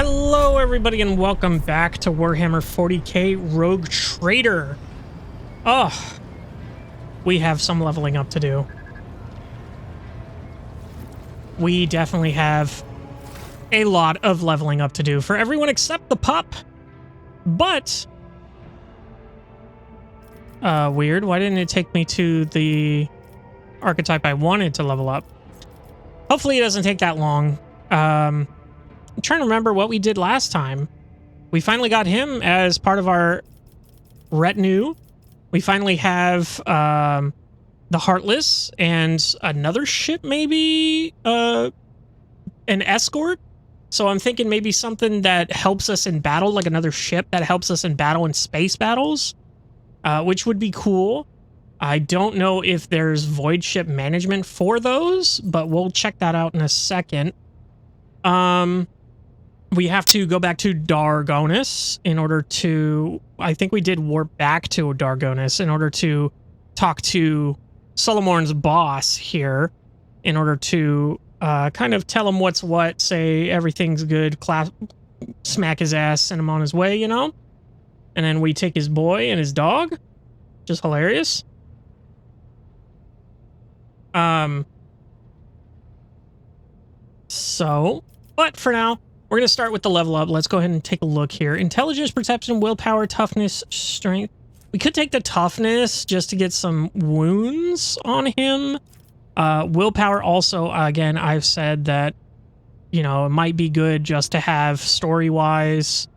Hello everybody and welcome back to Warhammer 40K Rogue Trader. Oh, we have some leveling up to do. We definitely have a lot of leveling up to do for everyone except the pup. But, weird, why didn't it take me to the archetype I wanted to level up? Hopefully it doesn't take that long. I'm trying to remember what we did last time. We finally got him as part of our retinue. We finally have the Heartless and another ship, maybe an escort. So I'm thinking maybe something that helps us in battle, like another ship that helps us in battle in space battles, which would be cool. I don't know if there's void ship management for those, but we'll check that out in a second. We have to go back to Dargonis in order to... I think we did warp back to Dargonis in order to talk to Solomorn's boss here in order to kind of tell him what's what, say everything's good, smack his ass, send him on his way, you know? And then we take his boy and his dog. Just hilarious. But for now, we're going to start with the level up. Let's go ahead and take a look here. Intelligence, perception, willpower, toughness, strength. We could take the toughness just to get some wounds on him. Willpower also, again, I've said that, you know, it might be good just to have story-wise.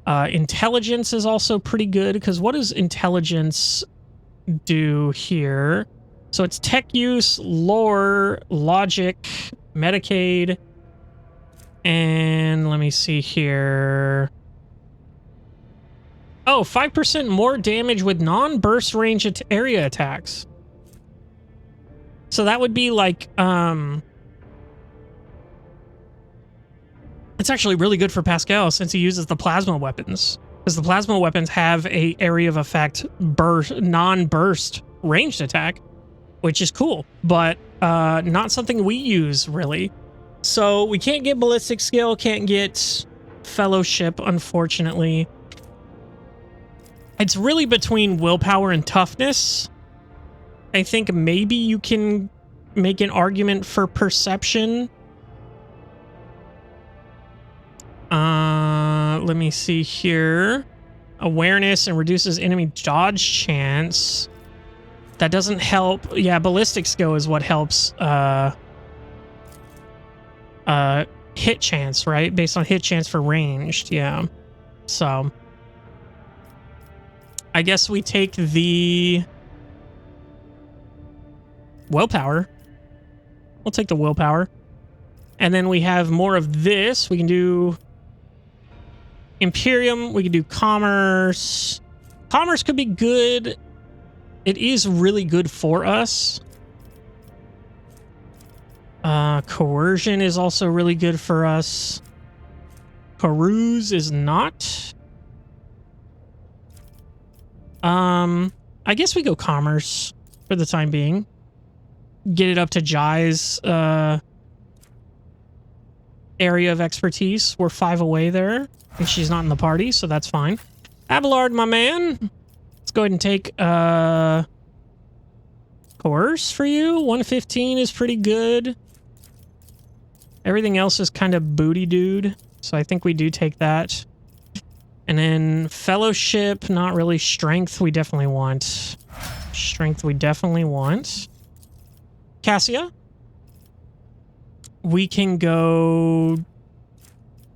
Intelligence is also pretty good, because what does intelligence do here? So it's tech use, lore, logic, Medicaid, and let me see here. Oh, 5% more damage with non-burst range area attacks. So that would be like, it's actually really good for Pascal since he uses the plasma weapons. Because the plasma weapons have a area of effect non-burst ranged attack, which is cool, but not something we use really. So we can't get ballistic skill, can't get fellowship, unfortunately. It's really between willpower and toughness. I think maybe you can make an argument for perception. Let me see here. Awareness and reduces enemy dodge chance. That doesn't help. Yeah, ballistic skill is what helps hit chance, right? Based on hit chance for ranged, yeah. So I guess we take the willpower. We'll take the willpower. And then we have more of this. We can do Imperium. We can do commerce. Commerce could be good. It is really good for us. Coercion is also really good for us. Peruse is not. I guess we go commerce for the time being. Get it up to Jai's area of expertise. We're 5 away there, and she's not in the party, so that's fine. Abelard, my man. Let's go ahead and take coerce for you. 115 is pretty good. Everything else is kind of booty dude, so I think we do take that. And then fellowship, not really. Strength we definitely want. Strength we definitely want. Cassia. We can go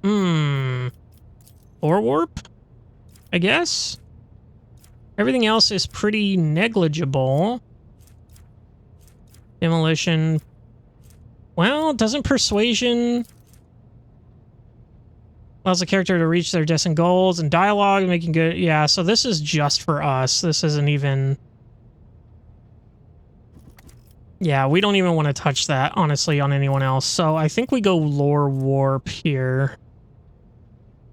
or warp, I guess. Everything else is pretty negligible. Demolition. Well, doesn't persuasion allows the character to reach their destined goals and dialogue, making good. Yeah, so this is just for us. This isn't even. Yeah, we don't even want to touch that, honestly, on anyone else. So I think we go lore warp here.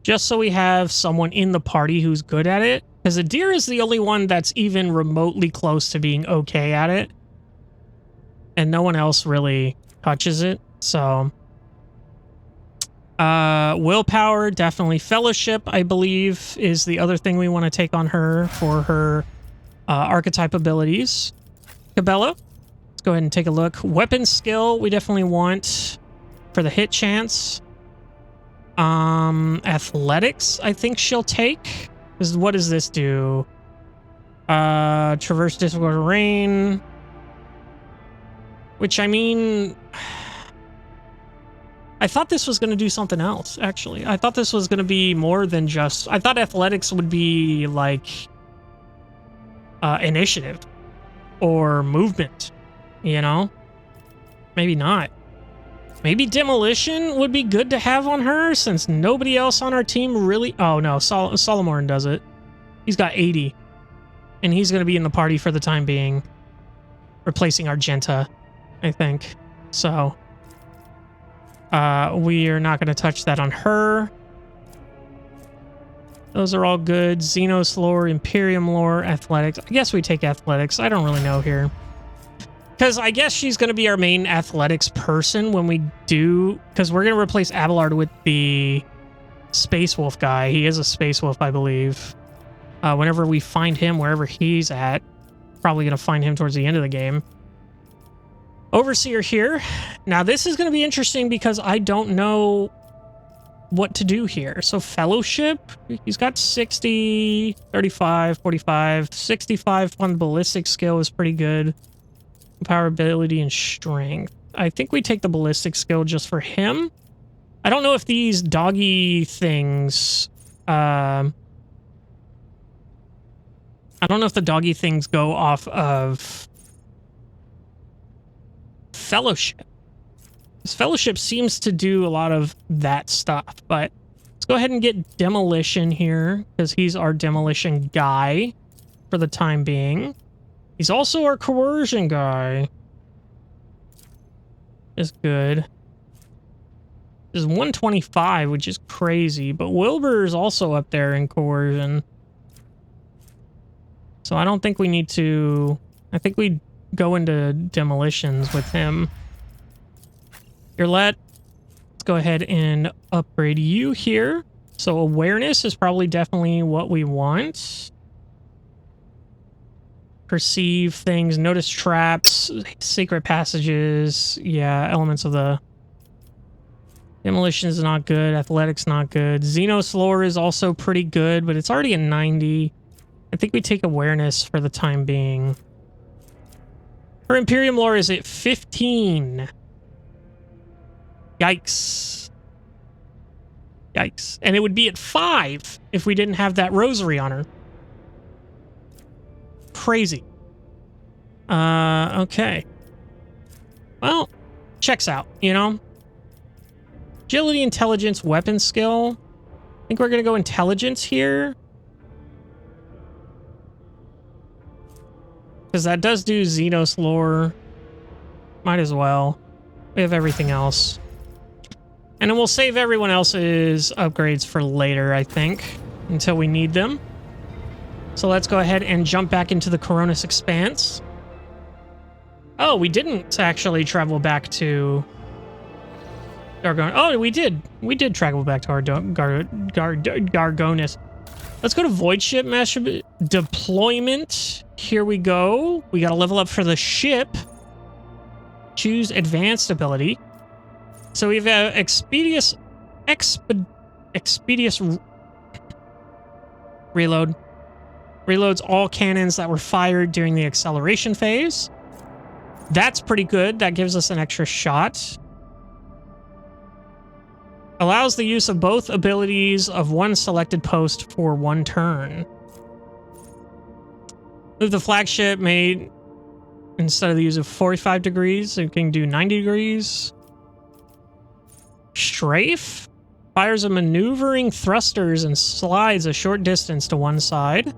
Just so we have someone in the party who's good at it. Because Adir is the only one that's even remotely close to being okay at it. And no one else really touches it, so Willpower, definitely. Fellowship, I believe, is the other thing we want to take on her for her archetype abilities. Cabela, let's go ahead and take a look. Weapon skill, we definitely want for the hit chance. Athletics, I think she'll take. What does this do? Traverse difficult terrain. Which, I mean, I thought this was going to do something else, actually. I thought this was going to be more than just... I thought athletics would be, like, initiative or movement, you know? Maybe not. Maybe demolition would be good to have on her, since nobody else on our team really... Oh, no, Solomon does it. He's got 80. And he's going to be in the party for the time being. Replacing Argenta, I think. So... we are not going to touch that on her. Those are all good. Xenos lore, Imperium lore, athletics. I guess we take athletics. I don't really know here. Because I guess she's going to be our main athletics person when we do... Because we're going to replace Abelard with the Space Wolf guy. He is a Space Wolf, I believe. Whenever we find him, wherever he's at, probably going to find him towards the end of the game. Overseer here. Now, this is going to be interesting because I don't know what to do here. So, Fellowship, he's got 60, 35, 45, 65 on ballistic skill is pretty good. Power, ability, and strength. I think we take the ballistic skill just for him. I don't know if these doggy things... I don't know if the doggy things go off of Fellowship. This Fellowship seems to do a lot of that stuff, but let's go ahead and get Demolition here, because he's our Demolition guy for the time being. He's also our Coercion guy. Is good. This is 125, which is crazy, but Wilbur is also up there in Coercion. So I don't think we need to... I think we go into demolitions with him. Let's go ahead and upgrade you here. So awareness is probably definitely what we want. Perceive things, notice traps, secret passages. Yeah, elements of the... Demolition is not good. Athletics not good. Xenos lore is also pretty good, but it's already a 90. I think we take awareness for the time being. Her Imperium lore is at 15. Yikes. Yikes. And it would be at 5 if we didn't have that rosary on her. Crazy. Okay. Well, checks out, you know? Agility, intelligence, weapon skill. I think we're going to go intelligence here. Because that does do Xenos lore. Might as well. We have everything else. And then we'll save everyone else's upgrades for later, I think. Until we need them. So let's go ahead and jump back into the Coronis Expanse. Oh, we didn't actually travel back to... Gargon. Oh, we did. We did travel back to our Gargonis. Let's go to Void Ship Master Deployment. Here we go. We got to level up for the ship. Choose Advanced Ability. So we've Expeditious Reload. Reloads all cannons that were fired during the acceleration phase. That's pretty good. That gives us an extra shot. Allows the use of both abilities of one selected post for one turn. Move the flagship made instead of the use of 45 degrees, it can do 90 degrees. Strafe fires a maneuvering thrusters and slides a short distance to one side.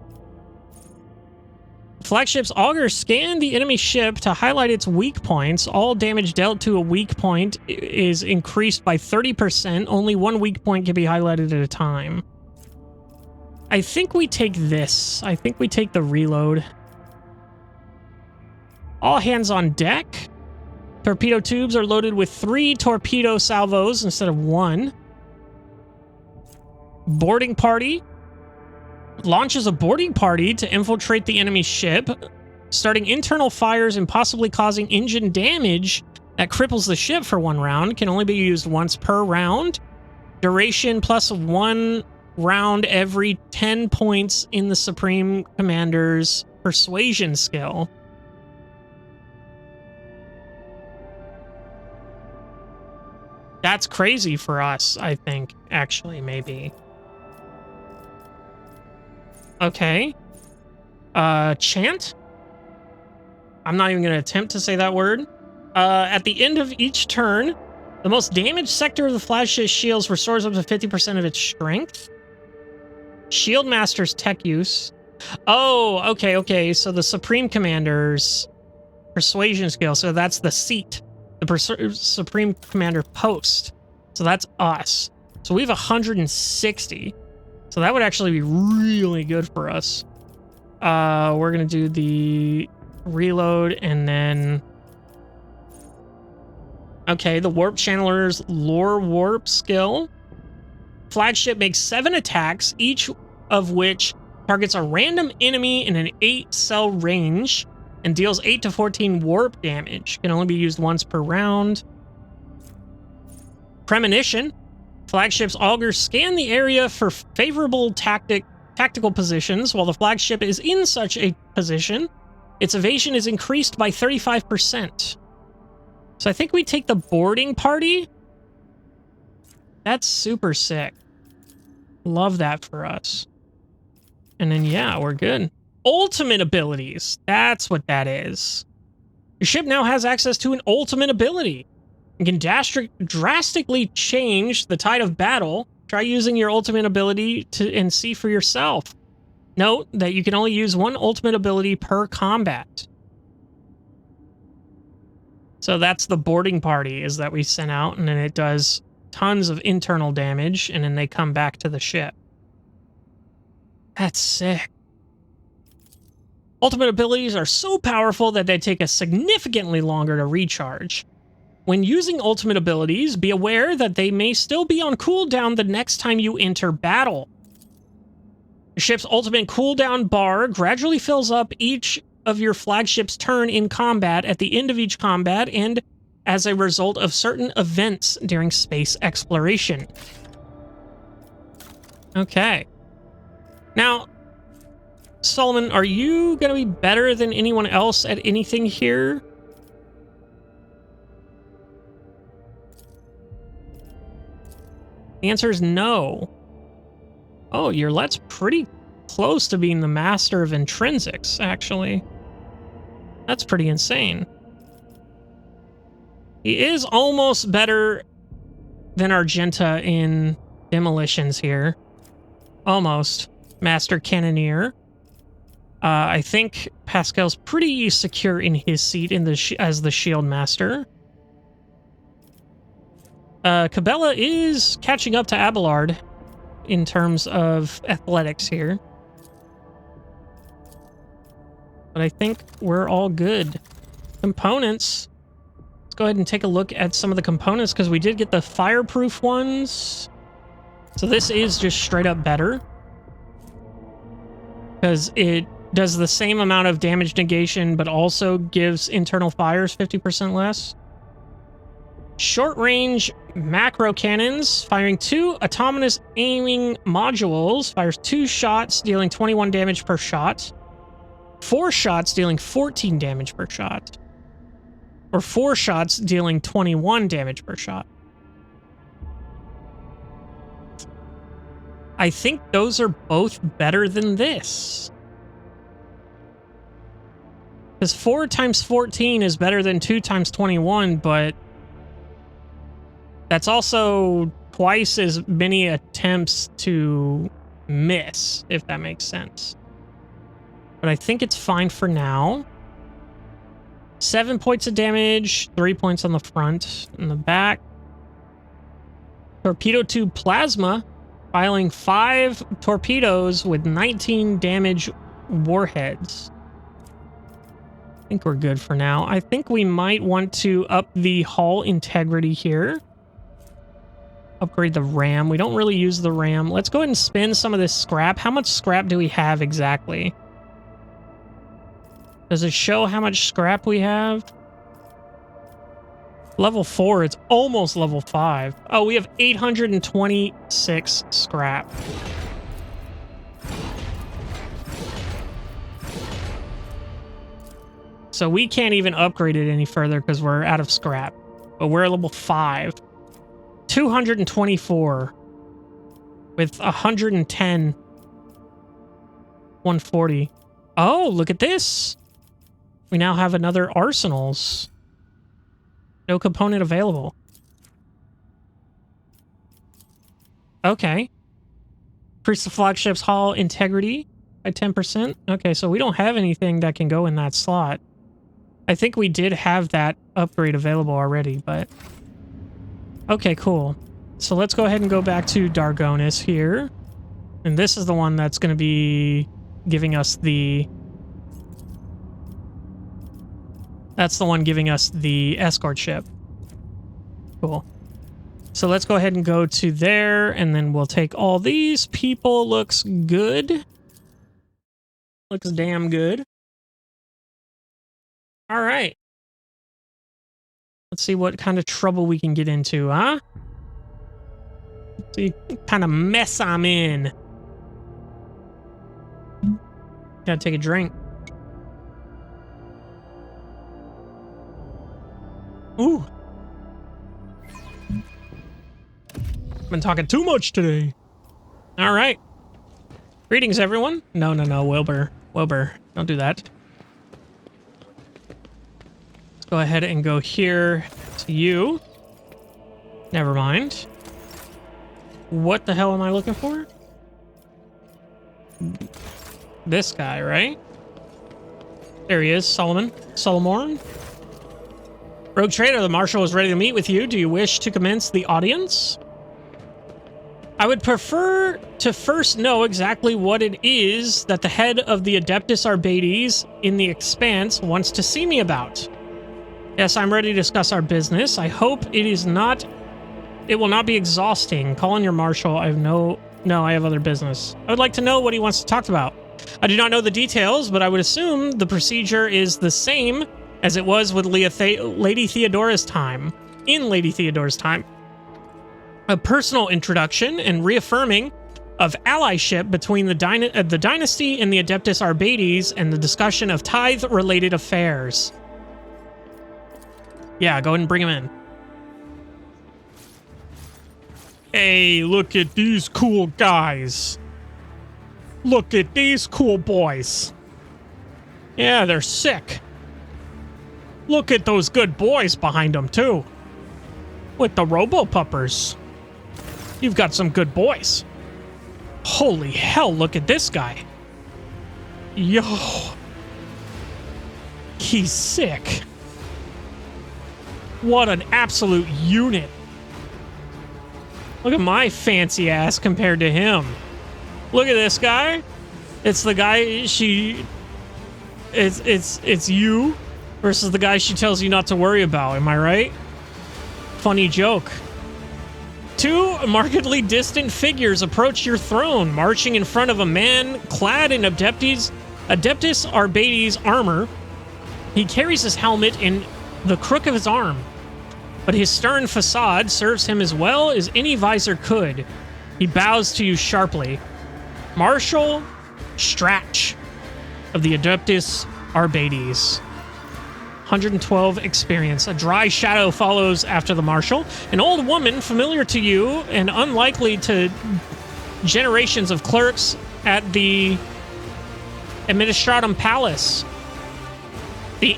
Flagship's auger scan the enemy ship to highlight its weak points. All damage dealt to a weak point is increased by 30%. Only one weak point can be highlighted at a time. I think we take this. I think we take the reload. All hands on deck. Torpedo tubes are loaded with 3 torpedo salvos instead of 1. Boarding party. Launches a boarding party to infiltrate the enemy ship, starting internal fires and possibly causing engine damage that cripples the ship for 1 round. Can only be used once per round. Duration plus 1 round every 10 points in the Supreme Commander's persuasion skill. That's crazy for us, I think, actually, maybe. Okay. Chant? I'm not even going to attempt to say that word. At the end of each turn, the most damaged sector of the flagship shields restores up to 50% of its strength. Shield Master's tech use. Oh, okay. So the Supreme Commander's persuasion skill. So that's the seat. The Supreme Commander post. So that's us. So we have 160. So that would actually be really good for us. We're going to do the reload and then... Okay, the Warp Channeler's Lore Warp skill. Flagship makes 7 attacks, each of which targets a random enemy in an 8-cell range and deals 8 to 14 warp damage. Can only be used once per round. Premonition. Flagship's augurs scan the area for favorable tactical positions. While the flagship is in such a position, its evasion is increased by 35%. So I think we take the boarding party. That's super sick. Love that for us. And then, yeah, we're good. Ultimate abilities. That's what that is. Your ship now has access to an ultimate ability. You can drastically change the tide of battle. Try using your ultimate ability and see for yourself. Note that you can only use 1 ultimate ability per combat. So that's the boarding party, is that we send out, and then it does tons of internal damage, and then they come back to the ship. That's sick. Ultimate abilities are so powerful that they take us significantly longer to recharge. When using ultimate abilities, be aware that they may still be on cooldown the next time you enter battle. The ship's ultimate cooldown bar gradually fills up each of your flagship's turn in combat at the end of each combat and as a result of certain events during space exploration. Okay. Now, Solomon, are you going to be better than anyone else at anything here? The answer is no. Oh, your let's pretty close to being the master of intrinsics, actually. That's pretty insane. He is almost better than Argenta in demolitions here. Almost. Master Cannoneer. I think Pascal's pretty secure in his seat in the as the Shield Master. Cabela is catching up to Abelard in terms of athletics here. But I think we're all good. Components. Let's go ahead and take a look at some of the components because we did get the fireproof ones. So this is just straight up better. Because it does the same amount of damage negation, but also gives internal fires 50% less. Short range macro cannons, firing 2 autonomous aiming modules, fires 2 shots, dealing 21 damage per shot. 4 shots, dealing 14 damage per shot. Or 4 shots, dealing 21 damage per shot. I think those are both better than this. Because 4 times 14 is better than 2 times 21, but that's also twice as many attempts to miss, if that makes sense. But I think it's fine for now. 7 points of damage, 3 points on the front and the back. Torpedo tube plasma, firing 5 torpedoes with 19 damage warheads. I think we're good for now. I think we might want to up the hull integrity here. upgrade the RAM. We don't really use the RAM. Let's go ahead and spend some of this scrap. How much scrap do we have exactly? Does it show how much scrap we have? Level 4, it's almost level 5. Oh, we have 826 scrap. So we can't even upgrade it any further because we're out of scrap. But we're at level 5. 224 with 110. 140. Oh, look at this. We now have another arsenals. No component available. Okay. Increase the flagship's hull integrity by 10%. Okay, so we don't have anything that can go in that slot. I think we did have that upgrade available already, but... Okay, cool. So let's go ahead and go back to Dargonis here. And this is the one that's going to be giving us the... That's the one giving us the escort ship. Cool. So let's go ahead and go to there, and then we'll take all these people. Looks good. Looks damn good. All right. Let's see what kind of trouble we can get into, huh? See what kind of mess I'm in. Gotta take a drink. Ooh. Been talking too much today. All right. Greetings, everyone. No, Wilbur. Wilbur, don't do that. Let's go ahead and go here to you. Never mind. What the hell am I looking for? This guy, right? There he is, Solomon. Solomon. Rogue Trader, the Marshal is ready to meet with you. Do you wish to commence the audience? I would prefer to first know exactly what it is that the head of the Adeptus Arbates in the Expanse wants to see me about. Yes, I'm ready to discuss our business. I hope it will not be exhausting. Call on your Marshal. I have other business. I would like to know what he wants to talk about. I do not know the details, but I would assume the procedure is the same as it was with Lady Theodora's time. In Lady Theodora's time. A personal introduction and reaffirming of allyship between the dynasty and the Adeptus Arbates, and the discussion of tithe-related affairs. Yeah, go ahead and bring him in. Hey, look at these cool guys. Look at these cool boys. Yeah, they're sick. Look at those good boys behind them, too. With the Robo-Puppers. You've got some good boys. Holy hell, look at this guy. Yo. He's sick. What an absolute unit. Look at my fancy ass compared to him. Look at this guy. It's the guy she... It's you versus the guy she tells you not to worry about. Am I right? Funny joke. Two markedly distant figures approach your throne, marching in front of a man clad in Adeptus Arbates armor. He carries his helmet in the crook of his arm, but his stern facade serves him as well as any visor could. He bows to you sharply. Marshal Stratch of the Adeptus Arbates. 112 experience. A dry shadow follows after the Marshal. An old woman familiar to you and unlikely to generations of clerks at the Administratum Palace. The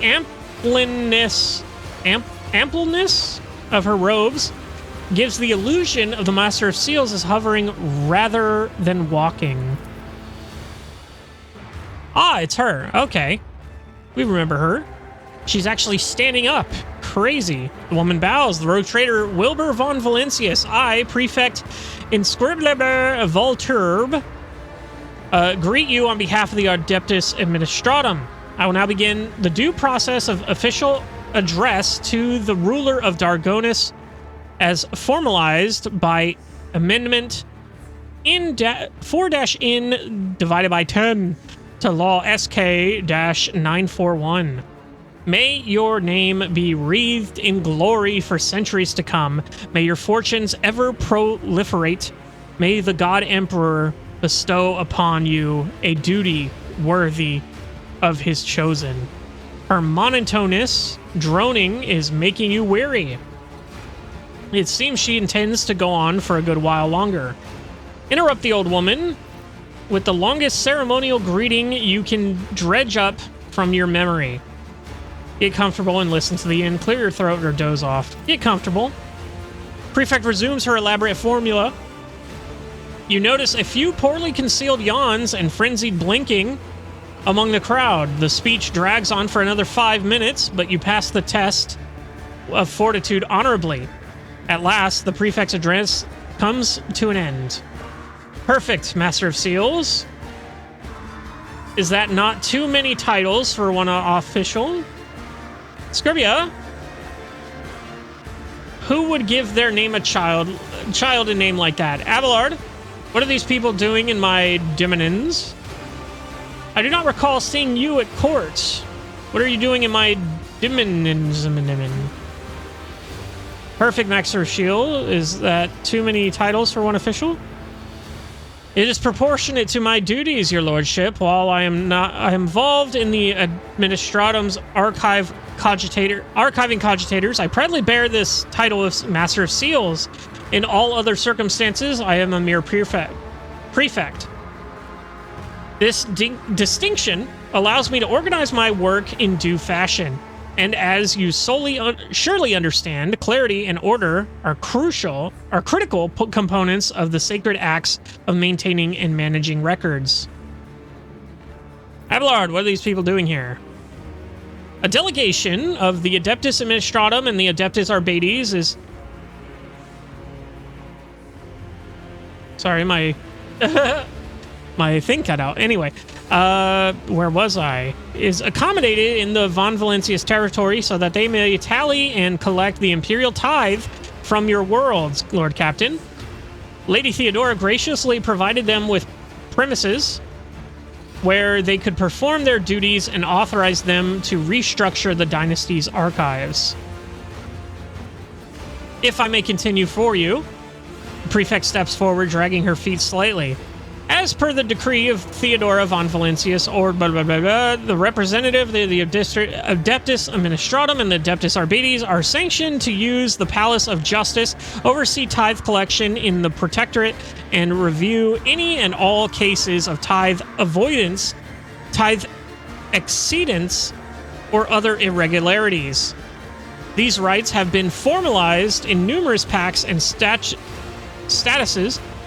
ampleness of her robes gives the illusion of the Master of Seals as hovering rather than walking. Ah, it's her. Okay. We remember her. She's actually standing up. Crazy. The woman bows. The Rogue Trader Wilbur von Valentius, I, Prefect Inscribler Volturb, greet you on behalf of the Adeptus Administratum. I will now begin the due process of official address to the ruler of Dargonis, as formalized by Amendment 4-in divided by 10 to Law SK-941. May your name be wreathed in glory for centuries to come. May your fortunes ever proliferate. May the God Emperor bestow upon you a duty worthy of his chosen. Her monotonous droning is making you weary. It seems she intends to go on for a good while longer. Interrupt the old woman with the longest ceremonial greeting you can dredge up from your memory. Get comfortable and listen to the end. Clear your throat or doze off. Get comfortable. Prefect resumes her elaborate formula. You notice a few poorly concealed yawns and frenzied blinking among the crowd. The speech drags on for another 5 minutes, but you pass the test of fortitude honorably. At last, the prefect's address comes to an end. Perfect, Master of Seals. Is that not too many titles for one official? Scribia, who would give their name a child a name like that? Abelard, what are these people doing in my dominins? I do not recall seeing you at court. What are you doing in my dominins? Perfect, Master of Shield. Is that too many titles for one official? It is proportionate to my duties, your lordship. While I am involved in the administratum's archiving cogitators, I proudly bear this title of Master of Seals. In all other circumstances, I am a mere prefect. This distinction allows me to organize my work in due fashion. And as you surely understand, clarity and order are critical components of the sacred acts of maintaining and managing records. Abelard, what are these people doing here? A delegation of the Adeptus Administratum and the Adeptus Arbates is... Sorry, my... my thing cut out. Anyway, where was I? Is accommodated in the Von Valencius territory so that they may tally and collect the imperial tithe from your worlds, Lord Captain. Lady Theodora graciously provided them with premises where they could perform their duties and authorized them to restructure the dynasty's archives. If I may continue for you, the prefect steps forward, dragging her feet slightly. As per the decree of Theodora von Valencius, or blah, blah, blah, blah, the representative, the Adeptus Administratum and the Adeptus Arbates are sanctioned to use the Palace of Justice, oversee tithe collection in the Protectorate, and review any and all cases of tithe avoidance, tithe exceedance, or other irregularities. These rights have been formalized in numerous pacts and statuses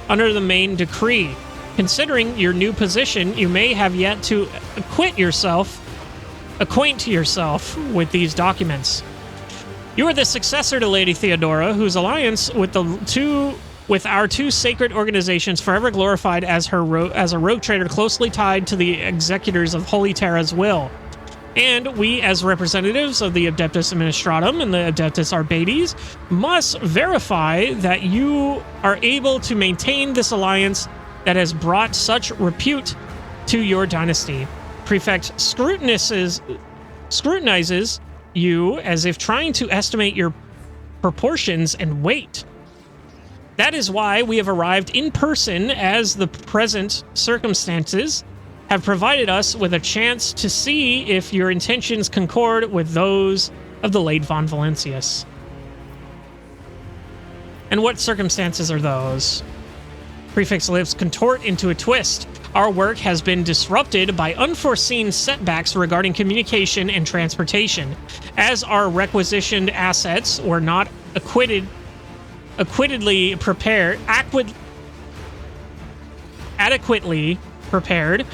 under the main decree. Considering your new position, you may have yet to acquaint yourself with these documents. You are the successor to Lady Theodora, whose alliance with our two sacred organizations forever glorified as a rogue trader closely tied to the executors of Holy Terra's will. And we, as representatives of the Adeptus Administratum and the Adeptus Arbates, must verify that you are able to maintain this alliance that has brought such repute to your dynasty. Prefect scrutinizes you as if trying to estimate your proportions and weight. That is why we have arrived in person, as the present circumstances have provided us with a chance to see if your intentions concord with those of the late Von Valencius. And what circumstances are those? Prefect's lips contort into a twist. Our work has been disrupted by unforeseen setbacks regarding communication and transportation. As our requisitioned assets were not adequately prepared,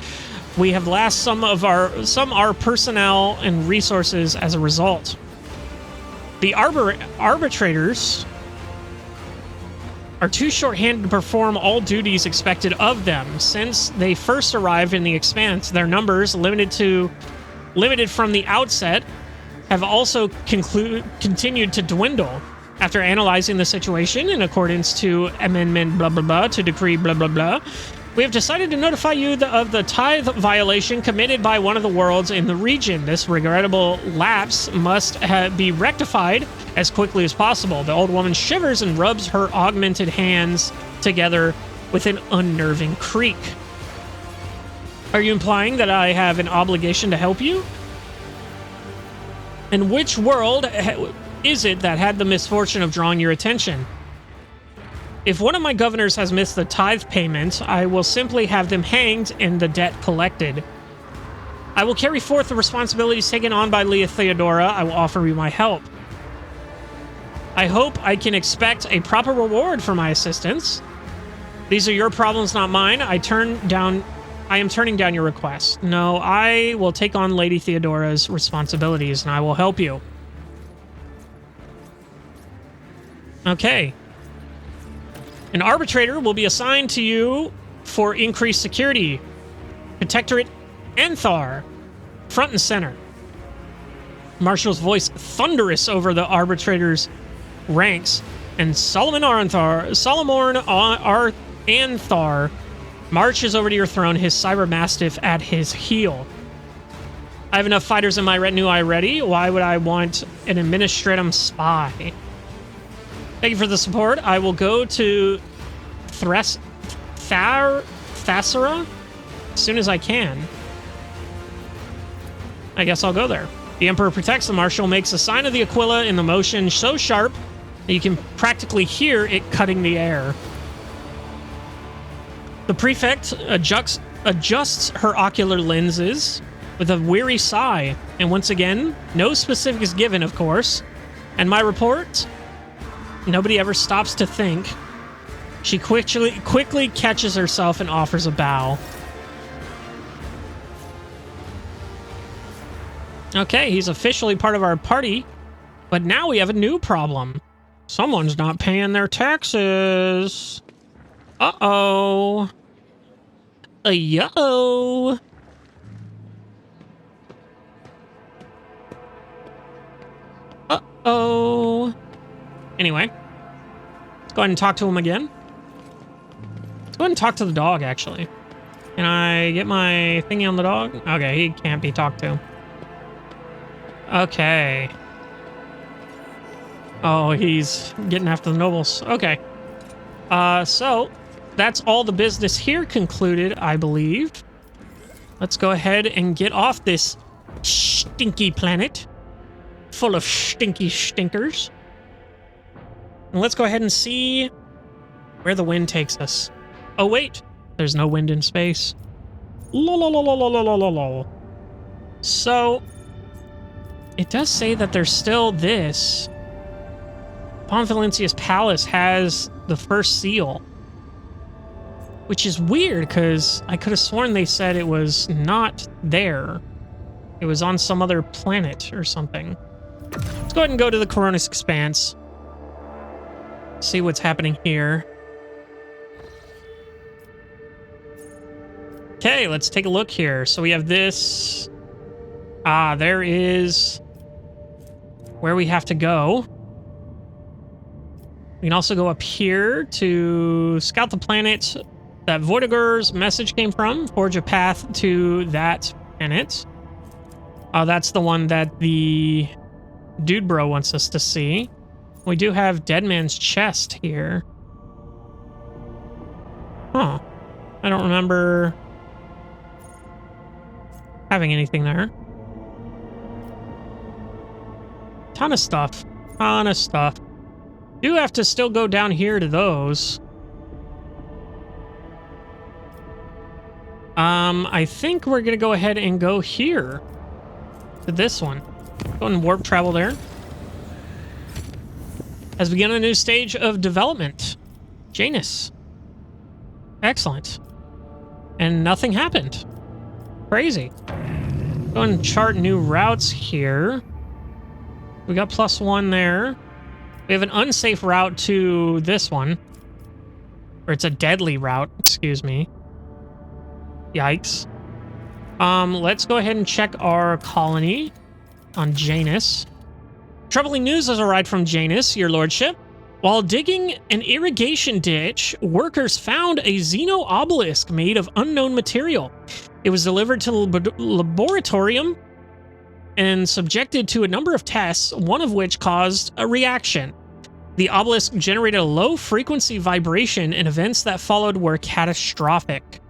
we have lost some our personnel and resources as a result. The arbitrators are too short-handed to perform all duties expected of them. Since they first arrived in the Expanse, their numbers, limited from the outset, have also continued to dwindle. After analyzing the situation in accordance to amendment blah blah blah to decree blah blah blah, we have decided to notify you of the tithe violation committed by one of the worlds in the region. This regrettable lapse must be rectified as quickly as possible. The old woman shivers and rubs her augmented hands together with an unnerving creak. Are you implying that I have an obligation to help you? And which world is it that had the misfortune of drawing your attention? If one of my governors has missed the tithe payment, I will simply have them hanged and the debt collected. I will carry forth the responsibilities taken on by Leah Theodora. I will offer you my help. I hope I can expect a proper reward for my assistance. These are your problems, not mine. I am turning down your request. No, I will take on Lady Theodora's responsibilities, and I will help you. Okay. An arbitrator will be assigned to you for increased security. Protectorate Anthar, front and center. Marshal's voice thunderous over the arbitrator's ranks, and Solomon Anthar marches over to your throne, his cyber mastiff at his heel. I have enough fighters in my retinue already. Why would I want an administratum spy? Thank you for the support. I will go to Thasara as soon as I can. I guess I'll go there. The Emperor protects the Marshal, makes a sign of the Aquila in the motion so sharp that you can practically hear it cutting the air. The prefect adjusts her ocular lenses with a weary sigh, and once again, no specifics given, of course. And my report? Nobody ever stops to think. She quickly catches herself and offers a bow. Okay, he's officially part of our party, but now we have a new problem. Someone's not paying their taxes. Uh-oh. Yo. Uh-oh. Anyway, let's go ahead and talk to him again. Let's go ahead and talk to the dog, actually. Can I get my thingy on the dog? Okay, he can't be talked to. Okay. Oh, he's getting after the nobles. Okay. So that's all the business here concluded, I believe. Let's go ahead and get off this stinky planet full of stinky stinkers. And let's go ahead and see where the wind takes us. Oh, wait. There's no wind in space. Lol. So, it does say that there's still this. Pon Valencia's palace has the first seal. Which is weird, because I could have sworn they said it was not there. It was on some other planet or something. Let's go ahead and go to the Coronis Expanse. See what's happening here. Okay, let's take a look here. So we have this. There is where we have to go. We can also go up here to scout the planet that Voidegur's message came from. Forge a path to that planet. That's the one that the dude bro wants us to see. We do have Dead Man's Chest here. Huh. I don't remember having anything there. Ton of stuff. Do have to still go down here to those. I think we're gonna go ahead and go here to this one. Go and warp travel there. Has begun a new stage of development. Janus. Excellent. And nothing happened. Crazy. Go and chart new routes here. We got +1 there. We have an unsafe route to this one. Or it's a deadly route, excuse me. Yikes. Let's go ahead and check our colony on Janus. Troubling news has arrived from Janus, your lordship. While digging an irrigation ditch, workers found a Xeno obelisk made of unknown material. It was delivered to the laboratorium and subjected to a number of tests, one of which caused a reaction. The obelisk generated a low-frequency vibration, and events that followed were catastrophic.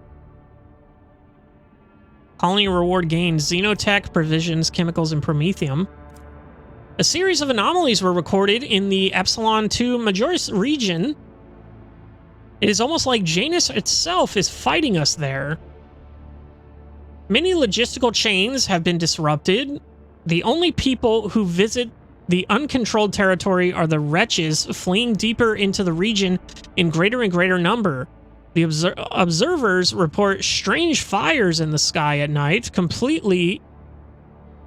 Colony reward gained: Xenotech, provisions, chemicals, and promethium. A series of anomalies were recorded in the Epsilon 2 Majoris region. It is almost like Janus itself is fighting us there. Many logistical chains have been disrupted. The only people who visit the uncontrolled territory are the wretches fleeing deeper into the region in greater and greater number. The observers report strange fires in the sky at night, completely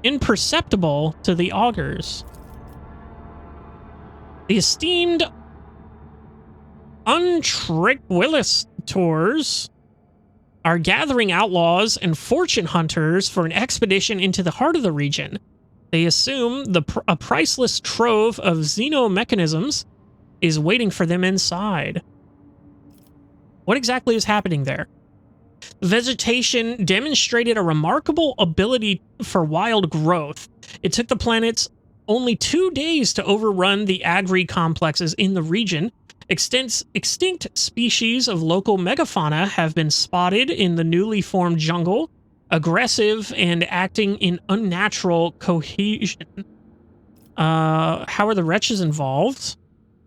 imperceptible to the augurs. The esteemed Untranquilitors are gathering outlaws and fortune hunters for an expedition into the heart of the region. They assume a priceless trove of xenomechanisms is waiting for them inside. What exactly is happening there? The vegetation demonstrated a remarkable ability for wild growth. It took the planets only 2 days to overrun the agri-complexes in the region. Extinct species of local megafauna have been spotted in the newly formed jungle, aggressive and acting in unnatural cohesion. How are the wretches involved?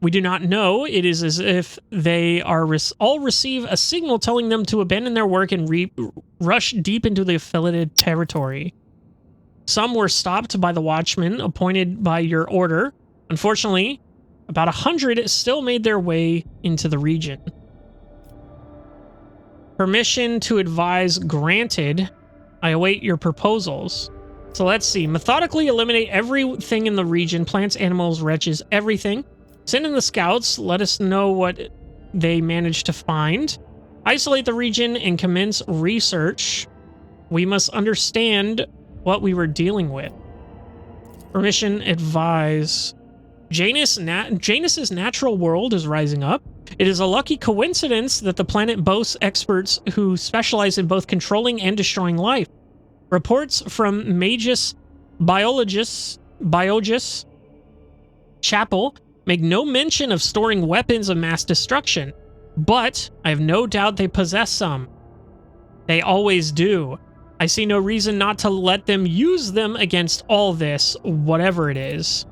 We do not know. It is as if they are all receive a signal telling them to abandon their work and rush deep into the affiliated territory. Some were stopped by the watchmen appointed by your order. Unfortunately, about 100 still made their way into the region. Permission to advise granted. I await your proposals. So let's see. Methodically eliminate everything in the region. Plants, animals, wretches, everything. Send in the scouts. Let us know what they managed to find. Isolate the region and commence research. We must understand what we were dealing with. Permission advise. Janus's natural world is rising up. It is a lucky coincidence that the planet boasts experts who specialize in both controlling and destroying life. Reports from Magus Biologus Chapel make no mention of storing weapons of mass destruction, but I have no doubt they possess some. They always do. I see no reason not to let them use them against all this, whatever it is.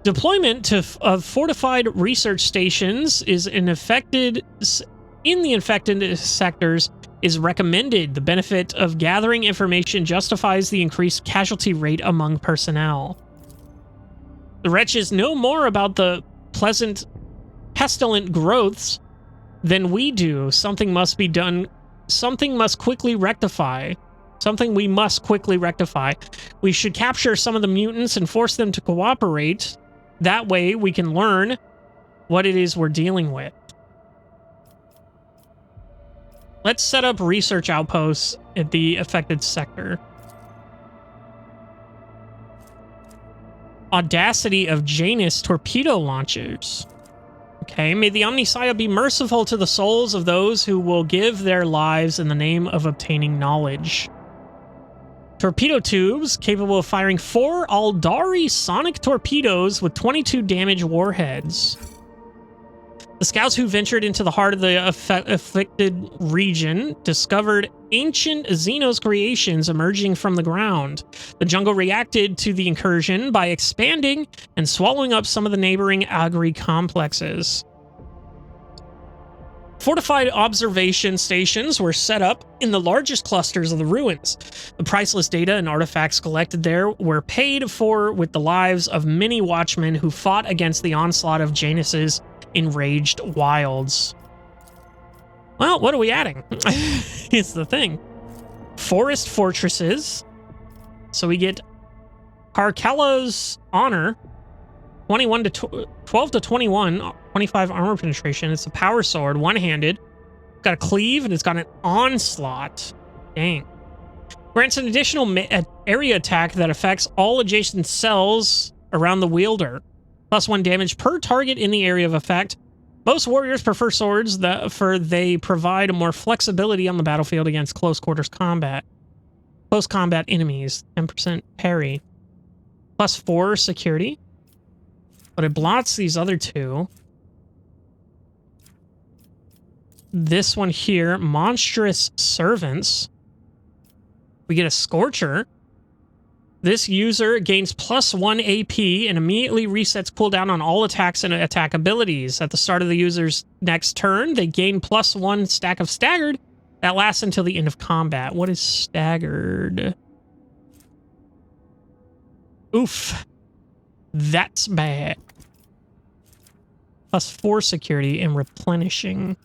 Deployment of fortified research stations in the infected sectors is recommended. The benefit of gathering information justifies the increased casualty rate among personnel. The wretches know more about the pestilent growths than we do. Something must be done. Something must quickly rectify. Something we must quickly rectify. We should capture some of the mutants and force them to cooperate. That way we can learn what it is we're dealing with. Let's set up research outposts at the affected sector. Audacity of Janus torpedo launchers. Okay, may the Omnissiah be merciful to the souls of those who will give their lives in the name of obtaining knowledge. Torpedo tubes capable of firing 4 Aldari sonic torpedoes with 22 damage warheads. The scouts who ventured into the heart of the afflicted region discovered ancient Xenos creations emerging from the ground. The jungle reacted to the incursion by expanding and swallowing up some of the neighboring agri complexes. Fortified observation stations were set up in the largest clusters of the ruins. The priceless data and artifacts collected there were paid for with the lives of many watchmen who fought against the onslaught of Janus's enraged wilds. Well, what are we adding? It's the thing. Forest fortresses. So we get Carcalla's Honor, 12 to 21, 25 armor penetration. It's a power sword, one-handed. Got a cleave, and it's got an onslaught. Dang. Grants an additional area attack that affects all adjacent cells around the wielder. +1 damage per target in the area of effect. Most warriors prefer swords for they provide more flexibility on the battlefield against close quarters combat. Close combat enemies, 10% parry. +4 security. But it blots these other two. This one here, monstrous servants. We get a scorcher. This user gains +1 AP and immediately resets cooldown on all attacks and attack abilities. At the start of the user's next turn, they gain +1 stack of staggered. That lasts until the end of combat. What is staggered? Oof. That's bad. +4 security and replenishing.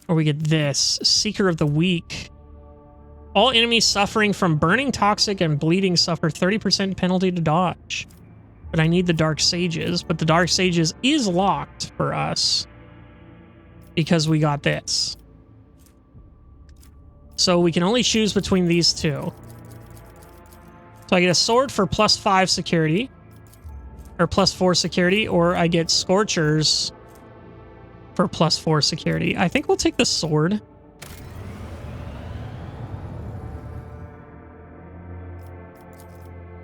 Or we get this. Seeker of the Weak. All enemies suffering from burning, toxic, and bleeding suffer 30% penalty to dodge. But I need the Dark Sages. But the Dark Sages is locked for us. Because we got this. So we can only choose between these two. So I get a sword for +5 security. Or +4 security. Or I get Scorchers for +4 security. I think we'll take the sword.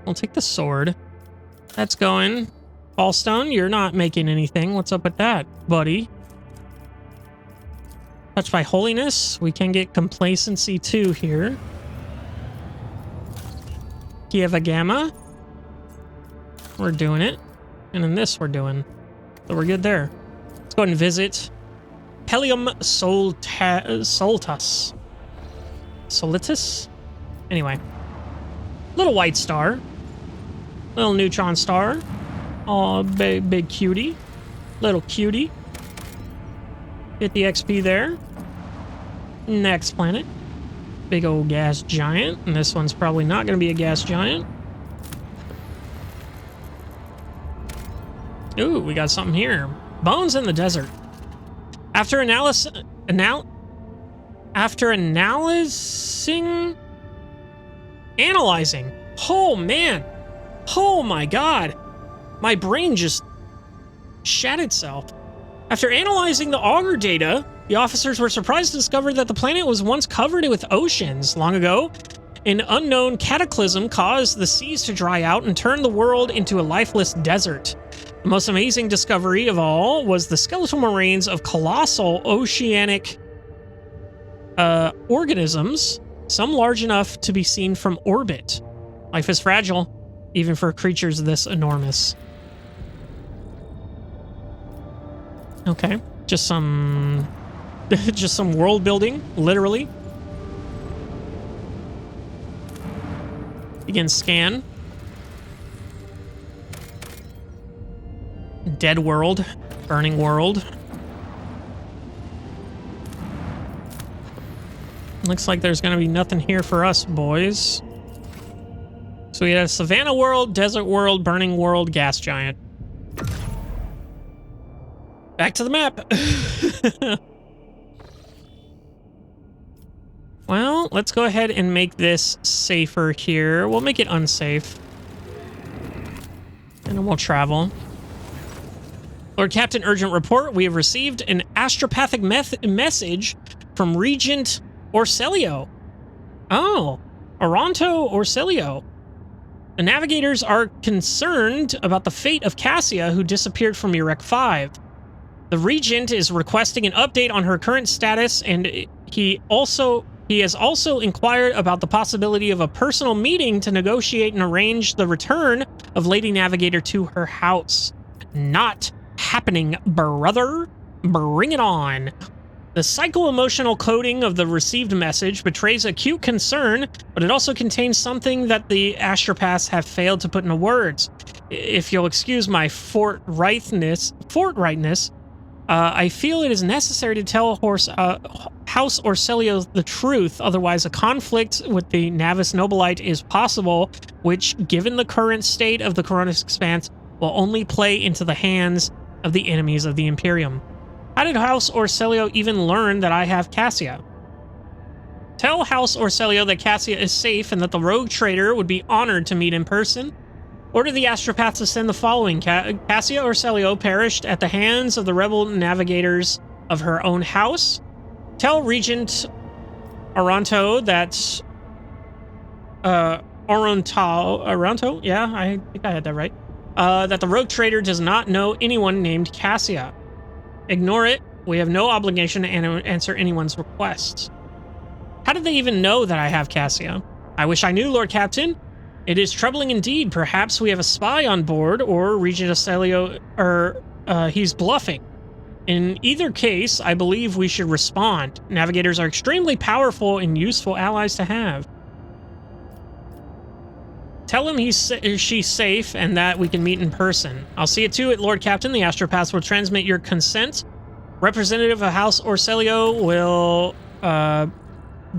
I'll take the sword. That's going. Fallstone, you're not making anything. What's up with that, buddy? Touched by Holiness. We can get Complacency too here. Kieva Gamma. We're doing it. And then this we're doing. So we're good there. Let's go ahead and visit Pelium Solitus. Solitus? Anyway. Little white star. Little neutron star. Oh, big cutie. Little cutie. Get the XP there. Next planet. Big old gas giant. And this one's probably not going to be a gas giant. Ooh, we got something here. Bones in the desert. After analyzing... Oh, man. Oh, my God. My brain just shat itself. After analyzing the auger data, the officers were surprised to discover that the planet was once covered with oceans. Long ago, an unknown cataclysm caused the seas to dry out and turn the world into a lifeless desert. The most amazing discovery of all was the skeletal remains of colossal oceanic organisms, some large enough to be seen from orbit. Life is fragile, even for creatures this enormous. Okay, just some world building, literally. Begin scan. Dead world, burning world. Looks like there's gonna be nothing here for us, boys. So we had a Savannah world, desert world, burning world, gas giant. Back to the map. Well, let's go ahead and make this safer here. We'll make it unsafe. And then we'll travel. Lord Captain, urgent report. We have received an astropathic message from Regent Orselio. Oh, Oronto Orselio. The navigators are concerned about the fate of Cassia, who disappeared from Urek 5. The Regent is requesting an update on her current status, and he has also inquired about the possibility of a personal meeting to negotiate and arrange the return of Lady Navigator to her house. Not happening, brother. Bring it on. The psycho-emotional coding of the received message betrays acute concern, but it also contains something that the astropaths have failed to put into words. If you'll excuse my forthrightness, I feel it is necessary to tell House Orselio the truth, otherwise a conflict with the Navis Nobilite is possible, which, given the current state of the Coronis Expanse, will only play into the hands of the enemies of the Imperium. How did House Orselio even learn that I have Cassia? Tell House Orselio that Cassia is safe and that the rogue trader would be honored to meet in person. Order the astropaths to send the following. Cassia Orselio perished at the hands of the rebel navigators of her own house. Tell Regent Aranto that... Aranto? Yeah, I think I had that right. That the rogue trader does not know anyone named Cassia. Ignore it. We have no obligation to answer anyone's requests. How did they even know that I have Cassia? I wish I knew, Lord Captain. It is troubling indeed. Perhaps we have a spy on board, or Regent Aselio, or he's bluffing. In either case, I believe we should respond. Navigators are extremely powerful and useful allies to have. Tell him she's safe and that we can meet in person. I'll see it to it, Lord Captain. The astropaths will transmit your consent. Representative of House Orselio will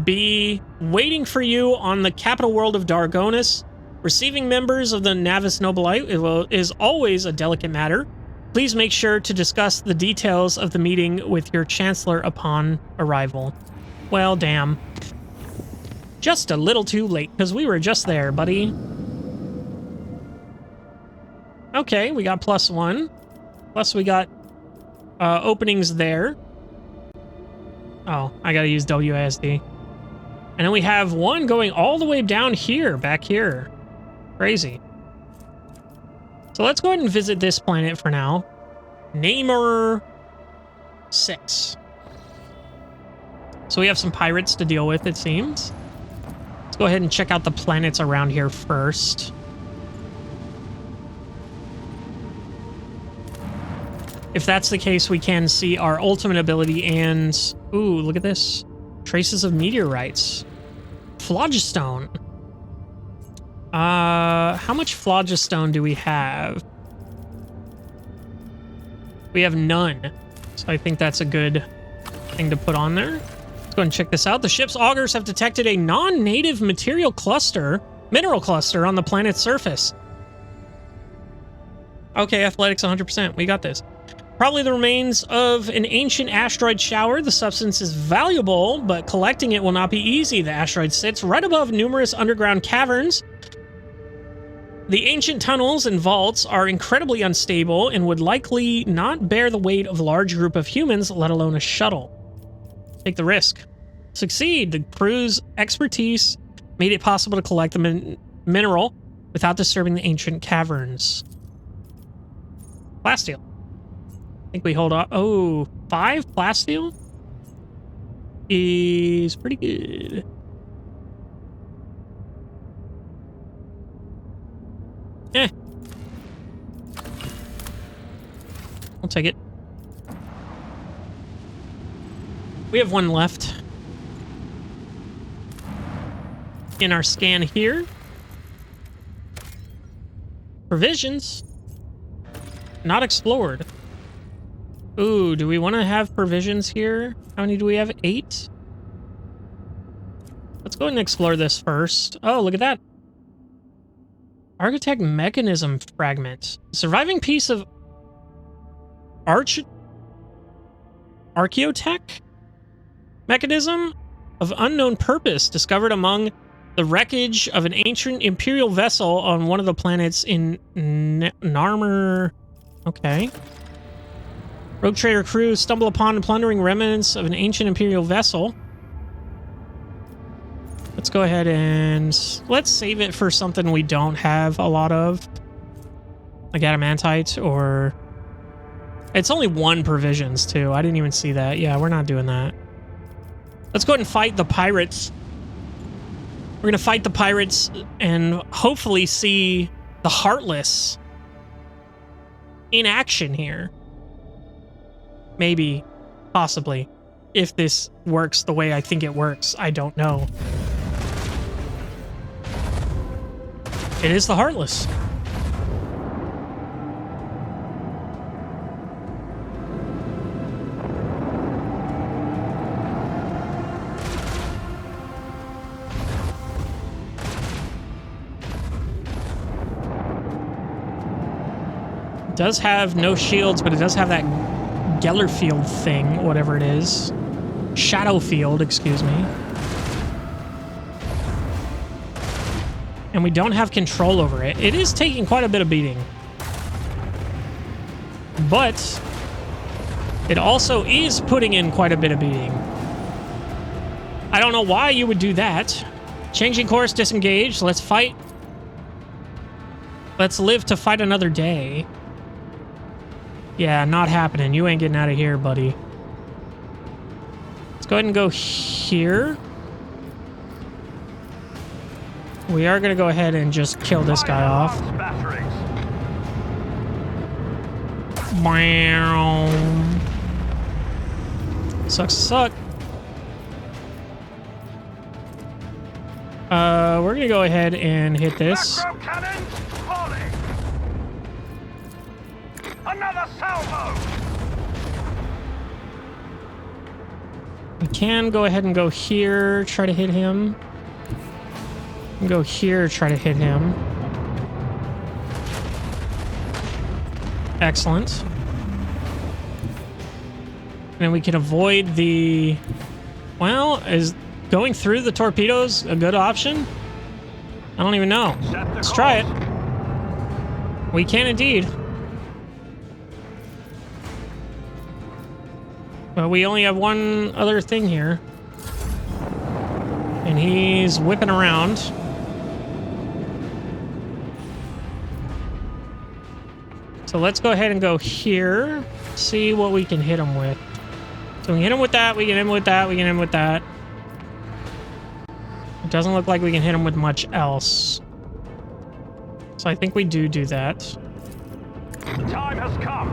be waiting for you on the capital world of Dargonis. Receiving members of the Navis Nobilite is always a delicate matter. Please make sure to discuss the details of the meeting with your Chancellor upon arrival. Well, damn. Just a little too late, because we were just there, buddy. Okay, we got +1. Plus we got openings there. Oh, I gotta use WASD. And then we have one going all the way down here, back here. Crazy. So let's go ahead and visit this planet for now. Namer 6. So we have some pirates to deal with, it seems. Let's go ahead and check out the planets around here first. If that's the case, we can see our ultimate ability and... Ooh, look at this. Traces of meteorites. Phlogiston. How much phlogiston do we have? We have none. So I think that's a good thing to put on there. Let's go ahead and check this out. The ship's augurs have detected a non-native mineral cluster on the planet's surface. Okay, athletics 100%. We got this. Probably the remains of an ancient asteroid shower. The substance is valuable, but collecting it will not be easy. The asteroid sits right above numerous underground caverns. The ancient tunnels and vaults are incredibly unstable and would likely not bear the weight of a large group of humans, let alone a shuttle. Take the risk. Succeed. The crew's expertise made it possible to collect the mineral without disturbing the ancient caverns. Plasteel. I think we hold on. Oh, 5 plasteel is pretty good. Eh. I'll take it. We have one left in our scan here. Provisions. Not explored. Ooh, do we want to have provisions here? How many do we have? 8? Let's go ahead and explore this first. Oh, look at that. Architect mechanism fragment. Surviving piece of archaeotech mechanism of unknown purpose discovered among the wreckage of an ancient imperial vessel on one of the planets in Narmer. Okay. Rogue trader crew stumble upon plundering remnants of an ancient imperial vessel. Let's go ahead and let's save it for something we don't have a lot of. Like adamantite or... It's only 1 provisions too. I didn't even see that. Yeah, we're not doing that. Let's go ahead and fight the pirates. We're going to fight the pirates and hopefully see the Heartless in action here. Maybe, possibly, if this works the way I think it works. I don't know. It is the Heartless. It does have no shields, but it does have that Gellerfield thing, whatever it is. Shadowfield, excuse me. and we don't have control over it. It is taking quite a bit of beating. But it also is putting in quite a bit of beating. I don't know why you would do that. Changing course, disengage. Let's fight. Let's live to fight another day. Yeah, not happening. You ain't getting out of here, buddy. Let's go ahead and go here. We are going to go ahead and just kill this guy off. Bam. Sucks to suck. We're gonna go ahead and hit this. Another salvo. We can go ahead and go here, try to hit him. And go here, try to hit him. Excellent. And then we can avoid the... Well, is going through the torpedoes a good option? I don't even know. Let's try it. We can indeed. But we only have one other thing here. And he's whipping around. So let's go ahead and go here. See what we can hit him with. So we can hit him with that, we can hit him with that, we can hit him with that. It doesn't look like we can hit him with much else. So I think we do that. The time has come.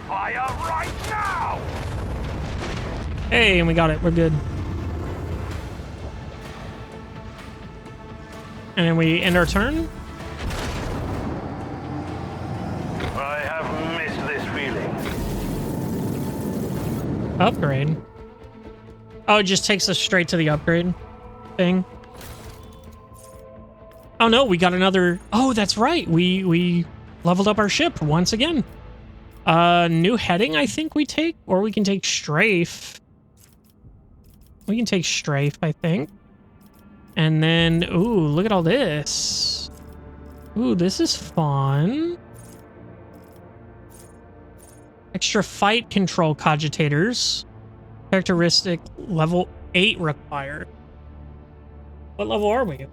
Fire right now! Hey, and we got it. We're good. And then we end our turn. I have missed this feeling. Upgrade. Oh, it just takes us straight to the upgrade thing. Oh no, we got another... Oh, that's right. We leveled up our ship once again. New heading, I think we take, or we can take strafe. We can take strafe, I think. And then, ooh, look at all this. Ooh, this is fun. Extra fight control cogitators. Characteristic level 8 required. What level are we?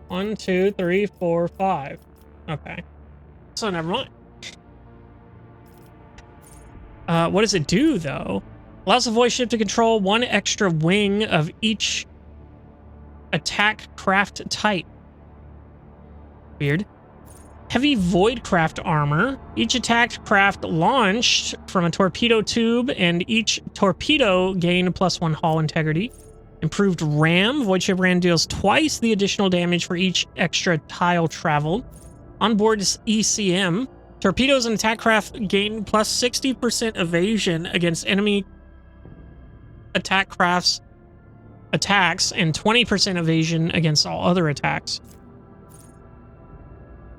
1, 2, 3, 4, 5. Okay. So never mind. What does it do, though? Allows the voice ship to control one extra wing of each attack craft type. Weird. Heavy void craft armor. Each attacked craft launched from a torpedo tube, and each torpedo gained +1 hull integrity. Improved ram. Void ship ram deals twice the additional damage for each extra tile traveled. Onboard ECM. Torpedoes and attack craft gain plus 60% evasion against enemy attack crafts attacks and 20% evasion against all other attacks.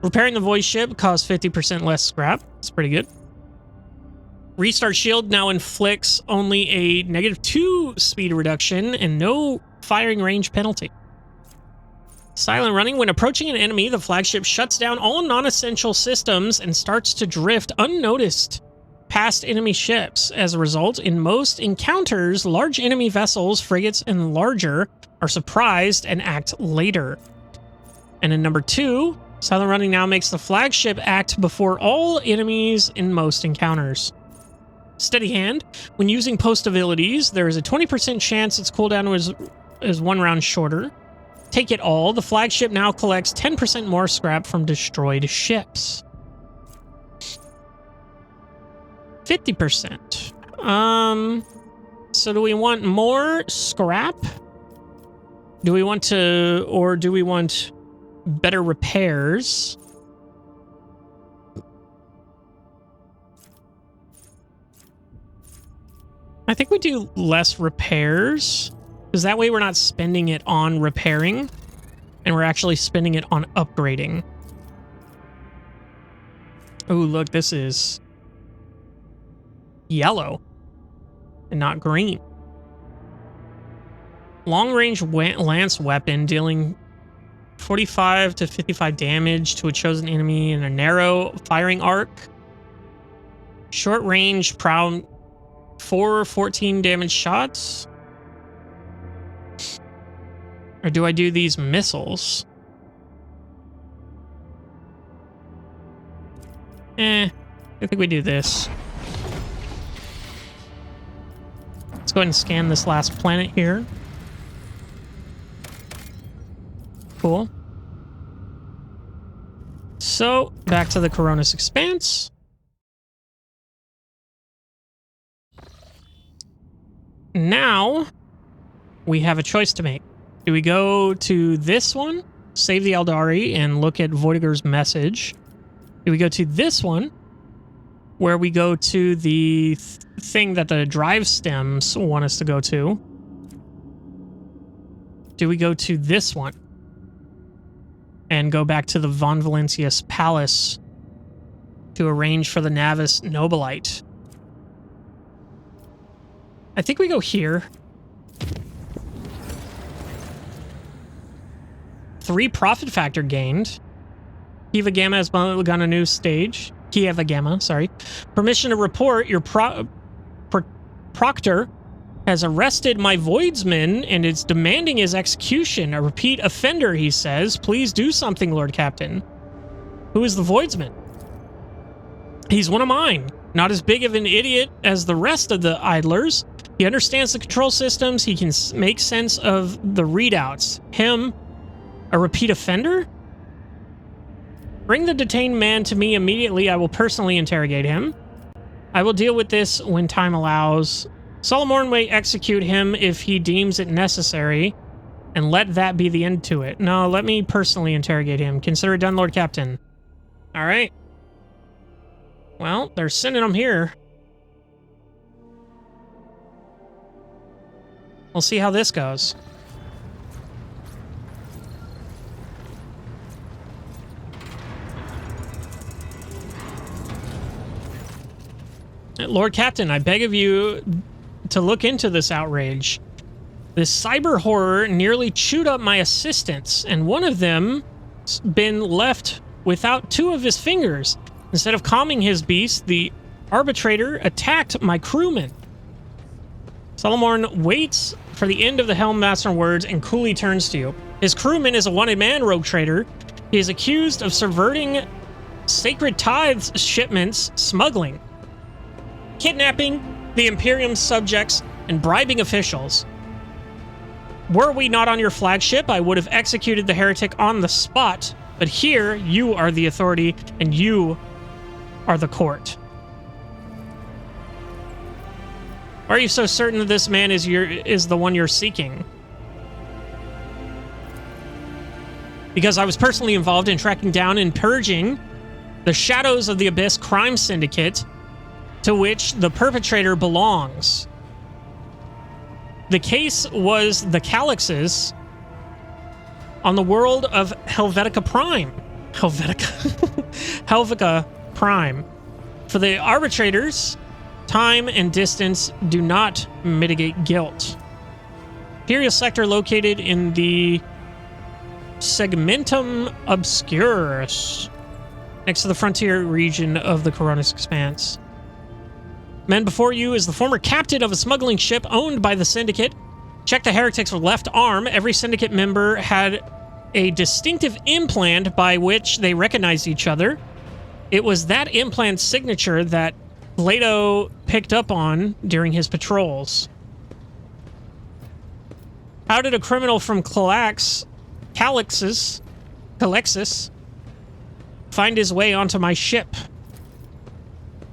Repairing the voice ship costs 50% less scrap. That's pretty good. Restart shield now inflicts only a -2 speed reduction and no firing range penalty. Silent running. When approaching an enemy, the flagship shuts down all non-essential systems and starts to drift unnoticed past enemy ships. As a result, in most encounters, large enemy vessels, frigates, and larger are surprised and act later. And in number 2, silent running now makes the flagship act before all enemies in most encounters. Steady hand. When using post abilities, there is a 20% chance its cooldown is 1 round shorter. Take it all. The flagship now collects 10% more scrap from destroyed ships. 50%. So do we want more scrap? Do we want to, or do we want better repairs? I think we do less repairs, because that way we're not spending it on repairing, and we're actually spending it on upgrading. Oh, look, this is yellow and not green. Long-range lance weapon dealing 45 to 55 damage to a chosen enemy in a narrow firing arc. Short-range prow 14 damage shots. Or do I do these missiles? I think we do this. Let's go ahead and scan this last planet here. Cool. So, back to the Coronis Expanse. Now, we have a choice to make. Do we go to this one, save the Eldari, and look at Voidiger's message? Do we go to this one, where we go to the thing that the drive stems want us to go to? Do we go to this one and go back to the Von Valentius Palace to arrange for the Navis Nobilite? I think we go here. 3 profit factor gained. Kiva Gamma has begun a new stage. Kieva Gamma, sorry. Permission to report. Your proctor has arrested my voidsman and is demanding his execution. A repeat offender, he says. Please do something, Lord Captain. Who is the voidsman? He's one of mine. Not as big of an idiot as the rest of the idlers. He understands the control systems. He can make sense of the readouts. Him, a repeat offender? Bring the detained man to me immediately. I will personally interrogate him. I will deal with this when time allows. Solomon may execute him if he deems it necessary, and let that be the end to it. No, let me personally interrogate him. Consider it done, Lord Captain. All right. Well, they're sending him here. We'll see how this goes. Lord Captain, I beg of you to look into this outrage. This cyber horror nearly chewed up my assistants, and one of them's been left without 2 of his fingers. Instead of calming his beast, the arbitrator attacked my crewman. Solomon waits for the end of the Helmmaster words and coolly turns to you. His crewman is a wanted man, rogue trader. He is accused of subverting sacred tithes shipments, smuggling, kidnapping the Imperium's subjects, and bribing officials. Were we not on your flagship, I would have executed the heretic on the spot, but here you are the authority and you are the court. Why are you so certain that this man is the one you're seeking? Because I was personally involved in tracking down and purging the Shadows of the Abyss crime syndicate to which the perpetrator belongs. The case was the Calyxes on the world of Helvetica Prime. Helvetica Prime. For the arbitrators, time and distance do not mitigate guilt. Imperial sector located in the Segmentum Obscurus, next to the frontier region of the Coronis Expanse. Men before you is the former captain of a smuggling ship owned by the Syndicate. Check the Heretic's left arm. Every Syndicate member had a distinctive implant by which they recognized each other. It was that implant's signature that Plato picked up on during his patrols. How did a criminal from Calyxes find his way onto my ship?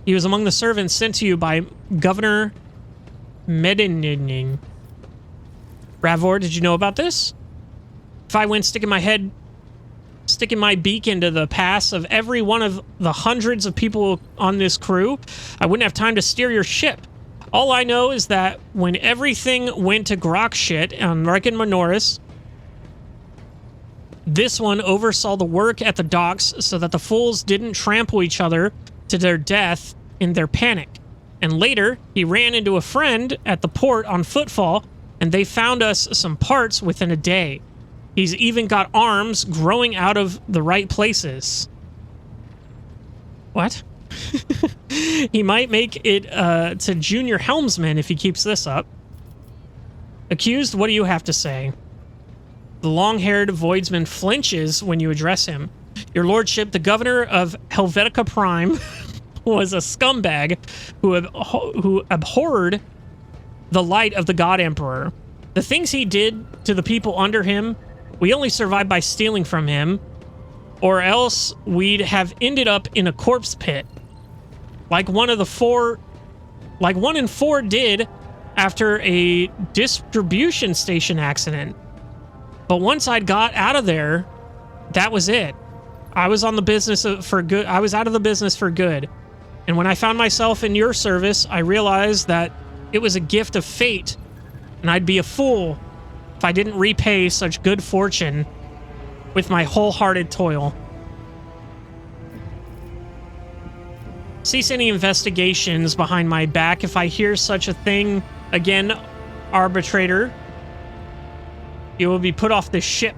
He was among the servants sent to you by Governor Medinin. Ravor, did you know about this? If I went sticking my beak into the pass of every one of the hundreds of people on this crew, I wouldn't have time to steer your ship. All I know is that when everything went to grok shit on Reckon Minoris, this one oversaw the work at the docks so that the fools didn't trample each other to their death in their panic. And later, he ran into a friend at the port on footfall, and they found us some parts within a day. He's even got arms growing out of the right places. What? He might make it to junior helmsman if he keeps this up. Accused, what do you have to say? The long-haired voidsman flinches when you address him. Your lordship, the governor of Helvetica Prime, was a scumbag who abhorred the light of the God Emperor. The things he did to the people under him, we only survived by stealing from him, or else we'd have ended up in a corpse pit. Like one in four did after a distribution station accident. But once I got out of there, that was it. I was on the business for good. I was out of the business for good. And when I found myself in your service, I realized that it was a gift of fate, and I'd be a fool if I didn't repay such good fortune with my wholehearted toil. Cease any investigations behind my back if I hear such a thing again, arbitrator. You will be put off this ship.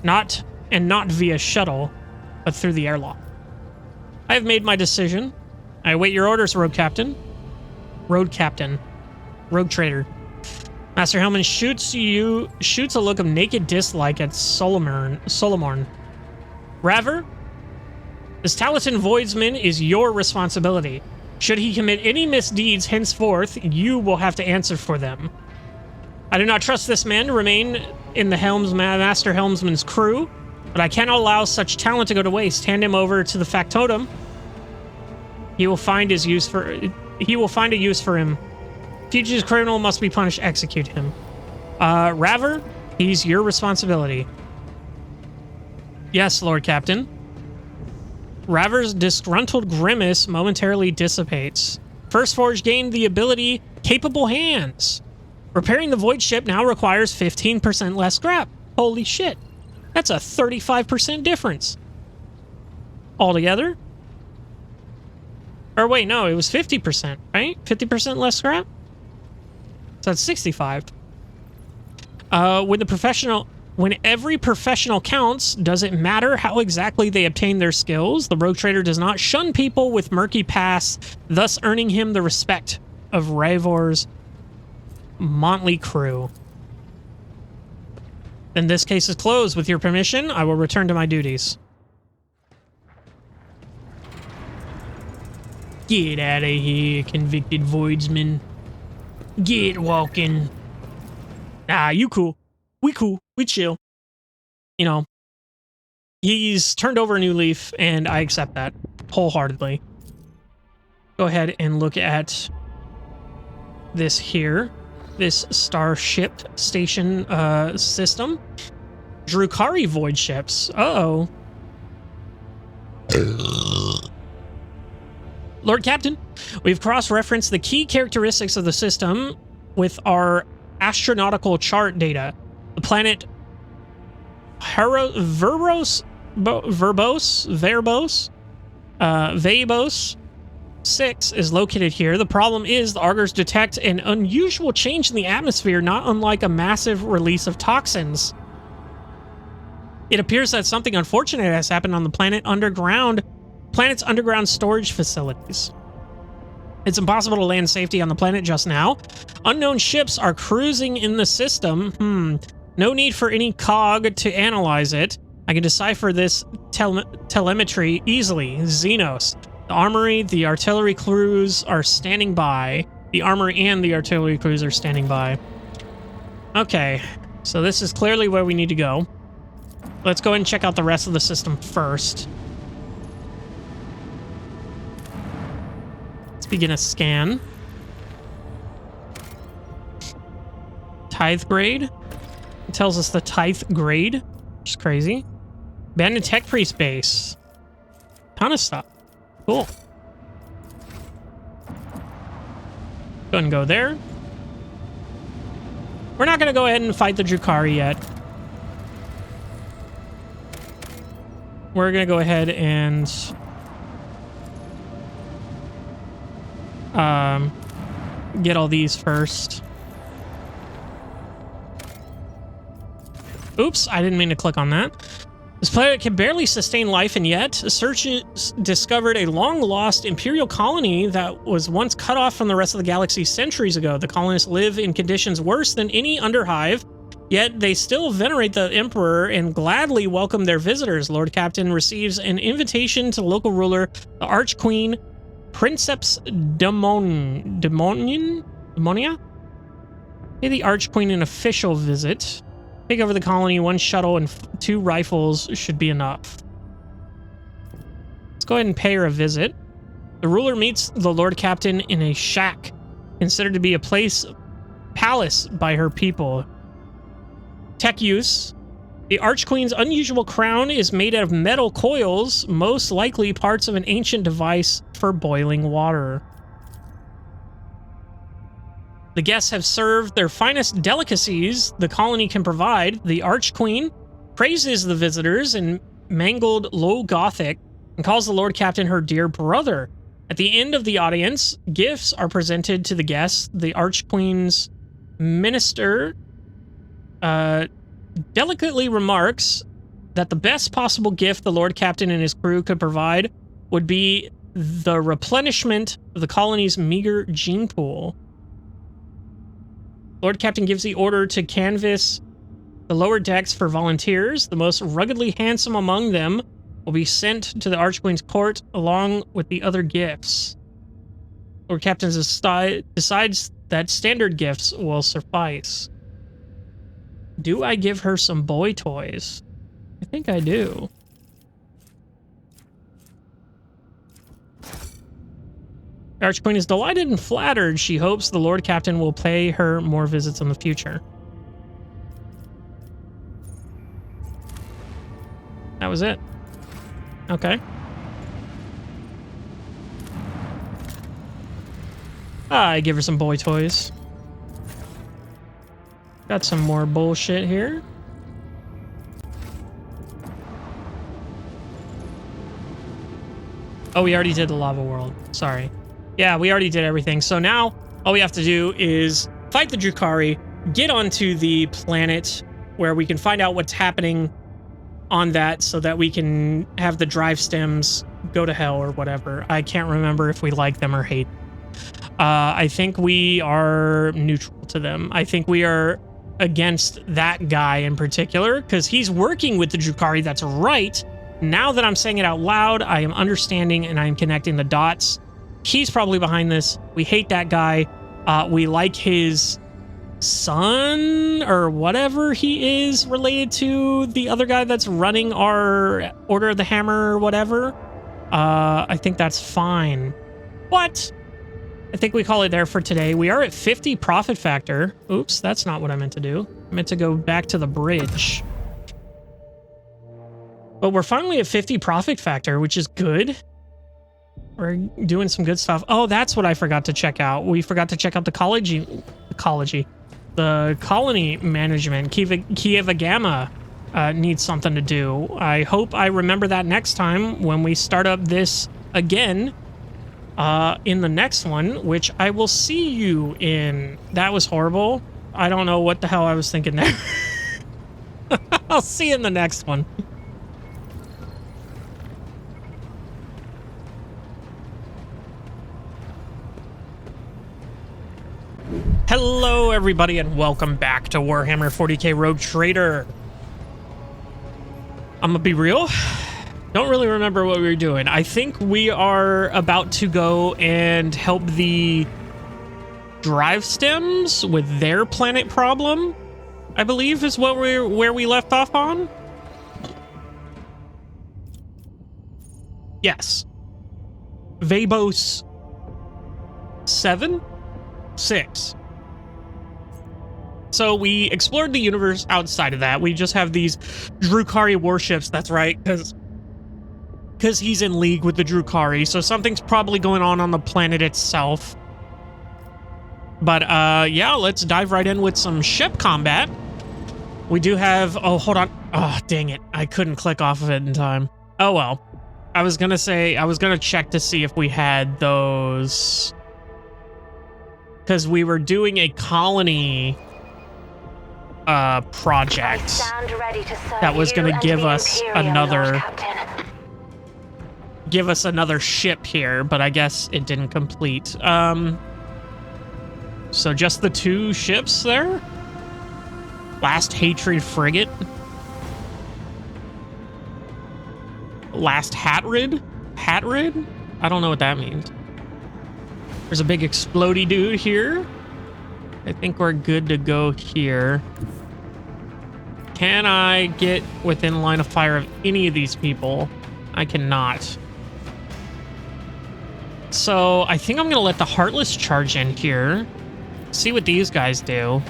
Not via shuttle, but through the airlock. I have made my decision. I await your orders, Road Captain. Road Captain. Rogue Trader. Master Hellman shoots a look of naked dislike at Solomorn. Raver, this Talatin Voidsman is your responsibility. Should he commit any misdeeds henceforth, you will have to answer for them. I do not trust this man to remain in the Master Helmsman's crew, but I cannot allow such talent to go to waste. Hand him over to the factotum. He will find a use for him. Fugitive criminal must be punished. Execute him. Raver, he's your responsibility. Yes, Lord Captain. Raver's disgruntled grimace momentarily dissipates. First Forge gained the ability Capable Hands. Repairing the Void Ship now requires 15% less scrap. Holy shit. That's a 35% difference. Altogether? Or wait, no, it was 50%, right? 50% less scrap? So that's 65. When every professional counts, does it matter how exactly they obtain their skills? The Rogue Trader does not shun people with murky pasts, thus earning him the respect of Ravor's motley crew. Then this case is closed. With your permission, I will return to my duties. Get out of here, convicted voidsman. Get walking. Nah, you cool. We cool. We chill. You know, he's turned over a new leaf, and I accept that wholeheartedly. Go ahead and look at this here. This starship station system. Drukari void ships. Uh-oh. Lord Captain, we've cross-referenced the key characteristics of the system with our astronautical chart data. The planet Verbos 6 is located here. The problem is the augurs detect an unusual change in the atmosphere, not unlike a massive release of toxins. It appears that something unfortunate has happened on the planet's underground storage facilities. It's impossible to land safety on the planet just now. Unknown ships are cruising in the system. No need for any cog to analyze it. I can decipher this telemetry easily. Xenos. The armory, the artillery crews are standing by. The armory and the artillery crews are standing by. Okay, so this is clearly where we need to go. Let's go ahead and check out the rest of the system first. Let's begin a scan. Tithe grade. It tells us the tithe grade, which is crazy. Abandoned Tech Priest base. Ton of stuff. Cool. Go ahead and go there. We're not going to go ahead and fight the Drukari yet. We're going to go ahead and Get all these first. Oops, I didn't mean to click on that. This planet can barely sustain life, and yet searchers discovered a long-lost Imperial colony that was once cut off from the rest of the galaxy centuries ago. The colonists live in conditions worse than any underhive, yet they still venerate the Emperor and gladly welcome their visitors. Lord Captain receives an invitation to the local ruler, the Archqueen, Princeps Demonia? Pay the Archqueen an official visit. Take over the colony. 1 shuttle and 2 rifles should be enough. Let's go ahead and pay her a visit. The ruler meets the Lord Captain in a shack, considered to be a palace by her people. Tech use. The Archqueen's unusual crown is made out of metal coils, most likely parts of an ancient device for boiling water. The guests have served their finest delicacies the colony can provide. The Archqueen praises the visitors in mangled Low Gothic and calls the Lord Captain her dear brother. At the end of the audience, gifts are presented to the guests. The Archqueen's minister delicately remarks that the best possible gift the Lord Captain and his crew could provide would be the replenishment of the colony's meager gene pool. Lord Captain gives the order to canvass the lower decks for volunteers. The most ruggedly handsome among them will be sent to the Archqueen's court along with the other gifts. Lord Captain decides that standard gifts will suffice. Do I give her some boy toys? I think I do. The Archqueen is delighted and flattered. She hopes the Lord Captain will pay her more visits in the future. That was it. Okay. I give her some boy toys. Got some more bullshit here. Oh, we already did the lava world. Sorry. Yeah, we already did everything. So now all we have to do is fight the Drukhari, get onto the planet where we can find out what's happening on that so that we can have the drive stems go to hell or whatever. I can't remember if we like them or hate them. I think we are neutral to them. I think we are against that guy in particular because he's working with the Drukhari. That's right. Now that I'm saying it out loud, I am understanding and I'm connecting the dots. He's probably behind this. We hate that guy. We like his son or whatever he is related to the other guy that's running our Order of the Hammer or whatever. I think that's fine. What? I think we call it there for today. We are at 50 profit factor. Oops, that's not what I meant to do. I meant to go back to the bridge. But we're finally at 50 profit factor, which is good. We're doing some good stuff. Oh, that's what I forgot to check out. We forgot to check out the colony management. Kieva Gamma needs something to do. I hope I remember that next time when we start up this again in the next one, which I will see you in. That was horrible. I don't know what the hell I was thinking there. I'll see you in the next one. Hello, everybody, and welcome back to Warhammer 40K Rogue Trader. I'm gonna be real. Don't really remember what we were doing. I think we are about to go and help the drive stems with their planet problem, I believe is what where we left off on. Yes. Vabos 6. So we explored the universe outside of that. We just have these Drukhari warships. That's right, because he's in league with the Drukhari. So something's probably going on the planet itself. But yeah, let's dive right in with some ship combat. We do have... Oh, hold on. Oh, dang it. I couldn't click off of it in time. Oh, well. I was going to say... I was going to check to see if we had those because we were doing a colony project that was going to give us another ship here, but I guess it didn't complete. So just the 2 ships there? Last Hatred Frigate? Last Hatrid? Hatrid? I don't know what that means. There's a big explodey dude here. I think we're good to go here. Can I get within line of fire of any of these people? I cannot. So I think I'm going to let the Heartless charge in here. See what these guys do.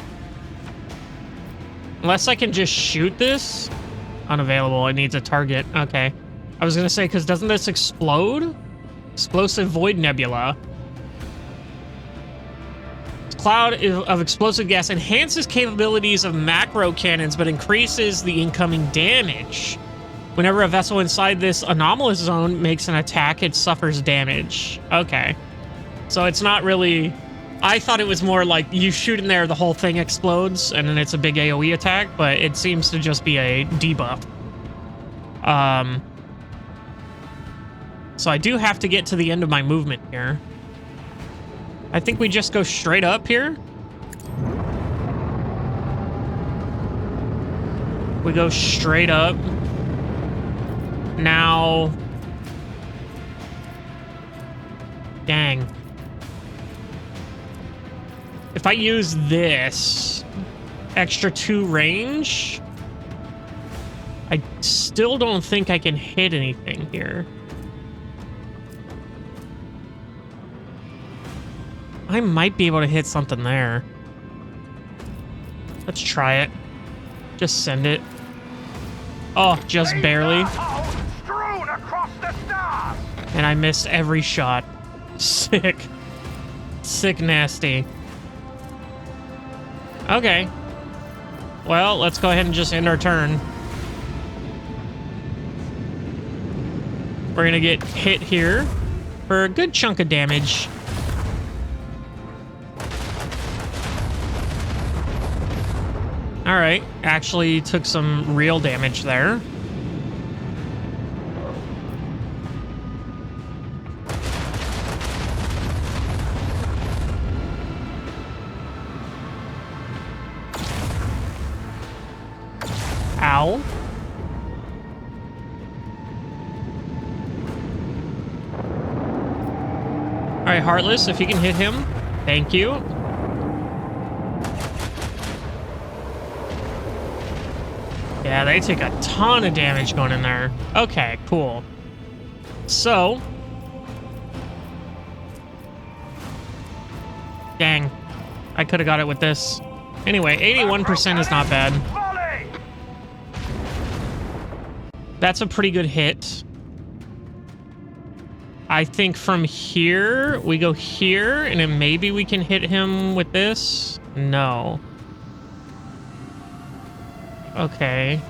Unless I can just shoot this. Unavailable. It needs a target. Okay. I was going to say, because doesn't this explode? Explosive Void Nebula. Cloud of explosive gas enhances capabilities of macro cannons, but increases the incoming damage. Whenever a vessel inside this anomalous zone makes an attack, it suffers damage. Okay. So it's not really... I thought it was more like you shoot in there, the whole thing explodes, and then it's a big AoE attack, but it seems to just be a debuff. So I do have to get to the end of my movement here. I think we just go straight up here. We go straight up. Now... Dang. If I use this extra 2 range, I still don't think I can hit anything here. I might be able to hit something there. Let's try it. Just send it. Oh, just barely. And I missed every shot. Sick. Sick nasty. Okay. Well, let's go ahead and just end our turn. We're gonna get hit here for a good chunk of damage. All right, actually took some real damage there. Ow. All right, Heartless, if you can hit him, thank you. Yeah, they take a ton of damage going in there. Okay, cool. So... Dang. I could have got it with this. Anyway, 81% is not bad. That's a pretty good hit. I think from here, we go here, and then maybe we can hit him with this. No. Okay.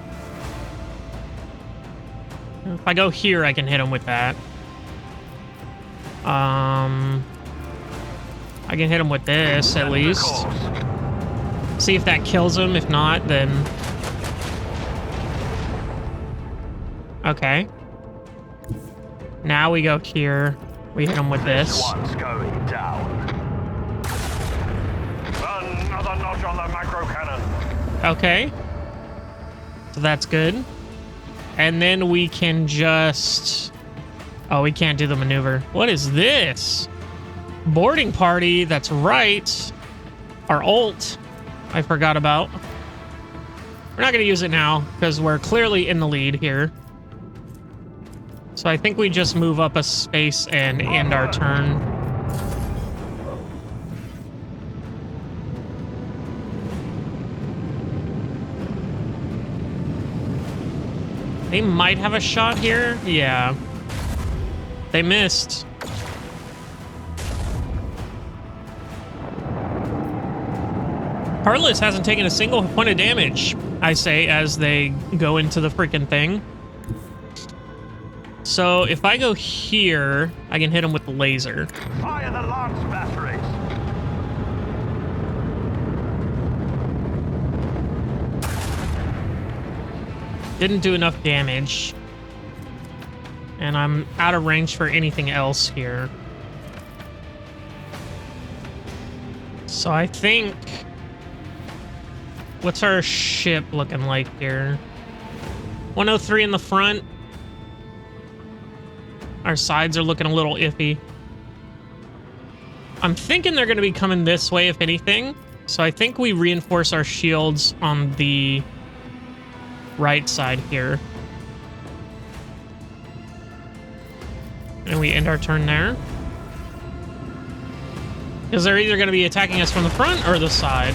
If I go here, I can hit him with that. I can hit him with this, at least. See if that kills him. If not, then... Okay. Now we go here. We hit him with this. One's going down. Another notch on the macro cannon. Okay. So that's good. And then we can just... Oh, we can't do the maneuver. What is this? Boarding party. That's right. Our ult. I forgot about. We're not going to use it now because we're clearly in the lead here. So I think we just move up a space and end our turn. They might have a shot here. Yeah. They missed. Heartless hasn't taken a single point of damage, I say, as they go into the freaking thing. So if I go here, I can hit him with the laser. Fire the lance batteries. Didn't do enough damage. And I'm out of range for anything else here. So I think... What's our ship looking like here? 103 in the front. Our sides are looking a little iffy. I'm thinking they're going to be coming this way, if anything. So I think we reinforce our shields on the right side here. And we end our turn there. Because they're either going to be attacking us from the front or the side.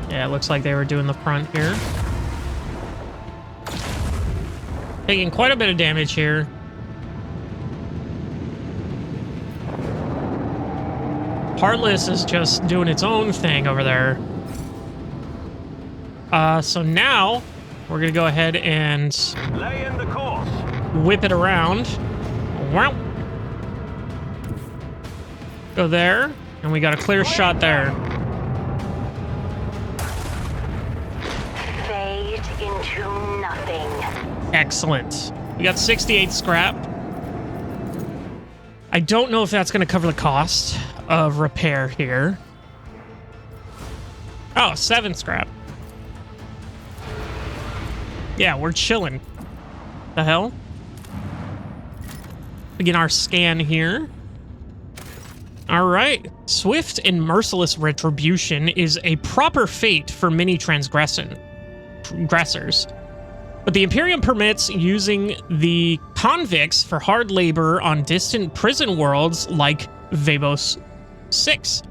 Yeah, it looks like they were doing the front here. Taking quite a bit of damage here. Heartless is just doing its own thing over there. So now we're going to go ahead and Lay in the course. whip it around. Wow. Go there, and we got a clear shot there. Fade into nothing. Excellent. We got 68 scrap. I don't know if that's going to cover the cost of repair here. Oh, 7 scrap. Yeah, we're chilling. The hell? Begin our scan here. All right. Swift and merciless retribution is a proper fate for many transgressors. But the Imperium permits using the convicts for hard labor on distant prison worlds like Vebos 6.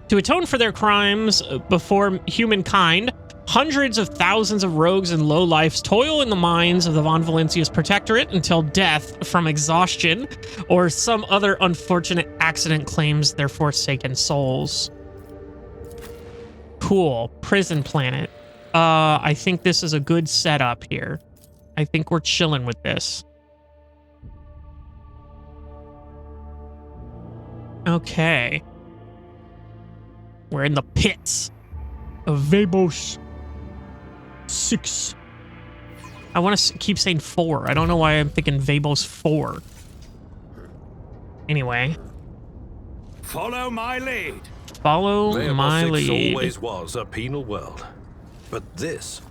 To atone for their crimes before humankind, hundreds of thousands of rogues and lowlifes toil in the mines of the Von Valencia's protectorate until death from exhaustion or some other unfortunate accident claims their forsaken souls. Cool. Prison planet. I think this is a good setup here. I think we're chilling with this. Okay. We're in the pits of Vebos 6. I want to keep saying 4. I don't know why I'm thinking Vebos 4. Anyway. Follow my lead. Follow my lead. Always was a penal world. But this,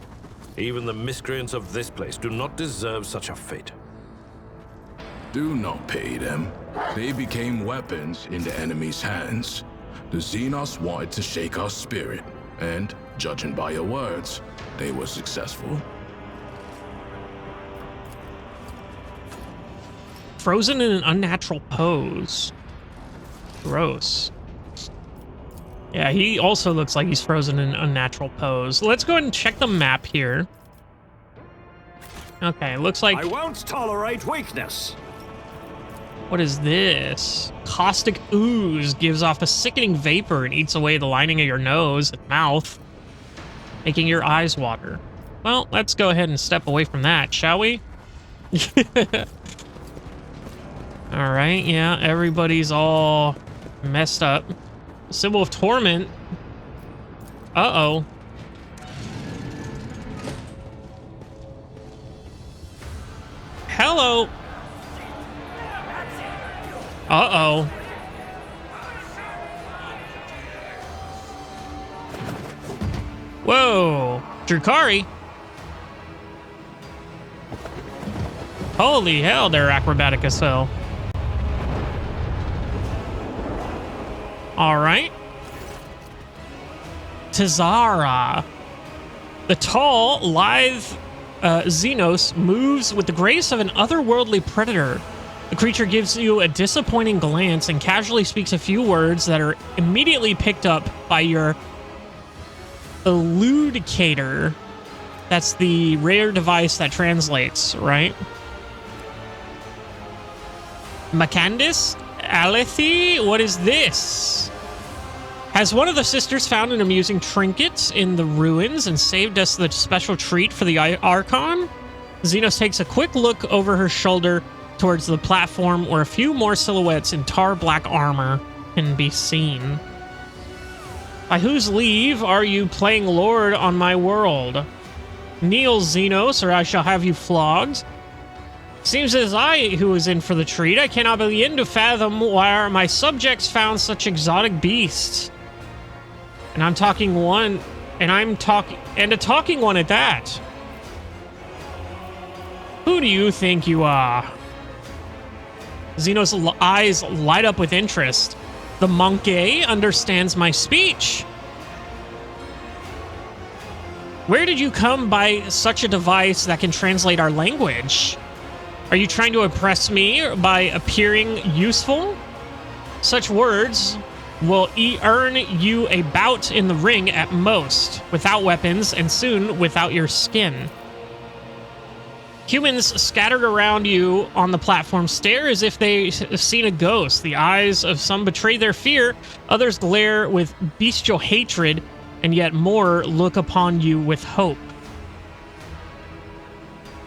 even the miscreants of this place do not deserve such a fate. Do not pay them. They became weapons in the enemy's hands. The Xenos wanted to shake our spirit, and, judging by your words, they were successful. Frozen in an unnatural pose. Gross. Yeah, he also looks like he's frozen in an unnatural pose. Let's go ahead and check the map here. Okay, looks like... I won't tolerate weakness. What is this? Caustic ooze gives off a sickening vapor and eats away the lining of your nose and mouth, making your eyes water. Well, let's go ahead and step away from that, shall we? All right, yeah, everybody's all messed up. Symbol of torment. Uh-oh. Hello. Uh-oh. Whoa. Drukari. Holy hell, they're acrobatic as hell. All right. Tazara. The tall, lithe Xenos moves with the grace of an otherworldly predator. The creature gives you a disappointing glance and casually speaks a few words that are immediately picked up by your eludicator. That's the rare device that translates, right? Macandis? Alethi? What is this? Has one of the sisters found an amusing trinket in the ruins and saved us the special treat for the Archon? Xenos takes a quick look over her shoulder towards the platform where a few more silhouettes in tar black armor can be seen. By whose leave are you playing Lord on my world? Kneel, Xenos, or I shall have you flogged. Seems it is I who is in for the treat. I cannot begin to fathom why my subjects found such exotic beasts. And I'm talking one, and a talking one at that. Who do you think you are? Xenos' eyes light up with interest. The monkey understands my speech. Where did you come by such a device that can translate our language? Are you trying to impress me by appearing useful? Such words will earn you a bout in the ring at most, without weapons, and soon without your skin. Humans scattered around you on the platform stare as if they've seen a ghost. The eyes of some betray their fear, others glare with bestial hatred, and yet more look upon you with hope.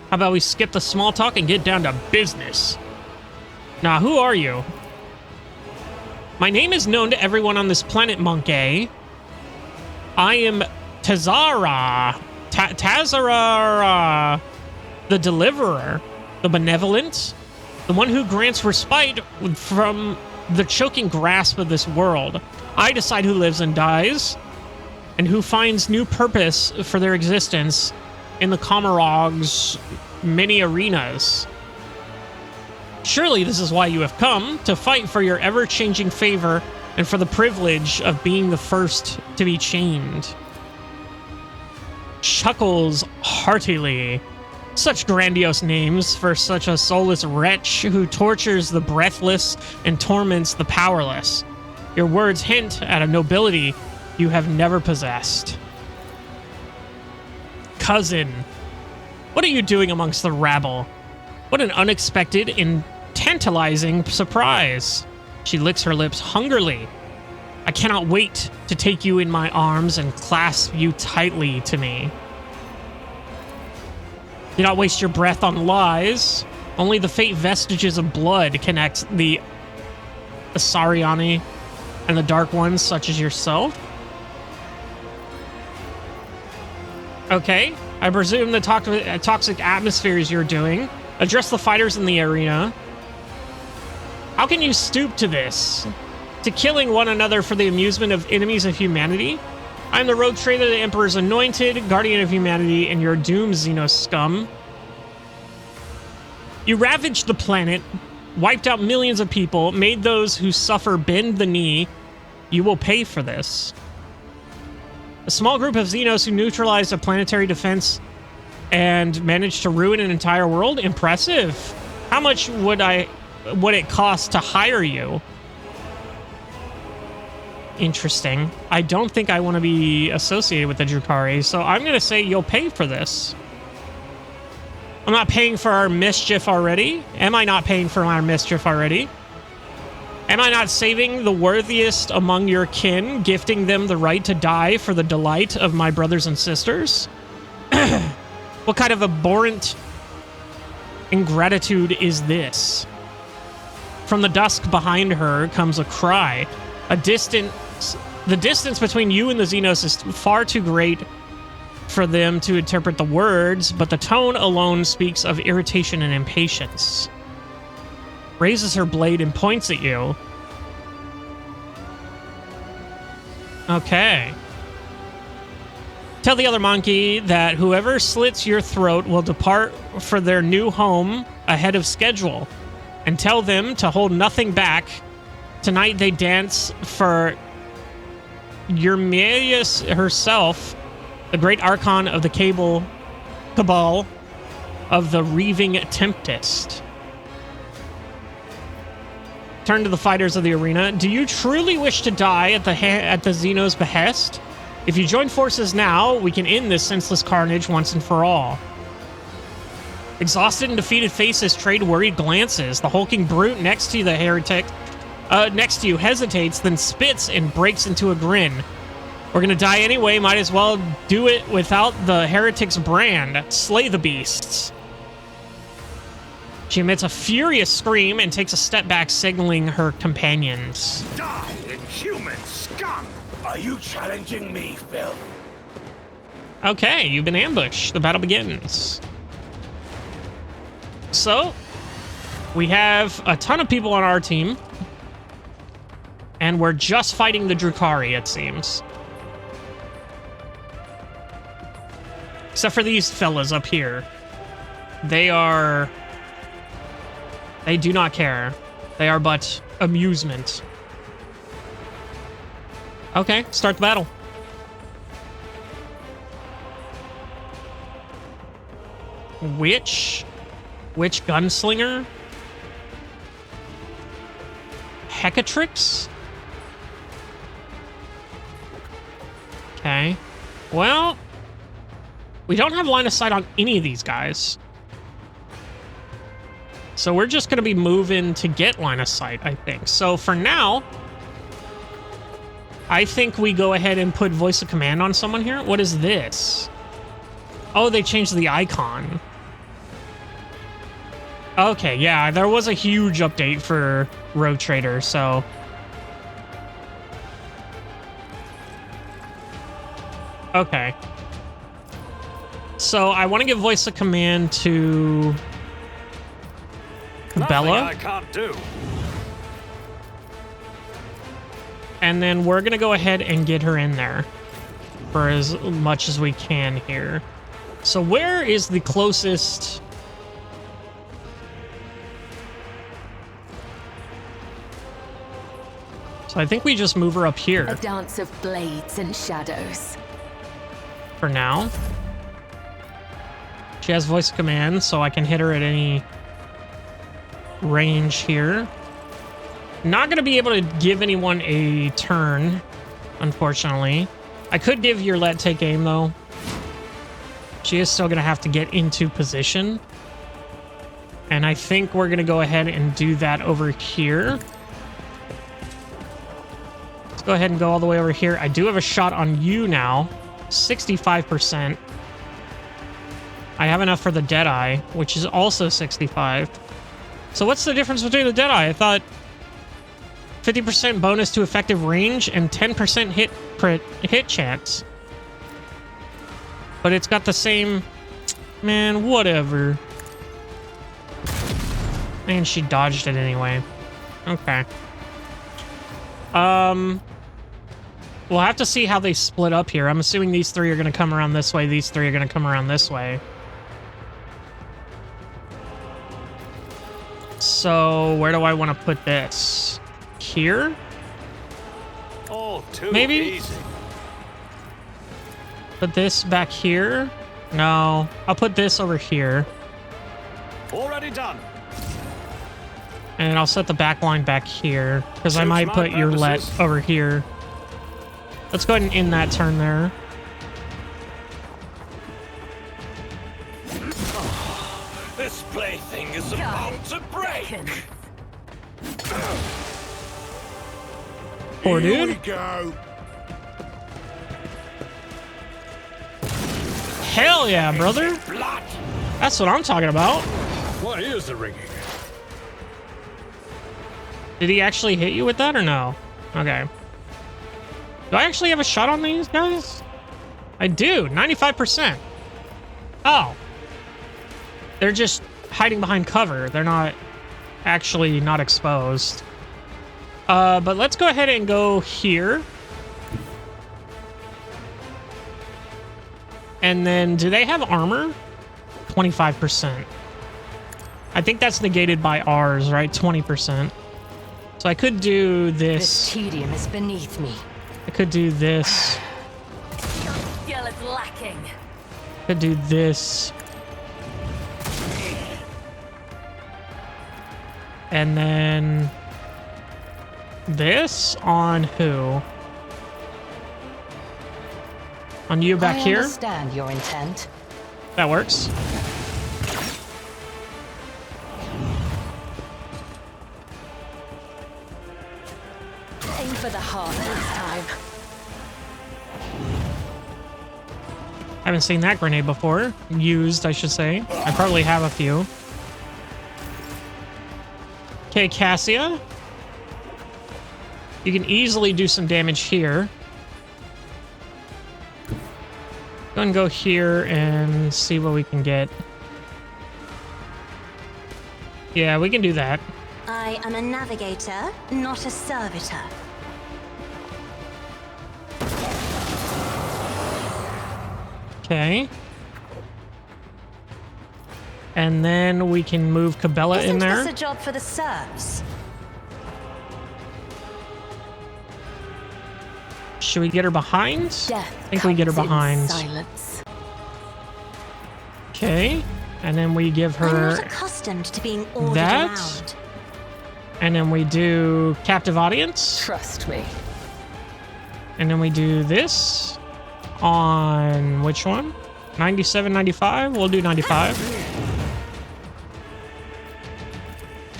How about we skip the small talk and get down to business? Now, who are you? My name is known to everyone on this planet, Monkey. I am Tazara. Tazara, the Deliverer, the Benevolent, the one who grants respite from the choking grasp of this world. I decide who lives and dies, and who finds new purpose for their existence in the Comarog's many arenas. Surely this is why you have come, to fight for your ever-changing favor and for the privilege of being the first to be chained. Chuckles heartily. Such grandiose names for such a soulless wretch who tortures the breathless and torments the powerless. Your words hint at a nobility you have never possessed. Cousin, what are you doing amongst the rabble? What an unexpected and tantalizing surprise. She licks her lips hungrily. I cannot wait to take you in my arms and clasp you tightly to me. Do not waste your breath on lies. Only the faint vestiges of blood connect the Asariani and the Dark Ones, such as yourself. Okay, I presume the toxic atmospheres you're doing. Address the fighters in the arena. How can you stoop to this? To killing one another for the amusement of enemies of humanity? I'm the rogue trader, the Emperor's anointed, guardian of humanity, and your doomed Xenos scum. You ravaged the planet, wiped out millions of people, made those who suffer bend the knee. You will pay for this. A small group of Xenos who neutralized a planetary defense and managed to ruin an entire world? Impressive. How much would it cost to hire you? Interesting. I don't think I want to be associated with the Drukhari, so I'm going to say you'll pay for this. I'm not paying for our mischief already. Am I not paying for our mischief already? Am I not saving the worthiest among your kin, gifting them the right to die for the delight of my brothers and sisters? What kind of abhorrent ingratitude is this? From the dusk behind her comes a cry. The distance between you and the Xenos is far too great for them to interpret the words, but the tone alone speaks of irritation and impatience. Raises her blade and points at you. Okay. Tell the other monkey that whoever slits your throat will depart for their new home ahead of schedule. And tell them to hold nothing back. Tonight they dance for Eurymaius herself, the great archon of the cabal of the Reaving Tempest. Turn to the fighters of the arena. Do you truly wish to die at the Xenos' behest? If you join forces now, we can end this senseless carnage once and for all. Exhausted and defeated faces trade worried glances. The hulking brute next to you, the heretic, next to you hesitates, then spits and breaks into a grin. We're gonna die anyway, might as well do it without the heretic's brand. Slay the beasts. She emits a furious scream and takes a step back, signaling her companions. Die, inhuman scum! Are you challenging me, Phil? Okay, you've been ambushed. The battle begins. So, we have a ton of people on our team. And we're just fighting the Drukhari, it seems. Except for these fellas up here. They do not care. They are but amusement. Okay, start the battle. Which gunslinger? Hecatrix? Okay. Well, we don't have line of sight on any of these guys. So we're just going to be moving to get line of sight, I think. So for now, I think we go ahead and put voice of command on someone here. What is this? Oh, they changed the icon. Okay, yeah, there was a huge update for Rogue Trader, so... Okay. So I want to give voice of command to... Bella. I can't do. And then we're going to go ahead and get her in there for as much as we can here. So where is the closest... So I think we just move her up here. A dance of blades and shadows. For now. She has voice command, so I can hit her at any range here. Not going to be able to give anyone a turn, unfortunately. I could give your let take aim, though. She is still going to have to get into position. And I think we're going to go ahead and do that over here. Let's go ahead and go all the way over here. I do have a shot on you now. 65%. I have enough for the Deadeye, which is also 65. So what's the difference between the Deadeye? I thought 50% bonus to effective range and 10% hit chance. But it's got the same... Man, whatever. And she dodged it anyway. Okay. We'll have to see how they split up here. I'm assuming these three are going to come around this way. These three are going to come around this way. So, where do I want to put this? Here? Oh, too maybe? easy. Put this back here? No. I'll put this over here. Already done. And I'll set the back line back here. Because I Suits might my put your let purposes. over here. Let's go ahead and end that turn there. This plaything is about to break. Poor Here dude. we go. Hell yeah, brother. Blood. That's what I'm talking about. My ears are ringing. Did he actually hit you with that or no? Okay. Do I actually have a shot on these guys? I do. 95%. Oh. They're just hiding behind cover. They're not actually not exposed. But let's go ahead and go here. And then, do they have armor? 25%. I think that's negated by ours, right? 20%. So I could do This this. tedium is beneath me. I could do this. Your skill is lacking. Could do this. And then this on who? On you back I here? understand your intent. That works. Aim for the heart this time. Haven't seen that grenade before. Used, I should say. I probably have a few. Okay, Cassia. You can easily do some damage here. Go and go here and see what we can get. Yeah, we can do that. I am a navigator, not a servitor. Okay. And then we can move Cabela in there. Isn't this a job for the serfs? Should we get her behind? Death I think we get her comes in behind. silence. Okay. And then we give I'm her not accustomed to being ordered that. around. And then we do captive audience. Trust me. And then we do this on which one? 97, 95? We'll do 95.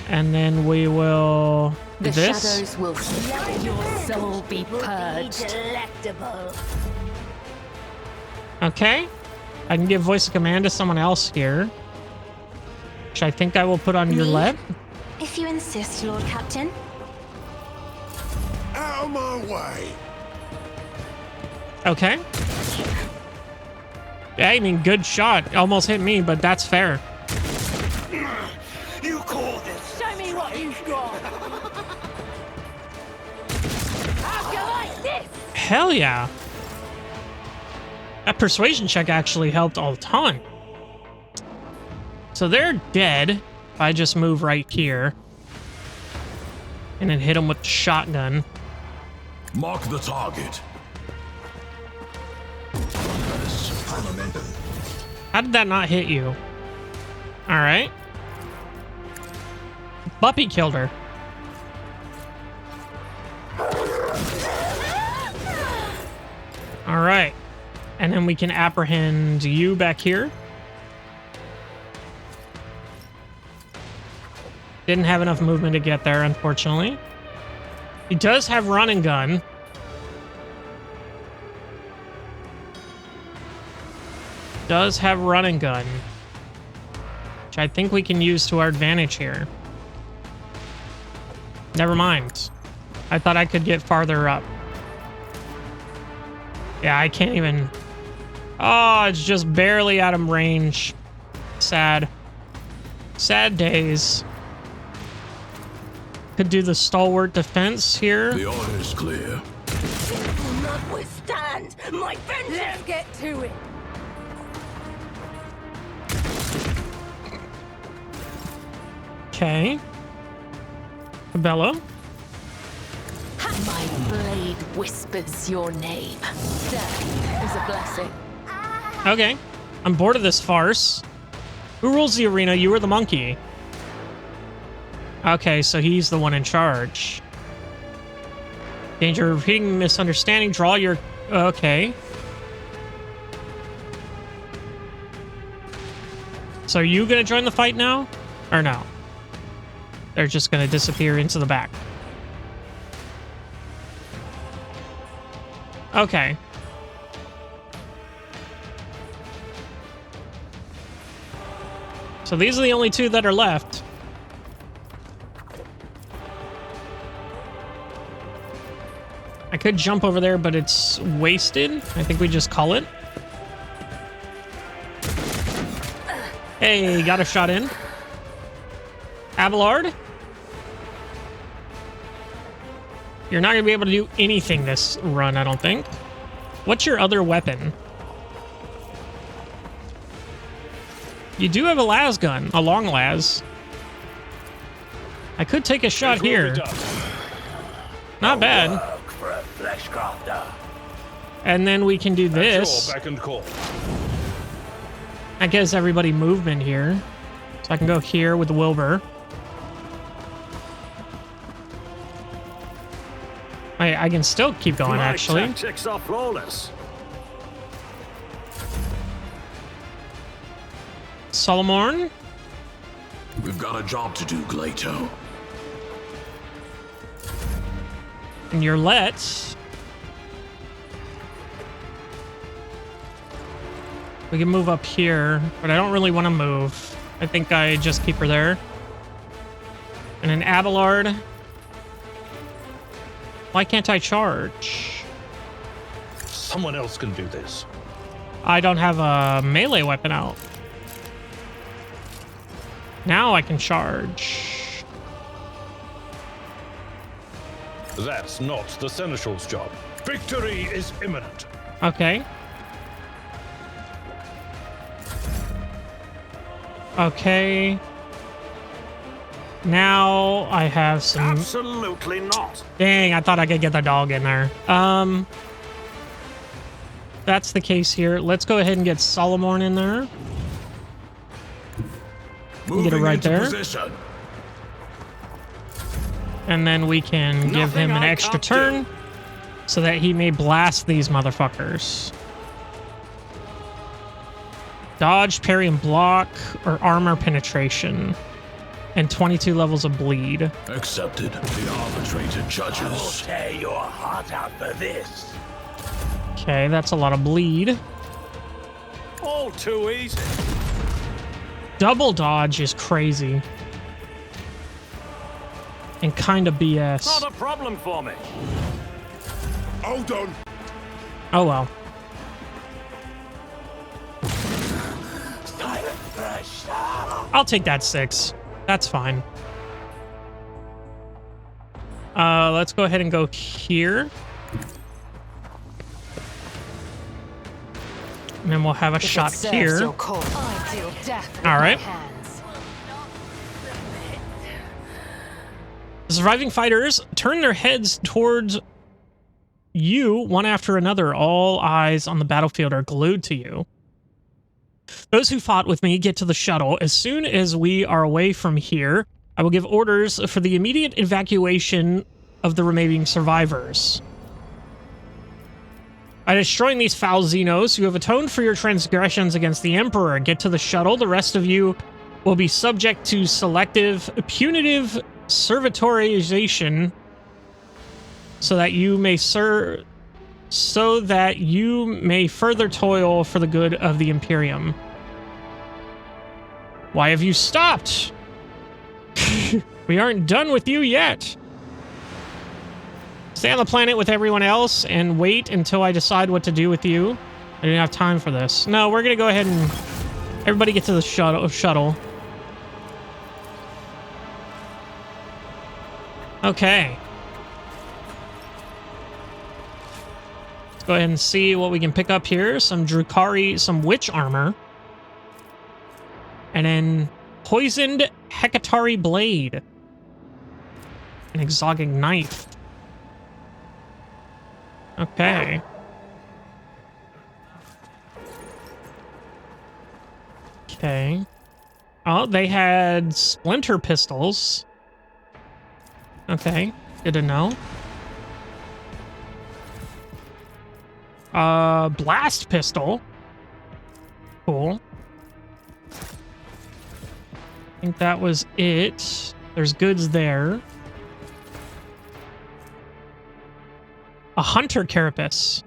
And then we will The this. shadows will let your soul be purged. Delectable. Okay. I can give voice of command to someone else here. Which I think I will put on your Me? left. If you insist, Lord Captain. Out of my way. Okay. Yeah, I mean, good shot. Almost hit me, but that's fair. You call this? Show me what you've got. How go like this? Hell yeah. That persuasion check actually helped a ton. So they're dead. If I just move right here. And then hit them with the shotgun. Mark the target. How did that not hit you? Alright. Buppy killed her. Alright. And then we can apprehend you back here. Didn't have enough movement to get there, unfortunately. He does have run and gun. Does have run and gun. Which I think we can use to our advantage here. Never mind. I thought I could get farther up. Yeah, I can't even... Oh, it's just barely out of range. Sad. Sad days. Could do the stalwart defense here. The order is clear. Will not withstand my vengeance. Let's get to it. Okay. Cabela. My blade whispers your name. Death is a blessing. Okay. I'm bored of this farce. Who rules the arena? You or the monkey? Okay, so he's the one in charge. Danger of repeating misunderstanding. Draw your... Okay. So are you going to join the fight now? Or no? They're just going to disappear into the back. Okay. So these are the only two that are left. I could jump over there, but it's wasted. I think we just call it. Hey, got a shot in. Abelard? You're not going to be able to do anything this run, I don't think. What's your other weapon? You do have a las gun, a long las. I could take a shot here. Not bad. Work for a flesh crafter. And then we can do this. Beck and call. That gives everybody movement here. So I can go here with the Wilbur. I can still keep going, actually. Tactics are flawless. Solomon? We've got a job to do, Glato. And your let. We can move up here, but I don't really want to move. I think I just keep her there. And an Abelard. Why can't I charge? Someone else can do this. I don't have a melee weapon out. Now I can charge. That's not the Seneschal's job. Victory is imminent. Okay. Okay. Now I have some... Absolutely not. Dang, I thought I could get the dog in there. That's the case here. Let's go ahead and get Solomon in there. Get it right there. Position. And then we can give him an extra turn so that he may blast these motherfuckers. Dodge, parry, and block, or armor penetration. And 22 levels of bleed. Accepted. The arbitrator judges. Tear your heart out for this. Okay, that's a lot of bleed. All too easy. Double dodge is crazy. And kind of BS. Not a problem for me. Hold on. Oh well. I'll take that 6. That's fine. Let's go ahead and go here. And then we'll have a shot here. I deal death with All right. my hands. The surviving fighters turn their heads towards you, one after another. All eyes on the battlefield are glued to you. Those who fought with me get to the shuttle. As soon as we are away from here, I will give orders for the immediate evacuation of the remaining survivors. By destroying these foul Xenos, you have atoned for your transgressions against the Emperor. Get to the shuttle. The rest of you will be subject to selective, punitive servitorization so that you may further toil for the good of the Imperium. Why have you stopped? We aren't done with you yet. Stay on the planet with everyone else and wait until I decide what to do with you. I didn't have time for this. No, we're gonna go ahead and everybody get to the shuttle. Okay. Let's go ahead and see what we can pick up here. Some Drukhari, some witch armor. And then poisoned Hekatari blade. An exotic knife. Okay. Okay. Oh, they had splinter pistols. Okay, good to know. Blast pistol. Cool. I think that was it. There's goods there. A hunter carapace.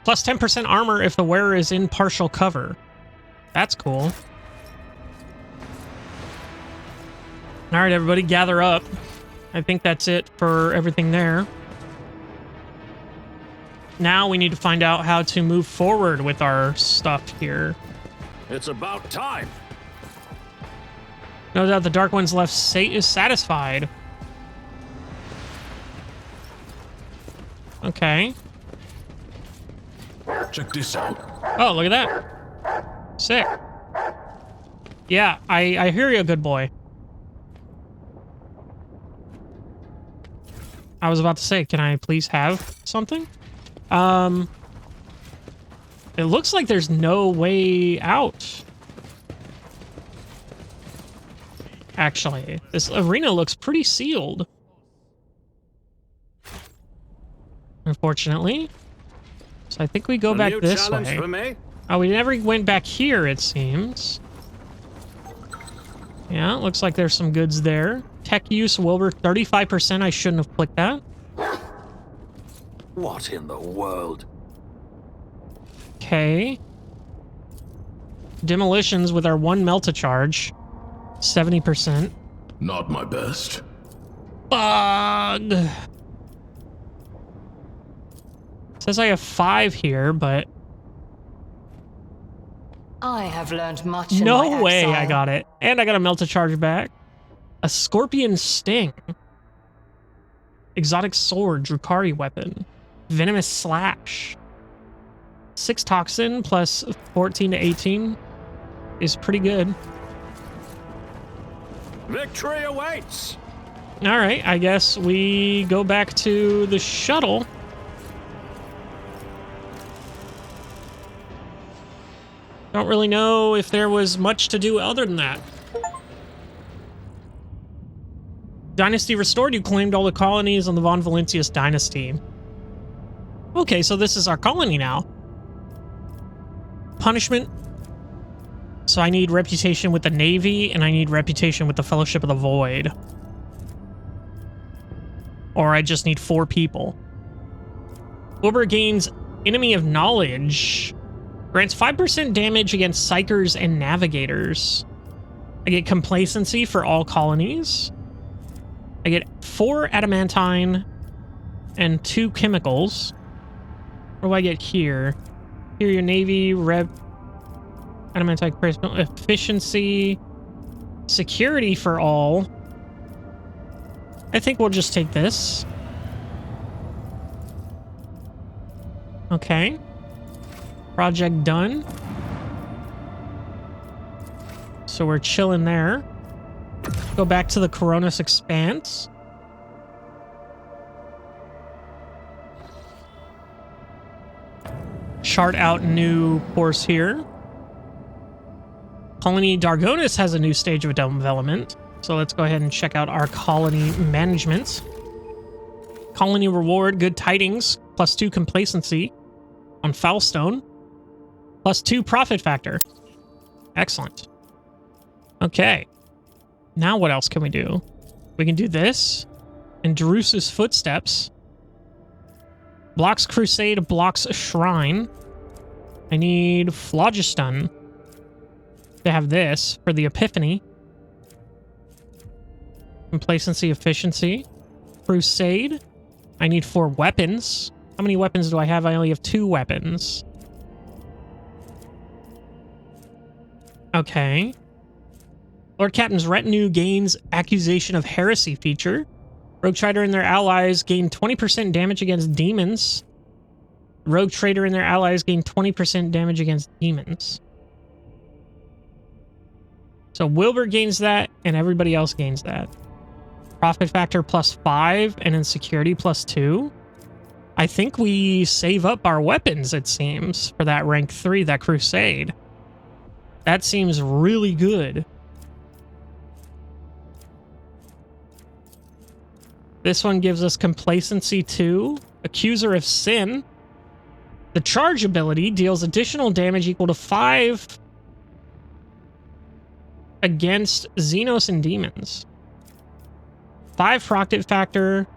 Plus 10% armor if the wearer is in partial cover. That's cool. All right, everybody, gather up. I think that's it for everything there. Now we need to find out how to move forward with our stuff here. It's about time. No doubt the Dark One's left is satisfied. Okay. Check this out. Oh, look at that. Sick. Yeah, I hear you, good boy. I was about to say, can I please have something? It looks like there's no way out. Actually, this arena looks pretty sealed. Unfortunately. So I think we go back this way. For me? Oh, we never went back here, it seems. Yeah, looks like there's some goods there. Tech use Wilbur 35%. I shouldn't have clicked that. What in the world? Okay. Demolitions with our 1 melta charge. 70%. Not my best. Bug. Says I have 5 here, but I have learned much in my no way exile. I got it. And I got a melt to charge back. A scorpion sting. Exotic sword, Drukari weapon. Venomous slash. 6 toxin plus 14 to 18 is pretty good. Victory awaits! Alright, I guess we go back to the shuttle. Don't really know if there was much to do other than that. Dynasty restored. You claimed all the colonies on the Von Valentius dynasty. Okay, so this is our colony now. Punishment. So I need reputation with the Navy, and I need reputation with the Fellowship of the Void. Or I just need 4 people. Wilbur gains Enemy of Knowledge. Grants 5% damage against Psychers and Navigators. I get Complacency for all colonies. I get 4 Adamantine and 2 Chemicals. What do I get here? Here, your Navy, Adamantine Crystal, Efficiency, Security for all. I think we'll just take this. Okay. Project done. So we're chilling there. Go back to the Coronis Expanse. Chart out new course here. Colony Dargonis has a new stage of development. So let's go ahead and check out our colony management. Colony reward, good tidings, +2 complacency on Foulstone, +2 profit factor. Excellent. Okay. Now what else can we do? We can do this. And Drus's Footsteps. Blocks Crusade, blocks Shrine. I need Phlogiston to have this for the Epiphany. Complacency, efficiency. Crusade. I need 4 weapons. How many weapons do I have? I only have 2 weapons. Okay. Lord Captain's Retinue gains Accusation of Heresy feature. Rogue Trader and their allies gain 20% damage against demons. Rogue Trader and their allies gain 20% damage against demons. So Wilbur gains that, and everybody else gains that. Profit factor +5, and then security +2. I think we save up our weapons, it seems, for that rank 3, that Crusade. That seems really good. This one gives us Complacency 2, Accuser of Sin. The charge ability deals additional damage equal to 5 against Xenos and demons. 5 profit factor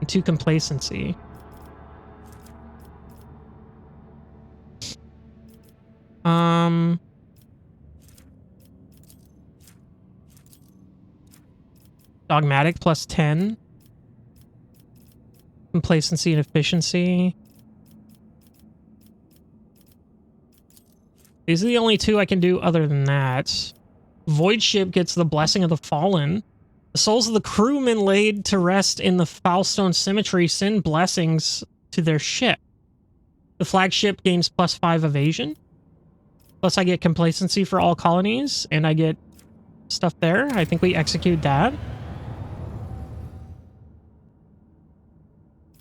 and 2 complacency. Dogmatic +10. Complacency and efficiency. These are the only 2 I can do other than that. Void Ship gets the Blessing of the Fallen. The souls of the crewmen laid to rest in the Foulstone Cemetery send blessings to their ship. The flagship gains +5 evasion. Plus I get complacency for all colonies, and I get stuff there. I think we execute that.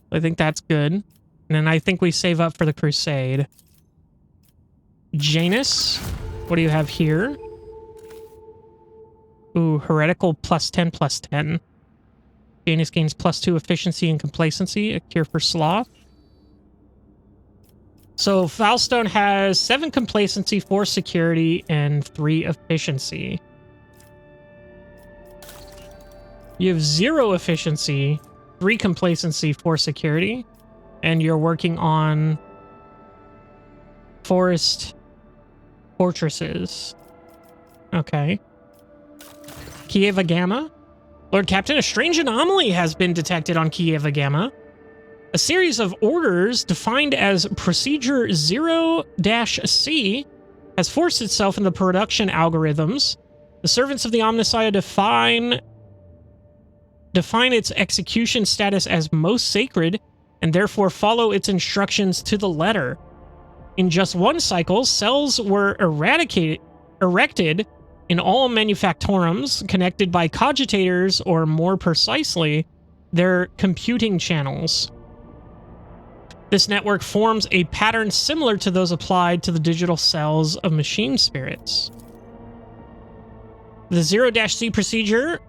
I think that's good. And then I think we save up for the Crusade. Janus, what do you have here? Ooh, Heretical +10/+10. Janus gains +2 efficiency and complacency, a cure for sloth. So Foulstone has 7 complacency, 4 security, and 3 efficiency. You have 0 efficiency, 3 complacency, 4 security, and you're working on forest fortresses. Okay. Kieva Gamma. Lord Captain, a strange anomaly has been detected on Kieva Gamma. A series of orders defined as Procedure 0-C has forced itself in the production algorithms. The servants of the Omnissiah define its execution status as most sacred and therefore follow its instructions to the letter. In just one cycle, cells were erected in all manufactorums connected by cogitators, or more precisely, their computing channels. This network forms a pattern similar to those applied to the digital cells of machine spirits. The 0-C procedure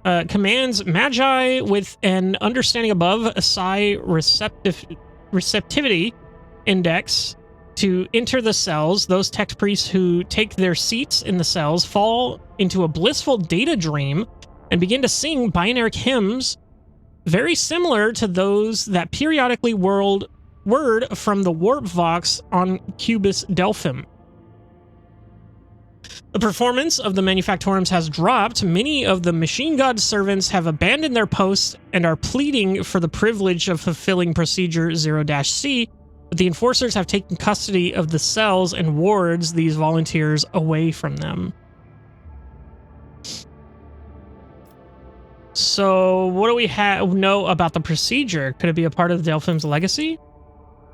commands Magi with an understanding above a psi receptivity index to enter the cells. Those tech priests who take their seats in the cells fall into a blissful data dream and begin to sing binary hymns very similar to those that periodically word from the Warp Vox on Cubus Delphim. The performance of the manufactorums has dropped. Many of the machine god servants have abandoned their posts and are pleading for the privilege of fulfilling Procedure 0-C, but the enforcers have taken custody of the cells and wards these volunteers away from them. So, what do we know about the procedure? Could it be a part of Delphim's legacy?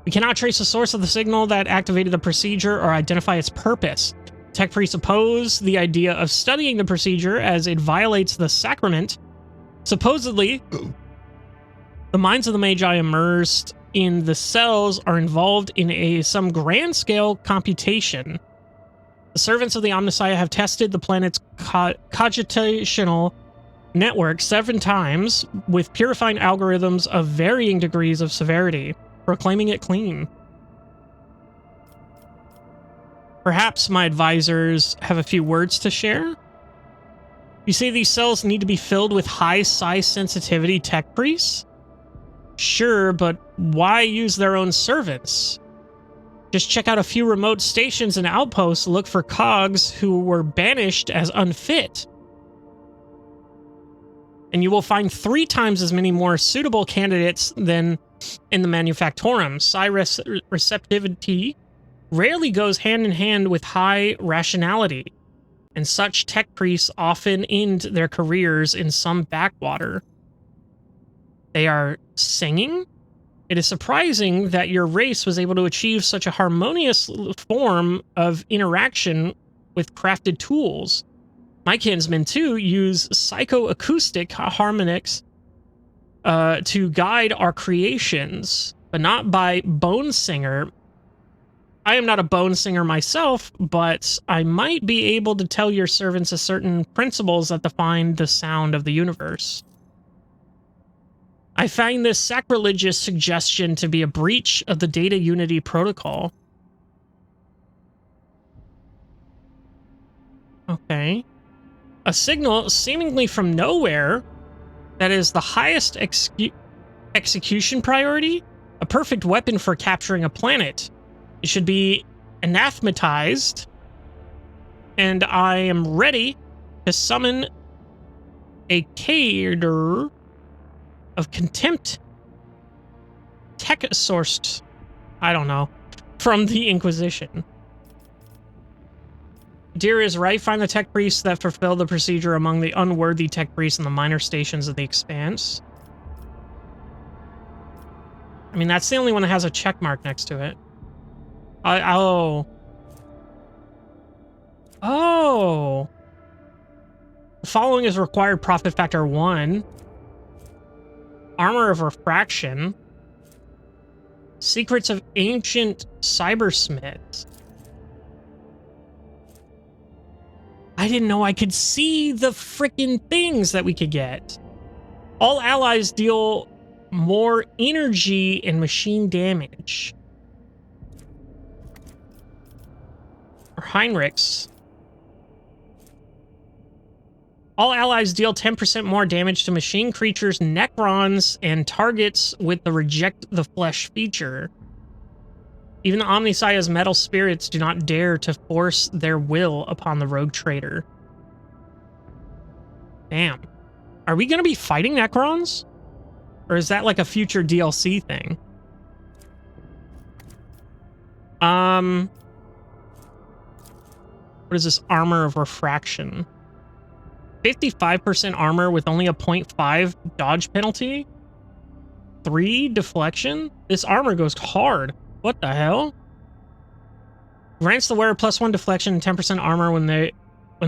We cannot trace the source of the signal that activated the procedure or identify its purpose. Tech priests oppose the idea of studying the procedure as it violates the sacrament. Supposedly, the minds of the Magi immersed in the cells are involved in some grand-scale computation. The servants of the Omnissiah have tested the planet's cogitational network 7 times with purifying algorithms of varying degrees of severity, proclaiming it clean. Perhaps my advisors have a few words to share. You say these cells need to be filled with high psi sensitivity tech priests? Sure, but why use their own servants? Just check out a few remote stations and outposts, look for cogs who were banished as unfit. And you will find 3 times as many more suitable candidates than in the manufactorum. Psi receptivity rarely goes hand in hand with high rationality, and such tech priests often end their careers in some backwater. They are singing? It is surprising that your race was able to achieve such a harmonious form of interaction with crafted tools. My kinsmen, too, use psychoacoustic harmonics to guide our creations, but not by bone singer. I am not a bone singer myself, but I might be able to tell your servants a certain principles that define the sound of the universe. I find this sacrilegious suggestion to be a breach of the data unity protocol. Okay. A signal seemingly from nowhere that is the highest execution priority, a perfect weapon for capturing a planet. It should be anathematized, and I am ready to summon a cadre of contempt tech sourced, I don't know, from the Inquisition. Deer is right. Find the tech priests that fulfill the procedure among the unworthy tech priests in the minor stations of the Expanse. I mean, that's the only one that has a check mark next to it. Oh. The following is required: profit factor 1. Armor of refraction. Secrets of ancient cybersmiths. I didn't know I could see the frickin' things that we could get. All allies deal more energy and machine damage. Or Heinrichs. All allies deal 10% more damage to machine creatures, Necrons, and targets with the reject the flesh feature. Even the Omnissiah's metal spirits do not dare to force their will upon the rogue trader. Damn. Are we going to be fighting Necrons? Or is that like a future DLC thing? What is this? Armor of refraction. 55% armor with only a 0.5 dodge penalty? 3 deflection? This armor goes hard. What the hell? Grants the wearer +1 deflection and 10% armor when the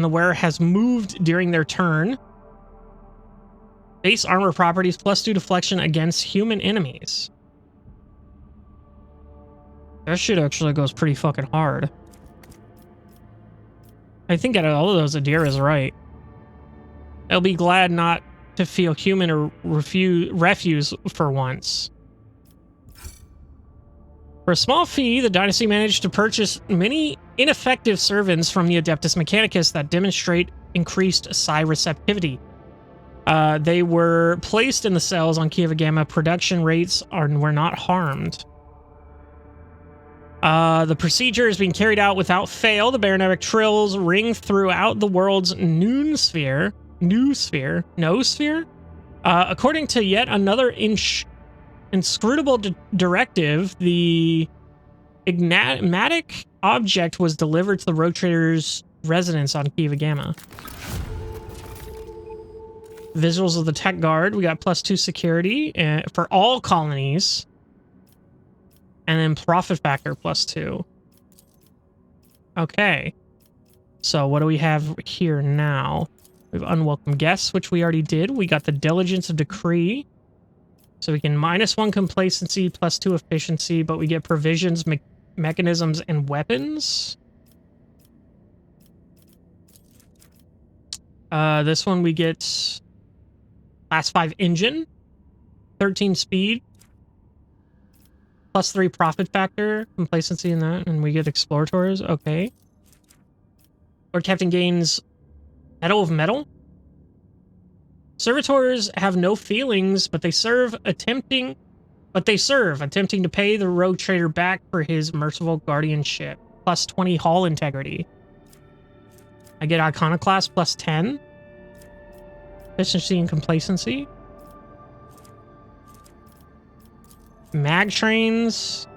wearer has moved during their turn. Base armor properties +2 deflection against human enemies. That shit actually goes pretty fucking hard. I think out of all of those, Adira's right. I'll be glad not to feel human or refuse for once. For a small fee, the Dynasty managed to purchase many ineffective servants from the Adeptus Mechanicus that demonstrate increased psi receptivity. They were placed in the cells on Kiva Gamma. Production rates were not harmed. The procedure is being carried out without fail. The baronetic trills ring throughout the world's noosphere. According to yet another inscrutable directive, the enigmatic object was delivered to the Rogue Trader's residence on Kiva Gamma. Visuals of the Tech Guard. We got +2 security for all colonies. And then profit factor +2. Okay. So what do we have here now? We have unwelcome guests, which we already did. We got the diligence of decree. So we can -1 complacency, +2 efficiency, but we get provisions, mechanisms, and weapons. This one we get class 5 engine, 13 speed, +3 profit factor, complacency in that, and we get explorators. Okay. Lord Captain gains Medal of Metal. Servitors have no feelings, but they serve attempting to pay the Rogue Trader back for his merciful guardianship. +20 hull integrity. I get Iconoclast +10. Efficiency and complacency. Mag trains,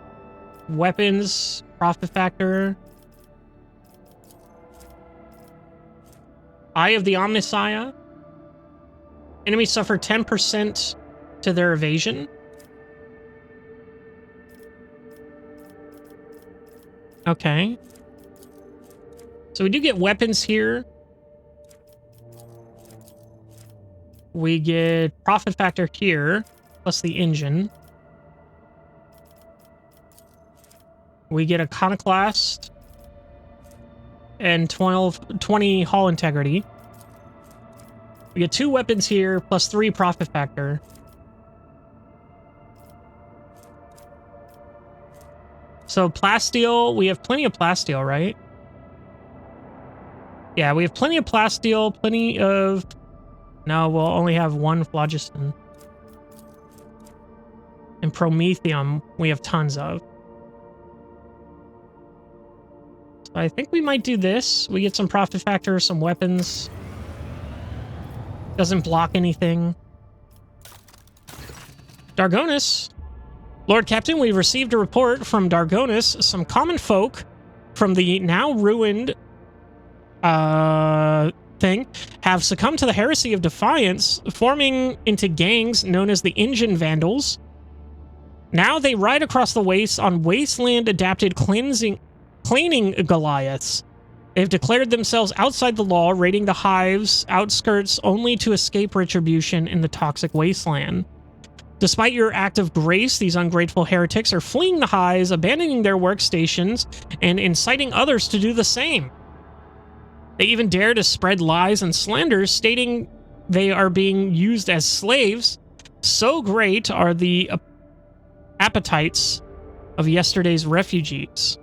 weapons, profit factor. Eye of the Omnissiah. Enemies suffer 10% to their evasion. Okay. So we do get weapons here. We get profit factor here, plus the engine. We get Iconoclast and 20 hull integrity. We get 2 weapons here, +3 profit factor. So plasteel, we have plenty of plasteel, right? Yeah, we have plenty of plasteel, plenty of... No, we'll only have 1 phlogiston. And promethium, we have tons of. So I think we might do this. We get some profit factor, some weapons. Doesn't block anything. Dargonis. Lord Captain, we've received a report from Dargonis. Some common folk from the now ruined thing have succumbed to the heresy of defiance, forming into gangs known as the Engine Vandals. Now they ride across the waste on wasteland-adapted cleaning Goliaths. They've declared themselves outside the law, raiding the hive's outskirts only to escape retribution in the toxic wasteland. Despite your act of grace, these ungrateful heretics are fleeing the hives, abandoning their workstations, and inciting others to do the same. They even dare to spread lies and slanders, stating they are being used as slaves. So great are the appetites of yesterday's refugees.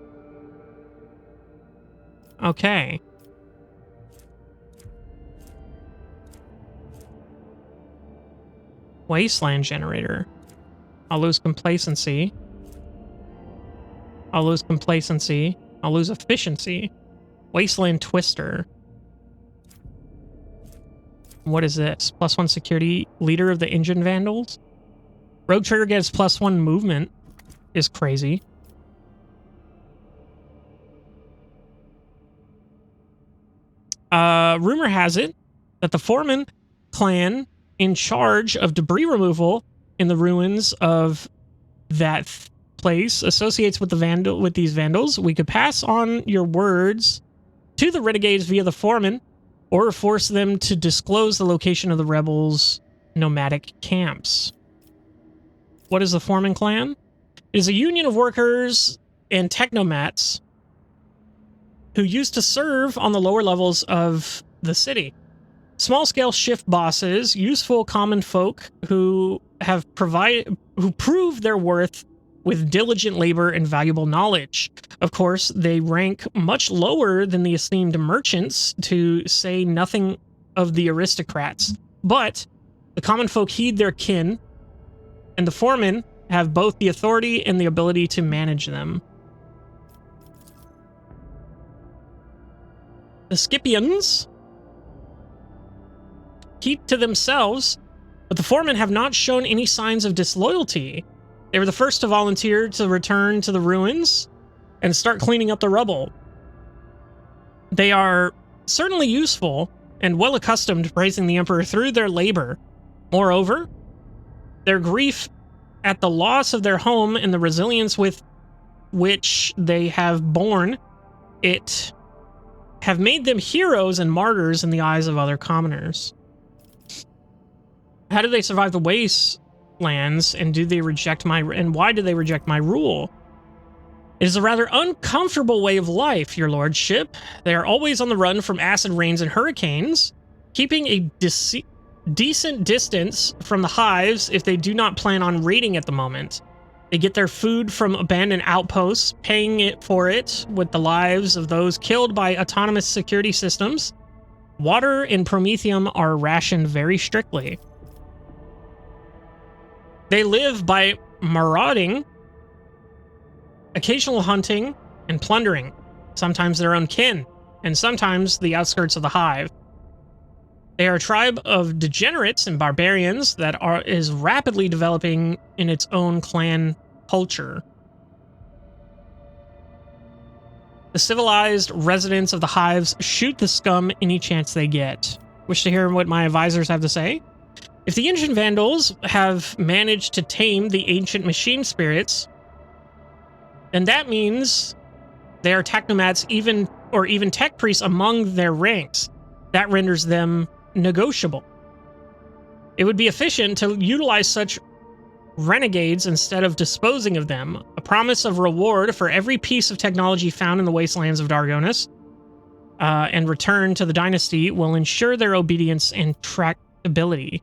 Okay. Wasteland generator. I'll lose complacency. I'll lose complacency. I'll lose efficiency. Wasteland twister. What is this? +1 security. Leader of the Engine Vandals. Rogue Trader gets +1 movement is crazy. Rumor has it that the Foreman clan in charge of debris removal in the ruins of that place associates with these vandals. We could pass on your words to the renegades via the Foreman, or force them to disclose the location of the rebels' nomadic camps. What is the Foreman clan? It is a union of workers and technomats who used to serve on the lower levels of the city. Small-scale shift bosses, useful common folk who prove their worth with diligent labor and valuable knowledge. Of course, they rank much lower than the esteemed merchants, to say nothing of the aristocrats. But the common folk heed their kin, and the foremen have both the authority and the ability to manage them. The Scipians keep to themselves, but the foremen have not shown any signs of disloyalty. They were the first to volunteer to return to the ruins and start cleaning up the rubble. They are certainly useful and well accustomed to praising the Emperor through their labor. Moreover, their grief at the loss of their home and the resilience with which they have borne it have made them heroes and martyrs in the eyes of other commoners. How do they survive the wastelands, and why do they reject my rule? It is a rather uncomfortable way of life, your lordship. They are always on the run from acid rains and hurricanes, keeping a decent distance from the hives if they do not plan on raiding at the moment. They get their food from abandoned outposts, paying it with the lives of those killed by autonomous security systems. Water and promethium are rationed very strictly. They live by marauding, occasional hunting, and plundering, sometimes their own kin, and sometimes the outskirts of the hive. They are a tribe of degenerates and barbarians that is rapidly developing in its own clan culture. The civilized residents of the hives shoot the scum any chance they get. Wish to hear what my advisors have to say? If the ancient vandals have managed to tame the ancient machine spirits, then that means they are technomats, even tech priests among their ranks. That renders them negotiable. It would be efficient to utilize such renegades instead of disposing of them. A promise of reward for every piece of technology found in the wastelands of Dargonis and return to the dynasty will ensure their obedience and tractability.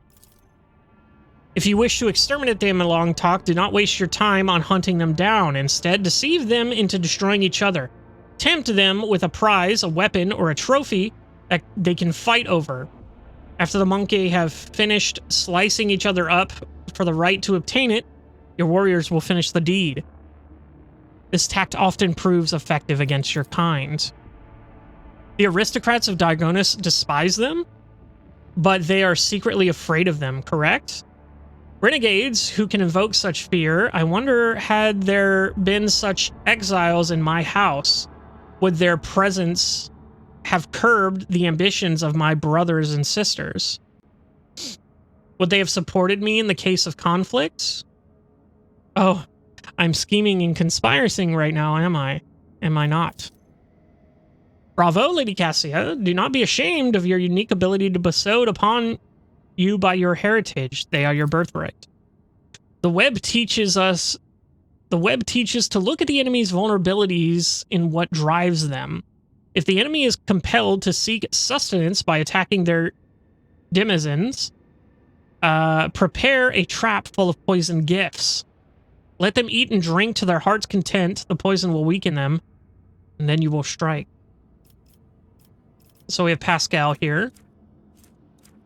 If you wish to exterminate them in long talk, do not waste your time on hunting them down. Instead, deceive them into destroying each other. Tempt them with a prize, a weapon, or a trophy that they can fight over. After the monkey have finished slicing each other up for the right to obtain it, your warriors will finish the deed. This tact often proves effective against your kind. The aristocrats of Dargonis despise them, but they are secretly afraid of them, correct? Renegades who can invoke such fear, I wonder, had there been such exiles in my house, would their presence have curbed the ambitions of my brothers and sisters? Would they have supported me in the case of conflict? Oh, I'm scheming and conspiring right now, am I? Am I not? Bravo, Lady Cassia. Do not be ashamed of your unique ability to bestowed upon you by your heritage. They are your birthright. The web teaches to look at the enemy's vulnerabilities in what drives them. If the enemy is compelled to seek sustenance by attacking their denizens, prepare a trap full of poison gifts. Let them eat and drink to their heart's content. The poison will weaken them, and then you will strike. So we have Pascal here.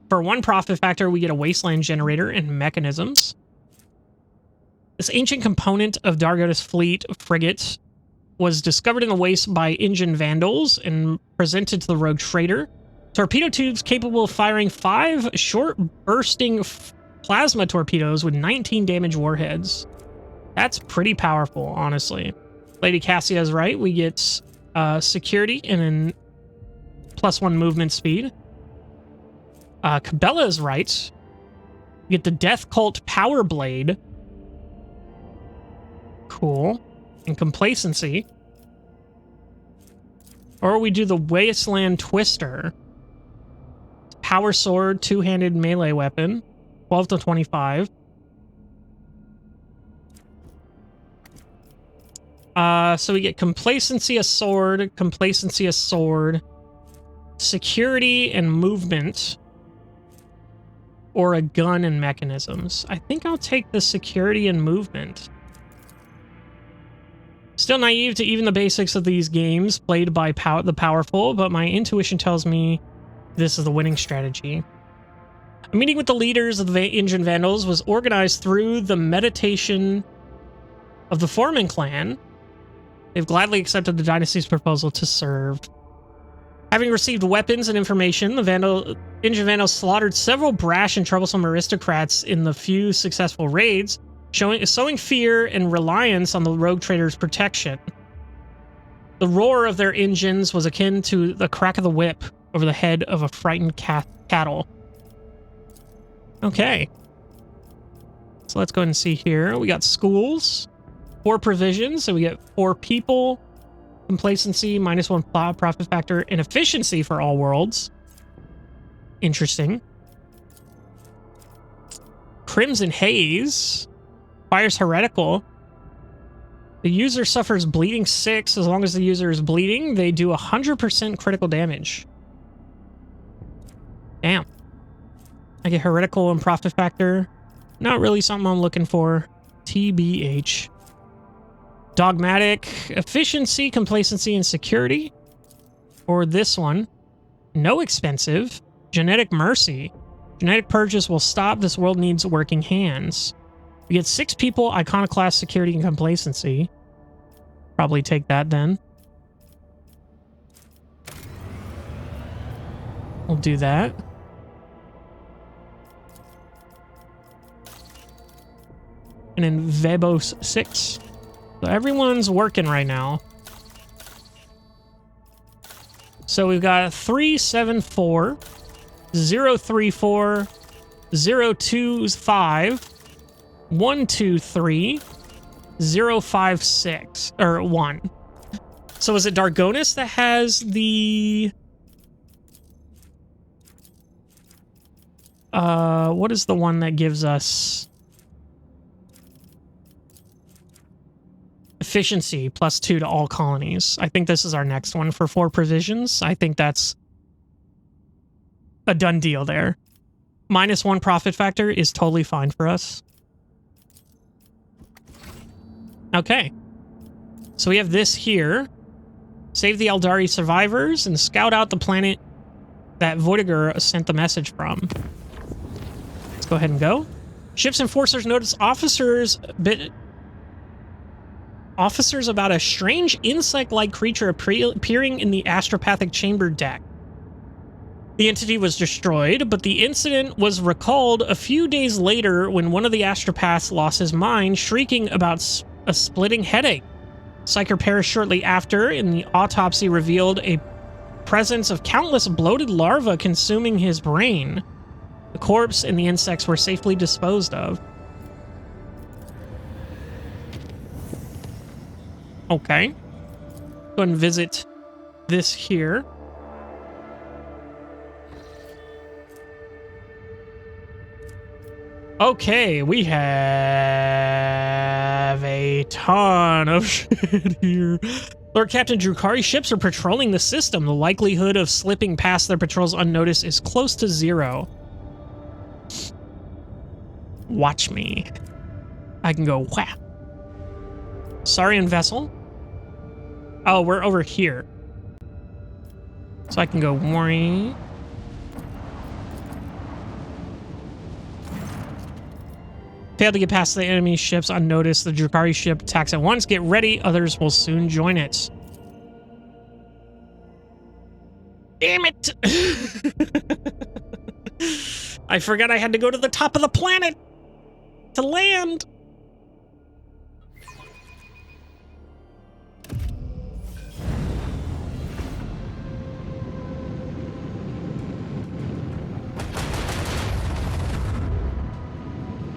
For 1 profit factor, we get a wasteland generator and mechanisms. This ancient component of Dargonis fleet frigate was discovered in the waste by engine vandals and presented to the rogue trader. Torpedo tubes capable of firing 5 short bursting plasma torpedoes with 19 damage warheads. That's pretty powerful, honestly. Lady Cassia is right. We get security and then +1 movement speed. Cabela is right. We get the Death Cult Power Blade. Cool. And complacency. Or we do the Wasteland Twister. Power Sword, 2-handed melee weapon. 12 to 25. So we get complacency, a sword, complacency, a sword, security and movement, or a gun and mechanisms. I think I'll take the security and movement. Still naive to even the basics of these games played by the powerful, but my intuition tells me this is the winning strategy. A meeting with the leaders of the Engine Vandals was organized through the meditation of the Foreman clan. They've gladly accepted the dynasty's proposal to serve. Having received weapons and information, the Engine Vandals slaughtered several brash and troublesome aristocrats in the few successful raids, sowing fear and reliance on the rogue traders' protection. The roar of their engines was akin to the crack of the whip over the head of a frightened cattle. Okay. So let's go ahead and see here. We got schools, 4 provisions, so we get 4 people, complacency, -1 profit factor, and efficiency for all worlds. Interesting. Crimson Haze. Fire's heretical. The user suffers bleeding 6. As long as the user is bleeding, they do 100% critical damage. Damn. I get heretical and profit factor. Not really something I'm looking for. TBH. Dogmatic, efficiency, complacency, and security. Or this one. No expensive. Genetic mercy. Genetic purchase will stop. This world needs working hands. We get 6 people, iconoclast, security, and complacency. Probably take that then. We'll do that. And then Vebos 6. So everyone's working right now. So we've got 374, 034, 025, 123, 056, or 1. So is it Dargonis that has the... what is the one that gives us... efficiency +2 to all colonies? I think this is our next one for 4 provisions. I think that's a done deal there. -1 profit factor is totally fine for us. Okay. So we have this here. Save the Eldari survivors and scout out the planet that Voidiger sent the message from. Let's go ahead and go. Ship's enforcers notice officers about a strange insect-like creature appearing in the astropathic chamber deck. The entity was destroyed, but the incident was recalled a few days later when one of the astropaths lost his mind, shrieking about a splitting headache. Psyker perished shortly after, and the autopsy revealed a presence of countless bloated larvae consuming his brain. The corpse and the insects were safely disposed of. Okay. Go and visit this here. Okay, we have a ton of shit here. Lord Captain Drukari ships are patrolling the system. The likelihood of slipping past their patrols unnoticed is close to 0. Watch me. I can go whap. Saurian vessel. Oh, we're over here. So I can go worry. Failed to get past the enemy ships unnoticed. The Drukari ship attacks at once. Get ready. Others will soon join it. Damn it. I forgot I had to go to the top of the planet to land.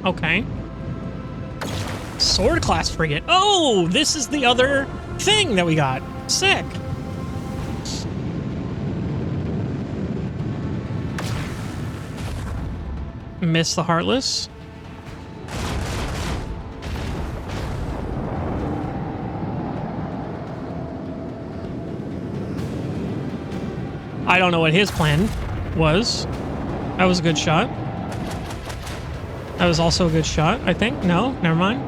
Okay. Sword class frigate. Oh, this is the other thing that we got. Sick. Miss the Heartless. I don't know what his plan was. That was a good shot. That was also a good shot, I think. No, never mind.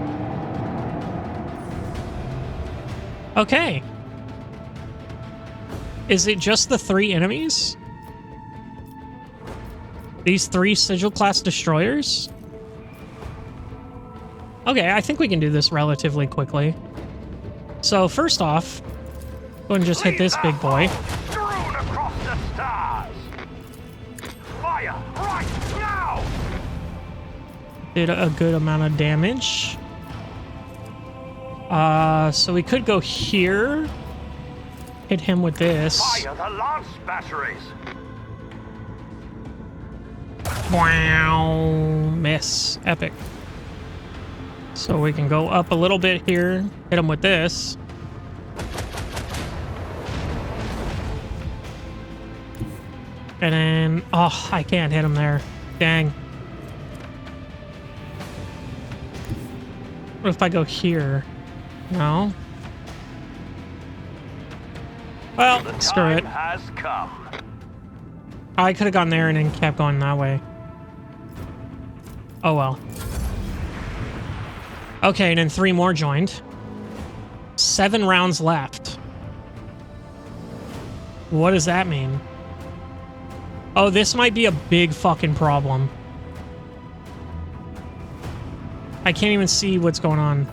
Okay. Is it just the 3 enemies? These 3 sigil class destroyers? Okay, I think we can do this relatively quickly. So first off, go and just hit this big boy. Strewn across the stars. Fire right now. Did a good amount of damage. So we could go here. Hit him with this. Fire the lance batteries. Wow, miss. Epic. So we can go up a little bit here. Hit him with this. And then, oh, I can't hit him there. Dang. What if I go here? No. Well, The screw time it. has come. I could have gone there and then kept going that way. Oh well. Okay, and then 3 more joined. 7 rounds left. What does that mean? Oh, this might be a big fucking problem. I can't even see what's going on.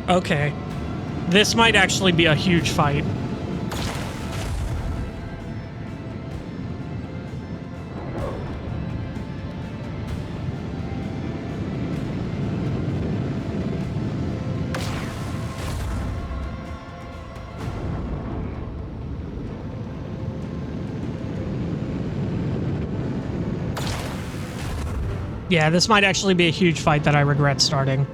Okay. This might actually be a huge fight. Yeah, this might actually be a huge fight that I regret starting.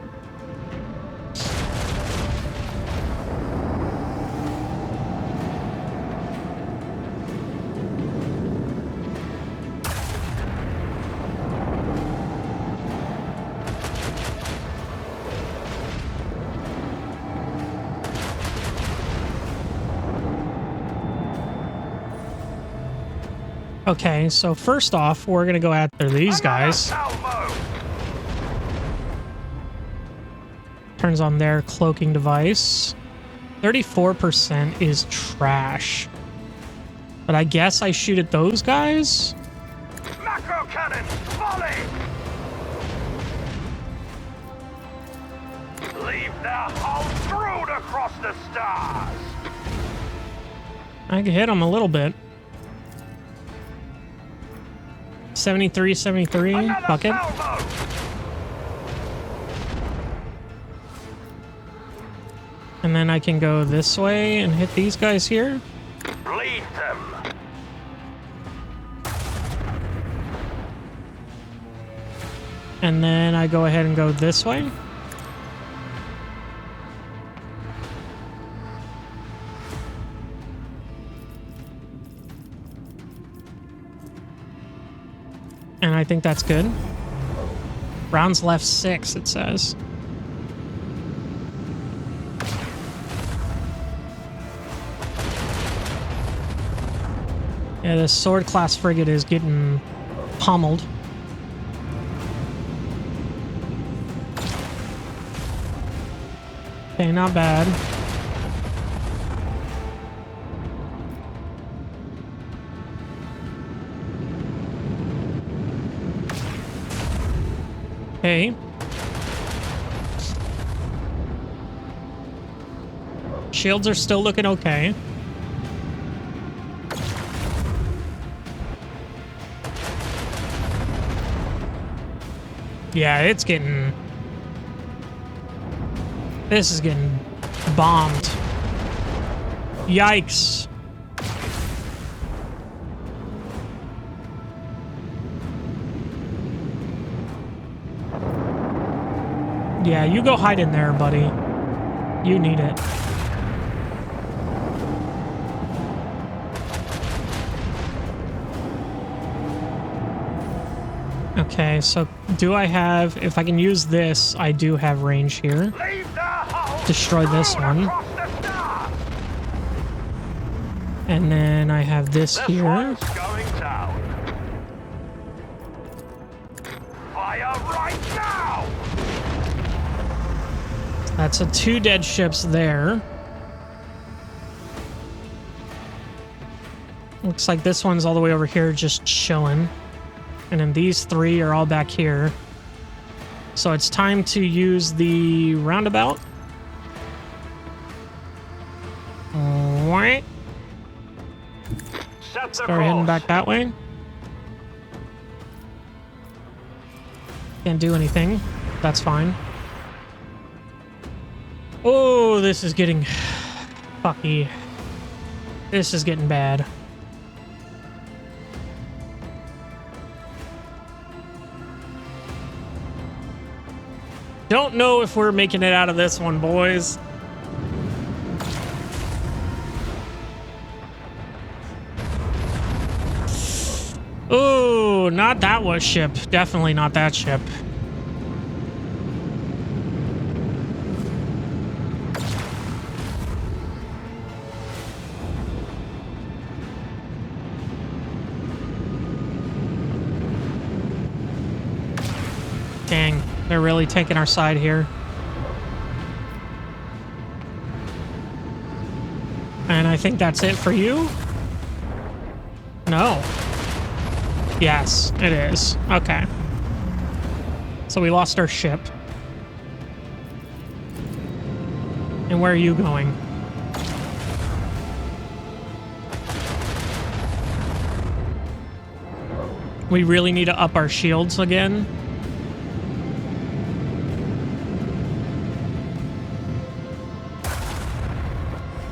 Okay, so first off, we're gonna go after these guys. Salvo. Turns on their cloaking device. 34% is trash. But I guess I shoot at those guys? Macro cannon, volley. Leave their hull strewn across the stars. I can hit them a little bit. 73, 73. Another Fuck it. salvo. And then I can go this way and hit these guys here. Bleed them. And then I go ahead and go this way. And I think that's good. Rounds left 6, it says. Yeah, this sword class frigate is getting pummeled. Okay, not bad. Okay. Shields are still looking okay. Yeah, it's getting... This is getting bombed. Yikes. Yeah, you go hide in there, buddy. You need it. Okay, so do I have... If I can use this, I do have range here. Destroy this one. And then I have this here. That's a 2 dead ships there. Looks like this one's all the way over here just chilling. And then these 3 are all back here. So it's time to use the roundabout. Start heading back that way. Can't do anything. That's fine. Oh, this is getting fucky. This is getting bad. Don't know if we're making it out of this one, boys. Oh, not that was ship. Definitely not that ship. Dang, they're really taking our side here. And I think that's it for you? No. Yes, it is. Okay. So we lost our ship. And where are you going? We really need to up our shields again.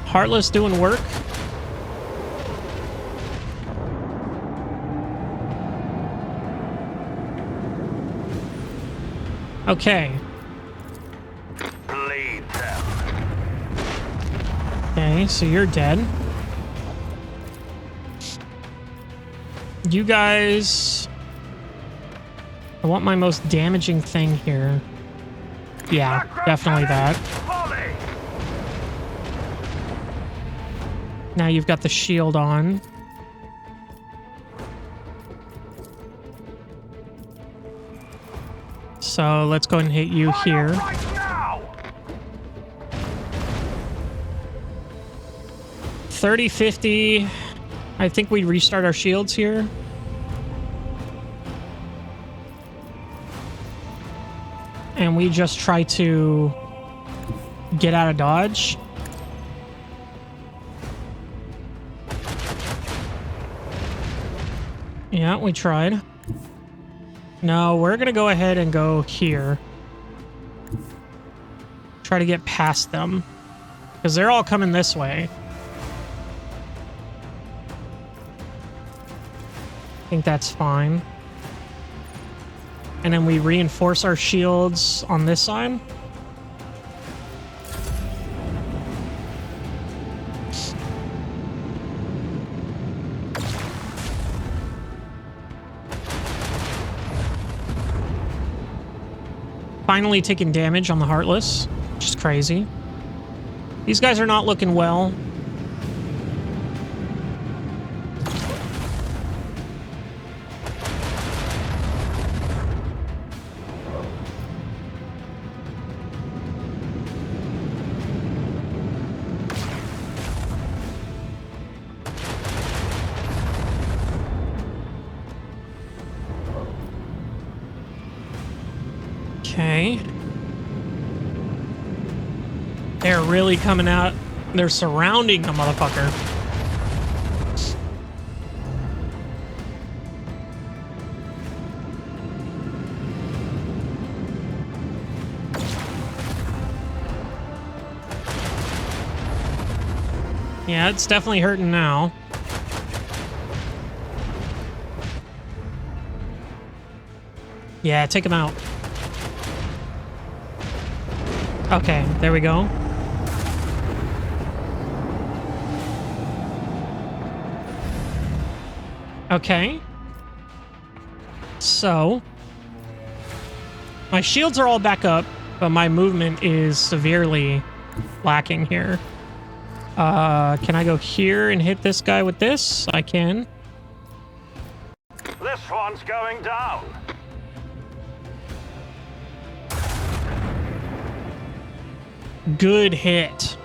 Heartless doing work. Okay. Bleed them. Okay, so you're dead. You guys... I want my most damaging thing here. Yeah, definitely that. Now you've got the shield on. So let's go ahead and hit you here. Right 30, 50. I think we restart our shields here. And we just try to get out of dodge. Yeah, we tried. No, we're gonna go ahead and go here. Try to get past them. Because they're all coming this way. I think that's fine. And then we reinforce our shields on this side. Finally taking damage on the Heartless, which is crazy. These guys are not looking well. Okay. They're really coming out. They're surrounding the motherfucker. Yeah, it's definitely hurting now. Yeah, take him out. Okay, there we go. Okay. So, my shields are all back up, but my movement is severely lacking here. Can I go here and hit this guy with this? I can. This one's going down. Good hit.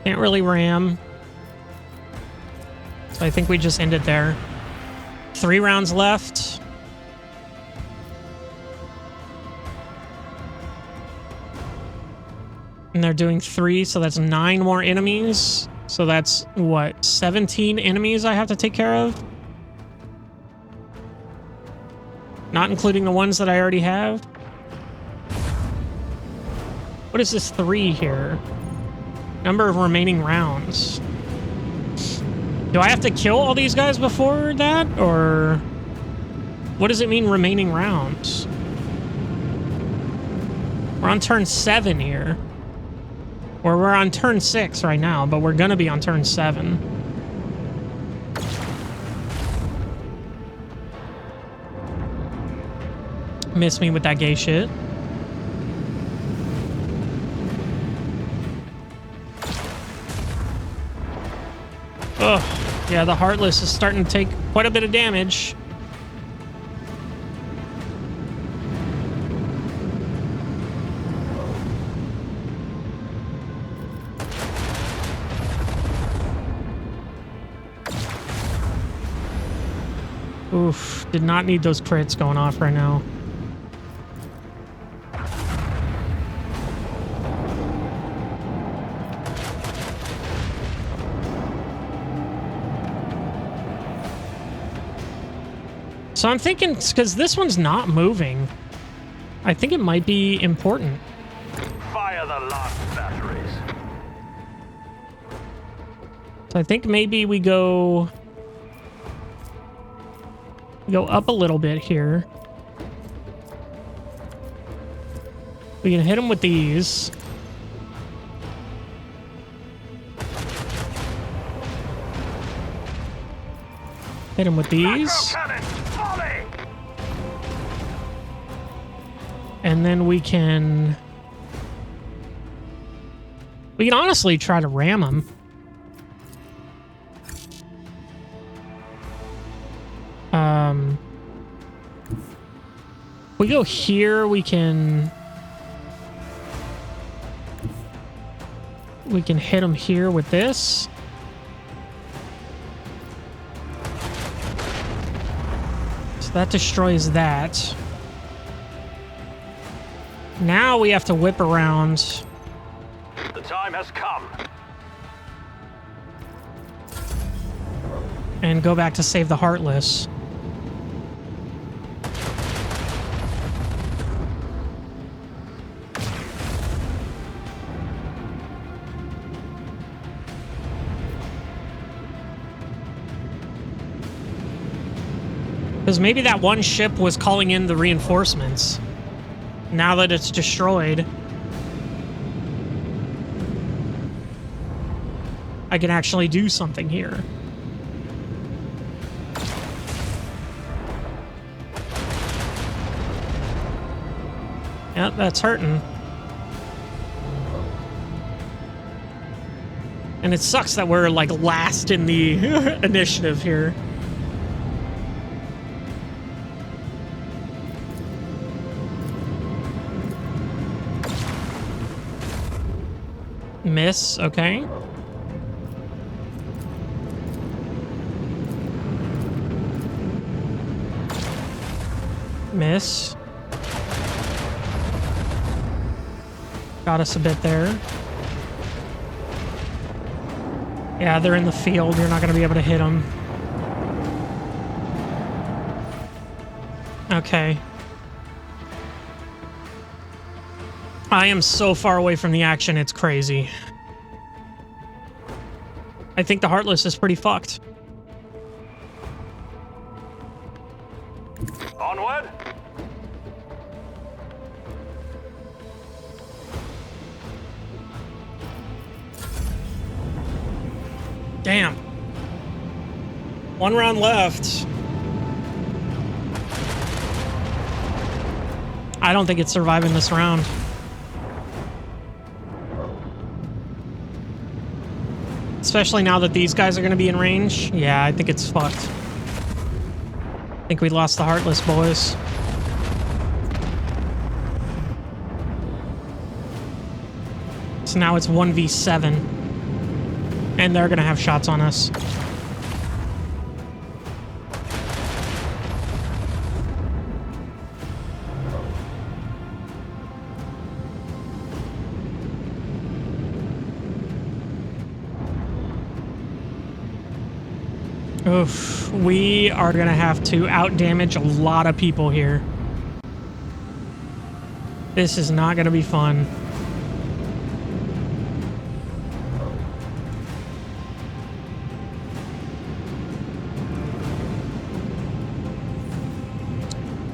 Can't really ram. So I think we just end it there. 3 rounds left. And they're doing 3, so that's 9 more enemies. So that's, what, 17 enemies I have to take care of? Not including the ones that I already have. What is this 3 here? Number of remaining rounds. Do I have to kill all these guys before that? Or what does it mean, remaining rounds? We're on turn 7 here. Or we're on turn 6 right now, but we're gonna be on turn 7. Miss me with that gay shit. Ugh. Yeah, the Heartless is starting to take quite a bit of damage. Oof. Did not need those crits going off right now. So I'm thinking, because this one's not moving, I think it might be important. Fire the last batteries. So I think maybe we go up a little bit here. We can hit him with these. Hit him with these. And then we can honestly try to ram him. We go here, we can hit him here with this. So that destroys that. Now we have to whip around. The time has come. And go back to save the Heartless. Because maybe that one ship was calling in the reinforcements. Now that it's destroyed, I can actually do something here. Yeah, that's hurting. And it sucks that we're like last in the initiative here. Miss, okay. Miss. Got us a bit there. Yeah, they're in the field. You're not going to be able to hit them. Okay. I am so far away from the action, it's crazy. I think the Heartless is pretty fucked. Onward! Damn. One round left. I don't think it's surviving this round. Especially now that these guys are going to be in range. Yeah, I think it's fucked. I think we lost the Heartless, boys. So now it's 1v7. And they're going to have shots on us. Oof, we are going to have to outdamage a lot of people here. This is not going to be fun.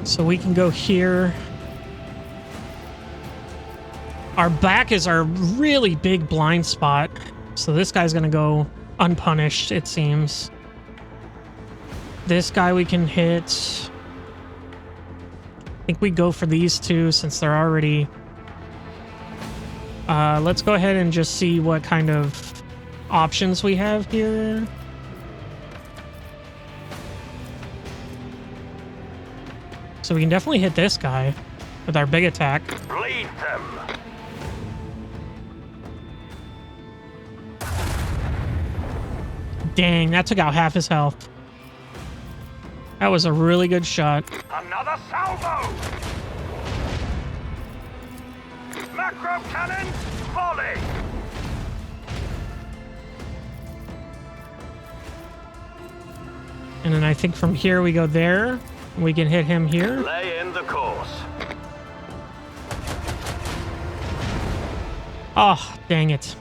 So we can go here. Our back is our really big blind spot. So this guy's going to go unpunished, it seems. This guy we can hit. I think we go for these two since they're already... let's go ahead and just see what kind of options we have here. So we can definitely hit this guy with our big attack. Bleed them! Dang, that took out half his health. That was a really good shot. Another salvo! Macro cannons, volley! And then I think from here we go there. We can hit him here. Lay in the course. Oh, dang it.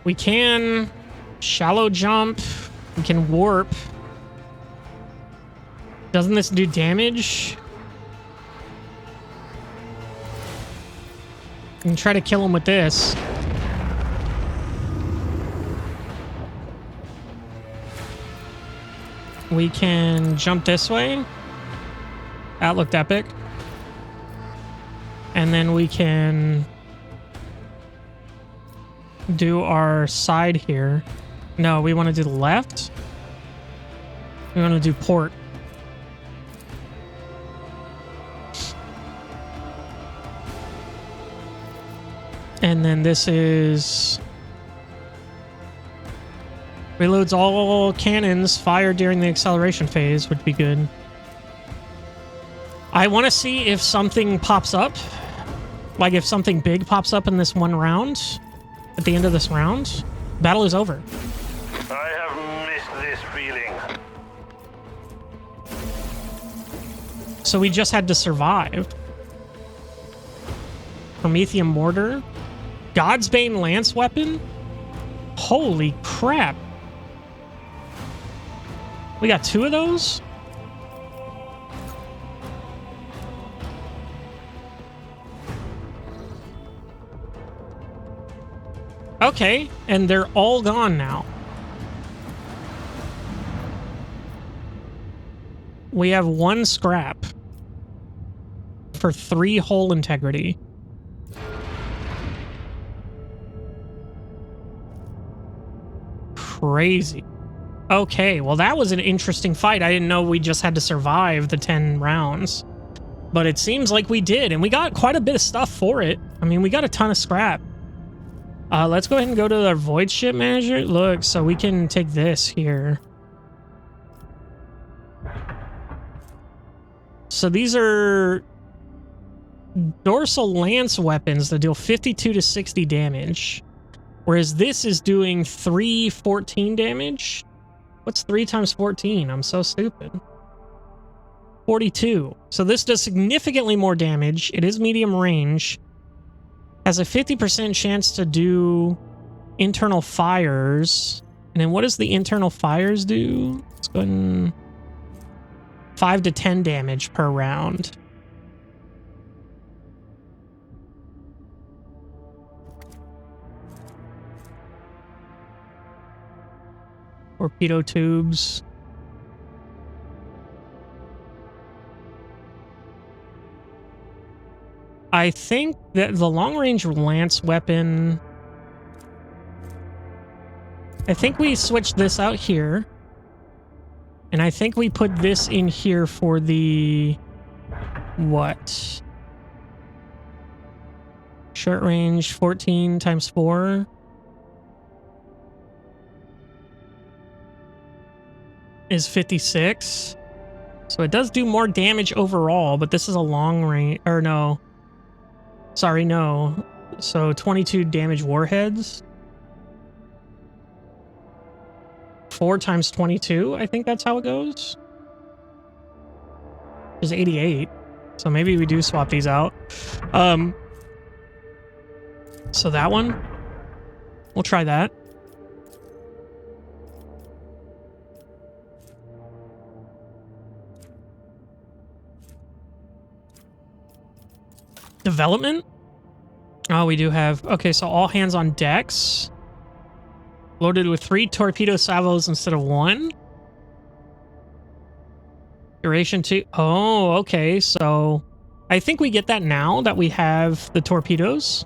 We can shallow jump. We can warp. Doesn't this do damage? We can try to kill him with this. We can jump this way. That looked epic. And then we can do our side here. No, we want to do the left. We want to do port. And then this is... reloads all cannons fired during the acceleration phase would be good. I want to see if something pops up. Like if something big pops up in this one round. At the end of this round. Battle is over. I have missed this feeling. So we just had to survive. Promethean Mortar. God's Bane Lance Weapon? Holy crap. We got two of those? Okay, and they're all gone now. We have one scrap for 3 hull integrity. Crazy. Okay, well that was an interesting fight. I didn't know we just had to survive the 10 rounds. But it seems like we did, and we got quite a bit of stuff for it. I mean, we got a ton of scrap. Let's go ahead and go to our Void Ship Manager. Look, so we can take this here. So these are dorsal lance weapons that deal 52 to 60 damage. Whereas this is doing 314 damage. What's 3 times 14? I'm so stupid. 42. So this does significantly more damage. It is medium range. Has a 50% chance to do internal fires. And then what does the internal fires do? Let's go ahead and 5 to 10 damage per round. Torpedo tubes. I think that the long-range lance weapon... I think we switched this out here. And I think we put this in here for the... what? Short range 14 times 4. Is 56. So it does do more damage overall, but this is a long range... or no. Sorry, no. So 22 damage warheads. 4 times 22, I think that's how it goes. Is 88. So maybe we do swap these out. So that one, we'll try that. Development? Oh, we do have... okay, so all hands on decks. Loaded with 3 torpedo salvos instead of 1. Duration 2. Oh, okay. So I think we get that now that we have the torpedoes.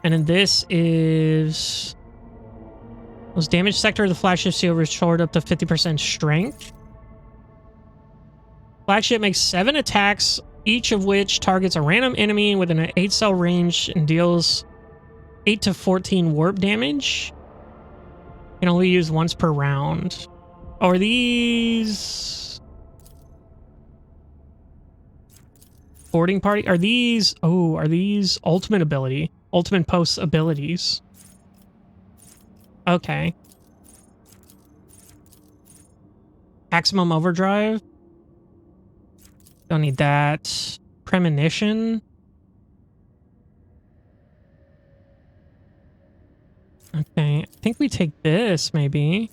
And then this is... was damage sector of the flagship seal restored up to 50% strength. Flagship makes 7 attacks, each of which targets a random enemy within an 8-cell range and deals 8 to 14 warp damage. Can only use once per round. Oh, are these... boarding party? Are these... oh, are these ultimate ability? Ultimate post abilities. Okay. Maximum overdrive. Don't need that. Premonition. Okay, I think we take this, maybe.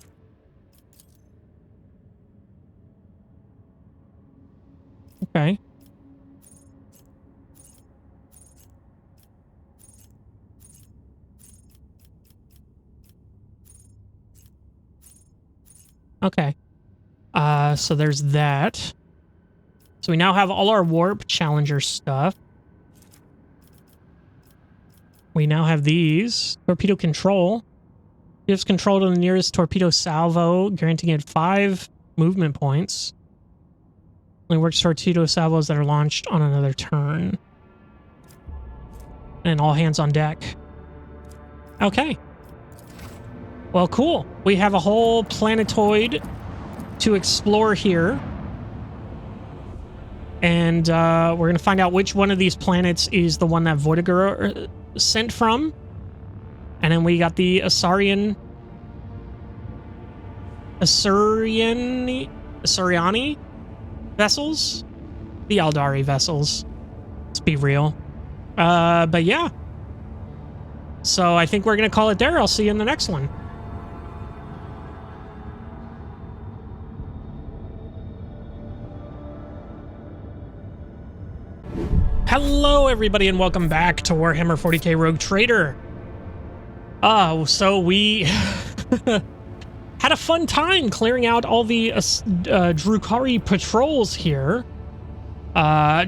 Okay. Okay. So there's that. So we now have all our warp challenger stuff. We now have these. Torpedo control. Gives control to the nearest torpedo salvo, guaranteeing it 5 movement points. Only works torpedo salvos that are launched on another turn. And all hands on deck. Okay. Well, cool. We have a whole planetoid to explore here. And we're going to find out which one of these planets is the one that Vortigern sent from. And then we got the Assyriani vessels. The Aldari vessels. Let's be real. But yeah. So I think we're going to call it there. I'll see you in the next one. Hello, everybody, and welcome back to Warhammer 40K Rogue Trader. So we had a fun time clearing out all the Drukhari patrols here.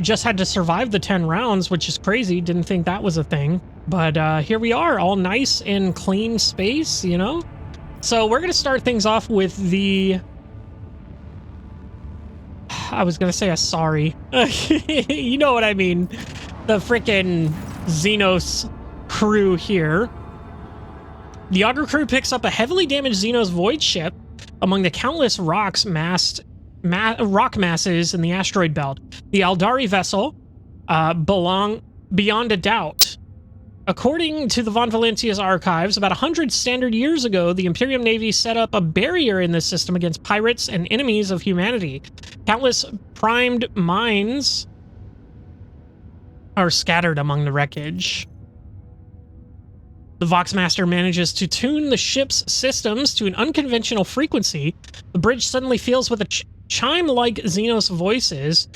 Just had to survive the 10 rounds, which is crazy. Didn't think that was a thing. But here we are, all nice and clean space, you know? So we're going to start things off with the... I was going to say Asari. You know what I mean. The frickin' Xenos crew here. The Augur crew picks up a heavily damaged Xenos void ship among the countless rocks massed rock masses in the asteroid belt. The Aldari vessel belong beyond a doubt. According to the Von Valentia's archives, about 100 standard years ago, the Imperium Navy set up a barrier in this system against pirates and enemies of humanity. Countless primed mines are scattered among the wreckage. The Voxmaster manages to tune the ship's systems to an unconventional frequency. The bridge suddenly fills with a chime-like Xenos voices.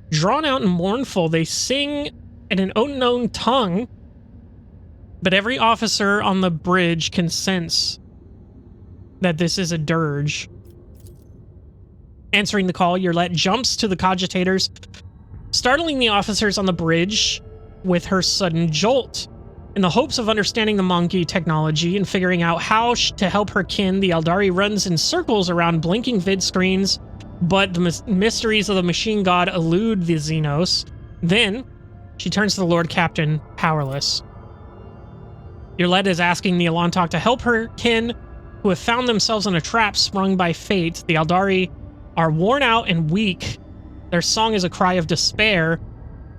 Drawn out and mournful, they sing in an unknown tongue, but every officer on the bridge can sense that this is a dirge. Answering the call, Yurlet jumps to the cogitators, startling the officers on the bridge with her sudden jolt. In the hopes of understanding the monkey technology and figuring out how to help her kin, the Aldari runs in circles around blinking vid screens, but the mysteries of the machine god elude the Xenos. Then, she turns to the Lord Captain, powerless. Yurlet is asking the Alontok to help her kin, who have found themselves in a trap sprung by fate. The Aldari are worn out and weak. Their song is a cry of despair,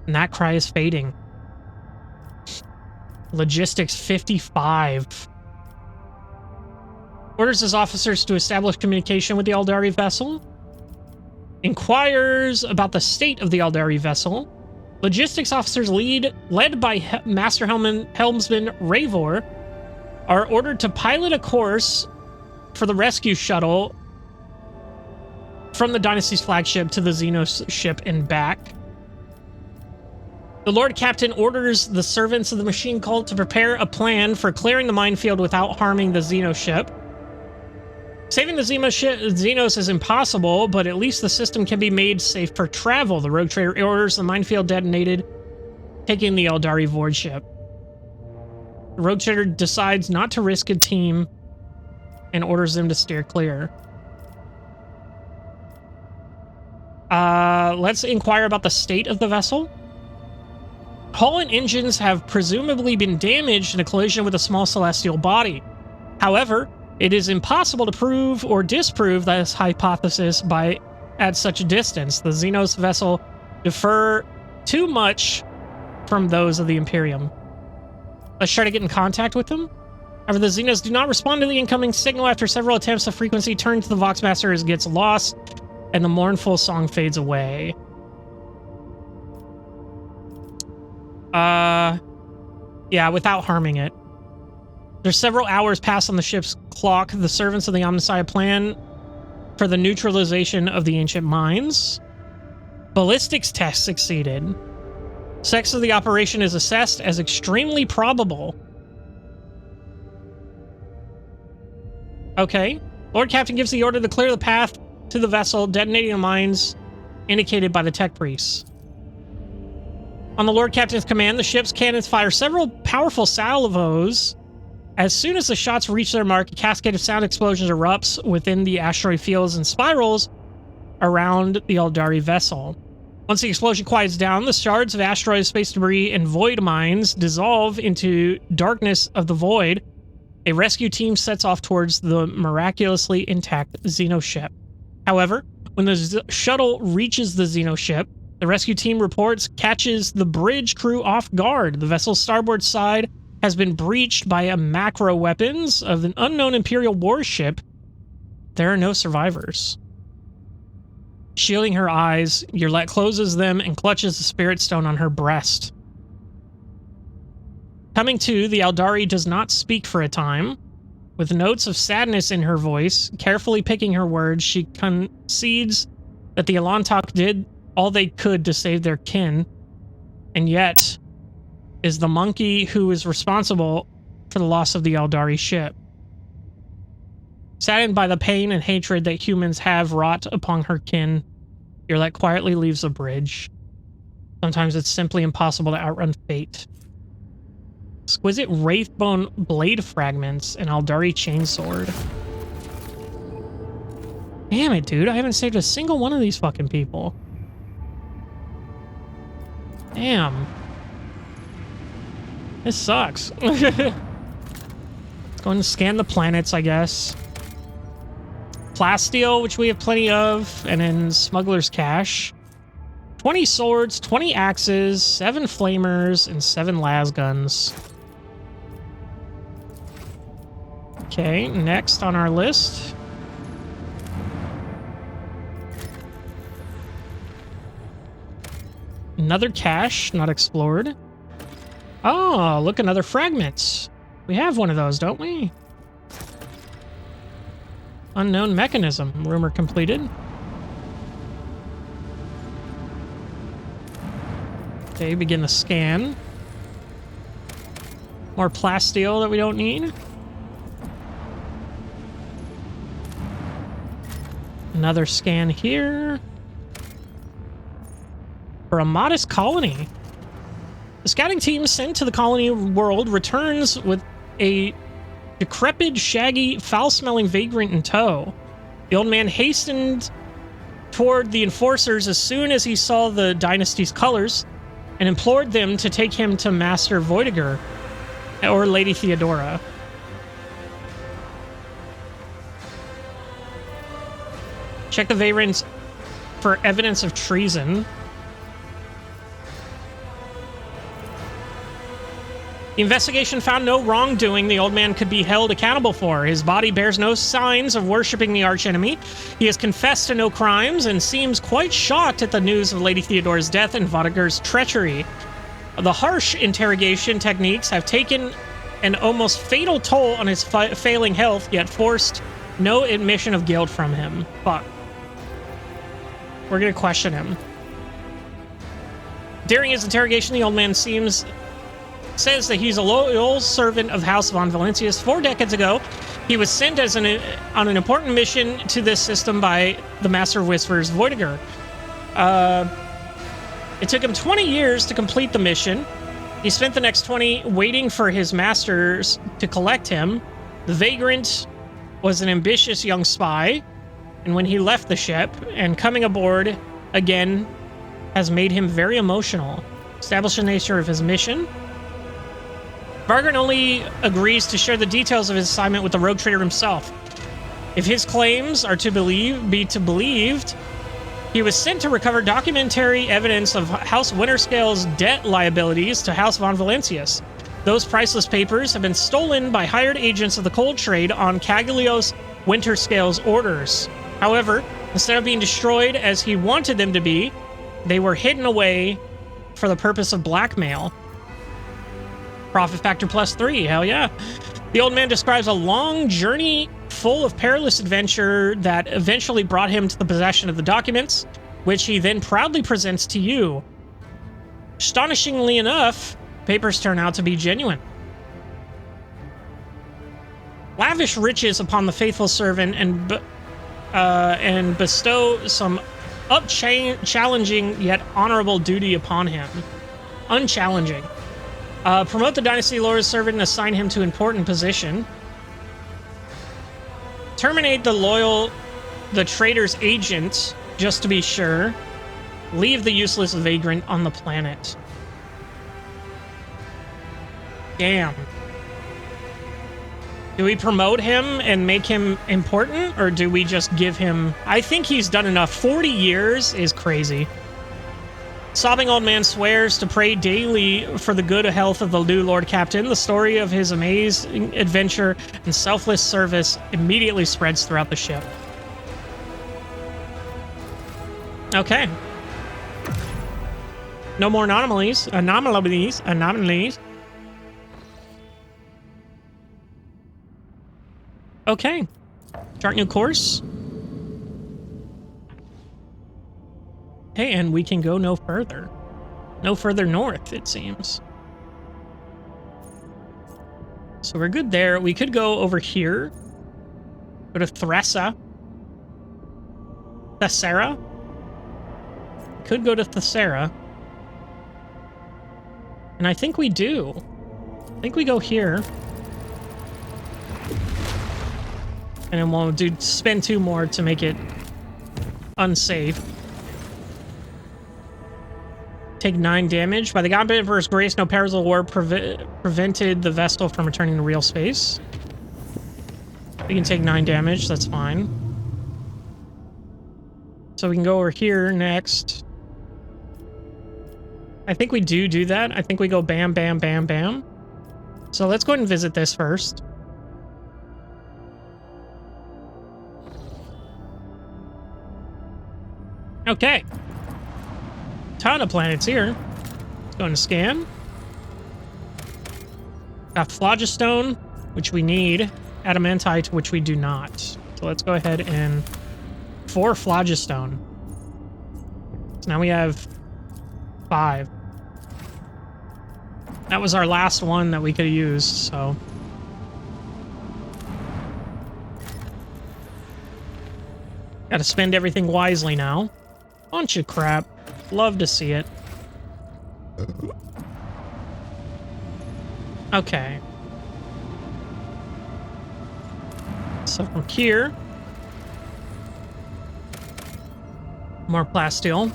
and that cry is fading. Logistics 55. Orders his officers to establish communication with the Aldari vessel. Inquires about the state of the Aldari vessel. Logistics officers led by Master Helmsman Ravor, are ordered to pilot a course for the rescue shuttle from the Dynasty's flagship to the Xenos ship and back. The Lord Captain orders the servants of the machine cult to prepare a plan for clearing the minefield without harming the Xenos ship. Saving the Xenos is impossible, but at least the system can be made safe for travel. The Rogue Trader orders the minefield detonated, taking the Aldari Void ship. The Rogue Trader decides not to risk a team and orders them to steer clear. Let's inquire about the state of the vessel. Hull and engines have presumably been damaged in a collision with a small celestial body. However, it is impossible to prove or disprove this hypothesis at such a distance. The Xenos vessel differ too much from those of the Imperium. Let's try to get in contact with them. However, the Xenos do not respond to the incoming signal. After several attempts, the frequency turned to the Voxmaster as it gets lost, and the mournful song fades away. Yeah, without harming it. There's several hours passed on the ship's clock. The servants of the Omnissiah plan for the neutralization of the ancient mines. Ballistics test succeeded. Sex of the operation is assessed as extremely probable. Okay. Lord Captain gives the order to clear the path to the vessel, detonating the mines indicated by the tech priests. On the Lord Captain's command, the ship's cannons fire several powerful salvos. As soon as the shots reach their mark, a cascade of sound explosions erupts within the asteroid fields and spirals around the Aldari vessel. Once the explosion quiets down, the shards of asteroid space debris and void mines dissolve into darkness of the void. A rescue team sets off towards the miraculously intact Xenos ship. However, when the shuttle reaches the Xenos ship, the rescue team reports catches the bridge crew off guard. The vessel's starboard side has been breached by a macro weapons of an unknown Imperial warship. There are no survivors. Shielding her eyes, Yurlet closes them and clutches the spirit stone on her breast. Coming to, the Aldari does not speak for a time. With notes of sadness in her voice, carefully picking her words, she concedes that the Alontok did all they could to save their kin, and yet is the monkey who is responsible for the loss of the Aldari ship. Saddened by the pain and hatred that humans have wrought upon her kin, Yurlet quietly leaves the bridge. Sometimes it's simply impossible to outrun fate. Exquisite wraithbone blade fragments and Aldari chainsword. Damn it, dude. I haven't saved a single one of these fucking people. Damn. This sucks. Let's go and scan the planets, I guess. plasteel, which we have plenty of, and then smuggler's cash. 20 swords, 20 axes, 7 flamers, and 7 las guns. Okay, next on our list. Another cache, not explored. Oh, look, another fragment. We have one of those, don't we? Unknown mechanism. Rumor completed. Okay, begin the scan. More plasteel that we don't need. Another scan here. For a modest colony. The scouting team sent to the colony world returns with a decrepit, shaggy, foul-smelling vagrant in tow. The old man hastened toward the enforcers as soon as he saw the dynasty's colors and implored them to take him to Master Voidiger or Lady Theodora. Check the vagrants for evidence of treason. The investigation found no wrongdoing the old man could be held accountable for. His body bears no signs of worshipping the archenemy. He has confessed to no crimes and seems quite shocked at the news of Lady Theodora's death and Votiger's treachery. The harsh interrogation techniques have taken an almost fatal toll on his failing health, yet forced no admission of guilt from him. Fuck. We're gonna question him. During his interrogation, the old man says that he's a loyal servant of House von Valentius. 4 decades ago, he was sent as on an important mission to this system by the Master of Whispers, Voidiger. It took him 20 years to complete the mission. He spent the next 20 waiting for his masters to collect him. The vagrant was an ambitious young spy, and when he left the ship and coming aboard again has made him very emotional. Establish the nature of his mission. Vargren only agrees to share the details of his assignment with the rogue trader himself. If his claims are to be believed, he was sent to recover documentary evidence of House Winterscale's debt liabilities to House von Valentius. Those priceless papers have been stolen by hired agents of the cold trade on Caglios Winterscale's orders. However, instead of being destroyed as he wanted them to be, they were hidden away for the purpose of blackmail. Profit factor +3, hell yeah. The old man describes a long journey full of perilous adventure that eventually brought him to the possession of the documents, which he then proudly presents to you. Astonishingly enough, papers turn out to be genuine. Lavish riches upon the faithful servant and bestow some challenging yet honorable duty upon him. Unchallenging. Promote the Dynasty Lord's servant and assign him to important position. Terminate the trader's agent, just to be sure. Leave the useless vagrant on the planet. Damn. Do we promote him and make him important, or do we just give him... I think he's done enough. 40 years is crazy. Sobbing old man swears to pray daily for the good health of the new Lord Captain. The story of his amazing adventure and selfless service immediately spreads throughout the ship. Okay. No more anomalies. Anomalies. Okay. Chart new course. Okay, and we can go no further. No further north, it seems. So we're good there. We could go over here. Go to Thessera. Could go to Thessera. And I think we do. I think we go here. And then we'll spend 2 more to make it unsafe. Take 9 damage. By the God Emperor's grace, no perils of war prevented the vessel from returning to real space. We can take 9 damage, that's fine. So we can go over here next. I think we do that. I think we go bam, bam, bam, bam. So let's go ahead and visit this first. Okay. Ton of planets here. Let's go and scan. Got phlogiston, which we need. Adamantite, which we do not. So let's go ahead and 4 phlogiston. So now we have 5. That was our last one that we could have used, so. Gotta spend everything wisely now. Bunch of crap. Love to see it. Okay. So from here, more plasteel.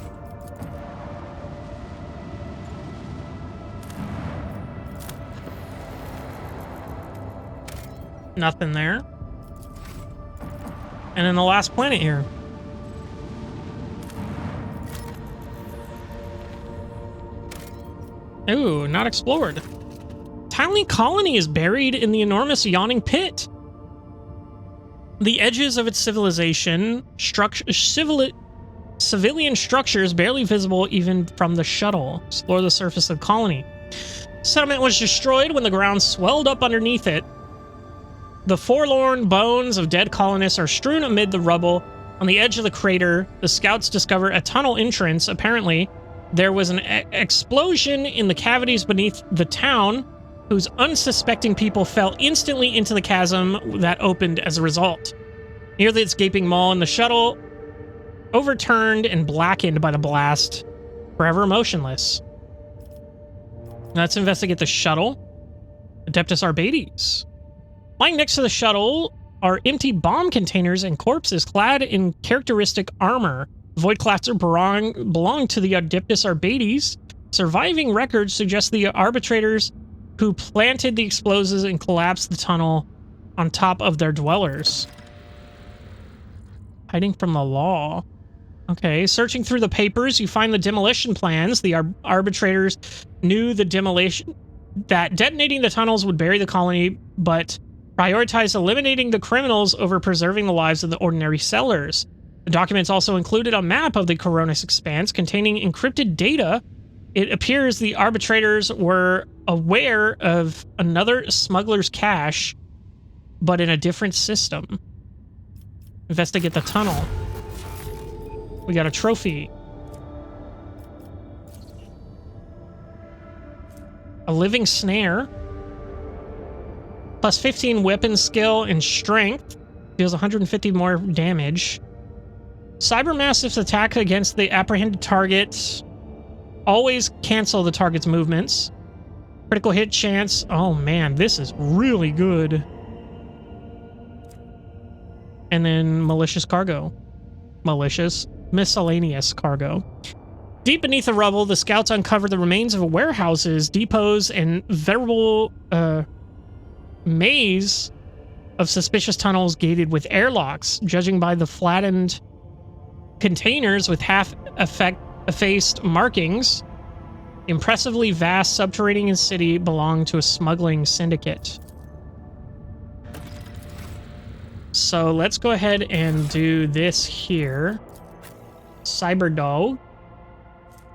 Nothing there. And then the last planet here. Ooh, not explored. Tiny colony is buried in the enormous yawning pit. The edges of its civilization, civilian structures barely visible even from the shuttle. Explore the surface of the colony. Settlement was destroyed when the ground swelled up underneath it. The forlorn bones of dead colonists are strewn amid the rubble. On the edge of the crater, the scouts discover a tunnel entrance. Apparently, there was an explosion in the cavities beneath the town, whose unsuspecting people fell instantly into the chasm that opened as a result. Near the gaping maw in the shuttle, overturned and blackened by the blast, forever motionless. Let's investigate the shuttle. Adeptus Arbates. Lying next to the shuttle are empty bomb containers and corpses clad in characteristic armor. Void Cluster belong to the Adeptus Arbates. Surviving records suggest the arbitrators who planted the explosives and collapsed the tunnel on top of their dwellers. Hiding from the law. Okay, searching through the papers, you find the demolition plans. The arbitrators knew that detonating the tunnels would bury the colony, but prioritized eliminating the criminals over preserving the lives of the ordinary settlers. The documents also included a map of the Coronis Expanse containing encrypted data. It appears the arbitrators were aware of another smuggler's cache, but in a different system. Investigate the tunnel. We got a trophy. A living snare. Plus 15 weapon skill and strength. Deals 150 more damage. Cybermassive's attack against the apprehended target. Always cancel the target's movements. Critical hit chance. Oh man, this is really good. And then malicious cargo. Miscellaneous cargo. Deep beneath the rubble, the scouts uncover the remains of warehouses, depots, and veritable maze of suspicious tunnels gated with airlocks. Judging by the flattened containers with half-effaced markings, the impressively vast subterranean city belonged to a smuggling syndicate. So let's go ahead and do this here. Cyberdog.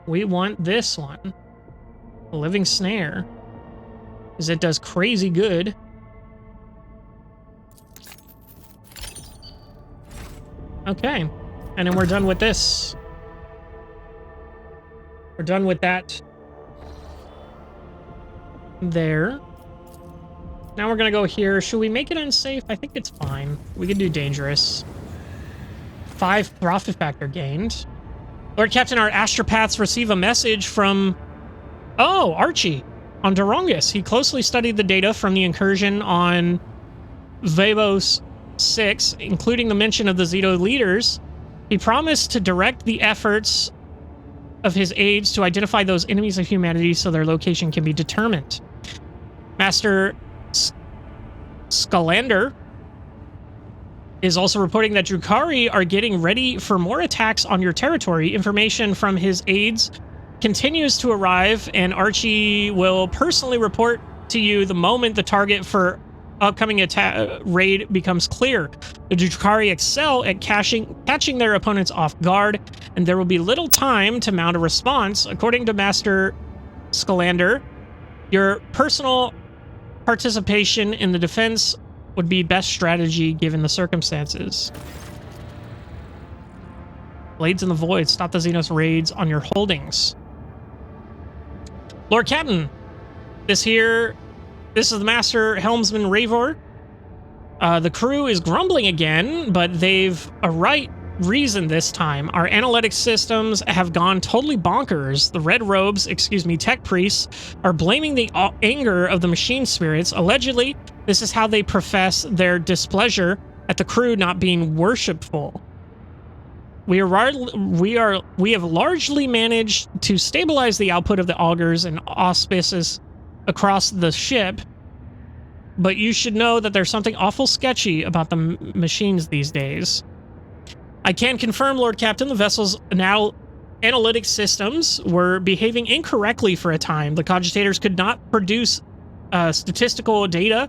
We want this one. A living snare. Because it does crazy good. Okay. And then we're done with this. We're done with that. There. Now we're gonna go here. Should we make it unsafe? I think it's fine. We can do dangerous. 5 profit factor gained. Lord Captain, our astropaths receive a message from... Oh, Archie. On Durongus. He closely studied the data from the incursion on Vebos 6, including the mention of the Zeto leaders. He promised to direct the efforts of his aides to identify those enemies of humanity so their location can be determined. Master Scalander is also reporting that Drukhari are getting ready for more attacks on your territory. Information from his aides continues to arrive, and Archie will personally report to you the moment the target for upcoming attack raid becomes clear. The Drukhari excel at catching their opponents off guard, and there will be little time to mount a response. According to Master Scalander, your personal participation in the defense would be best strategy given the circumstances. Blades in the Void. Stop the Xenos raids on your holdings. Lord Captain, this is the Master Helmsman Ravor. The crew is grumbling again, but they've a right reason this time. Our analytics systems have gone totally bonkers. The Red Robes, tech priests, are blaming the anger of the machine spirits. Allegedly, this is how they profess their displeasure at the crew not being worshipful. We have largely managed to stabilize the output of the augurs and auspices across the ship, but you should know that there's something awful sketchy about the machines these days. I can confirm, Lord Captain, the vessel's analytic systems were behaving incorrectly for a time. The cogitators could not produce statistical data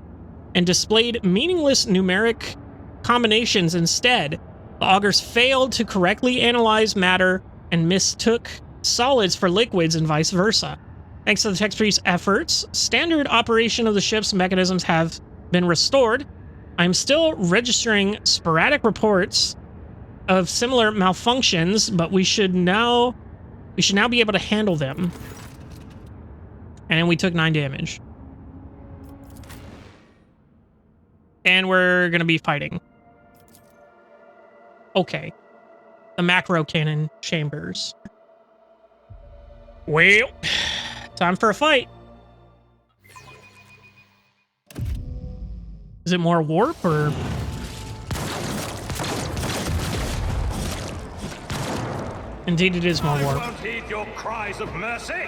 and displayed meaningless numeric combinations instead. The augurs failed to correctly analyze matter and mistook solids for liquids and vice versa. Thanks to the tech priest's efforts, standard operation of the ship's mechanisms have been restored. I'm still registering sporadic reports of similar malfunctions, but we should now be able to handle them. And we took 9 damage. And we're gonna be fighting. Okay. The macro cannon chambers. Well, time for a fight. Is it more warp or? Indeed, it is more warp. Won't heed your cries of mercy.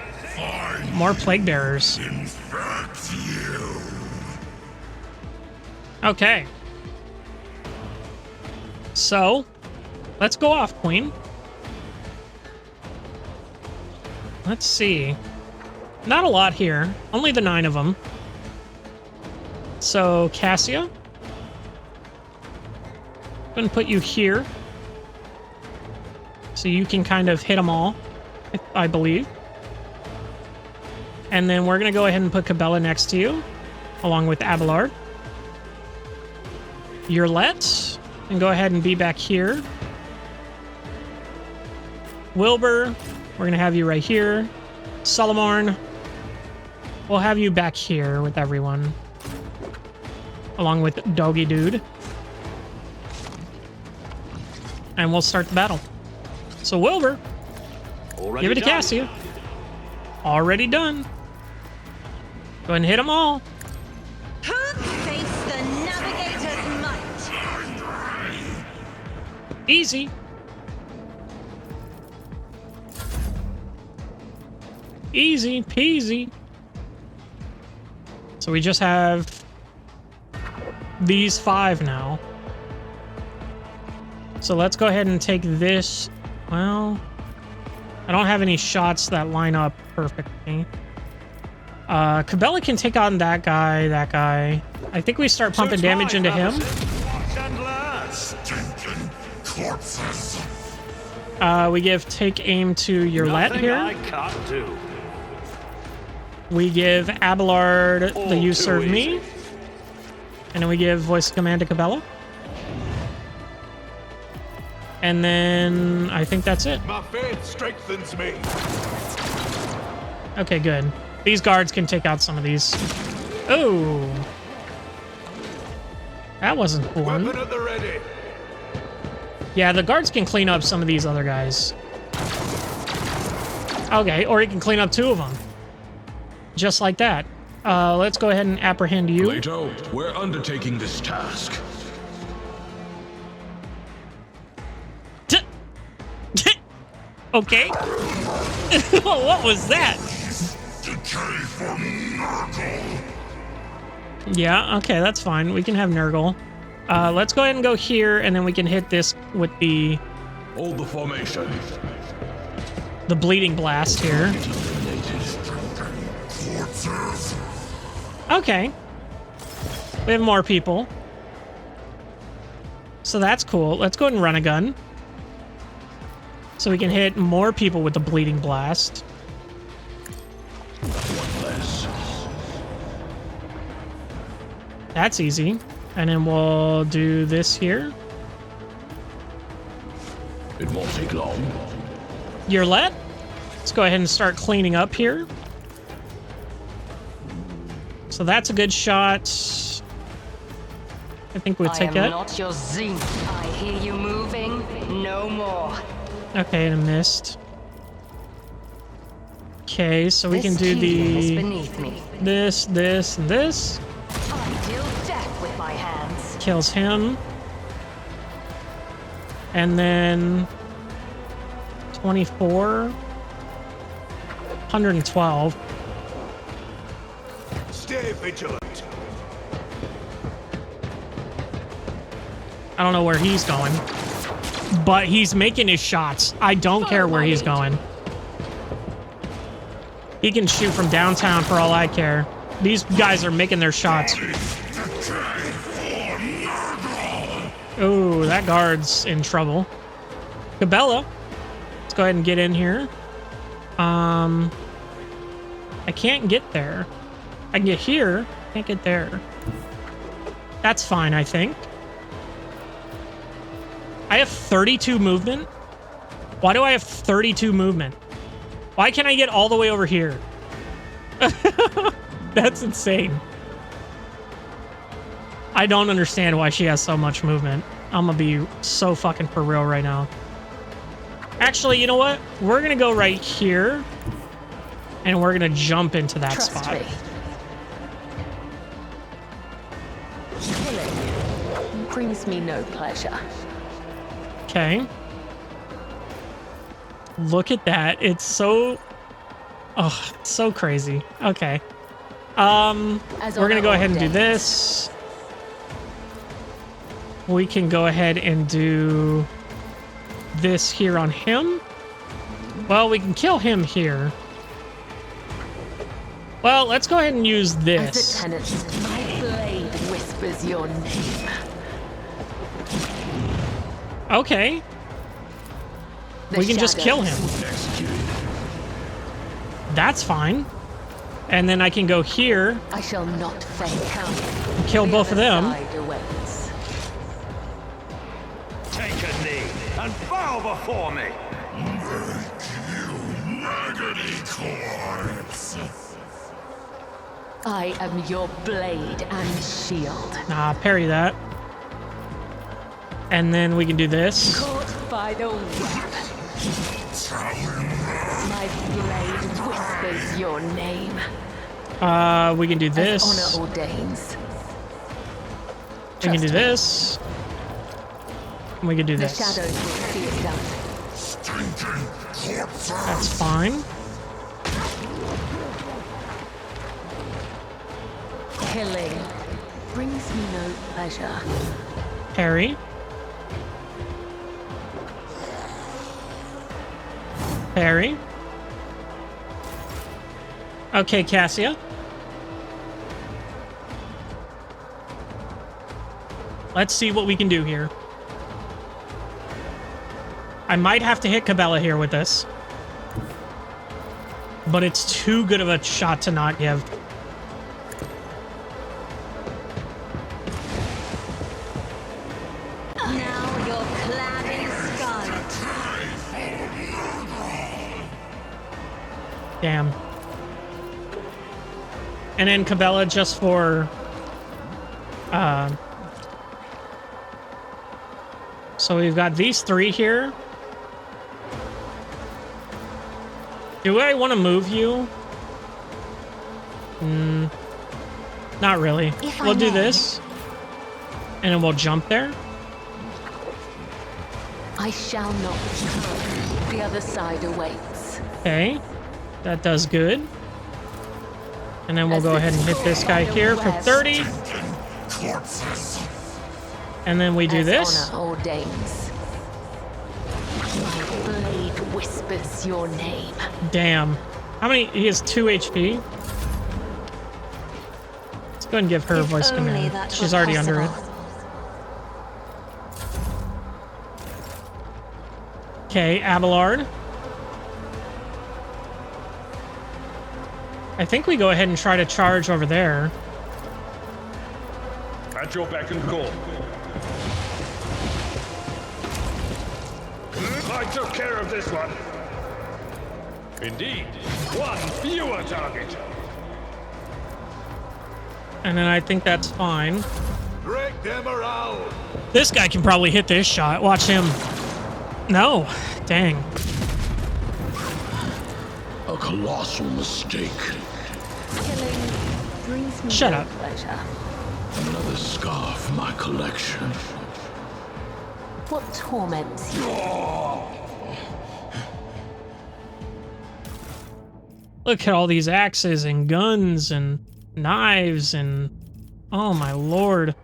More plague bearers. Infect you. Okay. So, let's go off, Queen. Let's see. Not a lot here. Only the 9 of them. So, Cassia. I'm going to put you here. So you can kind of hit them all, I believe. And then we're going to go ahead and put Cabela next to you, along with Abelard. Yurlet, and go ahead and be back here. Wilbur, we're going to have you right here. Solomorn, we'll have you back here with everyone, along with Doggy Dude. And we'll start the battle. So Wilbur, Already give it to done. Cassia. Already done. Go ahead and hit them all. Face the navigator's might. Easy. Easy peasy. So we just have these 5 now. So let's go ahead and take this. Well, I don't have any shots that line up perfectly. Cabela can take on that guy. I think we start pumping damage into him. Watch and learn. Stinking corpses. We give take aim to Yurlet Nothing here. I can't do. We give Abelard All the you too serve me. easy. And then we give voice of command to Cabela. And then I think that's it. My faith strengthens me. Okay, good. These guards can take out some of these. Oh. That wasn't fun. Weapon at the ready. Yeah, the guards can clean up some of these other guys. Okay, or he can clean up 2 of them. Just like that. Let's go ahead and apprehend you. Plato, we're undertaking this task. Okay. What was that? Decay from Nurgle. Yeah, okay, that's fine. We can have Nurgle. Let's go ahead and go here, and then we can hit this with the Hold the formation. bleeding blast here. Okay. We have more people. So that's cool. Let's go ahead and run a gun. So we can hit more people with the bleeding blast. That's easy. And then we'll do this here. It won't take long. You're let. Let's go ahead and start cleaning up here. So that's a good shot. I think we'll take it. I am not your Zine. I hear you moving. No more. Okay, and I missed. Okay, so we can do is the beneath me. this, and this. I deal death with my hands. Kills him. And then 24. 112. Stay vigilant. I don't know where he's going. But he's making his shots. I don't care where he's going. He can shoot from downtown for all I care. These guys are making their shots. Ooh, that guard's in trouble. Cabela. Let's go ahead and get in here. I can't get there. I can get here. Can't get there. That's fine, I think. I have 32 movement? Why do I have 32 movement? Why can't I get all the way over here? That's insane. I don't understand why she has so much movement. I'm gonna be so fucking for real right now. Actually, you know what? We're gonna go right here. And we're gonna jump into that Trust spot. me. Killing brings me no pleasure. Okay. Look at that. It's so... Oh, it's so crazy. Okay. We're gonna go ahead and do this. We can go ahead and do this here on him. Well, we can kill him here. Well, let's go ahead and use As this. a tenant, my blade whispers your name. Okay. We can just kill him. That's fine. And then I can go here, I shall not faint count. kill The both of other them. side awaits. Take a knee and bow before me. Raggedy corpse. I am your blade and shield. Nah, parry that. And then we can do this. Caught by the web. My blade whispers your name. We can do As this. honor ordains. We can do Trust me. this. And we can do The this. shadows will see it done. Stinking corpses. That's fine. Killing brings me no pleasure. Parry. Parry. Okay, Cassia. Let's see what we can do here. I might have to hit Cabela here with this. But it's too good of a shot to not give. Now you're clad in scarlet. Damn. And then Cabela just for... So we've got these three here. Do I want to move you? Not really. If I We'll do may. this. And then we'll jump there. I shall not return. The other side awaits. Okay. That does good. And then we'll As go the ahead and hit this guy spider here for webs. 30. Corpses. And then we do As this. honor ordains. My blade whispers your name. Damn. How many? He has 2 HP. Let's go ahead and give her a voice command. She's already under it. Okay, Abelard. I think we go ahead and try to charge over there. At your beck and call. I took care of this one. Indeed. One fewer target. And then I think that's fine. Break them around. This guy can probably hit this shot. Watch him. No. Dang. A colossal mistake. Killing brings me Shut no up. pleasure. Another scar for my collection. What torments you? Look at all these axes and guns and knives and... Oh my lord.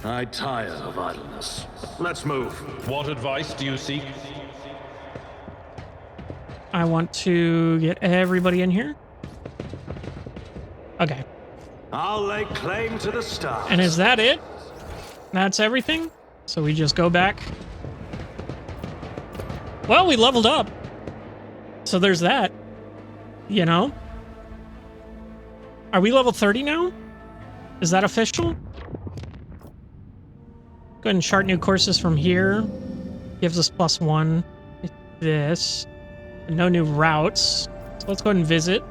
I tire of idleness. Let's move. What advice do you seek? I want to get everybody in here. Okay. I'll lay claim to the stars. And is that it? That's everything? So we just go back. Well, we leveled up. So there's that. You know? Are we level 30 now? Is that official? Go ahead and chart new courses from here. Gives us +1. This. No new routes. So let's go ahead and visit.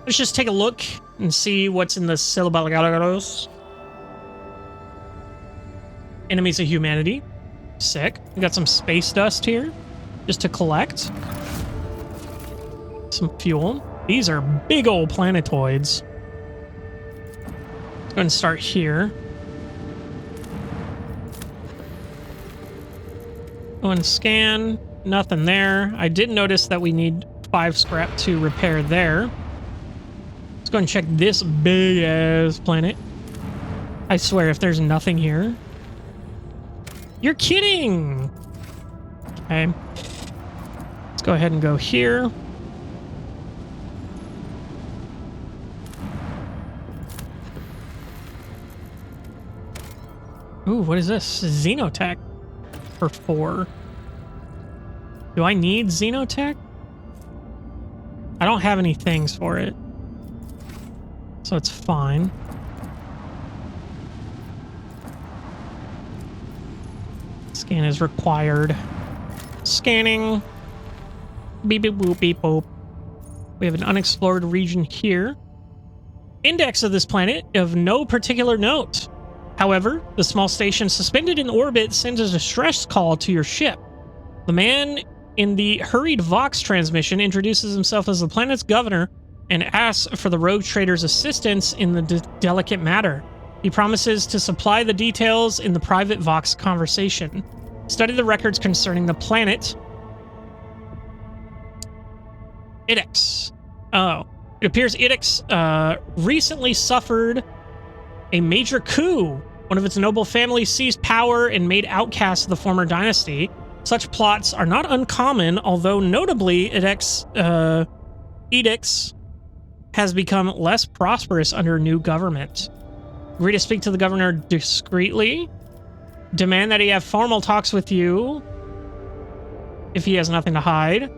Let's just take a look and see what's in the Syllabalagalos. Enemies of humanity. Sick. We got some space dust here. Just to collect. Some fuel. These are big old planetoids. Let's go ahead and start here. Go and scan. Nothing there. I did notice that we need 5 scrap to repair there. Let's go and check this big ass planet. I swear, if there's nothing here. You're kidding! Okay. Let's go ahead and go here. Ooh, what is this? Xenotech for 4. Do I need Xenotech? I don't have any things for it. So it's fine. Scan is required. Scanning. Beep beep boop beep boop. We have an unexplored region here. Index of this planet of no particular note. However, the small station suspended in orbit sends a distress call to your ship. The man in the hurried Vox transmission introduces himself as the planet's governor and asks for the rogue trader's assistance in the delicate matter. He promises to supply the details in the private Vox conversation. Study the records concerning the planet. Idix. Oh. It appears Idix recently suffered a major coup. One of its noble families seized power and made outcasts of the former dynasty. Such plots are not uncommon, although notably Edix has become less prosperous under new government. Agree to speak to the governor discreetly. Demand that he have formal talks with you if he has nothing to hide.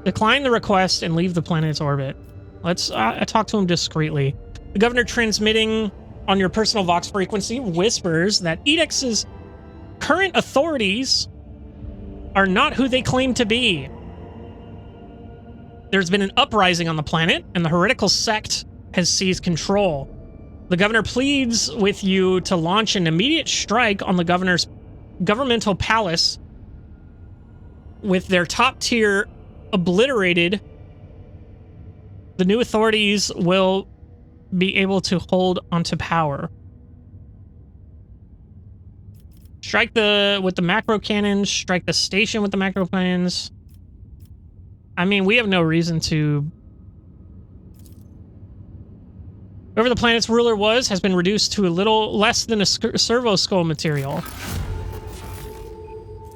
Decline the request and leave the planet's orbit. Let's talk to him discreetly. The governor transmitting on your personal Vox frequency whispers that Edix's current authorities are not who they claim to be. There's been an uprising on the planet, and the heretical sect has seized control. The governor pleads with you to launch an immediate strike on the governor's governmental palace with their top tier obliterated. The new authorities will be able to hold onto power. Strike with the macro cannons, strike the station with the macro cannons. I mean, we have no reason to Whoever the planet's ruler was has been reduced to a little less than a servo skull material.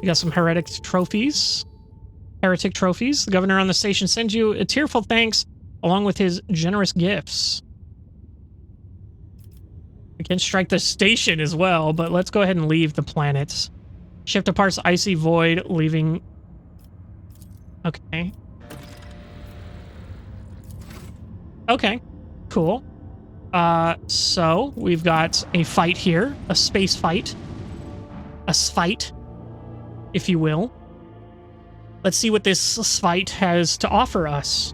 We got some heretic trophies. The governor on the station sends you a tearful thanks along with his generous gifts. We can strike the station as well, but let's go ahead and leave the planet. Shift departs icy void, leaving... Okay. Okay. Cool. So we've got a fight here. A space fight. A fight, if you will. Let's see what this fight has to offer us.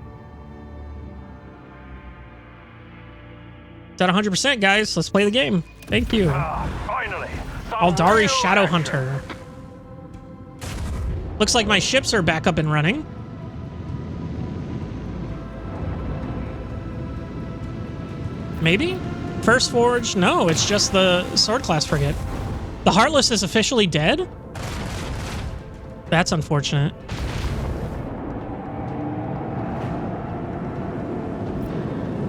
It's at 100%, guys. Let's play the game. Thank you. Finally. Aldari Shadowhunter. Looks like my ships are back up and running. Maybe? First Forge? No, it's just the Sword Class frigate. The Heartless is officially dead? That's unfortunate.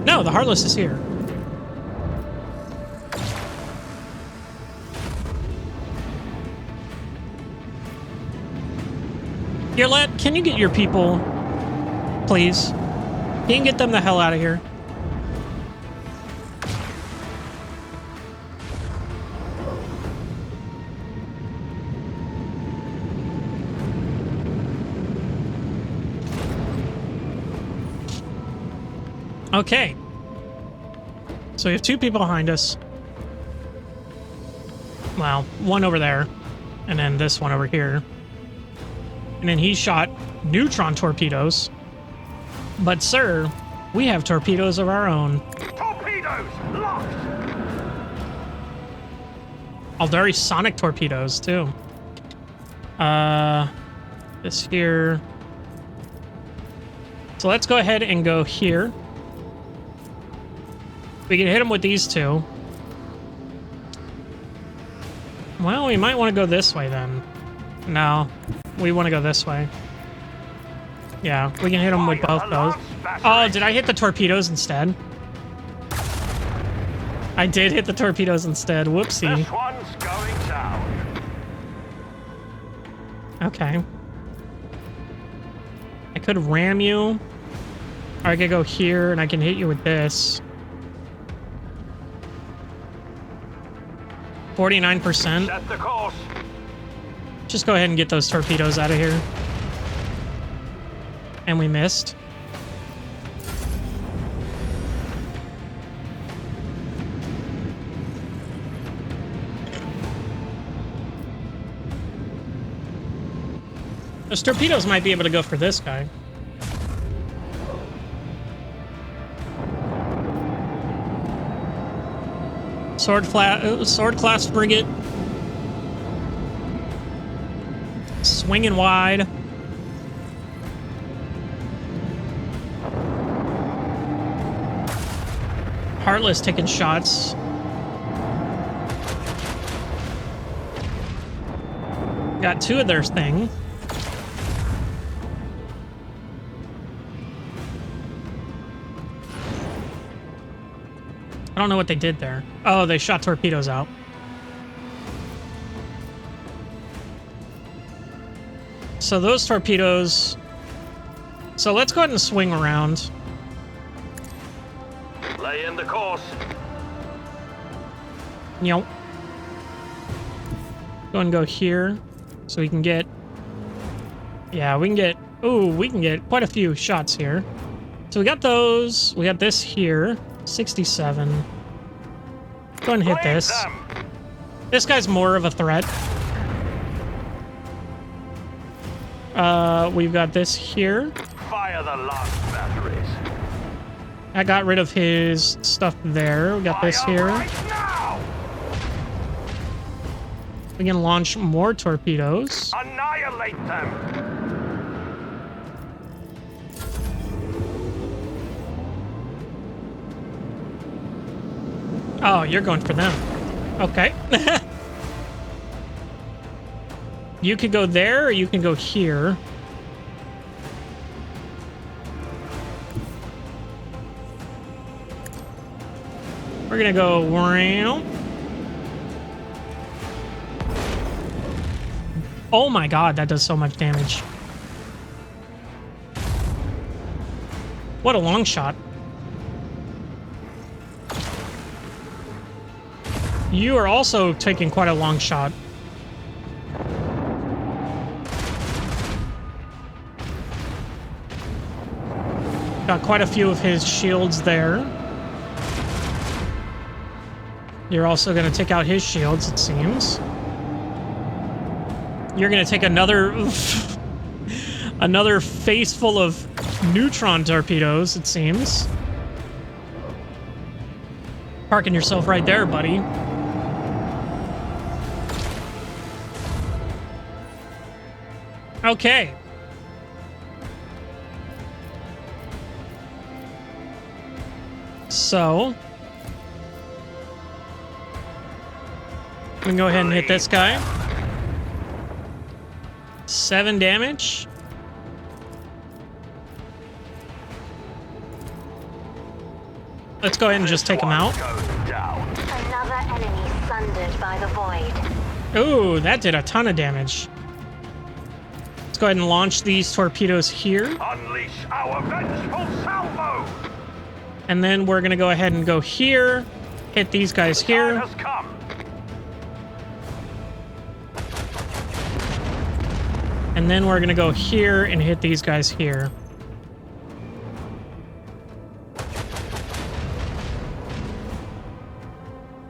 No, the Heartless is here. Here, lad, can you get your people, please? Can you get them the hell out of here? Okay. So we have two people behind us. Well, one over there, and then this one over here. And then he shot neutron torpedoes. But sir, we have torpedoes of our own. Torpedoes locked. Aldari sonic torpedoes too. This here. So let's go ahead and go here. We can hit him with these two. Well, we might want to go this way then. No, we want to go this way. Yeah, we can hit him with both those. Oh, did I hit the torpedoes instead? I did hit the torpedoes instead. Whoopsie. This one's going down. Okay. I could ram you. Or I could go here and I can hit you with this. 49%. Set the course. Just go ahead and get those torpedoes out of here. And we missed. Those torpedoes might be able to go for this guy. Sword class frigate. Swinging wide. Heartless taking shots. Got two of their thing. I don't know what they did there. Oh, they shot torpedoes out. So those torpedoes... So let's go ahead and swing around. Lay in the course. Go and go here. So we can get... Yeah, we can get... Ooh, we can get quite a few shots here. So we got those. We got this here. 67. Go ahead and hit this. This guy's more of a threat. We've got this here. Fire the last batteries. I got rid of his stuff there. We got this here. Right now. We can launch more torpedoes. Annihilate them. Oh, you're going for them. Okay. You could go there, or you can go here. We're gonna go around. Oh my god, that does so much damage. What a long shot. You are also taking quite a long shot. Got quite a few of his shields there. You're also going to take out his shields, it seems. You're going to take another another face full of neutron torpedoes, it seems. Parking yourself right there, buddy. Okay. So we can go ahead and hit this guy. 7 damage. Let's go ahead and just take him out. Another enemy sundered by the void. Ooh, that did a ton of damage. Let's go ahead and launch these torpedoes here. Unleash our vengeful salvo! And then we're going to go ahead and go here, hit these guys here. Time has come. And then we're going to go here and hit these guys here.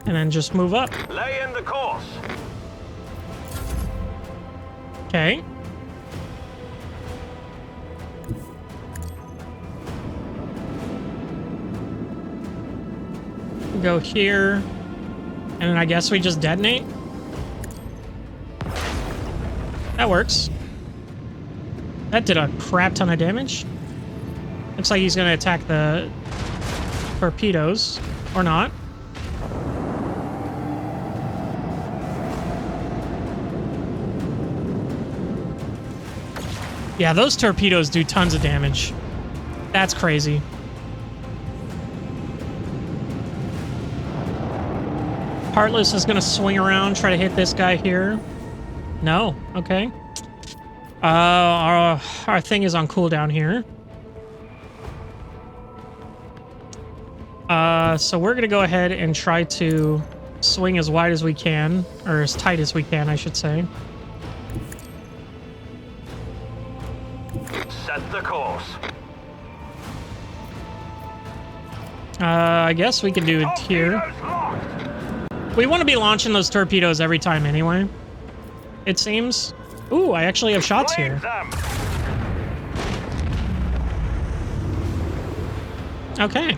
And then just move up. Lay in the course. Okay. Go here. And then I guess we just detonate. That works. That did a crap ton of damage. Looks like he's going to attack the torpedoes. Or not. Yeah, those torpedoes do tons of damage. That's crazy. Heartless is going to swing around, try to hit this guy here. No. Okay. Our thing is on cooldown here. So we're going to go ahead and try to swing as wide as we can. Or as tight as we can, I should say. Set the course. I guess we can do it here. We want to be launching those torpedoes every time anyway. It seems. Ooh, I actually have shots here. Okay.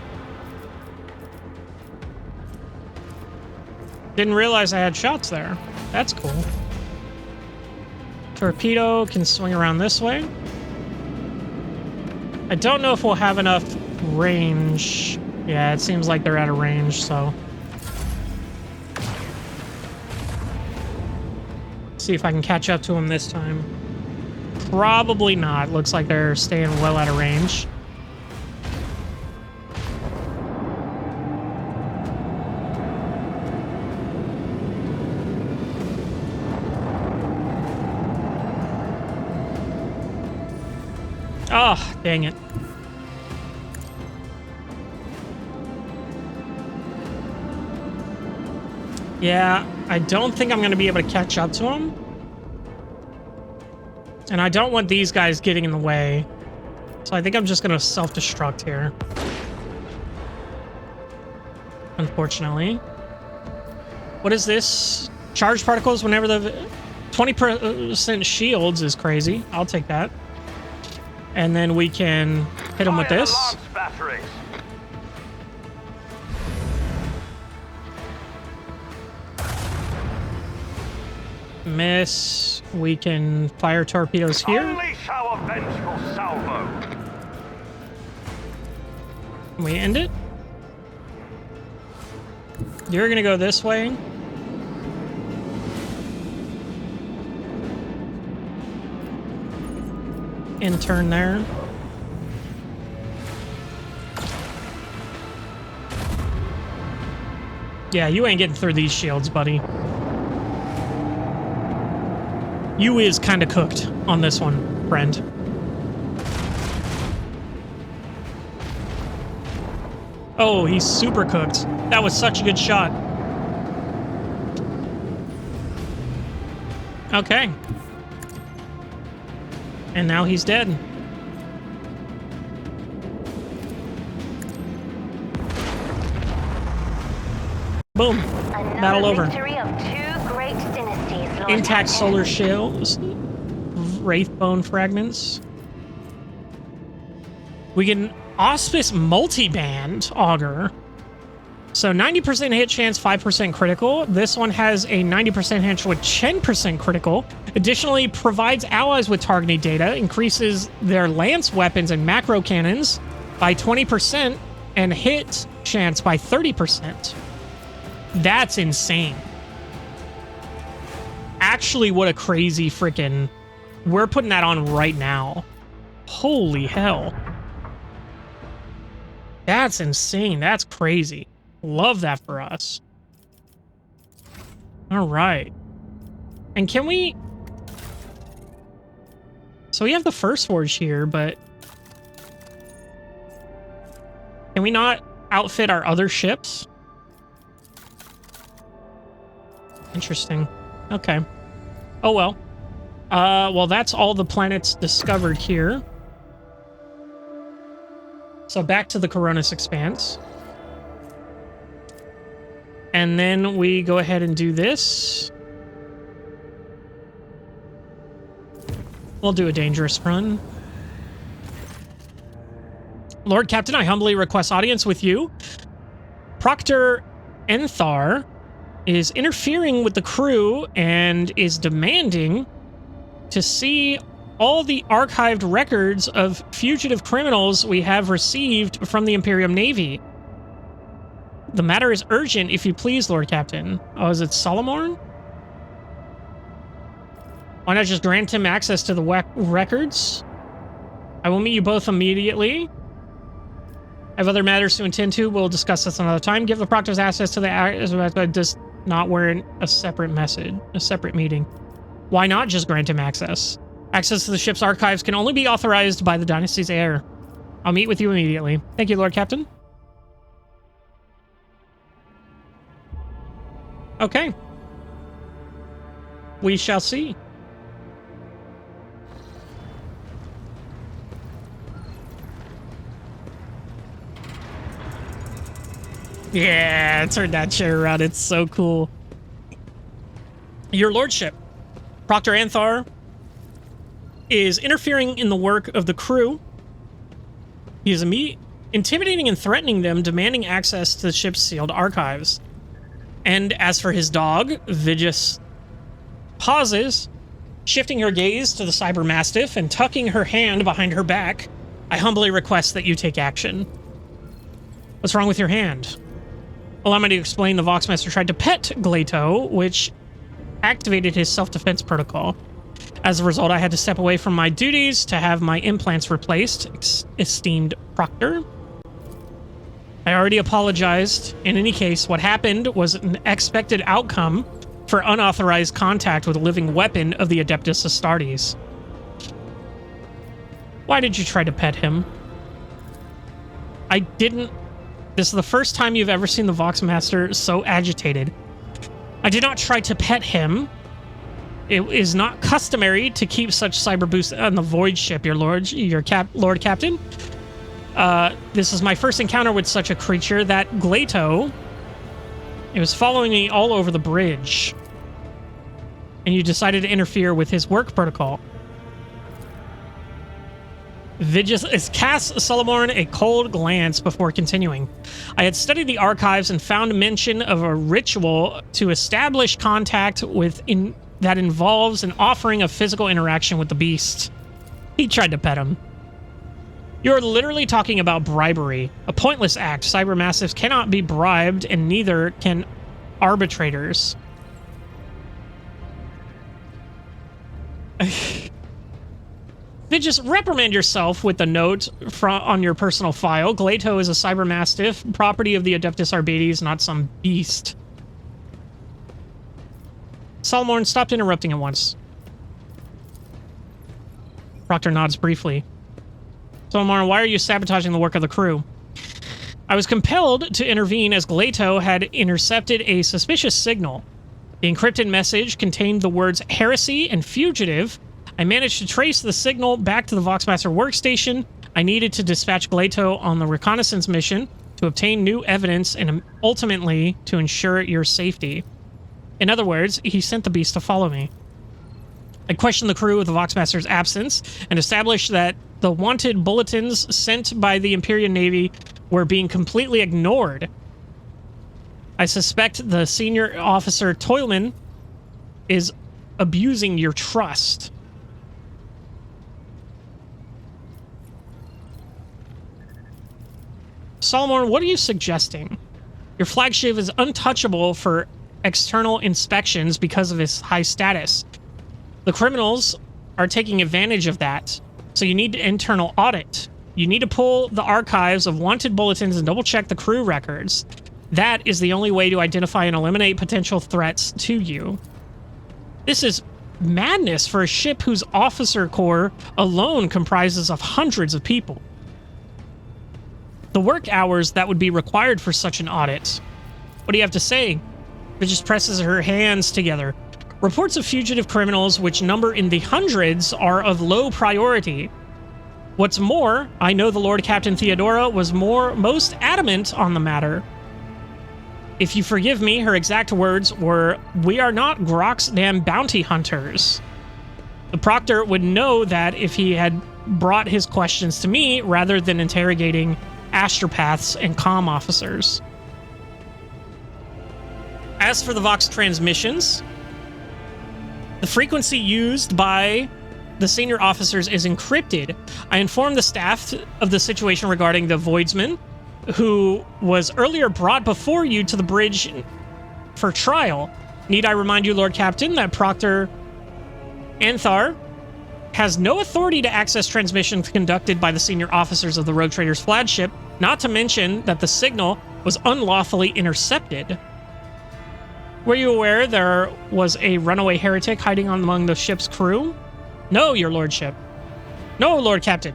Didn't realize I had shots there. That's cool. Torpedo can swing around this way. I don't know if we'll have enough range. Yeah, it seems like they're out of range, so. See if I can catch up to them this time. Probably not. Looks like they're staying well out of range. Oh, dang it. Yeah, I don't think I'm going to be able to catch up to him. And I don't want these guys getting in the way. So I think I'm just going to self-destruct here. Unfortunately. What is this? Charge particles whenever the 20% shields is crazy. I'll take that. And then we can hit him with this. Miss. We can fire torpedoes here. Unleash our vengeful salvo. Can we end it? You're gonna go this way. In turn there. Yeah, you ain't getting through these shields, buddy. You is kind of cooked on this one, friend. Oh, he's super cooked. That was such a good shot. Okay. And now he's dead. Boom. Battle over. Victory of 2 great dynasties, Lord Intact Captain. solar shells. Wraithbone fragments. We get an Auspice multi-band auger. So 90% hit chance, 5% critical. This one has a 90% hit with 10% critical. Additionally, provides allies with targeting data, increases their lance weapons and macro cannons by 20%, and hit chance by 30%. That's insane. Actually, what a crazy freaking... We're putting that on right now. Holy hell. That's insane. That's crazy. Love that for us. All right. And can we... So we have the First Forge here, but... Can we not outfit our other ships? Interesting. Okay. Oh, well. Well, that's all the planets discovered here. So back to the Coronis Expanse. And then we go ahead and do this. We'll do a dangerous run. Lord Captain, I humbly request audience with you. Proctor Enthar is interfering with the crew and is demanding to see all the archived records of fugitive criminals we have received from the Imperium Navy. The matter is urgent, if you please, Lord Captain. Oh, is it Solomorn? Why not just grant him access to the records? I will meet you both immediately. I have other matters to attend to. We'll discuss this another time. Give the proctors access to the... Just not wearing a separate meeting. Why not just grant him access? Access to the ship's archives can only be authorized by the dynasty's heir. I'll meet with you immediately. Thank you, Lord Captain. Okay. We shall see. Yeah, turn that chair around. It's so cool. Your lordship, Proctor Anthar, is interfering in the work of the crew. He is intimidating and threatening them, demanding access to the ship's sealed archives. And as for his dog, Vigis pauses, shifting her gaze to the Cyber Mastiff and tucking her hand behind her back. I humbly request that you take action. What's wrong with your hand? Allow me to explain. The Voxmaster tried to pet Glato, which activated his self-defense protocol. As a result, I had to step away from my duties to have my implants replaced, esteemed Proctor. I already apologized. In any case, what happened was an expected outcome for unauthorized contact with a living weapon of the Adeptus Astartes. Why did you try to pet him? I didn't... This is the first time you've ever seen the Voxmaster so agitated. I did not try to pet him. It is not customary to keep such cyber boosts on the Void ship, Lord Captain. This is my first encounter with such a creature. That Glato, it was following me all over the bridge. And you decided to interfere with his work protocol. Vigis casts Solomorn a cold glance before continuing. I had studied the archives and found mention of a ritual to establish contact with that involves an offering of physical interaction with the beast. He tried to pet him. You're literally talking about bribery, a pointless act. Cybermassives cannot be bribed, and neither can arbitrators. Then just reprimand yourself with the note on your personal file. Glato is a cyber mastiff, property of the Adeptus Arbites, not some beast. Solomon stopped interrupting at once. Proctor nods briefly. Solomon, why are you sabotaging the work of the crew? I was compelled to intervene as Glato had intercepted a suspicious signal. The encrypted message contained the words heresy and fugitive. I managed to trace the signal back to the Voxmaster workstation. I needed to dispatch Glato on the reconnaissance mission to obtain new evidence and ultimately to ensure your safety. In other words, he sent the beast to follow me. I questioned the crew of the Voxmaster's absence and established that the wanted bulletins sent by the Imperial Navy were being completely ignored. I suspect the senior officer Toylman is abusing your trust. Solomon, what are you suggesting? Your flagship is untouchable for external inspections because of its high status. The criminals are taking advantage of that, so you need internal audit. You need to pull the archives of wanted bulletins and double-check the crew records. That is the only way to identify and eliminate potential threats to you. This is madness for a ship whose officer corps alone comprises of hundreds of people. The work hours that would be required for such an audit. What do you have to say? It just presses her hands together. Reports of fugitive criminals, which number in the hundreds, are of low priority. What's more, I know the Lord Captain Theodora was most adamant on the matter. If you forgive me, her exact words were, "We are not Grok's damn bounty hunters." The Proctor would know that if he had brought his questions to me rather than interrogating astropaths and comm officers. As for the Vox transmissions, the frequency used by the senior officers is encrypted. I informed the staff of the situation regarding the Voidsman, who was earlier brought before you to the bridge for trial. Need I remind you, Lord Captain, that Proctor Anthar has no authority to access transmissions conducted by the senior officers of the Rogue Trader's flagship, not to mention that the signal was unlawfully intercepted. Were you aware there was a runaway heretic hiding among the ship's crew? No, your lordship. No, Lord Captain.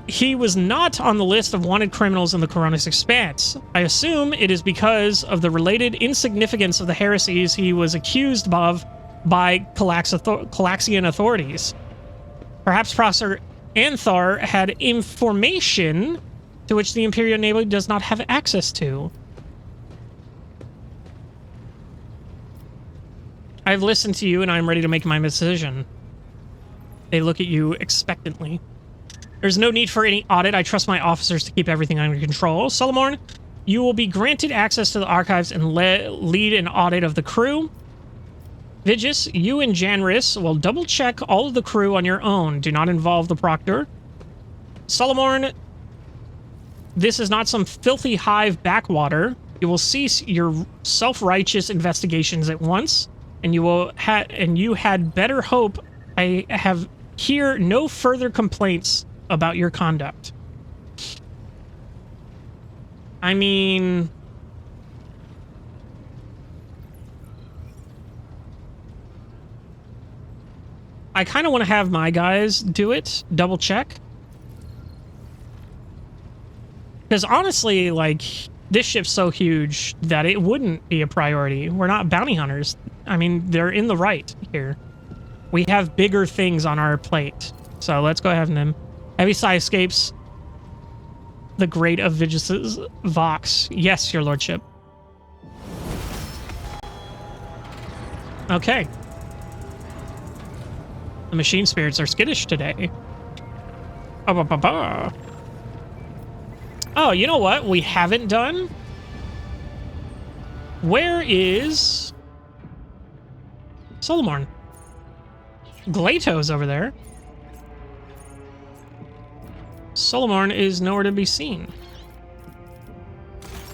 He was not on the list of wanted criminals in the Coronis Expanse. I assume it is because of the related insignificance of the heresies he was accused of by Calaxian authorities. Perhaps Proctor Anthar had information to which the Imperial Navy does not have access to. I've listened to you and I'm ready to make my decision. They look at you expectantly. There's no need for any audit. I trust my officers to keep everything under control. Solomon, you will be granted access to the archives and lead an audit of the crew. Vigis, you and Janris will double-check all of the crew on your own. Do not involve the Proctor. Solomon, this is not some filthy hive backwater. You will cease your self-righteous investigations at once, and you had better hope I have hear no further complaints about your conduct. I mean, I kind of want to have my guys do it, double check. Because honestly, like, this ship's so huge that it wouldn't be a priority. We're not bounty hunters. I mean, they're in the right here. We have bigger things on our plate. So let's go ahead and then. Heavy Sigh escapes the Great of Vigis's Vox. Yes, your lordship. Okay. The machine spirits are skittish today. Oh, you know what we haven't done? Where is Solomon? Glato's over there. Solomon is nowhere to be seen.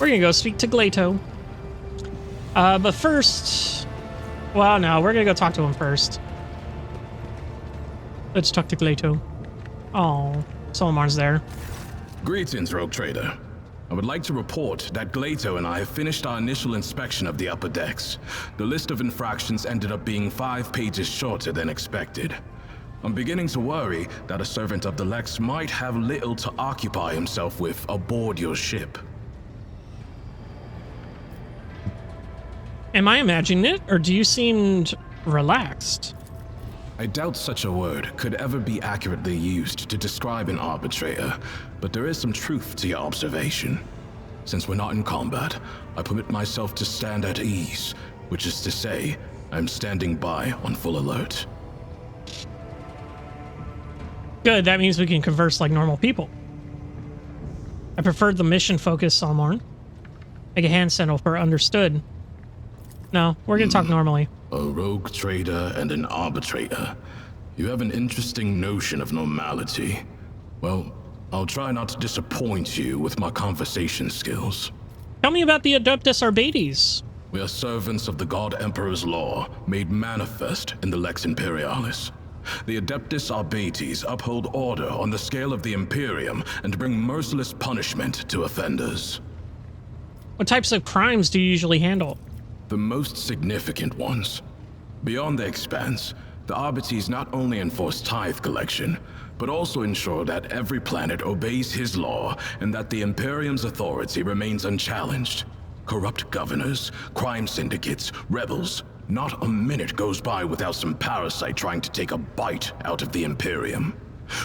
We're gonna go speak to Glato. But first... Well, no, we're gonna go talk to him first. Let's talk to Glato. Oh, Solomon's there. Greetings, Rogue Trader. I would like to report that Glato and I have finished our initial inspection of the upper decks. The list of infractions ended up being 5 pages shorter than expected. I'm beginning to worry that a servant of the Lex might have little to occupy himself with aboard your ship. Am I imagining it, or do you seem relaxed? I doubt such a word could ever be accurately used to describe an arbitrator, but there is some truth to your observation. Since we're not in combat, I permit myself to stand at ease, which is to say, I'm standing by on full alert. Good, that means we can converse like normal people. I preferred the mission focus, Salmorn. Make a hand signal for understood. No, we're gonna talk normally. A rogue trader and an arbitrator. You have an interesting notion of normality. Well, I'll try not to disappoint you with my conversation skills. Tell me about the Adeptus Arbates. We are servants of the God Emperor's law, made manifest in the Lex Imperialis. The Adeptus Arbates uphold order on the scale of the Imperium and bring merciless punishment to offenders. What types of crimes do you usually handle? The most significant ones. Beyond the Expanse, the Arbates not only enforce tithe collection, but also ensure that every planet obeys his law and that the Imperium's authority remains unchallenged. Corrupt governors, crime syndicates, rebels. Not a minute goes by without some parasite trying to take a bite out of the Imperium.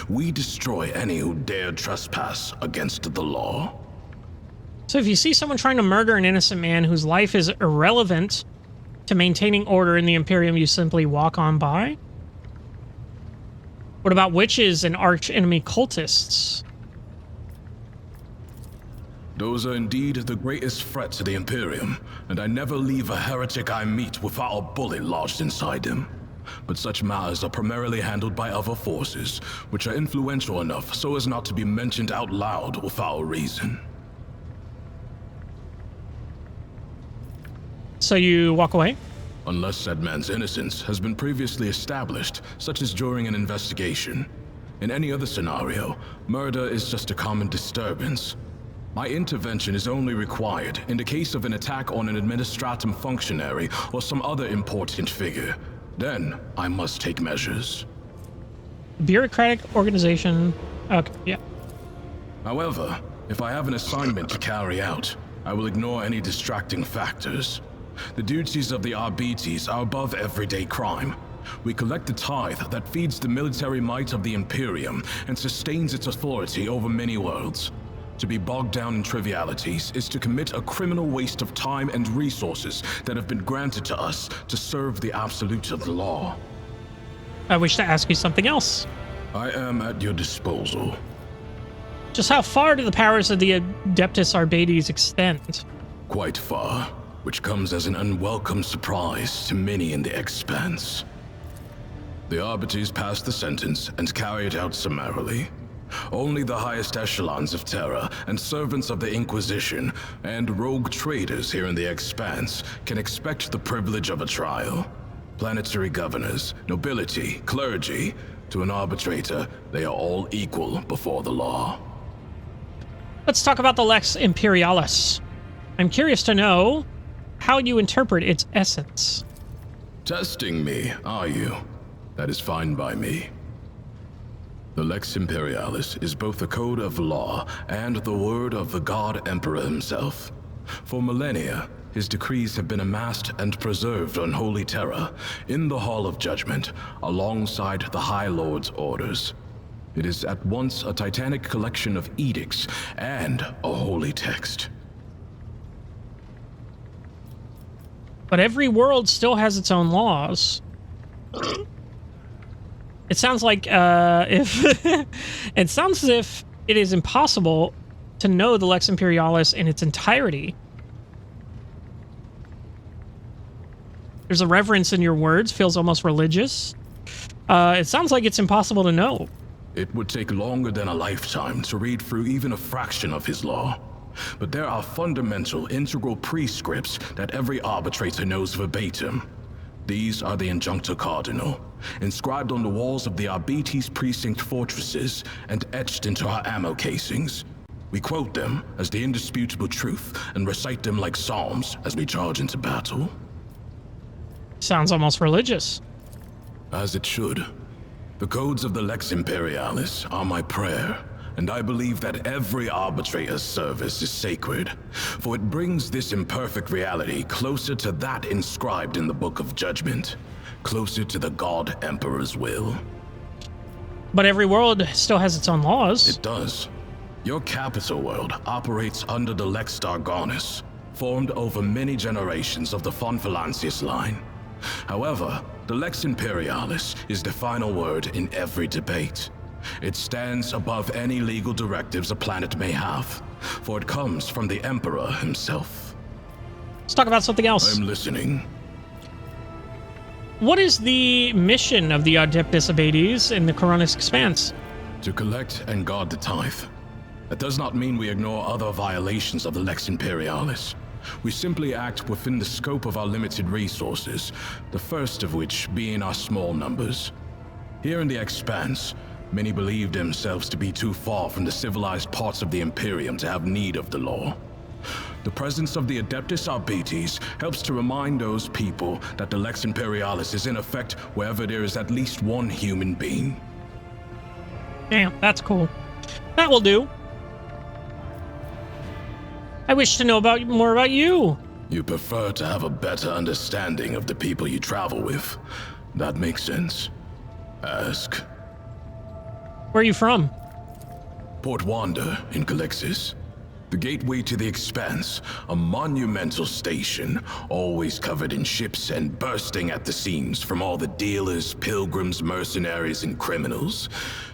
We destroy any who dare trespass against the law. So if you see someone trying to murder an innocent man whose life is irrelevant to maintaining order in the Imperium, you simply walk on by? What about witches and arch-enemy cultists? Those are indeed the greatest threat to the Imperium, and I never leave a heretic I meet without a bullet lodged inside him. But such matters are primarily handled by other forces, which are influential enough so as not to be mentioned out loud without a reason. So you walk away? Unless said man's innocence has been previously established, such as during an investigation. In any other scenario, murder is just a common disturbance. My intervention is only required in the case of an attack on an administratum functionary or some other important figure. Then I must take measures. Bureaucratic organization. Okay, yeah. However, if I have an assignment to carry out, I will ignore any distracting factors. The duties of the Arbates are above everyday crime. We collect the tithe that feeds the military might of the Imperium and sustains its authority over many worlds. To be bogged down in trivialities is to commit a criminal waste of time and resources that have been granted to us to serve the absolute of the law. I wish to ask you something else. I am at your disposal. Just how far do the powers of the Adeptus Arbates extend? Quite far, which comes as an unwelcome surprise to many in the Expanse. The Arbates pass the sentence and carry it out summarily. Only the highest echelons of Terra and servants of the Inquisition and rogue traders here in the Expanse can expect the privilege of a trial. Planetary governors, nobility, clergy, to an arbitrator, they are all equal before the law. Let's talk about the Lex Imperialis. I'm curious to know how you interpret its essence. Testing me, are you? That is fine by me. The Lex Imperialis is both a code of law and the word of the God Emperor himself. For millennia, his decrees have been amassed and preserved on Holy Terra, in the Hall of Judgment, alongside the High Lord's orders. It is at once a titanic collection of edicts and a holy text. But every world still has its own laws. It sounds like it sounds as if it is impossible to know the Lex Imperialis in its entirety. There's a reverence in your words, feels almost religious. It sounds like it's impossible to know. It would take longer than a lifetime to read through even a fraction of his law. But there are fundamental, integral prescripts that every arbitrator knows verbatim. These are the Injuncta Cardinal, inscribed on the walls of the Arbites precinct fortresses and etched into our ammo casings. We quote them as the indisputable truth and recite them like psalms as we charge into battle. Sounds almost religious. As it should. The codes of the Lex Imperialis are my prayer, and I believe that every arbitrator's service is sacred, for it brings this imperfect reality closer to that inscribed in the Book of Judgment, closer to the God Emperor's will. But every world still has its own laws. It does. Your capital world operates under the Lex Dargonus, formed over many generations of the Von Valancius line. However, the Lex Imperialis is the final word in every debate. It stands above any legal directives a planet may have, for it comes from the Emperor himself. Let's talk about something else. I'm listening. What is the mission of the Adeptus Abates in the Coronis Expanse? To collect and guard the tithe. That does not mean we ignore other violations of the Lex Imperialis. We simply act within the scope of our limited resources, the first of which being our small numbers. Here in the Expanse, many believe themselves to be too far from the civilized parts of the Imperium to have need of the law. The presence of the Adeptus Arbites helps to remind those people that the Lex Imperialis is in effect wherever there is at least one human being. Damn, that's cool. That will do. I wish to know more about you. You prefer to have a better understanding of the people you travel with. That makes sense. Ask. Where are you from? Port Wanda in Calixis. The gateway to the Expanse, a monumental station, always covered in ships and bursting at the seams from all the dealers, pilgrims, mercenaries, and criminals.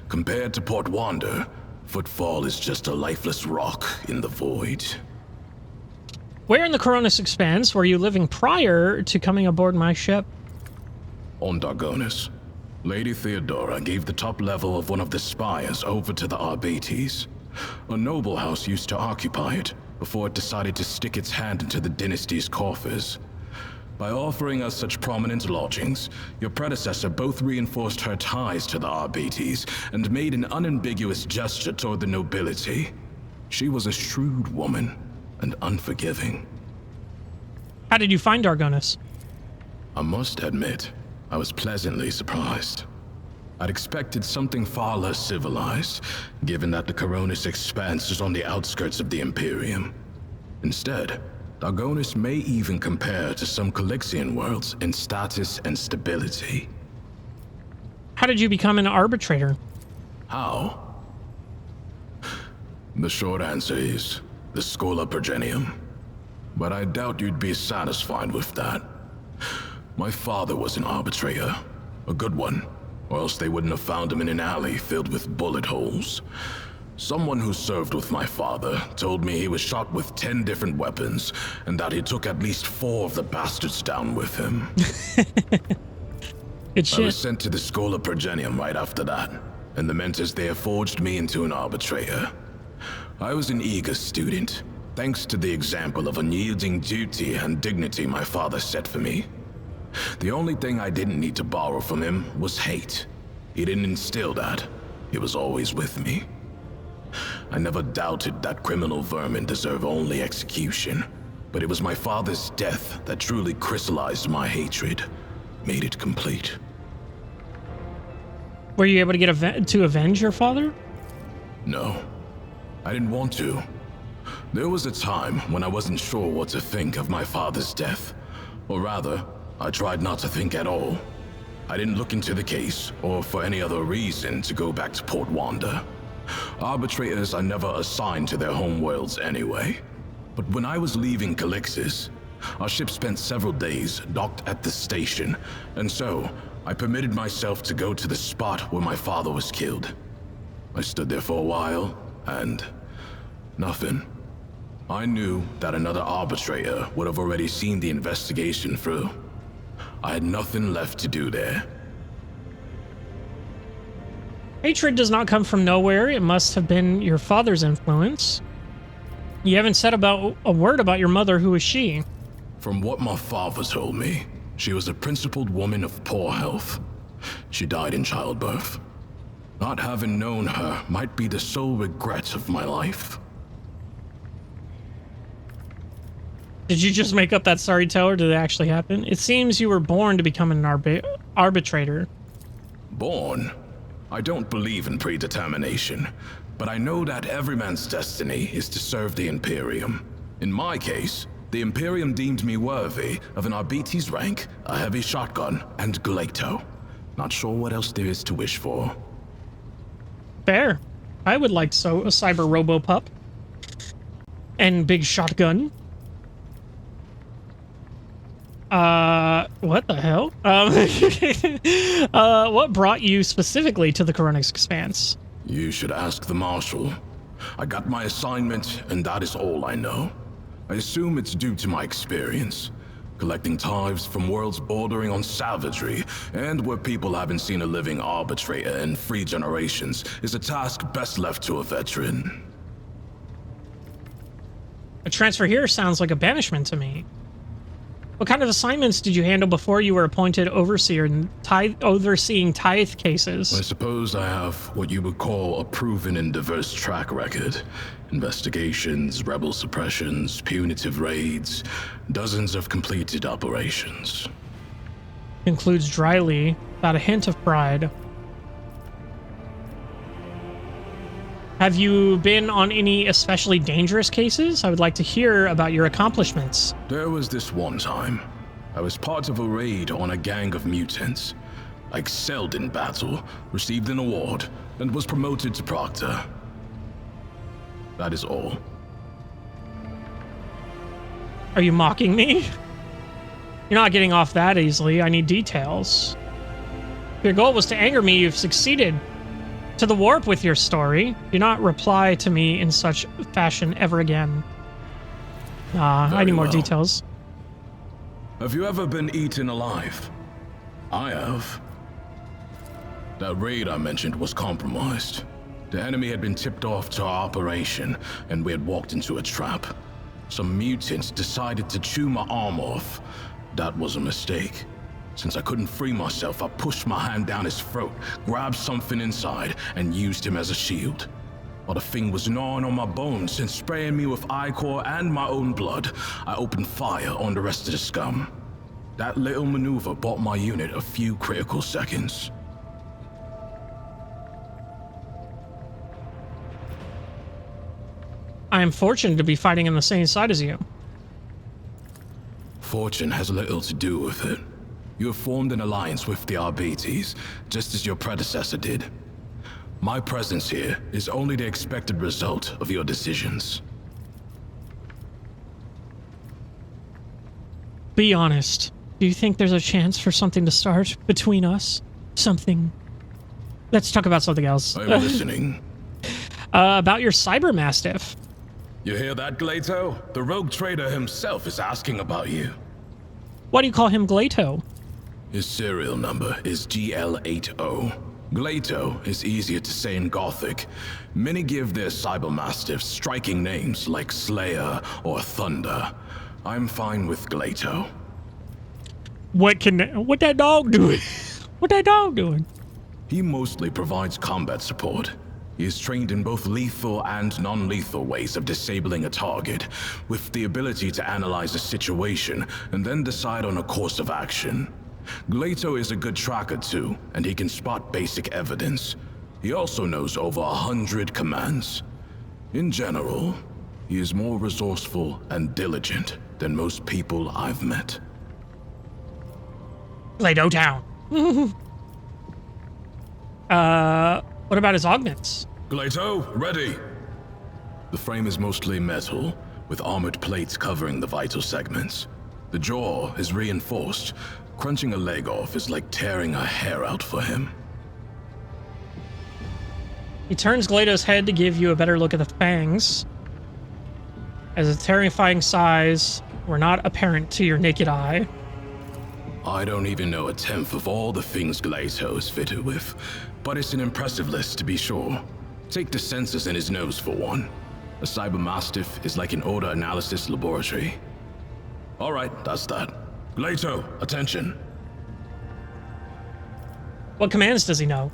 Compared to Port Wanda, Footfall is just a lifeless rock in the void. Where in the Coronis Expanse were you living prior to coming aboard my ship? On Dargonus. Lady Theodora gave the top level of one of the spires over to the Arbites. A noble house used to occupy it, before it decided to stick its hand into the dynasty's coffers. By offering us such prominent lodgings, your predecessor both reinforced her ties to the Arbites and made an unambiguous gesture toward the nobility. She was a shrewd woman, and unforgiving. How did you find Dargonus? I must admit, I was pleasantly surprised. I'd expected something far less civilized, given that the Coronis Expanse is on the outskirts of the Imperium. Instead, Dargonus may even compare to some Calixian worlds in status and stability. How did you become an arbitrator? How? The short answer is the Schola Progenium. But I doubt you'd be satisfied with that. My father was an arbitrator, a good one, or else they wouldn't have found him in an alley filled with bullet holes. Someone who served with my father told me he was shot with 10 different weapons, and that he took at least 4 of the bastards down with him. Good shit. I was sent to the Schola Progenium right after that, and the mentors there forged me into an arbitrator. I was an eager student, thanks to the example of unyielding duty and dignity my father set for me. The only thing I didn't need to borrow from him was hate. He didn't instill that. It was always with me. I never doubted that criminal vermin deserve only execution, but it was my father's death that truly crystallized my hatred, made it complete. Were you able to get to avenge your father? No. I didn't want to. There was a time when I wasn't sure what to think of my father's death. Or rather, I tried not to think at all. I didn't look into the case, or for any other reason, to go back to Port Wanda. Arbitrators are never assigned to their home worlds anyway. But when I was leaving Calixis, our ship spent several days docked at the station, and so I permitted myself to go to the spot where my father was killed. I stood there for a while, and nothing. I knew that another arbitrator would have already seen the investigation through. I had nothing left to do there. Hatred does not come from nowhere. It must have been your father's influence. You haven't said a word about your mother. Who is she? From what my father told me, She was a principled woman of poor health. She died in childbirth. Not having known her might be the sole regret of my life. Did you just make up that sorry tale, or did it actually happen? It seems you were born to become an arbitrator. Born? I don't believe in predetermination, but I know that every man's destiny is to serve the Imperium. In my case, the Imperium deemed me worthy of an Arbites rank, a heavy shotgun, and Glato. Not sure what else there is to wish for. Fair. I would like a cyber robo-pup. And big shotgun. What the hell? What brought you specifically to the Koronix Expanse? You should ask the Marshal. I got my assignment, and that is all I know. I assume it's due to my experience. Collecting tithes from worlds bordering on savagery, and where people haven't seen a living arbitrator in 3 generations, is a task best left to a veteran. A transfer here sounds like a banishment to me. What kind of assignments did you handle before you were appointed overseer in overseeing tithe cases? I suppose I have what you would call a proven and diverse track record. Investigations, rebel suppressions, punitive raids, dozens of completed operations. Concludes dryly, without a hint of pride. Have you been on any especially dangerous cases? I would like to hear about your accomplishments. There was this one time. I was part of a raid on a gang of mutants. I excelled in battle, received an award, and was promoted to Proctor. That is all. Are you mocking me? You're not getting off that easily. I need details. If your goal was to anger me, you've succeeded. To the warp with your story. Do not reply to me in such fashion ever again. I need more details. Have you ever been eaten alive? I have. That raid I mentioned was compromised. The enemy had been tipped off to our operation, and we had walked into a trap. Some mutants decided to chew my arm off. That was a mistake. Since I couldn't free myself, I pushed my hand down his throat, grabbed something inside, and used him as a shield. While the thing was gnawing on my bones and spraying me with ichor and my own blood, I opened fire on the rest of the scum. That little maneuver bought my unit a few critical seconds. I am fortunate to be fighting on the same side as you. Fortune has little to do with it. You have formed an alliance with the Arbites, just as your predecessor did. My presence here is only the expected result of your decisions. Be honest. Do you think there's a chance for something to start between us? Something. Let's talk about something else. I'm listening. About your cyber mastiff. You hear that, Glato? The rogue trader himself is asking about you. Why do you call him Glato? His serial number is GL80. Glato is easier to say in Gothic. Many give their cybermastiffs striking names like Slayer or Thunder. I'm fine with Glato. What that dog doing? What that dog doing? He mostly provides combat support. He is trained in both lethal and non-lethal ways of disabling a target, with the ability to analyze a situation and then decide on a course of action. Glato is a good tracker too, and he can spot basic evidence. He also knows over 100 commands. In general, he is more resourceful and diligent than most people I've met. Glato Town. What about his augments? Glato, ready! The frame is mostly metal, with armored plates covering the vital segments. The jaw is reinforced. Crunching a leg off is like tearing a hair out for him. He turns Glato's head to give you a better look at the fangs. As a terrifying size were not apparent to your naked eye. I don't even know a tenth of all the things Glato is fitted with, but it's an impressive list to be sure. Take the sensors in his nose for one. A cybermastiff is like an odor analysis laboratory. Alright, that's that. Leto, attention. What commands does he know?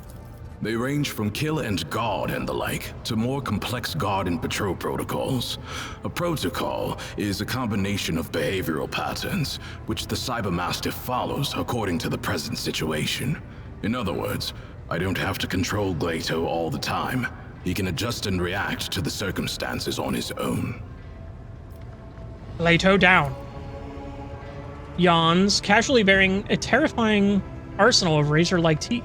They range from kill and guard and the like, to more complex guard and patrol protocols. A protocol is a combination of behavioral patterns, which the Cybermastiff follows according to the present situation. In other words, I don't have to control Glato all the time. He can adjust and react to the circumstances on his own. Glato down. Yawns, casually bearing a terrifying arsenal of razor-like teeth.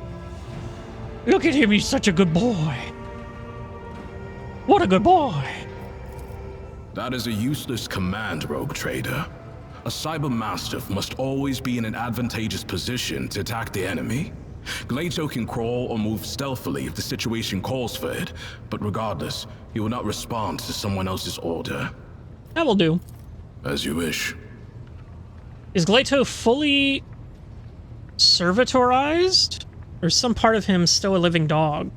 Look at him, he's such a good boy. What a good boy. That is a useless command, Rogue Trader. A Cybermastiff must always be in an advantageous position to attack the enemy. Glato can crawl or move stealthily if the situation calls for it, but regardless, he will not respond to someone else's order. That will do. As you wish. Is Glato fully servitorized? Or is some part of him still a living dog?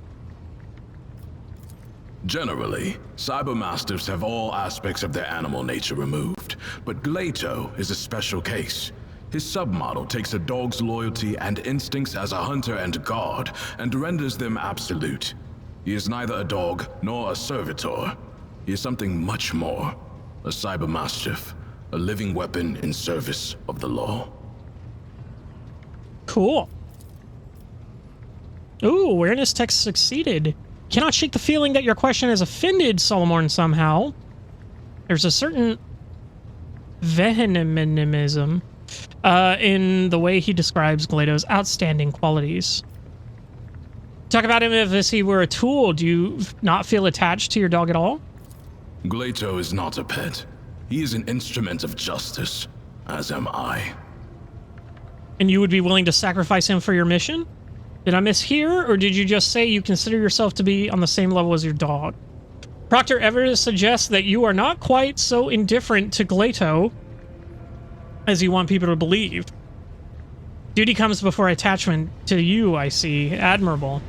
Generally, Cybermastiffs have all aspects of their animal nature removed, but Glato is a special case. His submodel takes a dog's loyalty and instincts as a hunter and guard, and renders them absolute. He is neither a dog nor a servitor. He is something much more. A Cybermastiff, a living weapon in service of the law. Cool. Ooh, awareness text succeeded. Cannot shake the feeling that your question has offended Solomon somehow. There's a certain vehementism in the way he describes Glato's outstanding qualities. Talk about him as if he were a tool. Do you not feel attached to your dog at all? Glato is not a pet. He is an instrument of justice, as am I. And you would be willing to sacrifice him for your mission? Did I mishear, or did you just say you consider yourself to be on the same level as your dog? Proctor ever suggests that you are not quite so indifferent to Glato as you want people to believe. Duty comes before attachment to you, I see. Admirable.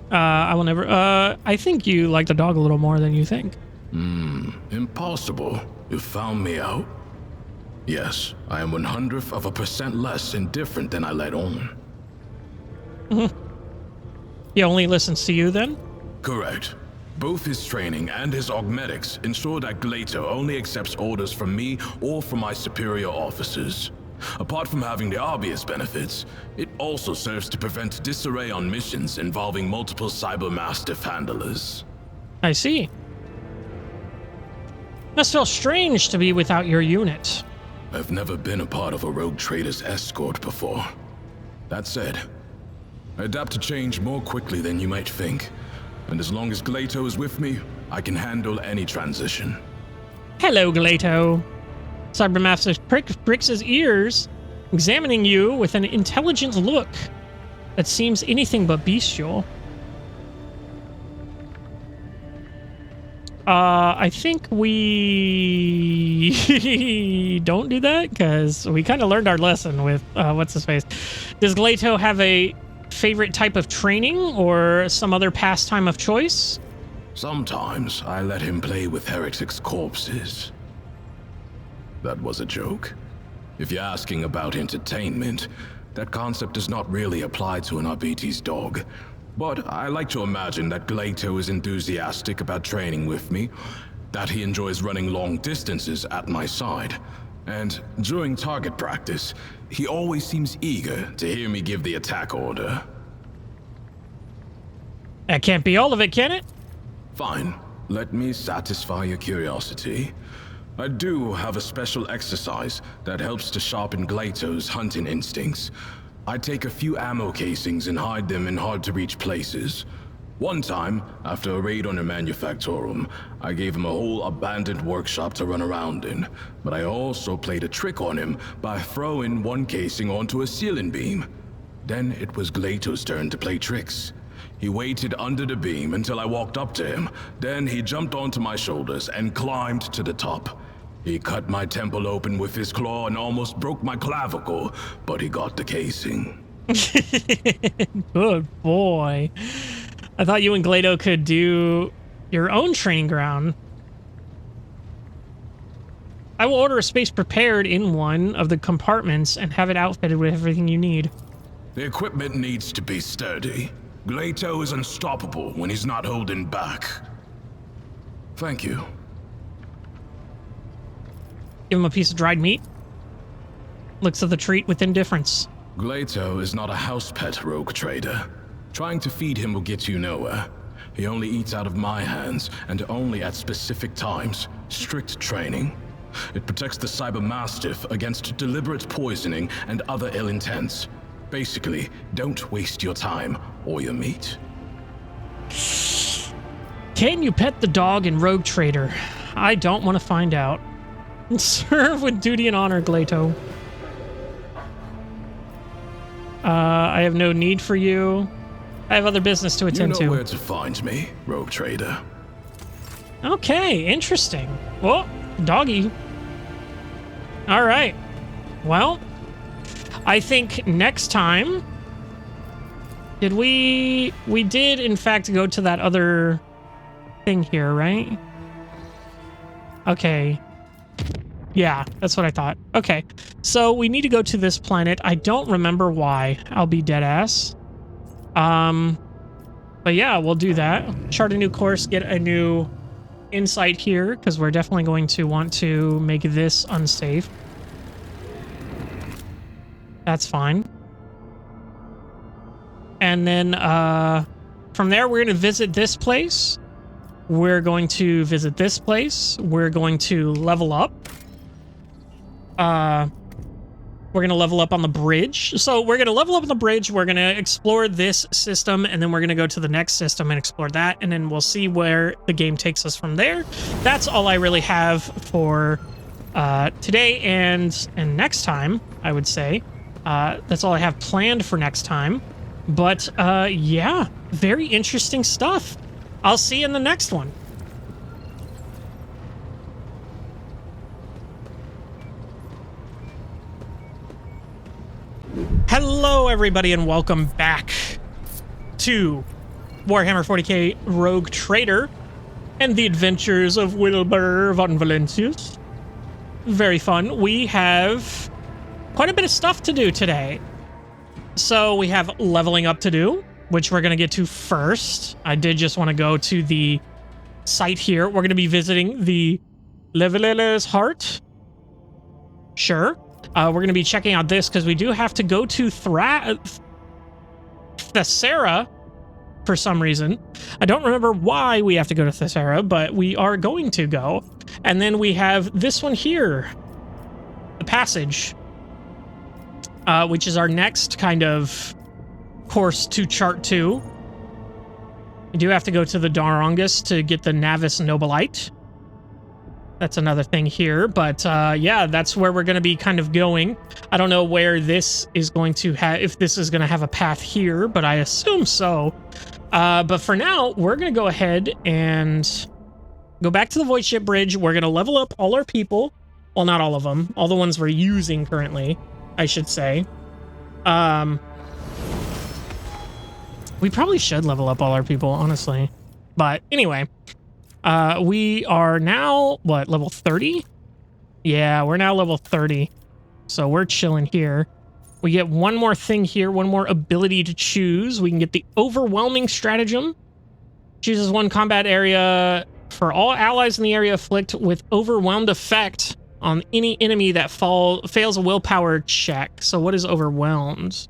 I will never... I think you like the dog a little more than you think. Impossible. You found me out. Yes, I am 100% less indifferent than I let on. He only listens to you, then? Correct. Both his training and his augmetics ensure that Glato only accepts orders from me or from my superior officers. Apart from having the obvious benefits, it also serves to prevent disarray on missions involving multiple Cybermastiff handlers. I see. Must feel strange to be without your unit. I've never been a part of a rogue trader's escort before. That said, I adapt to change more quickly than you might think. And as long as Glato is with me, I can handle any transition. Hello, Glato. Cybermastiff pricks his ears, examining you with an intelligent look that seems anything but bestial. I think we don't do that, because we kind of learned our lesson with, what's-his-face. Does Glato have a favorite type of training, or some other pastime of choice? Sometimes I let him play with heretics' corpses. That was a joke. If you're asking about entertainment, that concept does not really apply to an Arbiti's dog. But I like to imagine that Glato is enthusiastic about training with me, that he enjoys running long distances at my side, and during target practice, he always seems eager to hear me give the attack order. That can't be all of it, can it? Fine. Let me satisfy your curiosity. I do have a special exercise that helps to sharpen Glato's hunting instincts. I take a few ammo casings and hide them in hard-to-reach places. One time, after a raid on a manufactorum, I gave him a whole abandoned workshop to run around in, but I also played a trick on him by throwing one casing onto a ceiling beam. Then it was Glato's turn to play tricks. He waited under the beam until I walked up to him, then he jumped onto my shoulders and climbed to the top. He cut my temple open with his claw and almost broke my clavicle, but he got the casing. Good boy. I thought you and Glato could do your own training ground. I will order a space prepared in one of the compartments and have it outfitted with everything you need. The equipment needs to be sturdy. Glato is unstoppable when he's not holding back. Thank you. Give him a piece of dried meat. Looks at the treat with indifference. Glato is not a house pet, rogue trader. Trying to feed him will get you nowhere. He only eats out of my hands, and only at specific times. Strict training. It protects the Cyber Mastiff against deliberate poisoning and other ill intents. Basically, don't waste your time or your meat. Can you pet the dog in Rogue Trader? I don't want to find out. Serve with duty and honor, Glato. I have no need for you. I have other business to attend to. You know where to find me, rogue trader. Okay, interesting. Well, doggy. All right. Well, I think next time... Did we did, in fact, go to that other thing here, right? Okay. Yeah, that's what I thought. Okay, so we need to go to this planet. I don't remember why. I'll be dead ass. But yeah, we'll do that. Chart a new course, get a new insight here, because we're definitely going to want to make this unsafe. That's fine. And then from there, we're going to visit this place. We're going to visit this place. We're going to level up. We're going to level up on the bridge. So we're going to level up on the bridge. We're going to explore this system, and then we're going to go to the next system and explore that, and then we'll see where the game takes us from there. That's all I really have for today and next time, I would say. That's all I have planned for next time. But yeah, very interesting stuff. I'll see you in the next one. Hello, everybody, and welcome back to Warhammer 40K Rogue Trader and the Adventures of Wilbur von Valentius. Very fun. We have quite a bit of stuff to do today. So we have leveling up to do, which we're going to get to first. I did just want to go to the site here. We're going to be visiting the Levelelle's Heart. Sure. We're going to be checking out this because we do have to go to Thessera for some reason. I don't remember why we have to go to Thessera, but we are going to go. And then we have this one here, the Passage, which is our next kind of course to chart to. We do have to go to the Darongus to get the Navis Nobilite. That's another thing here, but yeah, that's where we're going to be kind of going. I don't know where this is going to have, if this is going to have a path here, but I assume so. But for now, we're going to go ahead and go back to the Void Ship Bridge. We're going to level up all our people. Well, not all of them. All the ones we're using currently, I should say. We probably should level up all our people, honestly. But anyway... we are now, what, level 30? Yeah, we're now level 30. So we're chilling here. We get one more thing here, one more ability to choose. We can get the Overwhelming Stratagem. Chooses one combat area for all allies in the area afflict with overwhelmed effect on any enemy that fails a willpower check. So what is overwhelmed?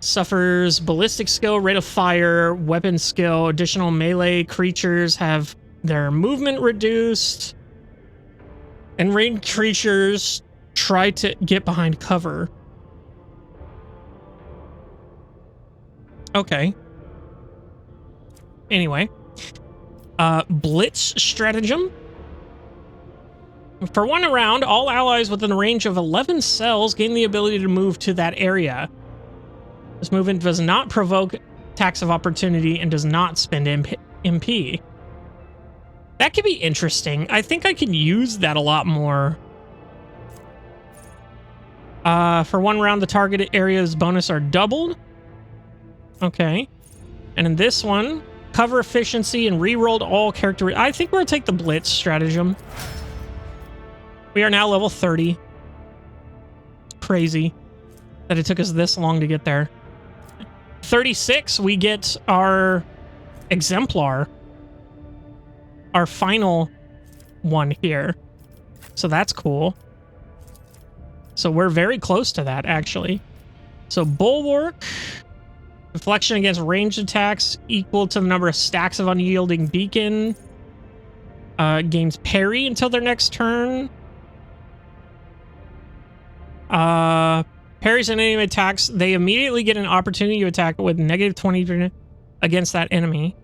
Suffers ballistic skill, rate of fire, weapon skill. Additional melee creatures have their movement reduced. And ranged creatures try to get behind cover. Okay. Anyway. Blitz Stratagem. For one round, all allies within a range of 11 cells gain the ability to move to that area. This movement does not provoke attacks of opportunity and does not spend MP. That could be interesting. I think I can use that a lot more. For one round, the target area's bonus are doubled. Okay. And in this one, cover efficiency and re-rolled all character... I think we're going to take the Blitz Stratagem. We are now level 30. Crazy that it took us this long to get there. 36, we get our exemplar. Our final one here. So that's cool. So we're very close to that, actually. So Bulwark. Deflection against ranged attacks equal to the number of stacks of unyielding beacon. Gains parry until their next turn. Parries and enemy attacks. They immediately get an opportunity to attack with negative 20 against that enemy.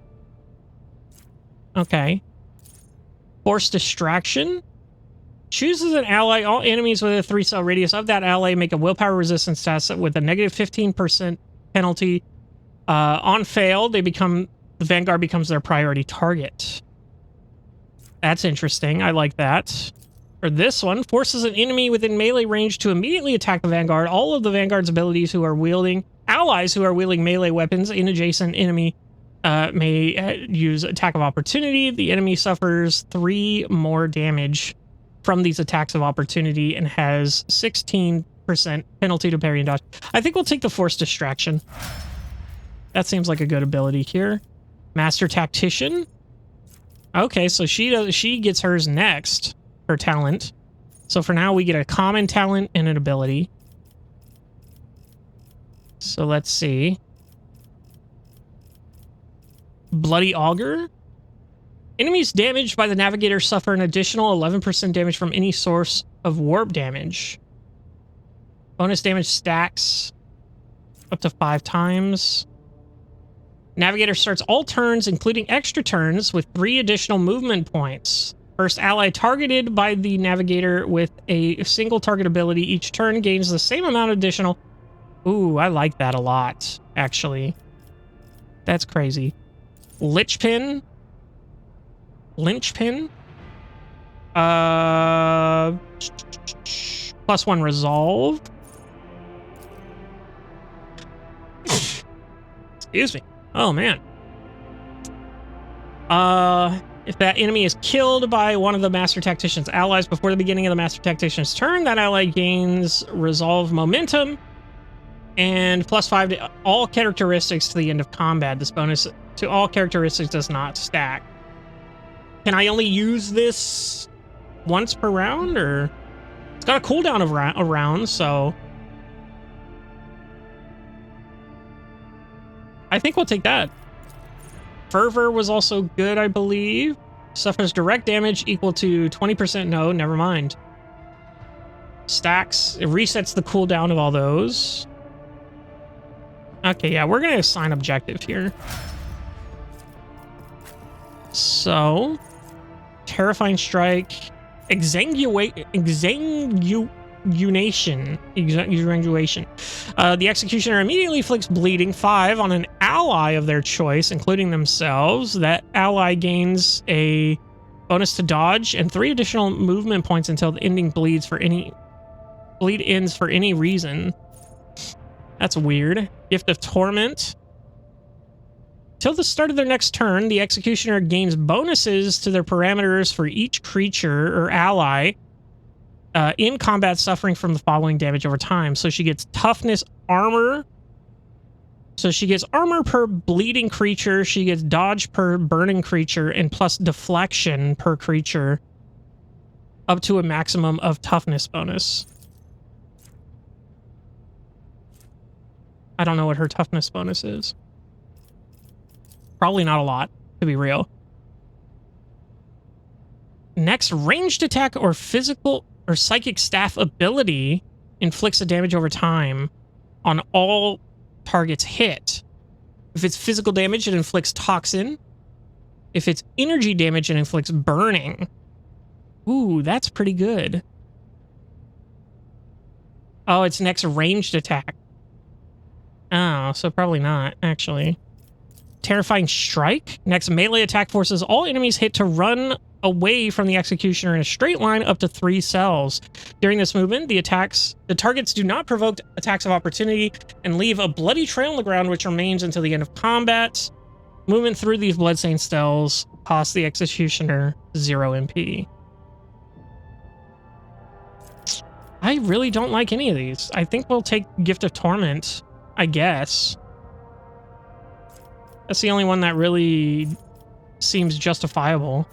Okay. Force distraction. Chooses an ally. All enemies with a 3-cell radius of that ally make a willpower resistance test with a negative 15% penalty. On fail, the Vanguard becomes their priority target. That's interesting. I like that. For this one, forces an enemy within melee range to immediately attack the Vanguard. All of the Vanguard's abilities allies who are wielding melee weapons in adjacent enemy may use attack of opportunity. The enemy suffers 3 more damage from these attacks of opportunity and has 16% penalty to parry and dodge. I think we'll take the force distraction. That seems like a good ability here. Master Tactician. Okay, so she gets hers next, her talent. So for now, we get a common talent and an ability. So let's see. Bloody Augur. Enemies damaged by the Navigator suffer an additional 11% damage from any source of warp damage. Bonus damage stacks up to 5 times. Navigator starts all turns, including extra turns, with 3 additional movement points. First ally targeted by the Navigator with a single target ability each turn gains the same amount of additional... Ooh, I like that a lot, actually. That's crazy. Linchpin. +1 resolve. Excuse me. Oh, man. If that enemy is killed by one of the Master Tactician's allies before the beginning of the Master Tactician's turn, that ally gains resolve momentum and +5 to all characteristics to the end of combat. This bonus to all characteristics does not stack. Can I only use this once per round, or it's got a cooldown of a round, so I think we'll take that. Fervor was also good, I believe. Suffers direct damage equal to 20%. No, never mind. Stacks. It resets the cooldown of all those. Okay, yeah, we're going to assign objective here. So, Terrifying Strike. Exanguation. The Executioner immediately inflicts bleeding 5 on an ally of their choice, including themselves. That ally gains a bonus to dodge and 3 additional movement points until the ending bleed ends for any reason. That's weird. Gift of Torment. Till the start of their next turn, the Executioner gains bonuses to their parameters for each creature or ally in combat suffering from the following damage over time. So she gets toughness, armor. So she gets armor per bleeding creature. She gets dodge per burning creature and plus deflection per creature up to a maximum of toughness bonus. I don't know what her toughness bonus is. Probably not a lot, to be real. Next, ranged attack or physical or psychic staff ability inflicts a damage over time on all targets hit. If it's physical damage, it inflicts toxin. If it's energy damage, it inflicts burning. Ooh, that's pretty good. Oh, it's next ranged attack. Oh, so probably not, actually. Terrifying Strike. Next melee attack forces all enemies hit to run away from the Executioner in a straight line up to 3 cells. During this movement, the targets do not provoke attacks of opportunity and leave a bloody trail on the ground which remains until the end of combat. Movement through these bloodstained cells costs the Executioner 0 MP. I really don't like any of these. I think we'll take Gift of Torment, I guess. That's the only one that really seems justifiable.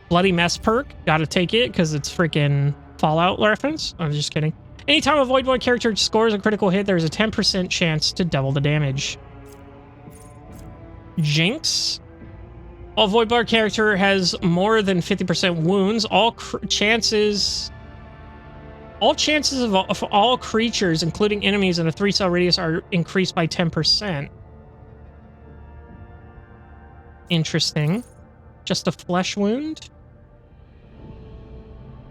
Bloody Mess perk, gotta take it because it's freaking Fallout reference. I'm just kidding. Anytime a Void Boy character scores a critical hit, there's a 10% chance to double the damage. Jinx. All Void Boy character has more than 50% wounds. All chances of all creatures, including enemies in a 3-cell radius, are increased by 10%. Interesting. Just a flesh wound.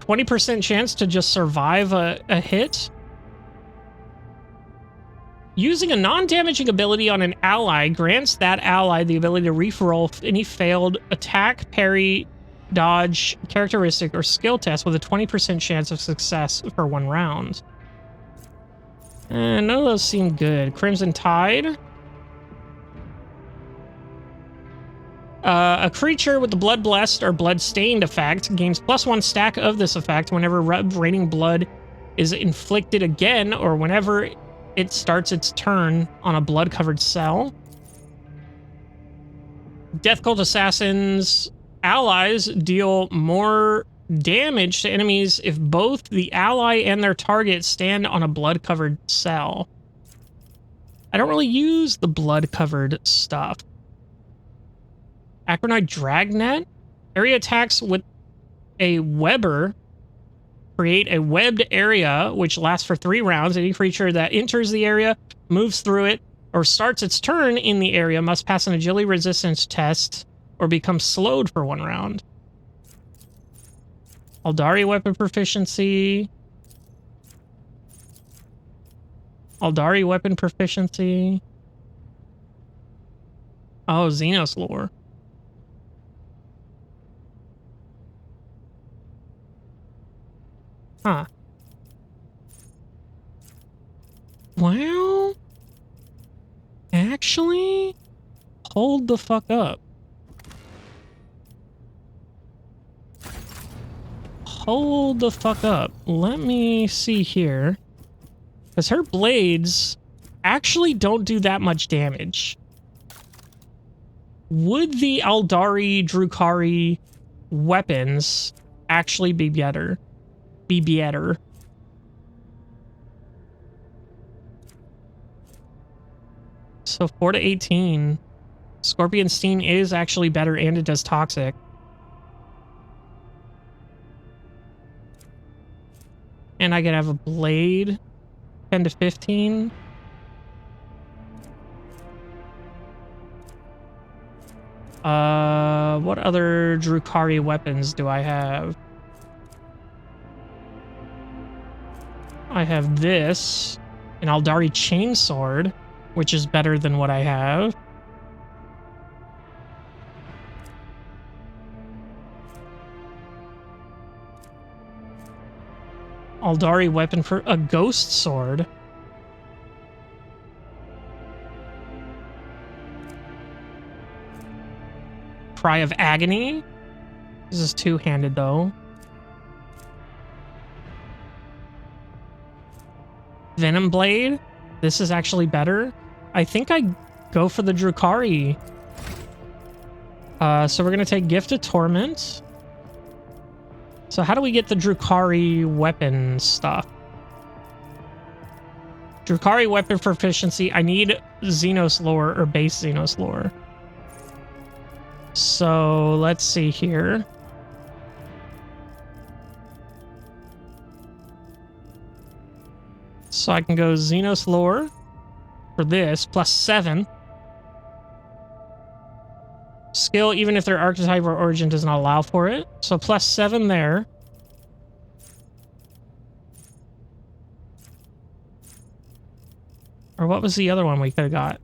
20% chance to just survive a hit. Using a non-damaging ability on an ally grants that ally the ability to reroll any failed attack, parry, dodge, characteristic, or skill test with a 20% chance of success for 1 round. And none of those seem good. Crimson Tide. A creature with the Blood Blessed or Blood Stained effect gains +1 stack of this effect whenever raining blood is inflicted again or whenever it starts its turn on a blood-covered cell. Death Cult Assassins allies deal more damage to enemies if both the ally and their target stand on a blood-covered cell. I don't really use the blood-covered stuff. Acronite Dragnet. Area attacks with a Webber create a webbed area which lasts for 3 rounds. Any creature that enters the area, moves through it, or starts its turn in the area must pass an agility resistance test or become slowed for 1 round. Aldari weapon proficiency. Aldari weapon proficiency. Oh, Xenos lore. Huh. Well, actually, hold the fuck up. Hold the fuck up. Let me see here. Because her blades actually don't do that much damage. Would the Aldari Drukhari weapons actually be better? So 4 to 18. Scorpion Sting is actually better and it does toxic. And I could have a blade. 10 to 15. What other Drukhari weapons do I have? I have this, an Aldari Chainsword, which is better than what I have. Aldari weapon for a Ghost Sword. Cry of Agony. This is 2-handed though. Venom Blade. This is actually better. I think I go for the Drukhari. So we're going to take Gift of Torment. So how do we get the Drukhari weapon stuff? Drukhari weapon proficiency. I need Xenos lore or base Xenos lore. So let's see here. So I can go Xenos lore for this, +7. Skill, even if their archetype or origin does not allow for it. So +7 there. Or what was the other one we could have got?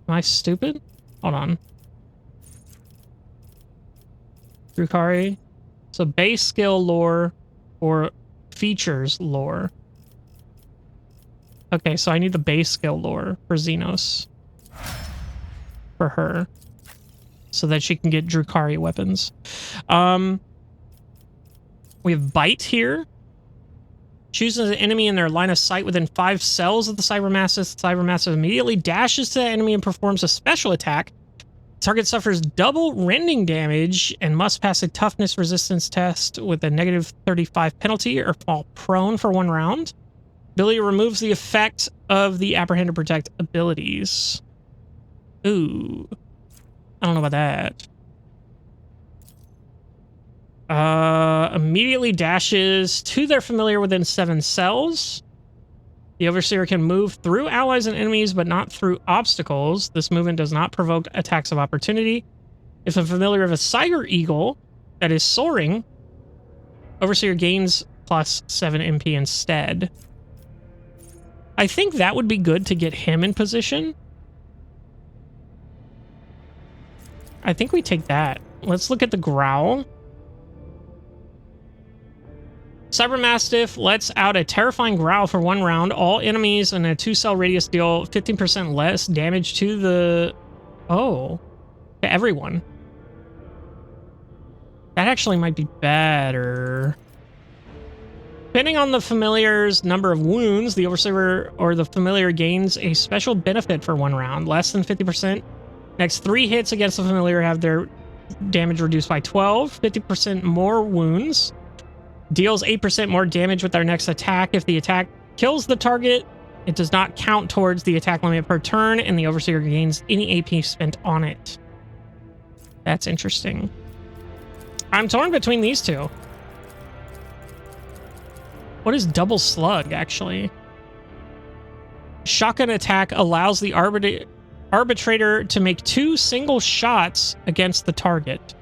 Am I stupid? Hold on. Drukhari. So base skill lore or features lore. Okay, so I need the base skill lore for Xenos. For her. So that she can get Drukhari weapons. We have Bite here. Chooses an enemy in their line of sight within 5 cells of the Cybermassif. The Cybermassif immediately dashes to the enemy and performs a special attack. Target suffers double rending damage and must pass a toughness resistance test with a negative 35 penalty or fall prone for 1 round. Ability removes the effect of the Apprehend or Protect abilities. Ooh. I don't know about that. Immediately dashes to their familiar within 7 cells. The Overseer can move through allies and enemies, but not through obstacles. This movement does not provoke attacks of opportunity. If a familiar of a Siger Eagle that is soaring, Overseer gains plus 7 MP instead. I think that would be good to get him in position. I think we take that. Let's look at the Growl. Cybermastiff lets out a terrifying growl for 1 round. All enemies in a 2-cell radius deal 15% less damage to the... Oh. To everyone. That actually might be better. Depending on the familiar's number of wounds, the Overseer or the familiar gains a special benefit for 1 round. Less than 50%. Next 3 hits against the familiar have their damage reduced by 12. 50% more wounds. Deals 8% more damage with their next attack. If the attack kills the target, it does not count towards the attack limit per turn, and the Overseer gains any AP spent on it. That's interesting. I'm torn between these two. What is Double Slug, actually? Shotgun attack allows the arbitrator to make 2 single shots against the target.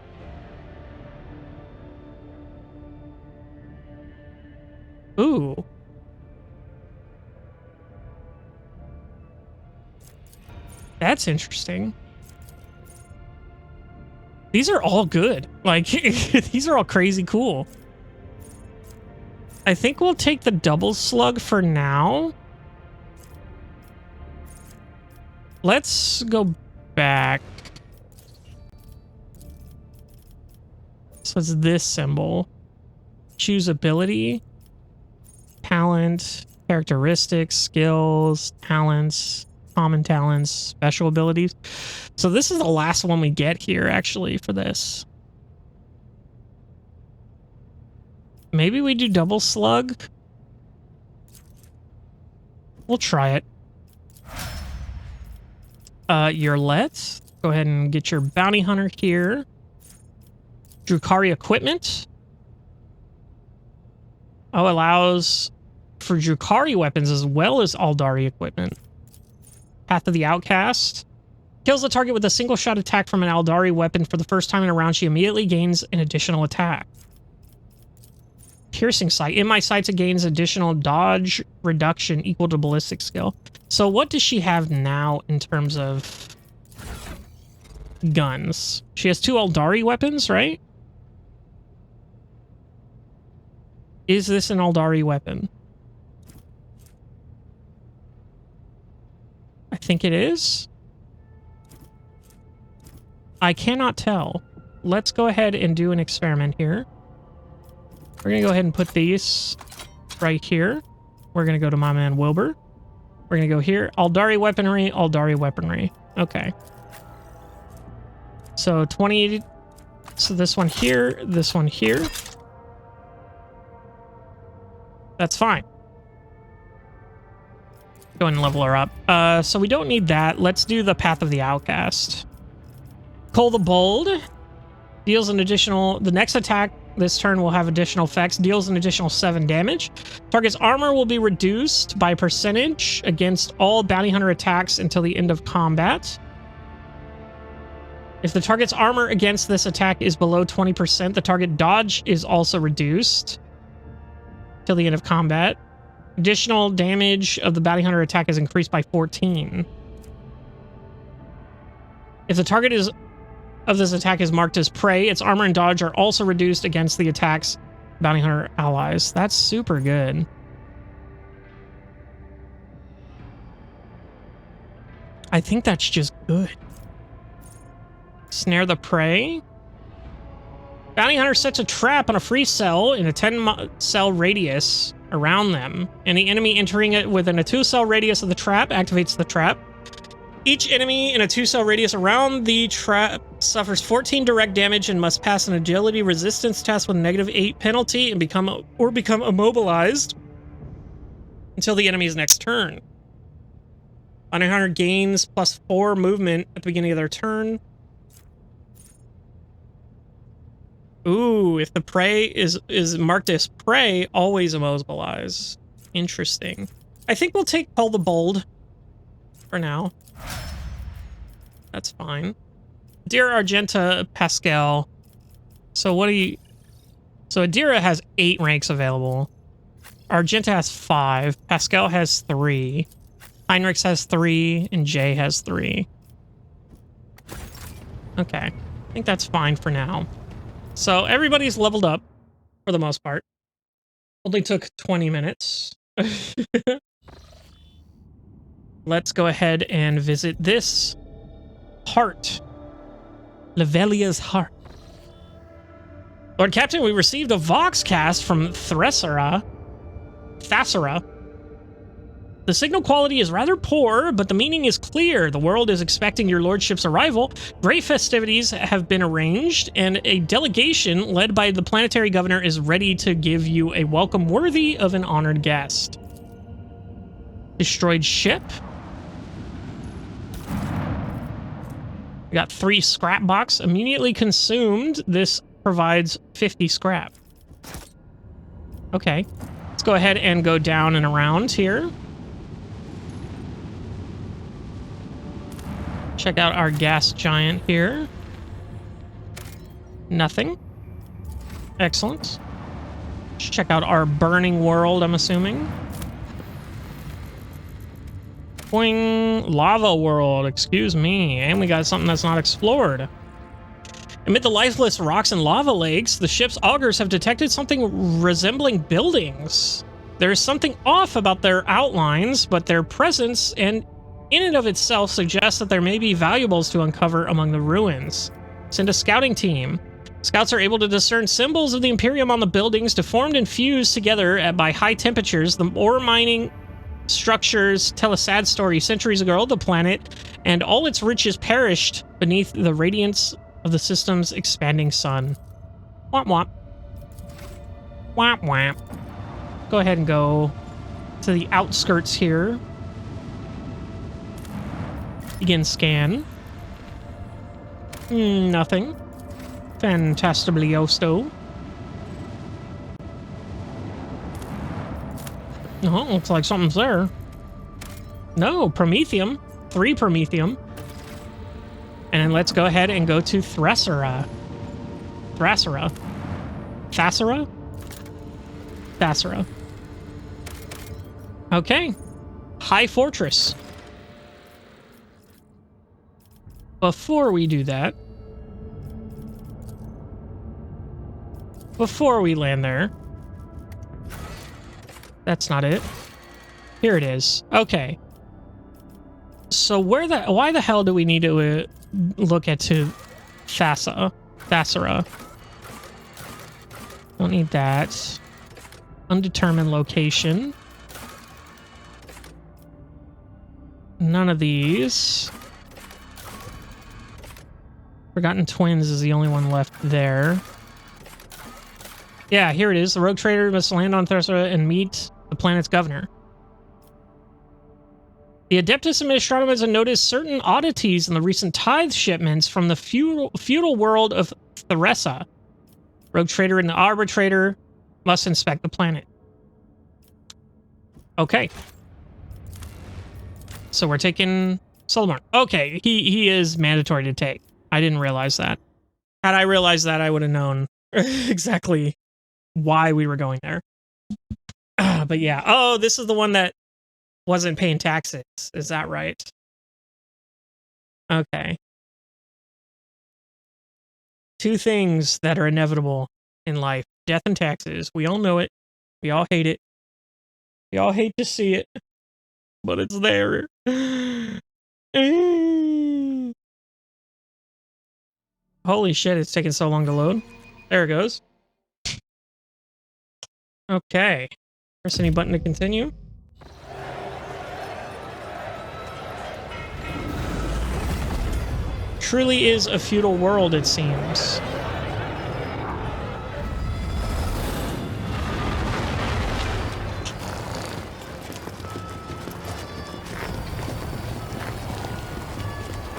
Ooh. That's interesting. These are all good. Like, these are all crazy cool. I think we'll take the Double Slug for now. Let's go back. So it's this symbol. Choose ability. Talent, characteristics, skills, talents, common talents, special abilities. So this is the last one we get here, actually, for this. Maybe we do Double Slug. We'll try it. Let's go ahead and get your Bounty Hunter here. Drukhari equipment. Oh, allows for Drukhari weapons as well as Aldari equipment. Path of the Outcast. Kills the target with a single shot attack from an Aldari weapon for the first time in a round. She immediately gains an additional attack. Piercing Sight. In my sights, it gains additional dodge reduction equal to ballistic skill. So what does she have now in terms of guns? She has 2 Aldari weapons, right? Is this an Aldari weapon? I think it is. I cannot tell. Let's go ahead and do an experiment here. We're going to go ahead and put these right here. We're going to go to my man Wilbur. We're going to go here. Aldari weaponry, Aldari weaponry. Okay. So 20. So this one here, this one here. That's fine. Go ahead and level her up. So we don't need that. Let's do the Path of the Outcast. Cole the Bold deals an additional... The next attack this turn will have additional effects. Deals an additional 7 damage. Target's armor will be reduced by percentage against all bounty hunter attacks until the end of combat. If the target's armor against this attack is below 20%, the target dodge is also reduced till the end of combat. Additional damage of the bounty hunter attack is increased by 14. If the target of this attack is marked as prey, its armor and dodge are also reduced against the attack's bounty hunter allies. That's super good. I think that's just good. Snare the prey. Bounty hunter sets a trap on a free cell in a 10-cell radius around them. Any enemy entering it within a 2-cell radius of the trap activates the trap. Each enemy in a 2-cell radius around the trap suffers 14 direct damage and must pass an agility resistance test with -8 penalty and become immobilized until the enemy's next turn. Bounty hunter gains +4 movement at the beginning of their turn. Ooh, if the prey is marked as prey, always immobilize. Interesting. I think we'll take Paul the Bold for now. That's fine. Dear Argenta Pascal. So what do you... So Adira has 8 ranks available. Argenta has 5. Pascal has 3. Heinrichs has 3. And Jay has 3. Okay. I think that's fine for now. So everybody's leveled up for the most part. Only took 20 minutes. Let's go ahead and visit this heart. Levelia's heart. Lord Captain, we received a Voxcast from Thessera. The signal quality is rather poor, but the meaning is clear. The world is expecting your lordship's arrival. Great festivities have been arranged, and a delegation led by the planetary governor is ready to give you a welcome worthy of an honored guest. Destroyed ship. We got 3 scrap box immediately consumed. This provides 50 scrap. Okay. Let's go ahead and go down and around here. Check out our gas giant here. Nothing. Excellent. Let's check out our burning world, I'm assuming. Boing. Lava world, excuse me. And we got something that's not explored. Amid the lifeless rocks and lava lakes, the ship's augurs have detected something resembling buildings. There is something off about their outlines, but their presence and in and of itself suggests that there may be valuables to uncover among the ruins. Send a scouting team. Scouts are able to discern symbols of the Imperium on the buildings, deformed and fused together by high temperatures. The ore mining structures tell a sad story. Centuries ago, the planet and all its riches perished beneath the radiance of the system's expanding sun. Womp womp. Womp womp. Go ahead and go to the outskirts here. Begin scan. Nothing. Fantastibliosto. Oh, looks like something's there. No, Promethium. 3 Promethium. And then let's go ahead and go to Thessera. Okay. High Fortress. Before we do that, before we land there, that's not it. Here it is. Okay. So why the hell do we need to look at Thessera? Don't need that. Undetermined location. None of these. Forgotten Twins is the only one left there. Yeah, here it is. The rogue trader must land on Thessera and meet the planet's governor. The Adeptus Administratum has noticed certain oddities in the recent tithe shipments from the feudal world of Thessera. Rogue trader and the arbitrator must inspect the planet. Okay. So we're taking Solomon. Okay, he is mandatory to take. I didn't realize that. Had I realized that, I would have known exactly why we were going there. But yeah. Oh, this is the one that wasn't paying taxes. Is that right? Okay. 2 things that are inevitable in life. Death and taxes. We all know it. We all hate it. We all hate to see it. But it's there. Holy shit, it's taking so long to load. There it goes. Okay. Press any button to continue. Truly is a feudal world, it seems.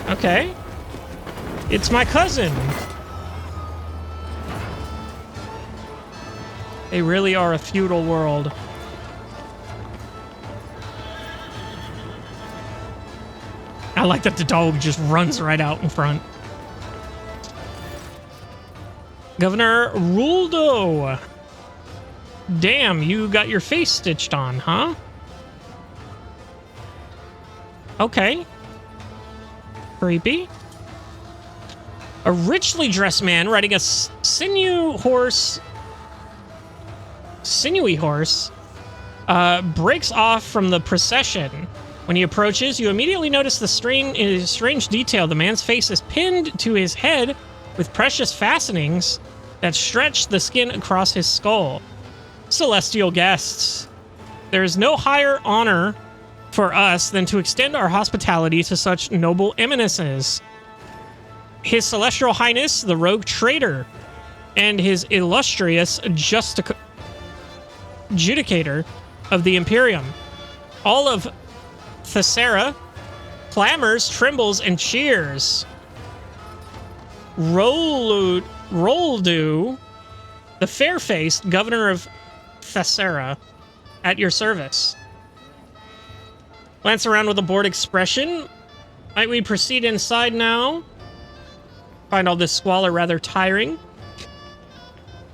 Okay. It's my cousin. They really are a feudal world. I like that the dog just runs right out in front. Governor Ruldo. Damn, you got your face stitched on, huh? Okay. Creepy. A richly dressed man riding a sinewy horse breaks off from the procession. When he approaches, you immediately notice the strange detail. The man's face is pinned to his head with precious fastenings that stretch the skin across his skull. Celestial guests. There is no higher honor for us than to extend our hospitality to such noble eminences. His Celestial Highness, the Rogue Trader, and his illustrious Judicator of the Imperium. All of Thessera clamors, trembles, and cheers. Roldu, the fair-faced governor of Thessera, at your service. Glance around with a bored expression. Might we proceed inside now? Find all this squalor rather tiring.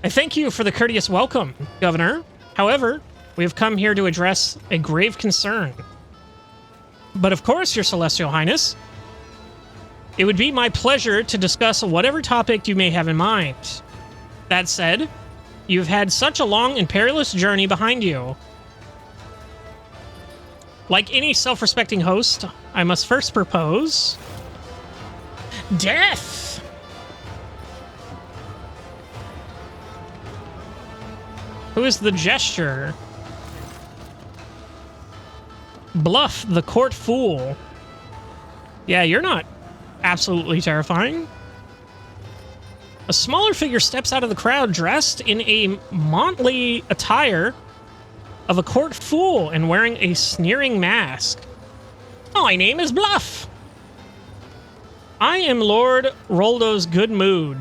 I thank you for the courteous welcome, Governor. However, we have come here to address a grave concern. But of course, Your Celestial Highness, it would be my pleasure to discuss whatever topic you may have in mind. That said, you've had such a long and perilous journey behind you. Like any self-respecting host, I must first propose death. Who is the gesture? Bluff, the court fool. Yeah, you're not absolutely terrifying. A smaller figure steps out of the crowd dressed in a motley attire of a court fool and wearing a sneering mask. My name is Bluff. I am Lord Roldo's good mood.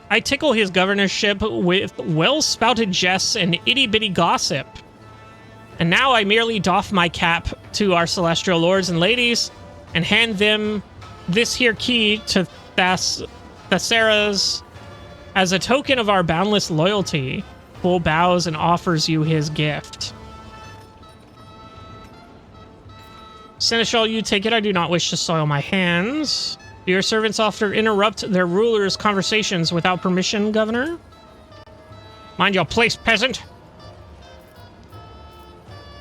I tickle his governorship with well-spouted jests and itty-bitty gossip. And now I merely doff my cap to our celestial lords and ladies and hand them this here key to Thessera's as a token of our boundless loyalty. Bull bows and offers you his gift. Seneschal, you take it. I do not wish to soil my hands. Do your servants often interrupt their rulers' conversations without permission, Governor? Mind your place, peasant.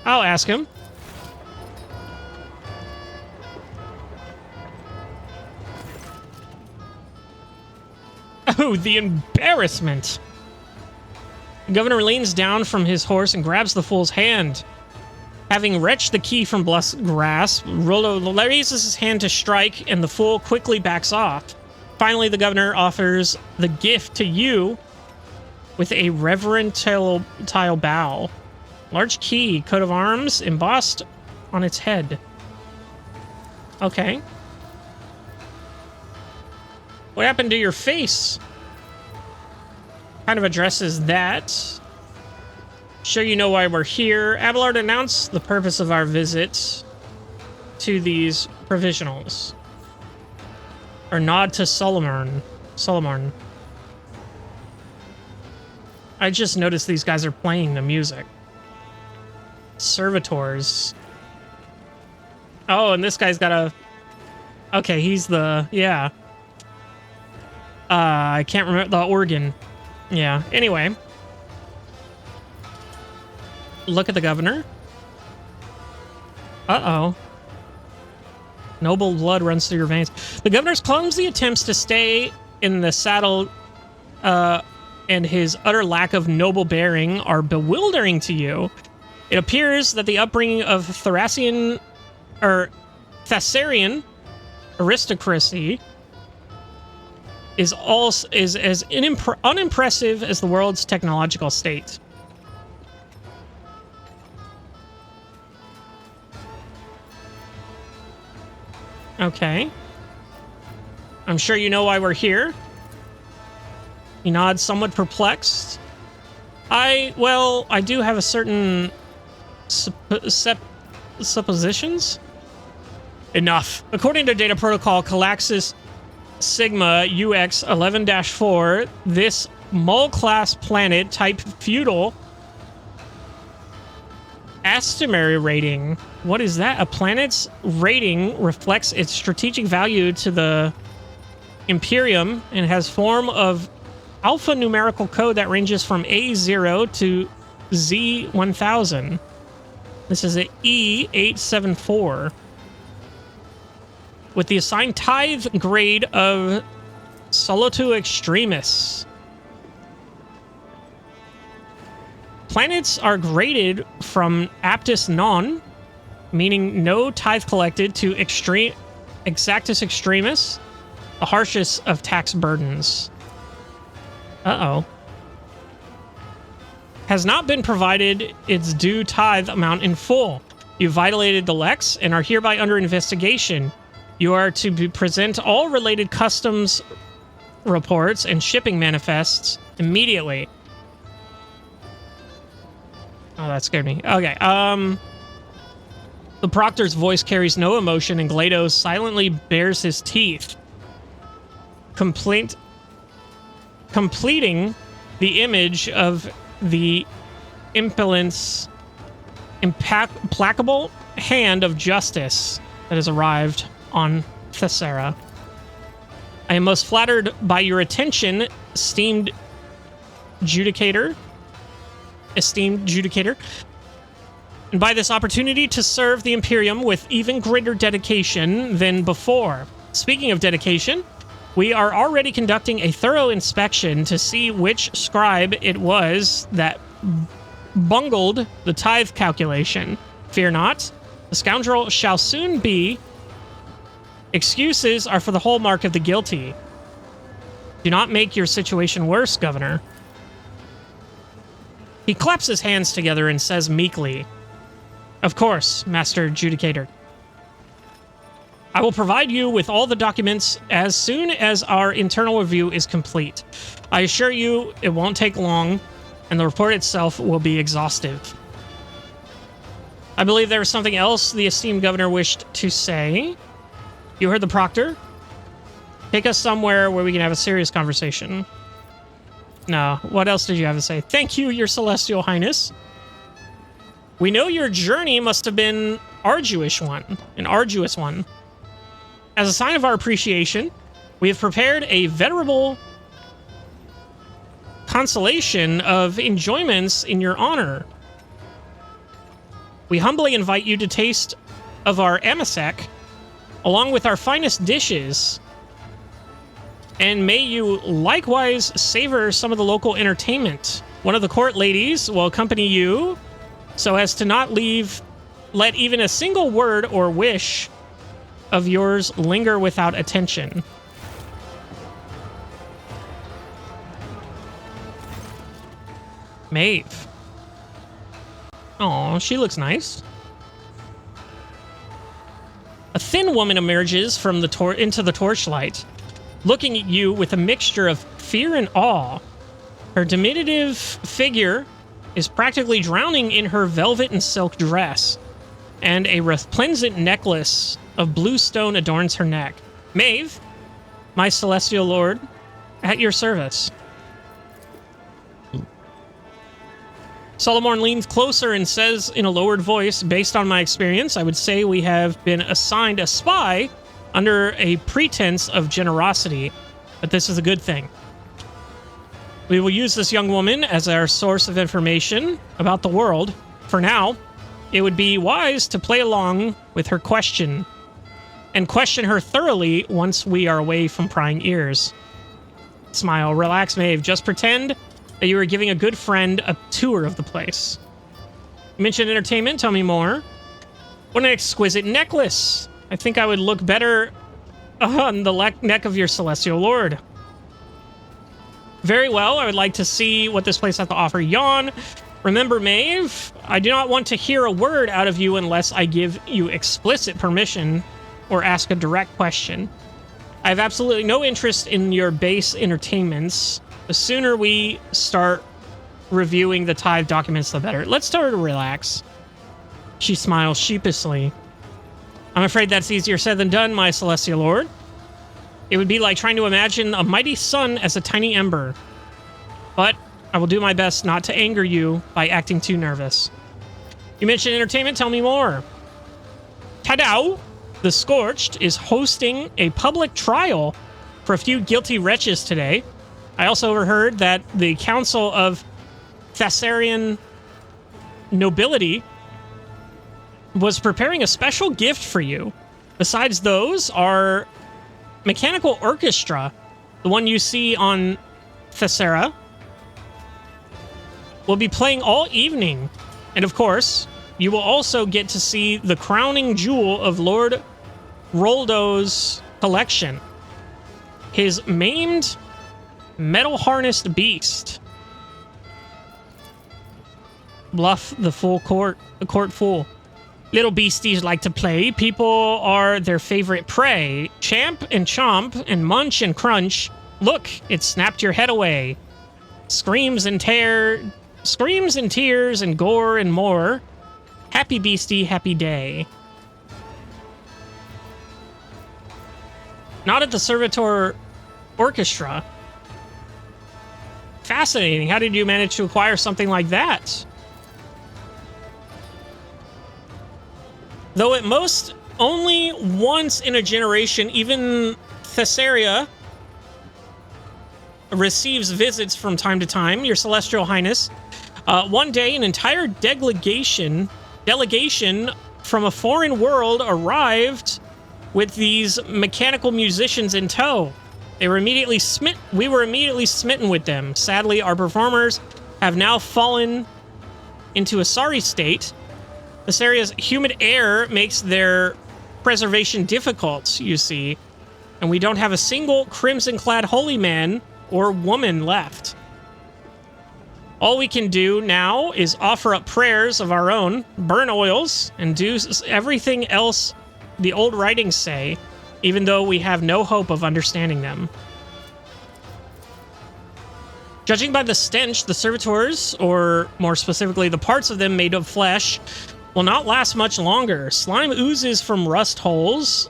I'll ask him. Oh, the embarrassment. The governor leans down from his horse and grabs the fool's hand. Having wrenched the key from Bluff's grasp, Roldo raises his hand to strike, and the fool quickly backs off. Finally, the governor offers the gift to you with a reverential bow. Large key, coat of arms, embossed on its head. Okay. What happened to your face? Kind of addresses that. Sure you know why we're here. Abelard announced the purpose of our visit to these provisionals. Or nod to Solomon. I just noticed these guys are playing the music. Servitors. Oh, and this guy's got a... Okay, he's the... Yeah. I can't remember the organ. Yeah, anyway. Look at the governor. Uh-oh. Noble blood runs through your veins. The governor's clumsy attempts to stay in the saddle and his utter lack of noble bearing are bewildering to you, it appears that the upbringing of Thessarian aristocracy is as unimpressive as the world's technological state. Okay. I'm sure you know why we're here. He nods, somewhat perplexed. I do have a certain suppositions. Enough. According to Data Protocol Calaxis Sigma UX 11-4, this Mole-class planet type feudal estimary rating. What is that? A planet's rating reflects its strategic value to the Imperium and has form of alphanumerical code that ranges from A0 to Z1000. This is a E874. With the assigned tithe grade of Solotu Extremis. Planets are graded from Aptus Non, meaning no tithe collected, to Exactus Extremis, the harshest of tax burdens. Uh-oh. Has not been provided its due tithe amount in full. You violated the Lex and are hereby under investigation. You are to present all related customs reports and shipping manifests immediately. Oh, that scared me. Okay, the Proctor's voice carries no emotion, and GLaDOS silently bares his teeth. Completing the image of the implacable hand of justice that has arrived on Thessara. I am most flattered by your attention, esteemed judicator, and by this opportunity to serve the Imperium with even greater dedication than before. Speaking of dedication, we are already conducting a thorough inspection to see which scribe it was that bungled the tithe calculation. Fear not, the scoundrel shall soon be. Excuses are for the hallmark of the guilty. Do not make your situation worse, Governor. He claps his hands together and says meekly, "Of course, Master Judicator. I will provide you with all the documents as soon as our internal review is complete. I assure you it won't take long, and the report itself will be exhaustive." I believe there was something else the esteemed governor wished to say. You heard the Proctor? Take us somewhere where we can have a serious conversation. No, what else did you have to say? Thank you, Your Celestial Highness. We know your journey must have been an arduous one. As a sign of our appreciation, we have prepared a venerable consolation of enjoyments in your honor. We humbly invite you to taste of our amasek, along with our finest dishes, and may you likewise savor some of the local entertainment. One of the court ladies will accompany you so as to not let even a single word or wish of yours linger without attention. Maeve. Oh, she looks nice. A thin woman emerges from into the torchlight, looking at you with a mixture of fear and awe. Her diminutive figure is practically drowning in her velvet and silk dress, and a resplendent necklace of blue stone adorns her neck. Maeve, my celestial lord, at your service. Solomon leans closer and says in a lowered voice, based on my experience, I would say we have been assigned a spy under a pretense of generosity, but this is a good thing. We will use this young woman as our source of information about the world. For now, it would be wise to play along with her question, and question her thoroughly once we are away from prying ears. smile. Relax, Maeve. Just pretend that you were giving a good friend a tour of the place. You mentioned entertainment. Tell me more. What an exquisite necklace. I think I would look better on the neck of your celestial lord. Very well. I would like to see what this place has to offer. Yawn. Remember, Maeve, I do not want to hear a word out of you unless I give you explicit permission or ask a direct question. I have absolutely no interest in your base entertainments. The sooner we start reviewing the tithe documents, the better. Let's start to relax. She smiles sheepishly. I'm afraid that's easier said than done, my celestial lord. It would be like trying to imagine a mighty sun as a tiny ember. But I will do my best not to anger you by acting too nervous. You mentioned entertainment. Tell me more. Tadao, the Scorched, is hosting a public trial for a few guilty wretches today. I also overheard that the Council of Thessarian Nobility was preparing a special gift for you. Besides those are Mechanical Orchestra, the one you see on Thessera, will be playing all evening. And of course, you will also get to see the crowning jewel of Lord Roldo's collection. His maimed, metal-harnessed beast. Bluff the court full. Little beasties like to play. People are their favorite prey. Champ and chomp and munch and crunch. Look, it snapped your head away. Screams and tears and gore and more. Happy beastie, happy day. Not at the Servitor Orchestra. Fascinating. How did you manage to acquire something like that? Though at most only once in a generation, even Thessaria receives visits from time to time, Your Celestial Highness. One day, an entire delegation from a foreign world arrived with these mechanical musicians in tow. We were immediately smitten with them. Sadly, our performers have now fallen into a sorry state. This area's humid air makes their preservation difficult, you see, and we don't have a single crimson-clad holy man or woman left. All we can do now is offer up prayers of our own, burn oils, and do everything else the old writings say, even though we have no hope of understanding them. Judging by the stench, the servitors, or more specifically the parts of them made of flesh, will not last much longer. Slime oozes from rust holes.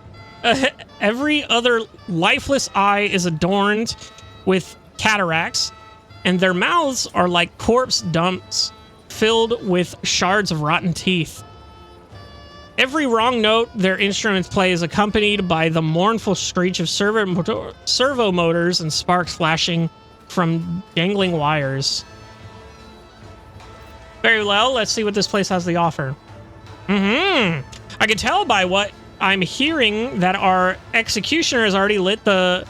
Every other lifeless eye is adorned with cataracts, and their mouths are like corpse dumps filled with shards of rotten teeth. Every wrong note their instruments play is accompanied by the mournful screech of servo motors and sparks flashing from dangling wires. Very well, let's see what this place has to offer. I can tell by what I'm hearing that our executioner has already lit the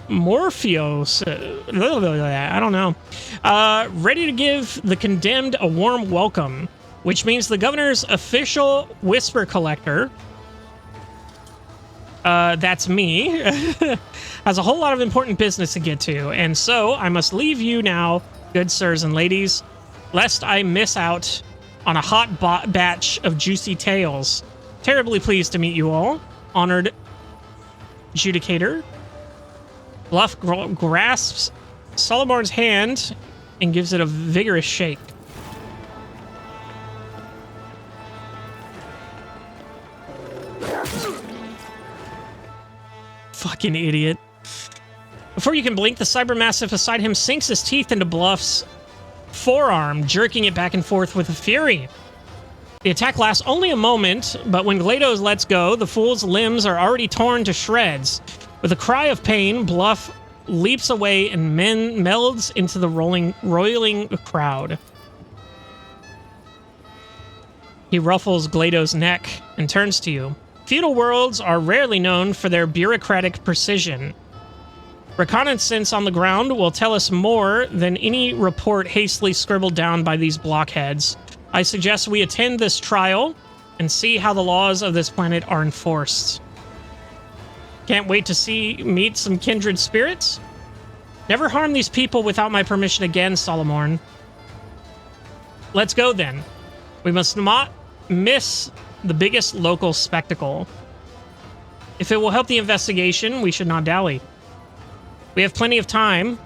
Morpheos. I don't know. Ready to give the condemned a warm welcome, which means the governor's official whisper collector, that's me, has a whole lot of important business to get to. And so I must leave you now, good sirs and ladies, lest I miss out on a hot batch of juicy tales. Terribly pleased to meet you all. Honored Judicator. Bluff grasps Solomon's hand and gives it a vigorous shake. Fucking idiot. Before you can blink, the cybermassive beside him sinks his teeth into Bluff's forearm, jerking it back and forth with fury. The attack lasts only a moment, but when GLaDOS lets go, the fool's limbs are already torn to shreds. With a cry of pain, Bluff leaps away and melds into the roiling crowd. He ruffles GLaDOS' neck and turns to you. Feudal worlds are rarely known for their bureaucratic precision. Reconnaissance on the ground will tell us more than any report hastily scribbled down by these blockheads. I suggest we attend this trial and see how the laws of this planet are enforced. Can't wait to meet some kindred spirits. Never harm these people without my permission again, Solomorn. Let's go then. We must not miss the biggest local spectacle. If it will help the investigation, we should not dally. We have plenty of time.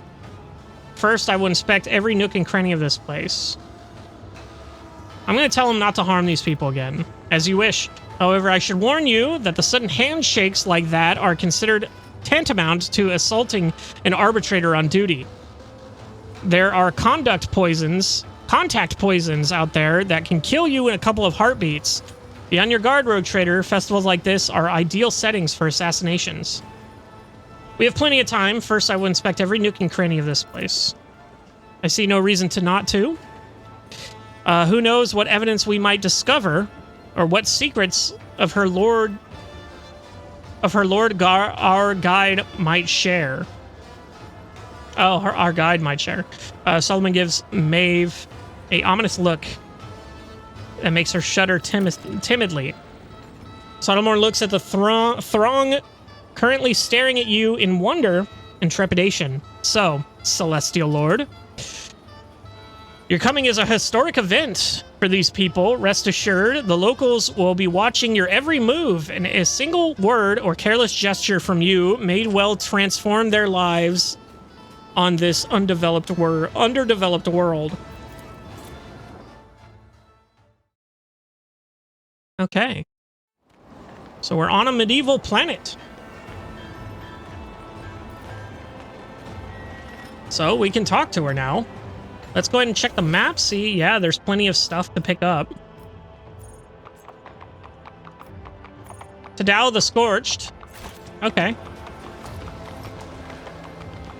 First, I will inspect every nook and cranny of this place. I'm going to tell him not to harm these people again, as you wish. However, I should warn you that the sudden handshakes like that are considered tantamount to assaulting an arbitrator on duty. There are contact poisons out there that can kill you in a couple of heartbeats. Be on your guard, Rogue Trader. Festivals like this are ideal settings for assassinations. We have plenty of time. First, I will inspect every nook and cranny of this place. I see no reason to not to. Who knows what evidence we might discover, or what secrets of her lord our guide might share. Oh, our guide might share. Solomon gives Maeve a ominous look that makes her shudder timidly. Solomon looks at the throng currently staring at you in wonder and trepidation. So, Celestial Lord, your coming is a historic event for these people. Rest assured, the locals will be watching your every move, and a single word or careless gesture from you may well transform their lives on this underdeveloped world. Okay. So we're on a medieval planet. So we can talk to her now. Let's go ahead and check the map. See, yeah, there's plenty of stuff to pick up. Tadao the Scorched. Okay.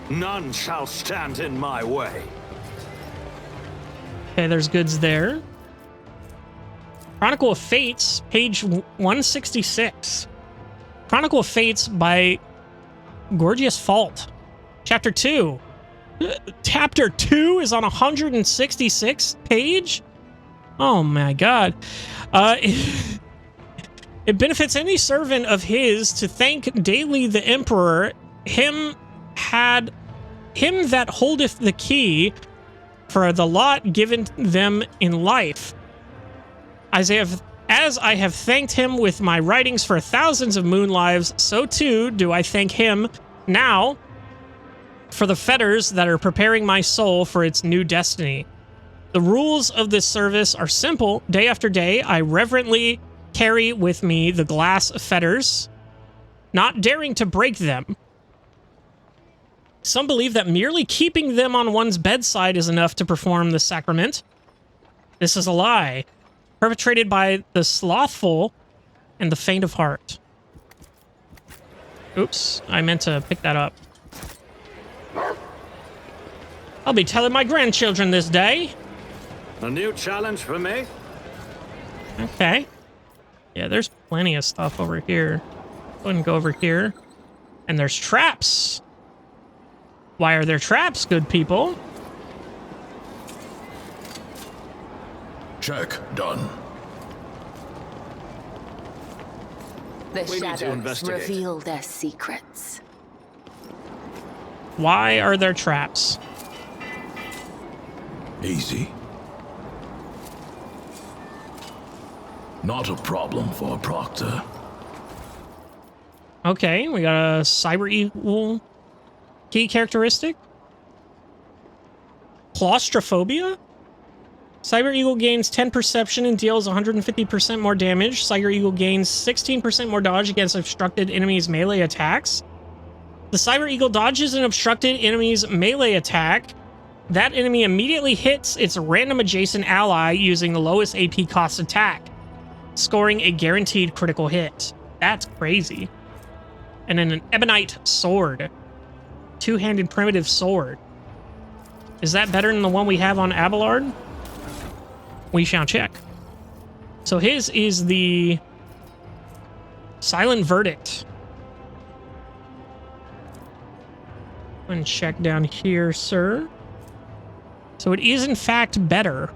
None shall stand in my way. Okay, there's goods there. Chronicle of Fates, page 166. Chronicle of Fates by Gorgias Fault. Chapter 2. Chapter 2 is on 166 page? Oh my god. It benefits any servant of his to thank daily the Emperor, him that holdeth the key, for the lot given them in life. As I have thanked him with my writings for thousands of moon lives, so too do I thank him now for the fetters that are preparing my soul for its new destiny. The rules of this service are simple. Day after day, I reverently carry with me the glass fetters, not daring to break them. Some believe that merely keeping them on one's bedside is enough to perform the sacrament. This is a lie, perpetrated by the slothful and the faint of heart. Oops, I meant to pick that up. I'll be telling my grandchildren this day. A new challenge for me? Okay. Yeah, there's plenty of stuff over here. Go ahead and go over here. And there's traps. Why are there traps, good people? Check done. The We need to shadows investigate. reveal their secrets. Why are there traps? Easy. Not a problem for a proctor. Okay, we got a Cyber Eagle key characteristic. Claustrophobia? Cyber Eagle gains 10 perception and deals 150% more damage. Cyber Eagle gains 16% more dodge against obstructed enemies' melee attacks. The Cyber Eagle dodges an obstructed enemy's melee attack. That enemy immediately hits its random adjacent ally using the lowest AP cost attack, scoring a guaranteed critical hit. That's crazy. And then an Ebonite sword. Two-handed primitive sword. Is that better than the one we have on Abelard? We shall check. So his is the Silent Verdict. And check down here, sir. So it is in fact better.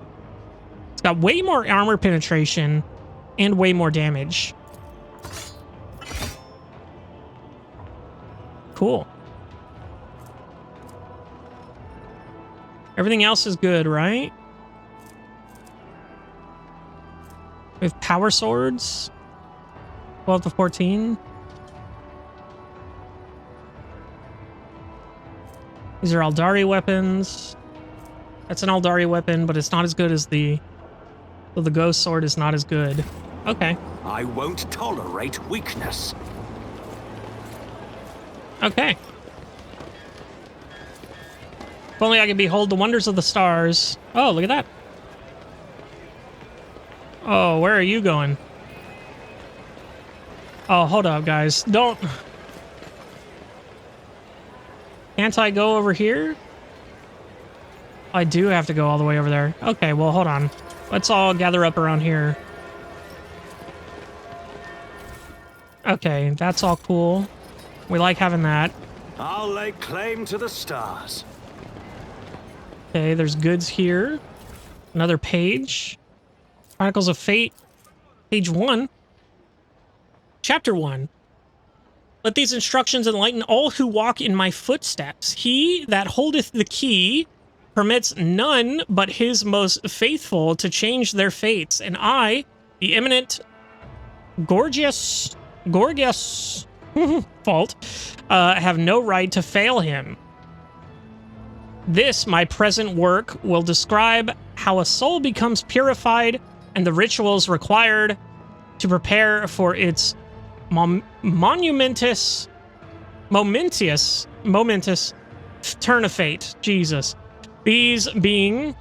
It's got way more armor penetration and way more damage. Cool. Everything else is good, right? We have power swords. 12 to 14. These are Aldari weapons. That's an Aldari weapon, but it's not as good as the... So the ghost sword is not as good. Okay. I won't tolerate weakness. Okay. If only I could behold the wonders of the stars. Oh, look at that. Oh, where are you going? Oh, hold up, guys. Don't... Can't I go over here? I do have to go all the way over there. Okay, well, hold on. Let's all gather up around here. Okay, that's all cool. We like having that. I'll lay claim to the stars. Okay, there's goods here. Another page. Chronicles of Fate. Page 1. Chapter 1. Let these instructions enlighten all who walk in my footsteps. He that holdeth the key permits none but his most faithful to change their fates. And I, the eminent Gorgias fault, have no right to fail him. This, my present work, will describe how a soul becomes purified and the rituals required to prepare for its momentous turn of fate. Jesus. These being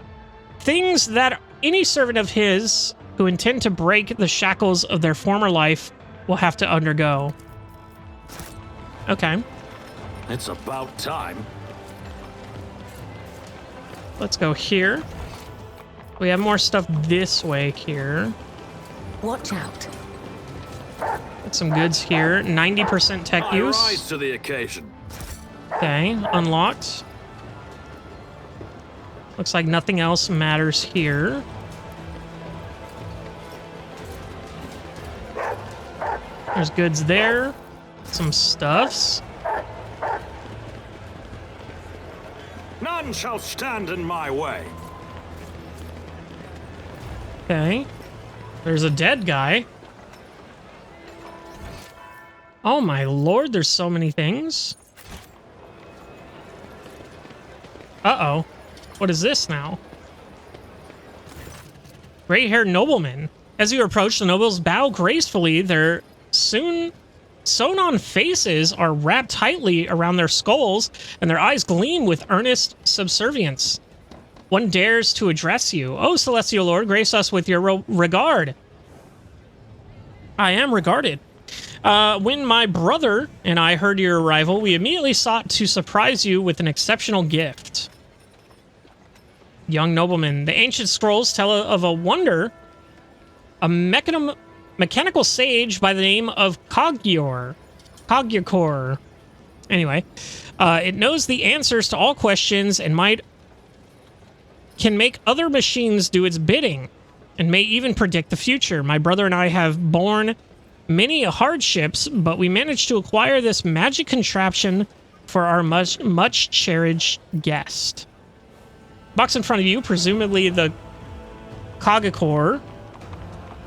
things that any servant of his who intend to break the shackles of their former life will have to undergo. Okay. It's about time. Let's go here. We have more stuff this way here. Watch out. Got some goods here. 90% tech I use. rise to the occasion. Okay, unlocked. Looks like nothing else matters here. There's goods there. Some stuffs. None shall stand in my way. Okay. There's a dead guy. Oh my lord, there's so many things. Uh-oh. What is this now? Gray-haired nobleman. As you approach, the nobles bow gracefully. Their soon sewn-on faces are wrapped tightly around their skulls, and their eyes gleam with earnest subservience. One dares to address you. Oh, celestial lord, grace us with your regard. I am regarded. When my brother and I heard your arrival, we immediately sought to surprise you with an exceptional gift. Young nobleman, the ancient scrolls tell of a wonder, a mechanical sage by the name of Cogyakor. Anyway, it knows the answers to all questions and can make other machines do its bidding, and may even predict the future. My brother and I have borne many hardships, but we managed to acquire this magic contraption for our much cherished guest. Box in front of you, presumably the Cogyakor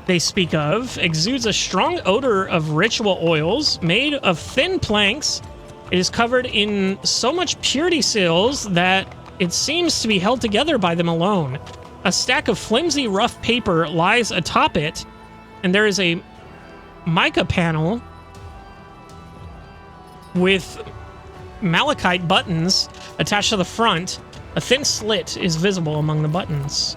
they speak of, exudes a strong odor of ritual oils made of thin planks. It is covered in so much purity seals that it seems to be held together by them alone. A stack of flimsy, rough paper lies atop it, and there is a mica panel with malachite buttons attached to the front. A thin slit is visible among the buttons.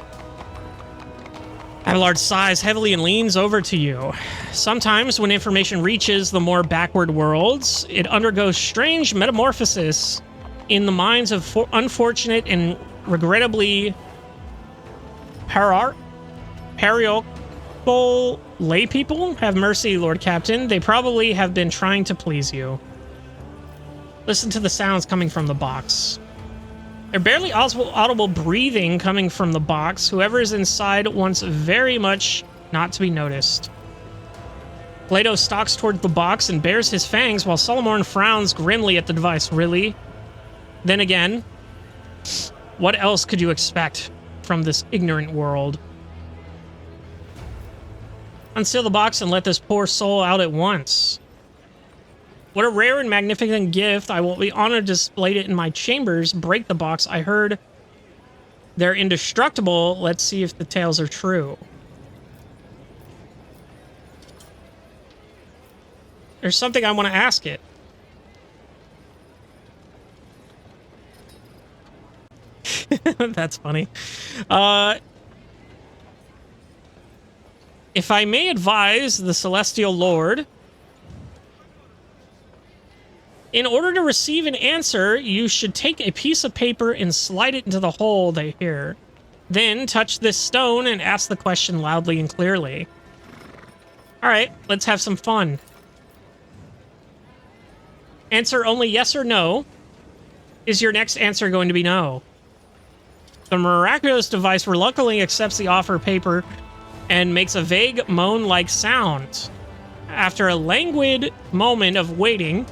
Abelard sighs heavily and leans over to you. Sometimes when information reaches the more backward worlds, it undergoes strange metamorphosis in the minds of unfortunate and regrettably parochial lay people. Have mercy, Lord Captain. They probably have been trying to please you. Listen to the sounds coming from the box. They're barely audible breathing coming from the box. Whoever is inside wants very much not to be noticed. Plato stalks toward the box and bares his fangs while Solomon frowns grimly at the device. Really? Then again, what else could you expect from this ignorant world? Unseal the box and let this poor soul out at once. What a rare and magnificent gift. I will be honored to display it in my chambers. Break the box. I heard they're indestructible. Let's see if the tales are true. There's something I want to ask it. That's funny. If I may advise the Celestial Lord, in order to receive an answer, you should take a piece of paper and slide it into the hole they hear. Then touch this stone and ask the question loudly and clearly. All right, let's have some fun. Answer only yes or no. Is your next answer going to be no? The miraculous device reluctantly accepts the offer of paper and makes a vague moan-like sound. After a languid moment of waiting,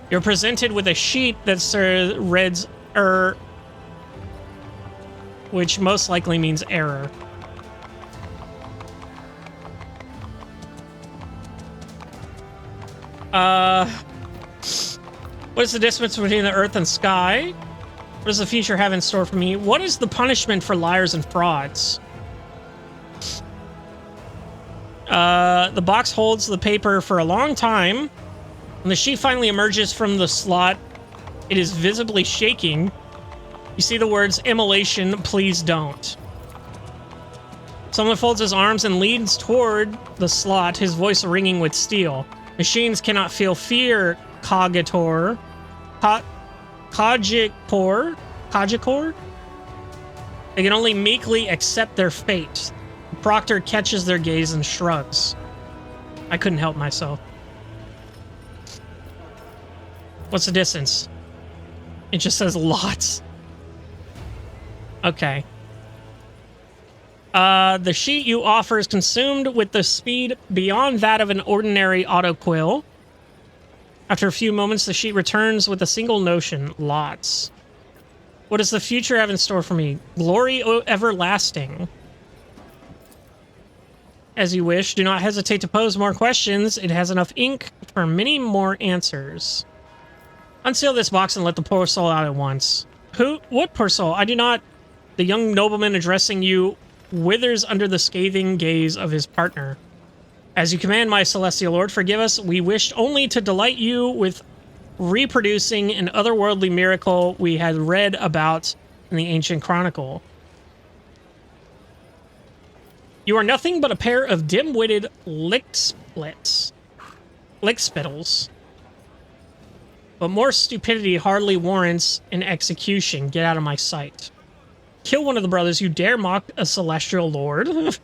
you're presented with a sheet that reads which most likely means error. What is the distance between the earth and sky? What does the future have in store for me? What is the punishment for liars and frauds? The box holds the paper for a long time. When the sheet finally emerges from the slot, it is visibly shaking. You see the words, "Immolation, please don't." Someone folds his arms and leans toward the slot, his voice ringing with steel. Machines cannot feel fear, Cogitor. Cogitor? They can only meekly accept their fate. The proctor catches their gaze and shrugs. I couldn't help myself. What's the distance? It just says lots. Okay. The sheet you offer is consumed with the speed beyond that of an ordinary autoquill. After a few moments, the sheet returns with a single notion: lots. What does the future have in store for me? Glory everlasting. As you wish, do not hesitate to pose more questions. It has enough ink for many more answers. Unseal this box and let the poor soul out at once. Who? What poor soul? I do not. The young nobleman addressing you withers under the scathing gaze of his partner. As you command, my celestial lord, forgive us. We wished only to delight you with reproducing an otherworldly miracle we had read about in the ancient chronicle. You are nothing but a pair of dim-witted lickspittles. But more stupidity hardly warrants an execution. Get out of my sight. Kill one of the brothers. You dare mock a celestial lord?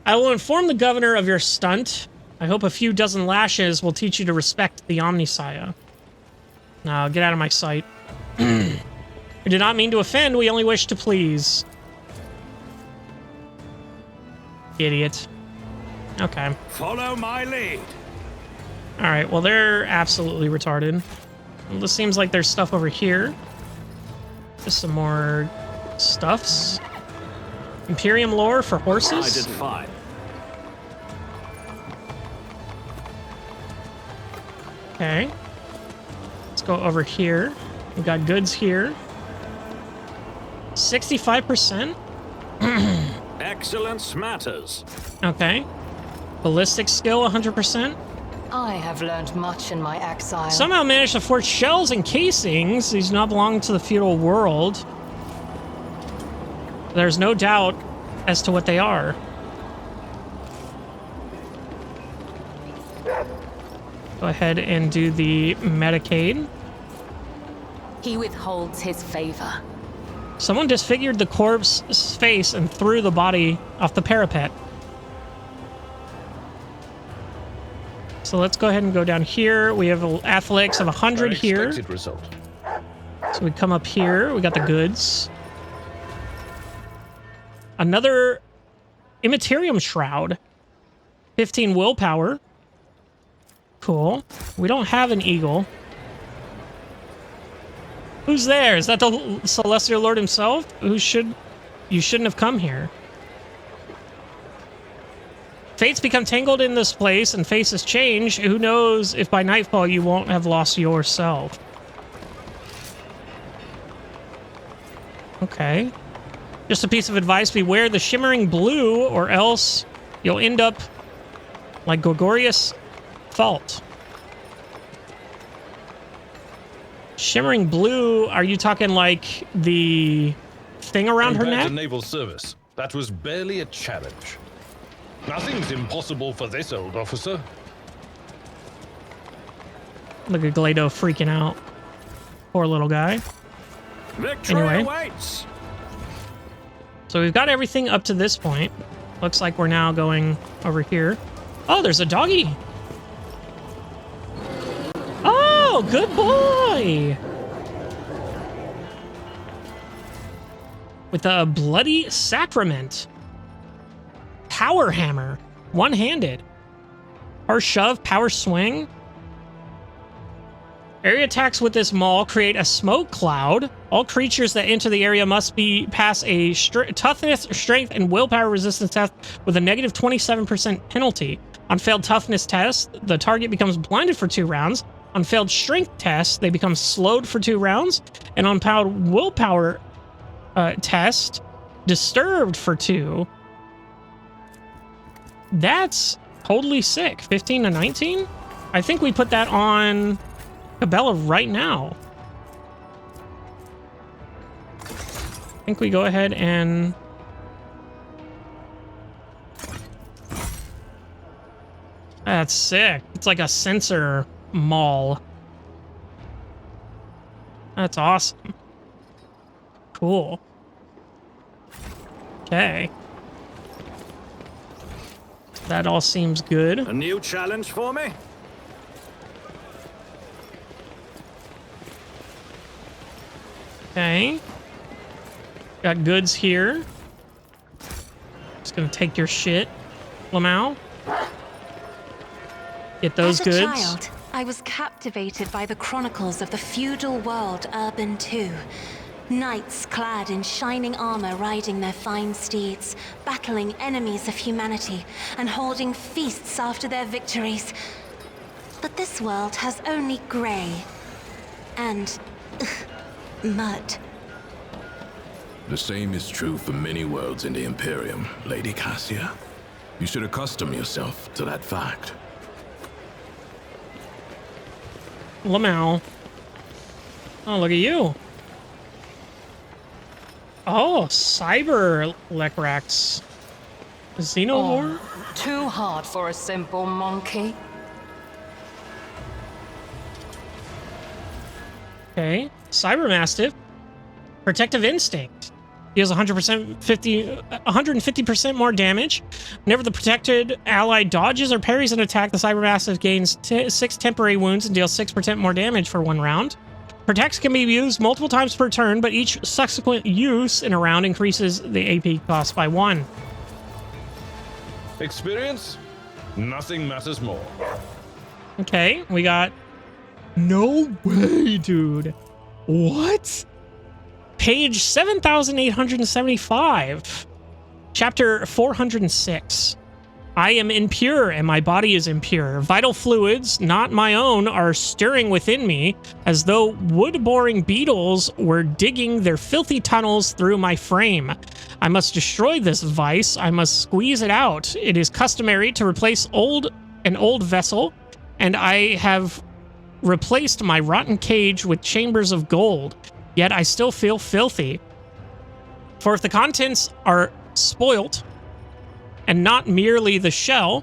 I will inform the governor of your stunt. I hope a few dozen lashes will teach you to respect the Omnissiah. Now, get out of my sight. We did not mean to offend. We only wish to please. Idiot. Okay. Follow my lead. All right, well, they're absolutely retarded. Well, this seems like there's stuff over here. Just some more stuffs. Imperium lore for horses. I did fine. Okay. Let's go over here. We've got goods here. 65%? Excellence matters. Okay. Ballistic skill, 100%. I have learned much in my exile. Somehow managed to forge shells and casings. These do not belong to the feudal world. There's no doubt as to what they are. Go ahead and do the Medicaid. He withholds his favor. Someone disfigured the corpse's face and threw the body off the parapet. So let's go ahead and go down here. We have athletics of 100 here. Unexpected result. So we come up here. We got the goods. Another Immaterium Shroud. 15 willpower. Cool. We don't have an eagle. Who's there? Is that the Celestial Lord himself? You shouldn't have come here. Fates become tangled in this place and faces change. Who knows if by nightfall you won't have lost yourself. Okay. Just a piece of advice. Beware the shimmering blue or else you'll end up like Gregorius Fault. Shimmering blue, are you talking like the thing around her Compared neck? to naval service, that was barely a challenge. Nothing's impossible for this old officer. Look at Glado freaking out. Poor little guy. Victory Anyway. awaits. So we've got everything up to this point. Looks like we're now going over here. Oh, there's a doggy. Oh, good boy. With a bloody sacrament. Power hammer. One-handed. Power shove, power swing. Area attacks with this maul create a smoke cloud. All creatures that enter the area must pass a toughness, strength, and willpower resistance test with a negative 27% penalty. On failed toughness test, the target becomes blinded for 2 rounds. On failed strength test, they become slowed for 2 rounds. And on failed willpower test, disturbed for 2. That's totally sick. 15 to 19? I think we put that on Cabela right now. I think we go ahead and... That's sick. It's like a sensor maul. That's awesome. Cool. Okay. That all seems good. A new challenge for me? Okay. Got goods here. Just gonna take your shit, Lamau. Get those goods. As a child, I was captivated by the chronicles of the feudal world Urban II. Knights clad in shining armor riding their fine steeds, battling enemies of humanity, and holding feasts after their victories. But this world has only gray and mud. The same is true for many worlds in the Imperium, Lady Cassia. You should accustom yourself to that fact. Lamau. Oh, look at you. Oh, Cyber Lecrax. Xenomorph? Too hard for a simple monkey. Okay. Cyber Mastiff. Protective Instinct. Deals 150% more damage. Whenever the protected ally dodges or parries an attack, the Cyber Mastiff gains 6 temporary wounds and deals 6% more damage for 1 round. Protects can be used multiple times per turn, but each subsequent use in a round increases the AP cost by 1. Experience? Nothing matters more. Okay, we got... No way, dude. What? Page 7,875. Chapter 406. I am impure and my body is impure. Vital fluids, not my own, are stirring within me as though wood-boring beetles were digging their filthy tunnels through my frame. I must destroy this vice. I must squeeze it out. It is customary to replace an old vessel, and I have replaced my rotten cage with chambers of gold. Yet I still feel filthy. For if the contents are spoilt, and not merely the shell,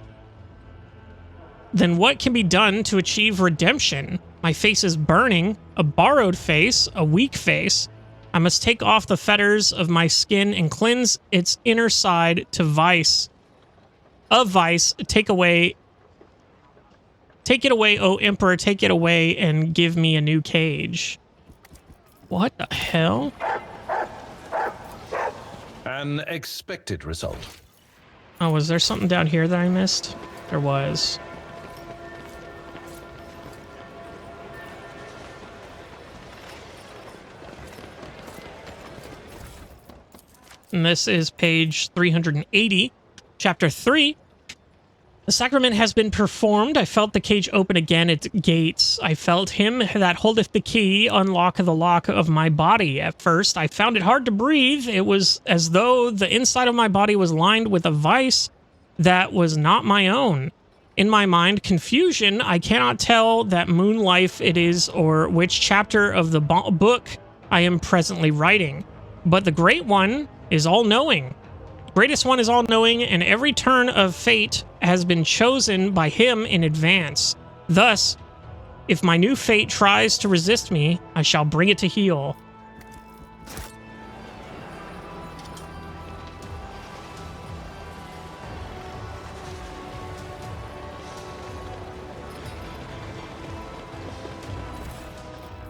then what can be done to achieve redemption? My face is burning, a borrowed face, a weak face. I must take off the fetters of my skin and cleanse its inner side to vice. Of vice, take away Take it away, O Emperor, take it away and give me a new cage. What the hell? An expected result. Oh, was there something down here that I missed? There was. And this is page 380, chapter 3. The sacrament has been performed. I felt the cage open again its gates. I felt him that holdeth the key unlock the lock of my body. At first, I found it hard to breathe. It was as though the inside of my body was lined with a vice that was not my own. In my mind, confusion, I cannot tell that moon life it is or which chapter of the book I am presently writing. But the Great One is all-knowing. Greatest One is all-knowing, and every turn of fate has been chosen by him in advance. Thus, if my new fate tries to resist me, I shall bring it to heel.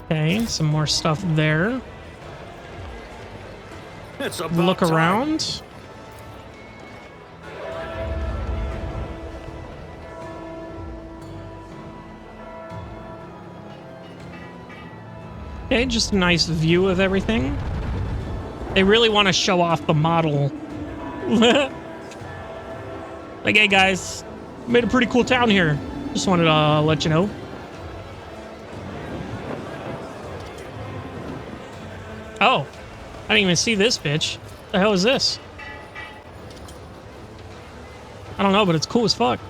Okay, some more stuff there. It's a Look around. Okay, just a nice view of everything. They really want to show off the model. Like, hey guys, made a pretty cool town here. Just wanted to let you know. Oh, I didn't even see this bitch. What the hell is this? I don't know, but it's cool as fuck.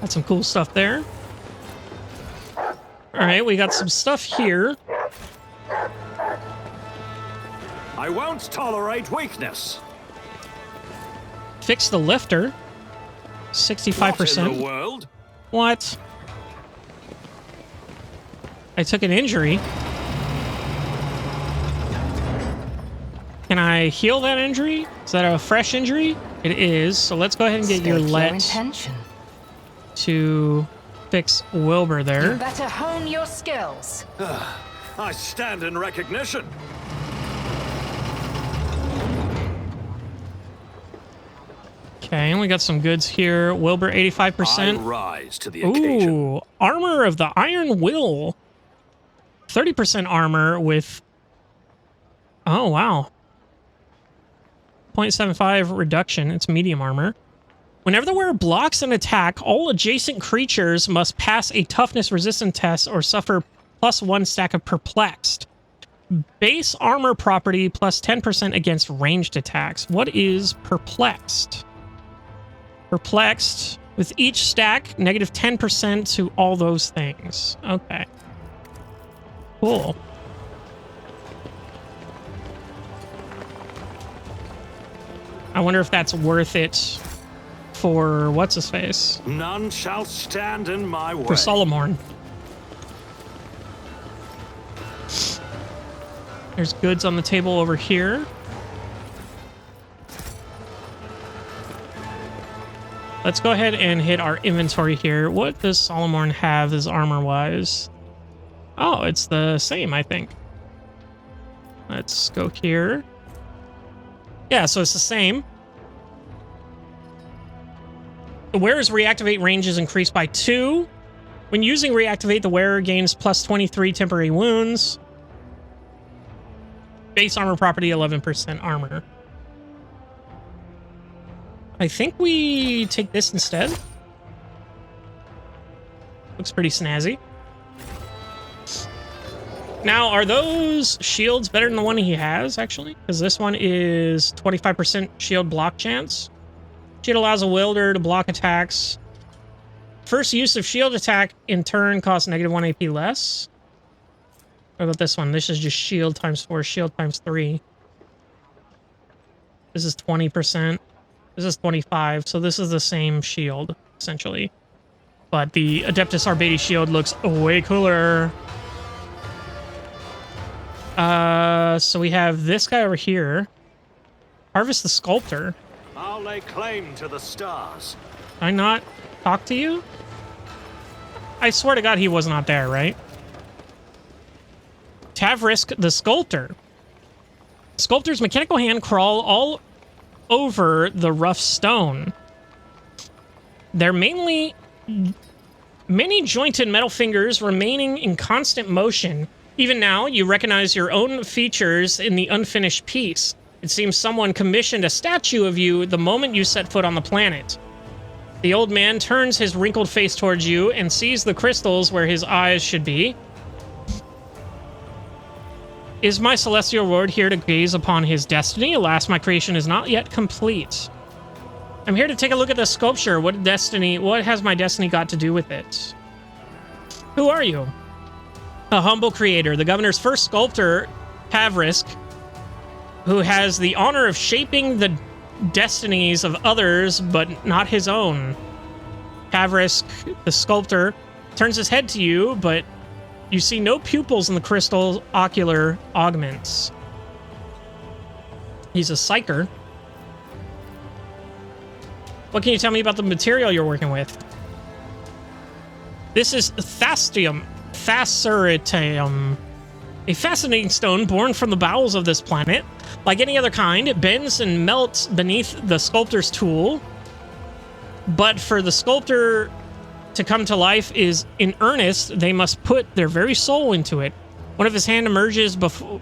Got some cool stuff there. All right, we got some stuff here. I won't tolerate weakness. Fix the lifter. 65%. What in the world? What? I took an injury. Can I heal that injury? Is that a fresh injury? It is. So let's go ahead and get your let to fix Wilbur there. You better hone your skills. I stand in recognition. Okay, and we got some goods here. Wilbur, 85%. I rise to the occasion. Ooh, armor of the Iron Will. 30% armor with... Oh, wow. 0.75 reduction. It's medium armor. Whenever the wearer blocks an attack, all adjacent creatures must pass a toughness resistance test or suffer +1 stack of perplexed. Base armor property plus 10% against ranged attacks. What is perplexed? Perplexed. With each stack, negative 10% to all those things. Okay. Cool. I wonder if that's worth it for what's-his-face? None shall stand in my way. For Solomorn. There's goods on the table over here. Let's go ahead and hit our inventory here. What does Solomorn have as armor-wise? Oh, it's the same, I think. Let's go here. Yeah, so it's the same. The wearer's reactivate range is increased by 2. When using reactivate, the wearer gains plus 23 temporary wounds. Base armor property, 11% armor. I think we take this instead. Looks pretty snazzy. Now, are those shields better than the one he has, actually? Because this one is 25% shield block chance. Shield allows a wielder to block attacks. First use of shield attack in turn costs negative 1 AP less. What about this one? This is just shield times 4, shield times 3. This is 20%. This is 25, so this is the same shield, essentially. But the Adeptus Arbate shield looks way cooler. So we have this guy over here. Harvest the Sculptor. I'll lay claim to the stars. I not talk to you? I swear to God he was not there, right? Tavrisk the Sculptor. Sculptor's mechanical hand crawl all over the rough stone. They're mainly many jointed metal fingers remaining in constant motion. Even now, you recognize your own features in the unfinished piece. It seems someone commissioned a statue of you the moment you set foot on the planet. The old man turns his wrinkled face towards you and sees the crystals where his eyes should be. Is my celestial lord here to gaze upon his destiny? Alas, my creation is not yet complete. I'm here to take a look at the sculpture. What has my destiny got to do with it? Who are you? A humble creator, the governor's first sculptor, Tavrisk, who has the honor of shaping the destinies of others, but not his own. Tavrisk, the sculptor, turns his head to you, but you see no pupils in the crystal ocular augments. He's a psyker. What can you tell me about the material you're working with? This is Thasterium, a fascinating stone born from the bowels of this planet. Like any other kind, it bends and melts beneath the sculptor's tool. But for the sculptor to come to life is in earnest, they must put their very soul into it. One of his hand emerges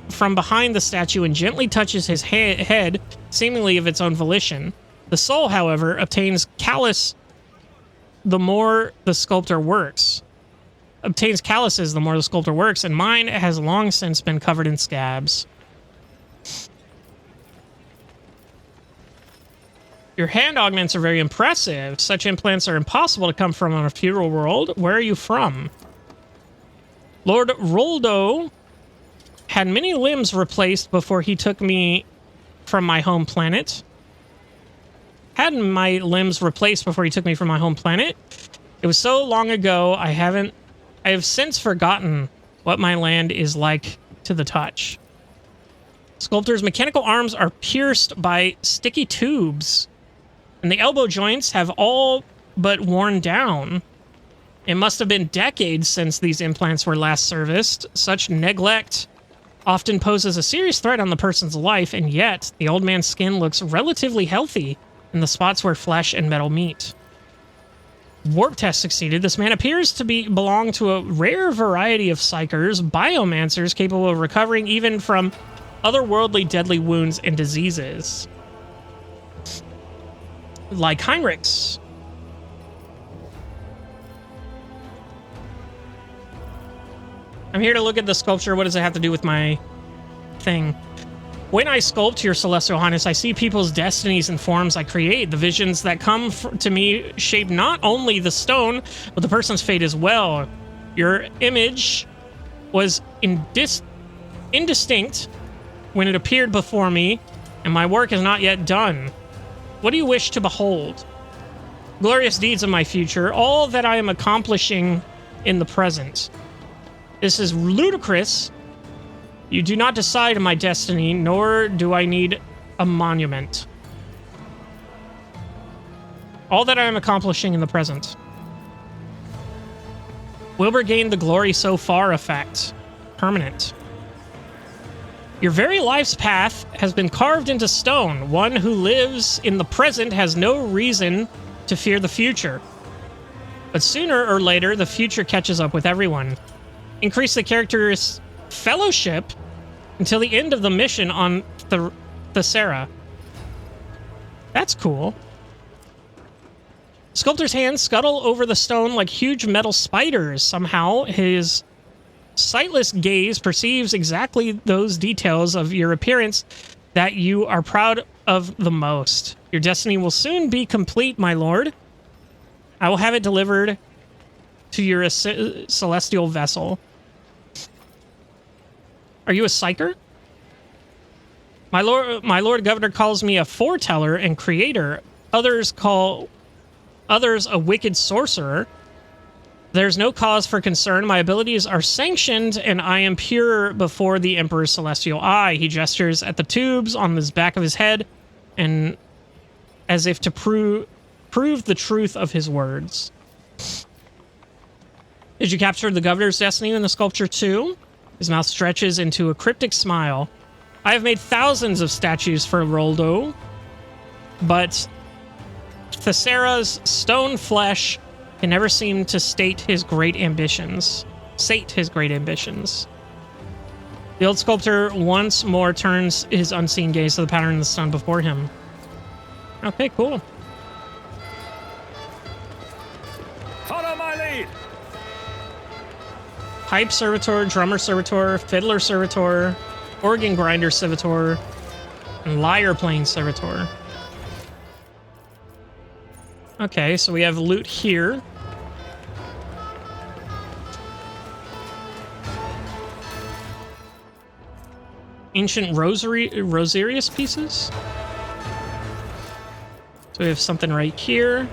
from behind the statue and gently touches his head, seemingly of its own volition. The soul, however, obtains calluses the more the sculptor works, and mine has long since been covered in scabs. Your hand augments are very impressive. Such implants are impossible to come from on a feudal world. Where are you from? Lord Roldo had many limbs replaced before he took me from my home planet. It was so long ago, I have since forgotten what my land is like to the touch. Sculptor's mechanical arms are pierced by sticky tubes, and the elbow joints have all but worn down. It must have been decades since these implants were last serviced. Such neglect often poses a serious threat on the person's life, and yet the old man's skin looks relatively healthy in the spots where flesh and metal meet. Warp test succeeded. This man appears to belong to a rare variety of psychers, biomancers capable of recovering even from otherworldly deadly wounds and diseases. Like Heinrichs. I'm here to look at the sculpture. What does it have to do with my thing? When I sculpt, your celestial highness, I see people's destinies and forms I create. The visions that come to me shape not only the stone, but the person's fate as well. Your image was indistinct when it appeared before me, and my work is not yet done. What do you wish to behold? Glorious deeds of my future, all that I am accomplishing in the present. This is ludicrous. You do not decide my destiny, nor do I need a monument. All that I am accomplishing in the present. Wilbur gained the glory so far effect. Permanent. Your very life's path has been carved into stone. One who lives in the present has no reason to fear the future. But sooner or later, the future catches up with everyone. Increase the character's fellowship until the end of the mission on Thesera. That's cool. Sculptor's hands scuttle over the stone like huge metal spiders. Somehow, his sightless gaze perceives exactly those details of your appearance that you are proud of the most. Your destiny will soon be complete, my lord. I will have it delivered to your celestial vessel. Are you a psyker? My lord governor calls me a foreteller and creator. Others call others a wicked sorcerer. There's no cause for concern. My abilities are sanctioned, and I am pure before the Emperor's celestial eye. He gestures at the tubes on the back of his head, and as if to prove the truth of his words. Did you capture the governor's destiny in the sculpture too? His mouth stretches into a cryptic smile. I have made thousands of statues for Roldo, but Thessera's stone flesh can never seem to sate his great ambitions. The old sculptor once more turns his unseen gaze to the pattern in the stone before him. Okay, cool. Follow my lead. Pipe servitor, drummer servitor, fiddler servitor, organ grinder servitor, and lyre playing servitor. Okay, so we have loot here. Ancient rosarius pieces. So we have something right here.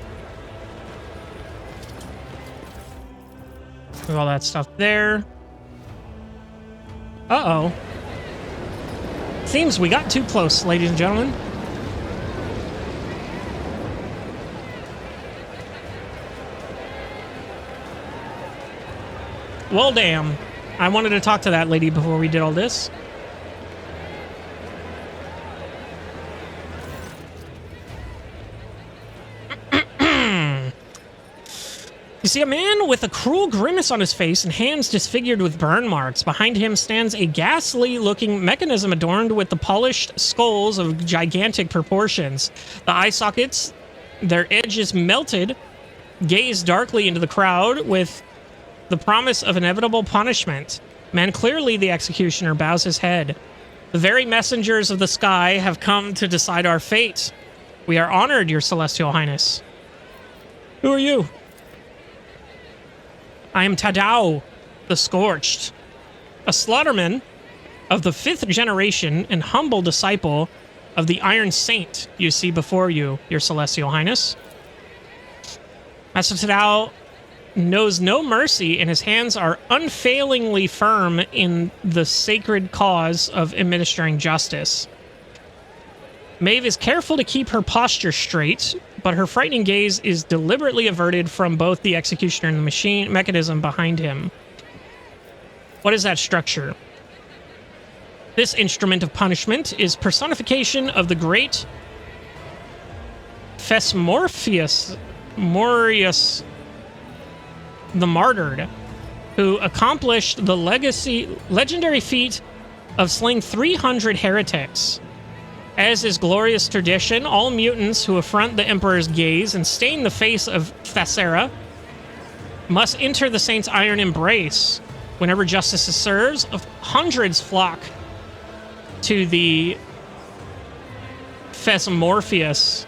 We have all that stuff there. Uh-oh. Seems we got too close, ladies and gentlemen. Well, damn. I wanted to talk to that lady before we did all this. You see a man with a cruel grimace on his face and hands disfigured with burn marks. Behind him stands a ghastly-looking mechanism adorned with the polished skulls of gigantic proportions. The eye sockets, their edges melted, gaze darkly into the crowd with the promise of inevitable punishment. Man, clearly the executioner bows his head. The very messengers of the sky have come to decide our fate. We are honored, your celestial highness. Who are you? I am Tadao, the Scorched, a slaughterman of the 5th generation and humble disciple of the Iron Saint you see before you, your celestial highness. Master Tadao knows no mercy, and his hands are unfailingly firm in the sacred cause of administering justice. Maeve is careful to keep her posture straight, but her frightening gaze is deliberately averted from both the executioner and the mechanism behind him. What is that structure? This instrument of punishment is personification of the great Fesmorpheus Morius the Martyred, who accomplished the legendary feat of slaying 300 heretics. As is glorious tradition, all mutants who affront the Emperor's gaze and stain the face of Thessera must enter the Saint's iron embrace. Whenever justice is served, hundreds flock to the Fesmorpheus.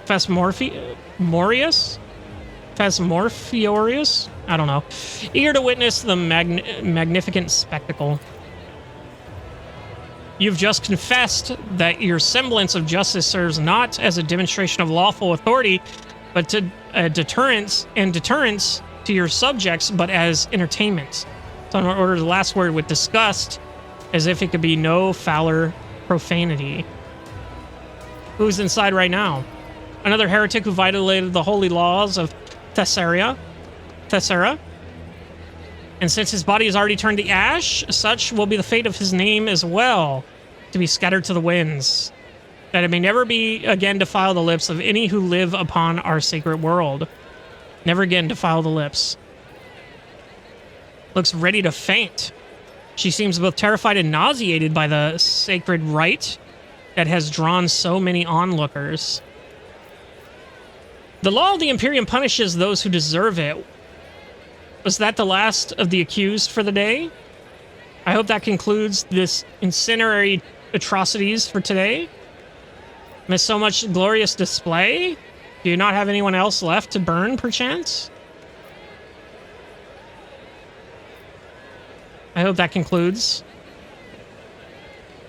Fesmorpheus? I don't know. Eager to witness the magnificent spectacle. You've just confessed that your semblance of justice serves not as a demonstration of lawful authority, but to deterrence to your subjects, but as entertainment. So I'm going to order the last word with disgust, as if it could be no fouler profanity. Who's inside right now? Another heretic who violated the holy laws of Thessera. And since his body has already turned to ash, such will be the fate of his name as well, to be scattered to the winds, that it may never be again defile the lips of any who live upon our sacred world. Never again defile the lips. Looks ready to faint. She seems both terrified and nauseated by the sacred rite that has drawn so many onlookers. The law of the Imperium punishes those who deserve it. Was that the last of the accused for the day? I hope that concludes this incendiary atrocities for today. Amidst so much glorious display, do you not have anyone else left to burn, perchance? I hope that concludes.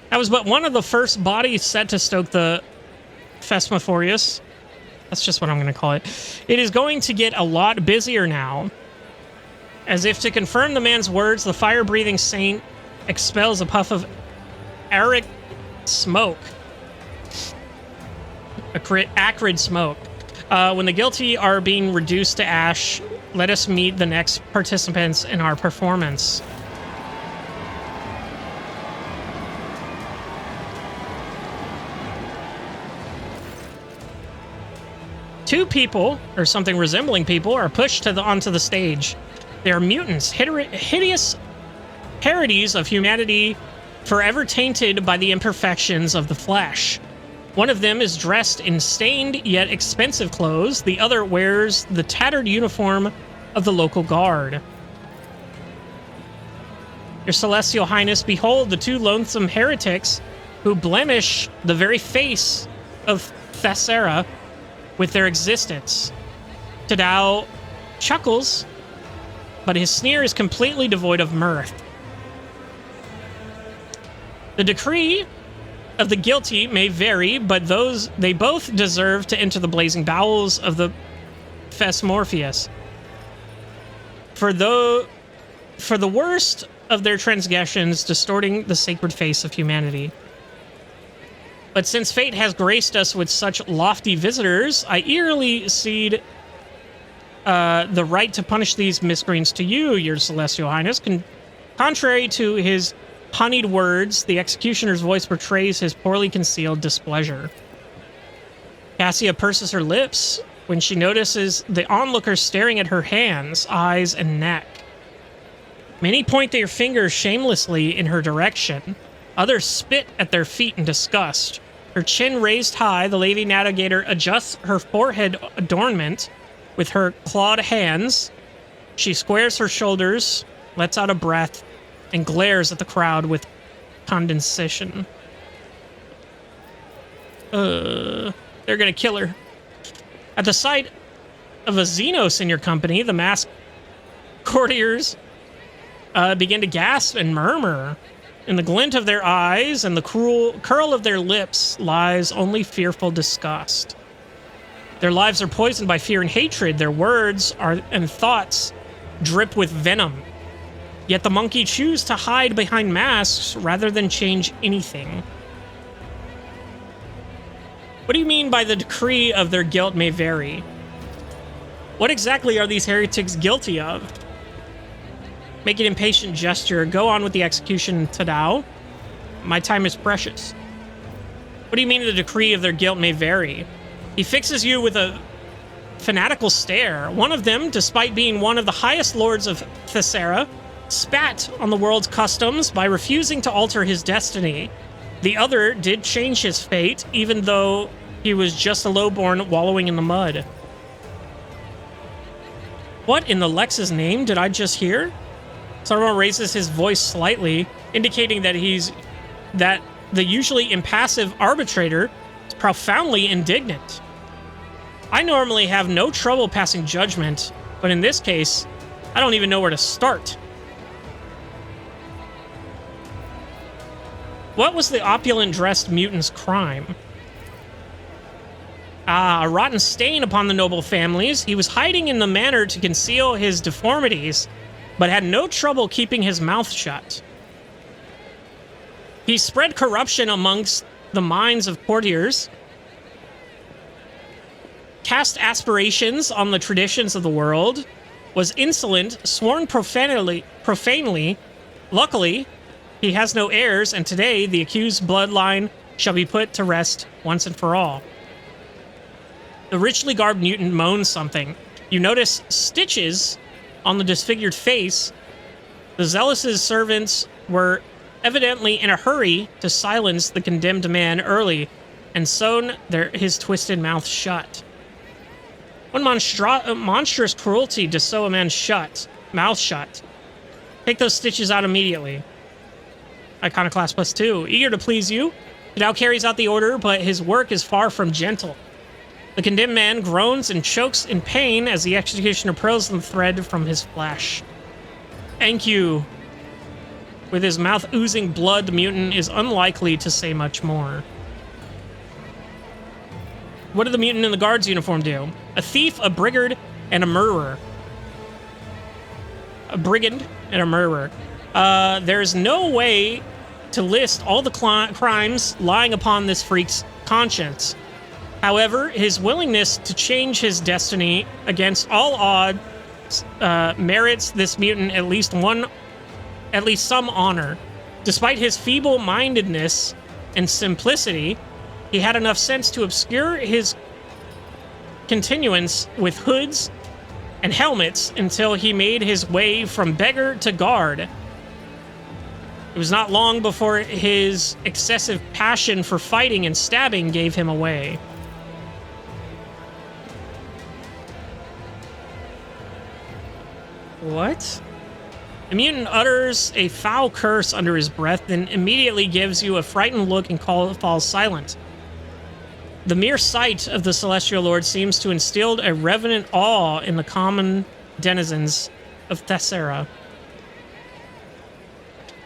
That was but one of the first bodies set to stoke the Fesmorpheus. That's just what I'm going to call it. It is going to get a lot busier now. As if to confirm the man's words, the fire-breathing saint expels a puff of arid smoke. acrid smoke. When the guilty are being reduced to ash, let us meet the next participants in our performance. Two people, or something resembling people, are pushed onto the stage. They are mutants, hideous parodies of humanity, forever tainted by the imperfections of the flesh. One of them is dressed in stained yet expensive clothes. The other wears the tattered uniform of the local guard. Your Celestial Highness, behold the two loathsome heretics who blemish the very face of Thessera with their existence. Tadao chuckles, but his sneer is completely devoid of mirth. The decree of the guilty may vary, but they both deserve to enter the blazing bowels of the Fesmorpheus. For the worst of their transgressions, distorting the sacred face of humanity. But since fate has graced us with such lofty visitors, I eagerly cede the right to punish these miscreants to you, your Celestial Highness. Contrary to his honeyed words, the executioner's voice portrays his poorly concealed displeasure. Cassia purses her lips when she notices the onlookers staring at her hands, eyes, and neck. Many point their fingers shamelessly in her direction. Others spit at their feet in disgust. Her chin raised high, the Lady Navigator adjusts her forehead adornment with her clawed hands. She squares her shoulders, lets out a breath, and glares at the crowd with condescension. They're gonna kill her. At the sight of a Xenos in your company, the masked courtiers begin to gasp and murmur. In the glint of their eyes and the cruel curl of their lips lies only fearful disgust. Their lives are poisoned by fear and hatred. Their words and thoughts drip with venom. Yet the monkey choose to hide behind masks rather than change anything. What do you mean by the decree of their guilt may vary? What exactly are these heretics guilty of? Make an impatient gesture. Go on with the execution, Tadao. My time is precious. What do you mean the decree of their guilt may vary? He fixes you with a fanatical stare. One of them, despite being one of the highest lords of Thessera, spat on the world's customs by refusing to alter his destiny. The other did change his fate, even though he was just a lowborn wallowing in the mud. What in the Lex's name did I just hear? Sarmo raises his voice slightly, indicating that the usually impassive arbitrator is profoundly indignant. I normally have no trouble passing judgment, but in this case, I don't even know where to start. What was the opulent-dressed mutant's crime? A rotten stain upon the noble families. He was hiding in the manor to conceal his deformities, but had no trouble keeping his mouth shut. He spread corruption amongst the minds of courtiers, cast aspirations on the traditions of the world, was insolent, sworn profanely. Luckily, he has no heirs, and today the accused bloodline shall be put to rest once and for all. The richly garbed mutant moans something. You notice stitches on the disfigured face. The zealous' servants were evidently in a hurry to silence the condemned man early, and sewn his twisted mouth shut. What monstrous cruelty to sew a man's mouth shut. Take those stitches out immediately. Iconoclast +2. Eager to please you, he now carries out the order, but his work is far from gentle. The condemned man groans and chokes in pain as the executioner pulls the thread from his flesh. Thank you. With his mouth oozing blood, the mutant is unlikely to say much more. What did the mutant in the guard's uniform do? A thief, a brigand, and a murderer. A brigand and a murderer. There's no way to list all the crimes lying upon this freak's conscience. However, his willingness to change his destiny against all odds merits this mutant at least some honor. Despite his feeble-mindedness and simplicity, he had enough sense to obscure his continuance with hoods and helmets until he made his way from beggar to guard. It was not long before his excessive passion for fighting and stabbing gave him away. What? The mutant utters a foul curse under his breath, then immediately gives you a frightened look and falls silent. The mere sight of the Celestial Lord seems to instill a reverent awe in the common denizens of Thessera.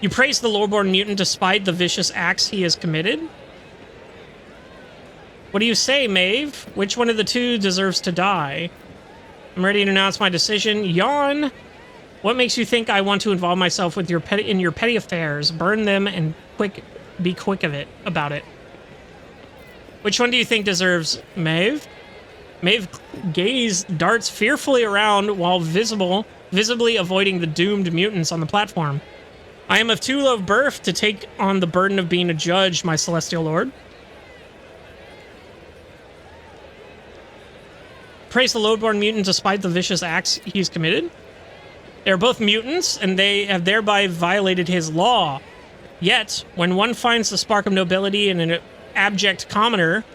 You praise the lowborn mutant despite the vicious acts he has committed? What do you say, Maeve? Which one of the two deserves to die? I'm ready to announce my decision. Yawn! What makes you think I want to involve myself with your petty affairs? Burn them and be quick about it. Which one do you think deserves Maeve? Maeve darts fearfully around while visibly avoiding the doomed mutants on the platform. I am of too low birth to take on the burden of being a judge, my celestial lord. Praise the lowborn mutant despite the vicious acts he's committed. They are both mutants, and they have thereby violated his law. Yet, when one finds the spark of nobility in an abject commoner,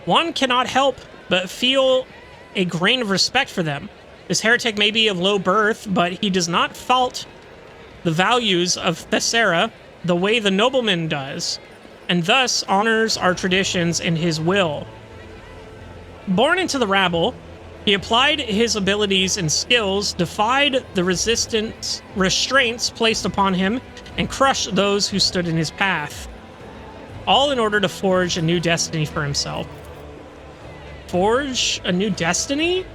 one cannot help but feel a grain of respect for them. This heretic may be of low birth, but he does not fault the values of Thessera the way the nobleman does, and thus honors our traditions in his will. Born into the rabble, he applied his abilities and skills, defied the restraints placed upon him, and crushed those who stood in his path. All in order to forge a new destiny for himself. Forge a new destiny?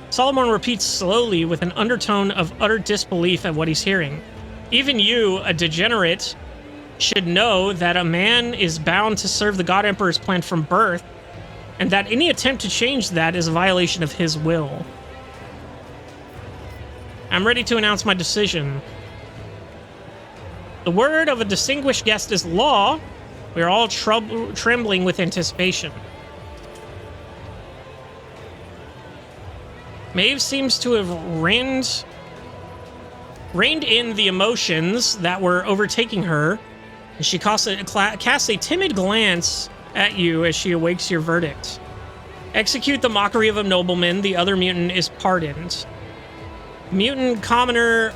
Solomon repeats slowly with an undertone of utter disbelief at what he's hearing. Even you, a degenerate, should know that a man is bound to serve the God Emperor's plan from birth, and that any attempt to change that is a violation of his will. I'm ready to announce my decision. The word of a distinguished guest is law. We are all trembling with anticipation. Maeve seems to have reined in the emotions that were overtaking her, and she casts a timid glance at you as she awaits your verdict. Execute the mockery of a nobleman. The other mutant is pardoned. Mutant commoner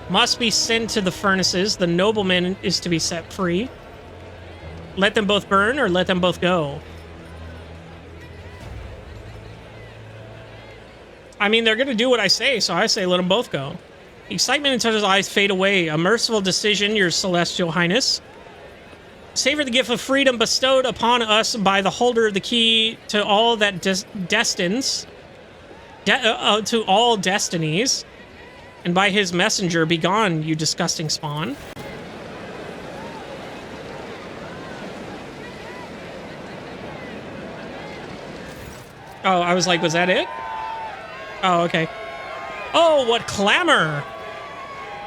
must be sent to the furnaces. The nobleman is to be set free. Let them both burn or let them both go. I mean, they're going to do what I say, so I say let them both go. Excitement in Tutta's eyes fade away. A merciful decision, your celestial highness. Savor the gift of freedom bestowed upon us by the holder of the key to all that destines, to all destinies, and by his messenger. Be gone, you disgusting spawn. Oh, I was like, was that it? Oh, okay. Oh, what clamor!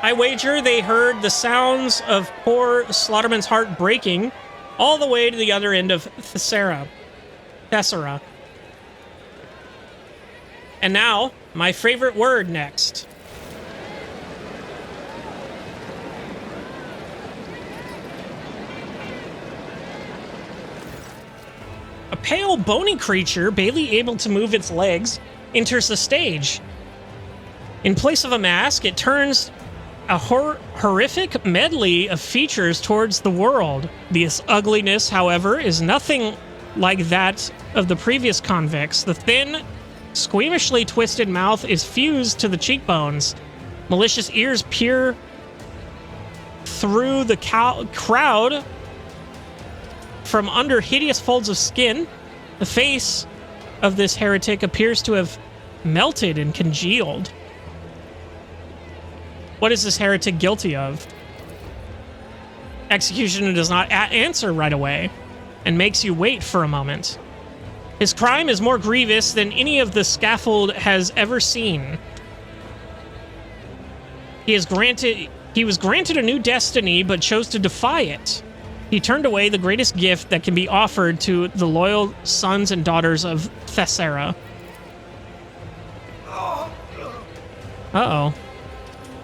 I wager they heard the sounds of poor Slaughterman's heart breaking all the way to the other end of Thessera. And now, my favorite word next. A pale, bony creature, barely able to move its legs, enters the stage. In place of a mask, it turns a horrific medley of features towards the world. This ugliness, however, is nothing like that of the previous convicts. The thin, squeamishly twisted mouth is fused to the cheekbones. Malicious ears peer through the crowd from under hideous folds of skin. The face of this heretic appears to have melted and congealed. What is this heretic guilty of? Executioner does not answer right away and makes you wait for a moment. His crime is more grievous than any of the scaffold has ever seen. He was granted a new destiny, but chose to defy it. He turned away the greatest gift that can be offered to the loyal sons and daughters of Thessera. Uh-oh.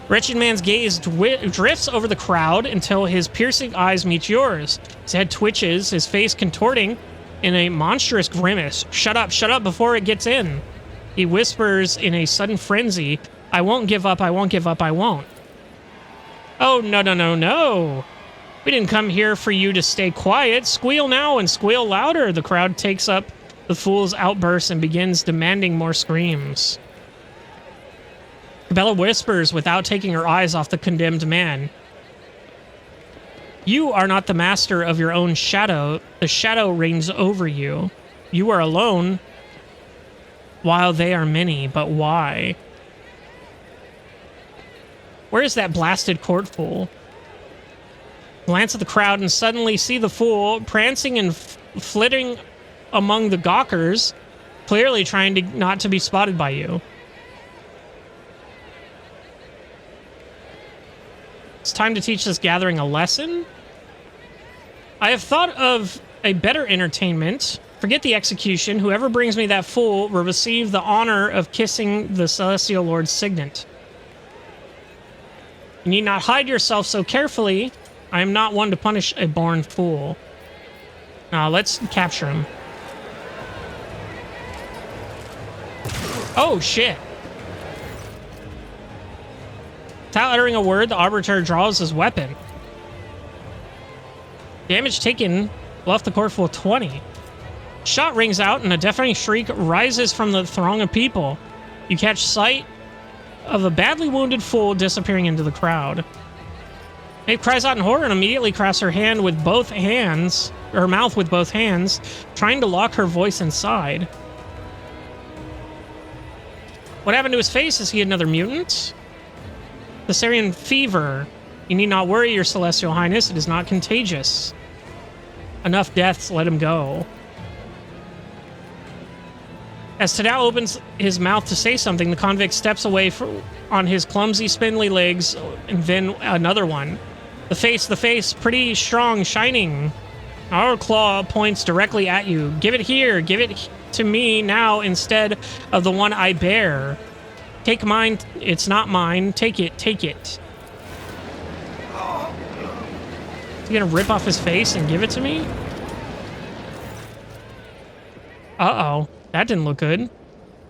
Wretched man's gaze drifts over the crowd until his piercing eyes meet yours. His head twitches, his face contorting in a monstrous grimace. Shut up before it gets in. He whispers in a sudden frenzy, I won't give up, I won't give up, I won't. Oh, no. We didn't come here for you to stay quiet. Squeal now and squeal louder. The crowd takes up the fool's outburst and begins demanding more screams. Cabela whispers without taking her eyes off the condemned man. You are not the master of your own shadow. The shadow reigns over you. You are alone, while they are many. But why? Where is that blasted court fool? Glance at the crowd and suddenly see the fool prancing and flitting among the gawkers, clearly trying to not to be spotted by you. It's time to teach this gathering a lesson. I have thought of a better entertainment. Forget the execution. Whoever brings me that fool will receive the honor of kissing the Celestial Lord's signet. You need not hide yourself so carefully. I am not one to punish a born fool. Now, let's capture him. Oh, shit. Without uttering a word, the Arbiter draws his weapon. Damage taken left the court full 20. Shot rings out and a deafening shriek rises from the throng of people. You catch sight of a badly wounded fool disappearing into the crowd. Maeve cries out in horror and immediately crafts her hand with both hands, or her mouth with both hands, trying to lock her voice inside. What happened to his face? Is he another mutant? Thessarian fever. You need not worry, your celestial highness. It is not contagious. Enough deaths, let him go. As Tadao opens his mouth to say something, the convict steps away on his clumsy, spindly legs, and then another one. The face, pretty strong, shining. Our claw points directly at you. Give it here. Give it to me now instead of the one I bear. Take mine. It's not mine. Take it. Take it. Is he gonna rip off his face and give it to me? Uh-oh. That didn't look good.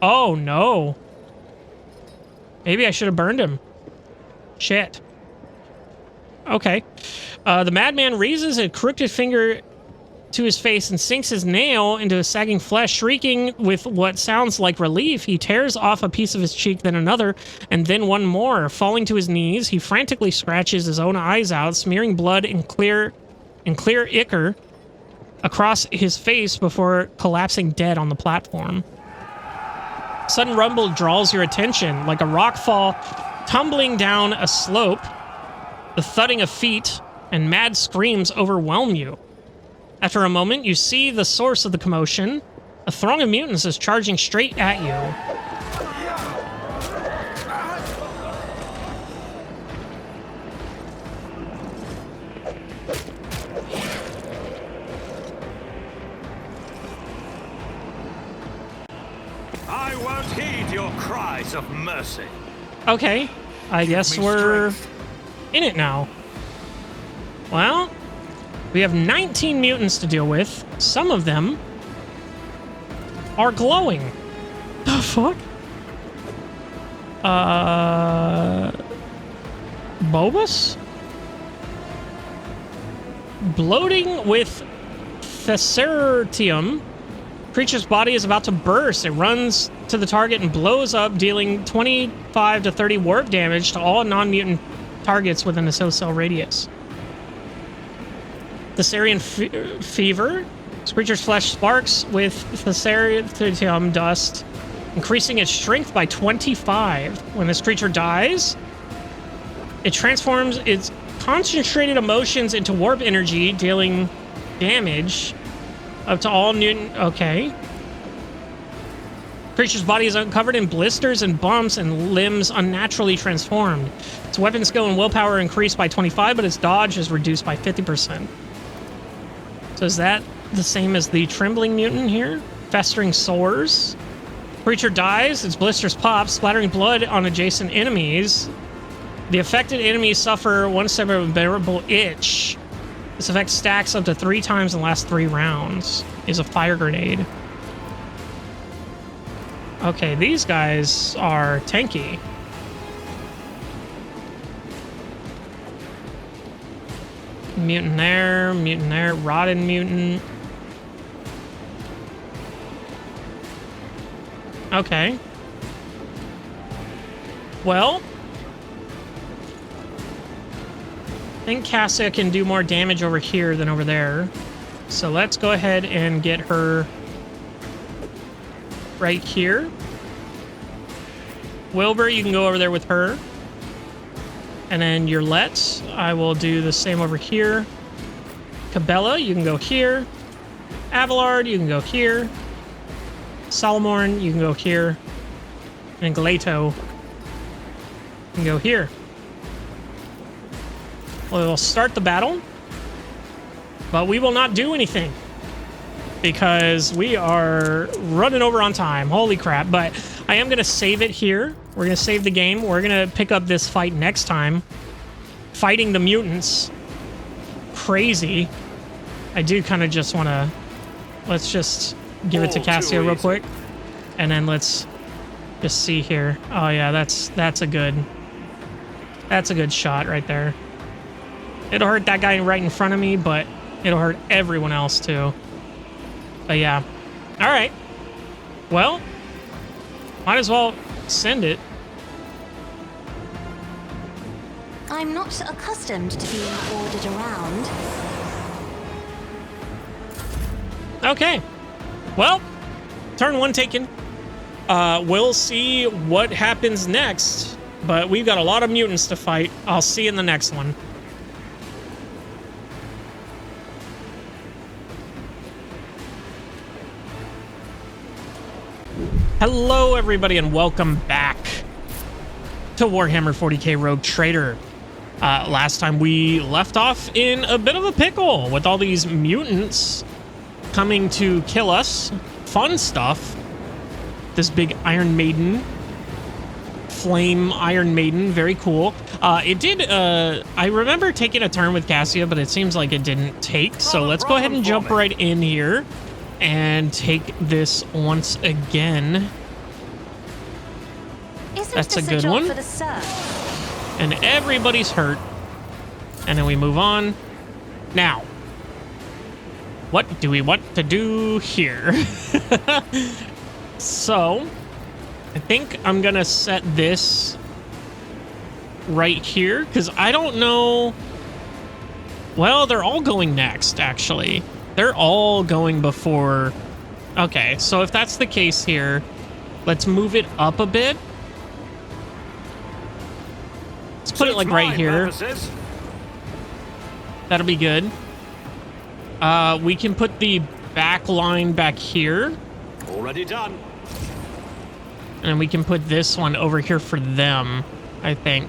Oh, no. Maybe I should have burned him. Shit. Okay. The madman raises a crooked finger to his face and sinks his nail into his sagging flesh, shrieking with what sounds like relief. He tears off a piece of his cheek, then another, and then one more. Falling to his knees, he frantically scratches his own eyes out, smearing blood and clear ichor across his face before collapsing dead on the platform. Sudden rumble draws your attention, like a rock fall tumbling down a slope. The thudding of feet and mad screams overwhelm you. After a moment, you see the source of the commotion. A throng of mutants is charging straight at you. I won't heed your cries of mercy. Okay, I guess we're in it now. Well, we have 19 mutants to deal with. Some of them are glowing. The fuck? Bulbous? Bloating with Thessertium. Creature's body is about to burst. It runs to the target and blows up, dealing 25 to 30 warp damage to all non-mutant targets within a cell radius. Thessarian fever. This creature's flesh sparks with Thesserium dust, increasing its strength by 25. When this creature dies, it transforms its concentrated emotions into warp energy, dealing damage up to all mutant. Okay. Creature's body is uncovered in blisters and bumps and limbs unnaturally transformed. Its weapon skill and willpower increased by 25, but its dodge is reduced by 50%. So is that the same as the Trembling Mutant here? Festering Sores. Creature dies, its blisters pop, splattering blood on adjacent enemies. The affected enemies suffer one step of unbearable itch. This effect stacks up to 3 times in the last 3 rounds. Is a fire grenade. Okay, these guys are tanky. Mutant there, Rotten Mutant. Okay. Well, I think Cassia can do more damage over here than over there. So let's go ahead and get her right here. Wilbur, you can go over there with her. And then your Let's, I will do the same over here. Cabela, you can go here. Abelard, you can go here. Salomorn, you can go here. And Galato, you can go here. We'll start the battle, but we will not do anything because we are running over on time. Holy crap. But I am going to save it here. We're going to save the game. We're going to pick up this fight next time. Fighting the mutants. Crazy. I do kind of just want to... Let's just give it to Cassia real quick. And then let's just see here. Oh yeah, that's a good shot right there. It'll hurt that guy right in front of me, but it'll hurt everyone else too. But yeah. All right. Well, might as well send it. I'm not accustomed to being ordered around. Okay. Well, turn 1 taken. We'll see what happens next, but we've got a lot of mutants to fight. I'll see you in the next one. Hello, everybody, and welcome back to Warhammer 40K Rogue Trader. Last time we left off in a bit of a pickle with all these mutants coming to kill us. Fun stuff. This big Iron Maiden. Flame Iron Maiden. Very cool. It did, I remember taking a turn with Cassia, but it seems like it didn't take. So let's go ahead and jump right in here and take this once again. That's a good one. And everybody's hurt. And then we move on. Now, what do we want to do here? So, I think I'm gonna set this right here, because I don't know... Well, they're all going next, actually. They're all going before... Okay, so if that's the case here, let's move it up a bit. Let's put it like right here. That'll be good. We can put the back line back here. Already done. And we can put this one over here for them, I think.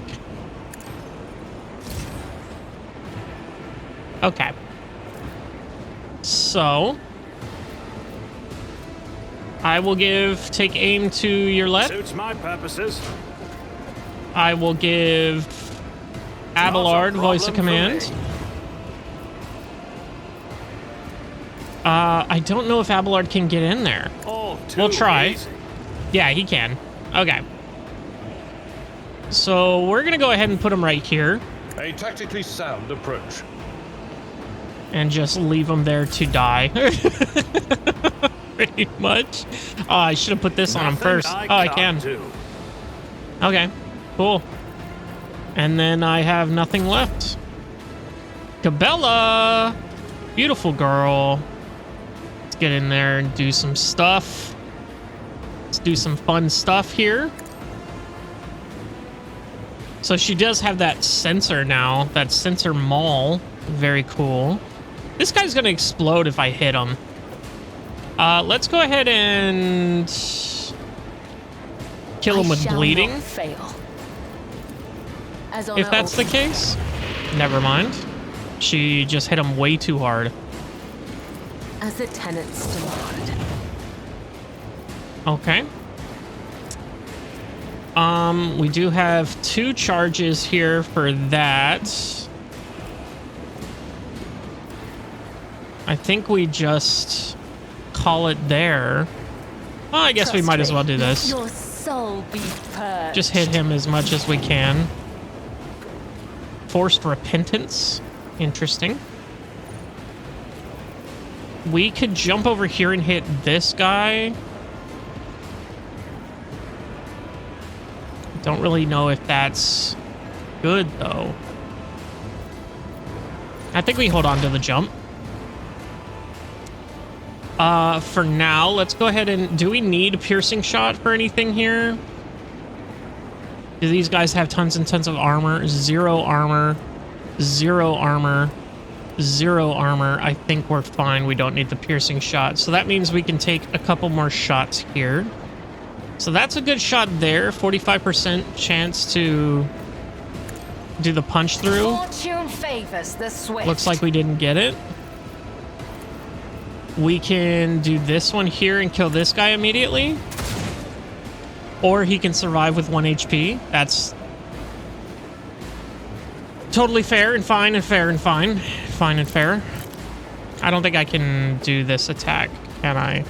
Okay. So, I will take aim to your left. Suits my purposes. I will give Abelard voice of command. I don't know if Abelard can get in there. Oh, we'll try. Easy. Yeah, he can. Okay. So we're gonna go ahead and put him right here. A tactically sound approach. And just leave him there to die. Pretty much. Oh, I should have put this on him first. Oh, I can. Okay, cool. And then I have nothing left. Cabela! Beautiful girl. Let's get in there and do some stuff. Let's do some fun stuff here. So she does have that sensor now. That sensor maul. Very cool. This guy's gonna explode if I hit him. Let's go ahead and kill him with bleeding. Fail. If that's the case, never mind. She just hit him way too hard. As the tenants demand. Okay. We do have 2 charges here for that. I think we just call it there. Well, I guess we might as well do this. Your soul be purged. Just hit him as much as we can. Forced repentance. Interesting. We could jump over here and hit this guy. Don't really know if that's good, though. I think we hold on to the jump. For now, let's go ahead and... Do we need a piercing shot for anything here? Do these guys have tons and tons of armor? 0 armor. 0 armor. 0 armor. I think we're fine. We don't need the piercing shot. So that means we can take a couple more shots here. So that's a good shot there. 45% chance to do the punch through. Fortune favors the swift. Looks like we didn't get it. We can do this one here and kill this guy immediately. Or he can survive with 1 HP. That's totally fair and fine and fair and fine. Fine and fair. I don't think I can do this attack, can I?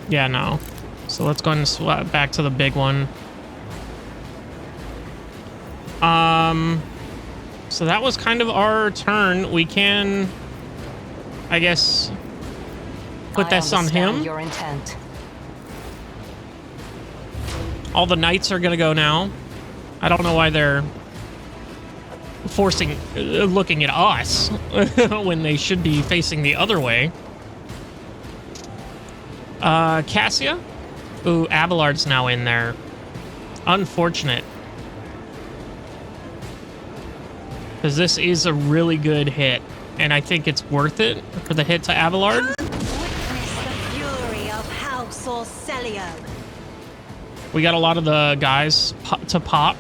Yeah, no. So let's go ahead and swap back to the big one. So that was kind of our turn. We can, I guess, put this on him. Your intent. All the knights are gonna go now. I don't know why they're forcing, looking at us when they should be facing the other way. Cassia? Ooh, Abelard's now in there. Unfortunate. Because this is a really good hit. And I think it's worth it for the hit to Abelard. Witness the fury of House Orcelio. We got a lot of the guys to pop.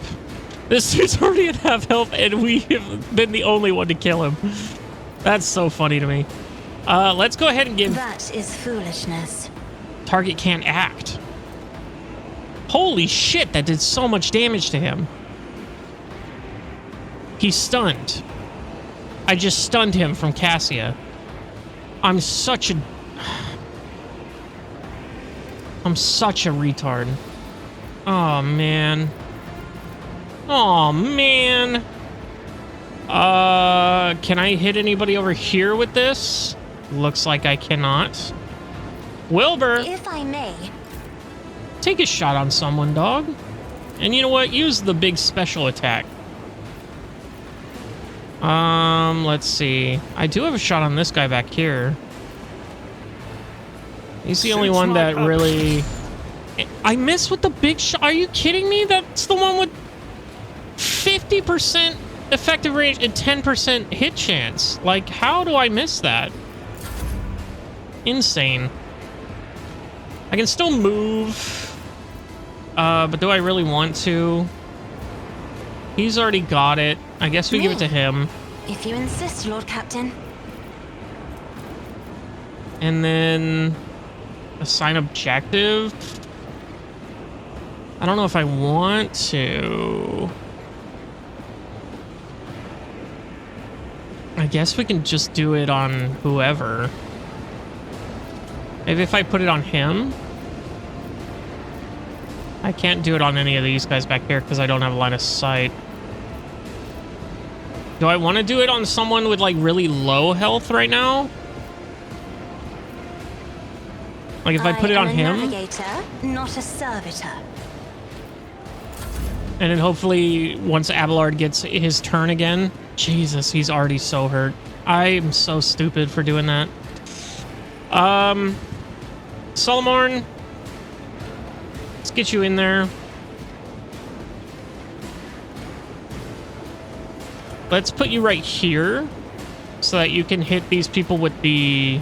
This dude's already at half health, and we have been the only one to kill him. That's so funny to me. Let's go ahead and give... That is foolishness. Target can't act. Holy shit, that did so much damage to him. He's stunned. I just stunned him from Cassia. I'm such a retard. Oh, man. Oh, man. Can I hit anybody over here with this? Looks like I cannot. Wilbur! If I may. Take a shot on someone, dog. And you know what? Use the big special attack. Let's see. I do have a shot on this guy back here. He's the only one that really... I missed with the big shot. Are you kidding me? That's the one with 50% effective range and 10% hit chance. Like, how do I miss that? Insane. I can still move. But do I really want to? He's already got it. I guess we give it to him. If you insist, Lord Captain. And then assign objective. I don't know if I want to. I guess we can just do it on whoever. Maybe if I put it on him. I can't do it on any of these guys back here because I don't have a line of sight. Do I want to do it on someone with like really low health right now? Like if I put it on him? Navigator, not a servitor. And then hopefully once Abelard gets his turn again. Jesus, he's already so hurt. I am so stupid for doing that. Solomorn. Let's get you in there. Let's put you right here so that you can hit these people with the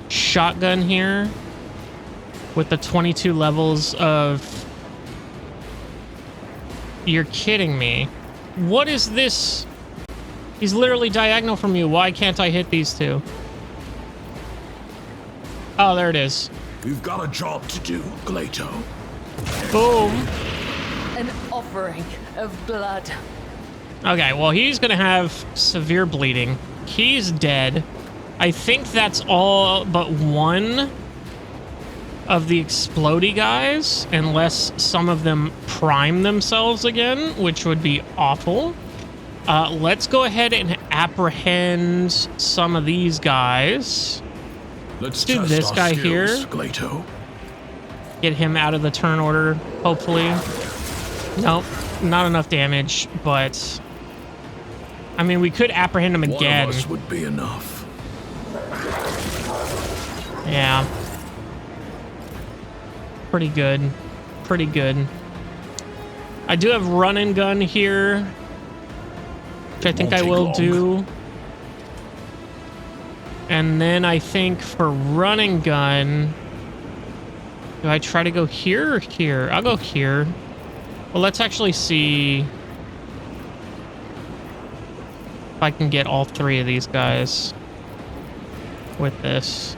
shotgun here. with the 22 levels of... You're kidding me. What is this? He's literally diagonal from you. Why can't I hit these two? Oh, there it is. We've got a job to do, Glato. Boom. An offering of blood. Okay, well, he's gonna have severe bleeding. He's dead. I think that's all but one of the explodey guys, unless some of them prime themselves again, which would be awful. Let's go ahead and apprehend some of these guys. Let's do this guy here. Glato. Get him out of the turn order, hopefully. Nope, not enough damage, but... I mean, we could apprehend him again. One of us would be enough. Yeah. Pretty good. Pretty good. I do have run and gun here, which I think I will do. And then I think for run and gun, do I try to go here or here? I'll go here. Well, let's actually see if I can get all three of these guys with this.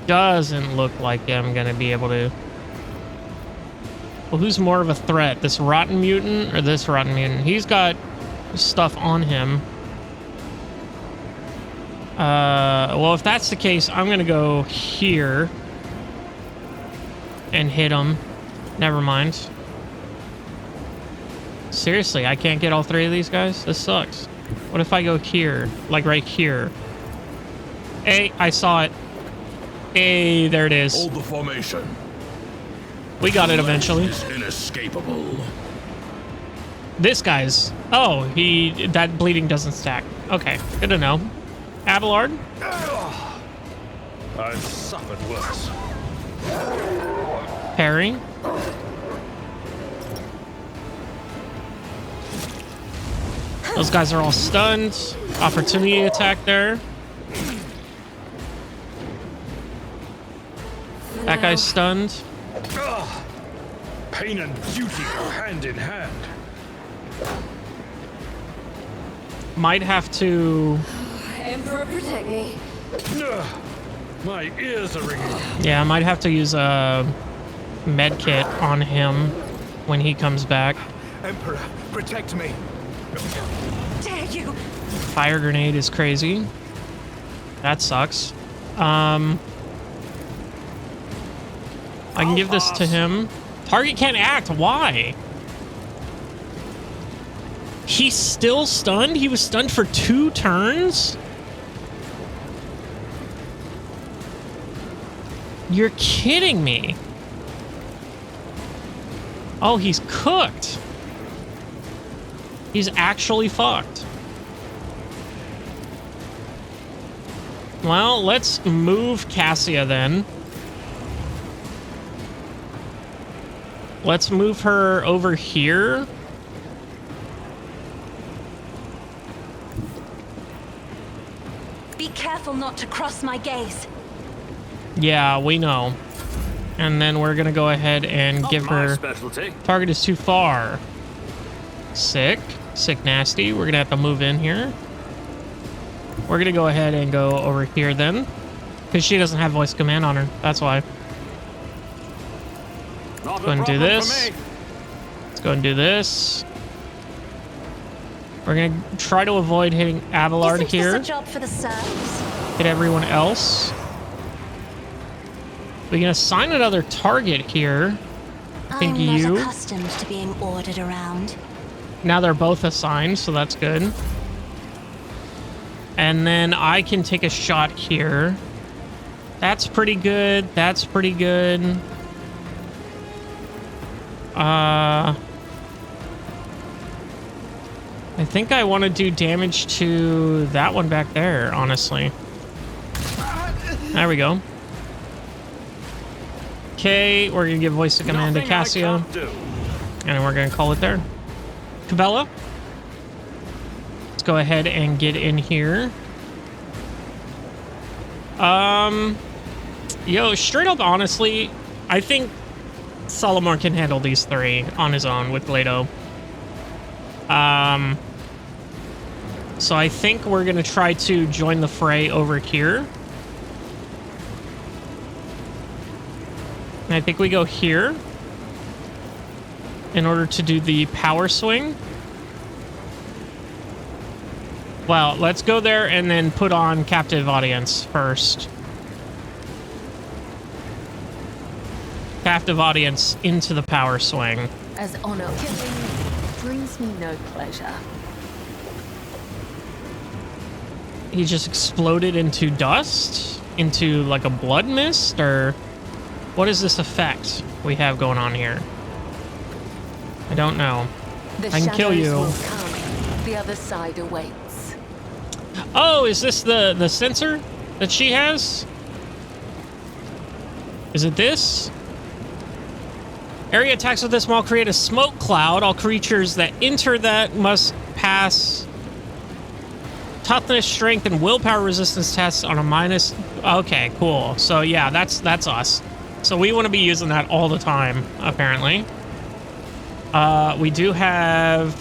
Doesn't look like I'm gonna be able to. Well, who's more of a threat? This rotten mutant or this rotten mutant? He's got stuff on him. Well, if that's the case, I'm gonna go here and hit him. Never mind. Seriously, I can't get all three of these guys? This sucks. What if I go here? Like right here? Hey, I saw it. Hey, there it is. Hold the formation. We got it eventually. It's inescapable. This guy's... Oh, that bleeding doesn't stack. Okay, good to know. Abelard? I've suffered worse. Parry. Those guys are all stunned. Opportunity attack there. That guy's stunned. Pain and duty go hand in hand. Might have to... Emperor, protect me. My ears are ringing. Yeah, I might have to use a med kit on him when he comes back. Emperor, protect me. Dare you? Fire grenade is crazy. That sucks. I can give this to him. Target can't act. Why? He's still stunned? He was stunned for 2 turns? You're kidding me. Oh, he's cooked. He's actually fucked. Well, let's move Cassia then. Let's move her over here. Be careful not to cross my gaze. Yeah, we know. And then we're gonna go ahead and give her... specialty. Target is too far. Sick. Sick nasty. We're gonna have to move in here. We're gonna go ahead and go over here then. Because she doesn't have voice command on her. That's why. Let's go and do this. Let's go and do this. We're gonna try to avoid hitting Abelard Isn't here. this a job for the serfs? Hit everyone else. We can assign another target here. I think I'm you. not accustomed to being ordered around. Now they're both assigned, so that's good. And then I can take a shot here. That's pretty good. That's pretty good. I think I want to do damage to that one back there, honestly. There we go. Okay, we're going to give voice of command to Cassia. And we're going to call it there. Cabela, let's go ahead and get in here. Yo, straight up, honestly, I think Solomon can handle these 3 on his own with Glado. So I think we're gonna try to join the fray over here. And I think we go here in order to do the power swing. Well, let's go there and then put on captive audience first. Captive audience into the power swing. As honor killing brings me no pleasure. He just exploded into dust? Into like a blood mist? Or what is this effect we have going on here? I don't know. I can kill you. Will come. The other side awaits. Oh, is this the sensor that she has? Is it this? Area attacks with this will create a smoke cloud. All creatures that enter that must pass toughness, strength, and willpower resistance tests on a minus. Okay, cool. So yeah, that's us. So we want to be using that all the time, apparently. We do have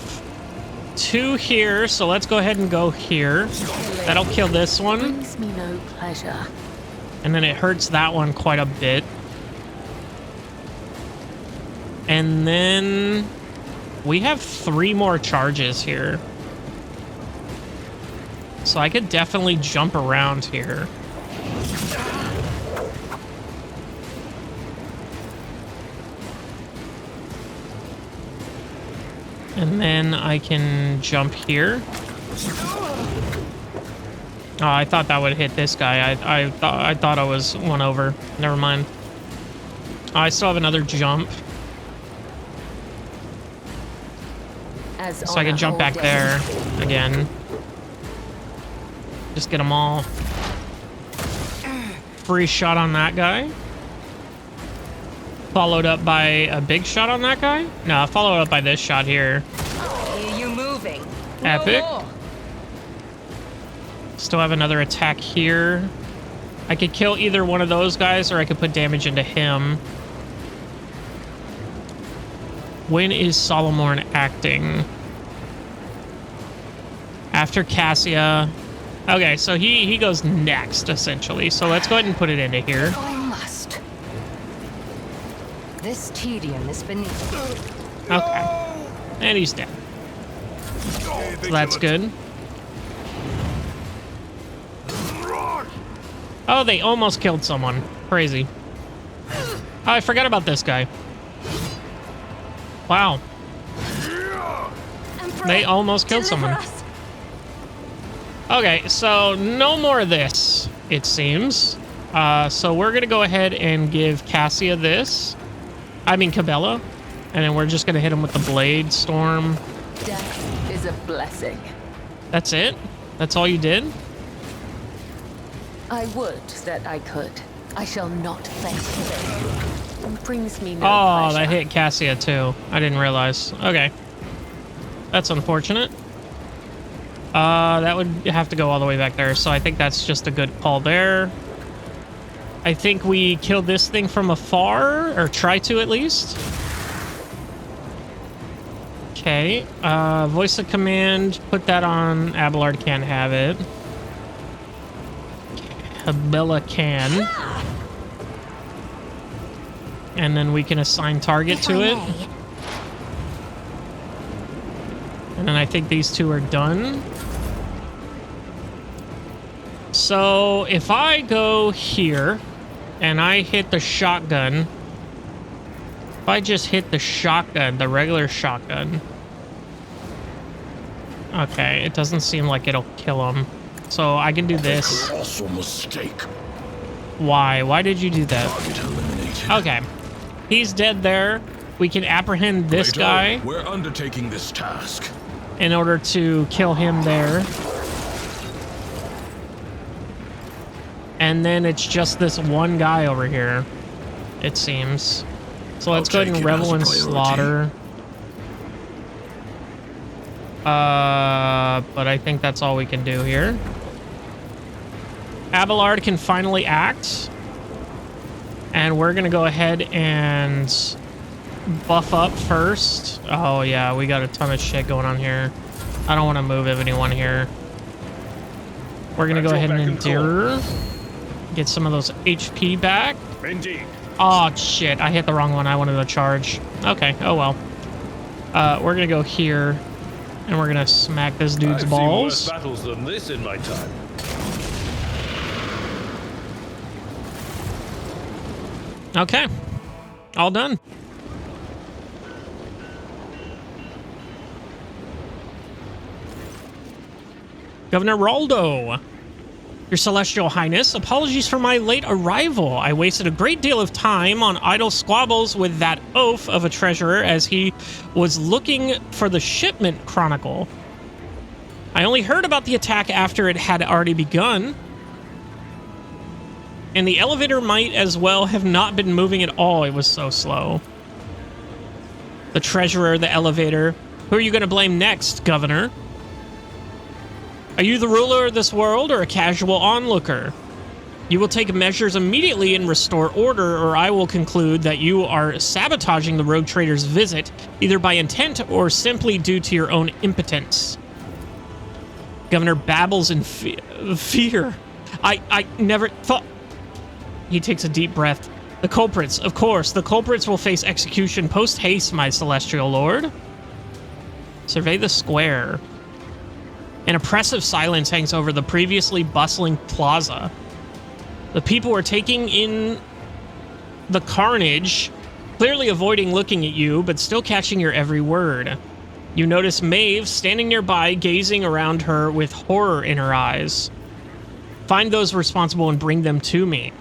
2 here, so let's go ahead and go here. That'll kill this one. Brings me no pleasure. And then it hurts that one quite a bit. And then we have 3 more charges here. So I could definitely jump around here. And then I can jump here. Oh, I thought that would hit this guy. I thought I was one over. Never mind. Oh, I still have another jump. So I can jump back there again. Just get them all. Free shot on that guy. Followed up by a big shot on that guy? No, followed up by this shot here. Hear you moving. Epic. No more. Still have another attack here. I could kill either one of those guys, or I could put damage into him. When is Solomon acting? After Cassia. Okay, so he goes next, essentially. So let's go ahead and put it into here. I must. This tedium is beneath. Okay. And he's dead. So that's good. Oh, they almost killed someone. Crazy. Oh, I forgot about this guy. Wow. They almost killed someone. Okay, so no more of this, it seems. So we're going to go ahead and give Cassia this. I mean, Cabela. And then we're just going to hit him with the Blade Storm. Death is a blessing. That's it? That's all you did? I would that I could. I shall not faint. It brings me no Oh, pleasure. that hit Cassia too. I didn't realize. Okay. That's unfortunate. That would have to go all the way back there, so I think that's just a good call there. I think we killed this thing from afar, or try to at least. Okay, voice of command, put that on. Abelard can't have it. Cabela can. And then we can assign target to it. And then I think these 2 are done. So if I go here and I hit the shotgun, if I just hit the shotgun, the regular shotgun. Okay, it doesn't seem like it'll kill him. So I can do this. Colossal mistake. Why? Why did you do that? Okay. He's dead there. We can apprehend this guy. We're undertaking this task. In order to kill him there. And then it's just this one guy over here, it seems. So let's go ahead and revel in slaughter. But I think that's all we can do here. Abelard can finally act. And we're going to go ahead and buff up first. Oh, yeah, we got a ton of shit going on here. I don't want to move anyone here. We're going to go ahead and endure. Get some of those HP back. Indeed. Oh, shit. I hit the wrong one. I wanted to charge. Okay. Oh, well. We're going to go here. And we're going to smack this dude's balls. I've seen worse battles than this in my time. Okay. All done. Governor Roldo. Your Celestial Highness, apologies for my late arrival. I wasted a great deal of time on idle squabbles with that oaf of a treasurer as he was looking for the shipment chronicle. I only heard about the attack after it had already begun. And the elevator might as well have not been moving at all. It was so slow. The treasurer, the elevator. Who are you going to blame next, Governor? Are you the ruler of this world or a casual onlooker? You will take measures immediately and restore order, or I will conclude that you are sabotaging the rogue trader's visit, either by intent or simply due to your own impotence. Governor babbles in fear. I never thought... He takes a deep breath. The culprits, of course, the culprits will face execution post-haste, my celestial lord. Survey the square. An oppressive silence hangs over the previously bustling plaza. The people are taking in the carnage, clearly avoiding looking at you, but still catching your every word. You notice Maeve standing nearby, gazing around her with horror in her eyes. Find those responsible and bring them to me.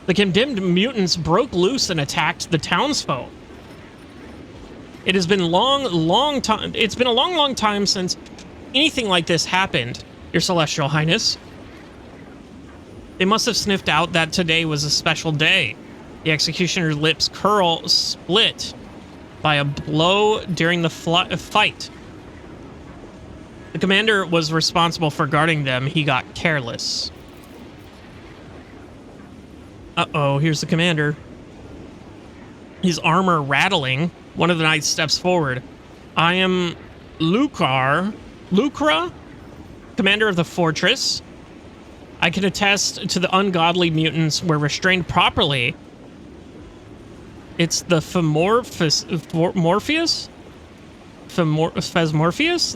The condemned mutants broke loose and attacked the townsfolk. It's been a long time since anything like this happened, Your Celestial Highness. They must have sniffed out that today was a special day. The executioner's lips curl split by a blow during the fight. The commander was responsible for guarding them. He got careless. Uh-oh, here's the commander. His armor rattling. One of the knights steps forward. I am Lucra, commander of the fortress. I can attest to the ungodly mutants were restrained properly. It's the Phasmorpheus?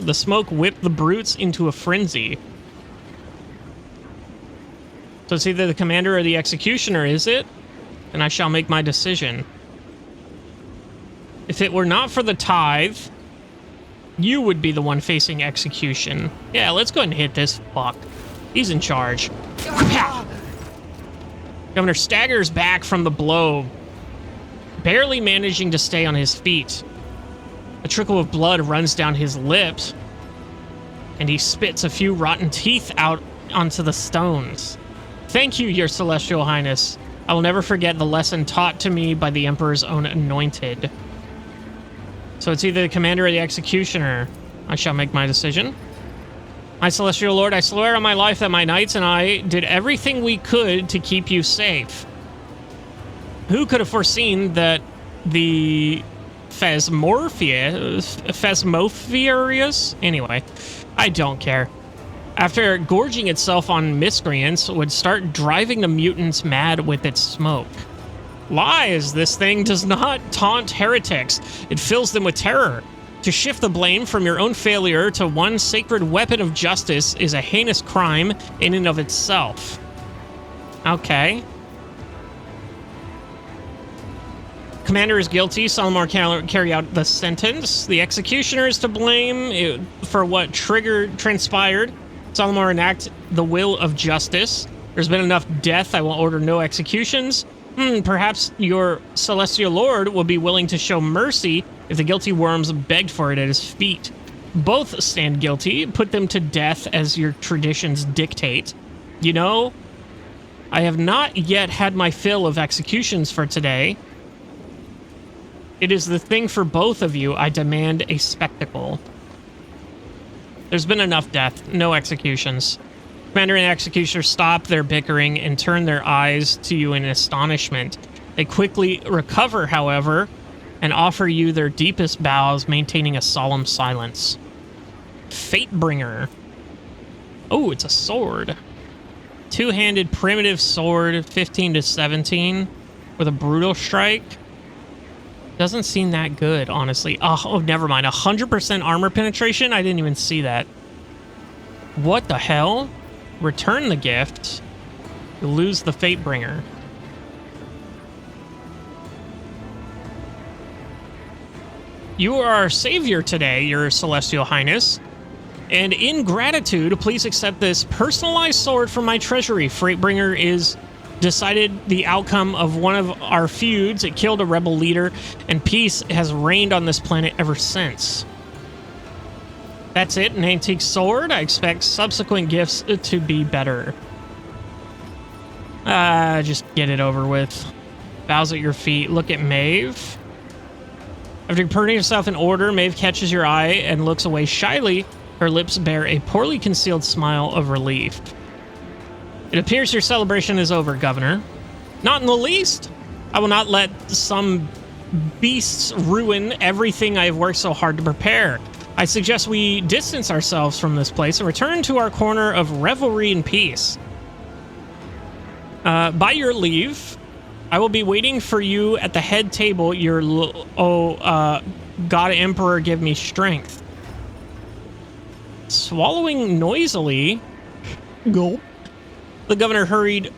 The smoke whipped the brutes into a frenzy. So it's either the commander or the executioner, is it? And I shall make my decision. If it were not for the tithe, you would be the one facing execution. Yeah, let's go ahead and hit this fuck. He's in charge. Governor staggers back from the blow, barely managing to stay on his feet. A trickle of blood runs down his lips, and he spits a few rotten teeth out onto the stones. Thank you, Your Celestial Highness. I will never forget the lesson taught to me by the Emperor's own anointed. So it's either the commander or the executioner. I shall make my decision. My Celestial Lord, I swear on my life that my knights and I did everything we could to keep you safe. Who could have foreseen that the Phasmopherius? Anyway, I don't care. After gorging itself on miscreants, would start driving the mutants mad with its smoke. Lies! This thing does not taunt heretics. It fills them with terror. To shift the blame from your own failure to one sacred weapon of justice is a heinous crime in and of itself. Okay. Commander is guilty. Salamar carry out the sentence. The executioner is to blame for what transpired. Salamar enact the will of justice. There's been enough death. I will order no executions. Perhaps your Celestial Lord will be willing to show mercy if the guilty worms begged for it at his feet. Both stand guilty. Put them to death as your traditions dictate. You know, I have not yet had my fill of executions for today. It is the thing for both of you. I demand a spectacle. There's been enough death. No executions. Commander and executioner stop their bickering and turn their eyes to you in astonishment. They quickly recover, however, and offer you their deepest bows, maintaining a solemn silence. Fatebringer. Oh, it's a sword. Two-handed primitive sword, 15 to 17, with a brutal strike. Doesn't seem that good, honestly. Oh, never mind. 100% armor penetration? I didn't even see that. What the hell? Return the gift. You lose the Fatebringer. You are our savior today, your celestial highness. And in gratitude, please accept this personalized sword from my treasury. Fatebringer is decided the outcome of one of our feuds. It killed a rebel leader, and peace has reigned on this planet ever since. That's it, an antique sword. I expect subsequent gifts to be better. Just get it over with. Bows at your feet. Look at Maeve. After putting yourself in order, Maeve catches your eye and looks away shyly. Her lips bear a poorly concealed smile of relief. It appears your celebration is over, Governor. Not in the least. I will not let some beasts ruin everything I have worked so hard to prepare. I suggest we distance ourselves from this place and return to our corner of revelry and peace. By your leave, I will be waiting for you at the head table. God Emperor, give me strength. Swallowing noisily, gulp. The governor hurriedly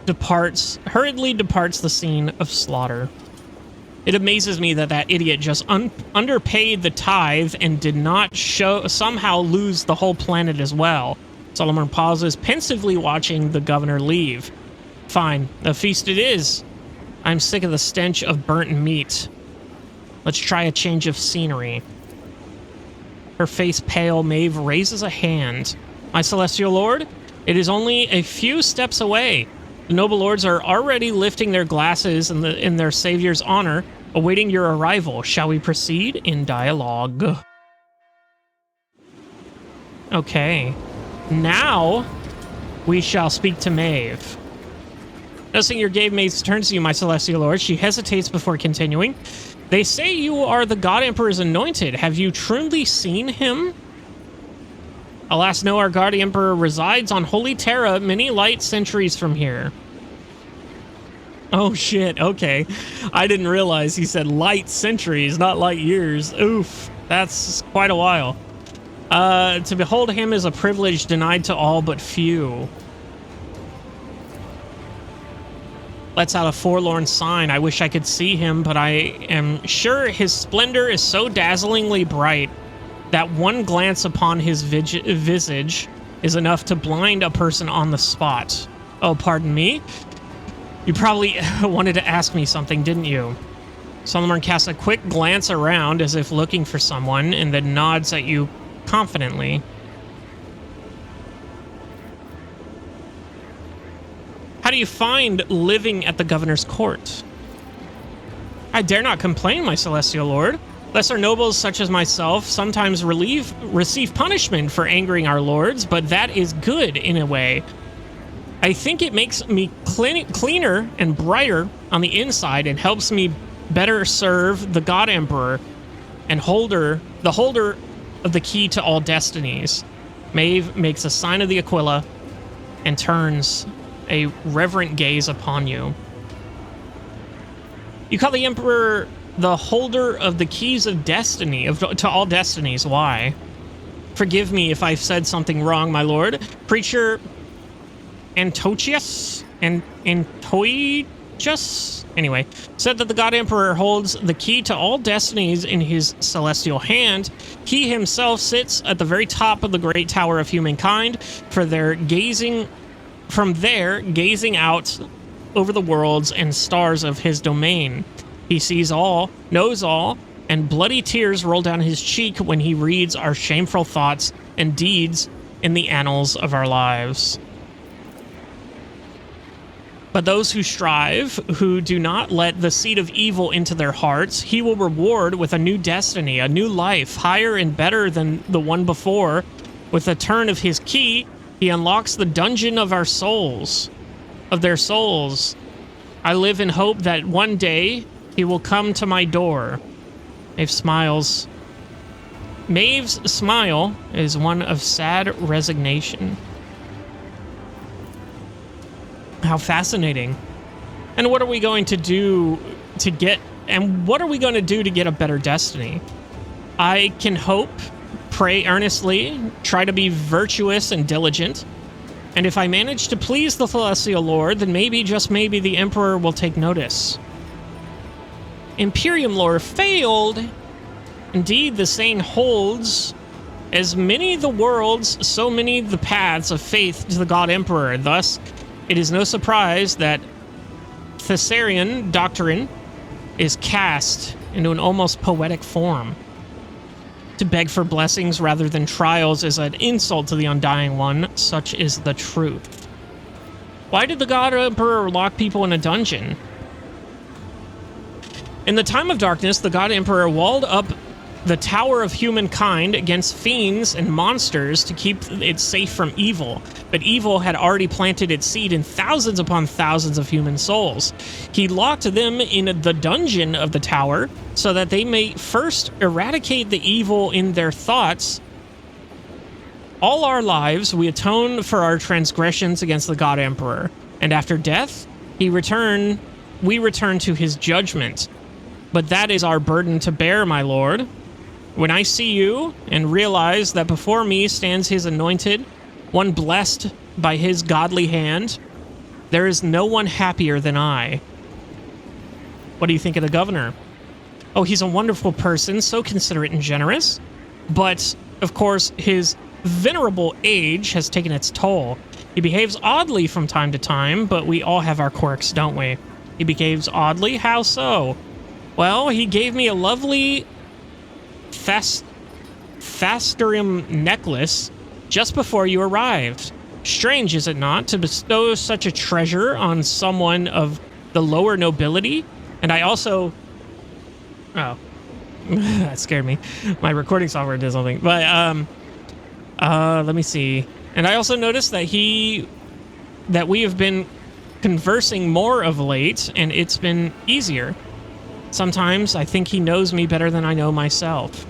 departs the scene of slaughter. It amazes me that idiot just underpaid the tithe and did not somehow lose the whole planet as well. Solomon pauses, pensively watching the governor leave. Fine, a feast it is. I'm sick of the stench of burnt meat. Let's try a change of scenery. Her face pale, Maeve raises a hand. My celestial lord, it is only a few steps away. The noble lords are already lifting their glasses in their savior's honor, awaiting your arrival. Shall we proceed in dialogue? Okay. Now, we shall speak to Maeve. Noticing your gave maid turns to you, my celestial lord, she hesitates before continuing. They say you are the God Emperor's anointed. Have you truly seen him? Alas, no, our God Emperor resides on Holy Terra many light centuries from here. Oh shit, okay. I didn't realize he said light centuries, not light years. Oof, that's quite a while. To behold him is a privilege denied to all but few. Lets out a forlorn sign. I wish I could see him, but I am sure his splendor is so dazzlingly bright that one glance upon his visage is enough to blind a person on the spot. Oh, pardon me? You probably wanted to ask me something, didn't you? Solomon casts a quick glance around as if looking for someone, and then nods at you confidently. How do you find living at the governor's court? I dare not complain, my celestial lord. Lesser nobles such as myself sometimes receive punishment for angering our lords, but that is good in a way. I think it makes me cleaner and brighter on the inside and helps me better serve the God Emperor and the holder of the key to all destinies. Maeve makes a sign of the Aquila and turns a reverent gaze upon you. You call the Emperor the holder of the keys of destiny, to all destinies. Why? Forgive me if I've said something wrong, my lord. Preacher Antiochus anyway, said that the God Emperor holds the key to all destinies in his celestial hand. He himself sits at the very top of the great tower of humankind, from there, gazing out over the worlds and stars of his domain. He sees all, knows all, and bloody tears roll down his cheek when he reads our shameful thoughts and deeds in the annals of our lives. But those who strive, who do not let the seed of evil into their hearts, he will reward with a new destiny, a new life, higher and better than the one before. With a turn of his key, he unlocks the dungeon of our souls, of their souls. I live in hope that one day he will come to my door. Maeve smiles. Maeve's smile is one of sad resignation. How fascinating. And what are we going to do to get... And what are we going to do to get a better destiny? I can hope, pray earnestly, try to be virtuous and diligent. And if I manage to please the Celestial Lord, then maybe, just maybe, the Emperor will take notice. Imperium lore failed. Indeed, the saying holds, as many the worlds, so many the paths of faith to the God Emperor. Thus, it is no surprise that Thessarian doctrine is cast into an almost poetic form. To beg for blessings rather than trials is an insult to the Undying One. Such is the truth. Why did the God Emperor lock people in a dungeon? In the time of darkness, the God Emperor walled up the Tower of Humankind against fiends and monsters to keep it safe from evil. But evil had already planted its seed in thousands upon thousands of human souls. He locked them in the dungeon of the tower so that they may first eradicate the evil in their thoughts. All our lives, we atone for our transgressions against the God Emperor. And after death, we return to his judgment. But that is our burden to bear, my lord. When I see you and realize that before me stands his anointed, one blessed by his godly hand, there is no one happier than I. What do you think of the governor? Oh, he's a wonderful person, so considerate and generous. But, of course, his venerable age has taken its toll. He behaves oddly from time to time, but we all have our quirks, don't we? He behaves oddly? How so? Well, he gave me a lovely Fasterium necklace just before you arrived. Strange, is it not, to bestow such a treasure on someone of the lower nobility? And I also... Oh. That scared me. My recording software did something. But, let me see. And I also noticed that we have been conversing more of late, and it's been easier. Sometimes I think he knows me better than I know myself.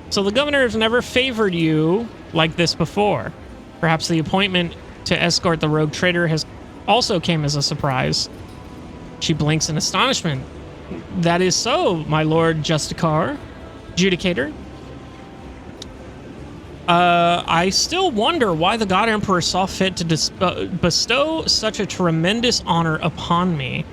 So the governor has never favored you like this before. Perhaps the appointment to escort the rogue trader has also came as a surprise. She blinks in astonishment. That is so, my lord Judicator. I still wonder why the God Emperor saw fit to bestow such a tremendous honor upon me.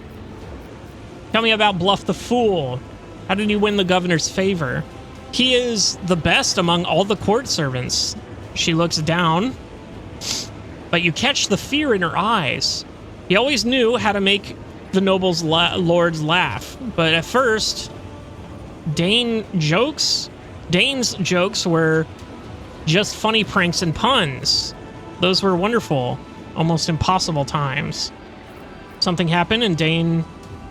Tell me about Bluff the Fool. How did you win the governor's favor? He is the best among all the court servants. She looks down, but you catch the fear in her eyes. He always knew how to make the nobles lords laugh, but at first, Dane's jokes were just funny pranks and puns. Those were wonderful, almost impossible times. Something happened and Dane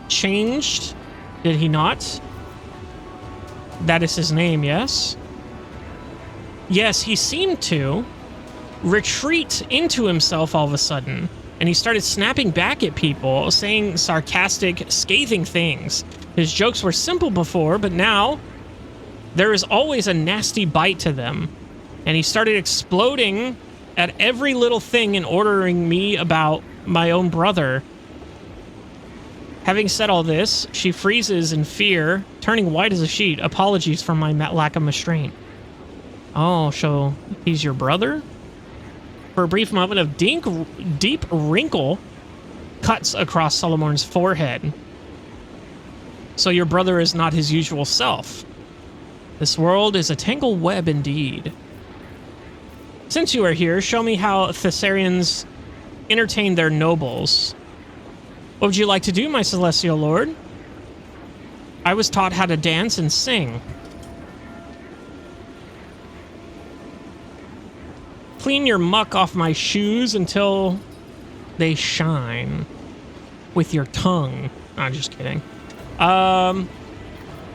changed, did he not? That is his name, yes? Yes, he seemed to retreat into himself all of a sudden, and he started snapping back at people, saying sarcastic, scathing things. His jokes were simple before, but now there is always a nasty bite to them. And he started exploding at every little thing and ordering me about my own brother. Having said all this, she freezes in fear, turning white as a sheet. Apologies for my lack of restraint. Oh, so he's your brother? For a brief moment of deep wrinkle cuts across Solomon's forehead. So your brother is not his usual self. This world is a tangled web indeed. Since you are here, show me how Thessarians entertain their nobles. What would you like to do, my celestial lord? I was taught how to dance and sing. Clean your muck off my shoes until they shine. With your tongue. I'm just kidding.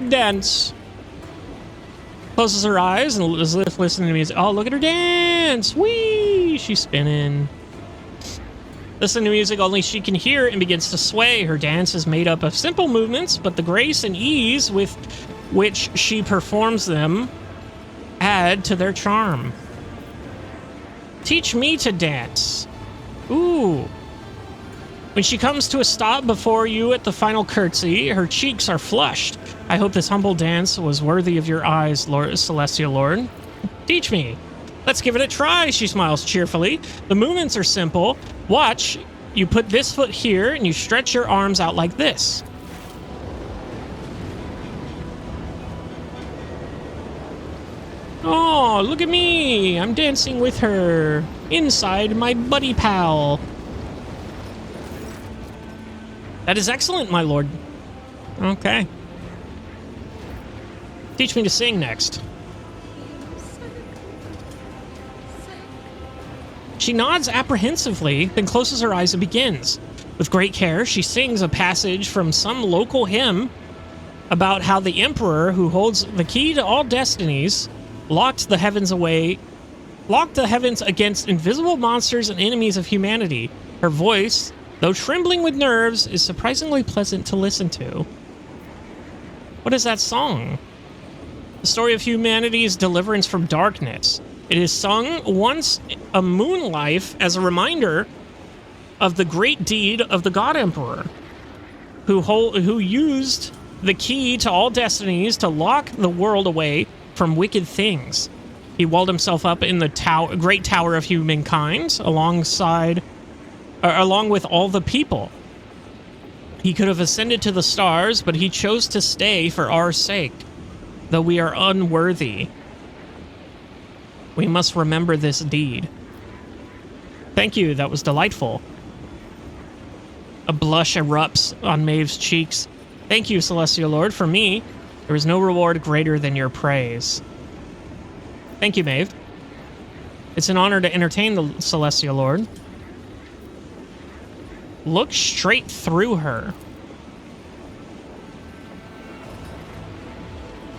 Dance. Closes her eyes and is listening to music. Oh, look at her dance! Whee! She's spinning. Listen to music only she can hear and begins to sway. Her dance is made up of simple movements, but the grace and ease with which she performs them add to their charm. Teach me to dance. Ooh. When she comes to a stop before you at the final curtsy, her cheeks are flushed. I hope this humble dance was worthy of your eyes, Lord, Celestial Lord. Teach me. Let's give it a try, she smiles cheerfully. The movements are simple. Watch, you put this foot here and you stretch your arms out like this. Oh, look at me. I'm dancing with her inside my buddy pal. That is excellent, my lord. Okay. Teach me to sing next. She nods apprehensively, then closes her eyes and begins. With great care, she sings a passage from some local hymn about how the Emperor, who holds the key to all destinies, locked the heavens against invisible monsters and enemies of humanity. Her voice, though trembling with nerves, is surprisingly pleasant to listen to. What is that song? The story of humanity's deliverance from darkness. It is sung once a moon life as a reminder of the great deed of the God Emperor, who used the key to all destinies to lock the world away from wicked things. He walled himself up in the great tower of humankind along with all the people. He could have ascended to the stars, but he chose to stay for our sake, though we are unworthy. We must remember this deed. Thank you, that was delightful. A blush erupts on Maeve's cheeks. Thank you, Celestial Lord. For me, there is no reward greater than your praise. Thank you, Maeve. It's an honor to entertain the Celestial Lord. Look straight through her.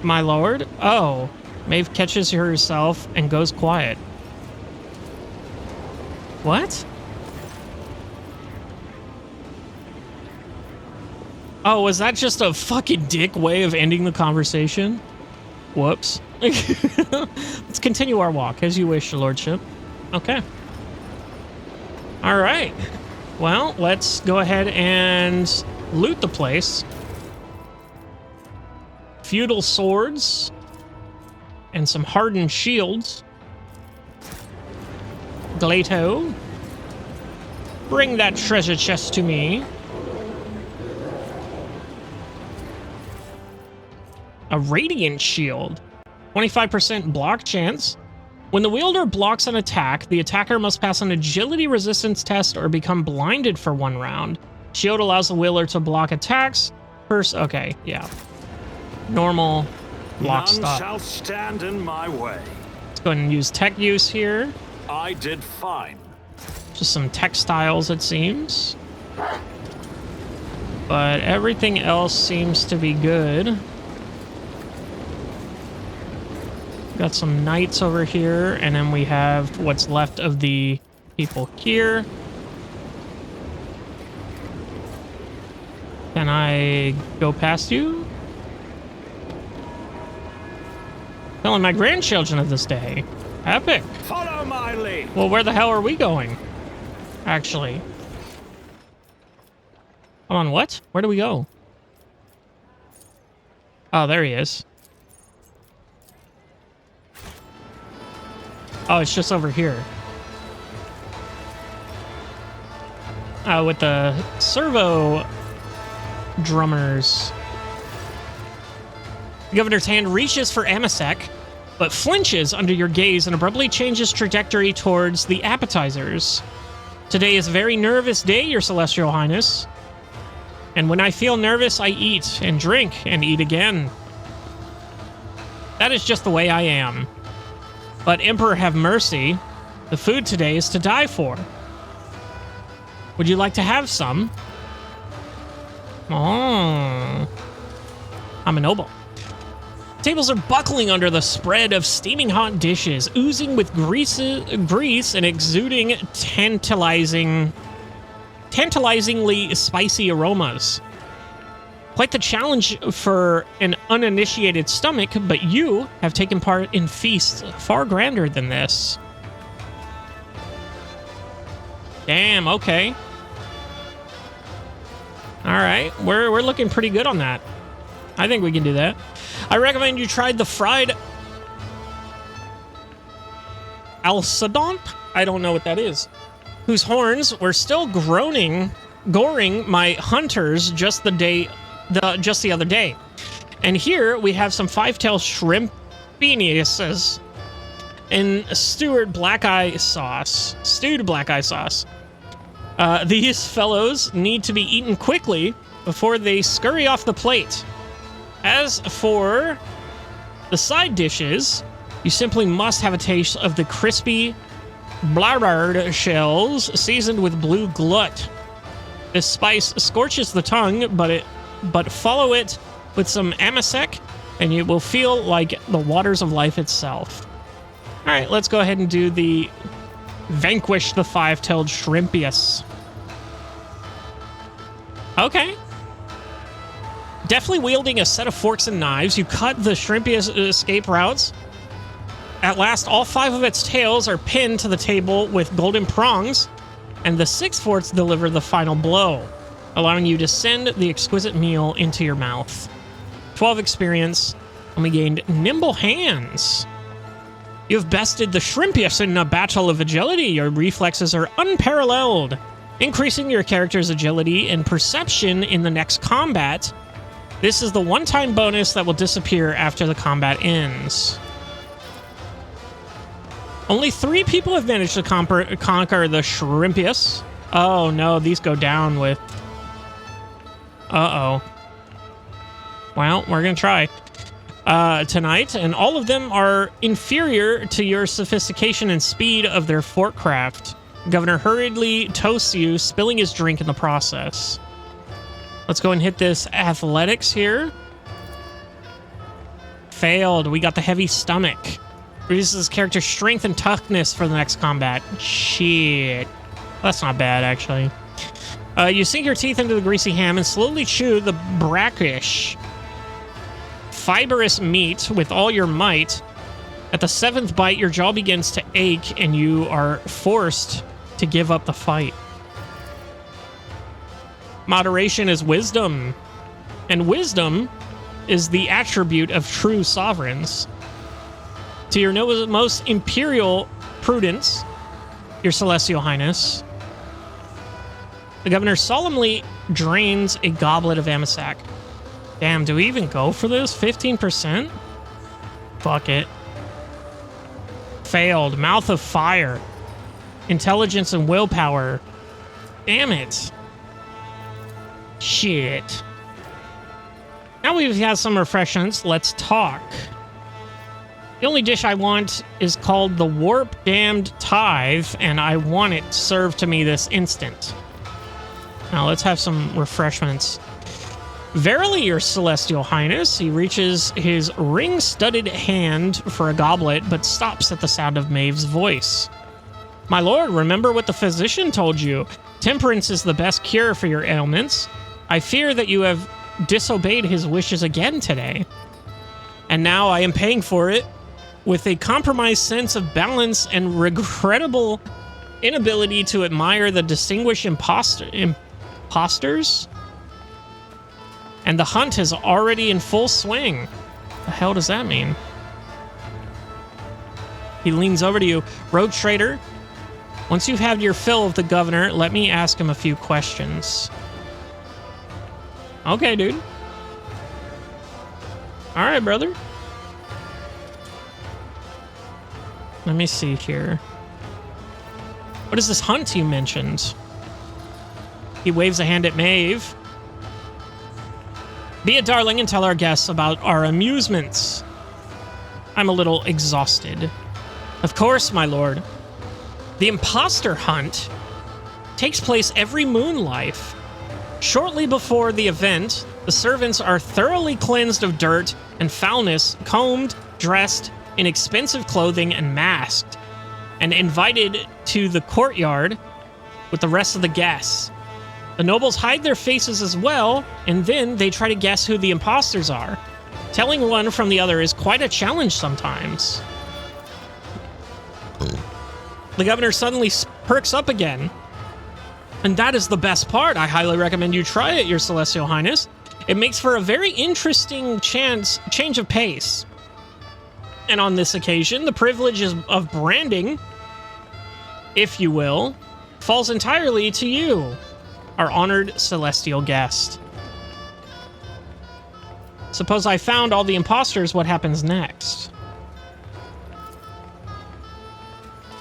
My lord? Oh. Maeve catches herself and goes quiet. What? Oh, was that just a fucking dick way of ending the conversation? Whoops. Let's continue our walk, as you wish, your lordship. Okay. All right. Well, let's go ahead and loot the place. Feudal swords. And some hardened shields. Glato. Bring that treasure chest to me. A radiant shield. 25% block chance. When the wielder blocks an attack, the attacker must pass an agility resistance test or become blinded for 1 round. Shield allows the wielder to block attacks. First, okay, yeah. Normal. Block None stop. shall stand in my way. Let's go ahead and use tech use here. I did fine. Just some textiles, it seems. But everything else seems to be good. Got some knights over here, and then we have what's left of the people here. Can I go past you? Telling my grandchildren of this day. Epic. Follow my lead. Well, where the hell are we going? Actually. Hold on, what? Where do we go? Oh, there he is. Oh, it's just over here. With the servo drummers. The governor's hand reaches for Amasek, but flinches under your gaze and abruptly changes trajectory towards the appetizers. Today is a very nervous day, Your Celestial Highness. And when I feel nervous, I eat and drink and eat again. That is just the way I am. But Emperor have mercy, the food today is to die for. Would you like to have some? Oh. I'm a noble. Tables are buckling under the spread of steaming hot dishes, oozing with grease and exuding tantalizing tantalizingly spicy aromas. Quite the challenge for an uninitiated stomach, but you have taken part in feasts far grander than this. Damn, okay. Alright, we're looking pretty good on that. I think we can do that. I recommend you try the fried alcedont? I don't know what that is. Whose horns were still goring my hunters just the other day. And here we have some 5-tailed shrimp penises in stewed black eye sauce. These fellows need to be eaten quickly before they scurry off the plate. As for the side dishes, you simply must have a taste of the crispy blarbard shells seasoned with blue glut. This spice scorches the tongue, but follow it with some amasec, and you will feel like the waters of life itself. All right, let's go ahead and do the vanquish the 5-tailed shrimpius. Okay. Deftly wielding a set of forks and knives, you cut the shrimpius escape routes. At last, all 5 of its tails are pinned to the table with golden prongs, and the 6 forks deliver the final blow, allowing you to send the exquisite meal into your mouth. 12 experience, and we gained nimble hands. You have bested the shrimpius in a battle of agility. Your reflexes are unparalleled, increasing your character's agility and perception in the next combat. This is the one-time bonus that will disappear after the combat ends. Only 3 people have managed to conquer the shrimpius. Oh no, these go down with... Uh-oh. Well, we're gonna try tonight, and all of them are inferior to your sophistication and speed of their fork craft. Governor hurriedly toasts you, spilling his drink in the process. Let's go and hit this athletics here. Failed. We got the heavy stomach. Reduces character's strength and toughness for the next combat. Shit. That's not bad, actually. You sink your teeth into the greasy ham and slowly chew the brackish, fibrous meat with all your might. At the 7th bite, your jaw begins to ache and you are forced to give up the fight. Moderation is wisdom, and wisdom is the attribute of true sovereigns. To your most imperial prudence, your celestial highness, the governor solemnly drains a goblet of amasec. Damn, do we even go for this? 15%? Fuck it. Failed. Mouth of fire. Intelligence and willpower. Damn it. Shit. Now we've had some refreshments, let's talk. The only dish I want is called the Warp-Damned Tithe, and I want it served to me this instant. Now let's have some refreshments. Verily, your celestial highness. He reaches his ring-studded hand for a goblet, but stops at the sound of Maeve's voice. My lord, remember what the physician told you. Temperance is the best cure for your ailments. I fear that you have disobeyed his wishes again today. And now I am paying for it with a compromised sense of balance and regrettable inability to admire the distinguished imposters. And the hunt is already in full swing. The hell does that mean? He leans over to you. Road trader, once you've had your fill of the governor, let me ask him a few questions. Okay, dude. All right, brother. Let me see here. What is this hunt you mentioned? He waves a hand at Maeve. Be a darling and tell our guests about our amusements. I'm a little exhausted. Of course, my lord. The imposter hunt takes place every moon life. Shortly before the event, the servants are thoroughly cleansed of dirt and foulness, combed, dressed in expensive clothing, and masked, and invited to the courtyard with the rest of the guests. The nobles hide their faces as well, and then they try to guess who the imposters are. Telling one from the other is quite a challenge sometimes. The governor suddenly perks up again. And that is the best part. I highly recommend you try it, Your Celestial Highness. It makes for a very interesting change of pace. And on this occasion, the privilege of branding, if you will, falls entirely to you, our honored celestial guest. Suppose I found all the imposters, what happens next?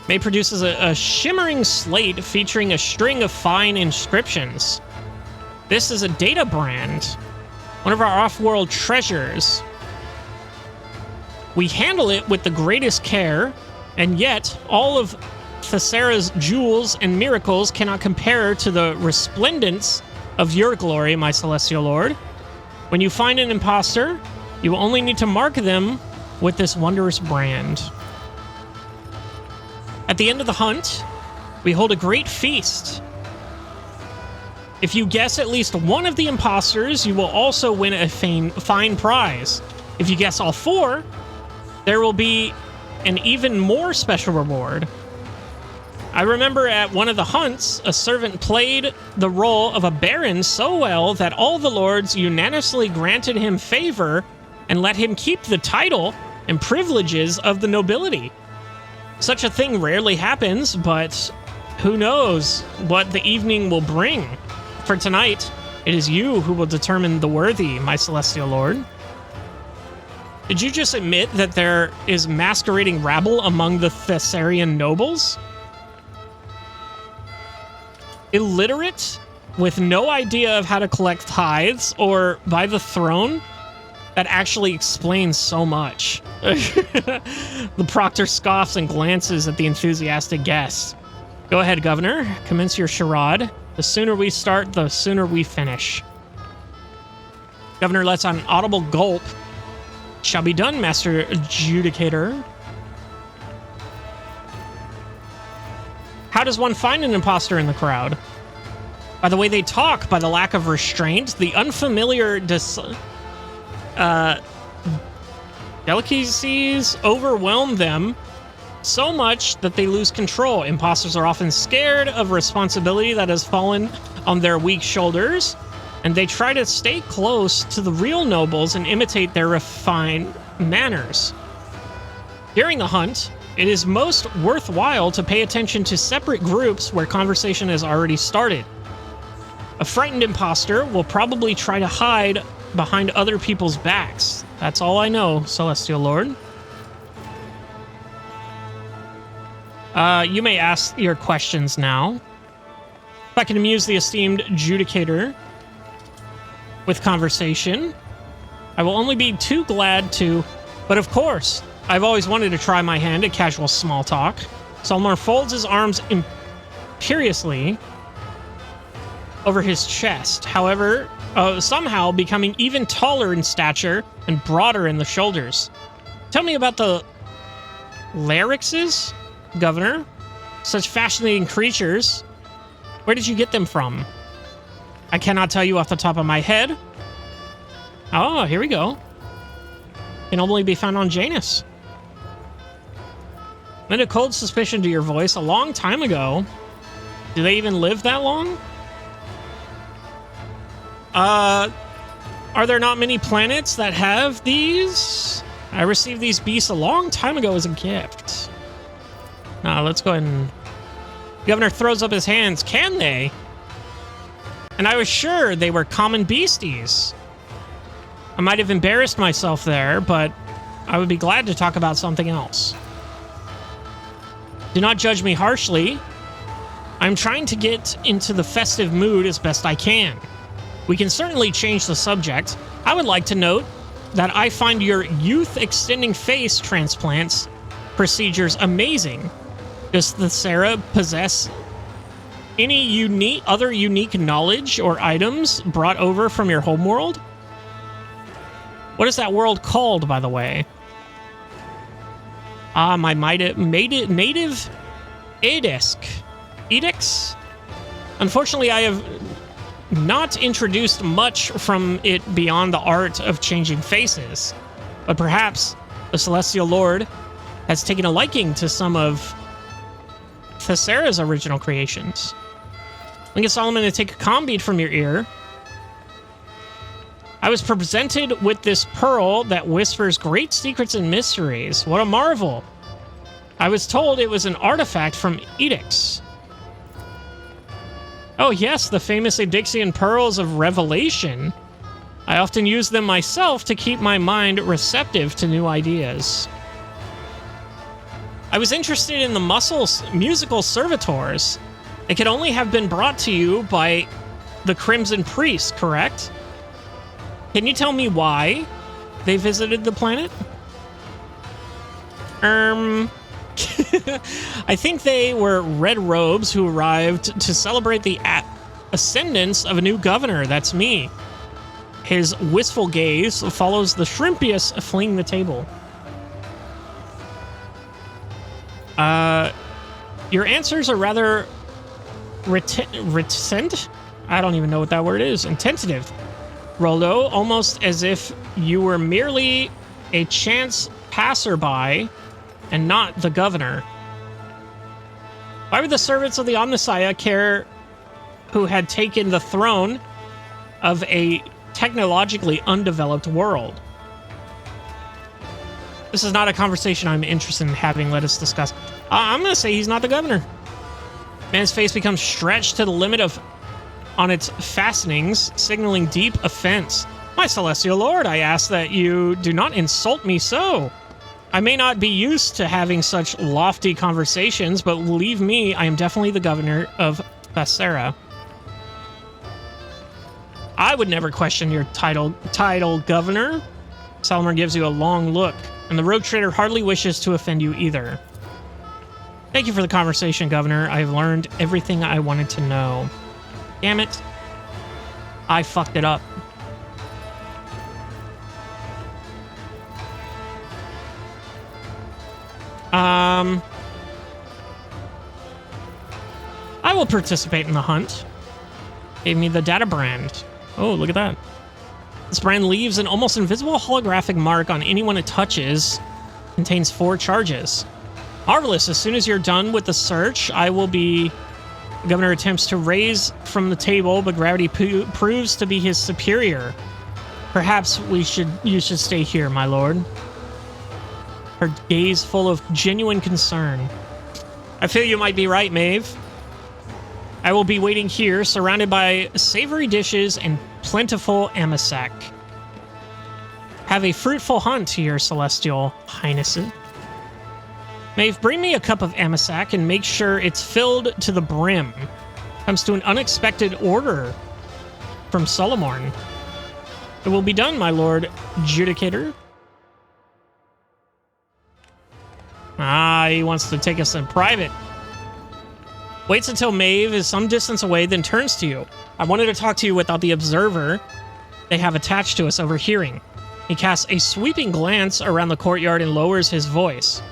May produces a shimmering slate featuring a string of fine inscriptions. This is a data brand, one of our off-world treasures. We handle it with the greatest care, and yet all of Thessera's jewels and miracles cannot compare to the resplendence of your glory, my celestial lord. When you find an imposter, you will only need to mark them with this wondrous brand. At the end of the hunt, we hold a great feast. If you guess at least one of the imposters, you will also win a fine prize. If you guess all four, there will be an even more special reward. I remember at one of the hunts, a servant played the role of a baron so well that all the lords unanimously granted him favor and let him keep the title and privileges of the nobility. Such a thing rarely happens, but who knows what the evening will bring. For tonight, it is you who will determine the worthy, my celestial lord. Did you just admit that there is masquerading rabble among the Thessarian nobles? Illiterate, with no idea of how to collect tithes or buy the throne? That actually explains so much. The proctor scoffs and glances at the enthusiastic guests. Go ahead, Governor. Commence your charade. The sooner we start, the sooner we finish. Governor lets out an audible gulp. Shall be done, Master Adjudicator. How does one find an imposter in the crowd? By the way they talk, by the lack of restraint, the unfamiliar delicacies overwhelm them so much that they lose control. Imposters are often scared of responsibility that has fallen on their weak shoulders, and they try to stay close to the real nobles and imitate their refined manners. During the hunt, it is most worthwhile to pay attention to separate groups where conversation has already started. A frightened imposter will probably try to hide behind other people's backs. That's all I know, Celestial Lord. You may ask your questions now. If I can amuse the esteemed adjudicator with conversation, I will only be too glad to, but of course, I've always wanted to try my hand at casual small talk. Salmar folds his arms imperiously over his chest, however, somehow becoming even taller in stature and broader in the shoulders. Tell me about the Larixes, Governor. Such fascinating creatures. Where did you get them from? I cannot tell you off the top of my head. Oh, here we go. Can only be found on Janus. And a cold suspicion to your voice a long time ago. Do they even live that long? Are there not many planets that have these? I received these beasts a long time ago as a gift. Now, let's go ahead and... Governor throws up his hands. Can they? And I was sure they were common beasties. I might have embarrassed myself there, but I would be glad to talk about something else. Do not judge me harshly. I'm trying to get into the festive mood as best I can. We can certainly change the subject. I would like to note that I find your youth-extending face transplants procedures amazing. Does Thessera possess any other unique knowledge or items brought over from your homeworld? What is that world called, by the way? Ah, my native Edisk. Edix? Unfortunately, I have not introduced much from it beyond the art of changing faces, but perhaps the Celestial Lord has taken a liking to some of Thessera's original creations. Link of Solomon, to take a calm bead from your ear. I was presented with this pearl that whispers great secrets and mysteries. What a marvel! I was told it was an artifact from edicts. Oh yes, the famous Edixian Pearls of Revelation. I often use them myself to keep my mind receptive to new ideas. I was interested in the musical servitors. It could only have been brought to you by the Crimson Priest, correct? Can you tell me why they visited the planet? I think they were red robes who arrived to celebrate the ascendance of a new governor. That's me. His wistful gaze follows the Shrimpius fleeing the table. Your answers are rather reticent? I don't even know what that word is. And tentative. Roldo, almost as if you were merely a chance passerby and not the governor. Why would the servants of the Omnissiah care who had taken the throne of a technologically undeveloped world? This is not a conversation I'm interested in having. Let us discuss. I'm going to say he's not the governor. Man's face becomes stretched to the limit on its fastenings, signaling deep offense. My celestial lord, I ask that you do not insult me so. I may not be used to having such lofty conversations, but believe me, I am definitely the governor of Thessera. I would never question your title, governor. Solomon gives you a long look, and the rogue trader hardly wishes to offend you either. Thank you for the conversation, governor. I've learned everything I wanted to know. Damn it. I fucked it up. I will participate in the hunt. Gave me the data brand. Oh, look at that. This brand leaves an almost invisible holographic mark on anyone it touches. Contains 4 charges. Marvelous. As soon as you're done with the search, I will be... The governor attempts to raise from the table, but gravity proves to be his superior. Perhaps you should stay here, my lord. Her gaze full of genuine concern. I feel you might be right, Maeve. I will be waiting here, surrounded by savory dishes and plentiful amasac. Have a fruitful hunt, your celestial highnesses. Maeve, bring me a cup of amasac and make sure it's filled to the brim. Comes to an unexpected order from Solomon. It will be done, my lord Judicator. Ah, he wants to take us in private. Waits until Maeve is some distance away, then turns to you. I wanted to talk to you without the observer they have attached to us overhearing. He casts a sweeping glance around the courtyard and lowers his voice.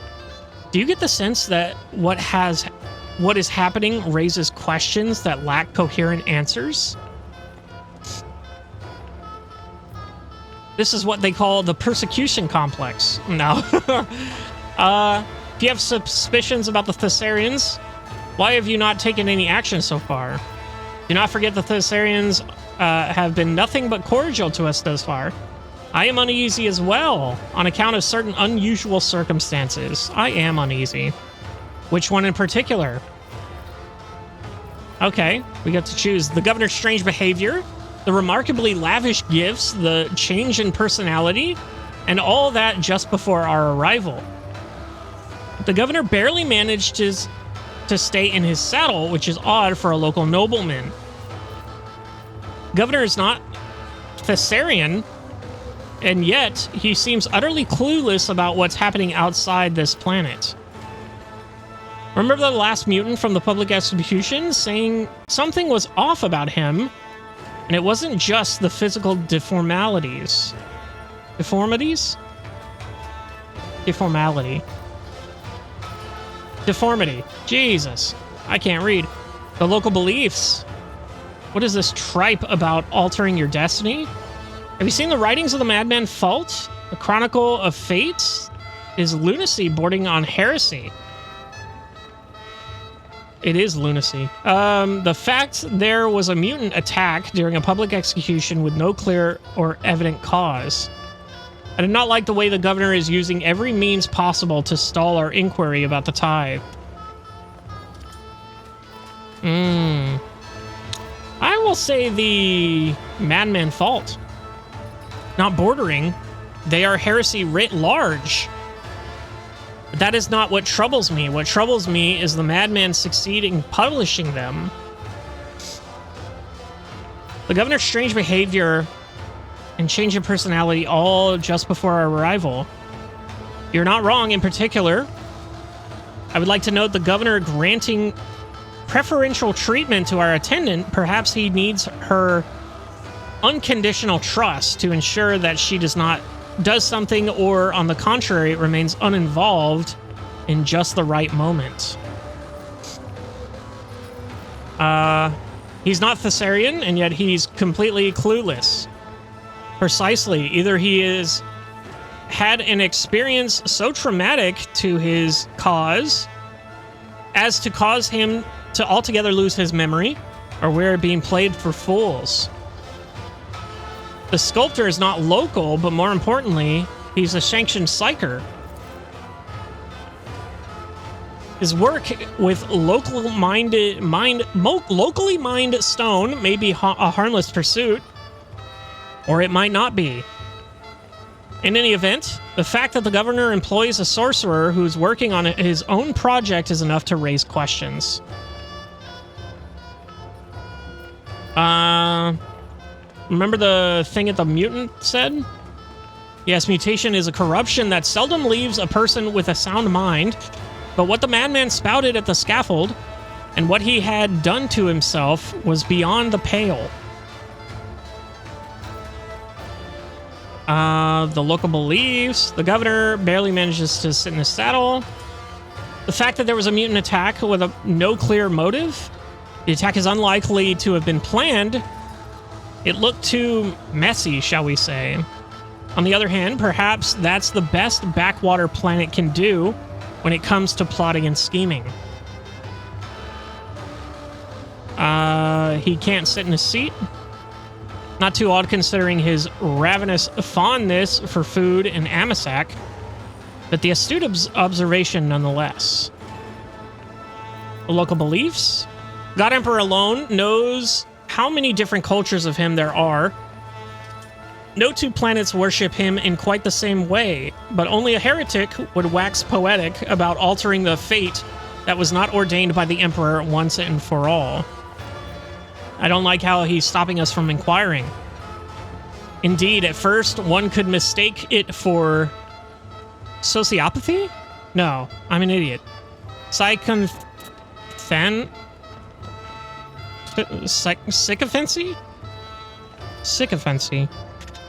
Do you get the sense that what is happening raises questions that lack coherent answers? This is what they call the persecution complex. No. If you have suspicions about the Thessarians, why have you not taken any action so far? Do not forget the Thessarians have been nothing but cordial to us thus far. I am uneasy as well, on account of certain unusual circumstances. I am uneasy. Which one in particular? Okay, we got to choose the governor's strange behavior, the remarkably lavish gifts, the change in personality, and all that just before our arrival. The governor barely managed to stay in his saddle, which is odd for a local nobleman. Governor is not Thessarian, and yet he seems utterly clueless about what's happening outside this planet. Remember the last mutant from the public execution saying something was off about him, and it wasn't just the physical deformalities. Deformities? Deformality. Deformity. Jesus. I can't read. The local beliefs. What is this tripe about altering your destiny? Have you seen the writings of the madman Fault? The Chronicle of Fate is lunacy bordering on heresy. It is lunacy. The fact there was a mutant attack during a public execution with no clear or evident cause. I do not like the way the governor is using every means possible to stall our inquiry about the tithe. I will say the madman Fault. Not bordering. They are heresy writ large. But that is not what troubles me. What troubles me is the madman succeeding publishing them. The governor's strange behavior and change of personality all just before our arrival. You're not wrong in particular. I would like to note the governor granting preferential treatment to our attendant. Perhaps he needs her unconditional trust to ensure that she does something, or on the contrary, remains uninvolved in just the right moment. He's not Thessarian, and yet he's completely clueless. Precisely. Either he is had an experience so traumatic to his cause as to cause him to altogether lose his memory, or we're being played for fools. The sculptor is not local, but more importantly, he's a sanctioned psyker. His work with locally mined stone may be a harmless pursuit, or it might not be. In any event, the fact that the governor employs a sorcerer who's working on his own project is enough to raise questions. Remember the thing that the mutant said? Yes, mutation is a corruption that seldom leaves a person with a sound mind, but what the madman spouted at the scaffold and what he had done to himself was beyond the pale. The local beliefs. The governor barely manages to sit in his saddle. The fact that there was a mutant attack with no clear motive. The attack is unlikely to have been planned. It looked too messy, shall we say. On the other hand, perhaps that's the best backwater planet can do when it comes to plotting and scheming. He can't sit in his seat. Not too odd considering his ravenous fondness for food and Amasak, but the astute observation nonetheless. The local beliefs? God Emperor alone knows how many different cultures of him there are. No two planets worship him in quite the same way, but only a heretic would wax poetic about altering the fate that was not ordained by the Emperor once and for all. I don't like how he's stopping us from inquiring. Indeed, at first, one could mistake it for sociopathy? No, I'm an idiot. Sycophancy? Sycophancy.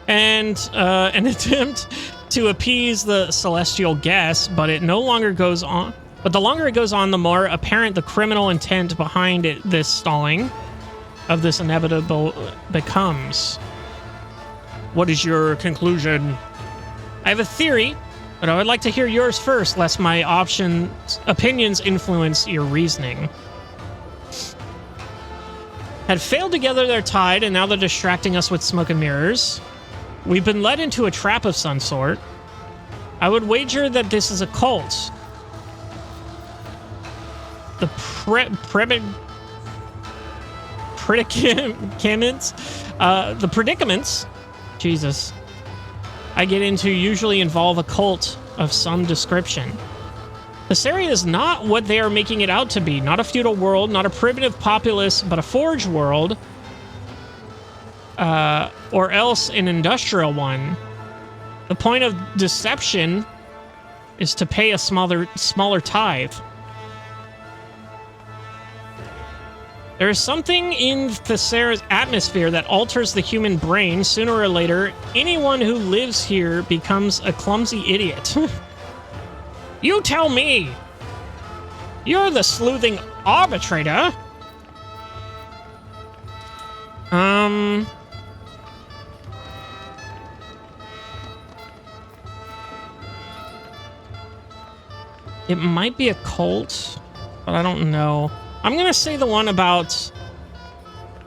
And an attempt to appease the celestial guest, but it no longer goes on. But the longer it goes on, the more apparent the criminal intent behind it, this stalling of this inevitable becomes. What is your conclusion? I have a theory, but I would like to hear yours first, lest my opinions influence your reasoning. Had failed to gather their tide, and now they're distracting us with smoke and mirrors. We've been led into a trap of some sort. I would wager that this is a cult. The predicaments, Jesus, I get into usually involve a cult of some description. This area is not what they are making it out to be. Not a feudal world, not a primitive populace, but a forge world. Or else an industrial one. The point of deception is to pay a smaller tithe. There is something in Thessara's atmosphere that alters the human brain. Sooner or later, anyone who lives here becomes a clumsy idiot. You tell me! You're the sleuthing arbitrator! It might be a cult, but I don't know. I'm gonna say the one about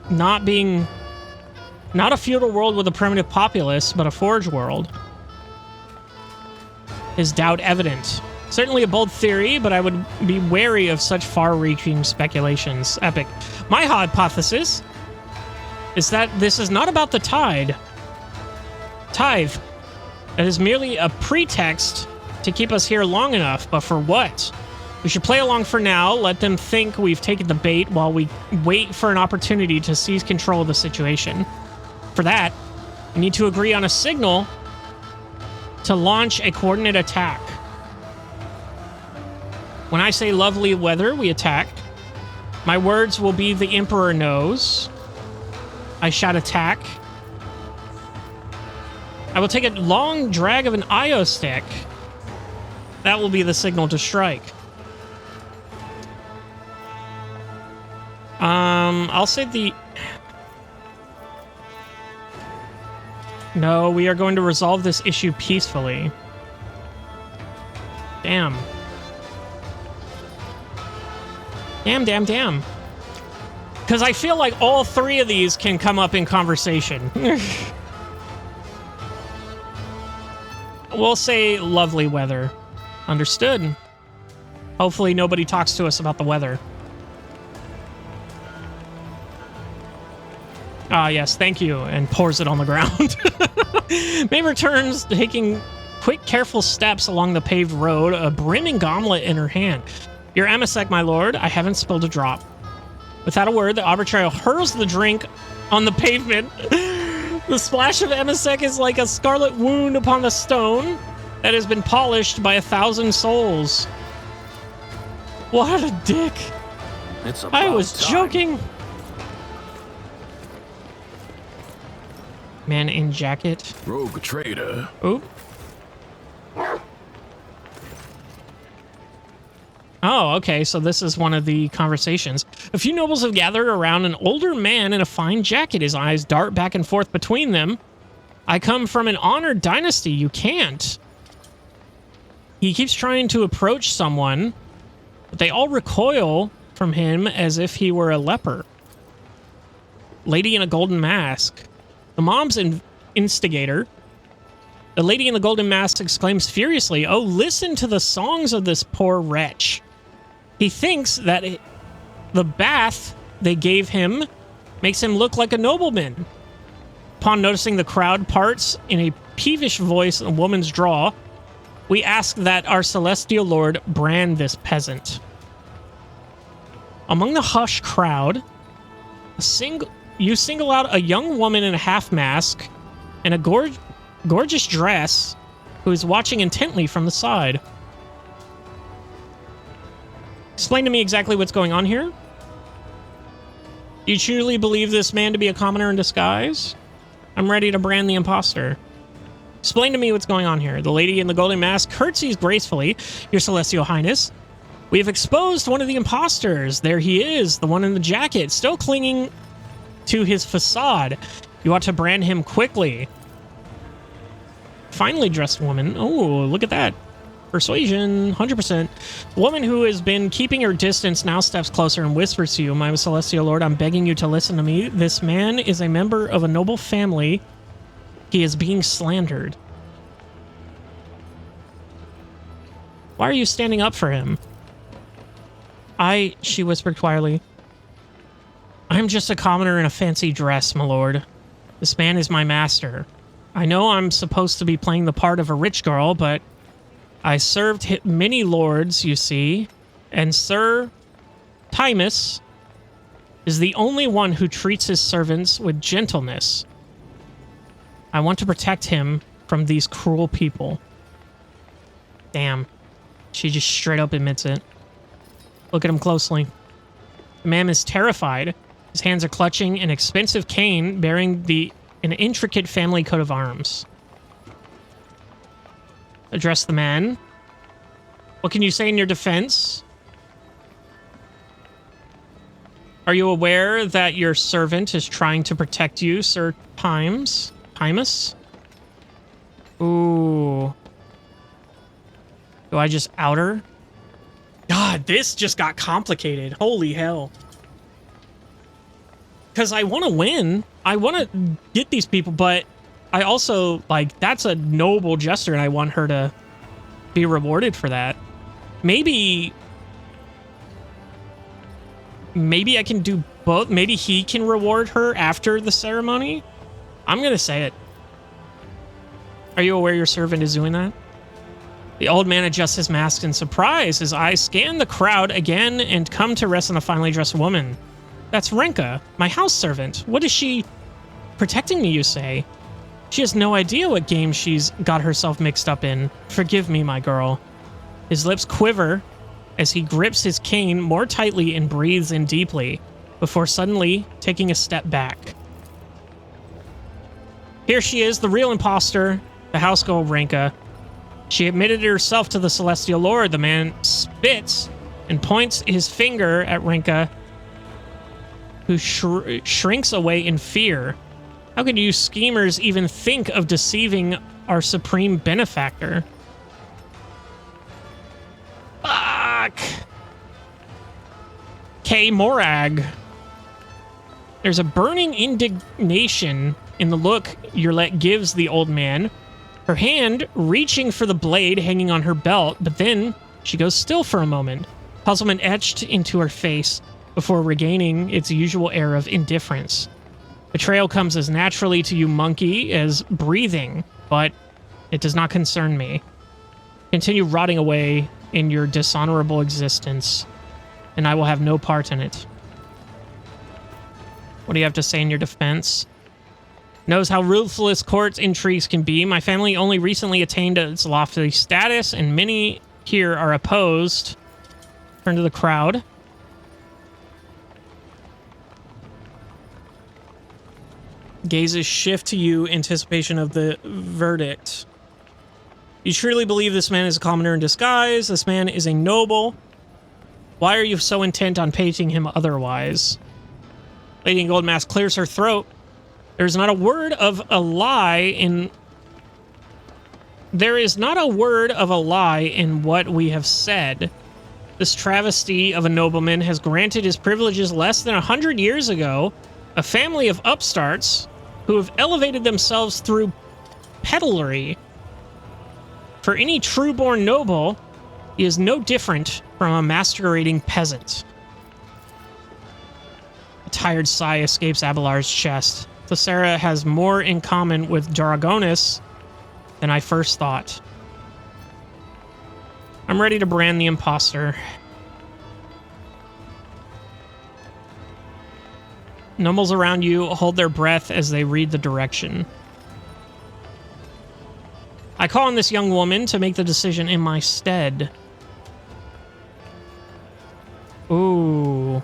not a feudal world with a primitive populace, but a forge world. Is doubt evident? Certainly a bold theory, but I would be wary of such far-reaching speculations. Epic. My hypothesis is that this is not about the tithe. That is merely a pretext to keep us here long enough, but for what? We should play along for now, let them think we've taken the bait while we wait for an opportunity to seize control of the situation. For that, we need to agree on a signal to launch a coordinate attack. When I say lovely weather, we attack. My words will be the Emperor knows. I shout attack. I will take a long drag of an IO stick. That will be the signal to strike. I'll say the... No, we are going to resolve this issue peacefully. Damn. Damn. Because I feel like all three of these can come up in conversation. We'll say lovely weather. Understood. Hopefully nobody talks to us about the weather. Ah, yes, thank you, and pours it on the ground. May returns, taking quick, careful steps along the paved road, a brimming goblet in her hand. Your Amasek, my lord, I haven't spilled a drop. Without a word, the arbitrator hurls the drink on the pavement. The splash of Amasek is like a scarlet wound upon the stone that has been polished by 1,000 souls. What a dick. I was joking. Man in jacket. Rogue trader. Oop. Oh, okay, so this is one of the conversations. A few nobles have gathered around an older man in a fine jacket. His eyes dart back and forth between them. I come from an honored dynasty. You can't. He keeps trying to approach someone, but they all recoil from him as if he were a leper. Lady in a golden mask. The mom's instigator. The lady in the golden mask exclaims furiously, "Oh, listen to the songs of this poor wretch. He thinks that the bath they gave him makes him look like a nobleman." Upon noticing the crowd parts in a peevish voice and a woman's drawl, we ask that our celestial lord brand this peasant. Among the hushed crowd, you single out a young woman in a half mask and a gorgeous dress who is watching intently from the side. Explain to me exactly what's going on here. Do you truly believe this man to be a commoner in disguise? I'm ready to brand the imposter. Explain to me what's going on here. The lady in the golden mask curtsies gracefully. Your celestial highness, we have exposed one of the imposters. There he is, the one in the jacket, still clinging to his facade. You ought to brand him quickly. Finely dressed woman. Oh, look at that. Persuasion, 100%. The woman who has been keeping her distance now steps closer and whispers to you, "My celestial lord, I'm begging you to listen to me. This man is a member of a noble family. He is being slandered." Why are you standing up for him? She whispered quietly, "I'm just a commoner in a fancy dress, my lord. This man is my master. I know I'm supposed to be playing the part of a rich girl, but I served many lords, you see, and Sir Timus is the only one who treats his servants with gentleness. I want to protect him from these cruel people." Damn. She just straight up admits it. Look at him closely. The man is terrified. His hands are clutching an expensive cane bearing an intricate family coat of arms. Address the man. What can you say in your defense? Are you aware that your servant is trying to protect you, Sir Timus? Ooh. Do I just out her? God, this just got complicated. Holy hell. Because I want to win. I want to get these people, but I also, like, that's a noble gesture, and I want her to be rewarded for that. Maybe I can do both. Maybe he can reward her after the ceremony. I'm going to say it. Are you aware your servant is doing that? The old man adjusts his mask in surprise. His eyes scan the crowd again and come to rest on a finely dressed woman. That's Renka, my house servant. What is she protecting me, you say? She has no idea what game she's got herself mixed up in. Forgive me, my girl. His lips quiver as he grips his cane more tightly and breathes in deeply, before suddenly taking a step back. Here she is, the real imposter, the house girl Renka. She admitted it herself to the Celestial Lord. The man spits and points his finger at Renka, who shrinks away in fear. How can you schemers even think of deceiving our supreme benefactor? Fuck! K. Morag. There's a burning indignation in the look Yurlet gives the old man, her hand reaching for the blade hanging on her belt, but then she goes still for a moment, puzzlement etched into her face before regaining its usual air of indifference. Betrayal comes as naturally to you, monkey, as breathing, but it does not concern me. Continue rotting away in your dishonorable existence, and I will have no part in it. What do you have to say in your defense? Knows how ruthless court intrigues can be. My family only recently attained its lofty status, and many here are opposed. Turn to the crowd. Gazes shift to you, anticipation of the verdict. You truly believe this man is a commoner in disguise? This man is a noble? Why are you so intent on painting him otherwise? Lady in Gold Mask clears her throat. There's not a word of a lie in... There is not a word of a lie in what we have said. This travesty of a nobleman has granted his privileges less than 100 years ago. A family of upstarts who have elevated themselves through pedalry. For any true-born noble, he is no different from a masquerading peasant. A tired sigh escapes Abelard's chest. Thessera has more in common with Daragonis than I first thought. I'm ready to brand the imposter. Nobles around you hold their breath as they read the direction. I call on this young woman to make the decision in my stead. Ooh.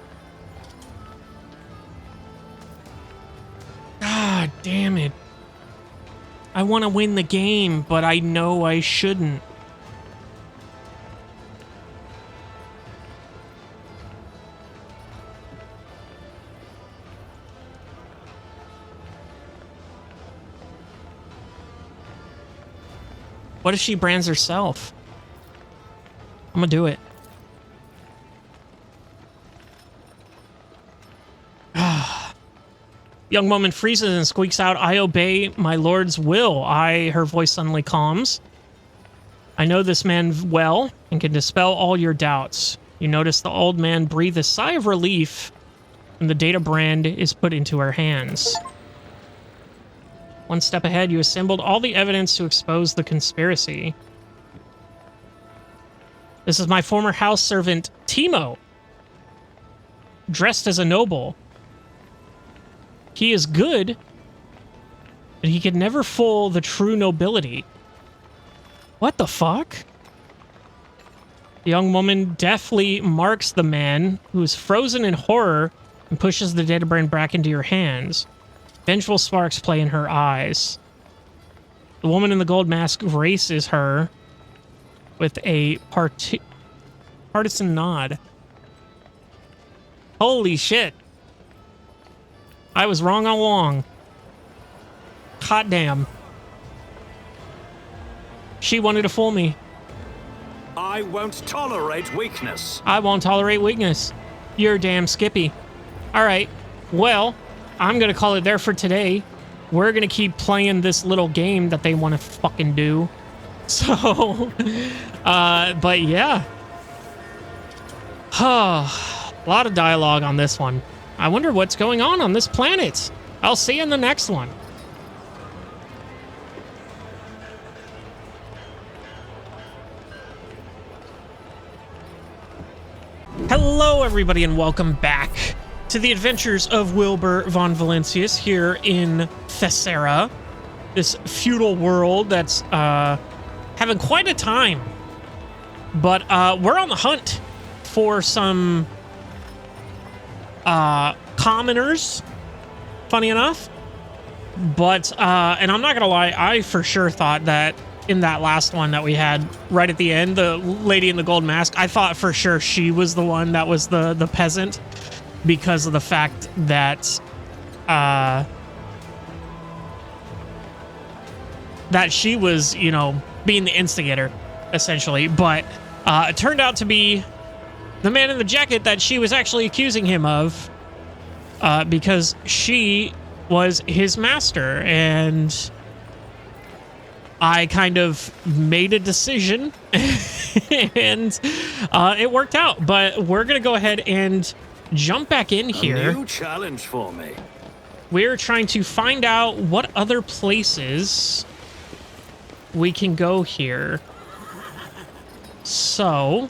God damn it. I want to win the game, but I know I shouldn't. What if she brands herself? I'm gonna do it. Young woman freezes and squeaks out, I obey my lord's will. Her voice suddenly calms. I know this man well and can dispel all your doubts. You notice the old man breathe a sigh of relief when the data brand is put into her hands. One step ahead, you assembled all the evidence to expose the conspiracy. This is my former house servant, Timo, dressed as a noble. He is good, but he could never fool the true nobility. What the fuck? The young woman deftly marks the man, who is frozen in horror, and pushes the data brand back into your hands. Vengeful sparks play in her eyes. The woman in the gold mask races her with a partisan nod. Holy shit. I was wrong all along. Hot damn. She wanted to fool me. I won't tolerate weakness. I won't tolerate weakness. You're damn Skippy. All right. Well, I'm going to call it there for today. We're going to keep playing this little game that they want to fucking do. So, but yeah. A lot of dialogue on this one. I wonder what's going on this planet. I'll see you in the next one. Hello, everybody, and welcome back to the adventures of Wilbur von Valancius here in Thessera, this feudal world that's having quite a time. But we're on the hunt for some commoners, funny enough. But, and I'm not gonna lie, I for sure thought that in that last one that we had right at the end, the lady in the gold mask, I thought for sure she was the one that was the peasant, because of the fact that that she was, you know, being the instigator essentially. But it turned out to be the man in the jacket that she was actually accusing him of, because she was his master. And I kind of made a decision and it worked out. But we're going to go ahead and jump back in here. A new challenge for me. We're trying to find out what other places we can go here. So,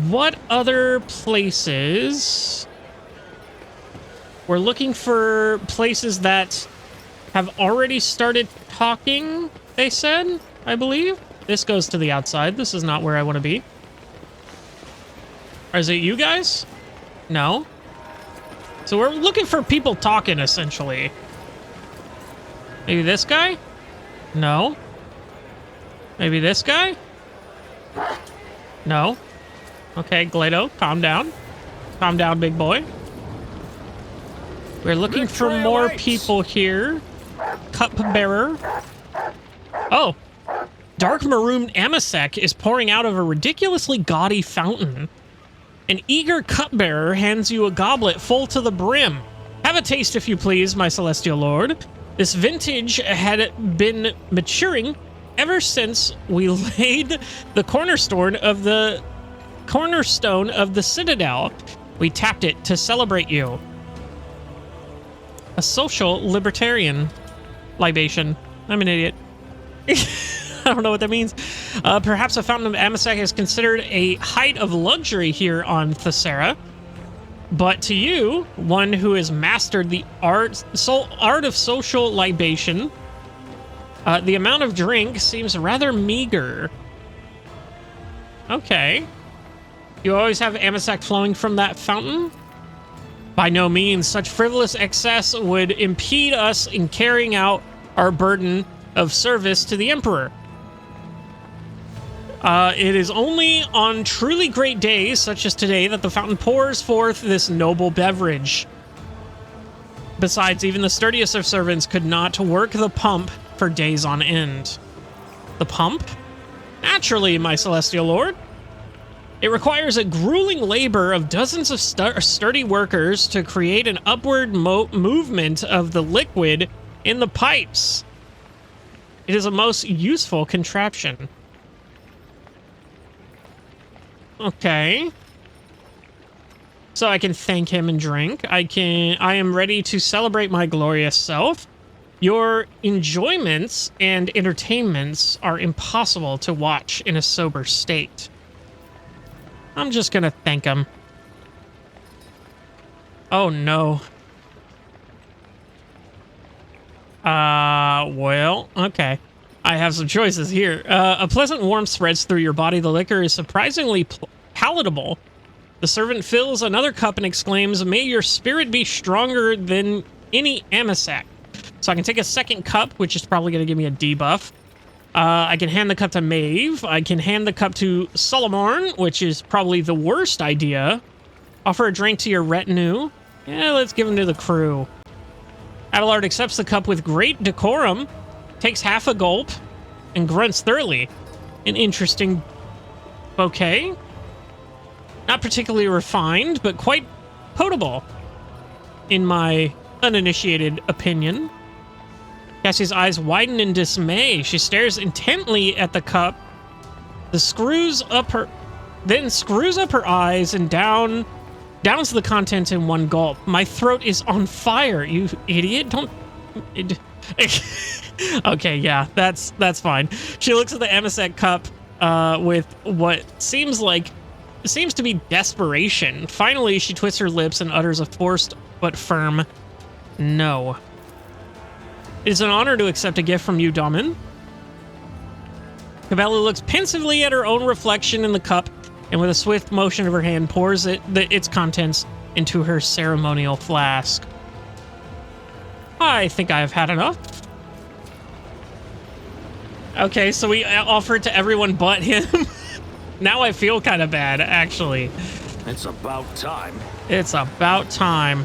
what other places? We're looking for places that have already started talking, they said, I believe. This goes to the outside. This is not where I want to be. Or is it you guys? No. So we're looking for people talking, essentially. Maybe this guy? No. Maybe this guy? No. Okay, Glado, calm down. Calm down, big boy. We're looking for more people here. Cupbearer. Oh. Dark maroon amasec is pouring out of a ridiculously gaudy fountain. An eager cupbearer hands you a goblet full to the brim. Have a taste, if you please, my celestial lord. This vintage had been maturing ever since we laid the cornerstone of the citadel. We tapped it to celebrate you. A social libertarian libation. I'm an idiot. I don't know what that means. Perhaps a fountain of amasec is considered a height of luxury here on Thessera. But to you, one who has mastered the art of social libation, the amount of drink seems rather meager. Okay. You always have amasec flowing from that fountain? By no means. Such frivolous excess would impede us in carrying out our burden of service to the Emperor. It is only on truly great days, such as today, that the fountain pours forth this noble beverage. Besides, even the sturdiest of servants could not work the pump for days on end. The pump? Naturally, my celestial lord. It requires a grueling labor of dozens of sturdy workers to create an upward movement of the liquid in the pipes. It is a most useful contraption. Okay. So I can thank him and drink. I am ready to celebrate my glorious self. Your enjoyments and entertainments are impossible to watch in a sober state. I'm just gonna thank him. Oh no. Well, okay. I have some choices here. A pleasant warmth spreads through your body. The liquor is surprisingly palatable. The servant fills another cup and exclaims, "May your spirit be stronger than any amasec." So I can take a second cup, which is probably going to give me a debuff. I can hand the cup to Maeve. I can hand the cup to Solomorn, which is probably the worst idea. Offer a drink to your retinue. Yeah, let's give him to the crew. Abelard accepts the cup with great decorum, takes half a gulp, and grunts thoroughly. An interesting bouquet. Not particularly refined, but quite potable, in my uninitiated opinion. Cassie's eyes widen in dismay. She stares intently at the cup, then screws up her eyes and downs the contents in one gulp. My throat is on fire, you idiot. Don't... Okay, yeah, that's fine. She looks at the amethyst cup with what seems to be desperation. Finally, she twists her lips and utters a forced but firm no. It is an honor to accept a gift from you, Damen. Cabela looks pensively at her own reflection in the cup, and with a swift motion of her hand, pours its contents into her ceremonial flask. I think I have had enough. Okay, so we offer it to everyone but him. Now I feel kind of bad, actually. It's about time. It's about time.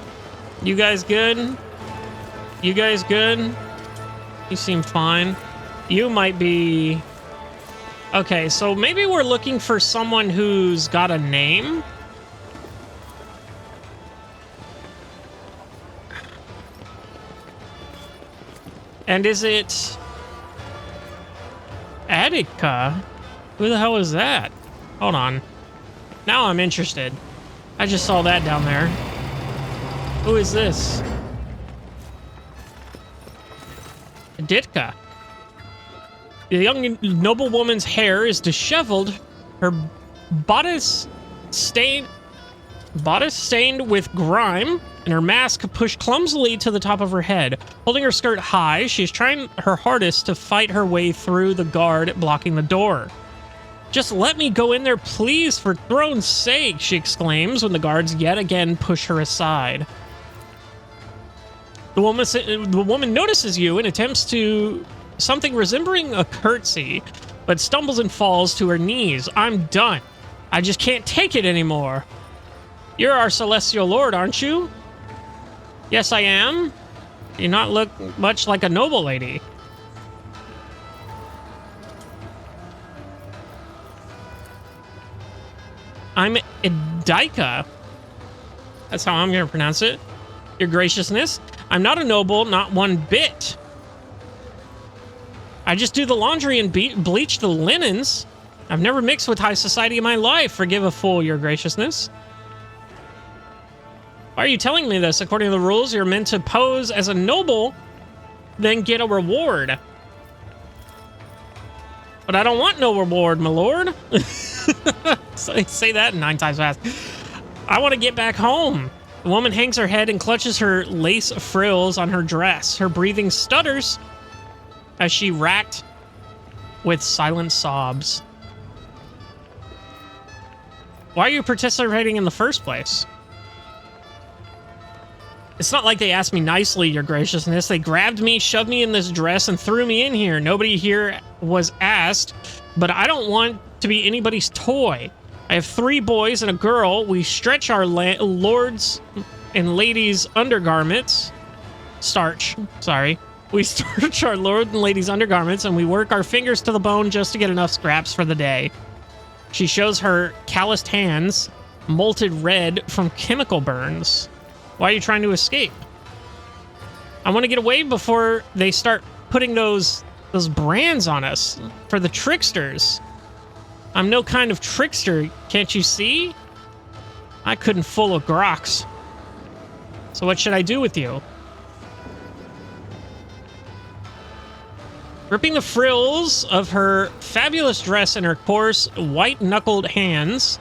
You guys good? You guys good? You seem fine. You might be... Okay, so maybe we're looking for someone who's got a name. And is it... Attica? Who the hell is that? Hold on. Now I'm interested. I just saw that down there. Who is this? Ditka. The young noblewoman's hair is disheveled, her bodice stained with grime, and her mask pushed clumsily to the top of her head. Holding her skirt high, she is trying her hardest to fight her way through the guard blocking the door. Just let me go in there, please, for throne's sake, she exclaims when the guards yet again push her aside. The woman notices you and attempts to something resembling a curtsy, but stumbles and falls to her knees. I'm done. I just can't take it anymore. You're our celestial lord, aren't you? Yes, I am. You not look much like a noble lady. I'm Idika. That's how I'm going to pronounce it. Your graciousness. I'm not a noble, not one bit. I just do the laundry and bleach the linens. I've never mixed with high society in my life. Forgive a fool, your graciousness. Why are you telling me this? According to the rules, you're meant to pose as a noble, then get a reward. But I don't want no reward, my lord. Say that 9 times fast. I want to get back home. The woman hangs her head and clutches her lace frills on her dress. Her breathing stutters as she racked with silent sobs. Why are you participating in the first place? It's not like they asked me nicely, your graciousness. They grabbed me, shoved me in this dress, and threw me in here. Nobody here was asked, but I don't want to be anybody's toy. I have 3 boys and a girl. We stretch our lords and ladies' undergarments. Starch, sorry. We starch our lord and ladies' undergarments, and we work our fingers to the bone just to get enough scraps for the day. She shows her calloused hands, molted red from chemical burns. Why are you trying to escape? I want to get away before they start putting those brands on us for the tricksters. I'm no kind of trickster, can't you see? I couldn't fool a grox. So what should I do with you? Gripping the frills of her fabulous dress in her coarse, white-knuckled hands,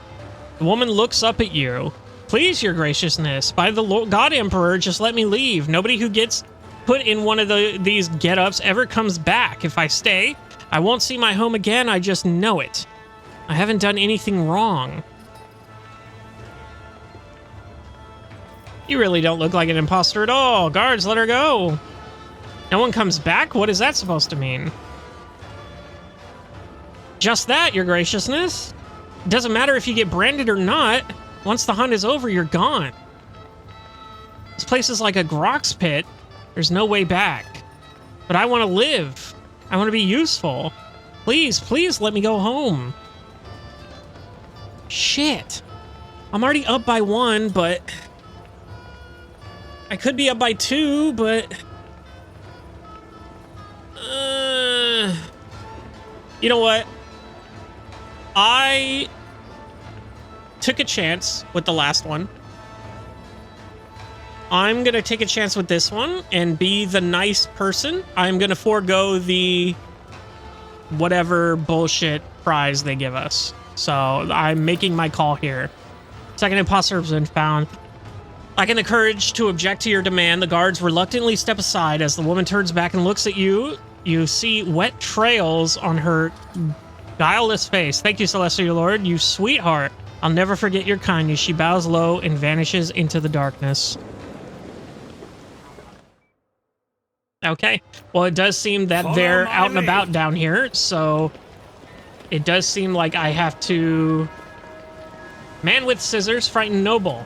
the woman looks up at you. Please, your graciousness, by the God Emperor, just let me leave. Nobody who gets put in one of these get-ups ever comes back. If I stay, I won't see my home again. I just know it. I haven't done anything wrong. You really don't look like an imposter at all. Guards, let her go. No one comes back? What is that supposed to mean? Just that, your graciousness. It doesn't matter if you get branded or not. Once the hunt is over, you're gone. This place is like a Grox pit. There's no way back. But I want to live. I want to be useful. Please, please let me go home. Shit. I'm already up by 1, but... I could be up by 2, but... You know what? I took a chance with the last one. I'm gonna take a chance with this one and be the nice person. I'm gonna forego the whatever bullshit prize they give us. So I'm making my call here. Second imposter has been found. Lacking the courage to object to your demand, the guards reluctantly step aside. As the woman turns back and looks at you, you see wet trails on her guileless face. Thank you, Celestial Lord, you sweetheart. I'll never forget your kindness. She bows low and vanishes into the darkness. Okay. Well, it does seem that they're out and about down here, so it does seem like I have to... Man with scissors, frightened noble.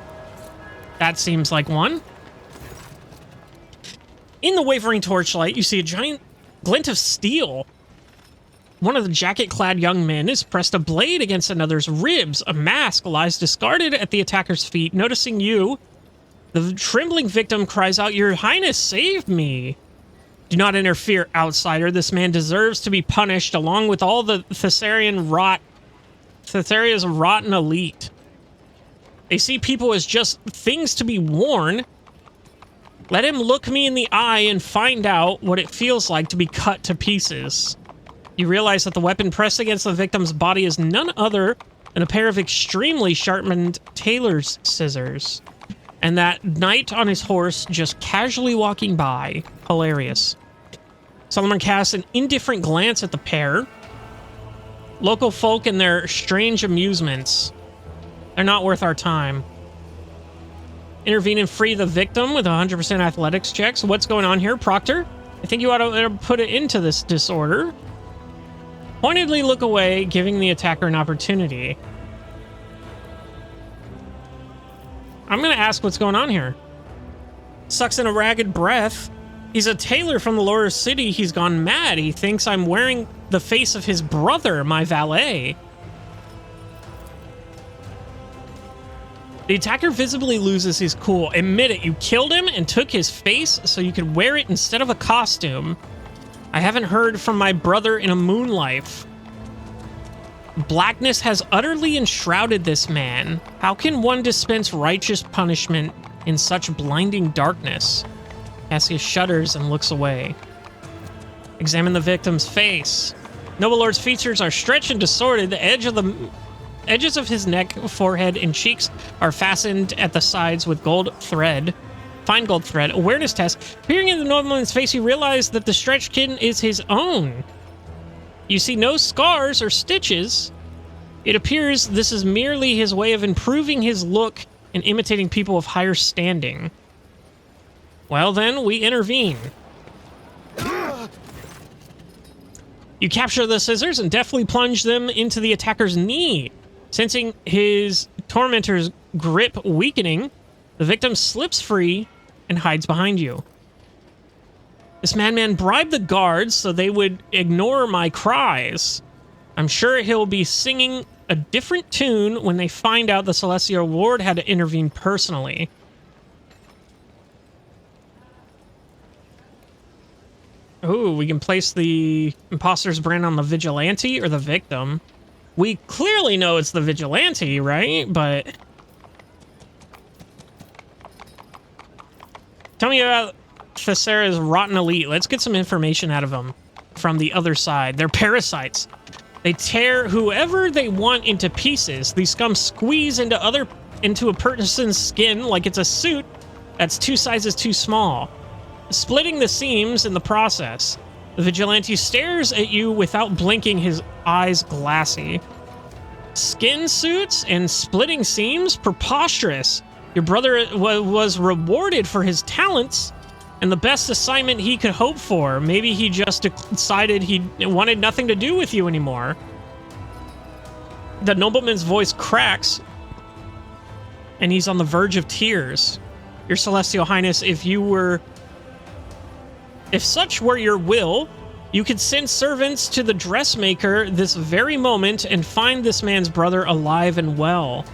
That seems like one. In the wavering torchlight, you see a giant glint of steel. One of the jacket-clad young men has pressed a blade against another's ribs. A mask lies discarded at the attacker's feet. Noticing you, the trembling victim cries out, "Your Highness, save me!" Do not interfere, outsider. This man deserves to be punished along with all the Thessaria's rotten elite. They see people as just things to be worn. Let him look me in the eye and find out what it feels like to be cut to pieces. You realize that the weapon pressed against the victim's body is none other than a pair of extremely sharpened tailor's scissors. And that knight on his horse just casually walking by. Hilarious. Solomon casts an indifferent glance at the pair. Local folk and their strange amusements. They're not worth our time. Intervene and free the victim with 100% athletics checks. What's going on here, Proctor? I think you ought to put it into this disorder. Pointedly look away, giving the attacker an opportunity. I'm going to ask what's going on here. Sucks in a ragged breath. He's a tailor from the lower city. He's gone mad. He thinks I'm wearing the face of his brother, my valet. The attacker visibly loses his cool. Admit it, you killed him and took his face so you could wear it instead of a costume. I haven't heard from my brother in a moon life. Blackness has utterly enshrouded this man. How can one dispense righteous punishment in such blinding darkness? Cassius shudders and looks away. Examine the victim's face. Noble Lord's features are stretched and distorted. The edges of his neck, forehead, and cheeks are fastened at the sides with gold thread. Fine gold thread. Awareness test. Peering in the nobleman's face, you realize that the stretched kitten is his own. You see no scars or stitches. It appears this is merely his way of improving his look and imitating people of higher standing. Well then, we intervene. You capture the scissors and deftly plunge them into the attacker's knee. Sensing his tormentor's grip weakening, the victim slips free and hides behind you. This madman bribed the guards so they would ignore my cries. I'm sure he'll be singing a different tune when they find out the Celestial Lord had to intervene personally. Ooh, we can place the imposter's brand on the vigilante or the victim. We clearly know it's the vigilante, right? But tell me about Thessaria's rotten elite. Let's get some information out of them from the other side. They're parasites. They tear whoever they want into pieces. These scum squeeze into a person's skin like it's a suit that's 2 sizes too small, splitting the seams in the process. The vigilante stares at you without blinking, his eyes glassy. Skin suits and splitting seams? Preposterous. Your brother was rewarded for his talents and the best assignment he could hope for. Maybe he just decided he wanted nothing to do with you anymore. The nobleman's voice cracks, and he's on the verge of tears. Your Celestial Highness, if such were your will, you could send servants to the dressmaker this very moment and find this man's brother alive and well.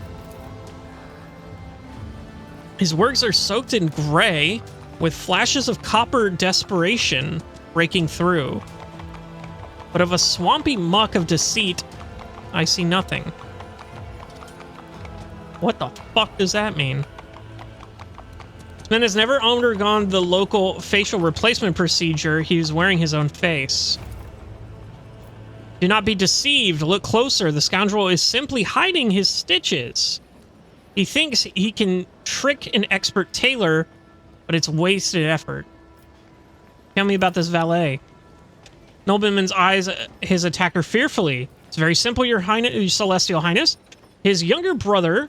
His works are soaked in gray, with flashes of copper desperation breaking through. But of a swampy muck of deceit, I see nothing. What the fuck does that mean? This man has never undergone the local facial replacement procedure. He is wearing his own face. Do not be deceived. Look closer. The scoundrel is simply hiding his stitches. He thinks he can trick an expert tailor, but it's wasted effort. Tell me about this valet. Nobleman's eyes his attacker fearfully. It's very simple, your Celestial Highness. His younger brother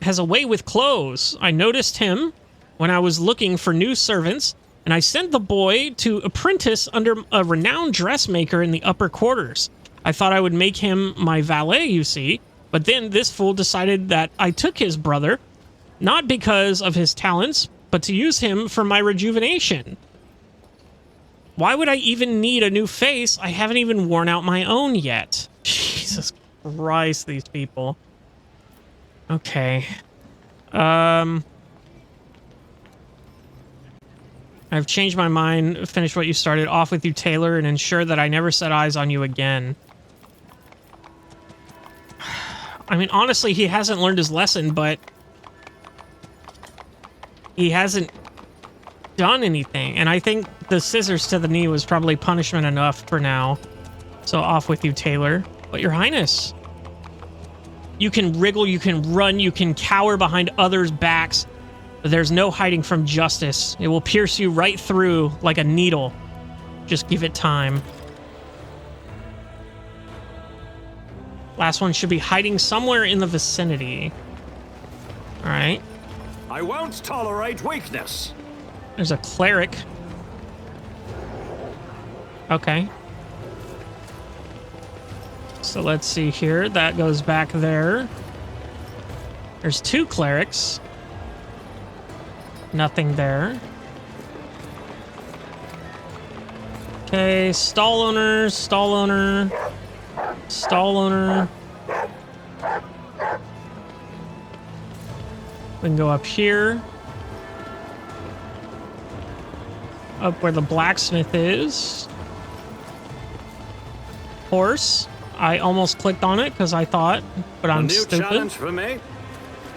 has a way with clothes. I noticed him when I was looking for new servants, and I sent the boy to apprentice under a renowned dressmaker in the upper quarters. I thought I would make him my valet, you see, but then this fool decided that I took his brother, not because of his talents, but to use him for my rejuvenation. Why would I even need a new face? I haven't even worn out my own yet. Jesus Christ, these people. Okay. I've changed my mind. Finish what you started. Off with you, Taylor, and ensure that I never set eyes on you again. I mean, honestly, he hasn't learned his lesson, but he hasn't done anything. And I think the scissors to the knee was probably punishment enough for now. So off with you, Taylor. But your highness, you can wriggle, you can run, you can cower behind others' backs, but there's no hiding from justice. It will pierce you right through like a needle. Just give it time. Last one should be hiding somewhere in the vicinity. All right. I won't tolerate weakness. There's a cleric. Okay. So let's see here. That goes back there. There's two clerics. Nothing there. Okay, stall owner, stall owner, stall owner. We can go up here. Up where the blacksmith is. Horse. I almost clicked on it because I thought, but I'm stupid. A new challenge for me.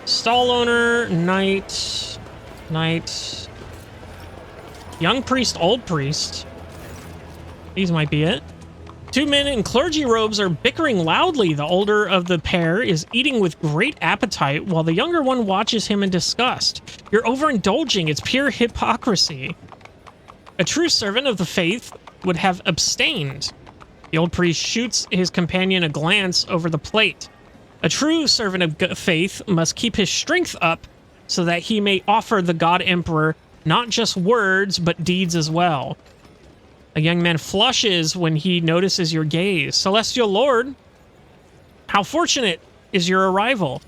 Stall owner, knight, knight, young priest, old priest. These might be it. Two men in clergy robes are bickering loudly. The older of the pair is eating with great appetite, while the younger one watches him in disgust. You're overindulging. It's pure hypocrisy. A true servant of the faith would have abstained. The old priest shoots his companion a glance over the plate. A true servant of faith must keep his strength up so that he may offer the God Emperor not just words, but deeds as well. A young man flushes when he notices your gaze. Celestial Lord, how fortunate is your arrival.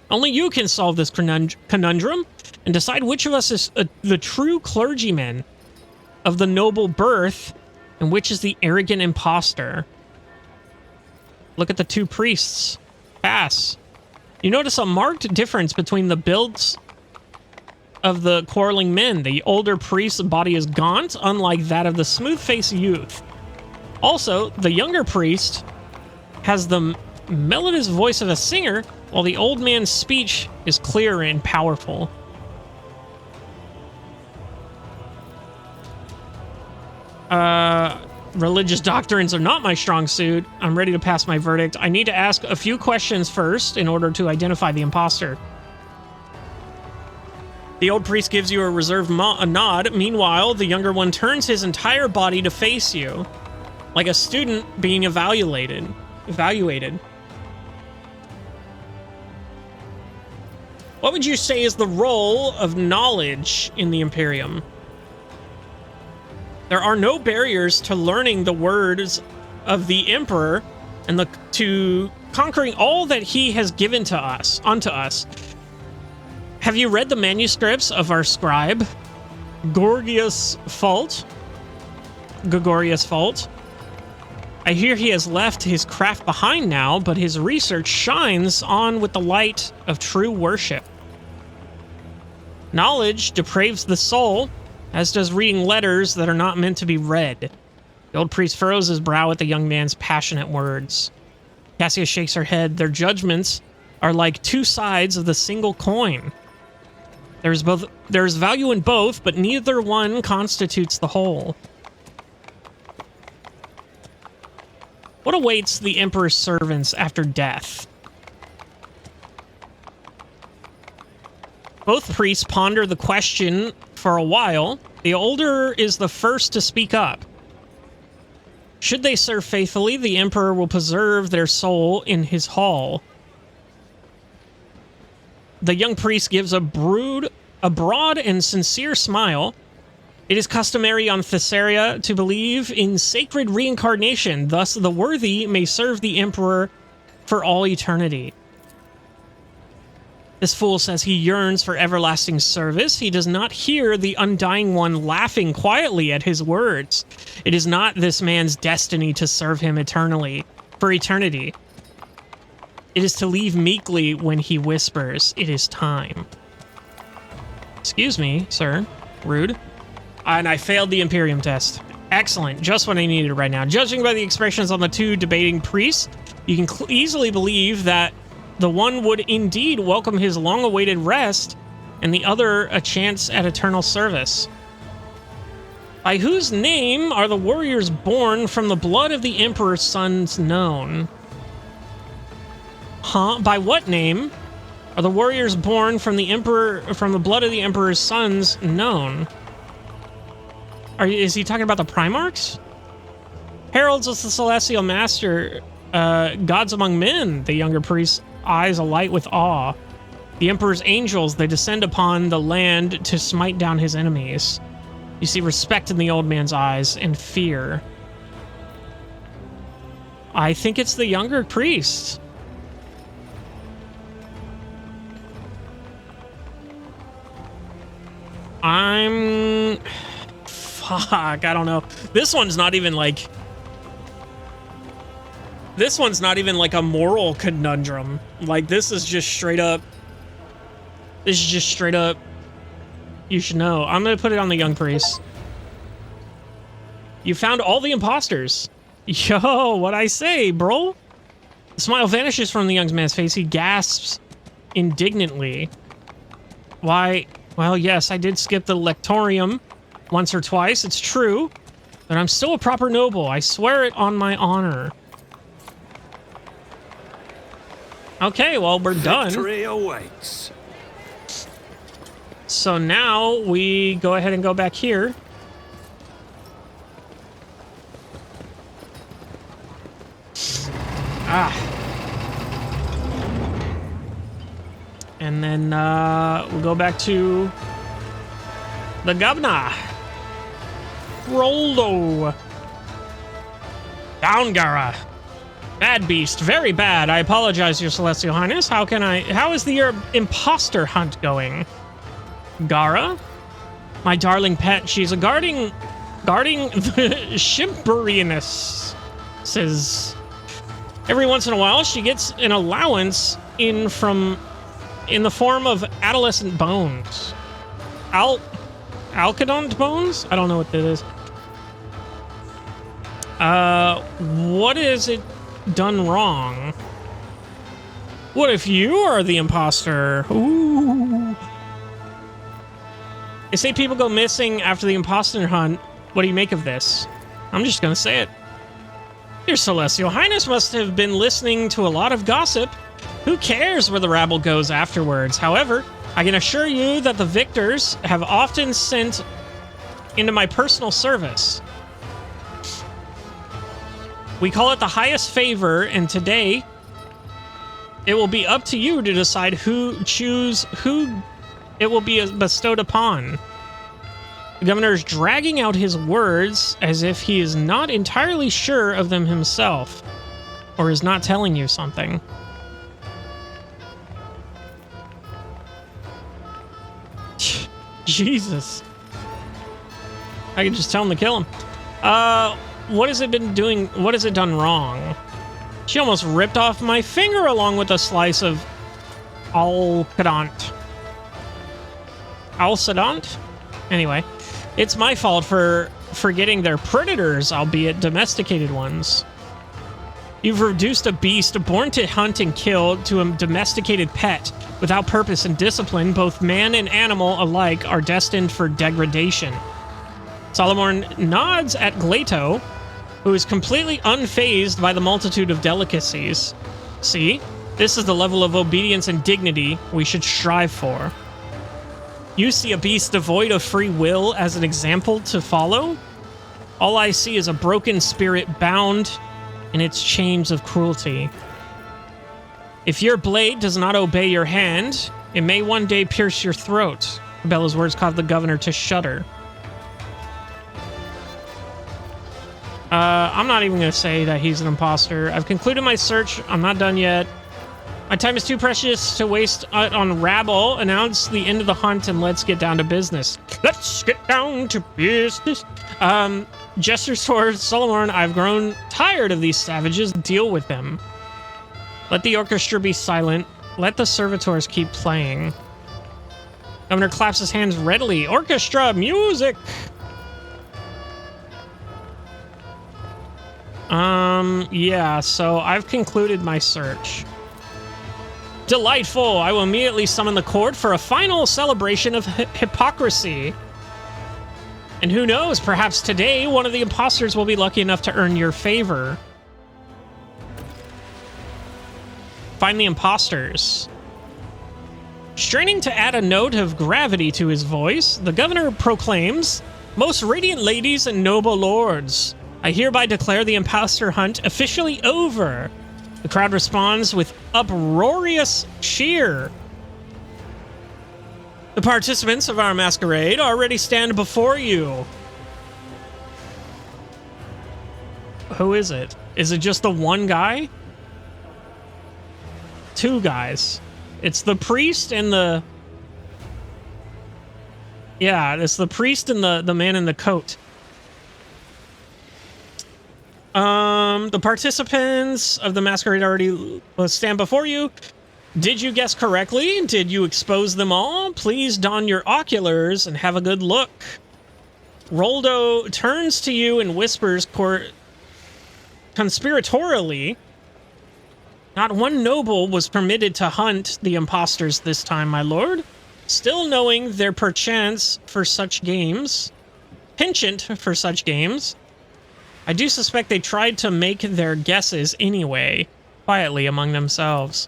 Only you can solve this conundrum and decide which of us is the true clergyman of the noble birth and which is the arrogant imposter. Look at the two priests. Pass. You notice a marked difference between the builds of the quarreling men. The older priest's body is gaunt, unlike that of the smooth-faced youth. Also, the younger priest has the melodious voice of a singer, while the old man's speech is clear and powerful. Religious doctrines are not my strong suit. I'm ready to pass my verdict. I need to ask a few questions first in order to identify the imposter. The old priest gives you a reserved nod. Meanwhile, the younger one turns his entire body to face you, like a student being evaluated. What would you say is the role of knowledge in the Imperium? There are no barriers to learning the words of the Emperor and to conquering all that he has given to us, unto us. Have you read the manuscripts of our scribe, Gregorius Fault? I hear he has left his craft behind now, but his research shines on with the light of true worship. Knowledge depraves the soul, as does reading letters that are not meant to be read. The old priest furrows his brow at the young man's passionate words. Cassia shakes her head. Their judgments are like two sides of the single coin. There's value in both, but neither one constitutes the whole. What awaits the Emperor's servants after death? Both priests ponder the question for a while. The older is the first to speak up. Should they serve faithfully, the Emperor will preserve their soul in his hall. The young priest gives a broad and sincere smile. It is customary on Thessaria to believe in sacred reincarnation, thus the worthy may serve the Emperor for all eternity. This fool says he yearns for everlasting service. He does not hear the undying one laughing quietly at his words. It is not this man's destiny to serve him eternally, for eternity. It is to leave meekly when he whispers, "It is time." Excuse me, sir. Rude. And I failed the Imperium test. Excellent. Just what I needed right now. Judging by the expressions on the two debating priests, you can easily believe that the one would indeed welcome his long-awaited rest, and the other a chance at eternal service. By whose name are the warriors born from the blood of the Emperor's sons known? Huh? By what name are the warriors born from the blood of the Emperor's sons known? Is he talking about the Primarchs? Heralds of the Celestial Master, gods among men, the younger priest's eyes alight with awe. The Emperor's angels, they descend upon the land to smite down his enemies. You see respect in the old man's eyes and fear. I think it's the younger priest. Fuck, I don't know. This one's not even like a moral conundrum. Like, this is just straight up. You should know. I'm gonna put it on the young priest. You found all the imposters. Yo, what'd I say, bro? The smile vanishes from the young man's face. He gasps indignantly. Why? Well, yes, I did skip the lectorium once or twice, it's true, but I'm still a proper noble. I swear it on my honor. Okay, well, we're done. Victory awaits. So now we go ahead and go back here. And then we'll go back to the governor. Rollo. Down, Gara. Bad beast, very bad. I apologize, Your Celestial Highness. How is the imposter hunt going? Gara? My darling pet, she's guarding the Shimburianus. Says every once in a while she gets an allowance in the form of adolescent bones. Alcadont bones? I don't know what that is. What is it done wrong? What if you are the imposter? Ooh. They say people go missing after the imposter hunt. What do you make of this? I'm just gonna say it. Your Celestial Highness must have been listening to a lot of gossip. Who cares where the rabble goes afterwards? However, I can assure you that the victors have often sent into my personal service. We call it the highest favor, and today it will be up to you to decide who it will be bestowed upon. The governor is dragging out his words as if he is not entirely sure of them himself, or is not telling you something. Jesus. I can just tell him to kill him. What has it been doing? What has it done wrong? She almost ripped off my finger along with a slice of Owlcat. Anyway, it's my fault for forgetting their predators, albeit domesticated ones. You've reduced a beast born to hunt and kill to a domesticated pet. Without purpose and discipline, both man and animal alike are destined for degradation. Solomon nods at Glato, who is completely unfazed by the multitude of delicacies. See, this is the level of obedience and dignity we should strive for. You see a beast devoid of free will as an example to follow? All I see is a broken spirit bound in its chains of cruelty. If your blade does not obey your hand, it may one day pierce your throat. Bella's words caused the governor to shudder. I'm not even going to say that he's an imposter. I've concluded my search. I'm not done yet. My time is too precious to waste on rabble. Announce the end of the hunt and let's get down to business. Let's get down to business. Gestures towards Solomon. I've grown tired of these savages. Deal with them. Let the orchestra be silent. Let the servitors keep playing. Governor claps his hands readily. Orchestra, music! Yeah, so I've concluded my search. Delightful! I will immediately summon the court for a final celebration of hypocrisy. And who knows, perhaps today one of the imposters will be lucky enough to earn your favor. Find the imposters. Straining to add a note of gravity to his voice, the governor proclaims, "Most radiant ladies and noble lords, I hereby declare the imposter hunt officially over." The crowd responds with uproarious cheer. The participants of our masquerade already stand before you. Who is it? Is it just the one guy? Two guys. It's the priest and the... Yeah, it's the priest and the man in the coat. The participants of the masquerade already stand before you. Did you guess correctly? Did you expose them all? Please don your oculars and have a good look. Roldo turns to you and whispers conspiratorially, "Not one noble was permitted to hunt the impostors this time, my lord. Still knowing their penchant for such games, I do suspect they tried to make their guesses anyway, quietly among themselves.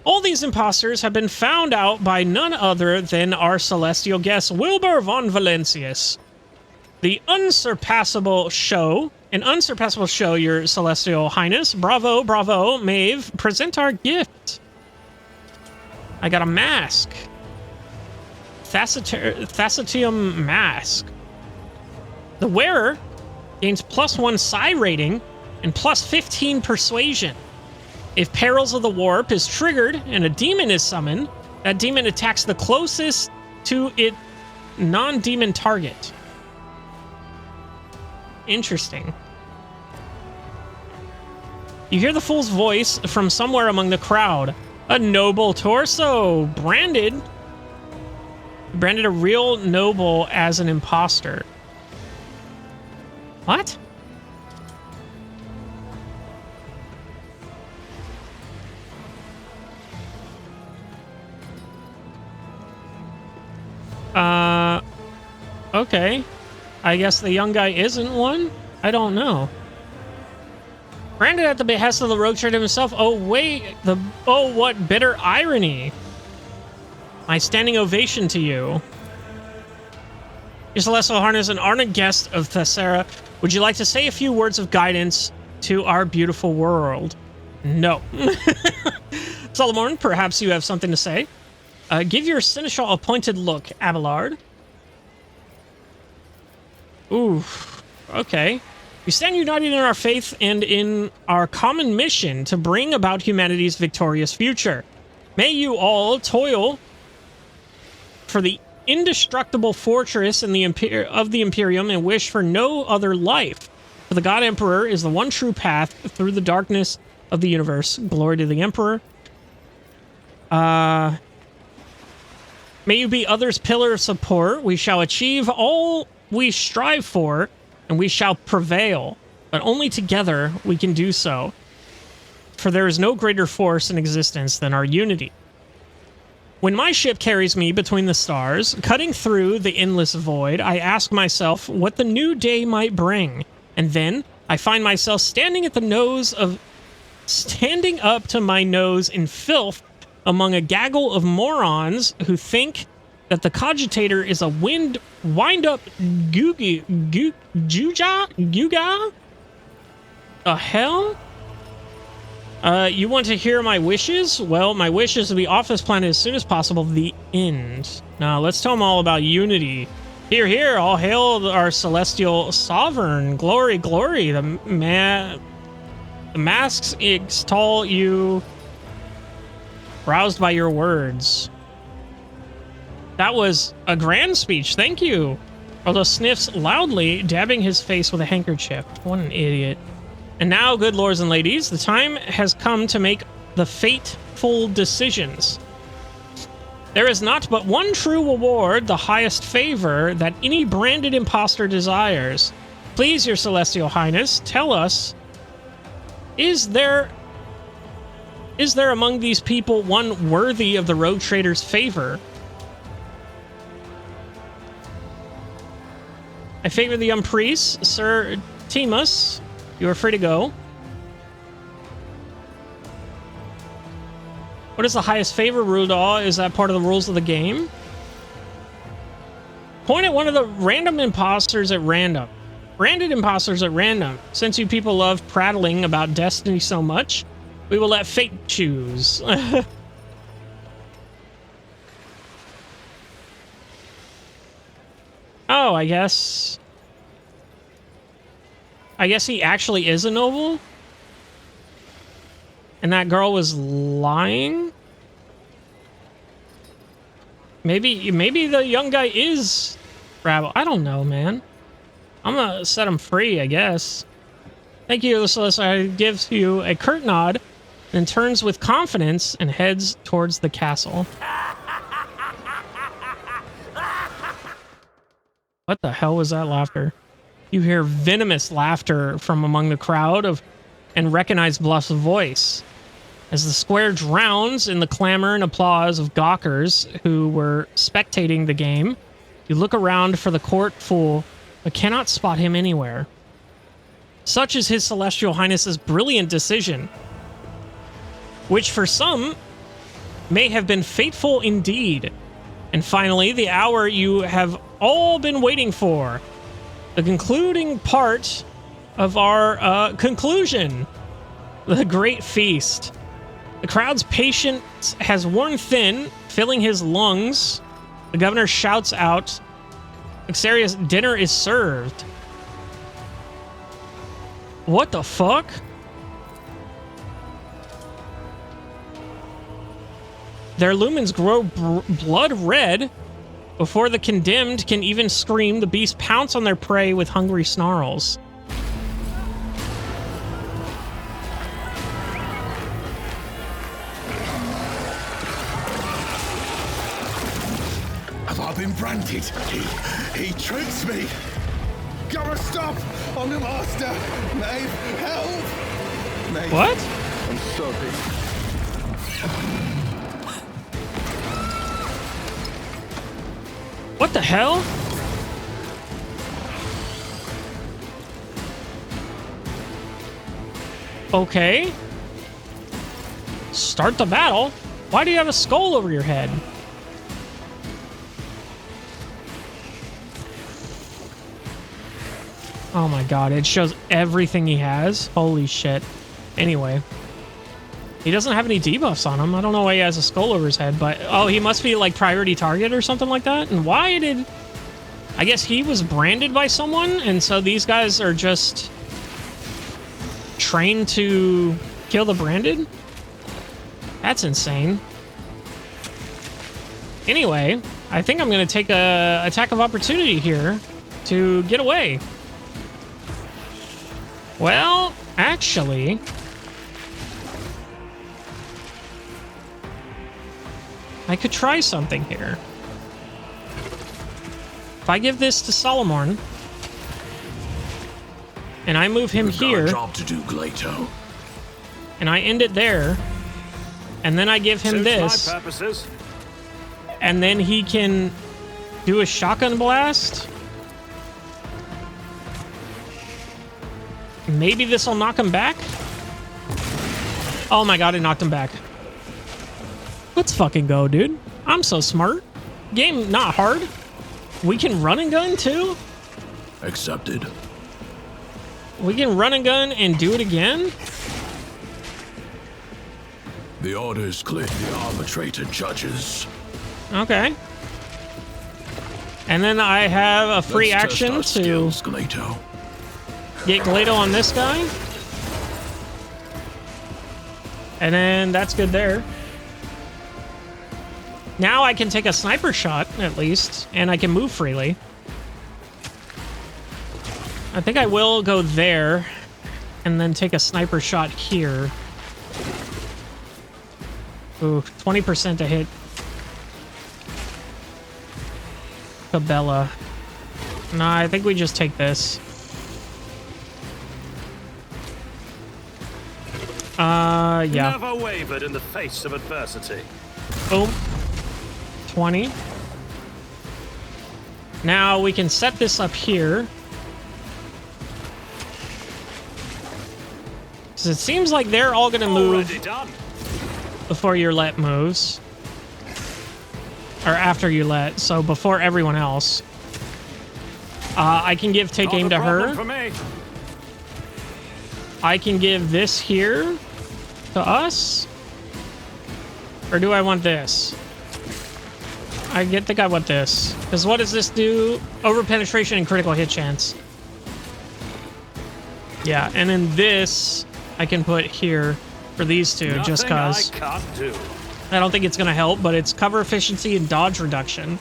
All these imposters have been found out by none other than our celestial guest, Wilbur von Valentius. An unsurpassable show, your celestial highness. Bravo, bravo, Maeve, present our gift." I got a mask. Thacitium mask. The wearer gains +1 psi rating and +15 persuasion. If Perils of the Warp is triggered and a demon is summoned, that demon attacks the closest to it non-demon target. Interesting. You hear the fool's voice from somewhere among the crowd. A noble torso, branded a real noble as an imposter. What? Okay. I guess the young guy isn't one? I don't know. Branded at the behest of the rogue trader himself. Oh, wait. Oh, what bitter irony. My standing ovation to you. Your celestial highness and ardent guest of Thessera, would you like to say a few words of guidance to our beautiful world? No. Solomon, perhaps you have something to say. Give your seneschal a pointed look, Abelard. Ooh, okay. We stand united in our faith and in our common mission to bring about humanity's victorious future. May you all toil for the indestructible fortress in the of the Imperium and wish for no other life. For the God Emperor is the one true path through the darkness of the universe. Glory to the Emperor. May you be others' pillar of support. We shall achieve all we strive for, and we shall prevail. But only together we can do so. For there is no greater force in existence than our unity. When my ship carries me between the stars, cutting through the endless void, I ask myself what the new day might bring. And then I find myself standing up to my nose in filth among a gaggle of morons who think that the cogitator is a wind-up Guga? The hell? You want to hear my wishes? Well, my wish is to be off this planet as soon as possible. The end. Now, let's tell them all about unity. Here, here, all hail our celestial sovereign. Glory, glory. The masks extol you, roused by your words. That was a grand speech. Thank you. Although sniffs loudly, dabbing his face with a handkerchief. What an idiot. And now, good lords and ladies, the time has come to make the fateful decisions. There is not but one true reward, the highest favor that any branded imposter desires. Please, your celestial highness, tell us, is there among these people one worthy of the rogue trader's favor? I favor the young priest, Sir Timus. You are free to go. What is the highest favor rule, Daw? Is that part of the rules of the game? Point at one of the random imposters at random. Branded imposters at random. Since you people love prattling about destiny so much, we will let fate choose. Oh, I guess he actually is a noble? And that girl was lying? Maybe the young guy is Rabble. I don't know, man. I'm gonna set him free, I guess. Thank you, the solicitor gives you a curt nod, then turns with confidence and heads towards the castle. What the hell was that laughter? You hear venomous laughter from among the crowd and recognize Bluff's voice. As the square drowns in the clamor and applause of gawkers who were spectating the game, you look around for the court full, but cannot spot him anywhere. Such is His Celestial Highness's brilliant decision, which for some may have been fateful indeed. And finally, the hour you have all been waiting for. The concluding part of our conclusion. The great feast. The crowd's patience has worn thin, filling his lungs. The governor shouts out, Xeria's dinner is served. What the fuck? Their lumens grow blood red. Before the condemned can even scream, the beasts pounce on their prey with hungry snarls. Have I been branded? He tricks me. Gotta stop! I'm the master. Maeve, help! Maeve, what? I'm sorry. What the hell? Okay. Start the battle? Why do you have a skull over your head? Oh my god, it shows everything he has. Holy shit. Anyway. He doesn't have any debuffs on him. I don't know why he has a skull over his head, but... Oh, he must be, like, priority target or something like that? And why did... I guess he was branded by someone, and so these guys are just... trained to kill the branded? That's insane. Anyway, I think I'm going to take a attack of opportunity here to get away. Well, actually, I could try something here. If I give this to Solomon, and I move him here, job to do, Glato. and I end it there, and then I give him this, my purposes. and then he can do a shotgun blast. Maybe this will knock him back. Oh my god, it knocked him back. Let's fucking go, dude. I'm so smart. Game not hard. We can run and gun too. Accepted. We can run and gun and do it again. The order is clear. The arbitrator judges. Okay. And then I have a free Let's action test our to skills, Glato. get Glato on this guy. And then that's good there. Now I can take a sniper shot, at least, and I can move freely. I think I will go there, and then take a sniper shot here. Ooh, 20% to hit. Cabela. Nah, I think we just take this. Yeah. Never wavered in the face of adversity. Boom. 20. Now we can set this up here. Because it seems like they're all going to move before your let moves. Or after you let, so before everyone else. I can give take aim to her. I can give this here to us. Or do I want this? I think I want this. Because what does this do? Over penetration and critical hit chance. Yeah, and then this I can put here for these two, just because. I don't think it's going to help, but it's cover efficiency and dodge reduction.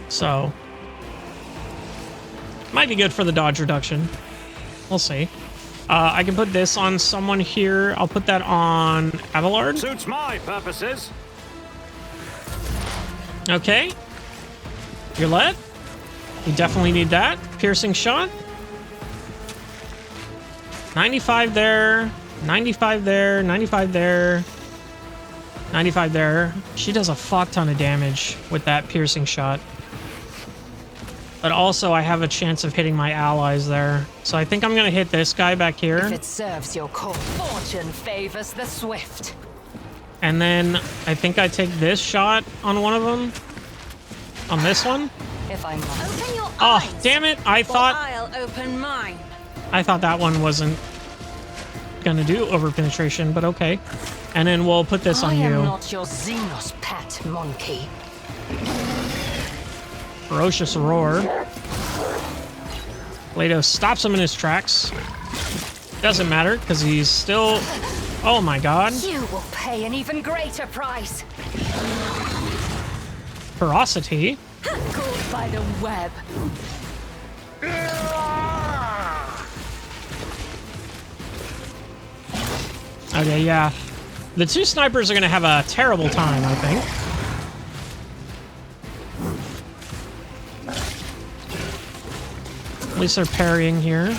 So. Might be good for the dodge reduction. We'll see. I can put this on someone here. I'll put that on Abelard. Suits my purposes. Okay. Your let. You definitely need that. Piercing shot. 95 there. 95 there. 95 there. 95 there. She does a fuck ton of damage with that piercing shot. But also, I have a chance of hitting my allies there. So I think I'm going to hit this guy back here. If it serves your cause, fortune favors the swift. And then I think I take this shot on one of them. On this one. If I must. Open your Oh, eyes, damn it. I thought I'll open mine. that one wasn't going to do over penetration, but okay. And then we'll put this on you. I am not your Xenos pet monkey. Ferocious roar. Glato stops him in his tracks. Doesn't matter, because he's still... Oh my god. You will pay an even greater price. Ferocity. Caught by the web. Okay, yeah. The two snipers are going to have a terrible time, I think. At least they're parrying here.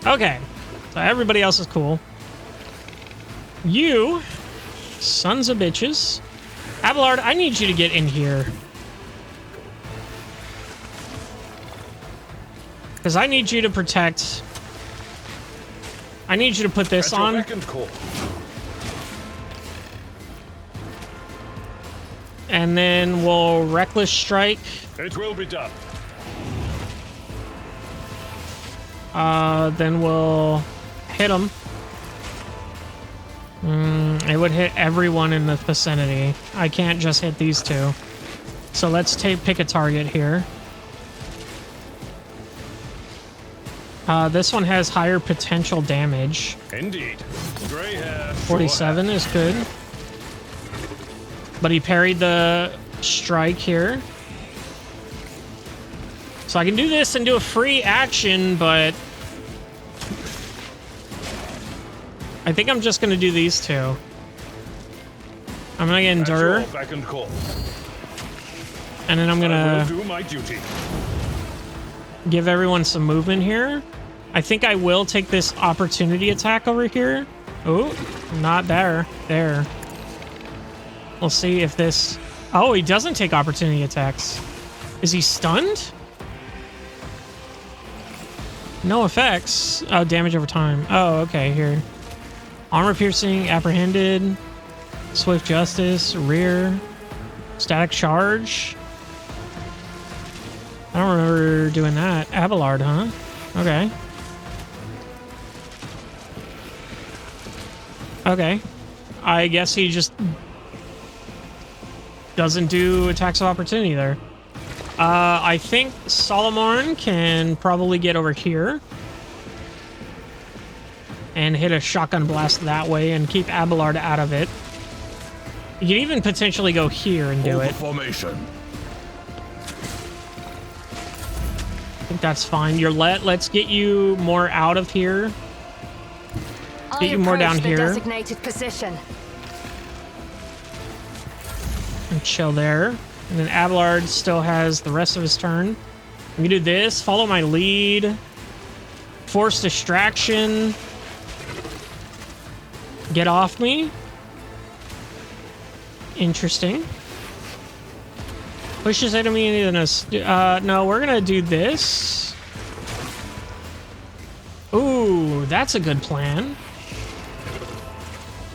Okay. So everybody else is cool. You, sons of bitches. Abelard, I need you to get in here. Because I need you to protect... I need you to put this on. And then we'll Reckless Strike. It will be done. Then we'll hit him. It would hit everyone in the vicinity. I can't just hit these two. So let's pick a target here. This one has higher potential damage. Indeed. Gray hair. 47 is good. But he parried the strike here. So I can do this and do a free action, but I think I'm just going to do these two. I'm going to endure. And then I'm going to do my duty. Give everyone some movement here. I think I will take this opportunity attack over here. Oh, not there. There. We'll see if this... Oh, he doesn't take opportunity attacks. Is he stunned? No effects. Oh, damage over time. Oh, okay, here. Armor piercing, apprehended, swift justice, rear, static charge. I don't remember doing that. Abelard, huh? Okay. Okay. I guess he just doesn't do attacks of opportunity there. I think Solomon can probably get over here and hit a shotgun blast that way and keep Abelard out of it. You can even potentially go here and do it. Formation. I think that's fine. Let's get you more out of here. Get you more down here. Designated position. And chill there. And then Abelard still has the rest of his turn. I'm gonna do this. Follow my lead. Force distraction. Get off me. Interesting. Pushes enemy in a... no, we're gonna do this. Ooh, that's a good plan.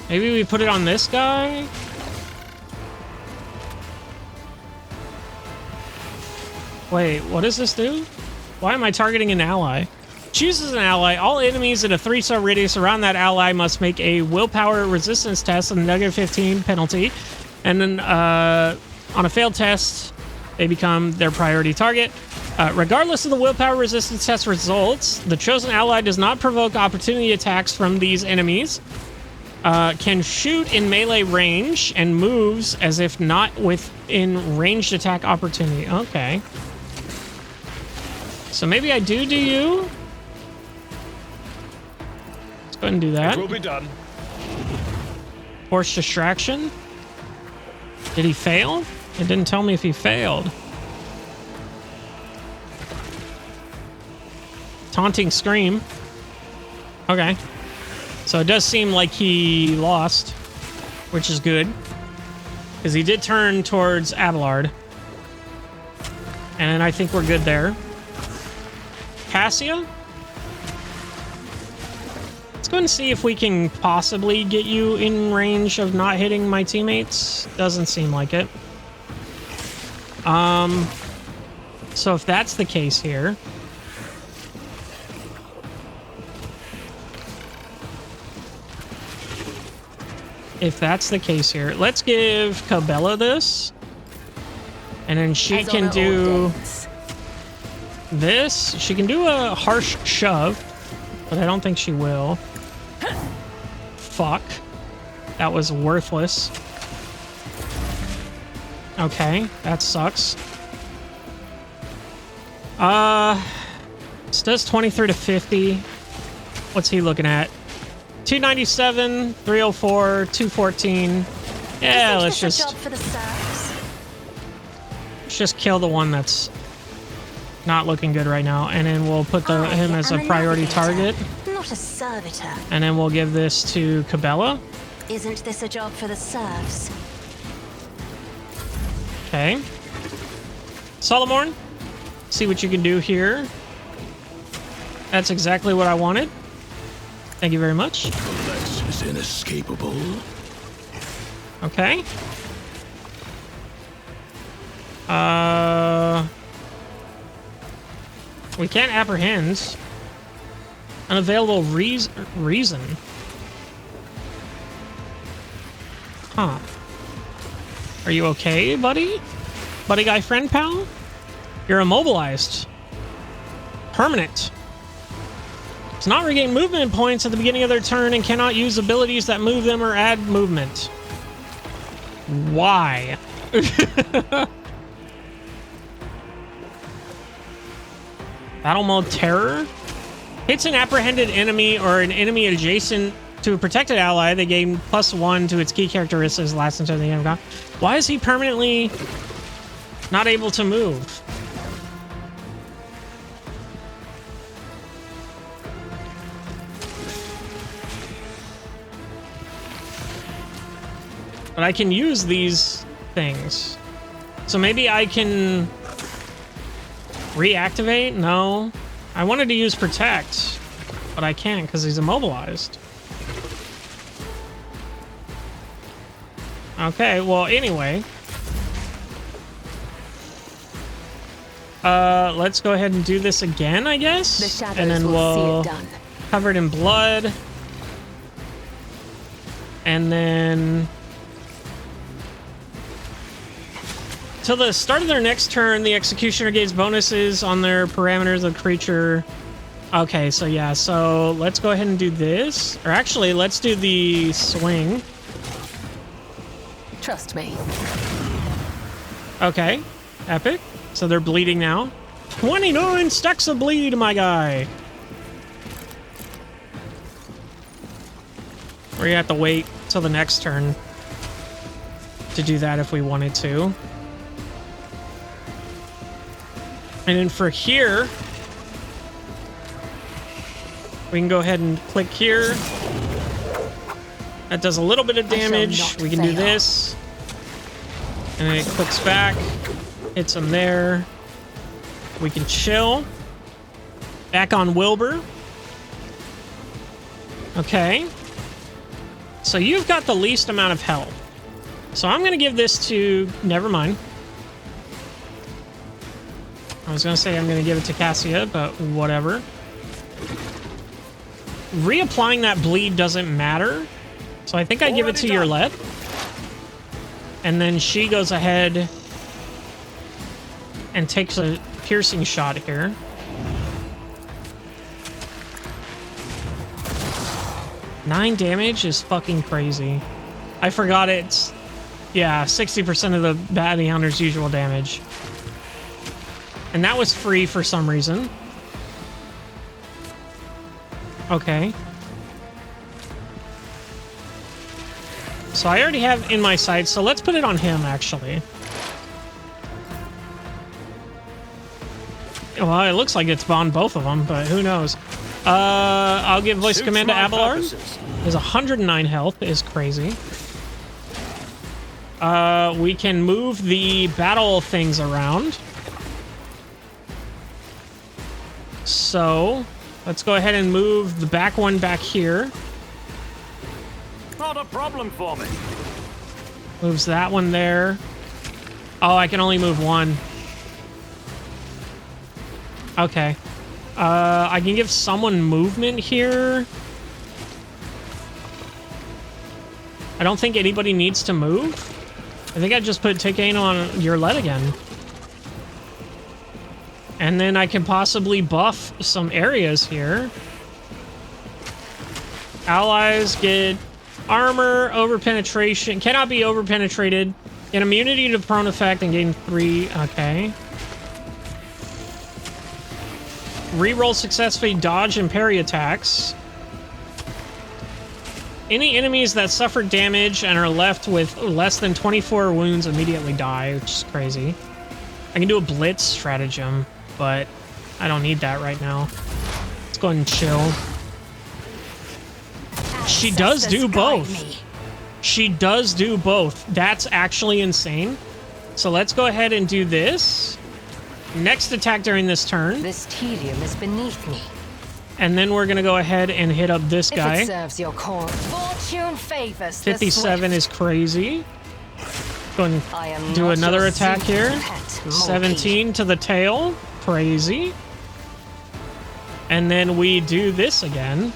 Maybe we put it on this guy? Wait, what does this do? Why am I targeting an ally? Chooses an ally. All enemies in a 3-star radius around that ally must make a willpower resistance test and a -15 penalty. And then on a failed test, they become their priority target. Regardless of the willpower resistance test results, the chosen ally does not provoke opportunity attacks from these enemies. Can shoot in melee range and moves as if not within ranged attack opportunity. Okay. So maybe I do you. Let's go ahead and do that. It will be done. Force distraction. Did he fail? It didn't tell me if he failed. Taunting scream. Okay. So it does seem like he lost, which is good. Because he did turn towards Abelard. And I think we're good there. Cassia? Let's go ahead and see if we can possibly get you in range of not hitting my teammates. Doesn't seem like it. So if that's the case here... If that's the case here, let's give Cabela this. And then she can do this. She can do a harsh shove, but I don't think she will. Fuck. That was worthless. Okay, that sucks. This does 23 to 50. What's he looking at? 297, 304, 214. Yeah, let's just kill the one that's not looking good right now, and then we'll put him as a priority target. Not a servitor. And then we'll give this to Cabela. Isn't this a job for the serfs? Okay. Solomon, see what you can do here. That's exactly what I wanted. Thank you very much. The less is inescapable. Okay. We can't apprehend. Unavailable reason. Huh. Are you okay, buddy? Buddy guy friend pal? You're immobilized. Permanent. Does not regain movement points at the beginning of their turn and cannot use abilities that move them or add movement. Why? Battle mode terror. Hits an apprehended enemy or an enemy adjacent to a protected ally. They gain +1 to its key characteristics last until the end of the Why is he permanently not able to move? But I can use these things. So maybe I can reactivate? No. I wanted to use protect, but I can't because he's immobilized. Okay, well, anyway. Let's go ahead and do this again, I guess. The shadows and then will see we'll it done. Covered in blood. And then till the start of their next turn, the executioner gains bonuses on their parameters of the creature. Okay, so yeah, so let's go ahead and do this. Or actually, let's do the swing. Trust me. Okay, epic. So they're bleeding now. 29 stacks of bleed, my guy. We're gonna have to wait till the next turn to do that if we wanted to. And then for here, we can go ahead and click here. That does a little bit of damage. We can do this. And then it clicks back. Hits him there. We can chill. Back on Wilbur. Okay. So you've got the least amount of health. So I'm going to give this to... Never mind. I was going to say I'm going to give it to Cassia, but whatever. Reapplying that bleed doesn't matter. So I think I give it to Yurlet. And then she goes ahead and takes a piercing shot here. Nine damage is fucking crazy. I forgot it's... Yeah, 60% of the bounty hunter's usual damage. And that was free for some reason. Okay. So I already have in my sights, so let's put it on him, actually. Well, it looks like it's on both of them, but who knows? I'll give voice command to Abelard. His 109 health is crazy. We can move the battle things around. So, let's go ahead and move the back one back here. Not a problem for me. Moves that one there. Oh, I can only move one. Okay. I can give someone movement here. I don't think anybody needs to move. I think I just put Ticane on Yurlet again. And then I can possibly buff some areas here. Allies get armor, over-penetration. Cannot be over-penetrated. Get immunity to prone effect and gain 3. Okay. Reroll successfully dodge and parry attacks. Any enemies that suffer damage and are left with less than 24 wounds immediately die, which is crazy. I can do a blitz stratagem, but I don't need that right now. Let's go ahead and chill. She does do both. She does do both. That's actually insane. So let's go ahead and do this. Next attack during this turn. This tedium is beneath me. And then we're going to go ahead and hit up this guy. If it serves your cause. Fortune favors 57 is crazy. Go and do another attack here. 17 to the tail. Crazy. And then we do this again.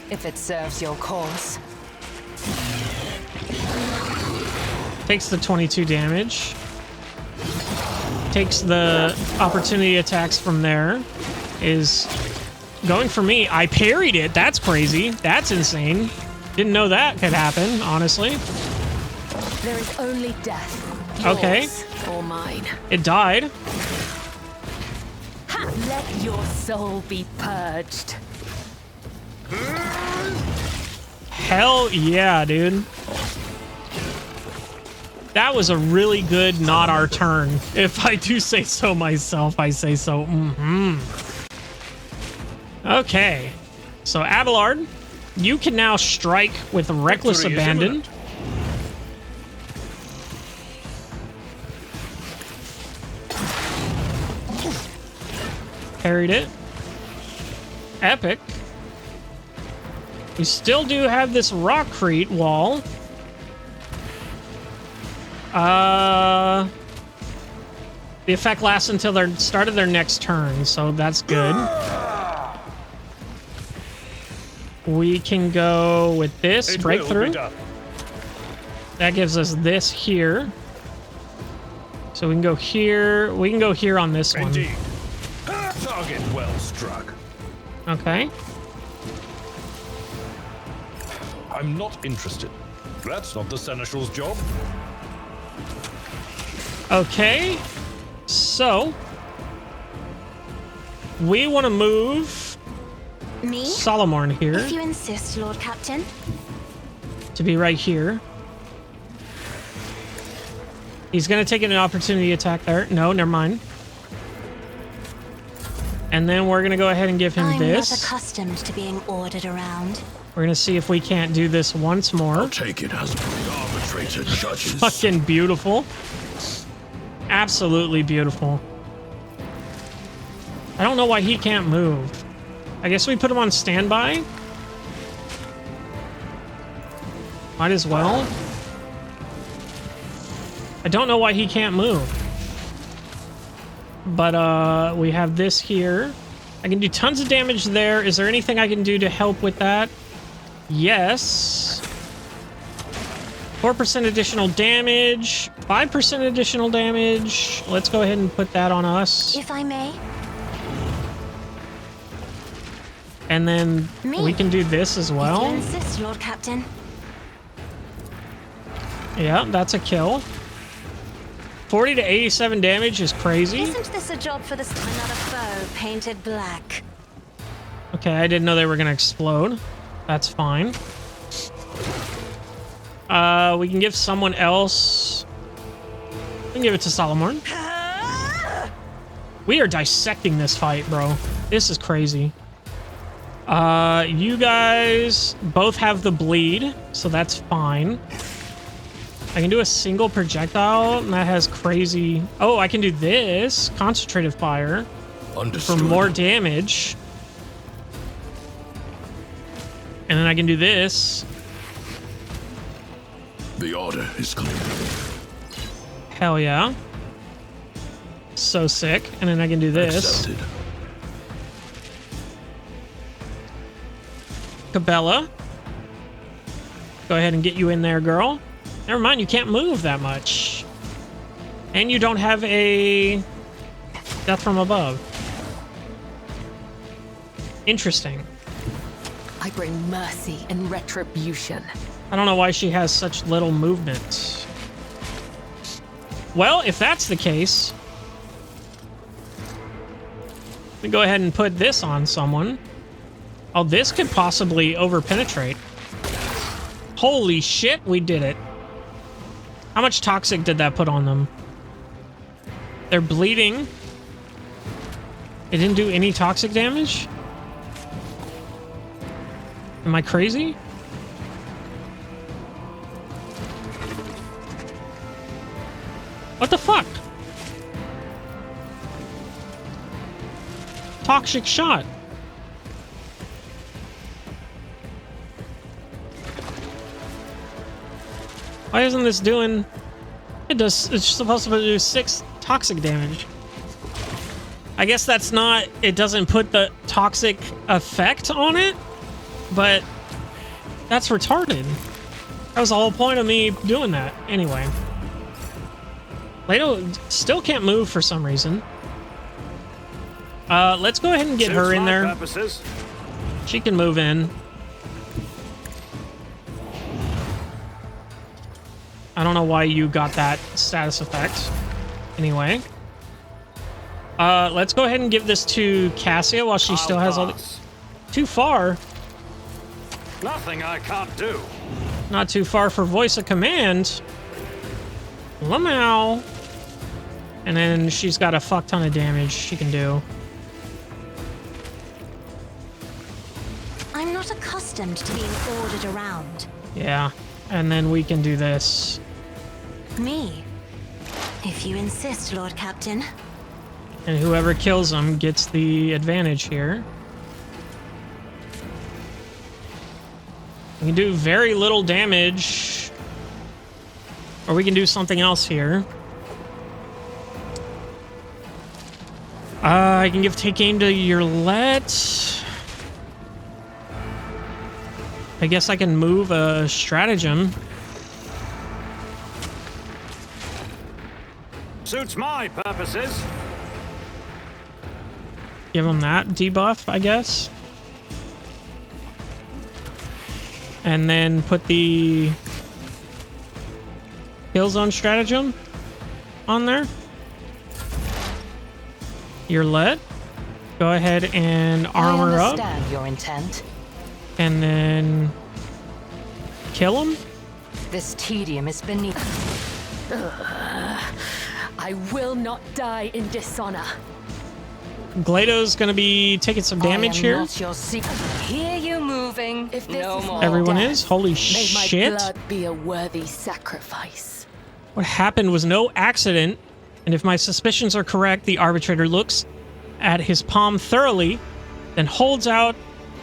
If it serves your cause. Takes the 22 damage. Takes the opportunity attacks from there. Is going for me. I parried it. That's crazy. That's insane. Didn't know that could happen, honestly. There is only death. Okay. Yours or mine. It died. Ha! Let your soul be purged. Hell yeah, dude. That was a really good not our turn. If I do say so myself, I say so. Okay. So, Abelard, you can now strike with reckless abandon. Parried it. Epic. We still do have this rockcrete wall. The effect lasts until the start of their next turn, so that's good. We can go with this breakthrough. That gives us this here. So we can go here. We can go here on this one. Target well struck. Okay. I'm not interested. That's not the Seneschal's job. Okay. So we want to move Me? Solomorn here If you insist, Lord Captain. to be right here. He's going to take an opportunity attack there. No, never mind. And then we're going to go ahead and give him I'm this. not accustomed to being ordered around. We're going to see if we can't do this once more. I'll take it as the arbitrator judges. Fucking beautiful. Absolutely beautiful. I don't know why he can't move. I guess we put him on standby. Might as well. I don't know why he can't move. But we have this here. I can do tons of damage there. Is there anything I can do to help with that? Yes. 4% additional damage. 5% additional damage. Let's go ahead and put that on us. If I may. And then we can do this as well. If you insist, Lord Captain. Yeah, that's a kill. 40 to 87 damage is crazy. Isn't this a job for this another foe painted black? Okay, I didn't know they were gonna explode. That's fine. We can give someone else. We can give it to Solomon. We are dissecting this fight, bro. This is crazy. You guys both have the bleed, so that's fine. I can do a single projectile, and that has crazy... Oh, I can do this. Concentrated fire. Understood. For more damage. And then I can do this. The order is clear. Hell yeah. So sick. And then I can do this. Accepted. Cabela. Go ahead and get you in there, girl. Never mind, you can't move that much. And you don't have a death from above. Interesting. I bring mercy and retribution. I don't know why she has such little movement. Well, if that's the case, we go ahead and put this on someone. Oh, this could possibly over-penetrate. Holy shit, we did it. How much toxic did that put on them? They're bleeding. It didn't do any toxic damage? Am I crazy? What the fuck? Toxic shot. Why isn't this doing... It's supposed to do 6 toxic damage. I guess that's not... It doesn't put the toxic effect on it, but that's retarded. That was the whole point of me doing that. Anyway. Plato still can't move for some reason. Let's go ahead and get her in there. Purposes. She can move in. I don't know why you got that status effect. Anyway. Let's go ahead and give this to Cassia while she still has all the... Too far? Nothing I can't do. Not too far for voice of command. Lamau. And then she's got a fuck ton of damage she can do. I'm not accustomed to being ordered around. Yeah. And then we can do this. Me? If you insist, Lord Captain. And whoever kills him gets the advantage here. We can do very little damage. Or we can do something else here. I can give take aim to your let. I guess I can move a stratagem. Suits my purposes. Give him that debuff, I guess. And then put the kill zone stratagem on there. Your let. Go ahead and armor up. I understand your intent. And then kill him. This tedium is beneath. I will not die in dishonor. Glado's gonna be taking some damage here. Not your secret. Hear you moving. If this no is more everyone death, is. Holy may shit! my blood be a worthy sacrifice. What happened was no accident, and if my suspicions are correct, the arbitrator looks at his palm thoroughly, then holds out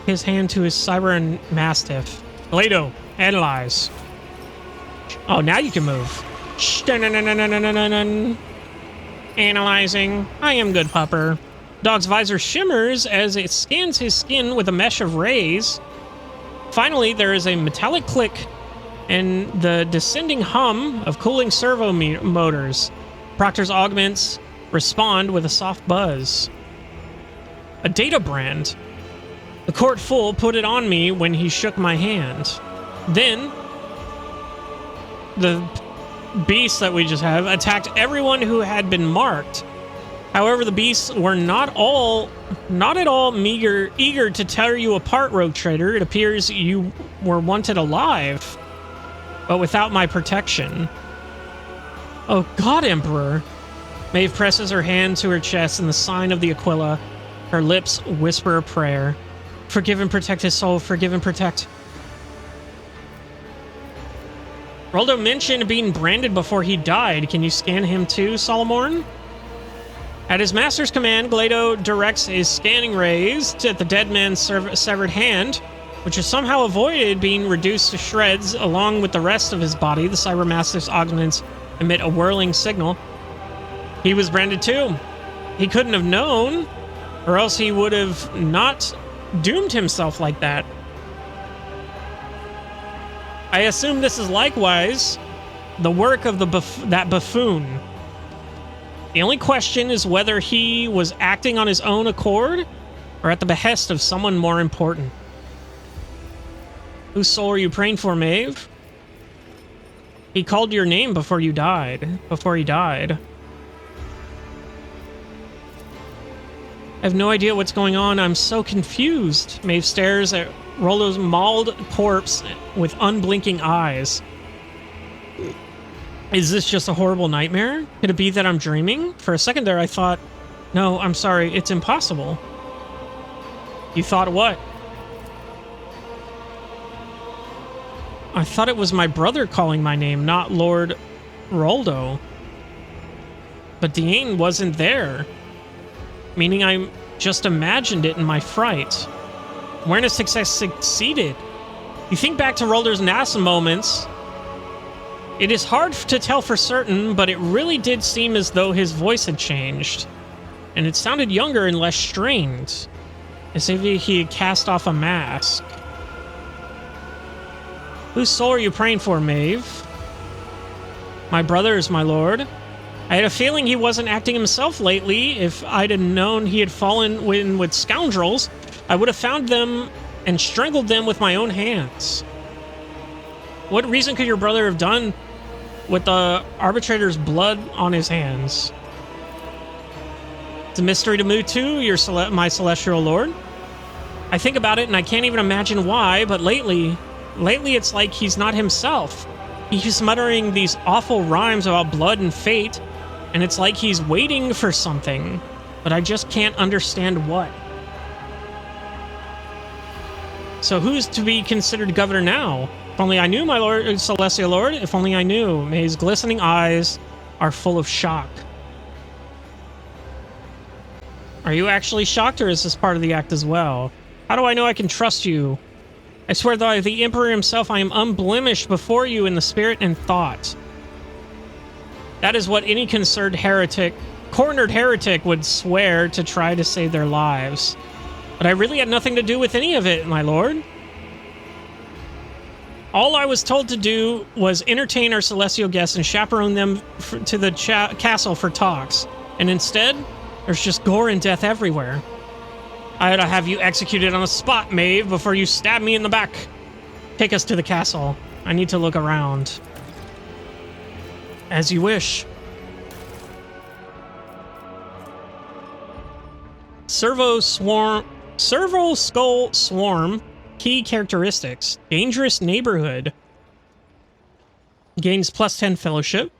his hand to his cyber and mastiff. Glado, analyze. Oh, now you can move. Analyzing. I am good, pupper. Dog's visor shimmers as it scans his skin with a mesh of rays. Finally, there is a metallic click and the descending hum of cooling servo motors. Proctor's augments respond with a soft buzz. A data brand. The court fool put it on me when he shook my hand. Then, the beasts that we just have attacked everyone who had been marked. However, the beasts were not at all eager to tear you apart, rogue trader. It appears you were wanted alive, but without my protection. Oh God, Emperor. Maeve presses her hand to her chest in the sign of the Aquila. Her lips whisper a prayer. Forgive and protect his soul. Forgive and protect. Roldo mentioned being branded before he died. Can you scan him too, Solomorn? At his master's command, Glado directs his scanning rays at the dead man's severed hand, which has somehow avoided being reduced to shreds along with the rest of his body. The Cybermaster's augments emit a whirling signal. He was branded too. He couldn't have known, or else he would have not doomed himself like that. I assume this is likewise the work of that buffoon. The only question is whether he was acting on his own accord or at the behest of someone more important. Whose soul are you praying for, Maeve? He called your name before he died. I have no idea what's going on. I'm so confused. Maeve stares at Roldo's mauled corpse with unblinking eyes. Is this just a horrible nightmare? Could it be that I'm dreaming? For a second there, I thought, no, I'm sorry, it's impossible. You thought what? I thought it was my brother calling my name, not Lord Roldo. But Deane wasn't there. Meaning I just imagined it in my fright. Awareness success succeeded. You think back to Roldo's NASA moments. It is hard to tell for certain, but it really did seem as though his voice had changed. And it sounded younger and less strained. As if he had cast off a mask. Whose soul are you praying for, Maeve? My brother's, my lord. I had a feeling he wasn't acting himself lately. If I'd have known he had fallen in with scoundrels, I would have found them and strangled them with my own hands. What reason could your brother have done with the arbitrator's blood on his hands. It's a mystery to me too, my celestial lord. I think about it and I can't even imagine why, but lately it's like he's not himself. He's muttering these awful rhymes about blood and fate, and it's like he's waiting for something, but I just can't understand what. So who's to be considered governor now? If only I knew, my lord, celestial lord. If only I knew. May his glistening eyes are full of shock. Are you actually shocked, or is this part of the act as well? How do I know I can trust you? I swear by the Emperor himself, I am unblemished before you in the spirit and thought. That is what any cornered heretic would swear to try to save their lives. But I really had nothing to do with any of it, my lord. All I was told to do was entertain our celestial guests and chaperone them to the castle for talks. And instead, there's just gore and death everywhere. I ought to have you executed on the spot, Maeve, before you stab me in the back. Take us to the castle. I need to look around. As you wish. Servo Skull Swarm. Key characteristics. Dangerous neighborhood. Gains +10 fellowship.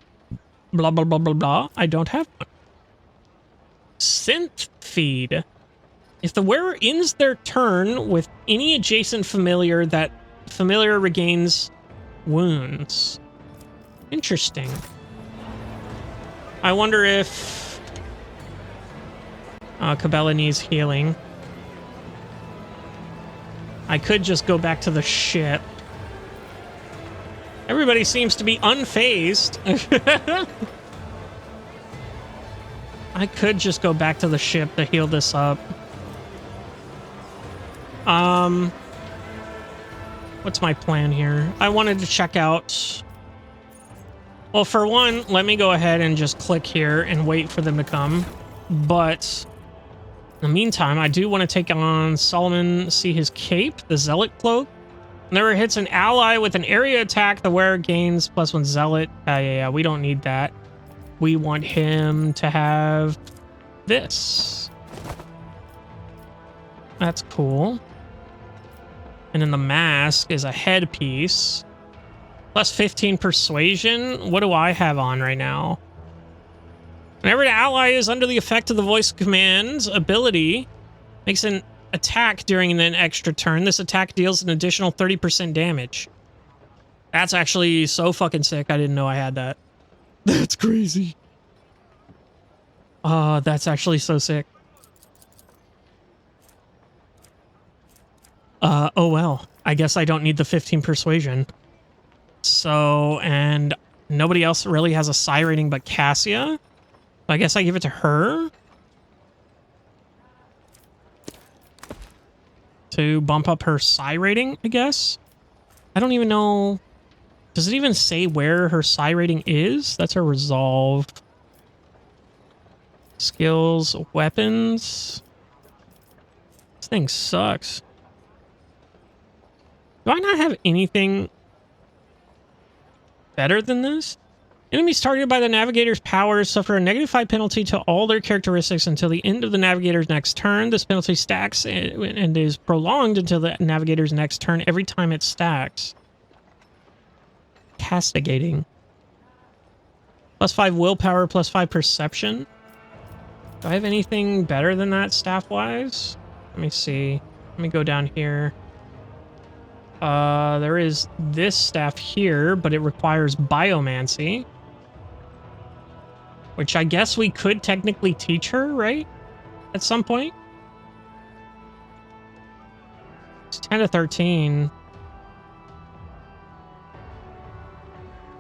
Blah, blah, blah, blah, blah. I don't have one. Synth feed. If the wearer ends their turn with any adjacent familiar, that familiar regains wounds. Interesting. I wonder if Cabela needs healing. I could just go back to the ship. Everybody seems to be unfazed. I could just go back to the ship to heal this up. What's my plan here? I wanted to check out... Well, for one, let me go ahead and just click here and wait for them to come. But in the meantime, I do want to take on Solomon, see his cape, the Zealot Cloak. Whenever it hits an ally with an area attack, the wearer gains +1 Zealot. Yeah, we don't need that. We want him to have this. That's cool. And then the mask is a headpiece. +15 persuasion. What do I have on right now? Whenever an ally is under the effect of the voice command's ability, makes an attack during an extra turn. This attack deals an additional 30% damage. That's actually so fucking sick. I didn't know I had that. That's crazy. That's actually so sick. Oh well. I guess I don't need the 15 persuasion. So, and nobody else really has a psi rating but Cassia. I guess I give it to her. To bump up her psi rating, I guess. I don't even know. Does it even say where her psi rating is? That's her resolve. Skills, weapons. This thing sucks. Do I not have anything better than this? Enemies targeted by the navigator's powers suffer a -5 penalty to all their characteristics until the end of the navigator's next turn. This penalty stacks and is prolonged until the navigator's next turn every time it stacks. Castigating. +5 willpower, +5 perception. Do I have anything better than that staff-wise? Let me see. Let me go down here. There is this staff here, but it requires biomancy. Which I guess we could technically teach her, right? At some point. It's 10 to 13.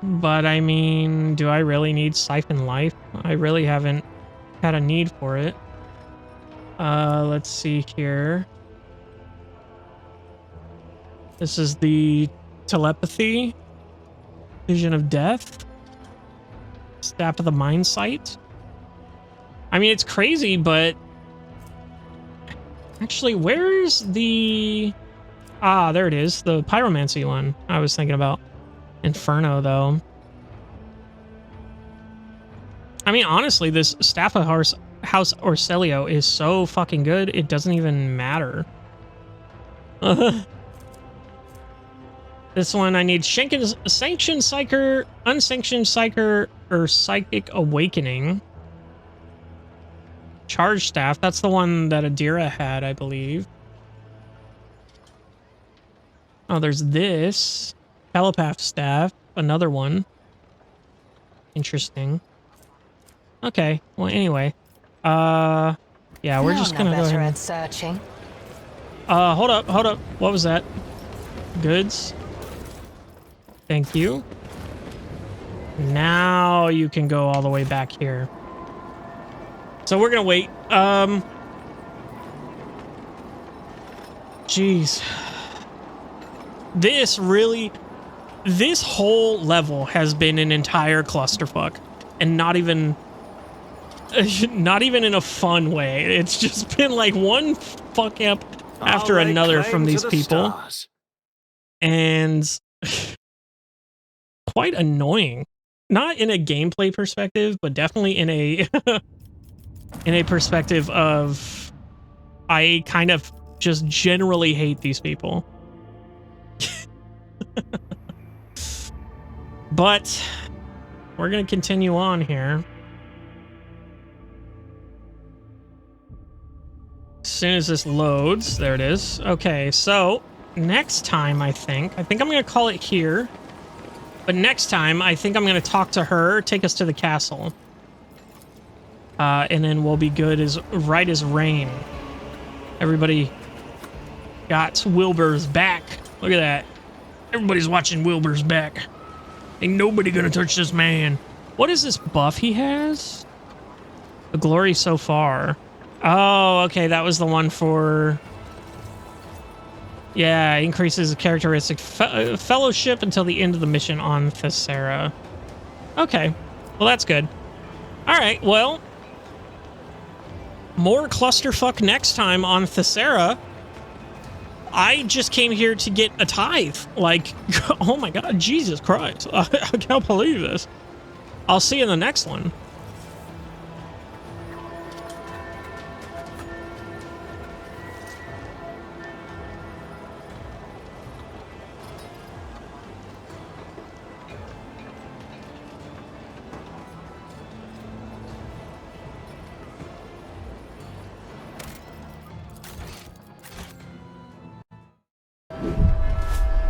But I mean, do I really need Siphon Life? I really haven't had a need for it. Let's see here. This is the telepathy. Vision of Death. Staff of the Mind Sight. I mean, it's crazy, but... Actually, where's the... Ah, there it is. The pyromancy one I was thinking about. Inferno, though. I mean, honestly, this Staff of House Orcelio is so fucking good, it doesn't even matter. This one, I need Sanctioned Psyker, Unsanctioned Psyker, or Psychic Awakening. Charge Staff, that's the one that Adira had, I believe. Oh, there's this. Telepath Staff, another one. Interesting. Okay, well, anyway. Yeah, we're just gonna go ahead and... searching. Hold up. What was that? Goods. Thank you. Now you can go all the way back here. So we're gonna wait. Jeez. This whole level has been an entire clusterfuck. And not even in a fun way. It's just been like one fuck up after another from these people. And quite annoying. Not in a gameplay perspective, but definitely in a in a perspective of I kind of just generally hate these people. But we're going to continue on here. As soon as this loads, there it is. Okay, so next time I think I'm going to call it here. But next time, I think I'm going to talk to her, take us to the castle. And then we'll be good as right as rain. Everybody got Wilbur's back. Look at that. Everybody's watching Wilbur's back. Ain't nobody gonna touch this man. What is this buff he has? The glory so far. Oh, okay, that was the one for... Yeah, increases characteristic fellowship until the end of the mission on Thessera. Okay, well that's good. Alright, well... More clusterfuck next time on Thessera. I just came here to get a tithe. Like, oh my god, Jesus Christ. I can't believe this. I'll see you in the next one.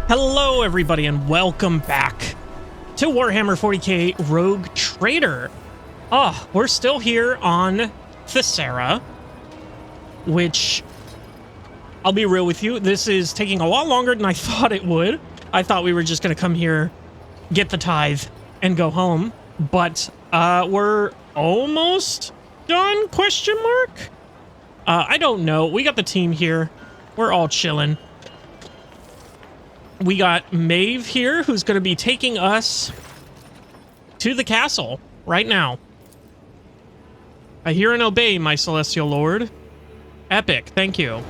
Hello, everybody, and welcome back to Warhammer 40K Rogue Trader. Oh, we're still here on Thessera, which, I'll be real with you, this is taking a lot longer than I thought it would. I thought we were just going to come here, get the tithe, and go home. But we're almost done, question mark? I don't know. We got the team here. We're all chilling. We got Maeve here, who's going to be taking us to the castle right now. I hear and obey, my celestial lord. Epic, thank you.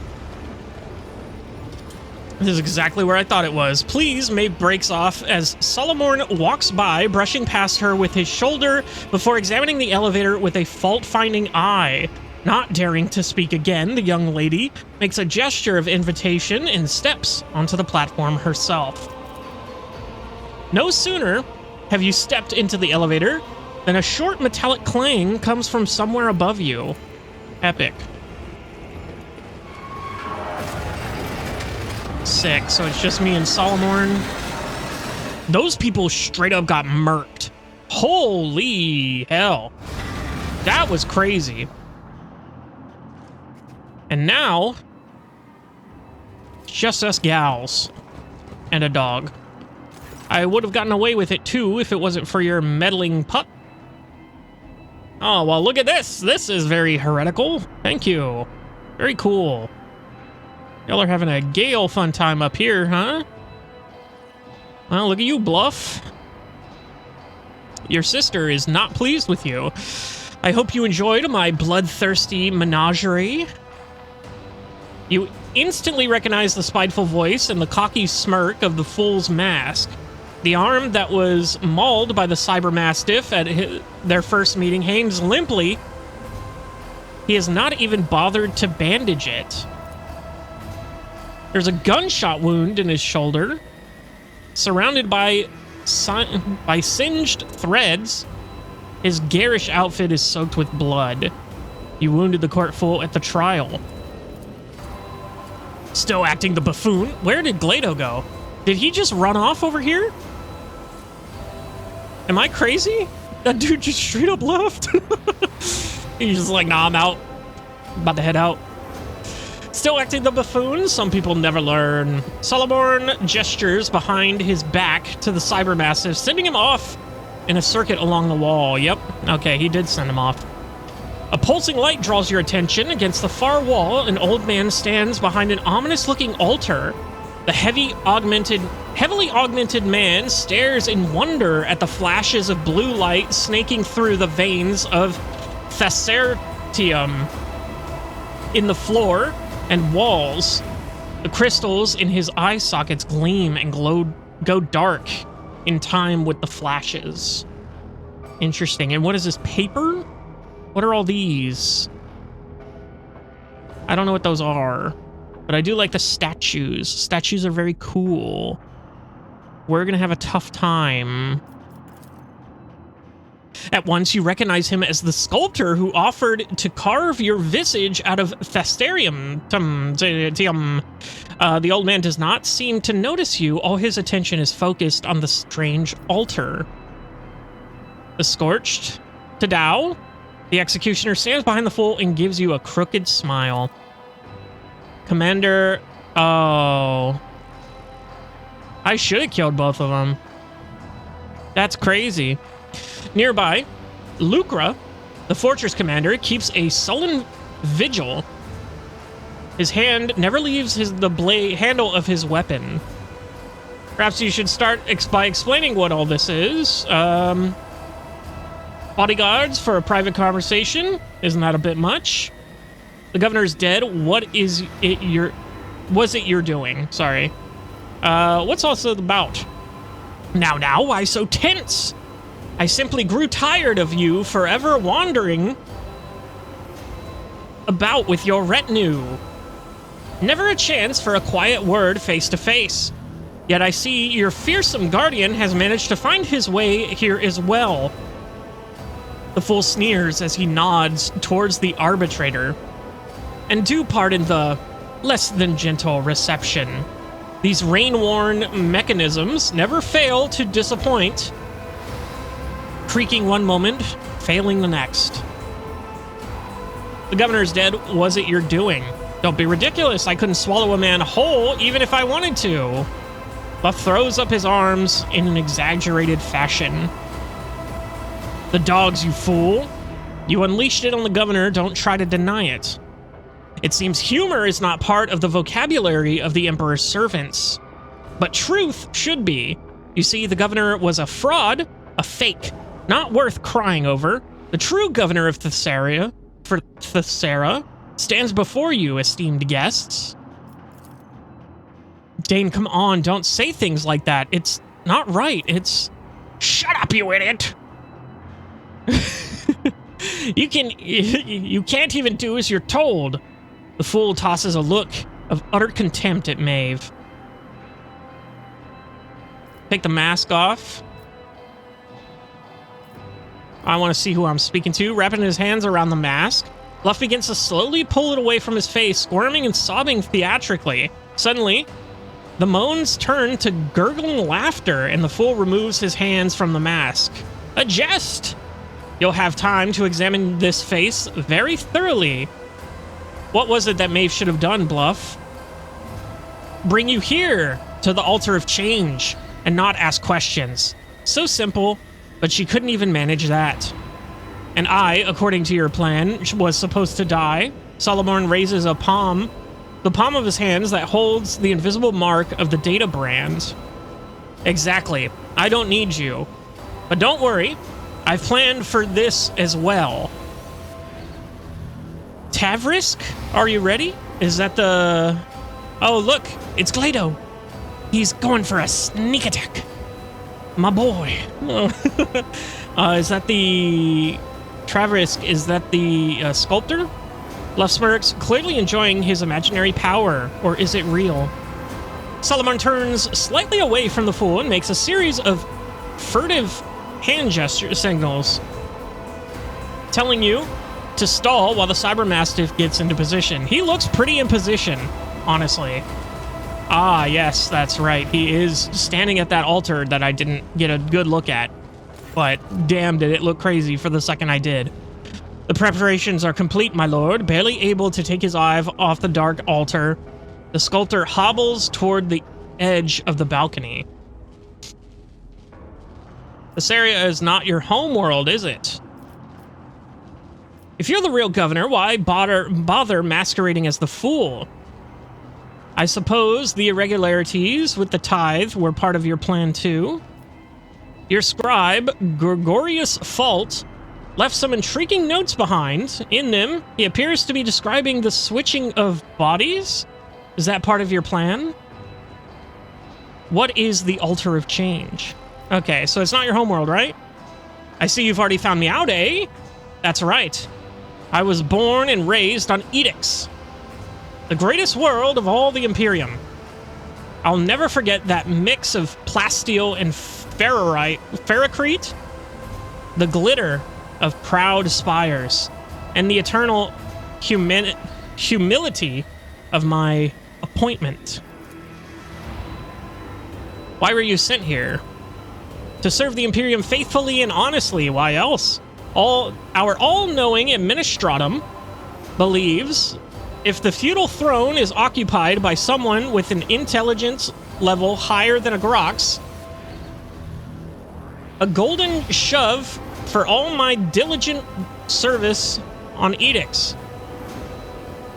This is exactly where I thought it was. Please, Maeve breaks off as Solomorn walks by, brushing past her with his shoulder before examining the elevator with a fault-finding eye. Not daring to speak again, the young lady makes a gesture of invitation and steps onto the platform herself. No sooner have you stepped into the elevator than a short metallic clang comes from somewhere above you. Epic. Sick, so it's just me and Solomorn. Those people straight up got murked. Holy hell. That was crazy. And now, it's just us gals and a dog. I would have gotten away with it too if it wasn't for your meddling pup. Oh, well, look at this. This is very heretical. Thank you. Very cool. Y'all are having a gay old fun time up here, huh? Well, look at you, Bluff. Your sister is not pleased with you. I hope you enjoyed my bloodthirsty menagerie. You instantly recognize the spiteful voice and the cocky smirk of the fool's mask. The arm that was mauled by the Cyber Mastiff at their first meeting hangs limply. He has not even bothered to bandage it. There's a gunshot wound in his shoulder, surrounded by singed threads. His garish outfit is soaked with blood. You wounded the court fool at the trial. Still acting the buffoon? Where did Glado go? Did he just run off over here? Am I crazy? That dude just straight up left. He's just like, nah, I'm out. I'm about to head out. Still acting the buffoon? Some people never learn. Solomorn gestures behind his back to the Cybermassive, sending him off in a circuit along the wall. Yep. Okay, he did send him off. A pulsing light draws your attention. Against the far wall, an old man stands behind an ominous-looking altar. The heavily augmented man stares in wonder at the flashes of blue light snaking through the veins of Thessertium in the floor and walls. The crystals in his eye sockets gleam and go dark in time with the flashes. Interesting. And what is this, paper? What are all these? I don't know what those are, but I do like the statues. Statues are very cool. We're gonna have a tough time. At once, you recognize him as the sculptor who offered to carve your visage out of Thesterium. The old man does not seem to notice you. All his attention is focused on the strange altar. The Scorched Tadao. The executioner stands behind the fool and gives you a crooked smile. Commander... Oh. I should have killed both of them. That's crazy. Nearby, Lucra, the fortress commander, keeps a sullen vigil. His hand never leaves the handle of his weapon. Perhaps you should start by explaining what all this is. Bodyguards for a private conversation? Isn't that a bit much? The governor's dead. What is it you're doing? Sorry. What's also about? Now, why so tense? I simply grew tired of you forever wandering about with your retinue. Never a chance for a quiet word face to face. Yet I see your fearsome guardian has managed to find his way here as well. The fool sneers as he nods towards the arbitrator. And do pardon the less than gentle reception. These rain-worn mechanisms never fail to disappoint. Creaking one moment, failing the next. The governor's dead. Was it your doing? Don't be ridiculous. I couldn't swallow a man whole even if I wanted to. Buff throws up his arms in an exaggerated fashion. The dogs, you fool. You unleashed it on the governor. Don't try to deny it. It seems humor is not part of the vocabulary of the Emperor's servants. But truth should be. You see, the governor was a fraud, a fake, not worth crying over. The true governor of Thessera stands before you, esteemed guests. Dane, come on, don't say things like that. It's not right. It's... Shut up, you idiot! You can't even do as you're told. The fool tosses a look of utter contempt at Maeve. Take the mask off. I want to see who I'm speaking to. Wrapping his hands around the mask, Bluff begins to slowly pull it away from his face, squirming and sobbing theatrically. Suddenly, the moans turn to gurgling laughter, and the fool removes his hands from the mask. A jest! You'll have time to examine this face very thoroughly. What was it that Maeve should have done, Bluff? Bring you here, to the altar of change, and not ask questions. So simple, but she couldn't even manage that. And I, according to your plan, was supposed to die. Solomon raises the palm of his hands that holds the invisible mark of the data brand. Exactly. I don't need you. But don't worry. I've planned for this as well. Tavrisk? Are you ready? Is that the... Oh, look. It's Glado. He's going for a sneak attack. My boy. Is that the... Traverisk, is that the sculptor? Left smirks, clearly enjoying his imaginary power. Or is it real? Solomon turns slightly away from the fool and makes a series of furtive hand gesture signals, telling you to stall while the Cybermastiff gets into position. He looks pretty in position, honestly. Ah, yes, that's right. He is standing at that altar that I didn't get a good look at. But damn, did it look crazy for the second I did. The preparations are complete, my lord. Barely able to take his eye off the dark altar, the sculptor hobbles toward the edge of the balcony. This area is not your home world, is it? If you're the real governor, why bother masquerading as the fool? I suppose the irregularities with the tithe were part of your plan too? Your scribe, Gregorius Fault, left some intriguing notes behind. In them, he appears to be describing the switching of bodies? Is that part of your plan? What is the Altar of Change? Okay, so it's not your homeworld, right? I see you've already found me out, eh? That's right. I was born and raised on Edix, the greatest world of all the Imperium. I'll never forget that mix of plasteel and ferrocrete, the glitter of proud spires, and the eternal humility of my appointment. Why were you sent here? To serve the Imperium faithfully and honestly. Why else? Our all-knowing administratum believes if the feudal throne is occupied by someone with an intelligence level higher than a Grox, a golden shove for all my diligent service on edicts.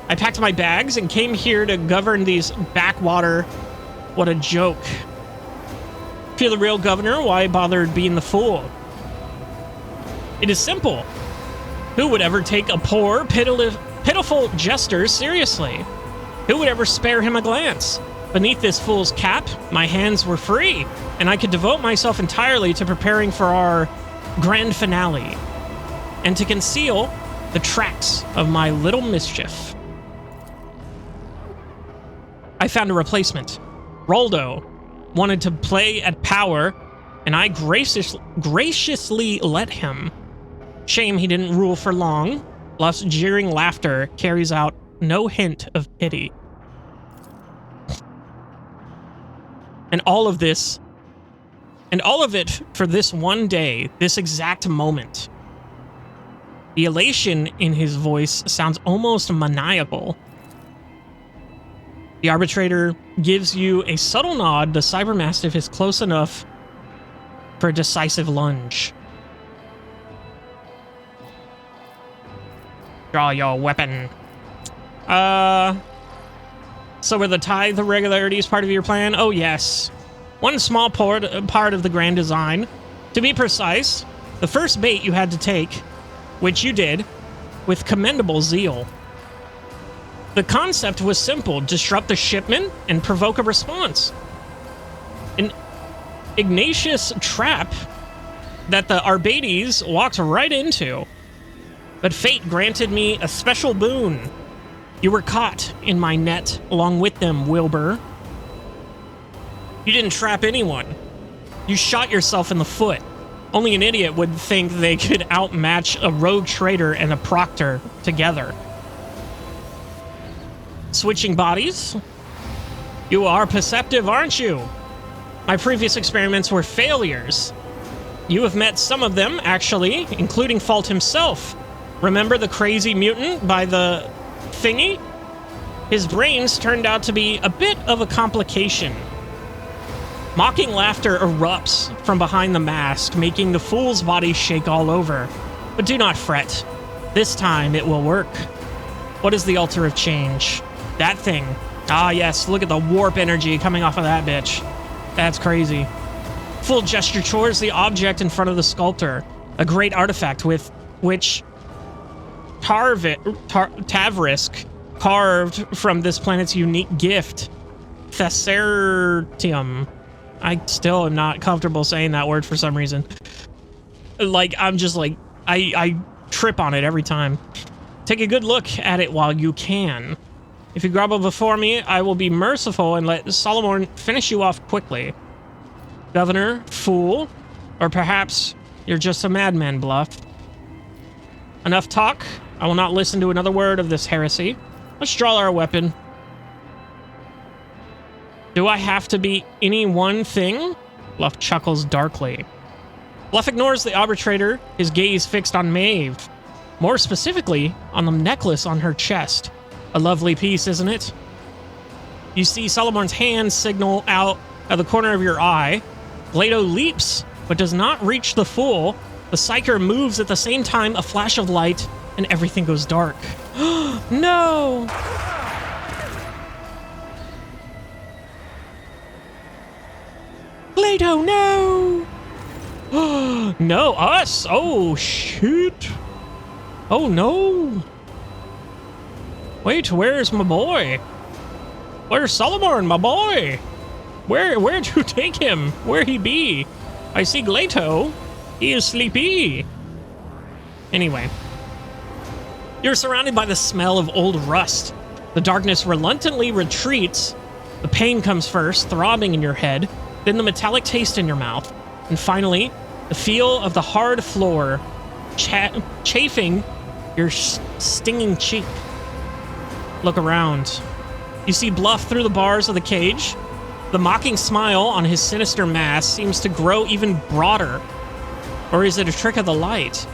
I packed my bags and came here to govern these backwater. What a joke. If you're the real governor, why bother being the fool? It is simple. Who would ever take a poor, pitiful jester seriously? Who would ever spare him a glance? Beneath this fool's cap, my hands were free, and I could devote myself entirely to preparing for our grand finale, and to conceal the tracks of my little mischief. I found a replacement. Roldo wanted to play at power, and I graciously let him. Shame he didn't rule for long. Luff's jeering laughter carries out no hint of pity. And all of it for this one day, this exact moment. The elation in his voice sounds almost maniacal. The arbitrator gives you a subtle nod. The Cybermastiff is close enough for a decisive lunge. Draw your weapon. So were the tithe irregularities part of your plan? Oh, yes. One small part of the grand design. To be precise, the first bait you had to take, which you did, with commendable zeal. The concept was simple. Disrupt the shipment and provoke a response. An Ignatius trap that the Arbades walked right into. But fate granted me a special boon. You were caught in my net along with them, Wilbur. You didn't trap anyone. You shot yourself in the foot. Only an idiot would think they could outmatch a rogue trader and a proctor together. Switching bodies? You are perceptive, aren't you? My previous experiments were failures. You have met some of them, actually, including Fault himself. Remember the crazy mutant by the thingy? His brains turned out to be a bit of a complication. Mocking laughter erupts from behind the mask, making the fool's body shake all over. But do not fret. This time it will work. What is the Altar of Change? That thing. Ah, yes, look at the warp energy coming off of that bitch. That's crazy. Full gesture towards the object in front of the sculptor. A great artifact with which Tavrisk carved from this planet's unique gift, Thessertium. I still am not comfortable saying that word for some reason. Like, I'm just like, I trip on it every time. Take a good look at it while you can. If you grovel before me, I will be merciful and let Solomon finish you off quickly. Governor, fool, or perhaps you're just a madman, Bluff. Enough talk. I will not listen to another word of this heresy. Let's draw our weapon. Do I have to be any one thing? Bluff chuckles darkly. Bluff ignores the arbitrator, his gaze fixed on Maeve. More specifically, on the necklace on her chest. A lovely piece, isn't it? You see Solomon's hand signal out of the corner of your eye. Glato leaps, but does not reach the fool. The Psyker moves at the same time, a flash of light, and everything goes dark. No! Glato, no! No, us! Oh, shit! Oh, no! Wait, where's my boy? Where's Solomon, my boy? Where'd you take him? Where'd he be? I see Glato. He is sleepy. Anyway. You're surrounded by the smell of old rust. The darkness reluctantly retreats. The pain comes first, throbbing in your head, then the metallic taste in your mouth, and finally, the feel of the hard floor chafing your stinging cheek. Look around. You see Bluff through the bars of the cage. The mocking smile on his sinister mask seems to grow even broader. Or is it a trick of the light?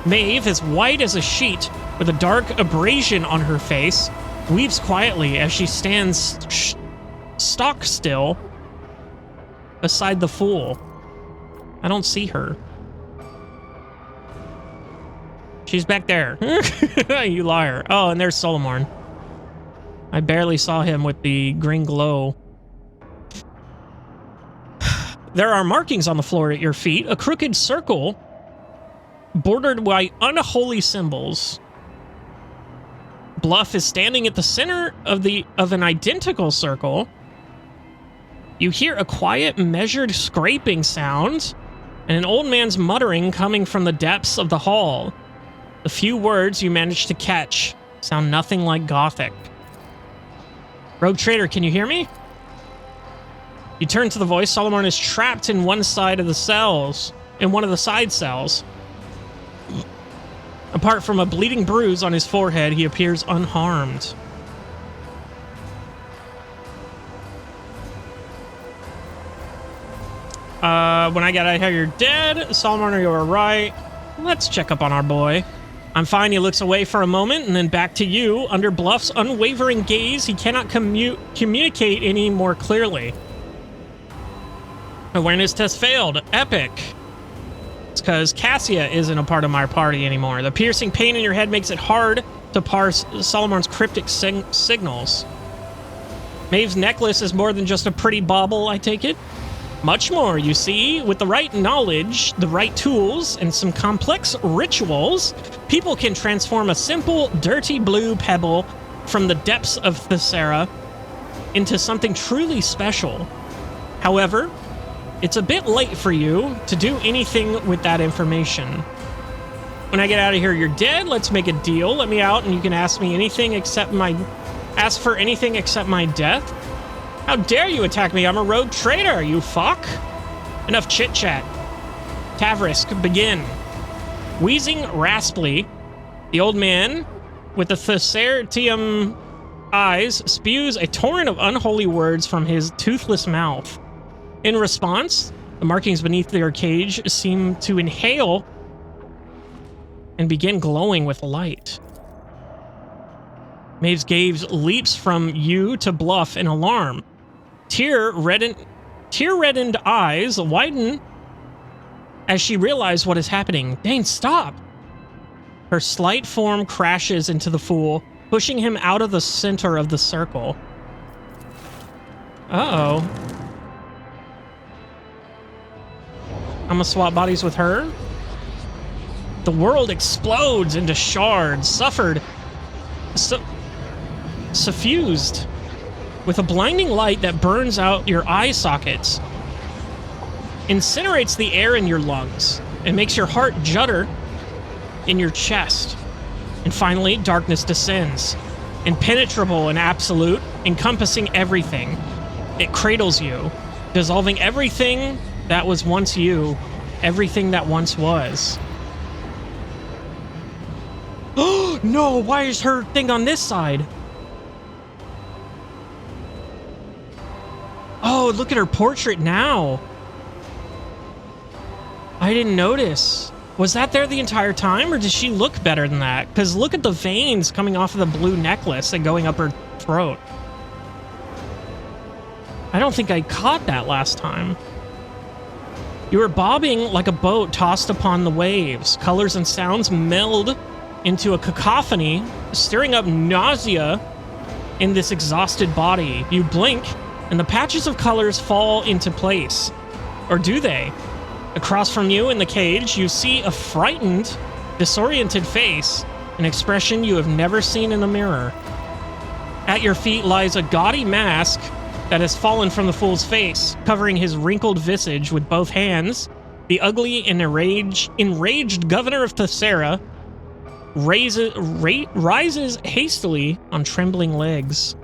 Maeve, as white as a sheet, with a dark abrasion on her face, weeps quietly as she stands stock still beside the fool. I don't see her. She's back there. You liar. Oh, and there's Solomon. I barely saw him with the green glow. There are markings on the floor at your feet, a crooked circle bordered by unholy symbols. Bluff is standing at the center of an identical circle. You hear a quiet, measured scraping sound and an old man's muttering coming from the depths of the hall. The few words you manage to catch sound nothing like Gothic. Rogue Trader, can you hear me? You turn to the voice. Solomon is trapped in one side of the cells, in one of the side cells. Apart from a bleeding bruise on his forehead, he appears unharmed. When I got out here, you're dead. Solomon, you were right. Let's check up on our boy. I'm fine. He looks away for a moment and then back to you. Under Bluff's unwavering gaze, he cannot communicate any more clearly. Awareness test failed. Epic. It's because Cassia isn't a part of my party anymore. The piercing pain in your head makes it hard to parse Solomon's cryptic signals. Maeve's necklace is more than just a pretty bauble, I take it. Much more, you see. With the right knowledge, the right tools, and some complex rituals, people can transform a simple, dirty blue pebble from the depths of Thessera into something truly special. However, it's a bit late for you to do anything with that information. When I get out of here, you're dead. Let's make a deal. Let me out and you can ask me anything except ask for anything except my death. How dare you attack me? I'm a rogue traitor, you fuck. Enough chit-chat. Tavrisk, begin. Wheezing raspily, the old man with the Thessertium eyes spews a torrent of unholy words from his toothless mouth. In response, the markings beneath their cage seem to inhale and begin glowing with light. Maeve's gaze leaps from you to Bluff in alarm. Tear-reddened eyes widen as she realizes what is happening. Dane, stop! Her slight form crashes into the fool, pushing him out of the center of the circle. Uh-oh. I'm gonna swap bodies with her. The world explodes into shards, suffused with a blinding light that burns out your eye sockets. incinerates the air in your lungs and makes your heart judder in your chest. And finally, darkness descends, impenetrable and absolute, encompassing everything. It cradles you, dissolving everything that was once you, everything that once was. Oh no, why is her thing on this side? Oh, look at her portrait now. I didn't notice. Was that there the entire time, or does she look better than that? Because look at the veins coming off of the blue necklace and going up her throat. I don't think I caught that last time. You were bobbing like a boat tossed upon the waves. Colors and sounds meld into a cacophony, stirring up nausea in this exhausted body. You blink, and the patches of colors fall into place. Or do they? Across from you in the cage, you see a frightened, disoriented face, an expression you have never seen in a mirror. At your feet lies a gaudy mask that has fallen from the fool's face, covering his wrinkled visage with both hands. The ugly and enraged governor of Thessera rises hastily on trembling legs,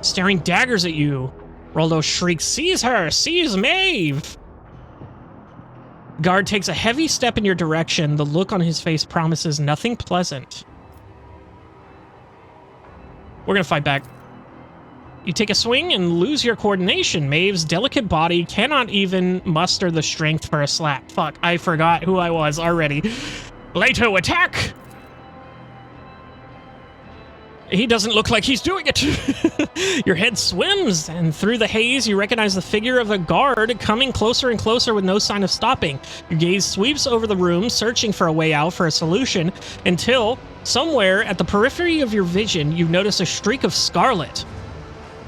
staring daggers at you. Roldo shrieks, "Seize her! Seize Maeve!" Guard takes a heavy step in your direction. The look on his face promises nothing pleasant. We're gonna fight back. You take a swing and lose your coordination. Maeve's delicate body cannot even muster the strength for a slap. Fuck, I forgot who I was already. Leto, attack! He doesn't look like he's doing it. Your head swims, and through the haze, you recognize the figure of a guard coming closer and closer with no sign of stopping. Your gaze sweeps over the room, searching for a way out, for a solution, until somewhere at the periphery of your vision, you notice a streak of scarlet.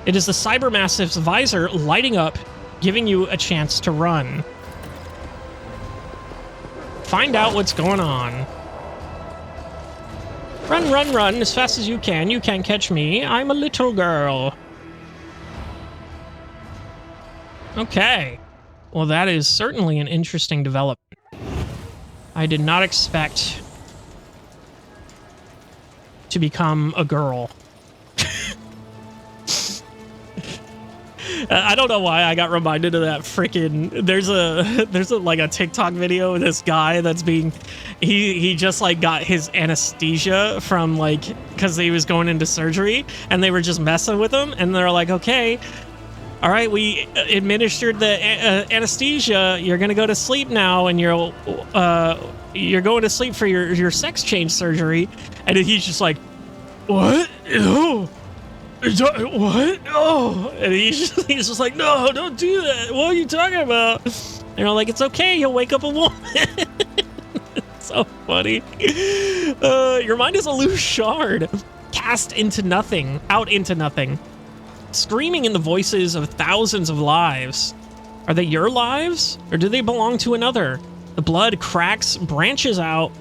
It is the Cybermassive's visor lighting up, giving you a chance to run. Find out what's going on. Run, run, run as fast as you can. You can't catch me. I'm a little girl. Okay. Well, that is certainly an interesting development. I did not expect to become a girl. I don't know why I got reminded of that freaking. There's a like a TikTok video of this guy that's being, he just like got his anesthesia from like, because he was going into surgery and they were just messing with him and they're like, okay, all right, we administered the anesthesia. You're gonna go to sleep now, and you're going to sleep for your sex change surgery. And he's just like, what? Ew. What? Oh, and he's just like, no, don't do that. What are you talking about? And you're like, it's okay. You'll wake up a woman. It's so funny. Your mind is a loose shard, cast into nothing, out into nothing, screaming in the voices of thousands of lives. Are they your lives, or do they belong to another? The blood cracks, branches out.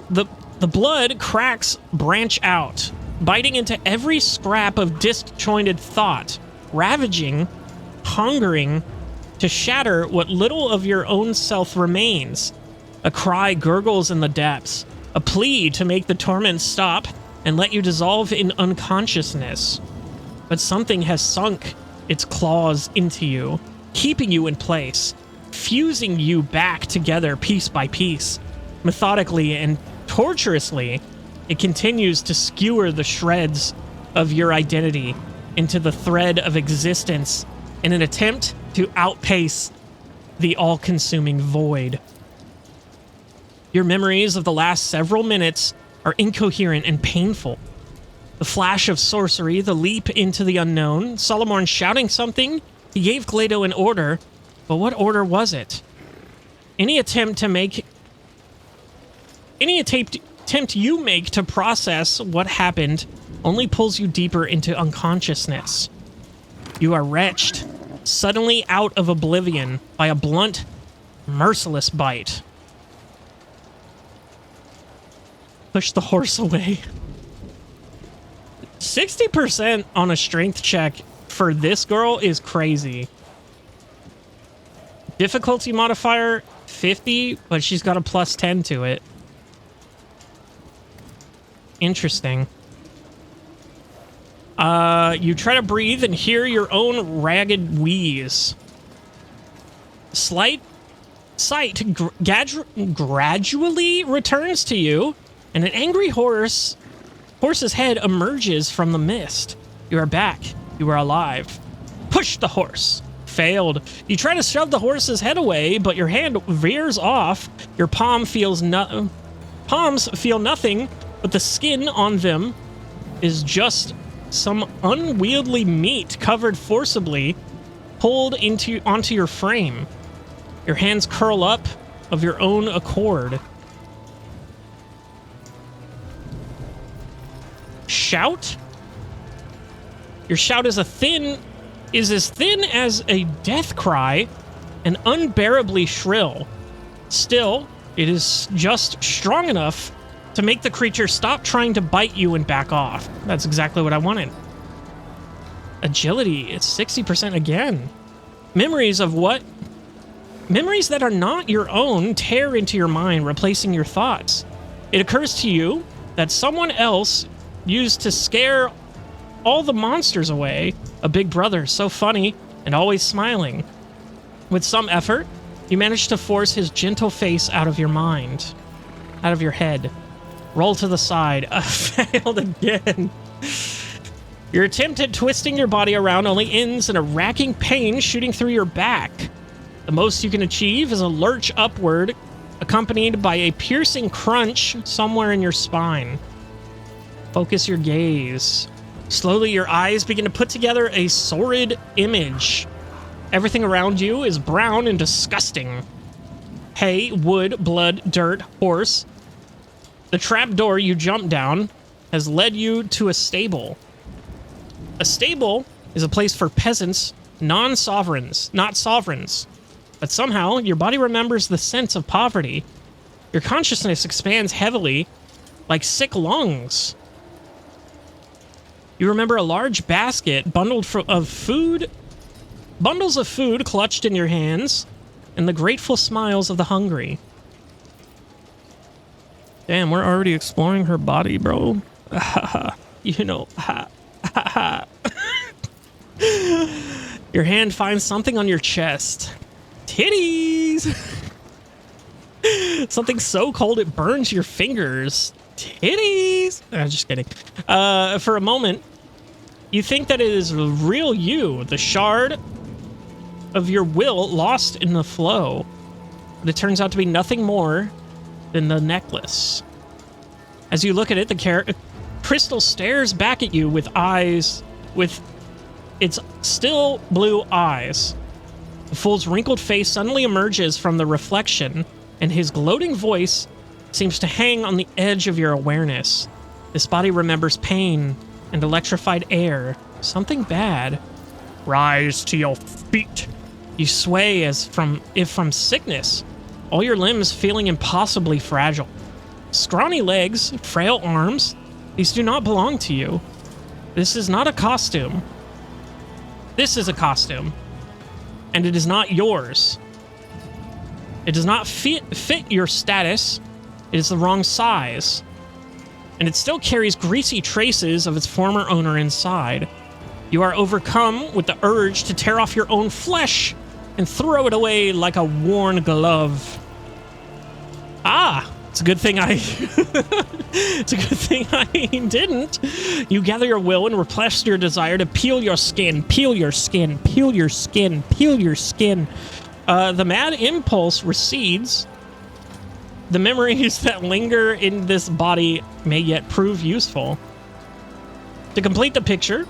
The blood cracks, branch out, biting into every scrap of disjointed thought, ravaging, hungering to shatter what little of your own self remains. A cry gurgles in the depths, a plea to make the torment stop and let you dissolve in unconsciousness. But something has sunk its claws into you, keeping you in place, fusing you back together piece by piece. Methodically and torturously, it continues to skewer the shreds of your identity into the thread of existence in an attempt to outpace the all-consuming void. Your memories of the last several minutes are incoherent and painful. The flash of sorcery, the leap into the unknown, Solomon shouting something. He gave Glado an order, but what order was it? Any attempt you make to process what happened only pulls you deeper into unconsciousness. You are wrenched suddenly out of oblivion by a blunt, merciless bite. Push the horse away. 60% on a strength check for this girl is crazy. Difficulty modifier 50, but she's got a plus 10 to it. Interesting. You try to breathe and hear your own ragged wheeze. Sight gradually returns to you, and an angry horse's head emerges from the mist. You are back. You are alive. Push the horse. Failed. You try to shove the horse's head away, but your hand veers off. Your palms feel nothing, but the skin on them is just some unwieldy meat covered forcibly, pulled onto your frame. Your hands curl up of your own accord. Shout? Your shout is as thin as a death cry and unbearably shrill. Still, it is just strong enough to make the creature stop trying to bite you and back off. That's exactly what I wanted. Agility, it's 60% again. Memories that are not your own tear into your mind, replacing your thoughts. It occurs to you that someone else used to scare all the monsters away, a big brother so funny and always smiling. With some effort, you manage to force his gentle face out of your mind, out of your head. Roll to the side. Failed again. Your attempt at twisting your body around only ends in a racking pain shooting through your back. The most you can achieve is a lurch upward, accompanied by a piercing crunch somewhere in your spine. Focus your gaze. Slowly, your eyes begin to put together a sordid image. Everything around you is brown and disgusting. Hay, wood, blood, dirt, horse. The trapdoor you jumped down has led you to a stable. A stable is a place for peasants, non-sovereigns, not sovereigns. But somehow, your body remembers the sense of poverty. Your consciousness expands heavily, like sick lungs. You remember a large basket bundles of food clutched in your hands, and the grateful smiles of the hungry. Damn, we're already exploring her body, bro. You know, Your hand finds something on your chest. Titties! Something so cold it burns your fingers. Titties! Just kidding. For a moment, you think that it is real you, the shard of your will lost in the flow. But it turns out to be nothing more than the necklace. As you look at it, the crystal stares back at you with its still blue eyes. The fool's wrinkled face suddenly emerges from the reflection, and his gloating voice seems to hang on the edge of your awareness. This body remembers pain and electrified air. Something bad. Rise to your feet. You sway as if from sickness, all your limbs feeling impossibly fragile. Scrawny legs, frail arms, these do not belong to you. This is not a costume. This is a costume, and it is not yours. It does not fit your status. It is the wrong size, and it still carries greasy traces of its former owner inside. You are overcome with the urge to tear off your own flesh and throw it away like a worn glove. Ah, it's a good thing it's a good thing I didn't. You gather your will and repress your desire to peel your skin, peel your skin, peel your skin, peel your skin. The mad impulse recedes. The memories that linger in this body may yet prove useful. To complete the picture,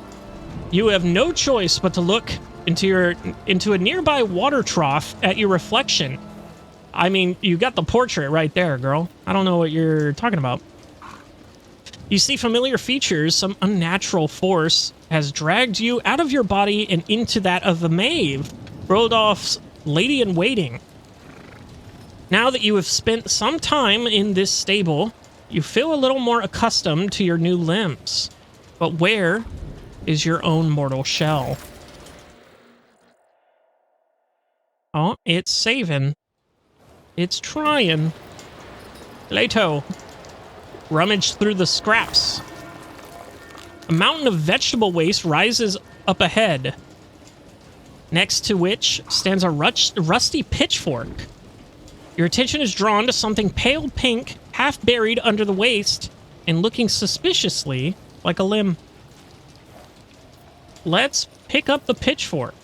you have no choice but to look into a nearby water trough at your reflection. I mean, you got the portrait right there, girl. I don't know what you're talking about. You see familiar features. Some unnatural force has dragged you out of your body and into that of the Maeve, Rodolph's lady-in-waiting. Now that you have spent some time in this stable, you feel a little more accustomed to your new limbs. But where is your own mortal shell? Oh, it's saving. It's trying. Lato. Rummage through the scraps. A mountain of vegetable waste rises up ahead, next to which stands a rusty pitchfork. Your attention is drawn to something pale pink, half buried under the waste, and looking suspiciously like a limb. Let's pick up the pitchfork.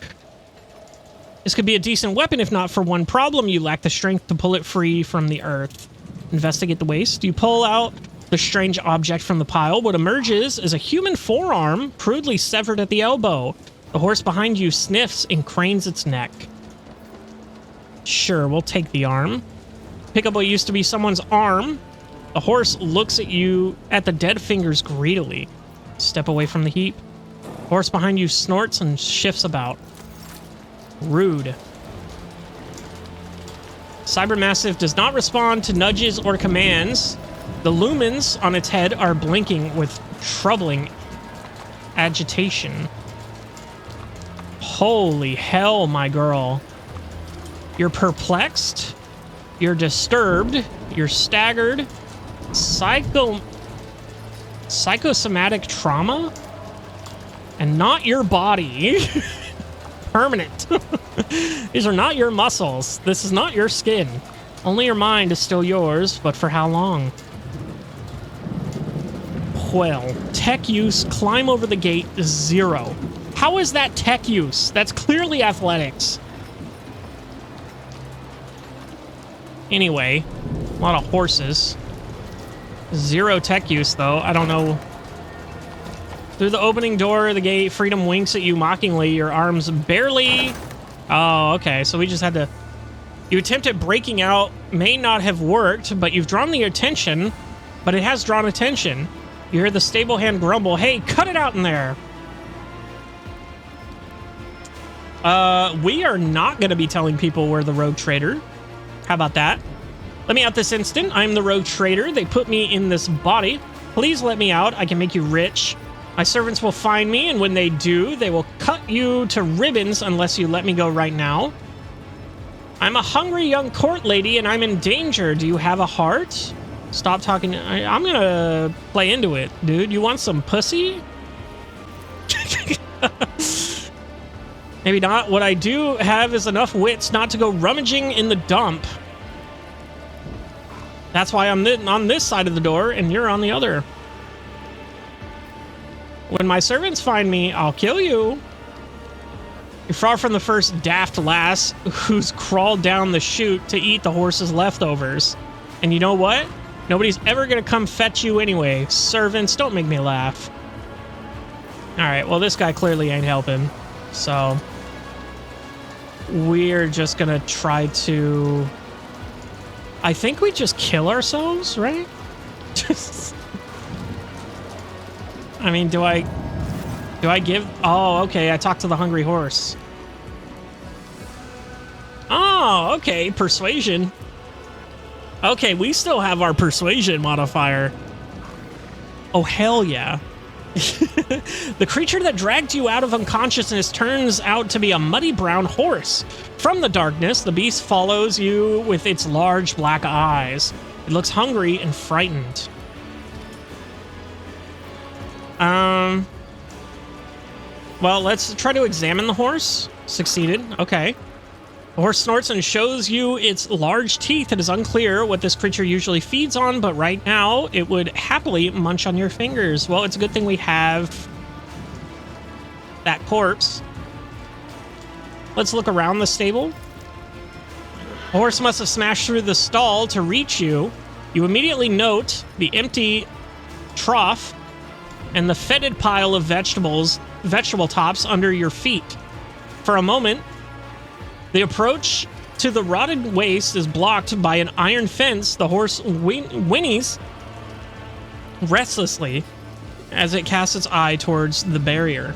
This could be a decent weapon if not for one problem. You lack the strength to pull it free from the earth. Investigate the waste. You pull out the strange object from the pile. What emerges is a human forearm, crudely severed at the elbow. The horse behind you sniffs and cranes its neck. Sure, we'll take the arm. Pick up what used to be someone's arm. The horse looks at you at the dead fingers greedily. Step away from the heap. Horse behind you snorts and shifts about. Rude. Cybermassive does not respond to nudges or commands. The lumens on its head are blinking with troubling agitation. Holy hell, my girl. You're perplexed. You're disturbed. You're staggered. Psychosomatic trauma? And not your body. Permanent. These are not your muscles. This is not your skin. Only your mind is still yours, but for how long? Well, tech use, climb over the gate, 0. How is that tech use? That's clearly athletics. Anyway, a lot of horses. 0 tech use, though. I don't know. Through the opening door of the gate, freedom winks at you mockingly. Your arms barely... Oh, okay. So we just had to... You attempted breaking out. May not have worked, but you've drawn the attention. But it has drawn attention. You hear the stable hand grumble. Hey, cut it out in there. We are not going to be telling people we're the rogue trader. How about that? Let me out this instant. I'm the rogue trader. They put me in this body. Please let me out. I can make you rich. My servants will find me, and when they do, they will cut you to ribbons unless you let me go right now. I'm a hungry young court lady, and I'm in danger. Do you have a heart? Stop talking. I'm gonna play into it, dude. You want some pussy? Maybe not. What I do have is enough wits not to go rummaging in the dump. That's why I'm on this side of the door, and you're on the other. When my servants find me, I'll kill you. You're far from the first daft lass who's crawled down the chute to eat the horse's leftovers. And you know what? Nobody's ever gonna come fetch you anyway. Servants, don't make me laugh. Alright, well this guy clearly ain't helping. So... we're just gonna try to... I think we just kill ourselves, right? I mean, do I give... Oh, okay, I talked to the hungry horse. Oh, okay, persuasion. Okay, we still have our persuasion modifier. Oh, hell yeah. The creature that dragged you out of unconsciousness turns out to be a muddy brown horse. From the darkness, the beast follows you with its large black eyes. It looks hungry and frightened. Well, let's try to examine the horse. Succeeded. Okay. The horse snorts and shows you its large teeth. It is unclear what this creature usually feeds on, but right now it would happily munch on your fingers. Well, it's a good thing we have that corpse. Let's look around the stable. The horse must have smashed through the stall to reach you. You immediately note the empty trough and the fetid pile of vegetable tops under your feet. For a moment, the approach to the rotted waste is blocked by an iron fence. The horse whinnies restlessly as it casts its eye towards the barrier.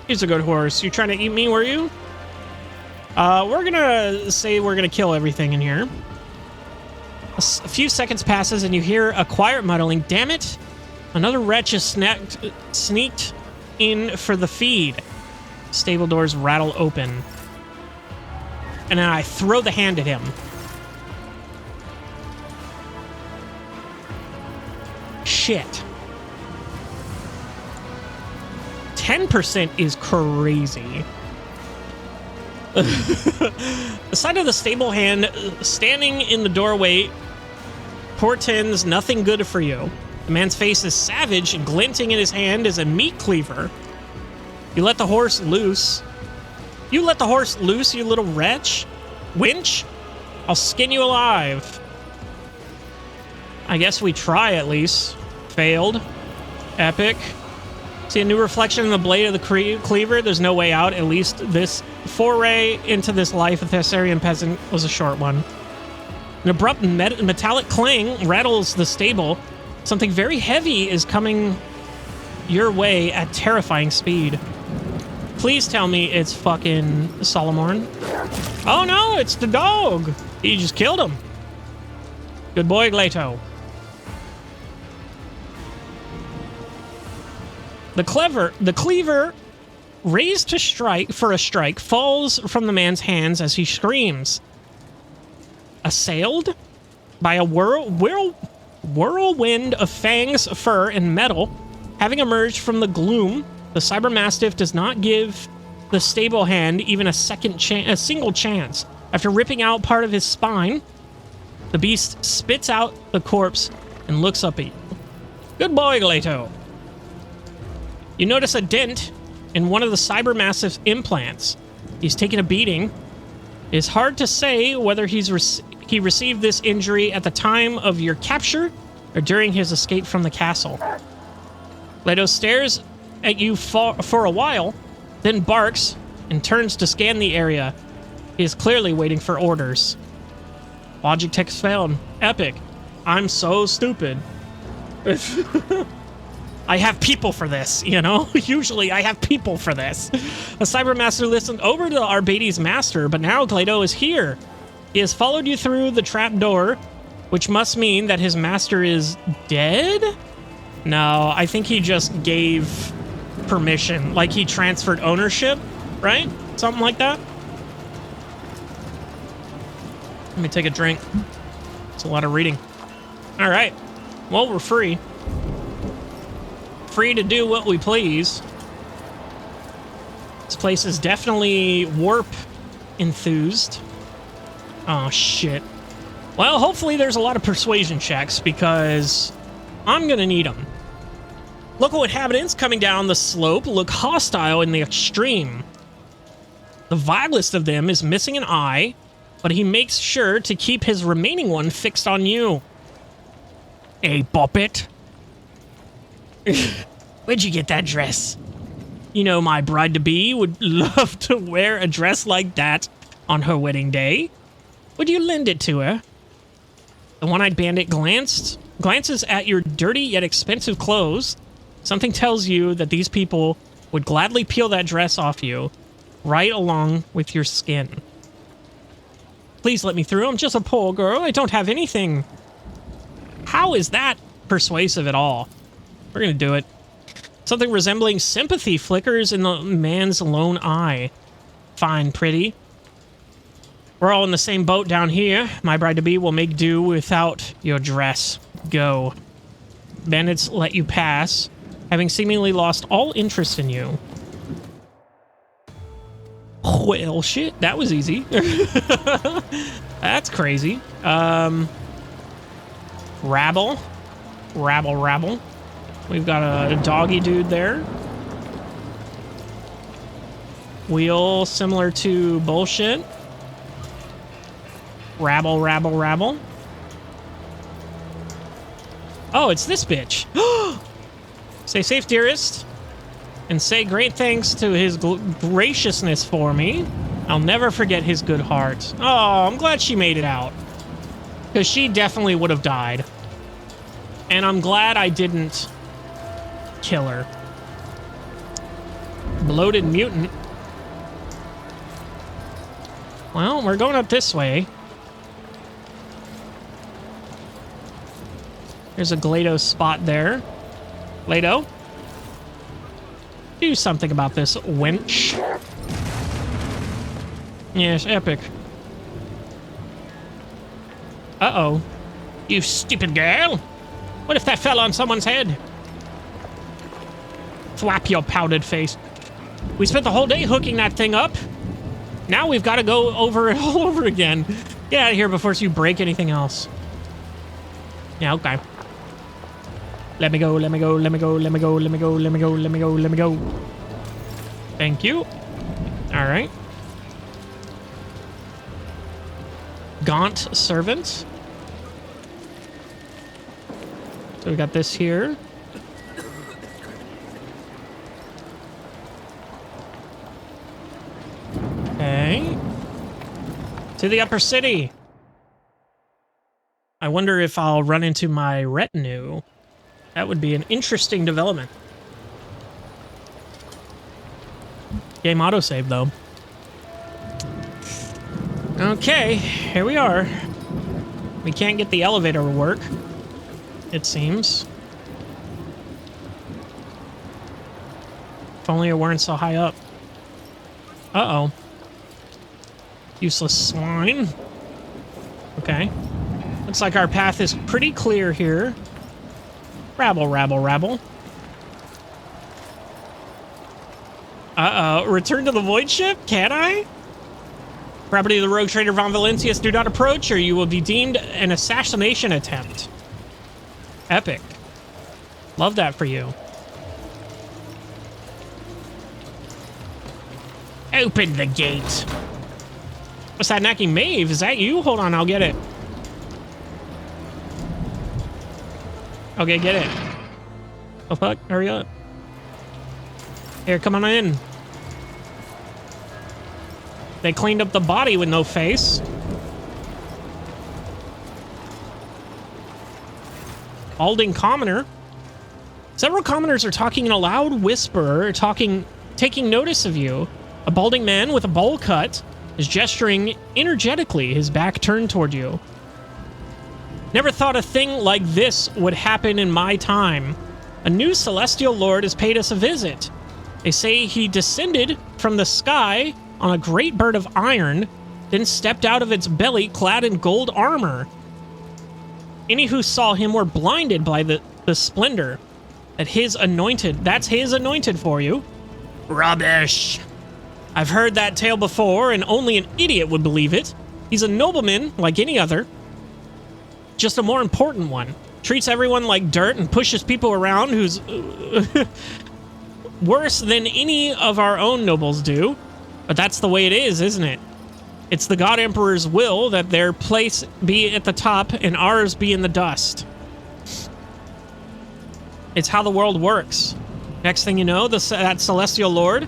He's a good horse. You trying to eat me, were you? We're gonna say we're gonna kill everything in here. A few seconds passes and you hear a quiet muttering. Damn it. Another wretch is sneaked in for the feed. Stable doors rattle open. And then I throw the hand at him. Shit. 10% is crazy. The sight of the stable hand standing in the doorway portends nothing good for you. The man's face is savage, and glinting in his hand is a meat cleaver. You let the horse loose. You let the horse loose, you little wretch? Winch? I'll skin you alive. I guess we try at least. Failed. Epic. See a new reflection in the blade of the cleaver? There's no way out. At least this foray into this life of Thessarian peasant was a short one. An abrupt metallic clang rattles the stable. Something very heavy is coming your way at terrifying speed. Please tell me it's fucking Solomorn. Oh no, it's the dog. He just killed him. Good boy, Glato. The cleaver, raised to strike for a strike, falls from the man's hands as he screams. Assailed by a whirlwind of fangs, fur, and metal, having emerged from the gloom, the Cyber Mastiff does not give the stable hand even a single chance. After ripping out part of his spine, the beast spits out the corpse and looks up at you. Good boy, Glato. You notice a dent in one of the Cyber Mastiff's implants. He's taken a beating. It's hard to say whether he received this injury at the time of your capture or during his escape from the castle. Glato stares at you for a while, then barks and turns to scan the area. He is clearly waiting for orders. Logic text found. Epic. I'm so stupid. I have people for this, you know? Usually I have people for this. The Cybermaster listened over to Arbades' master, but now Glato is here. He has followed you through the trap door, which must mean that his master is dead? No, I think he just gave permission. Like he transferred ownership, right? Something like that. Let me take a drink. It's a lot of reading. All right. Well, we're free. Free to do what we please. This place is definitely warp enthused. Oh, shit. Well, hopefully there's a lot of persuasion checks because I'm gonna need them. Local inhabitants coming down the slope look hostile in the extreme. The vilest of them is missing an eye, but he makes sure to keep his remaining one fixed on you. Hey, Boppet. Where'd you get that dress? You know my bride-to-be would love to wear a dress like that on her wedding day. Would you lend it to her? The one-eyed bandit glances at your dirty yet expensive clothes. Something tells you that these people would gladly peel that dress off you, right along with your skin. Please let me through. I'm just a poor girl. I don't have anything. How is that persuasive at all? We're gonna do it. Something resembling sympathy flickers in the man's lone eye. Fine, pretty. We're all in the same boat down here. My bride-to-be will make do without your dress. Go. Bandits let you pass, having seemingly lost all interest in you. Well, shit, that was easy. That's crazy. Rabble. Rabble. We've got a doggy dude there. Wheel similar to bullshit. Rabble. Oh, it's this bitch. Stay safe, dearest. And say great thanks to his graciousness for me. I'll never forget his good heart. Oh, I'm glad she made it out. Because she definitely would have died. And I'm glad I didn't kill her. Bloated mutant. Well, we're going up this way. There's a Glato spot there. Lado, do something about this wench. Yes, epic. Uh-oh. You stupid girl. What if that fell on someone's head? Flap your powdered face. We spent the whole day hooking that thing up. Now we've got to go over it all over again. Get out of here before you break anything else. Yeah, okay. Let me go, let me go, let me go, let me go, let me go, let me go, let me go, let me go. Thank you. All right. Gaunt servant. So we got this here. Okay. To the upper city. I wonder if I'll run into my retinue. That would be an interesting development. Game autosave, though. Okay, here we are. We can't get the elevator to work, it seems. If only it weren't so high up. Uh-oh. Useless swine. Okay. Looks like our path is pretty clear here. Rabble, rabble, rabble. Uh-oh. Return to the void ship? Can I? Property of the rogue trader Von Valentius, do not approach or you will be deemed an assassination attempt. Epic. Love that for you. Open the gate. What's that knocking? Maeve? Is that you? Hold on, I'll get it. Okay, get it. Oh fuck, hurry up. Here, come on in. They cleaned up the body with no face. Balding commoner. Several commoners are talking in a loud whisper, taking notice of you. A balding man with a bowl cut is gesturing energetically, his back turned toward you. Never thought a thing like this would happen in my time. A new celestial lord has paid us a visit. They say he descended from the sky on a great bird of iron, then stepped out of its belly clad in gold armor. Any who saw him were blinded by the splendor that that's his anointed for you. Rubbish. I've heard that tale before, and only an idiot would believe it. He's a nobleman like any other, just a more important one. Treats everyone like dirt and pushes people around who's worse than any of our own nobles do. But that's the way it is, isn't it? It's the God Emperor's will that their place be at the top and ours be in the dust. It's how the world works. Next thing you know, that Celestial Lord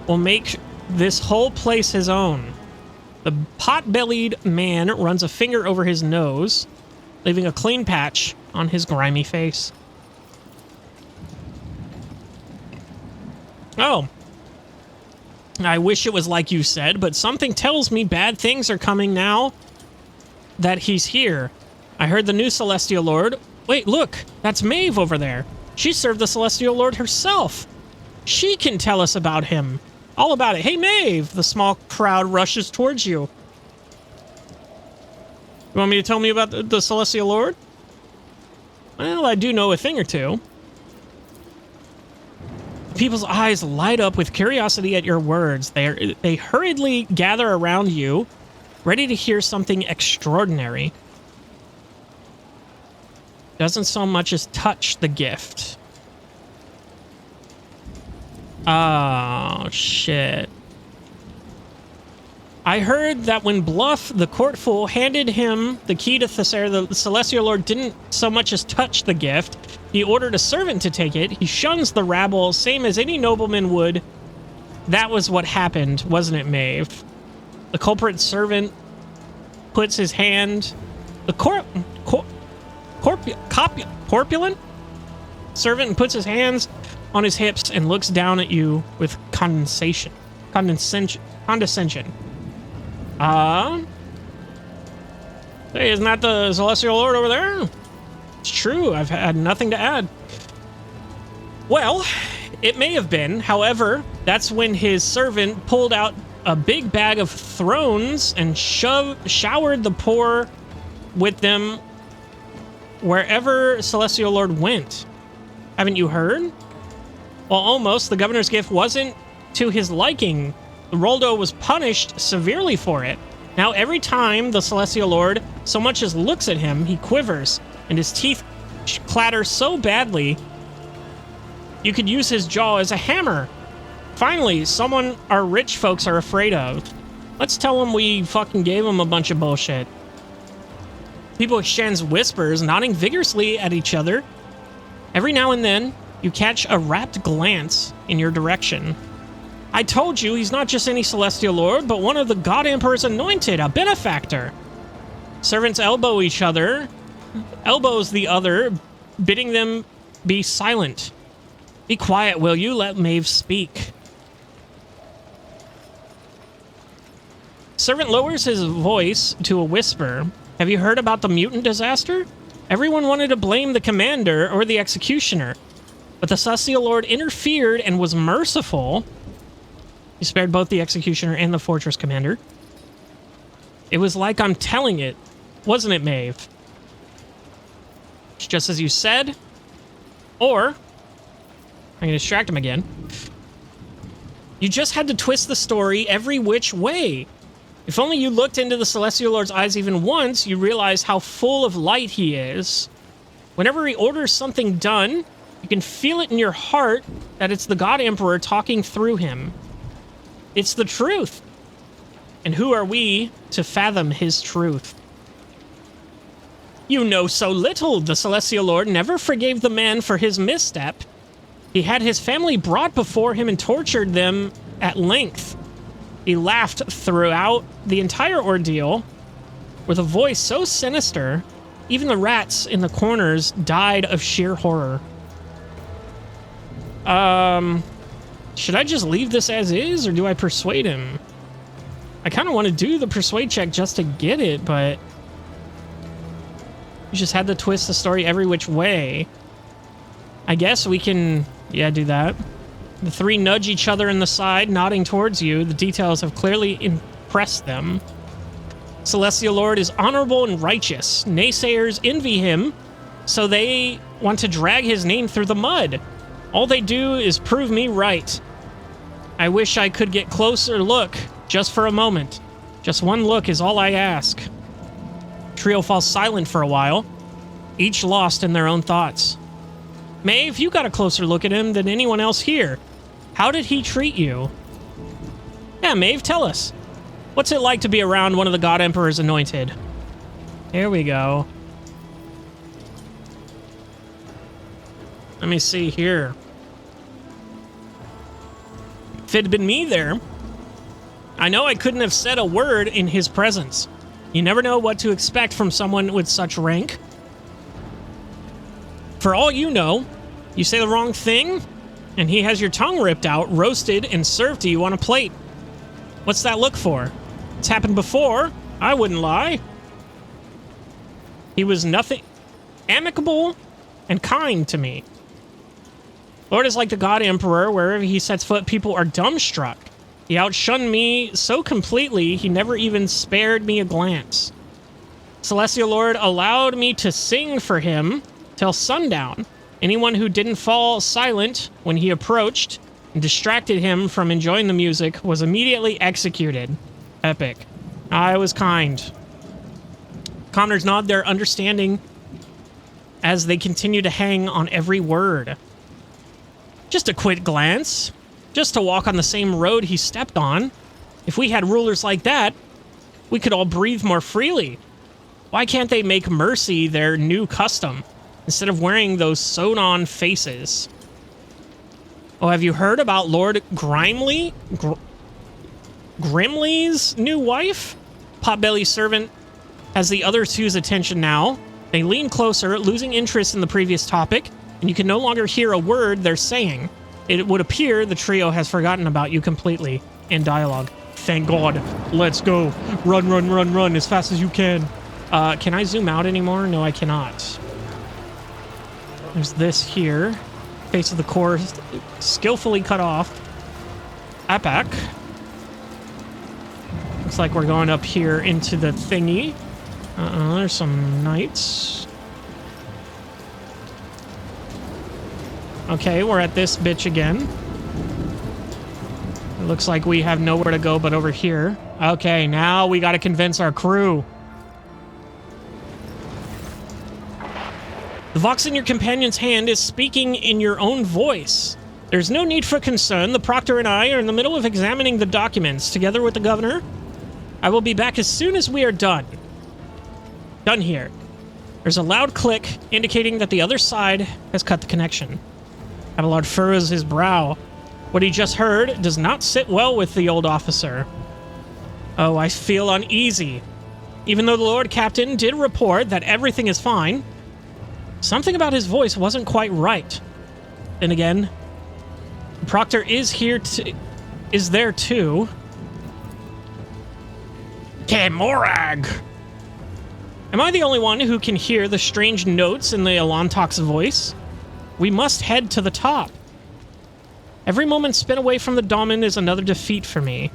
will make this whole place his own. The pot-bellied man runs a finger over his nose, leaving a clean patch on his grimy face. Oh. I wish it was like you said, but something tells me bad things are coming now that he's here. I heard the new Celestial Lord. Wait, look, that's Maeve over there. She served the Celestial Lord herself. She can tell us about him. All about it. Hey, Maeve! The small crowd rushes towards you. You want me to tell me about the Celestial Lord? Well, I do know a thing or two. People's eyes light up with curiosity at your words. They hurriedly gather around you, ready to hear something extraordinary. Doesn't so much as touch the gift. Oh, shit. I heard that when Bluff, the court fool, handed him the key to Thessair, the Celestial Lord didn't so much as touch the gift. He ordered a servant to take it. He shuns the rabble, same as any nobleman would. That was what happened, wasn't it, Maeve? The culprit servant puts his hand... The corpulent servant puts his hands on his hips and looks down at you with condescension. Hey, isn't that the Celestial Lord over there? It's true, I've had nothing to add. Well, it may have been. However, that's when his servant pulled out a big bag of thrones and showered the poor with them wherever Celestial Lord went. Haven't you heard? Well, almost. The governor's gift wasn't to his liking. Roldo was punished severely for it. Now, every time the Celestial Lord so much as looks at him, he quivers, and his teeth clatter so badly you could use his jaw as a hammer. Finally, someone our rich folks are afraid of. Let's tell them we fucking gave them a bunch of bullshit. People exchange whispers, nodding vigorously at each other. Every now and then, you catch a rapt glance in your direction. I told you he's not just any Celestial Lord, but one of the God Emperor's anointed, a benefactor. Servants elbow each other, elbows the other, bidding them be silent. Be quiet, will you? Let Maeve speak. Servant lowers his voice to a whisper. Have you heard about the mutant disaster? Everyone wanted to blame the commander or the executioner, but the Celestial Lord interfered and was merciful. He spared both the executioner and the fortress commander. It was like I'm telling it, wasn't it, Maeve? It's just as you said. Or, I'm going to distract him again. You just had to twist the story every which way. If only you looked into the Celestial Lord's eyes even once, you realize how full of light he is. Whenever he orders something done, you can feel it in your heart that it's the God Emperor talking through him. It's the truth. And who are we to fathom his truth? You know so little. The Celestial Lord never forgave the man for his misstep. He had his family brought before him and tortured them at length. He laughed throughout the entire ordeal with a voice so sinister, even the rats in the corners died of sheer horror. Should I just leave this as is, or do I persuade him? I kind of want to do the persuade check just to get it, but you just had to twist the story every which way. I guess we can, yeah, do that. The three nudge each other in the side, nodding towards you. The details have clearly impressed them. Celestial Lord is honorable and righteous. Naysayers envy him, so they want to drag his name through the mud. All they do is prove me right. I wish I could get closer look, just for a moment. Just one look is all I ask. Trio falls silent for a while, each lost in their own thoughts. Maeve, you got a closer look at him than anyone else here. How did he treat you? Yeah, Maeve, tell us. What's it like to be around one of the God Emperor's anointed? Here we go. Let me see here. If it had been me there, I know I couldn't have said a word in his presence. You never know what to expect from someone with such rank. For all you know, you say the wrong thing, and he has your tongue ripped out, roasted, and served to you on a plate. What's that look for? It's happened before. I wouldn't lie. He was nothing amicable and kind to me. Lord is like the God Emperor. Wherever he sets foot, people are dumbstruck. He outshunned me so completely, he never even spared me a glance. Celestial Lord allowed me to sing for him till sundown. Anyone who didn't fall silent when he approached and distracted him from enjoying the music was immediately executed. Epic. I was kind. Commoners nod their understanding as they continue to hang on every word. Just a quick glance. Just to walk on the same road he stepped on. If we had rulers like that, we could all breathe more freely. Why can't they make mercy their new custom instead of wearing those sewed-on faces? Oh, have you heard about Lord Grimley's new wife? Potbelly's servant has the other two's attention now. They lean closer, losing interest in the previous topic, and you can no longer hear a word they're saying. It would appear the trio has forgotten about you completely in dialogue. Thank God. Let's go. Run, run, run, run as fast as you can. Can I zoom out anymore? No, I cannot. There's this here. face of the core skillfully cut off. Back. Looks like we're going up here into the thingy. There's some knights. Okay, we're at this bitch again. It looks like we have nowhere to go but over here. Okay, now we gotta convince our crew. The vox in your companion's hand is speaking in your own voice. There's no need for concern. The proctor and I are in the middle of examining the documents together with the governor. I will be back as soon as we are done. Done here. There's a loud click indicating that the other side has cut the connection. Abelard furrows his brow. What he just heard does not sit well with the old officer. Oh, I feel uneasy. Even though the Lord Captain did report that everything is fine, something about his voice wasn't quite right. Then again, the proctor is there too. Morag! Am I the only one who can hear the strange notes in the Alantok's voice? We must head to the top. Every moment spent away from the Daemon is another defeat for me.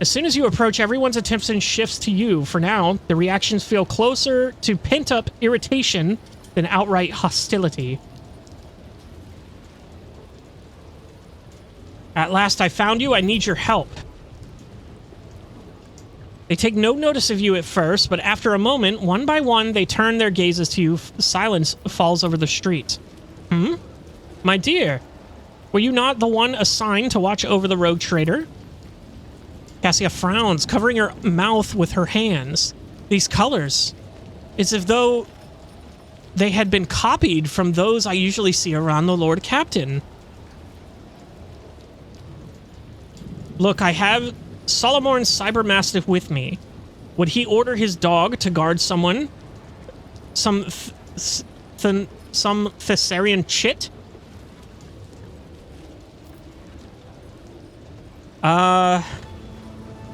As soon as you approach, everyone's attention shifts to you. For now, the reactions feel closer to pent-up irritation than outright hostility. At last I found you. I need your help. They take no notice of you at first, but after a moment, one by one, they turn their gazes to you. Silence falls over the street. My dear, were you not the one assigned to watch over the rogue trader? Cassia frowns, covering her mouth with her hands. These colors. It's as though they had been copied from those I usually see around the Lord Captain. Look, I have Solomorn's Cybermastiff with me. Would he order his dog to guard someone? Some Thessarian chit? I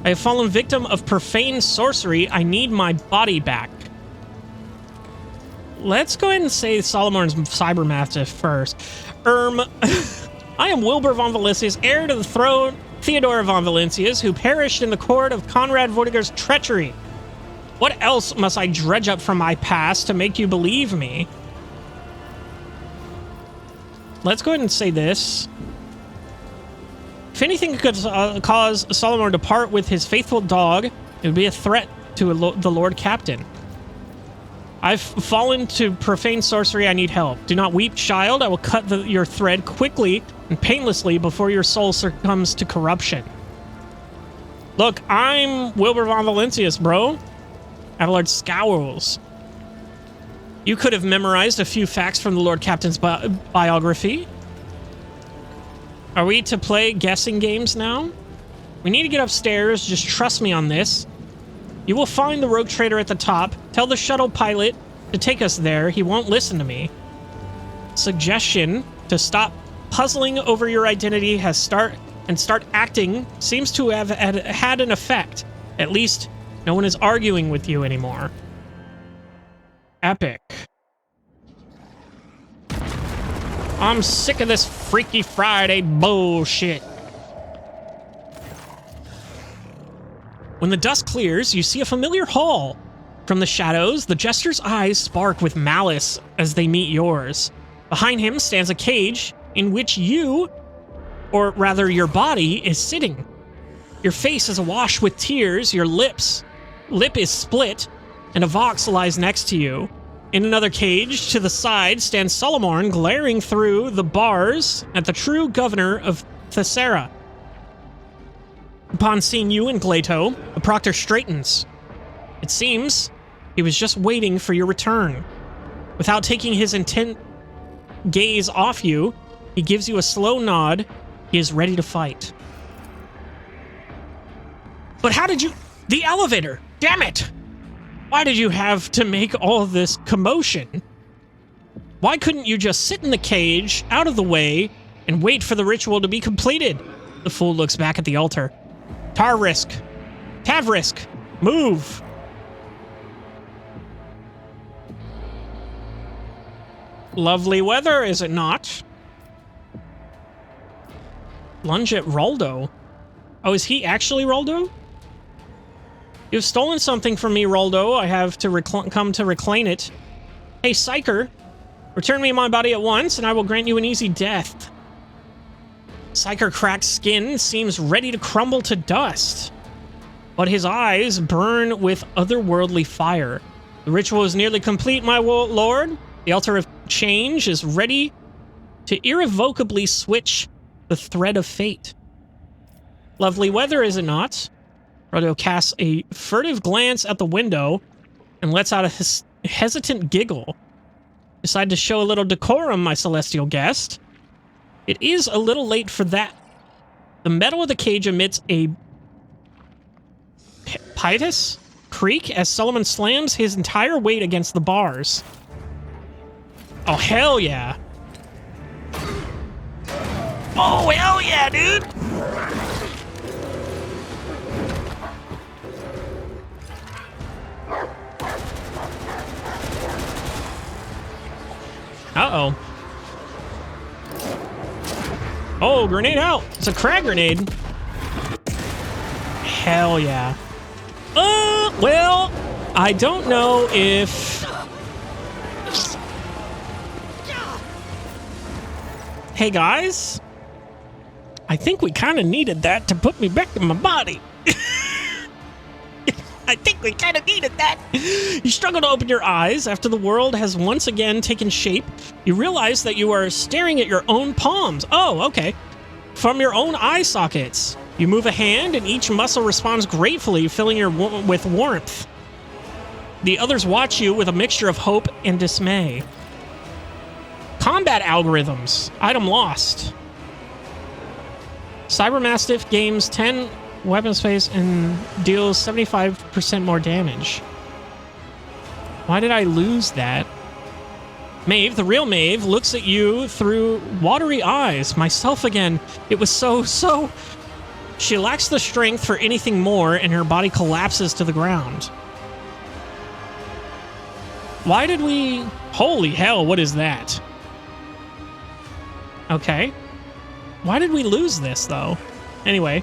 have fallen victim of profane sorcery. I need my body back. Let's go ahead and say Solomon's Cybermastiff first. I am Wilbur von Valicius, heir to the throne, Theodora von Valicius, who perished in the court of Conrad Vortiger's treachery. What else must I dredge up from my past to make you believe me? Let's go ahead and say this. If anything could cause Solomon to part with his faithful dog, it would be a threat to the Lord Captain. I've fallen to profane sorcery. I need help. Do not weep, child. I will cut your thread quickly and painlessly before your soul succumbs to corruption. Look, I'm Wilbur von Valicius, bro. Abelard scowls. You could have memorized a few facts from the Lord Captain's biography. Are we to play guessing games now? We need to get upstairs. Just trust me on this. You will find the rogue trader at the top. Tell the shuttle pilot to take us there. He won't listen to me. Suggestion to stop puzzling over your identity start acting seems to have had an effect. At least no one is arguing with you anymore. Epic. I'm sick of this Freaky Friday bullshit. When the dust clears, you see a familiar hall. From the shadows, the jester's eyes spark with malice as they meet yours. Behind him stands a cage in which you, or rather your body, is sitting. Your face is awash with tears, your lip is split, and a vox lies next to you. In another cage, to the side, stands Solomon glaring through the bars at the true governor of Thessera. Upon seeing you and Glato, the proctor straightens. It seems he was just waiting for your return. Without taking his intent gaze off you, he gives you a slow nod. He is ready to fight. But how did you... The elevator! Damn it! Why did you have to make all this commotion? Why couldn't you just sit in the cage, out of the way, and wait for the ritual to be completed? The fool looks back at the altar. Tavrisk, move! Lovely weather, is it not? Lunge at Roldo. Oh, is he actually Roldo? You've stolen something from me, Roldo. I have to come to reclaim it. Hey, Psyker. Return me my body at once, and I will grant you an easy death. Psyker cracked skin seems ready to crumble to dust, but his eyes burn with otherworldly fire. The ritual is nearly complete, my lord. The altar of change is ready to irrevocably switch the thread of fate. Lovely weather, is it not? Roldo casts a furtive glance at the window and lets out a hesitant giggle. Decide to show a little decorum, my celestial guest. It is a little late for that. The metal of the cage emits a piteous creak as Solomon slams his entire weight against the bars. Oh, hell yeah. Oh, hell yeah, dude. Uh-oh. Oh, grenade out. It's a crag grenade. Hell yeah. Well, I don't know if... Hey, guys. I think we kind of needed that to put me back in my body. I think we kind of needed that. You struggle to open your eyes after the world has once again taken shape. You realize that you are staring at your own palms. Oh, okay. From your own eye sockets. You move a hand and each muscle responds gratefully, filling you with warmth. The others watch you with a mixture of hope and dismay. Combat algorithms. Item lost. Cybermastiff gains 10 weapon space and deals 75% more damage. Why did I lose that? Maeve, the real Maeve, looks at you through watery eyes. Myself again. It was so... She lacks the strength for anything more, and her body collapses to the ground. Why did we... Holy hell, what is that? Okay. Why did we lose this, though? Anyway.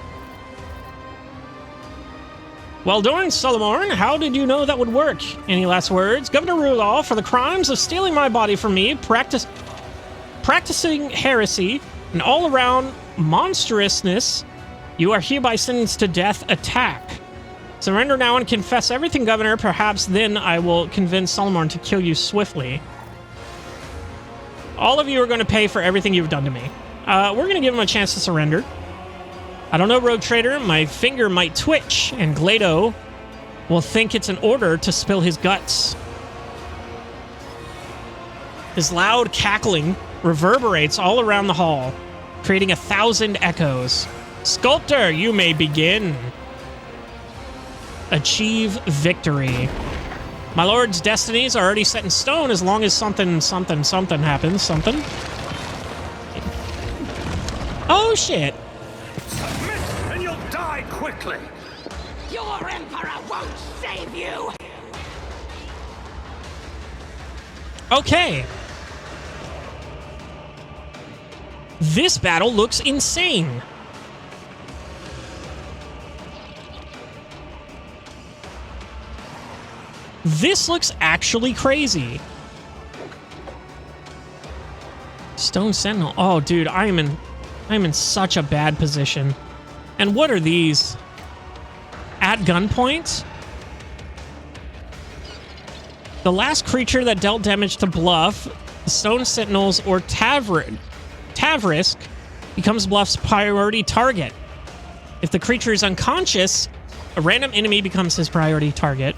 Well done, Solomon. How did you know that would work? Any last words? Governor Rudolph, for the crimes of stealing my body from me, practicing heresy, and all-around monstrousness, you are hereby sentenced to death. Attack. Surrender now and confess everything, Governor. Perhaps then I will convince Solomon to kill you swiftly. All of you are going to pay for everything you've done to me. We're going to give him a chance to surrender. I don't know, Rogue Trader. My finger might twitch, and Glado will think it's an order to spill his guts. His loud cackling reverberates all around the hall, creating 1,000 echoes. Sculptor, you may begin. Achieve victory. My lord's destinies are already set in stone as long as something happens. Something. Oh, shit. Submit and you'll die quickly. Your emperor won't save you. Okay. This battle looks insane. This looks actually crazy. Stone Sentinel. Oh, dude, I'm in such a bad position. And what are these? At gunpoint? The last creature that dealt damage to Bluff, the Stone Sentinels, or Tavrisk becomes Bluff's priority target. If the creature is unconscious, a random enemy becomes his priority target.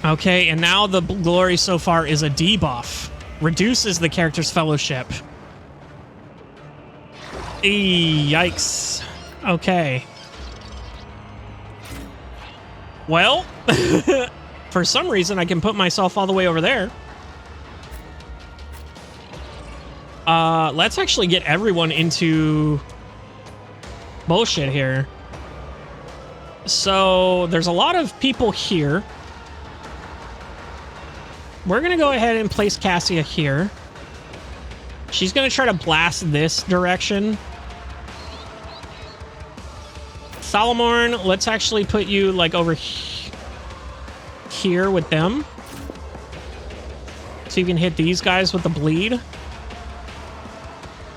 Okay, and now the glory so far is a debuff. Reduces the character's fellowship. Yikes. Okay. Well, for some reason I can put myself all the way over there. Let's actually get everyone into bullshit here. So there's a lot of people here. We're going to go ahead and place Cassia here. She's going to try to blast this direction. Solomorn, let's actually put you like over here with them. So you can hit these guys with the bleed.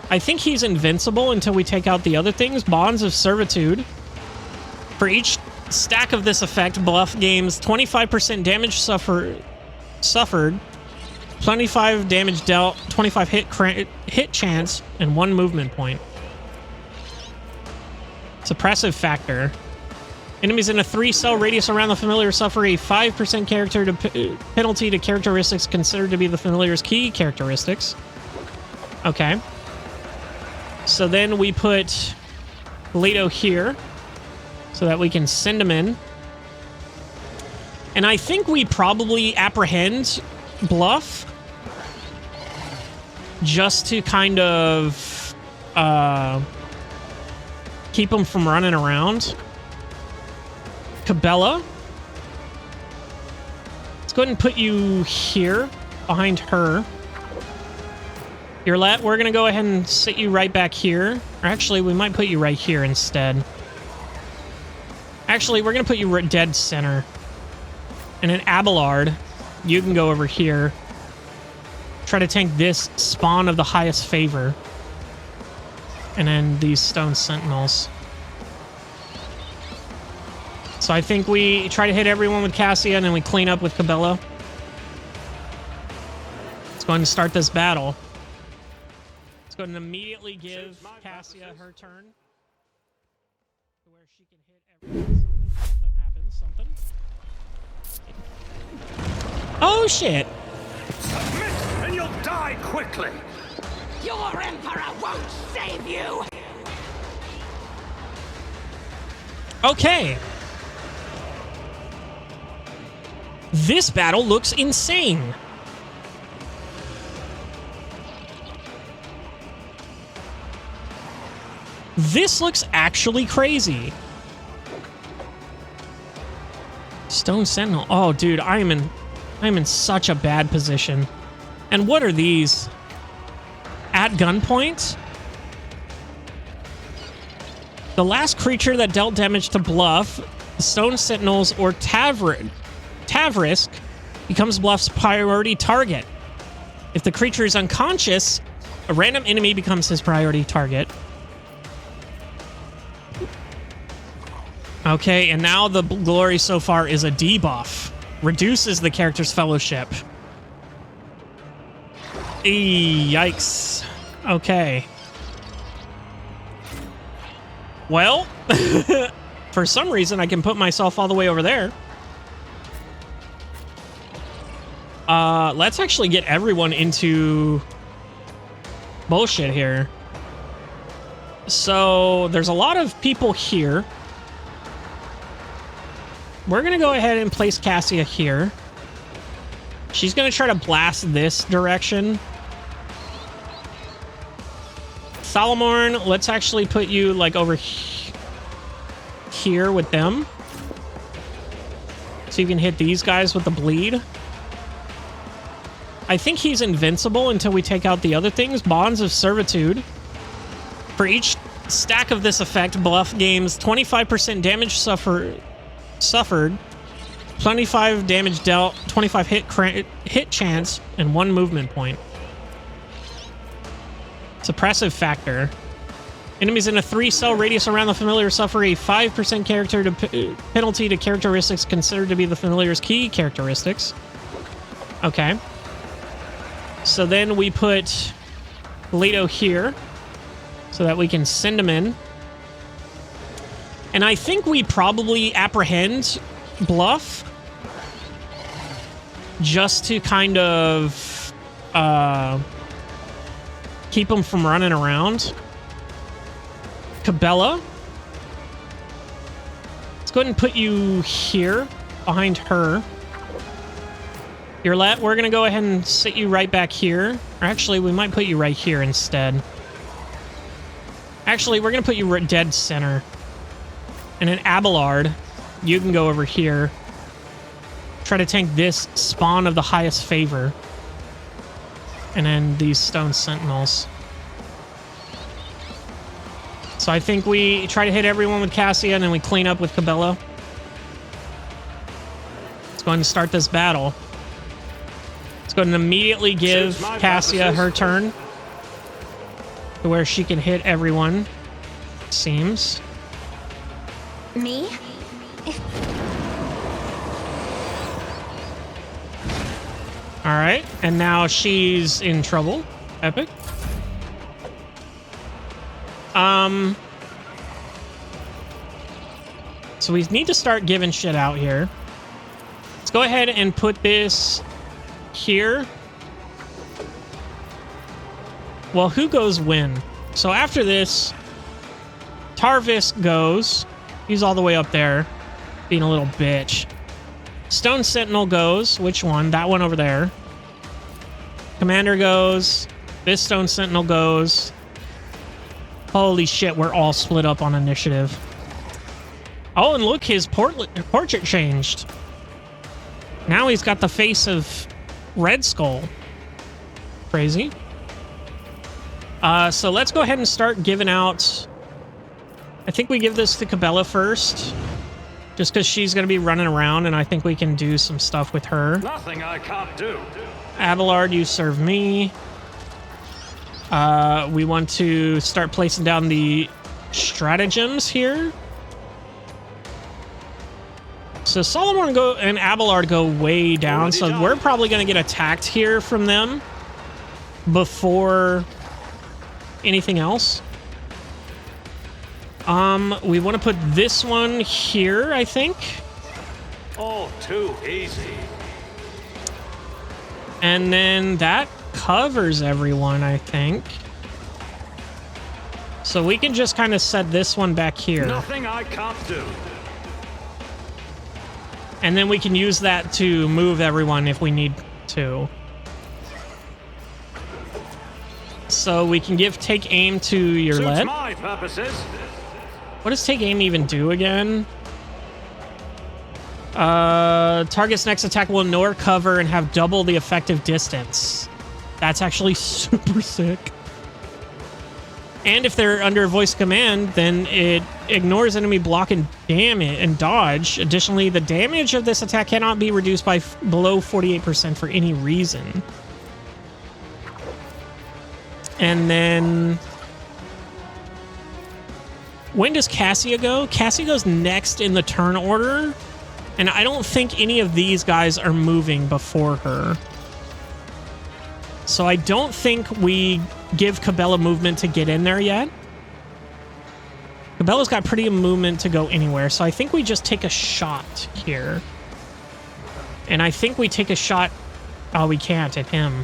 I think he's invincible until we take out the other things. Bonds of Servitude. For each stack of this effect, Bluff gains 25% damage suffered, 25 damage dealt, 25 hit chance, and 1 movement point. Suppressive factor. Enemies in a 3-cell radius around the familiar suffer a 5% character penalty to characteristics considered to be the familiar's key characteristics. Okay. So then we put Leto here so that we can send him in. And I think we probably apprehend Bluff just to kind of keep him from running around. Cabela. Let's go ahead and put you here behind her. We're going to go ahead and sit you right back here. Or actually, we might put you right here instead. Actually, we're going to put you dead center. And an Abelard, you can go over here. Try to tank this spawn of the highest favor. And then these stone sentinels. So I think we try to hit everyone with Cassia and then we clean up with Cabela. Let's go ahead and start this battle. Let's go ahead and immediately give Cassia her turn. Where she can hit everyone. Something happens. Something. Oh, shit. Submit and you'll die quickly. Your Emperor won't save you! Okay. This battle looks insane. This looks actually crazy. Stone Sentinel. Oh, dude, I'm in such a bad position. And what are these? At gunpoint? The last creature that dealt damage to Bluff, the Stone Sentinels, or Tavrisk becomes Bluff's priority target. If the creature is unconscious, a random enemy becomes his priority target. Okay, and now the glory so far is a debuff. Reduces the character's fellowship. Yikes. Okay. Well, for some reason, I can put myself all the way over there. Let's actually get everyone into bullshit here. So, there's a lot of people here. We're going to go ahead and place Cassia here. She's going to try to blast this direction. Solomorn, let's actually put you like over here with them. So you can hit these guys with the bleed. I think he's invincible until we take out the other things. Bonds of Servitude. For each stack of this effect, Bluff gains 25% damage suffered, 25 damage dealt, 25 hit chance, and 1 movement point. Suppressive factor. Enemies in a 3-cell radius around the familiar suffer a 5% character penalty to characteristics considered to be the familiar's key characteristics. Okay. So then we put Leto here so that we can send him in. And I think we probably apprehend Bluff just to kind of keep him from running around. Cabela. Let's go ahead and put you here behind her. We're going to go ahead and sit you right back here. Or actually, we might put you right here instead. Actually, we're going to put you dead center. And an Abelard, you can go over here. Try to tank this spawn of the highest favor. And then these stone sentinels. So I think we try to hit everyone with Cassia and then we clean up with Cabela. Let's go ahead and start this battle. Let's go ahead and immediately give Cassia her turn. To where she can hit everyone. Seems. Me? Alright, and now she's in trouble. Epic. So we need to start giving shit out here. Let's go ahead and put this here. Well, who goes when? So after this, Tarvis goes. He's all the way up there, being a little bitch. Stone Sentinel goes. Which one? That one over there. Commander goes. This Stone Sentinel goes. Holy shit, we're all split up on initiative. Oh, and look, his portrait changed. Now he's got the face of Red Skull. Crazy. So let's go ahead and start giving out... I think we give this to Cabela first. Just because she's going to be running around, and I think we can do some stuff with her. Nothing I can't do. Abelard, you serve me. We want to start placing down the stratagems here. So Solomon and Abelard go way down, so we're probably going to get attacked here from them before anything else. We want to put this one here, I think. All too easy. And then that covers everyone, I think. So we can just kind of set this one back here. Nothing I can't do. And then we can use that to move everyone if we need to. So we can give take aim to your Suits lead. my purposes. What does take aim even do again? Target's next attack will ignore cover and have double the effective distance. That's actually super sick. And if they're under voice command, then it ignores enemy block and damage and dodge. Additionally, the damage of this attack cannot be reduced by below 48% for any reason. And then... when does Cassia go? Cassia goes next in the turn order. And I don't think any of these guys are moving before her. So I don't think we give Cabela movement to get in there yet. Cabela's got pretty movement to go anywhere. So I think we just take a shot here. And I think we take a shot... oh, we can't at him.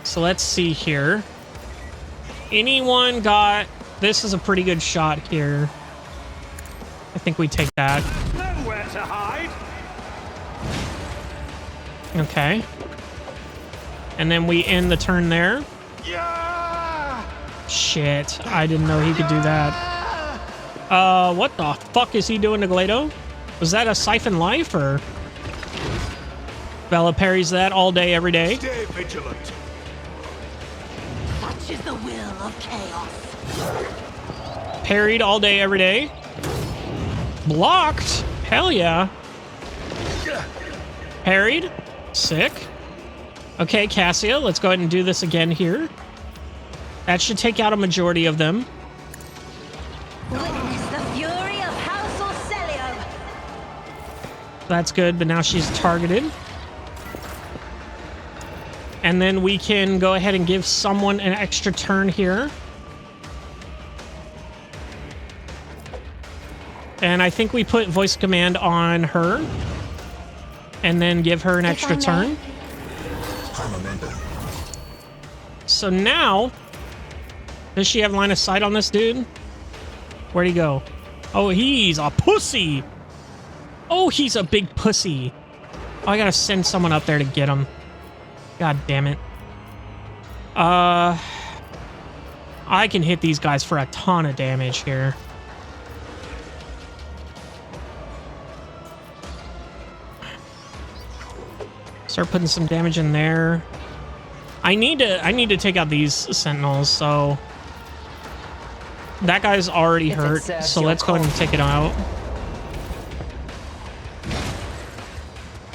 So let's see here. Anyone got... this is a pretty good shot here. I think we take that. Nowhere to hide. Okay. And then we end the turn there. Yeah! Shit, I didn't know he could do that. What the fuck is he doing to Glado? Was that a Siphon Life, or? Bella parries that all day, every day. Stay vigilant. Such is the will of chaos. Parried all day, every day. Blocked. Hell yeah. Parried. Sick. Okay, Cassia, let's go ahead and do this again here. That should take out a majority of them. Witness the fury of House Orselio. That's good, but now she's targeted. And then we can go ahead and give someone an extra turn here. And I think we put voice command on her. And then give her an extra turn. So now, does she have line of sight on this dude? Where'd he go? Oh, he's a pussy. Oh, he's a big pussy. Oh, I gotta send someone up there to get him. God damn it. I can hit these guys for a ton of damage here. Start putting some damage in there. I need to take out these sentinels, so that guy's already hurt, so let's go ahead and take it out.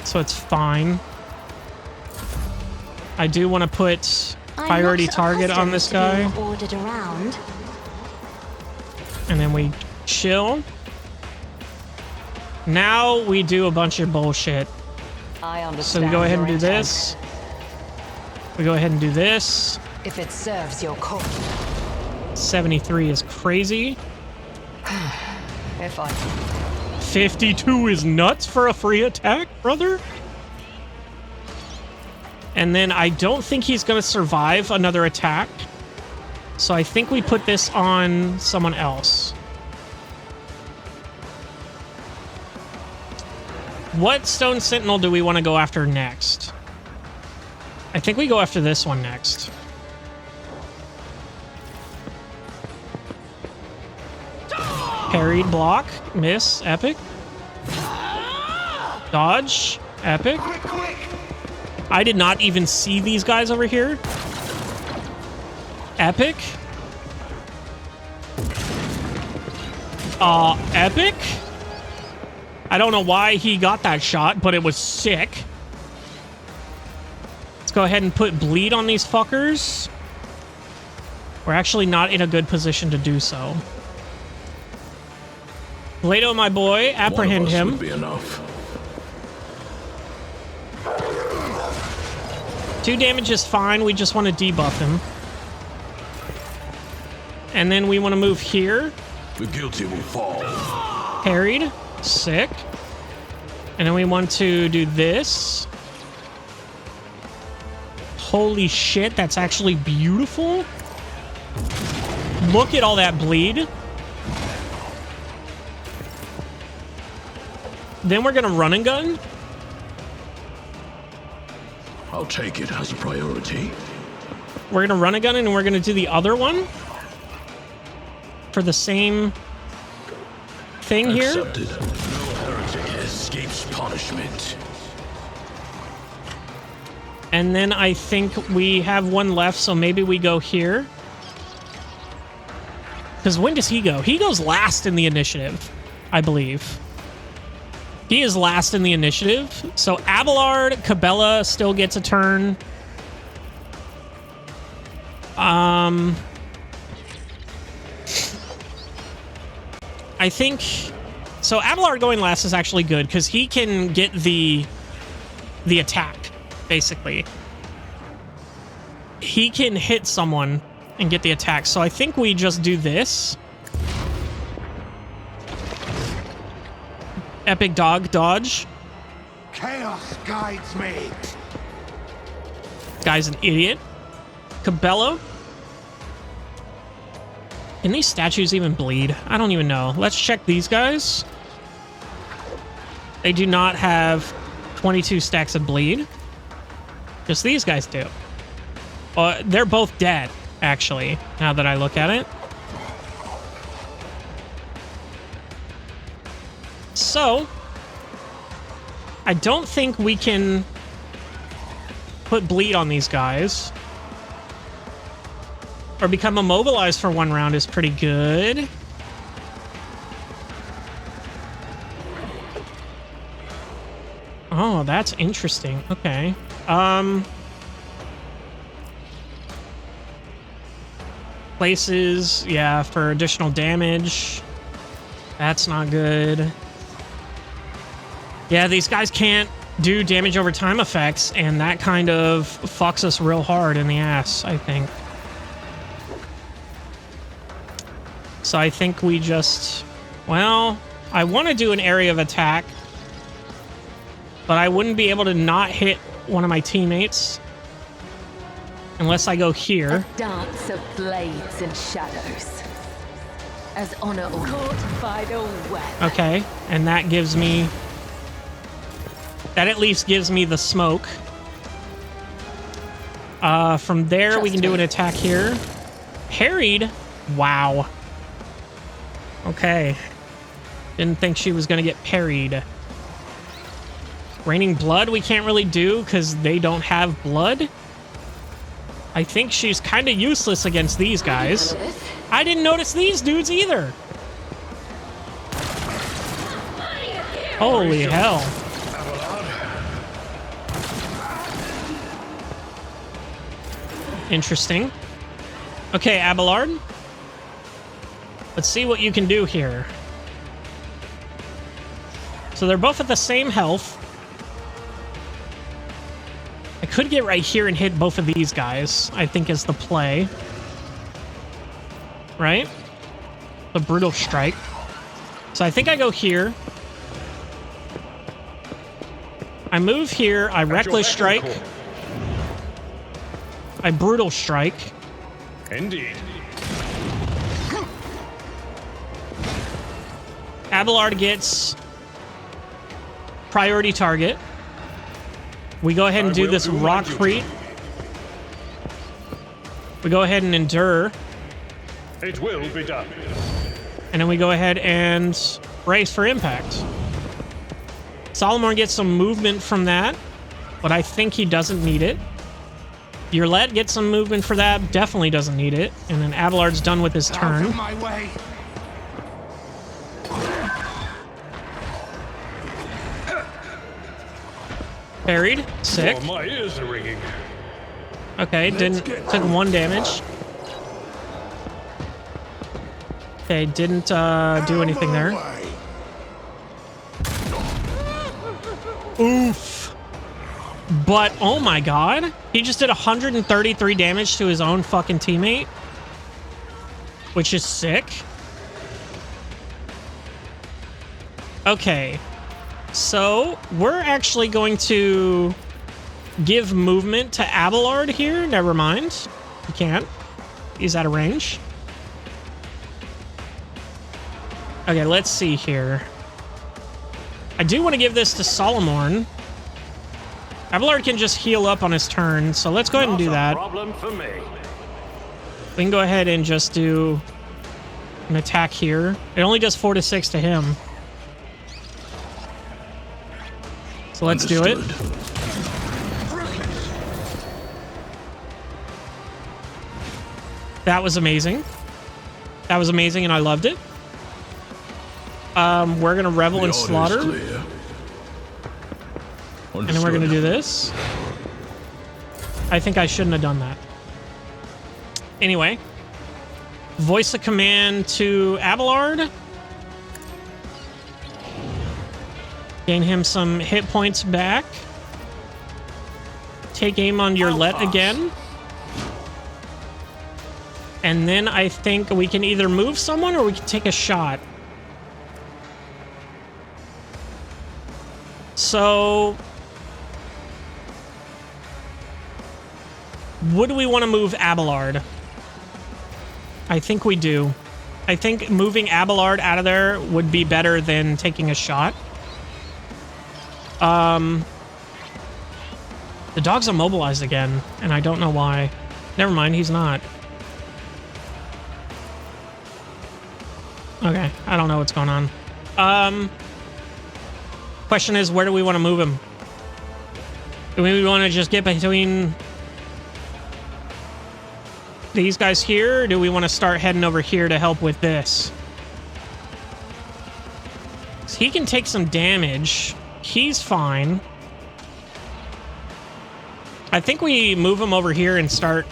So it's fine. I do want to put priority target on this guy. Ordered around. And then we chill. Now we do a bunch of bullshit. So we go ahead and do this. We go ahead and do this. If it serves your cause. 73 is crazy. If I 52 is nuts for a free attack, brother. And then I don't think he's going to survive another attack. So I think we put this on someone else. What stone sentinel do we want to go after next? I think we go after this one next. Parried, block, miss, epic. Dodge, epic. I did not even see these guys over here. Epic. Epic. I don't know why he got that shot, but it was sick. Let's go ahead and put bleed on these fuckers. We're actually not in a good position to do so. Lato, my boy, apprehend him. Would be enough. 2 damage is fine. We just want to debuff him. And then we want to move here. The guilty will fall. Parried. Sick. And then we want to do this. Holy shit, that's actually beautiful. Look at all that bleed. Then we're gonna run and gun. I'll take it as a priority. We're gonna run a gun and we're gonna do the other one for the same thing here. Accepted. No heretic escapes punishment. And then I think we have one left, so maybe we go here. Because when does he go? He goes last in the initiative, I believe. He is last in the initiative. So Abelard, Cabela still gets a turn. I think... So Abelard going last is actually good, because he can get the attack, basically. He can hit someone and get the attack. So I think we just do this. Epic dog dodge. Chaos guides me. Guy's an idiot. Cabello. Can these statues even bleed? I don't even know. Let's check these guys. They do not have 22 stacks of bleed. Just these guys do. They're both dead, actually, now that I look at it. So, I don't think we can put bleed on these guys. Or become immobilized for 1 round is pretty good. Oh, that's interesting. Okay. Places, yeah, for additional damage. That's not good. Yeah, these guys can't do damage over time effects, and that kind of fucks us real hard in the ass, I think. So I think we just... Well, I want to do an area of attack, but I wouldn't be able to not hit one of my teammates unless I go here. A dance of blades and shadows. As honor caught by the web. Okay, and that gives me... That at least gives me the smoke. From there, we can do an attack here. Parried? Wow. Okay. Didn't think she was going to get parried. Raining blood we can't really do because they don't have blood. I think she's kind of useless against these guys. I didn't notice these dudes either. Holy hell. Interesting. Okay, Abelard. Let's see what you can do here. So they're both at the same health. I could get right here and hit both of these guys, I think is the play. Right? The brutal strike. So I think I go here. I move here, I reckless strike. I brutal strike. Indeed. Abelard gets priority target. We go ahead and do this rock creep. We go ahead and endure. It will be done. And then we go ahead and brace for impact. Solomon gets some movement from that, but I think he doesn't need it. Yurlet gets some movement for that, definitely doesn't need it. And then Abelard's done with his turn. Out of my way. Parried. Sick. Oh, my ears are ringing. Okay, took 1 damage. Okay, didn't do anything there. Oof. But, oh my god. He just did 133 damage to his own fucking teammate. Which is sick. Okay. So, we're actually going to give movement to Abelard here. Never mind. He can't. He's out of range. Okay, let's see here. I do want to give this to Solomon. Abelard can just heal up on his turn, so let's go ahead and do that. Problem for me. We can go ahead and just do an attack here. It only does 4 to 6 to him. So let's do it. That was amazing. That was amazing, and I loved it. We're gonna revel in slaughter. And then we're gonna do this. I think I shouldn't have done that. Anyway. Voice a command to Abelard. Gain him some hit points back. Take aim on Yurlet again. And then I think we can either move someone or we can take a shot. So, would we want to move Abelard? I think we do. I think moving Abelard out of there would be better than taking a shot. The dog's immobilized again, and I don't know why. Never mind, he's not. Okay, I don't know what's going on. Question is, where do we want to move him? Do we want to just get between these guys here, or do we want to start heading over here to help with this? So he can take some damage. He's fine. I think we move him over here and start...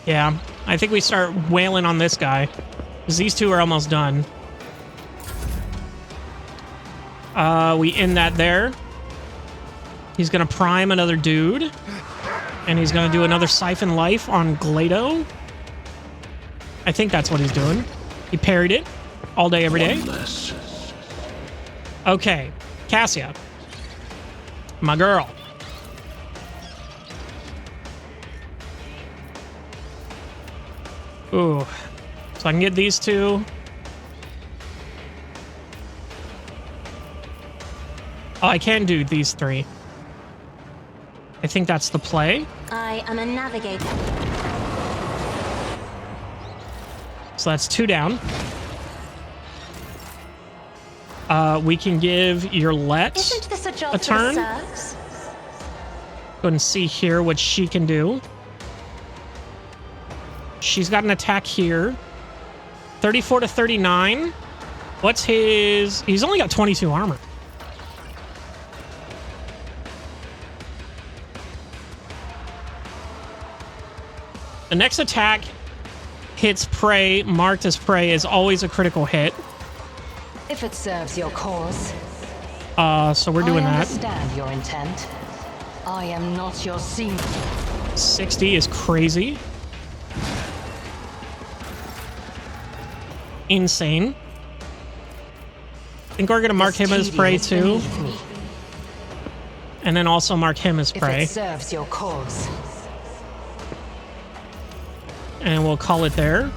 Yeah, I think we start wailing on this guy, because these two are almost done. We end that there. He's gonna prime another dude. And he's gonna do another Siphon Life on Glado. I think that's what he's doing. He parried it all day, every day. Okay, Cassia. My girl. Ooh. So I can get these two. Oh, I can do these three. I think that's the play. I am a navigator. So that's 2 down. We can give your Let Isn't this a job a turn. for the serfs? Go and see here what she can do. She's got an attack here. 34 to 39. What's his... He's only got 22 armor. The next attack hits prey, marked as prey, is always a critical hit. If it serves your cause. So we're doing I that. understand your intent. I am not your seam. 60 is crazy. Insane. I think we're gonna mark him as prey too. And then also mark him as prey. If it serves your cause. And we'll call it there.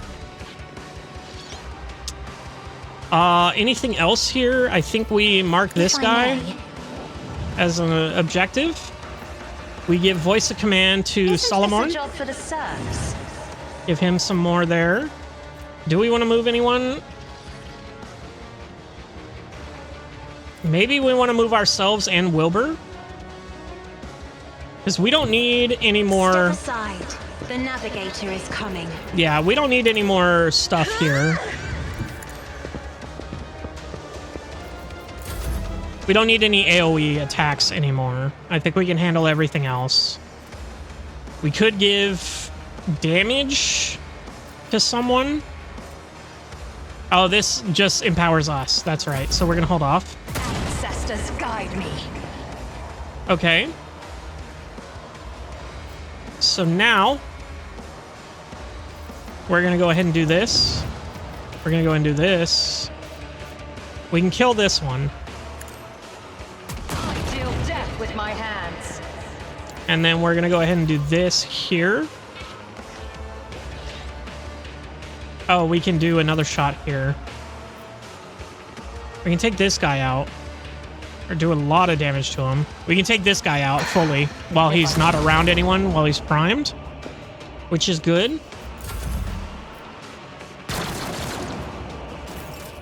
Anything else here? I think we mark this guy as an objective. We give voice of command to Solomon. Isn't this a job for the serfs? Give him some more there. Do we want to move anyone? Maybe we want to move ourselves and Wilbur. Because we don't need any more... Step aside. The navigator is coming. Yeah, we don't need any more stuff here. We don't need any AoE attacks anymore. I think we can handle everything else. We could give damage to someone. Oh, this just empowers us. That's right. So we're going to hold off. Ancestors guide me. Okay. So now we're going to go ahead and do this. We're going to go and do this. We can kill this one. I deal death with my hands. And then we're going to go ahead and do this here. Oh, we can do another shot here. We can take this guy out. Or do a lot of damage to him. We can take this guy out fully while he's not around anyone, while he's primed. Which is good.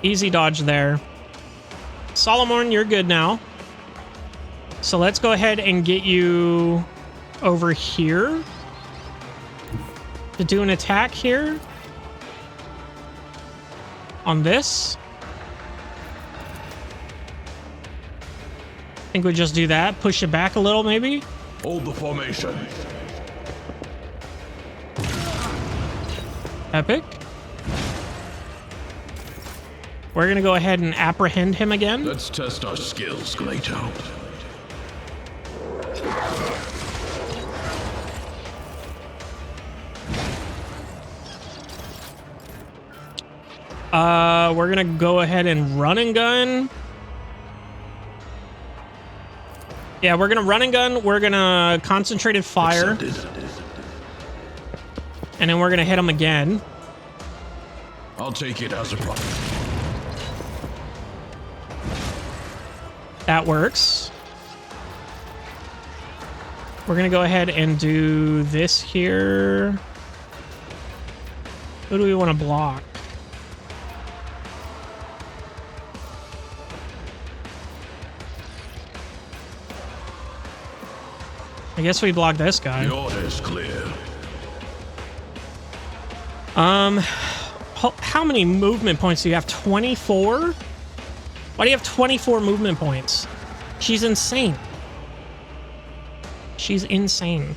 Easy dodge there. Solomon, you're good now. So let's go ahead and get you over here to do an attack here on this. I think we just do that. Push it back a little, maybe. Hold the formation. Epic. We're gonna go ahead and apprehend him again. Let's test our skills, Glato. We're gonna go ahead and run and gun. Yeah, we're gonna run and gun. We're gonna concentrated fire. Accepted. And then we're gonna hit him again. I'll take it as a problem. That works. We're gonna go ahead and do this here. Who do we want to block? I guess we block this guy. The order's clear. How many movement points do you have? 24? Why do you have 24 movement points? She's insane. She's insane.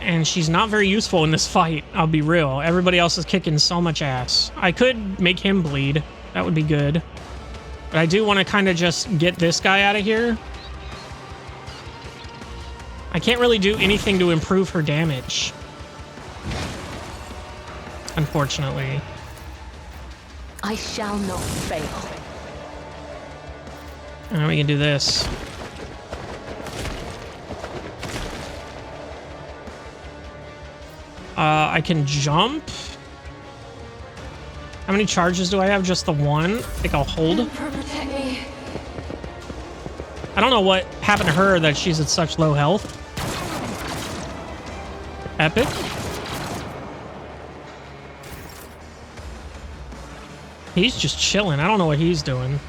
And she's not very useful in this fight, I'll be real. Everybody else is kicking so much ass. I could make him bleed. That would be good. But I do want to kind of just get this guy out of here. I can't really do anything to improve her damage. Unfortunately. I shall not fail. And we can do this. I can jump. How many charges do I have? Just the one? I think I'll hold. Protect me. I don't know what happened to her that she's at such low health. Epic. He's just chilling. I don't know what he's doing.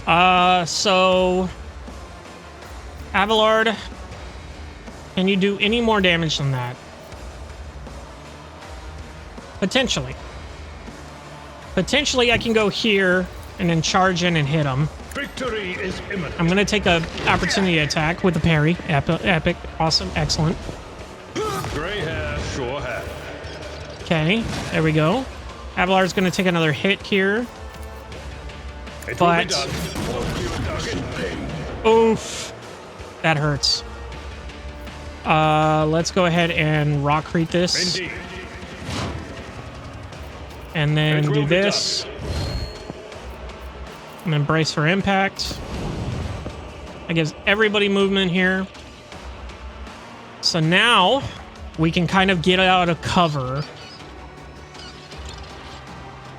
So Abelard, can you do any more damage than that? Potentially. Potentially I can go here and then charge in and hit him. Victory is imminent. I'm gonna take a opportunity attack with a parry. Epic. Awesome. Excellent. Gray hair, sure hair. Okay, there we go. Abelard's gonna take another hit here. It But will be done. oof. That hurts. Let's go ahead and rockcrete this. Indeed. And then It will do be this. And then brace for impact. That gives everybody movement here. So now we can kind of get out of cover.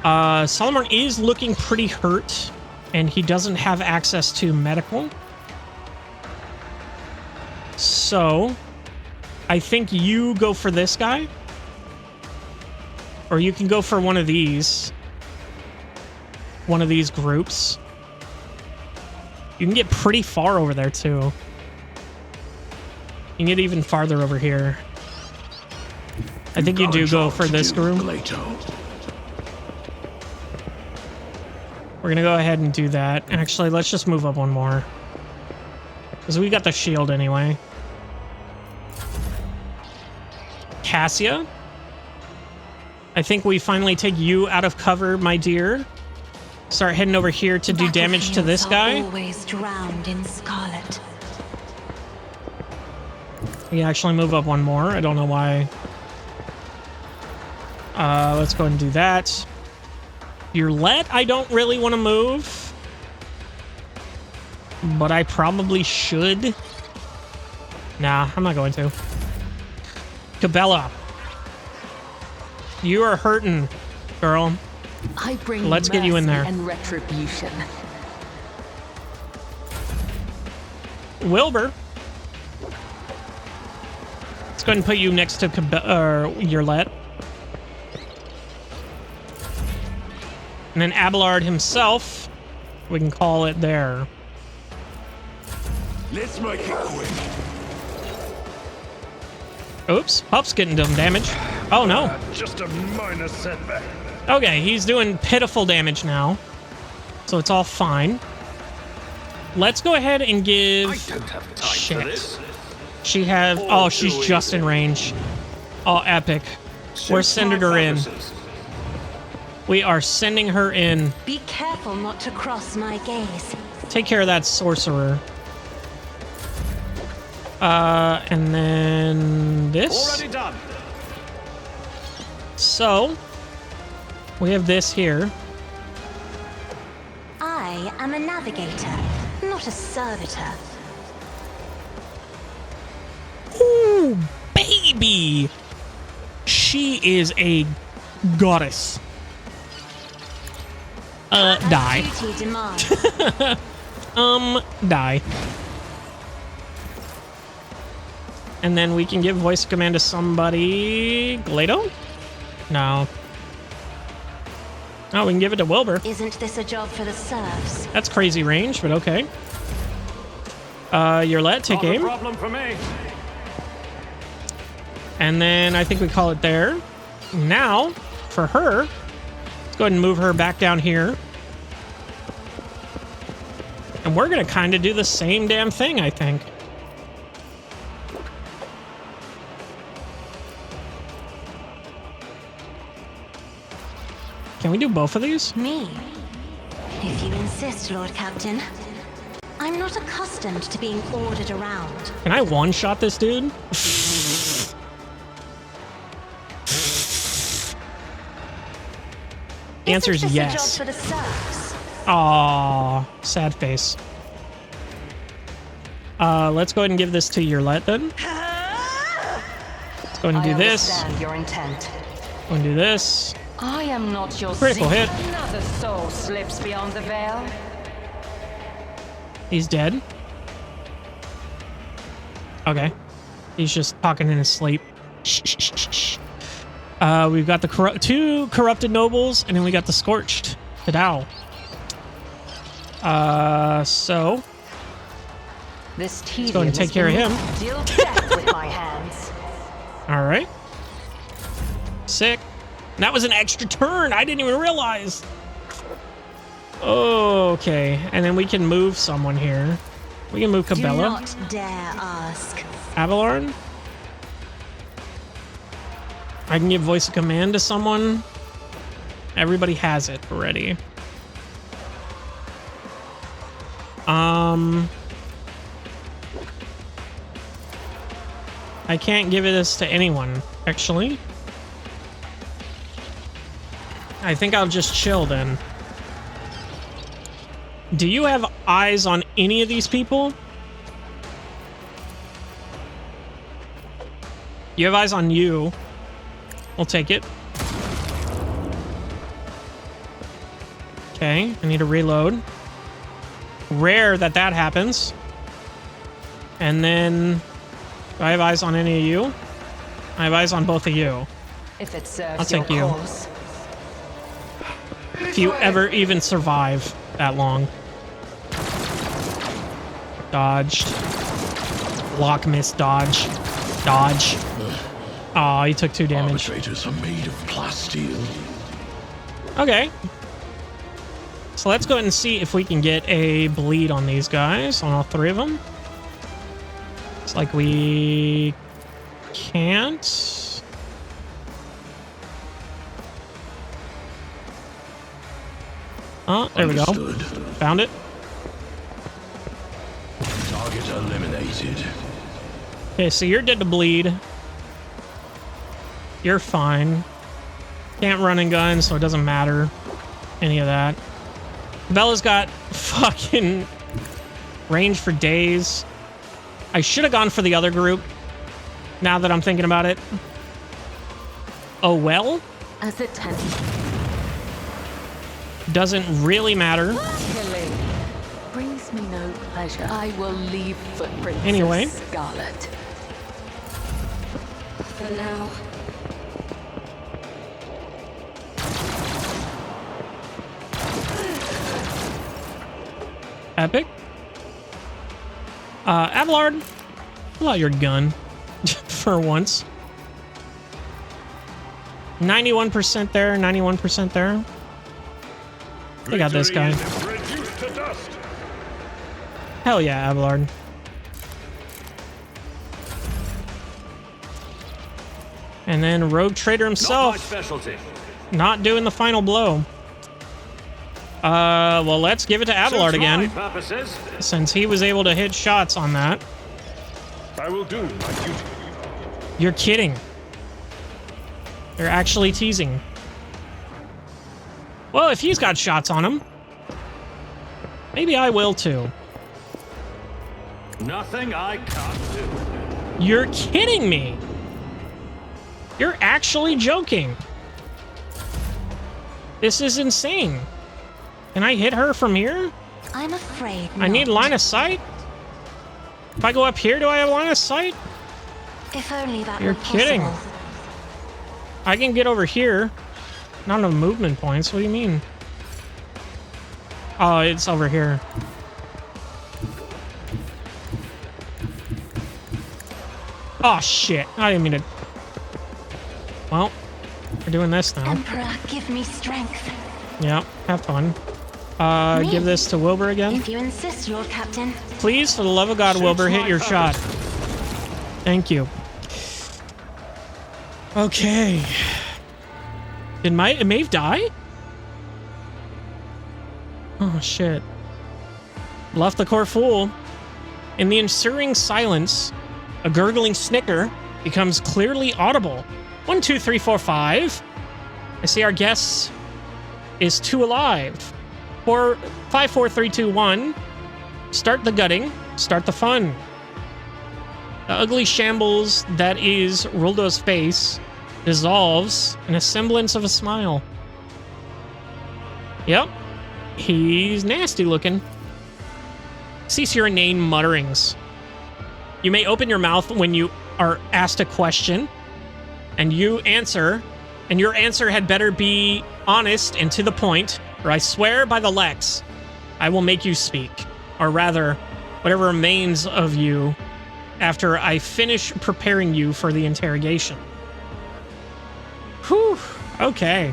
Solomon is looking pretty hurt, and he doesn't have access to medical. So I think you go for this guy. Or you can go for one of these. One of these groups. You can get pretty far over there, too. You can get even farther over here. I think you do go for this group. We're going to go ahead and do that. Actually, let's just move up one more. Because we got the shield anyway. Cassia? I think we finally take you out of cover, my dear. Start heading over here to do damage to this guy. Always drowned in scarlet. We actually move up one more. I don't know why. Let's go ahead and do that. Yurlet, I don't really want to move. But I probably should. Nah, I'm not going to. Cabela. You are hurting, girl. I bring Let's get you in there. And retribution. Wilbur. Let's go ahead and put you next to Yurlet. And then Abelard himself, we can call it there. Let's make it quick. Oops, Pup's getting some damage. Oh no. Just a minor setback. Okay, he's doing pitiful damage now. So it's all fine. Let's go ahead and give... I don't have time for this. She has... Oh, she's just in range. Oh, epic. We're sending her in. We are sending her in. Be careful not to cross my gaze. Take care of that sorcerer. And then this. Already done. So, we have this here. I am a navigator, not a servitor. Ooh, baby! She is a goddess. Die. Duty demands. Die. And then we can give voice command to somebody. Glado? No. Oh, we can give it to Wilbur. Isn't this a job for the serfs? That's crazy range, but okay. Yurlet, take aim. Not a problem for me. And then I think we call it there. Now, for her, let's go ahead and move her back down here. And we're going to kind of do the same damn thing, I think. Can we do both of these? Me? If you insist, Lord Captain. I'm not accustomed to being ordered around. Can I one-shot this dude? The answer is yes. Is a job for the serfs? Aww, sad face. Let's go ahead and give this to Yurlet then. Let's go ahead and do this. I understand your intent. Go and do this. I am not your Critical hit. Another soul slips beyond the veil. He's dead. Okay. He's just talking in his sleep. Shh, shh, shh, shh. We've got the two corrupted nobles, and then we got the scorched Tadao. So This let's go and take care of him. Deal death with my hands. All right. Sick. That was an extra turn. I didn't even realize. Okay, and then we can move someone here. We can move Cabela. Do not dare ask. Abelard. I can give voice of command to someone. Everybody has it already. I can't give this to anyone, actually. I think I'll just chill then. Do you have eyes on any of these people? You have eyes on you. We'll take it. Okay, I need to reload. Rare that that happens. And then, do I have eyes on any of you? I have eyes on both of you. If it serves I'll take you. cause. If you ever even survive that long. Dodged. Lock, miss, dodge. Dodge. Aw, he took 2 damage. Arbitrators are made of plasteel. Okay. So let's go ahead and see if we can get a bleed on these guys, on all 3 of them. It's like we can't. Oh, there we go. Found it. Target eliminated. Okay, so you're dead to bleed. You're fine. Can't run and gun, so it doesn't matter. Any of that. Bella's got fucking range for days. I should have gone for the other group. Now that I'm thinking about it. Oh well. As it tends. Doesn't really matter. Killing brings me no pleasure. I will leave footprints. Anyway. Of Scarlet. For now. Epic. Abelard, pull out your gun for once. 91% there, 91% there. They got this guy. Hell yeah, Abelard. And then Rogue Trader himself. Not my specialty. Not doing the final blow. Well, let's give it to Abelard again. Purposes, Since he was able to hit shots on that. I will do my duty. You're kidding. They're actually teasing. Well, if he's got shots on him, maybe I will too. nothing I can't do. You're kidding me. You're actually joking. This is insane. Can I hit her from here? I'm afraid I need not. line of sight? If I go up here, do I have line of sight? If only that You're were kidding. possible. I can get over here. Not enough movement points. What do you mean? Oh, it's over here. Oh, shit. I didn't mean to... Well, we're doing this now. Emperor, give me strength. Yeah, have fun. Me? Give this to Wilbur again. If you insist, Lord Captain. Please, for the love of God, Wilbur, hit your shot. Thank you. Okay. Did Maeve die? Oh, shit. Left the core full. In the ensuing silence, a gurgling snicker becomes clearly audible. 1, 2, 3, 4, 5. I see our guess is 2 alive. 4, 5, 4, 3, 2, 1. Start the gutting. Start the fun. The ugly shambles that is Roldo's face dissolves in a semblance of a smile. Yep. He's nasty looking. Cease your inane mutterings. You may open your mouth when you are asked a question, and you answer And your answer had better be honest and to the point, or I swear by the Lex, I will make you speak. Or rather, whatever remains of you after I finish preparing you for the interrogation. Whew, okay.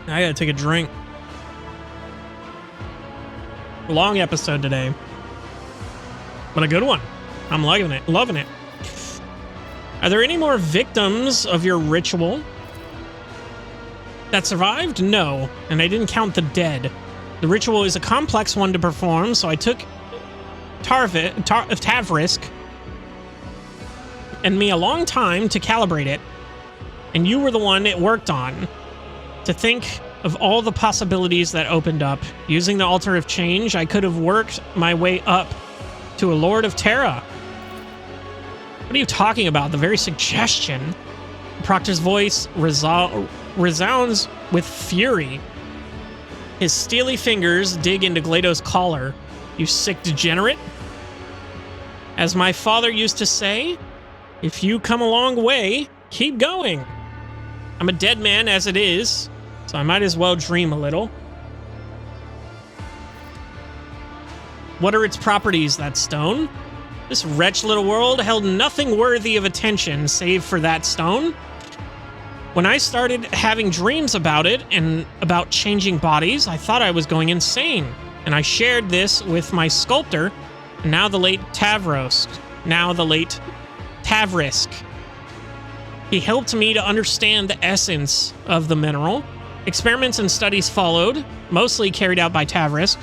I gotta take a drink. Long episode today, but a good one. I'm loving it. Loving it. Are there any more victims of your ritual that survived? No, and I didn't count the dead. The ritual is a complex one to perform, so I took Tavrisk and me a long time to calibrate it, and you were the one it worked on. To think of all the possibilities that opened up. Using the Altar of Change, I could have worked my way up to a Lord of Terra. What are you talking about? The very suggestion. Proctor's voice resounds with fury. His steely fingers dig into Glado's collar. You sick degenerate? As my father used to say, if you come a long way, keep going. I'm a dead man as it is, so I might as well dream a little. What are its properties, that stone? This wretched little world held nothing worthy of attention save for that stone. When I started having dreams about it and about changing bodies, I thought I was going insane. And I shared this with my sculptor, and now the late Tavrisk. He helped me to understand the essence of the mineral. Experiments and studies followed, mostly carried out by Tavrisk.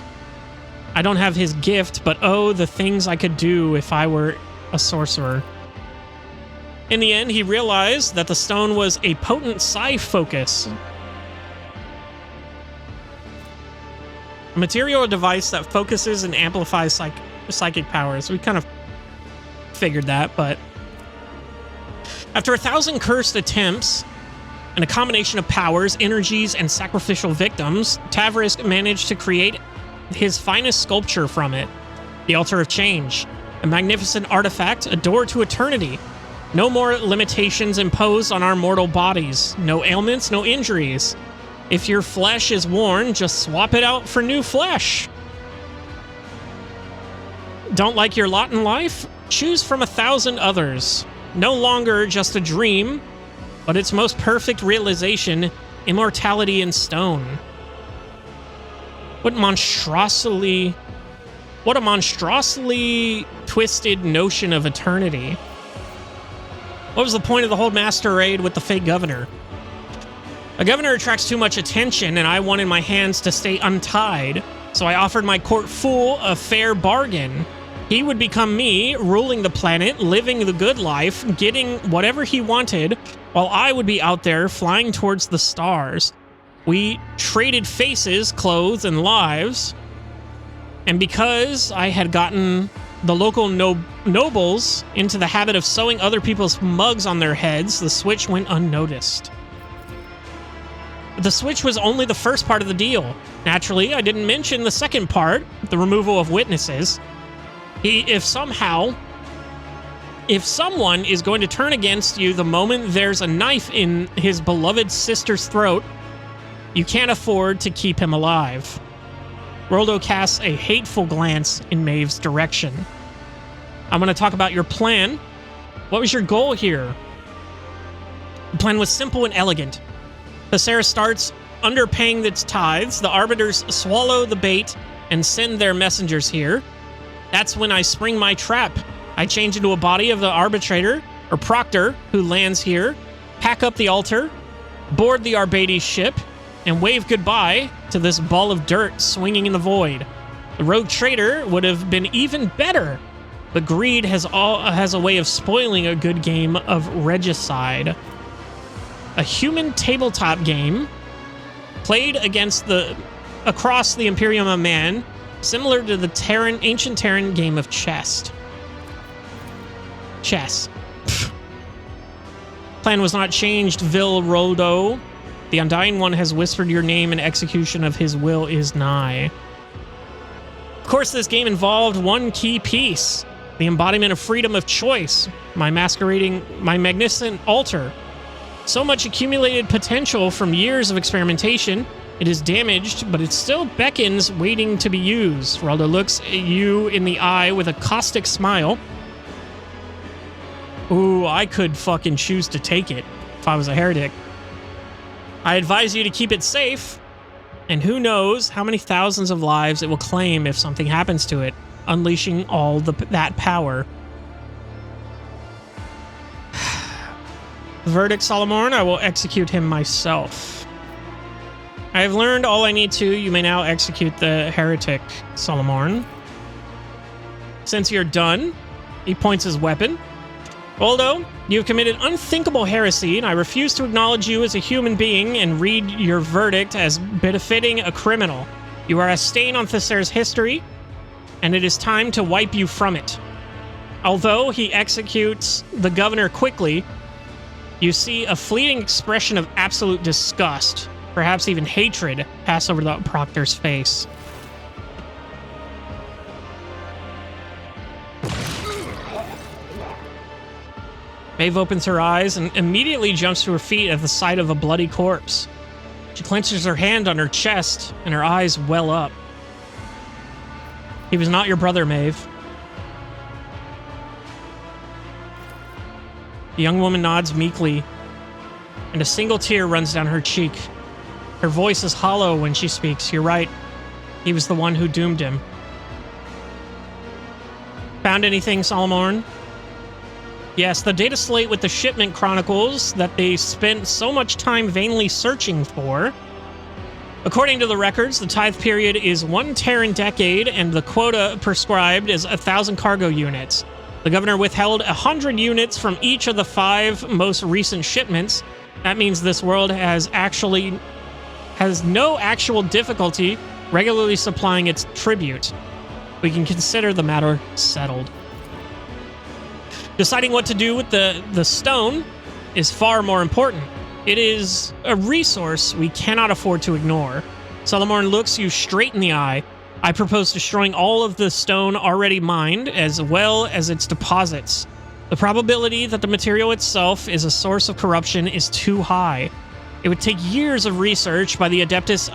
I don't have his gift, but oh, the things I could do if I were a sorcerer. In the end, he realized that the stone was a potent psi focus. A material device that focuses and amplifies psychic powers. We kind of figured that, but after 1,000 cursed attempts and a combination of powers, energies, and sacrificial victims, Tavrisk managed to create his finest sculpture from it, the Altar of Change, a magnificent artifact, a door to eternity. No more limitations imposed on our mortal bodies. No ailments, no injuries. If your flesh is worn, just swap it out for new flesh. Don't like your lot in life? Choose from 1,000 others. No longer just a dream, but its most perfect realization, immortality in stone. What a monstrosely twisted notion of eternity. What was the point of the whole masquerade with the fake governor? A governor attracts too much attention, and I wanted my hands to stay untied, so I offered my court fool a fair bargain. He would become me, ruling the planet, living the good life, getting whatever he wanted, while I would be out there flying towards the stars. We traded faces, clothes, and lives. And because I had gotten the local nobles into the habit of sewing other people's mugs on their heads, the switch went unnoticed. But the switch was only the first part of the deal. Naturally, I didn't mention the second part, the removal of witnesses. If someone is going to turn against you the moment there's a knife in his beloved sister's throat, you can't afford to keep him alive. Roldo casts a hateful glance in Maeve's direction. I'm going to talk about your plan. What was your goal here? The plan was simple and elegant. Thessera starts underpaying its tithes. The arbiters swallow the bait and send their messengers here. That's when I spring my trap. I change into a body of the arbitrator, or proctor, who lands here, pack up the altar, board the Arbades ship, and wave goodbye to this ball of dirt swinging in the void. The rogue trader would have been even better, but greed has a way of spoiling a good game of regicide. A human tabletop game played across the Imperium of Man, similar to the ancient Terran game of chess. Plan was not changed, Vil Roldo. The Undying One has whispered your name, and execution of his will is nigh. Of course, this game involved one key piece. the embodiment of freedom of choice, my magnificent altar. So much accumulated potential from years of experimentation. It is damaged, but it still beckons, waiting to be used. Geraldo looks at you in the eye with a caustic smile. Ooh, I could fucking choose to take it if I was a heretic. I advise you to keep it safe, and who knows how many thousands of lives it will claim if something happens to it, unleashing all that power. Verdict, Solomorn, I will execute him myself. I have learned all I need to. You may now execute the heretic, Solomorn. Since you're done, he points his weapon. Although you have committed unthinkable heresy, and I refuse to acknowledge you as a human being and read your verdict as befitting a criminal. You are a stain on Thesser's history, and it is time to wipe you from it. Although he executes the governor quickly, you see a fleeting expression of absolute disgust, perhaps even hatred, pass over the proctor's face. Maeve opens her eyes and immediately jumps to her feet at the sight of a bloody corpse. She clenches her hand on her chest, and her eyes well up. He was not your brother, Maeve. The young woman nods meekly, and a single tear runs down her cheek. Her voice is hollow when she speaks. You're right. He was the one who doomed him. Found anything, Solomorn? Yes, the data slate with the shipment chronicles that they spent so much time vainly searching for. According to the records, the tithe period is 1 Terran decade, and the quota prescribed is 1,000 cargo units. The governor withheld 100 units from each of the 5 most recent shipments. That means this world has no actual difficulty regularly supplying its tribute. We can consider the matter settled. Deciding what to do with the stone is far more important. It is a resource we cannot afford to ignore. Solomorn looks you straight in the eye. I propose destroying all of the stone already mined, as well as its deposits. The probability that the material itself is a source of corruption is too high. It would take years of research by the Adeptus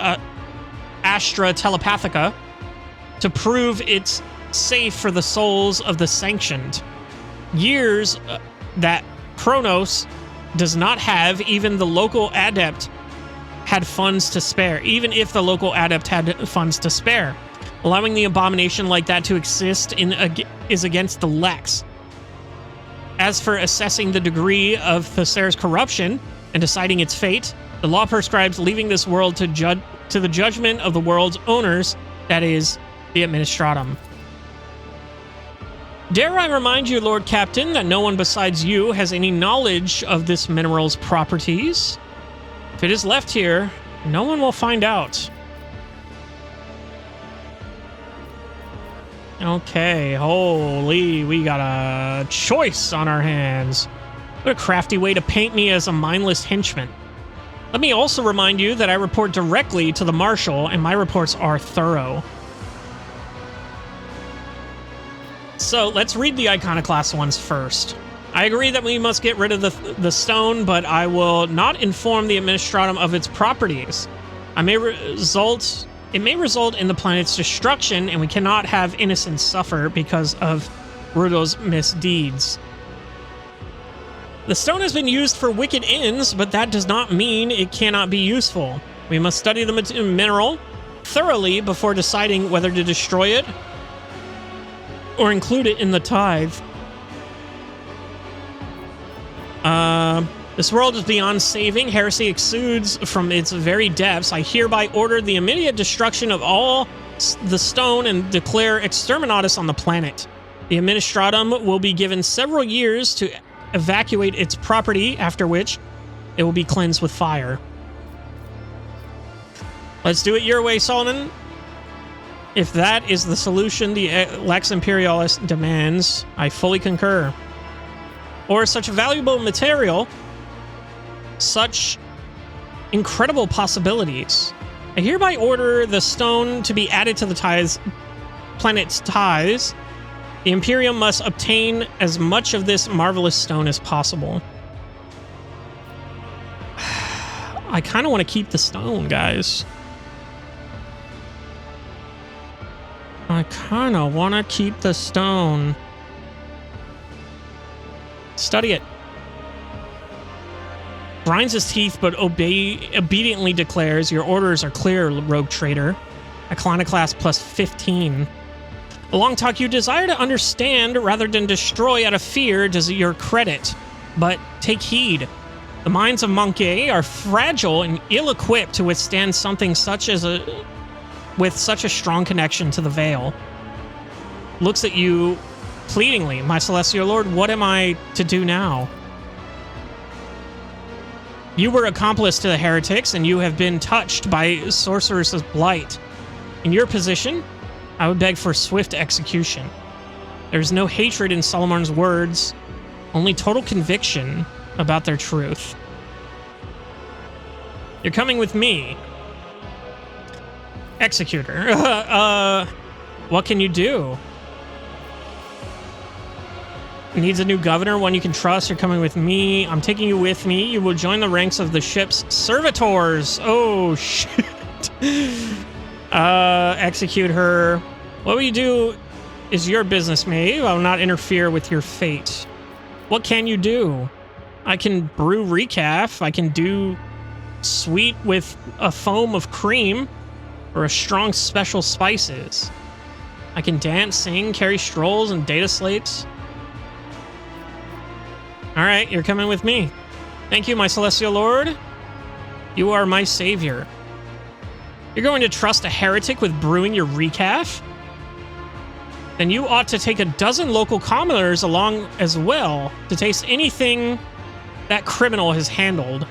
Astra Telepathica to prove it's safe for the souls of the Sanctioned. Years that Kronos does not have. Even the local adept had funds to spare. Even if the local adept had funds to spare. Allowing the abomination like that to exist is against the Lex. As for assessing the degree of Thesser's corruption and deciding its fate, the law prescribes leaving this world to the judgment of the world's owners, that is, the Administratum. Dare I remind you, Lord Captain, that no one besides you has any knowledge of this mineral's properties? If it is left here, no one will find out. Okay, holy, we got a choice on our hands. What a crafty way to paint me as a mindless henchman. Let me also remind you that I report directly to the Marshal, and my reports are thorough. So let's read the Iconoclast ones first. I agree that we must get rid of the stone, but I will not inform the Administratum of its properties. It may result in the planet's destruction, and we cannot have innocents suffer because of Rudo's misdeeds. The stone has been used for wicked ends, but that does not mean it cannot be useful. We must study the mineral thoroughly before deciding whether to destroy it or include it in the tithe. This world is beyond saving. Heresy exudes from its very depths. I hereby order the immediate destruction of all the stone and declare exterminatus on the planet. The Administratum will be given several years to evacuate its property, after which it will be cleansed with fire. Let's do it your way, Solomon. If that is the solution the Lex Imperialis demands, I fully concur. Or such valuable material, such incredible possibilities. I hereby order the stone to be added to the planet's tithes, The Imperium must obtain as much of this marvelous stone as possible. I kind of want to keep the stone, guys. I kind of want to keep the stone. Study it. Grinds his teeth, but obediently declares, your orders are clear, rogue traitor. Iconoclast plus 15. A long talk, you desire to understand rather than destroy out of fear does your credit. But take heed. The minds of Monkey are fragile and ill-equipped to withstand something such as with such a strong connection to the Veil. Looks at you pleadingly. My celestial lord, what am I to do now? You were accomplice to the heretics, and you have been touched by sorcerer's blight. In your position, I would beg for swift execution. There's no hatred in Solomon's words, only total conviction about their truth. You're coming with me. Executor. What can you do? Needs a new governor, one you can trust. You're coming with me. I'm taking you with me. You will join the ranks of the ship's servitors. Oh, shit. Execute her. What will you do is your business, Maeve. I will not interfere with your fate. What can you do? I can brew recaf. I can do sweet with a foam of cream or a strong special spices. I can dance, sing, carry strolls, and data slates. All right, you're coming with me. Thank you, my celestial lord. You are my savior. You're going to trust a heretic with brewing your recaf? Then you ought to take a dozen local commoners along as well to taste anything that criminal has handled.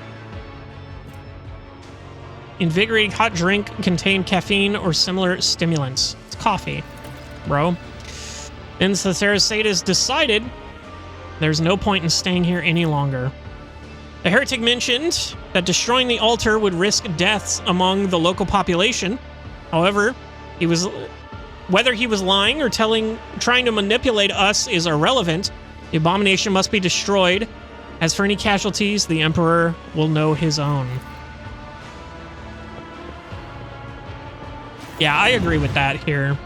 Invigorating hot drink contain caffeine or similar stimulants. It's coffee, bro. Then the Sarasate is decided. There's no point in staying here any longer. The heretic mentioned that destroying the altar would risk deaths among the local population. However, whether he was lying or trying to manipulate us is irrelevant. The abomination must be destroyed. As for any casualties, the Emperor will know his own. Yeah, I agree with that here.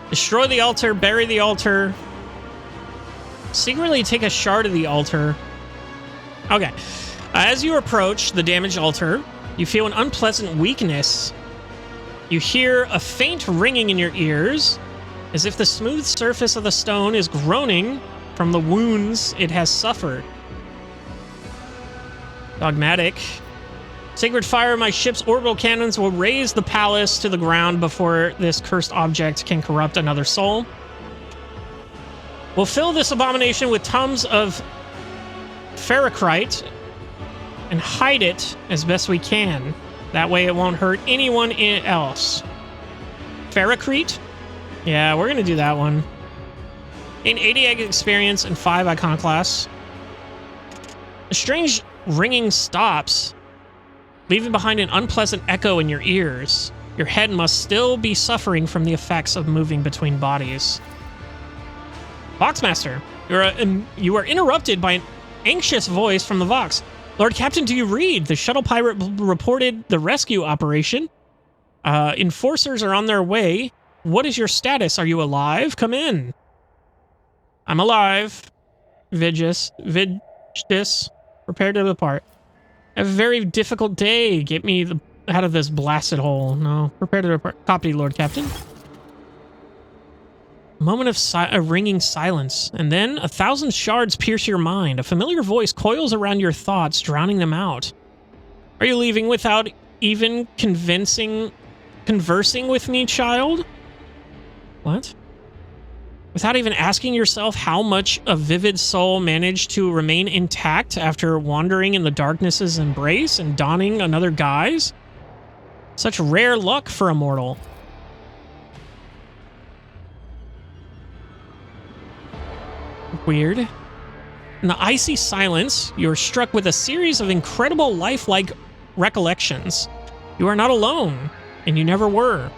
Destroy the altar, bury the altar. Secretly take a shard of the altar. Okay. As you approach the damaged altar, you feel an unpleasant weakness. You hear a faint ringing in your ears, as if the smooth surface of the stone is groaning from the wounds it has suffered. Dogmatic. Sacred fire of my ship's orbital cannons will raise the palace to the ground before this cursed object can corrupt another soul. We'll fill this abomination with tons of ferrocrite and hide it as best we can. That way it won't hurt anyone else. Ferrocrite? Yeah, we're going to do that one. Gain 80 egg experience and 5 iconoclasts. A strange ringing stops, leaving behind an unpleasant echo in your ears. Your head must still be suffering from the effects of moving between bodies. Voxmaster, you are interrupted by an anxious voice from the Vox. Lord Captain, do you read? The shuttle pirate reported the rescue operation. Enforcers are on their way. What is your status? Are you alive? Come in. I'm alive. Vigis. Prepare to depart. I have a very difficult day. Get me out of this blasted hole. No. Prepare to depart. Copy, Lord Captain. A moment of a ringing silence, and then 1,000 shards pierce your mind. A familiar voice coils around your thoughts, drowning them out. Are you leaving without even conversing with me, child? What? Without even asking yourself how much a vivid soul managed to remain intact after wandering in the darkness's embrace and donning another guise? Such rare luck for a mortal. Weird. In the icy silence, you're struck with a series of incredible lifelike recollections. You are not alone, and you never were.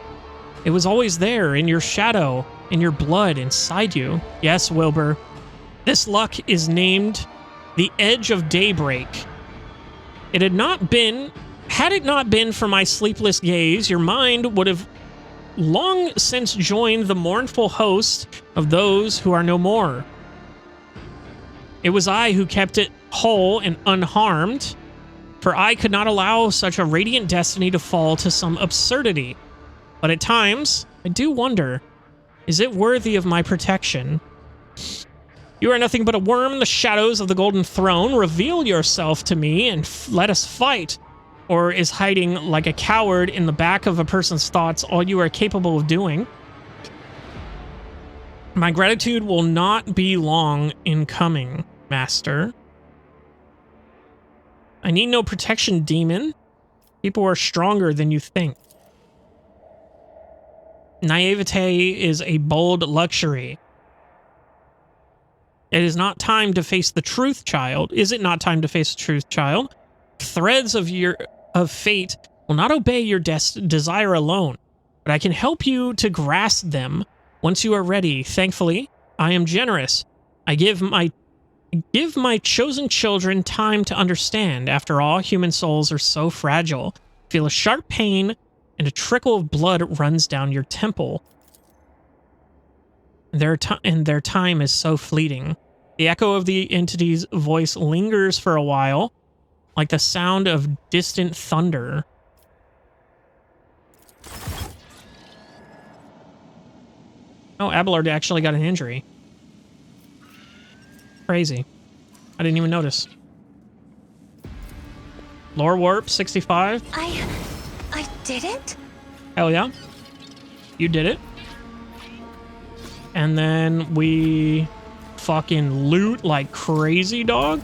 It was always there, in your shadow, in your blood inside you. Yes, Wilbur. This luck is named the Edge of Daybreak. Had it not been for my sleepless gaze, your mind would have long since joined the mournful host of those who are no more. It was I who kept it whole and unharmed, for I could not allow such a radiant destiny to fall to some absurdity. But at times, I do wonder, is it worthy of my protection? You are nothing but a worm in the shadows of the Golden Throne. Reveal yourself to me and let us fight. Or is hiding like a coward in the back of a person's thoughts all you are capable of doing? My gratitude will not be long in coming, Master. I need no protection, demon. People are stronger than you think. Naivete is a bold luxury. It is not time to face the truth, child. Is it not time to face the truth, child? Threads of fate will not obey your desire alone, but I can help you to grasp them once you are ready. Thankfully, I am generous. I give my chosen children time to understand. After all, human souls are so fragile. Feel a sharp pain and a trickle of blood runs down your temple. Their time is so fleeting. The echo of the entity's voice lingers for a while, like the sound of distant thunder. Oh, Abelard actually got an injury. Crazy. I didn't even notice. Lore warp 65. I did it? Hell yeah. You did it. And then we fucking loot like crazy, dog.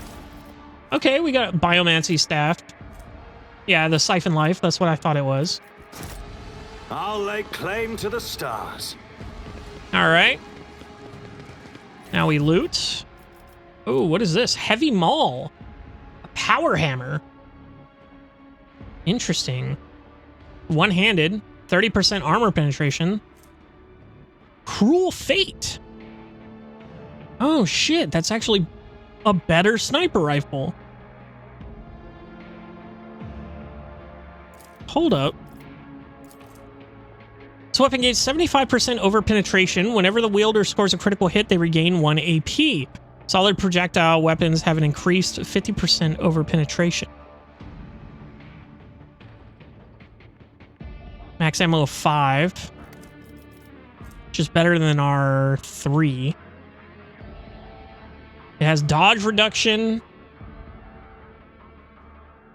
Okay, we got Biomancy staff. Yeah, the Siphon Life. That's what I thought it was. I'll lay claim to the stars. All right. Now we loot. Oh, what is this? Heavy Maul. A power hammer. Interesting. One-handed. 30% armor penetration. Cruel Fate. Oh, shit. That's actually a better sniper rifle. Hold up. This weapon gains 75% over penetration. Whenever the wielder scores a critical hit, they regain 1 AP. Solid projectile weapons have an increased 50% over penetration. Max ammo of 5. Which is better than our 3. It has dodge reduction.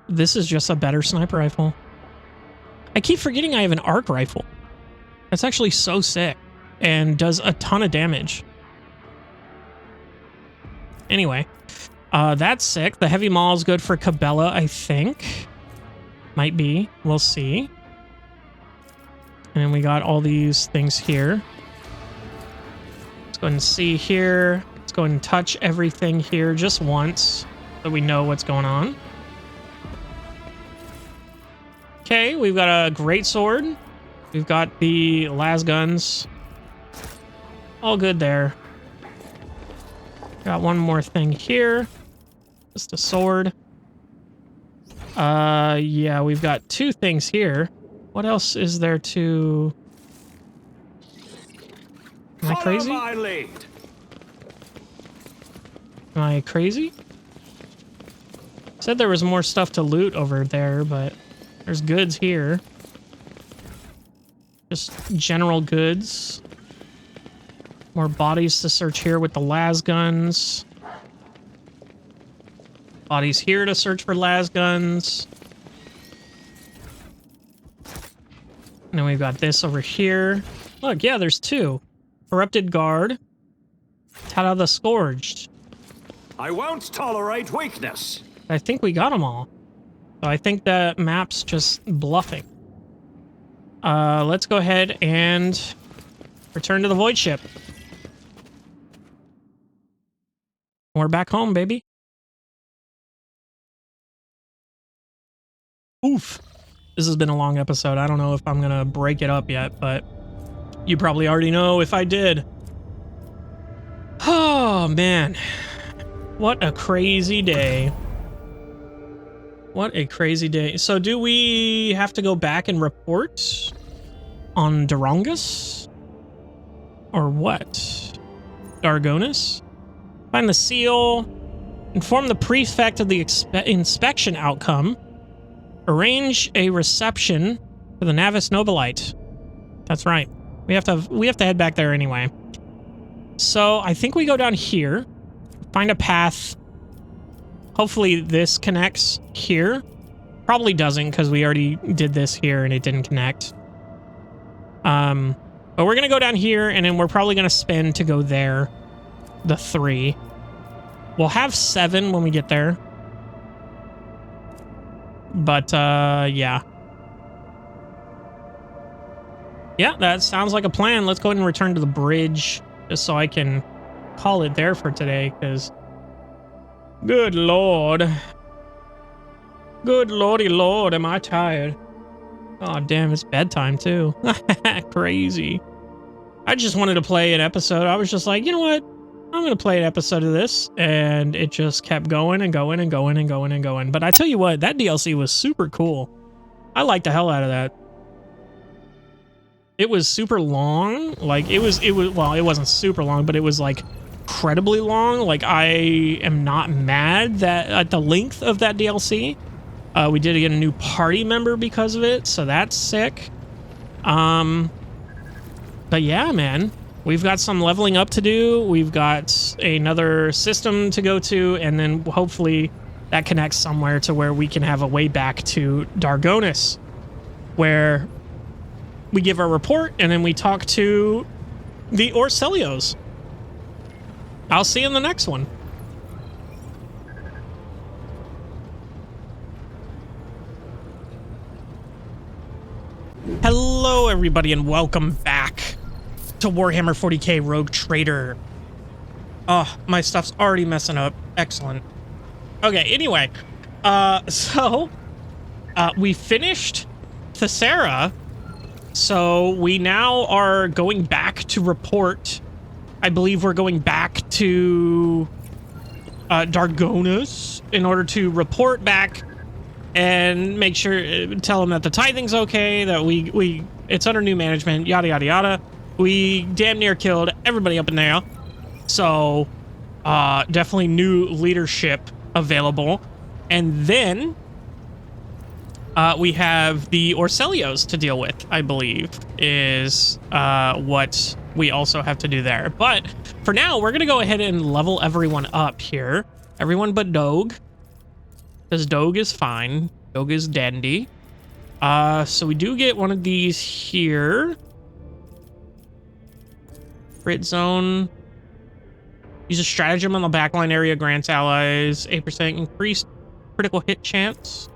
This is just a better sniper rifle. I keep forgetting I have an arc rifle. That's actually so sick and does a ton of damage. Anyway, that's sick. The heavy maul is good for Cabela, I think. Might be. We'll see. And then we got all these things here. Let's go ahead and see here. Let's go ahead and touch everything here just once so we know what's going on. Okay, we've got a great sword. We've got the las guns. All good there. Got one more thing here. Just a sword. Yeah, we've got 2 things here. What else is there to... Am I crazy? Follow my lead. Am I crazy? Said there was more stuff to loot over there, but there's goods here. Just general goods. More bodies to search here with the las guns. Bodies here to search for las guns. And then we've got this over here. Look, yeah, there's 2. Corrupted Guard. Tada the Scourged. I won't tolerate weakness. I think we got them all. So I think the map's just bluffing. Let's go ahead and return to the Void Ship. We're back home, baby. Oof. This has been a long episode. I don't know if I'm going to break it up yet, but You probably already know if I did. Oh, man. What a crazy day. What a crazy day. So do we have to go back and report on Durongus? Or what? Dargonus? Find the seal. Inform the prefect of the inspection outcome. Arrange a reception for the Navis Nobilite. That's right. We have to head back there anyway. So I think we go down here. Find a path. Hopefully this connects here. Probably doesn't because we already did this here and it didn't connect. But we're going to go down here and then we're probably going to spin to go there. The 3. We'll have 7 when we get there. But, yeah. Yeah, that sounds like a plan. Let's go ahead and return to the bridge just so I can call it there for today because... Good lord. Good lordy lord, am I tired. Oh, damn, it's bedtime, too. Crazy. I just wanted to play an episode. I was just like, you know what? I'm going to play an episode of this. And it just kept going and going and going and going and going. But I tell you what, that DLC was super cool. I liked the hell out of that. It was super long. Like, well, it wasn't super long, but it was like incredibly long. Like, I am not mad that at the length of that DLC. We did get a new party member because of it, so that's sick. But yeah, man, we've got some leveling up to do. We've got another system to go to, and then hopefully that connects somewhere to where we can have a way back to Dargonus, where we give our report and then we talk to the Orcelios. I'll see you in the next one. Hello, everybody, and welcome back to Warhammer 40K Rogue Trader. Oh, my stuff's already messing up. Excellent. Okay, anyway. We finished Thessera, so we now are going back to report. I believe we're going back to Dargonus in order to report back and make sure, tell them that the tithing's okay, that it's under new management, yada, yada, yada. We damn near killed everybody up in there. So, definitely new leadership available. And then, we have the Orcelios to deal with, I believe, is what we also have to do there. But for now, we're going to go ahead and level everyone up here. Everyone but Dogue. Because Dogue is fine. Dogue is dandy. So we do get one of these here. Crit zone. Use a stratagem on the backline area. Grants allies 8% increased critical hit chance.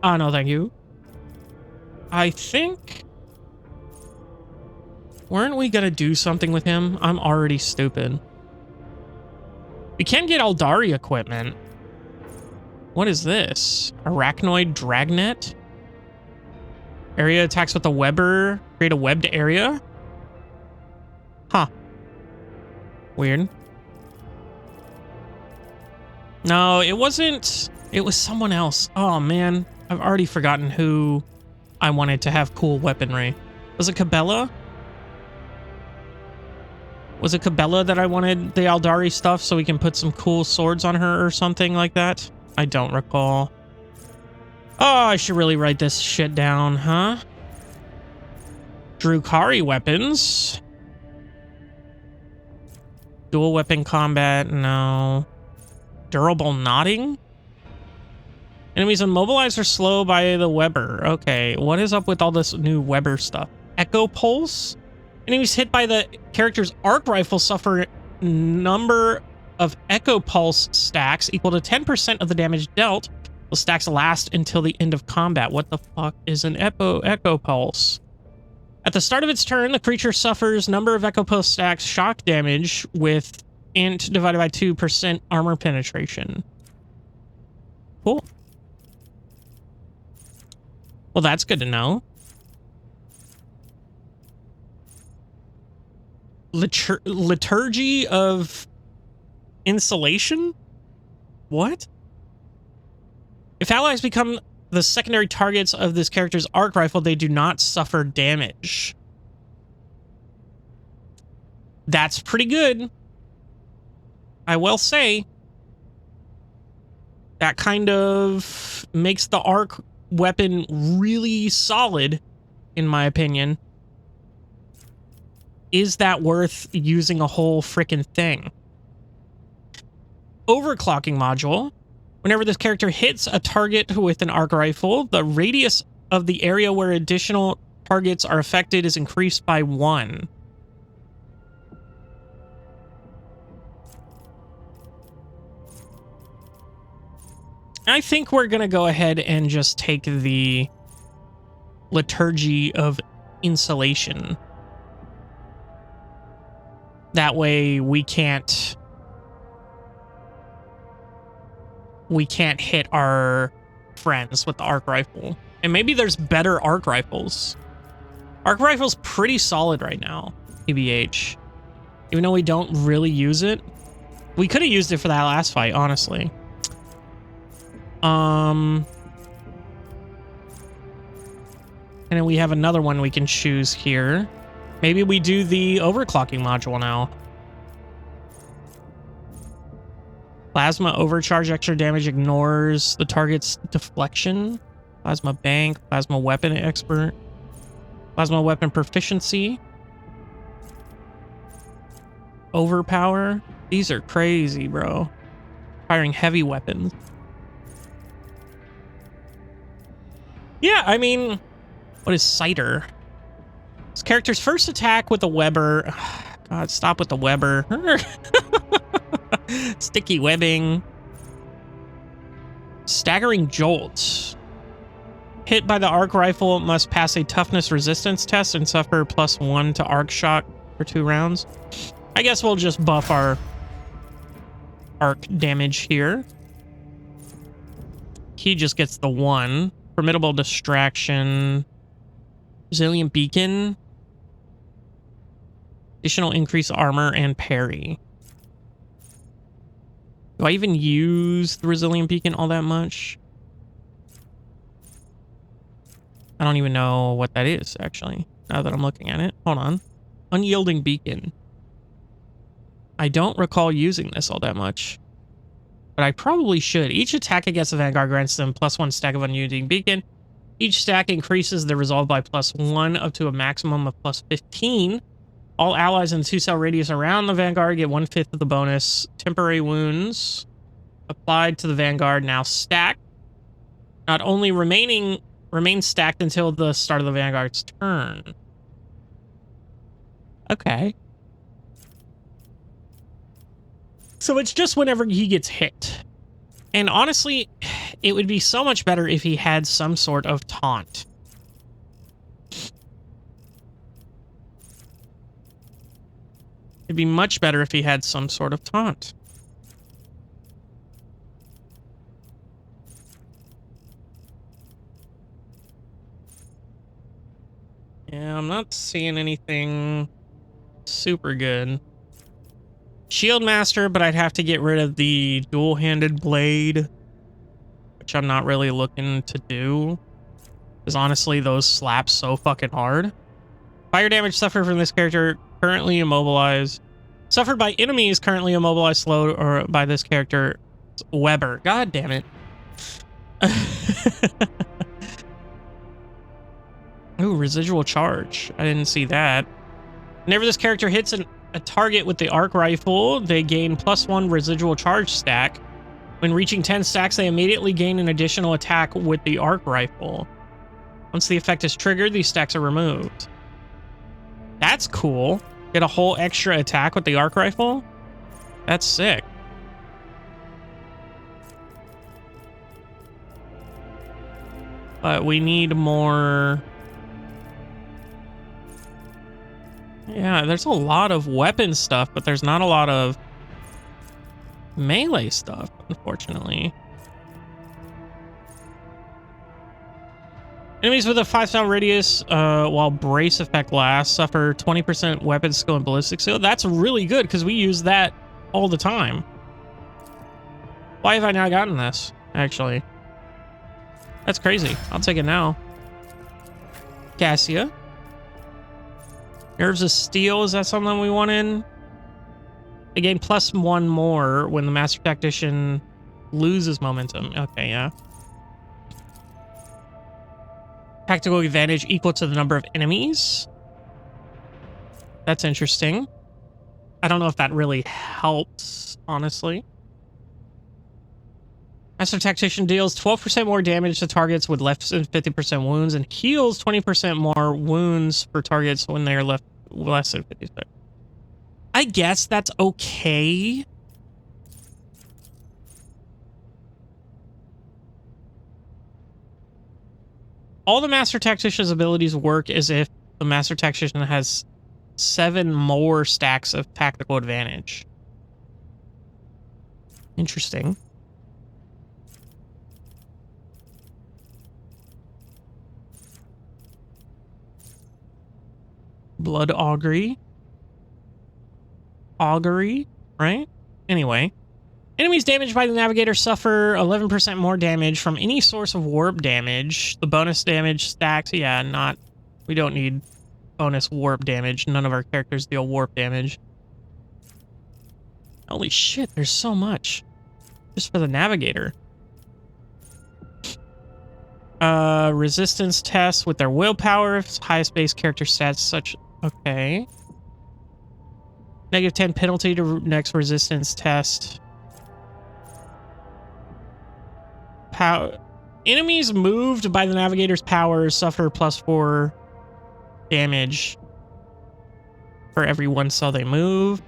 No, thank you. I think... Weren't we gonna do something with him? I'm already stupid. We can get Aldari equipment. What is this? Arachnoid Dragnet? Area attacks with a Weber. Create a webbed area? Huh. Weird. No, it wasn't. It was someone else. Oh, man. I've already forgotten who I wanted to have cool weaponry. Was it Cabela? Was it Cabela that I wanted the Aldari stuff so we can put some cool swords on her or something like that? I don't recall. Oh, I should really write this shit down, huh? Drukari weapons. Dual weapon combat, no. Durable knotting? Enemies immobilized or slow by the Weber. Okay, what is up with all this new Weber stuff? Echo Pulse? Enemies hit by the character's arc rifle suffer number of Echo Pulse stacks equal to 10% of the damage dealt. The stacks last until the end of combat. What the fuck is an Echo Pulse? At the start of its turn, the creature suffers number of Echo Pulse stacks shock damage with int divided by 2% armor penetration. Cool. Well, that's good to know. liturgy of insulation? What? If allies become the secondary targets of this character's arc rifle, they do not suffer damage. That's pretty good. I will say that kind of makes the arc weapon really solid, in my opinion. Is that worth using a whole frickin' thing? Overclocking module. Whenever this character hits a target with an arc rifle, the radius of the area where additional targets are affected is increased by 1. I think we're going to go ahead and just take the liturgy of insulation. That way we can't hit our friends with the arc rifle. And maybe there's better arc rifles. Arc rifle's pretty solid right now, TBH. Even though we don't really use it. We could have used it for that last fight, honestly. And then we have another one we can choose here. Maybe we do the overclocking module now. Plasma overcharge, extra damage, ignores the target's deflection. Plasma bank, plasma weapon expert. Plasma weapon proficiency. Overpower. These are crazy, bro. Firing heavy weapons. Yeah, I mean, what is Cider? This character's first attack with a Weber. God, stop with the Weber. Sticky webbing. Staggering jolt. Hit by the arc rifle must pass a toughness resistance test and suffer +1 to arc shock for 2 rounds. I guess we'll just buff our arc damage here. He just gets the 1. Formidable distraction. Resilient beacon. Additional increase armor and parry. Do I even use the resilient beacon all that much? I don't even know what that is, actually, now that I'm looking at it. Hold on. Unyielding beacon. I don't recall using this all that much, but I probably should. Each attack against the Vanguard grants them +1 stack of unyielding beacon. Each stack increases the resolve by +1 up to a maximum of +15. All allies in the 2-cell radius around the Vanguard get 1/5 of the bonus. Temporary wounds applied to the Vanguard now stack. Not only remain stacked until the start of the Vanguard's turn. Okay. So it's just whenever he gets hit. And honestly, it would be so much better if he had some sort of taunt. It'd be much better if he had some sort of taunt. Yeah, I'm not seeing anything super good. Shield Master, but I'd have to get rid of the dual-handed blade, which I'm not really looking to do, because honestly, those slap so fucking hard. Fire damage suffered from this character currently immobilized. Suffered by enemies currently immobilized, slowed, or by this character, Weber. God damn it. Ooh, residual charge. I didn't see that. Whenever this character hits a target with the arc rifle, they gain +1 residual charge stack. When reaching 10 stacks, they immediately gain an additional attack with the arc rifle. Once the effect is triggered, these stacks are removed. That's cool. Get a whole extra attack with the arc rifle? That's sick. But we need more... Yeah, there's a lot of weapon stuff, but there's not a lot of melee stuff, unfortunately. Enemies with a 5-style radius while brace effect lasts suffer 20% weapon skill and ballistic skill. That's really good because we use that all the time. Why have I not gotten this, actually? That's crazy. I'll take it now. Cassia. Nerves of Steel, is that something we want in? They gain +1 more when the Master Tactician loses momentum. Okay, yeah. Tactical advantage equal to the number of enemies. That's interesting. I don't know if that really helps, honestly. Master Tactician deals 12% more damage to targets with less than 50% wounds and heals 20% more wounds for targets when they are left less than 50%. I guess that's okay. All the Master Tactician's abilities work as if the Master Tactician has 7 more stacks of tactical advantage. Interesting. Blood Augury. Augury, right? Anyway. Enemies damaged by the Navigator suffer 11% more damage from any source of warp damage. The bonus damage stacks, yeah, not... We don't need bonus warp damage. None of our characters deal warp damage. Holy shit, there's so much. Just for the Navigator. Resistance tests with their willpower. Highest base character stats, such... Okay. -10 penalty to next resistance test. Enemies moved by the Navigator's powers suffer +4 damage for every 1 cell they move.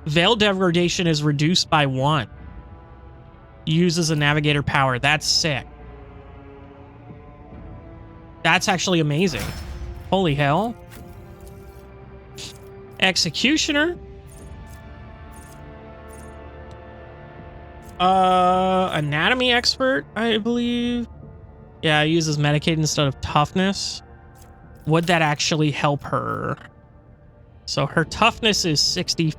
Veil degradation is reduced by 1. Uses a Navigator power. That's sick. That's actually amazing. Holy hell. Executioner. Anatomy expert, I believe. Yeah, it uses Medicaid instead of toughness. Would that actually help her? So her toughness is 60.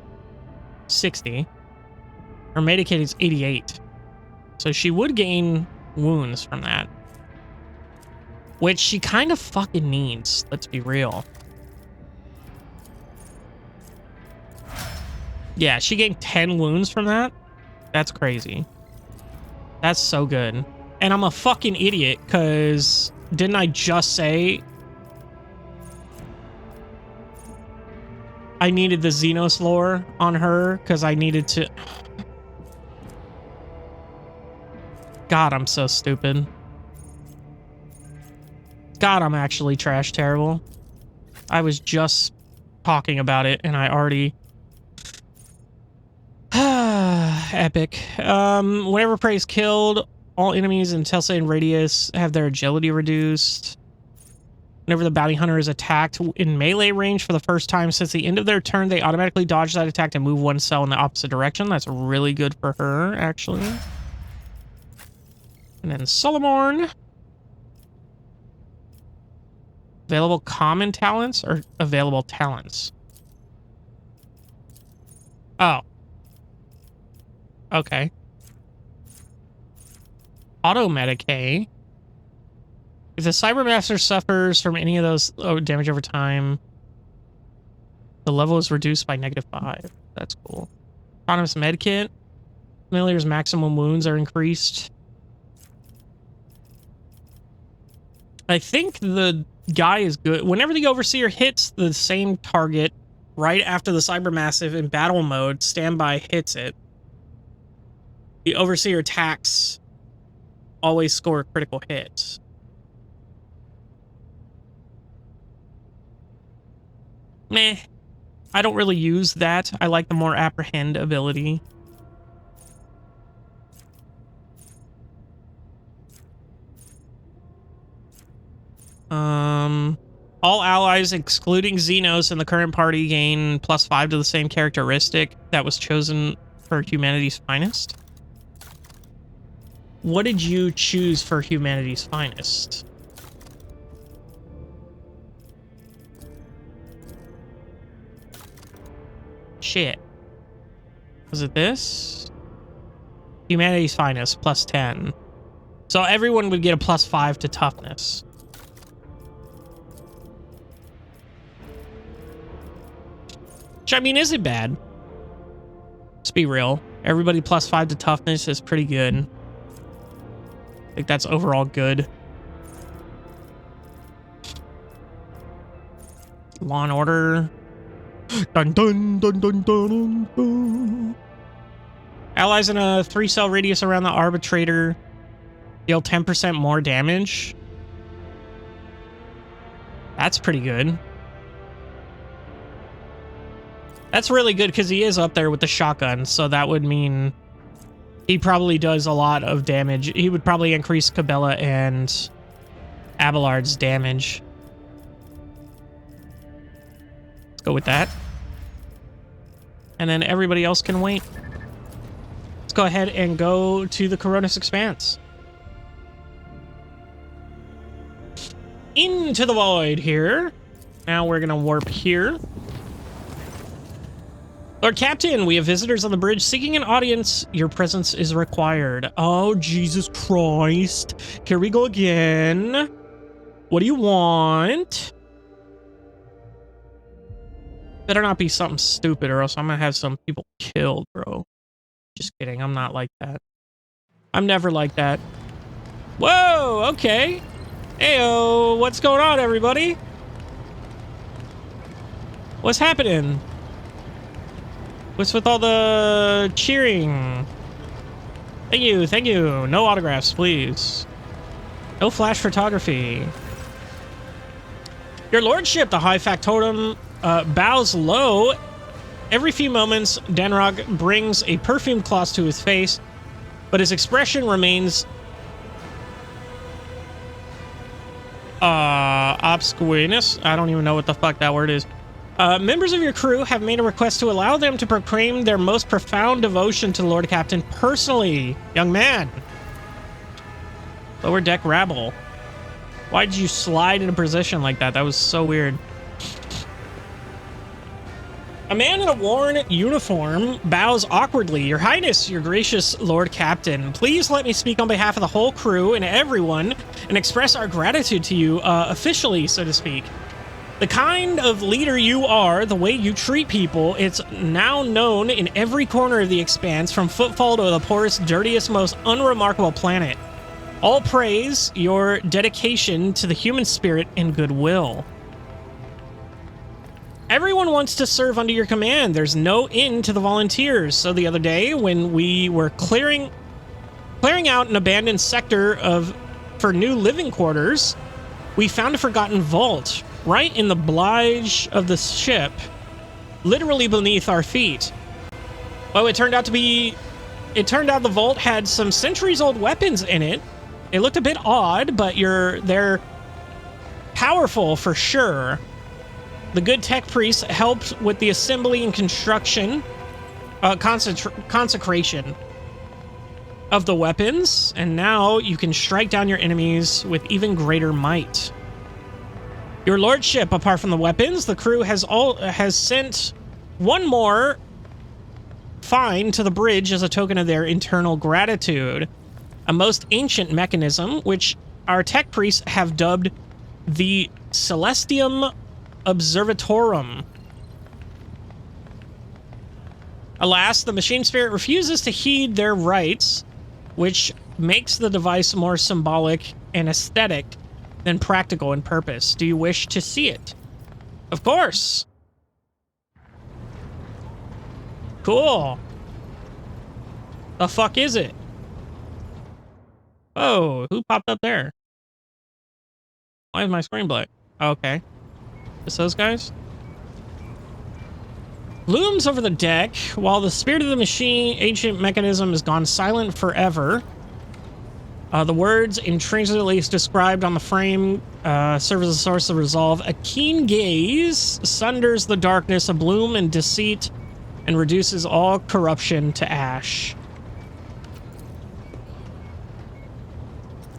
Her Medicaid is 88. So she would gain wounds from that. Which she kind of fucking needs, let's be real. Yeah, she gained 10 wounds from that. That's crazy. That's so good. And I'm a fucking idiot, because didn't I just say I needed the Xenos lore on her? Because I needed to... God, I'm so stupid. God, I'm actually trash terrible. I was just talking about it, and I already... Epic. Whenever prey is killed, all enemies in Telsain radius have their agility reduced. Whenever the bounty hunter is attacked in melee range for the first time since the end of their turn, they automatically dodge that attack and move 1 cell in the opposite direction. That's really good for her, actually. And then Solomorn. Available common talents or available talents? Oh. Okay. Auto-medicate. If the Cybermaster suffers from any of those damage over time, the level is reduced by -5. That's cool. Autonomous medkit. Familiar's maximum wounds are increased. I think the guy is good. Whenever the Overseer hits the same target right after the Cybermassive in battle mode, standby hits it. The Overseer attacks always score critical hits. Meh. I don't really use that. I like the more apprehend ability. All allies, excluding Xenos in the current party, gain +5 to the same characteristic that was chosen for humanity's finest. what did you choose for humanity's finest? Shit. Was it this? Humanity's finest, plus 10. So everyone would get a plus 5 to toughness. Which, I mean, isn't bad. Let's be real. Everybody plus 5 to toughness is pretty good. I think that's overall good. Law and Order. Dun, dun, dun, dun, dun, dun. Allies in a 3-cell radius around the arbitrator deal 10% more damage. That's pretty good. That's really good because he is up there with the shotgun, so that would mean he probably does a lot of damage. He would probably increase Cabela and Abelard's damage. Let's go with that. And then everybody else can wait. Let's go ahead and go to the Coronis Expanse. Into the void here. Now we're gonna warp here. Lord Captain, we have visitors on the bridge seeking an audience. Your presence is required. Oh, Jesus Christ. Here we go again. What do you want? Better not be something stupid or else I'm gonna have some people killed, bro. Just kidding. I'm not like that. I'm never like that. Whoa, okay. Heyo, what's going on, everybody? What's happening? What's with all the cheering? Thank you, thank you. No autographs, please. No flash photography. Your lordship, the high factotum, bows low. Every few moments, Denrog brings a perfumed cloth to his face, but his expression remains obscureness. I don't even know what the fuck that word is. Members of your crew have made a request to allow them to proclaim their most profound devotion to the Lord Captain personally. Young man. Lower deck rabble. Why did you slide in a position like that? That was so weird. A man in a worn uniform bows awkwardly. Your Highness, your gracious Lord Captain, please let me speak on behalf of the whole crew and everyone and express our gratitude to you officially, so to speak. The kind of leader you are, the way you treat people, it's now known in every corner of the Expanse, from Footfall to the poorest, dirtiest, most unremarkable planet. All praise your dedication to the human spirit and goodwill. Everyone wants to serve under your command. There's no end to the volunteers. So the other day, when we were clearing out an abandoned sector for new living quarters, we found a forgotten vault right in the blige of the ship, literally beneath our feet. Well, it turned out the vault had some centuries-old weapons in it. It looked a bit odd, but they're powerful for sure. The good tech priest helped with the assembly and construction, consecration of the weapons, and now you can strike down your enemies with even greater might. Your lordship, apart from the weapons, the crew has sent one more find to the bridge as a token of their internal gratitude. A most ancient mechanism, which our tech priests have dubbed the Celestium Observatorum. Alas, the machine spirit refuses to heed their rights, which makes the device more symbolic and aesthetic than practical in purpose. Do you wish to see it? Of course. Cool. The fuck is it? Oh, who popped up there? Why is my screen black? Oh, okay. It's those guys? Looms over the deck, while the spirit of the machine ancient mechanism is gone silent forever. The words intrinsically described on the frame serve as a source of resolve. A keen gaze sunders the darkness of bloom and deceit and reduces all corruption to ash.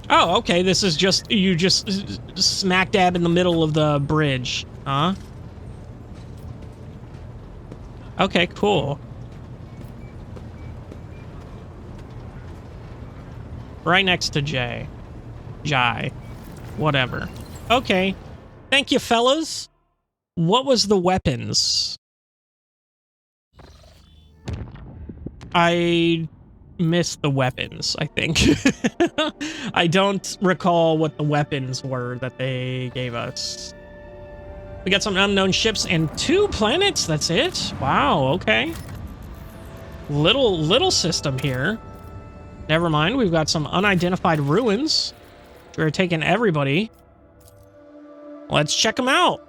Oh, okay. This is just, you just smack dab in the middle of the bridge. Huh? Okay, cool. Right next to Jai. Whatever. Okay. Thank you, fellas. What was the weapons? I missed the weapons, I think. I don't recall what the weapons were that they gave us. We got some unknown ships and 2 planets. That's it? Wow, okay. Little system here. Never mind, we've got some unidentified ruins. We're taking everybody. Let's check them out.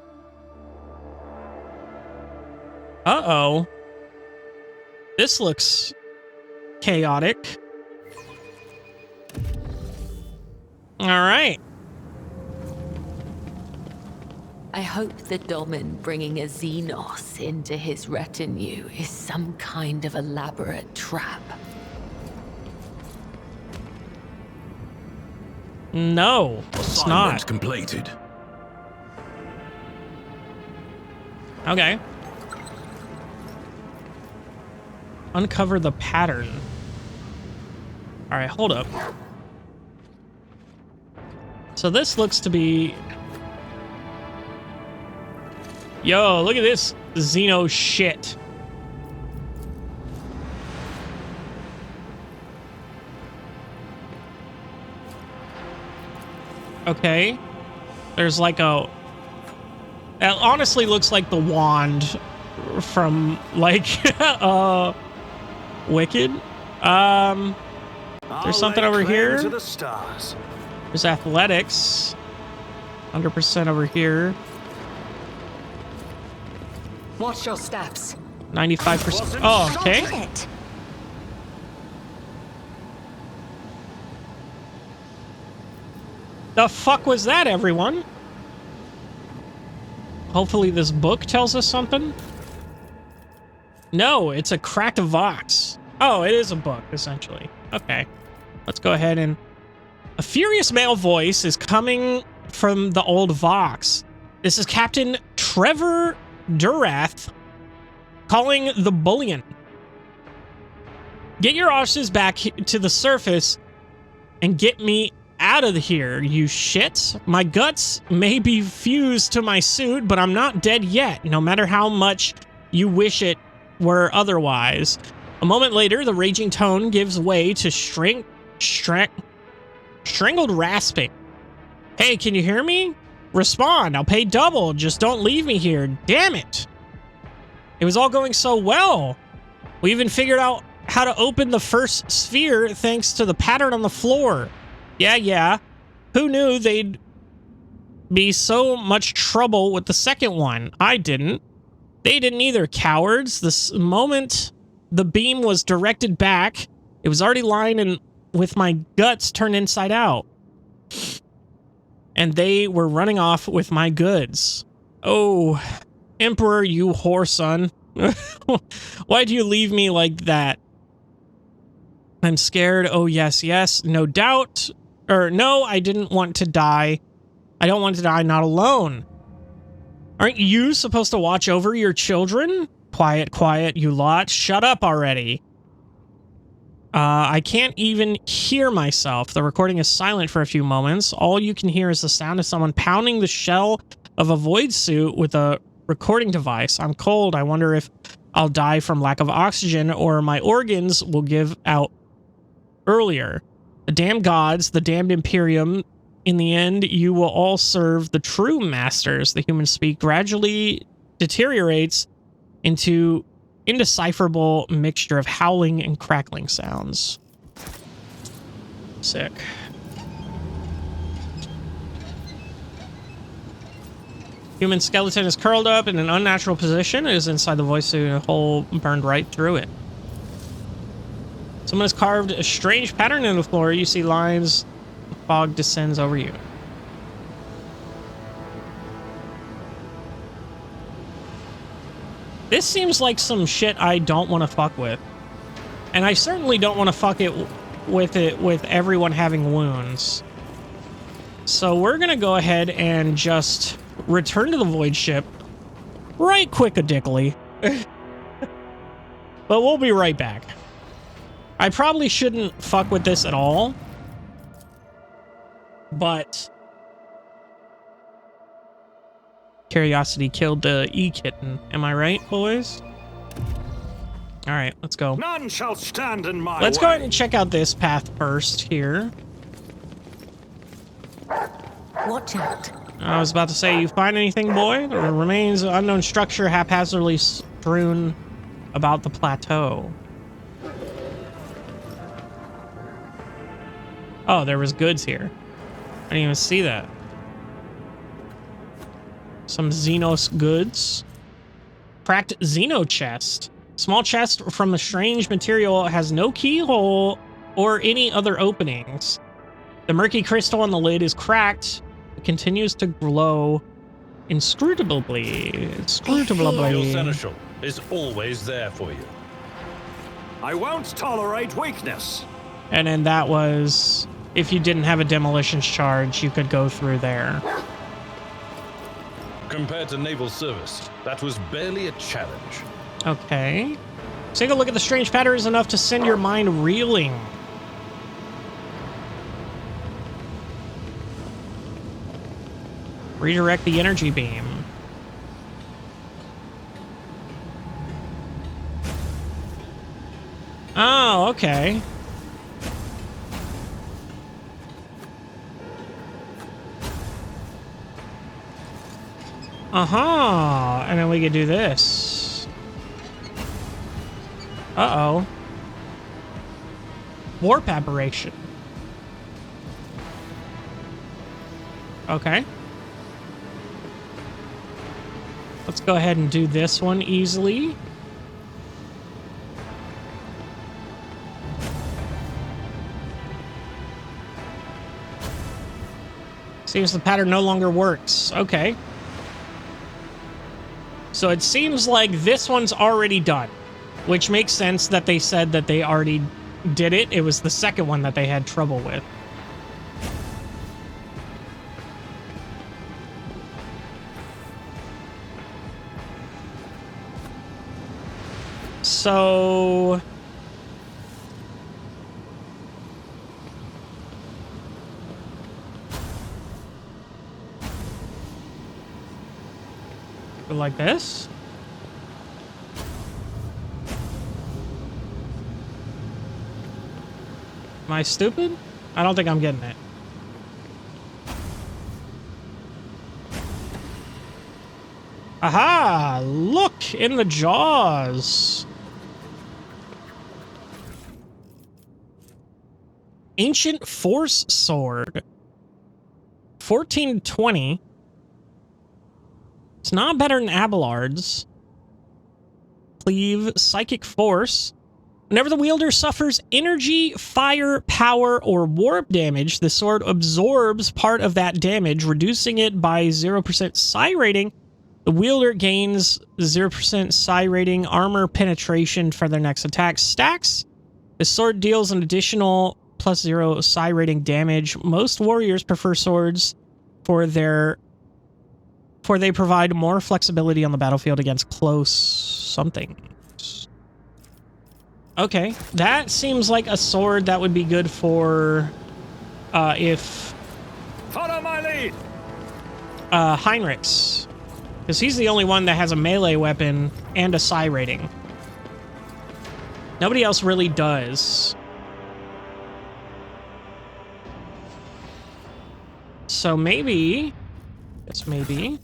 Uh-oh. This looks chaotic. All right. I hope the Domin bringing a Xenos into his retinue is some kind of elaborate trap. No, it's Assignment not. completed. Okay. Uncover the pattern. All right, hold up. So this looks to be... Yo, look at this Xeno shit. Okay. There's like a... It honestly looks like the wand from, like, Wicked. There's something over here. To the stars. There's athletics. 100% over here. Watch your steps. 95%. Oh, okay. It. The fuck was that, everyone? Hopefully this book tells us something. No, it's a cracked Vox. Oh, it is a book, essentially. Okay. Let's go ahead and... A furious male voice is coming from the old Vox. This is Captain Trevor Durath calling the bullion. Get your asses back to the surface and get me out of here, you shit. My guts may be fused to my suit, but I'm not dead yet, no matter how much you wish it were otherwise. A moment later, the raging tone gives way to strangled rasping. Hey, can you hear me? Respond. I'll pay double. Just don't leave me here. Damn it. It was all going so well. We even figured out how to open the first sphere thanks to the pattern on the floor. Yeah. Who knew they'd be so much trouble with the second one? I didn't. They didn't either, cowards. This moment the beam was directed back, it was already lying in with my guts turned inside out. And they were running off with my goods. Oh, Emperor, you whore son. Why'd you leave me like that? I'm scared. Oh, yes. No doubt. No, I didn't want to die. I don't want to die not alone. Aren't you supposed to watch over your children? Quiet, you lot. Shut up already. I can't even hear myself. The recording is silent for a few moments. All you can hear is the sound of someone pounding the shell of a void suit with a recording device. I'm cold. I wonder if I'll die from lack of oxygen or my organs will give out earlier. The damned gods, the damned Imperium. In the end, you will all serve the true masters. The human speak gradually deteriorates into indecipherable mixture of howling and crackling sounds. Sick. Human skeleton is curled up in an unnatural position. It is inside the voice suit, a hole burned right through it. Someone has carved a strange pattern in the floor. You see lines. The fog descends over you. This seems like some shit I don't want to fuck with. And I certainly don't want to fuck it with everyone having wounds. So we're going to go ahead and just return to the void ship right quick-a-dickly. But we'll be right back. I probably shouldn't fuck with this at all. But curiosity killed the E-kitten. Am I right, boys? All right, let's go. None shall stand in my Let's way. go ahead and check out this path first here. Watch out. I was about to say, you find anything, boy? There remains an unknown structure haphazardly strewn about the plateau. Oh, there was goods here. I didn't even see that. Some Xenos goods. Cracked Xeno chest. Small chest from a strange material, has no keyhole or any other openings. The murky crystal on the lid is cracked. It continues to glow inscrutably. Your seneschal is always there for you. I won't tolerate weakness. And then that was, if you didn't have a demolitions charge, you could go through there. Compared to naval service, that was barely a challenge. Okay. Single look at the strange pattern is enough to send your mind reeling. Redirect the energy beam. Oh, okay. Uh-huh. And then we could do this. Uh-oh. Warp aberration. Okay. Let's go ahead and do this one easily. Seems the pattern no longer works. Okay. So it seems like this one's already done, which makes sense that they said that they already did it. It was the second one that they had trouble with. So like this. Am I stupid? I don't think I'm getting it. Aha! Look in the jaws. Ancient Force Sword. 1420. It's not better than Abelard's. Cleave Psychic Force. Whenever the wielder suffers energy, fire, power, or warp damage, the sword absorbs part of that damage, reducing it by 0% psi rating. The wielder gains 0% psi rating armor penetration for their next attack. Stacks. The sword deals an additional +0 psi rating damage. Most warriors prefer swords for they provide more flexibility on the battlefield against close somethings. Okay, that seems like a sword that would be good for if Follow my lead. Heinrich's, because he's the only one that has a melee weapon and a psi rating. Nobody else really does. So maybe, yes, maybe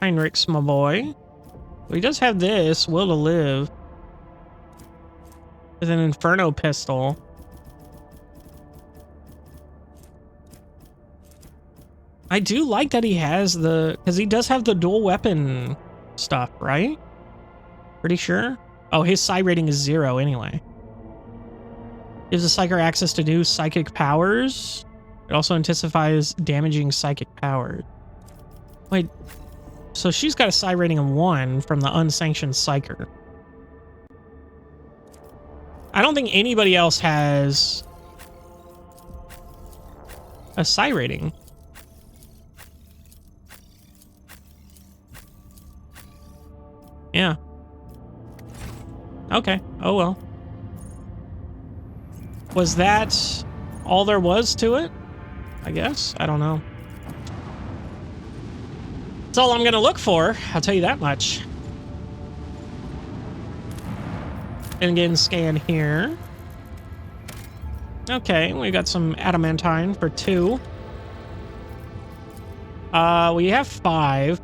Heinrich's my boy. Well, he does have this, Will to Live, with an Inferno pistol. I do like that he has the, because he does have the dual weapon stuff, right? Pretty sure. Oh, his psi rating is 0 anyway. Gives the psyker access to new psychic powers. It also intensifies damaging psychic powers. Wait, so she's got a psi rating of 1 from the unsanctioned psyker. I don't think anybody else has a psi rating. Yeah. Okay. Oh well. Was that all there was to it? I guess. I don't know. That's all I'm gonna look for. I'll tell you that much. And again, scan here. Okay, we got some adamantine for 2. We have 5,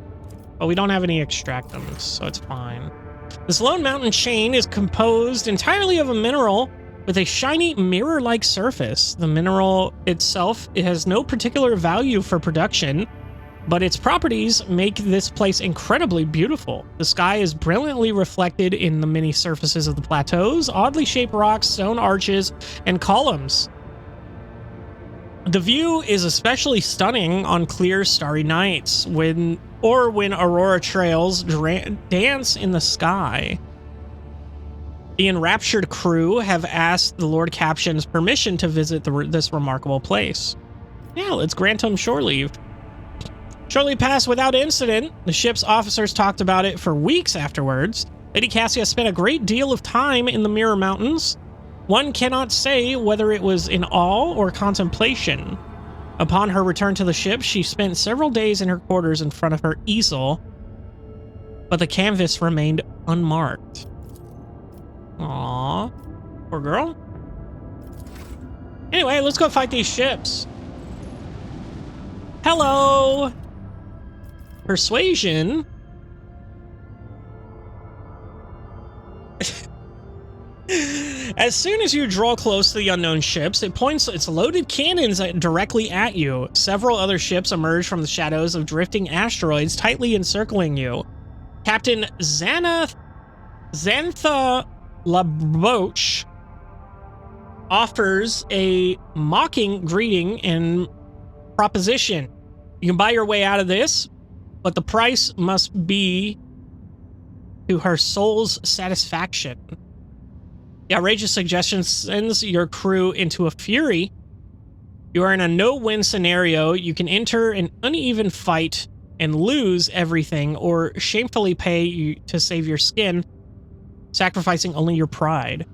but we don't have any extractums, so it's fine. This lone mountain chain is composed entirely of a mineral with a shiny mirror-like surface. The mineral itself, it has no particular value for production, but its properties make this place incredibly beautiful. The sky is brilliantly reflected in the many surfaces of the plateaus, oddly shaped rocks, stone arches, and columns. The view is especially stunning on clear, starry nights when aurora trails dance in the sky. The enraptured crew have asked the Lord Captain's permission to visit this remarkable place. Yeah, let's grant him shore leave. Shortly passed without incident. The ship's officers talked about it for weeks afterwards. Lady Cassia spent a great deal of time in the Mirror Mountains. One cannot say whether it was in awe or contemplation. Upon her return to the ship, she spent several days in her quarters in front of her easel, but the canvas remained unmarked. Aww. Poor girl. Anyway, let's go fight these ships. Hello! Persuasion. As soon as you draw close to the unknown ships, it points its loaded cannons directly at you. Several other ships emerge from the shadows of drifting asteroids tightly encircling you. Captain Xantha Laboche offers a mocking greeting and proposition. You can buy your way out of this, but the price must be to her soul's satisfaction. The outrageous suggestion sends your crew into a fury. You are in a no-win scenario. You can enter an uneven fight and lose everything, or shamefully pay you to save your skin, sacrificing only your pride.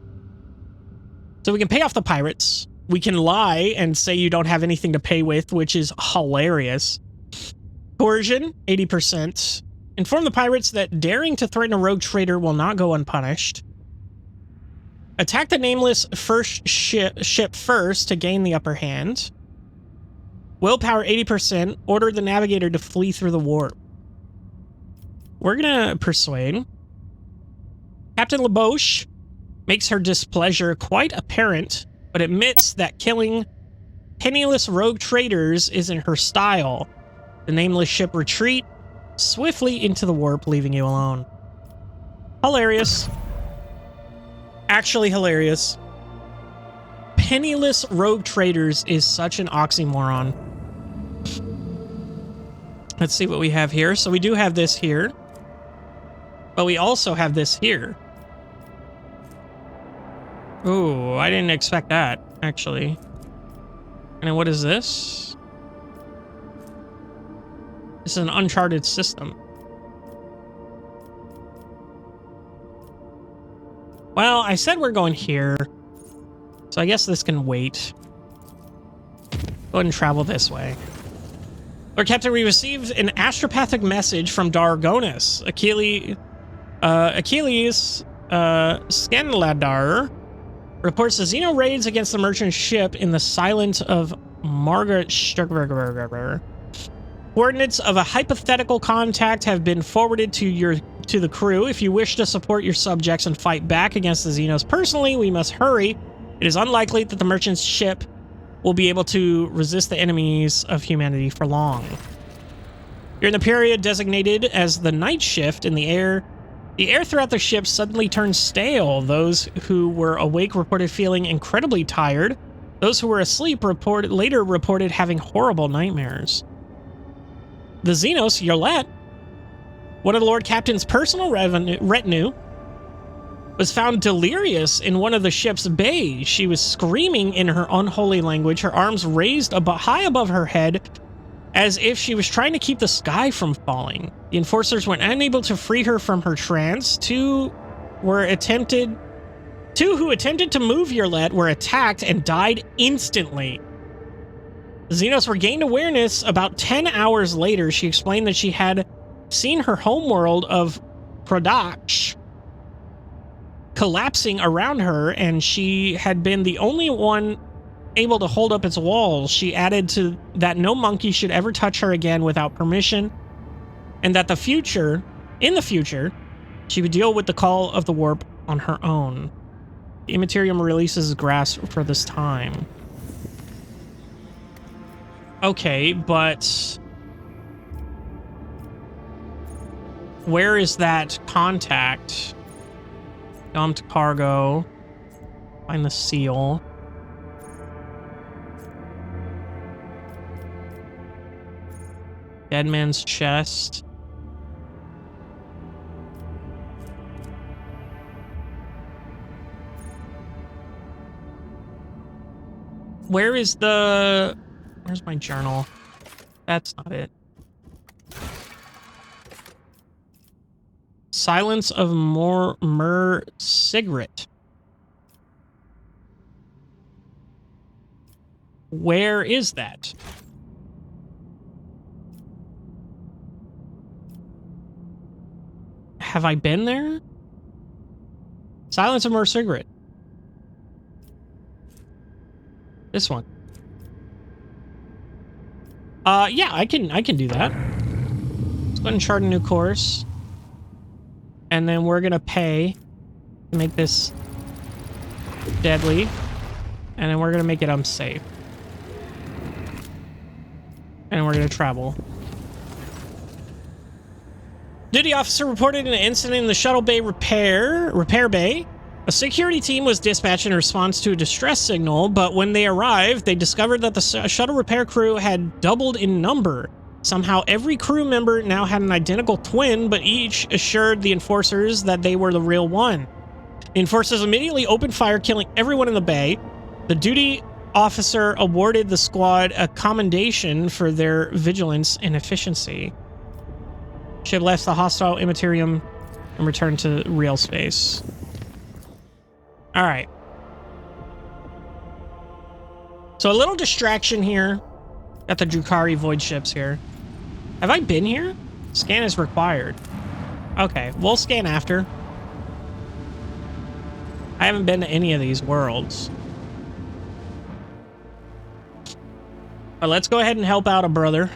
So we can pay off the pirates. We can lie and say you don't have anything to pay with, which is hilarious. Coercion, 80%. Inform the pirates that daring to threaten a rogue trader will not go unpunished. Attack the nameless first ship first to gain the upper hand. Willpower, 80%. Order the navigator to flee through the warp. We're gonna persuade. Captain Laboche makes her displeasure quite apparent, but admits that killing penniless rogue traders isn't her style. The nameless ship retreat swiftly into the warp, leaving you alone. Hilarious. Actually hilarious. Penniless rogue traders is such an oxymoron. Let's see what we have here. So we do have this here, but we also have this here. Ooh, I didn't expect that, actually. And then what is this? This is an uncharted system. Well, I said we're going here, so I guess this can wait. Go ahead and travel this way. Lord Captain, we received an astropathic message from Dargonis. Achilles Scanladar reports the Xeno raids against the merchant ship in the silence of Margaret Sturberger. Coordinates of a hypothetical contact have been forwarded to the crew. If you wish to support your subjects and fight back against the Xenos personally, we must hurry. It is unlikely that the merchant's ship will be able to resist the enemies of humanity for long. During the period designated as the night shift in the air throughout the ship suddenly turned stale. Those who were awake reported feeling incredibly tired. Those who were asleep later reported having horrible nightmares. The Xenos, Yolette, one of the Lord Captain's personal retinue, was found delirious in one of the ship's bays. She was screaming in her unholy language, her arms raised high above her head, as if she was trying to keep the sky from falling. The enforcers were unable to free her from her trance. Two who attempted to move Yurlet were attacked and died instantly. The Xenos regained awareness about 10 hours later. She explained that she had seen her homeworld of Prodaksh collapsing around her, and she had been the only one able to hold up its walls. She added to that no monkey should ever touch her again without permission, and that in the future, she would deal with the call of the warp on her own. The Immaterium releases grasp for this time. Okay, but where is that contact? Dumped cargo. Find the seal. Dead man's chest. Where's my journal? That's not it. Silence of Mer Sigret. Where is that? Have I been there? Silence of Mer Sigret. This one. Yeah, I can do that. Let's go ahead and chart a new course. And then we're gonna pay to make this deadly. And then we're gonna make it unsafe. And we're gonna travel. Duty officer reported an incident in the shuttle bay repair bay. A security team was dispatched in response to a distress signal, but when they arrived, they discovered that the shuttle repair crew had doubled in number. Somehow, every crew member now had an identical twin, but each assured the enforcers that they were the real one. The enforcers immediately opened fire, killing everyone in the bay. The duty officer awarded the squad a commendation for their vigilance and efficiency. Ship left the hostile Immaterium and returned to real space. All right. So a little distraction here. Got the Drukhari void ships here. Have I been here? Scan is required. Okay, we'll scan after. I haven't been to any of these worlds. But let's go ahead and help out a brother.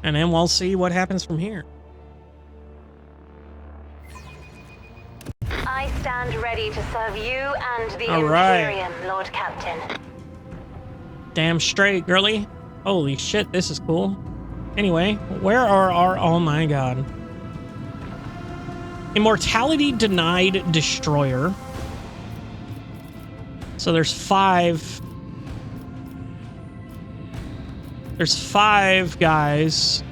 And then we'll see what happens from here. I stand ready to serve you and the All right. Imperium, Lord Captain. Damn straight, girly. Holy shit, this is cool. Anyway, where are our... Oh my god. Immortality denied destroyer. So there's 5... There's 5 guys.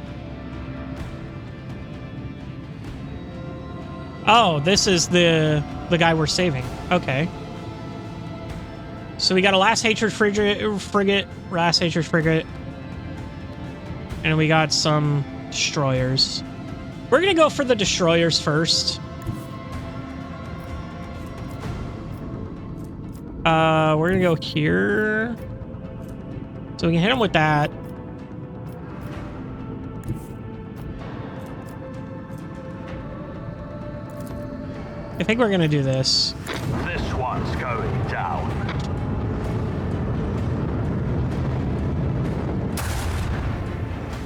Oh, this is the guy we're saving. Okay. So we got a Last Hatred frigate, Last Hatred frigate, and we got some destroyers. We're gonna go for the destroyers first. We're gonna go here, so we can hit him with that. I think we're gonna do this. This one's going down.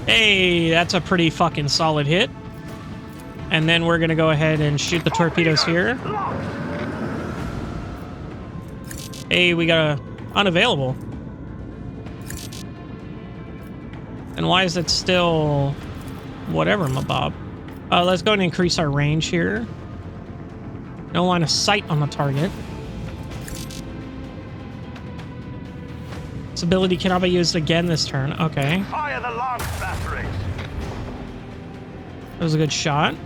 Hey, that's a pretty fucking solid hit. And then we're gonna go ahead and shoot the torpedoes here. Hey, we got a unavailable. And why is it still whatever, Mabob? Let's go and increase our range here. No line of sight on the target. This ability cannot be used again this turn. Okay. Fire the launch batteries. That was a good shot.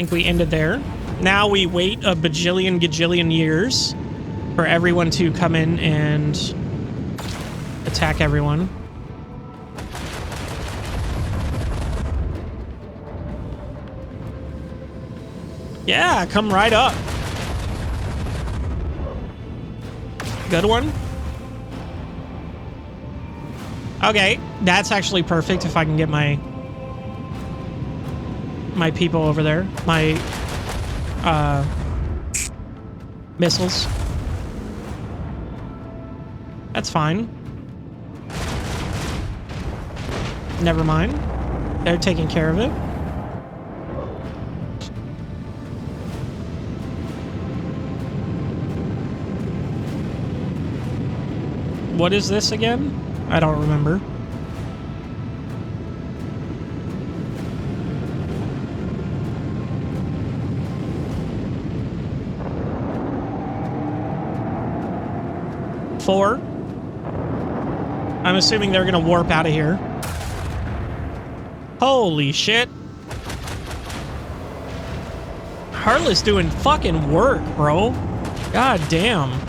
think we ended there. Now we wait a bajillion gajillion years for everyone to come in and attack everyone. Yeah, come right up. Good one. Okay, that's actually perfect if I can get my people over there. My missiles. That's fine. Never mind. They're taking care of it. What is this again? I don't remember. Four. I'm assuming they're gonna warp out of here. Holy shit. Heartless doing fucking work, bro. God damn.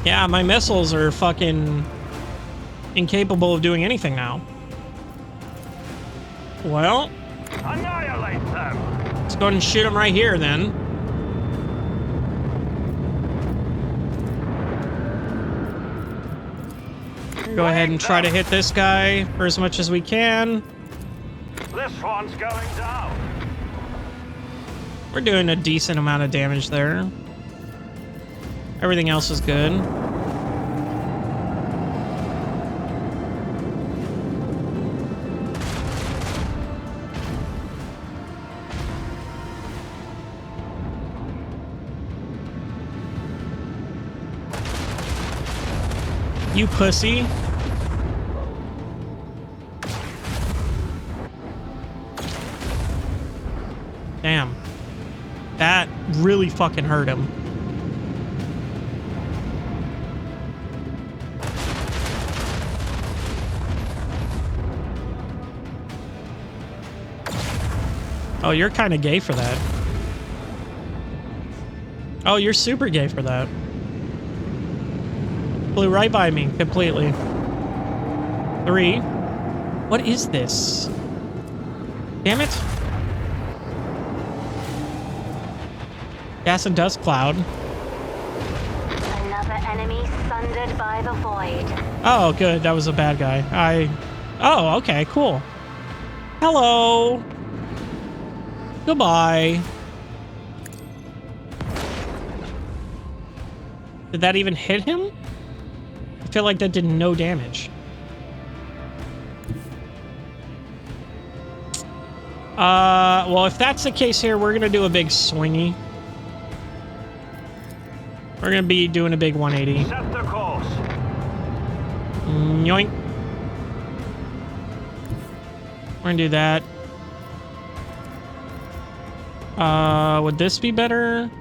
Yeah, my missiles are fucking incapable of doing anything now. Well, annihilate them. Let's go ahead and shoot them right here then. Go ahead and try to hit this guy for as much as we can. This one's going down. We're doing a decent amount of damage there. Everything else is good. You pussy. Damn. That really fucking hurt him. Oh, you're kind of gay for that. Oh, you're super gay for that. Flew right by me completely. 3. What is this? Damn it. Gas and dust cloud. Another enemy sundered by the void. Oh, good. That was a bad guy. Oh, okay, cool. Hello. Goodbye. Did that even hit him? I feel like that did no damage. Well, if that's the case here, we're gonna do a big swingy. We're gonna be doing a big 180. Set the course. Yoink. We're gonna do that. Would this be better?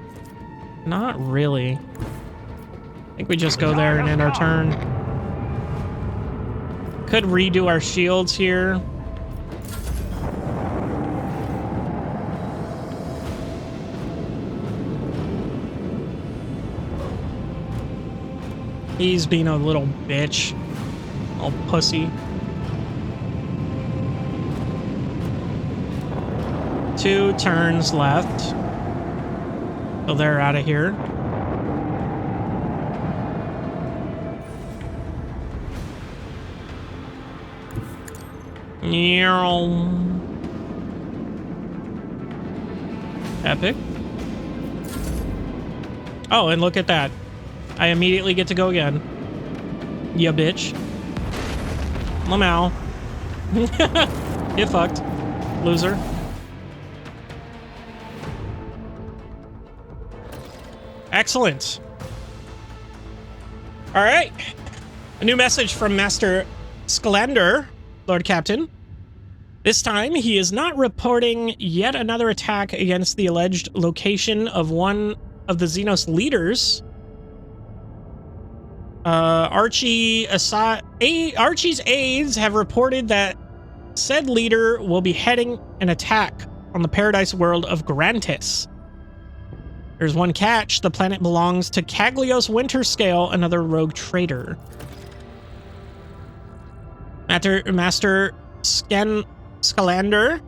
Not really. I think we just go there and end our turn. Could redo our shields here. He's being a little bitch. Little pussy. 2 turns left. So they're out of here. Epic. Oh, and look at that. I immediately get to go again. Ya bitch. Lamau. Get fucked. Loser. Excellent. All right. A new message from Master Scalander, Lord Captain. This time, he is not reporting yet another attack against the alleged location of one of the Xenos leaders. Archie's aides have reported that said leader will be heading an attack on the paradise world of Grantis. There's one catch. The planet belongs to Caglios Winterscale, another rogue trader. Master Scalander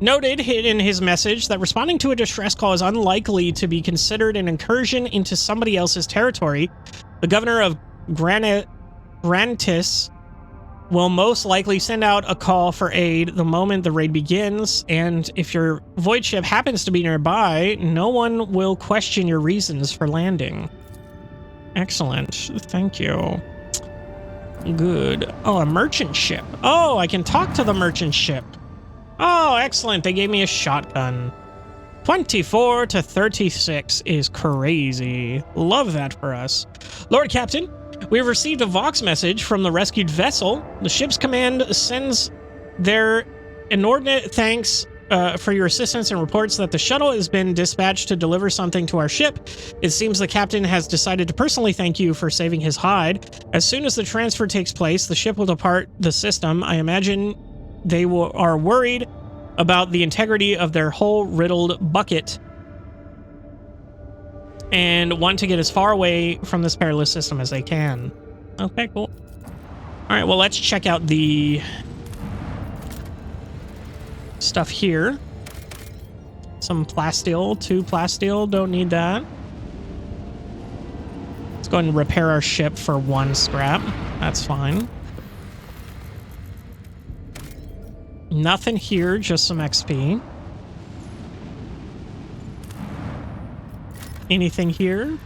noted in his message that responding to a distress call is unlikely to be considered an incursion into somebody else's territory. The governor of Grantis will most likely send out a call for aid the moment the raid begins, and if your void ship happens to be nearby, no one will question your reasons for landing. Excellent. Thank you. Good. Oh, a merchant ship. Oh, I can talk to the merchant ship. Oh, excellent. They gave me a shotgun. 24 to 36 is crazy. Love that for us. Lord Captain, we have received a Vox message from the rescued vessel. The ship's command sends their inordinate thanks for your assistance and reports that the shuttle has been dispatched to deliver something to our ship. It seems the captain has decided to personally thank you for saving his hide. As soon as the transfer takes place, the ship will depart the system. I imagine they are worried about the integrity of their whole riddled bucket and want to get as far away from this perilous system as they can. Okay, cool. All right, well, let's check out the stuff here. Some plasteel, 2 plasteel, don't need that. Let's go ahead and repair our ship for 1 scrap. That's fine. Nothing here, just some XP. Anything here?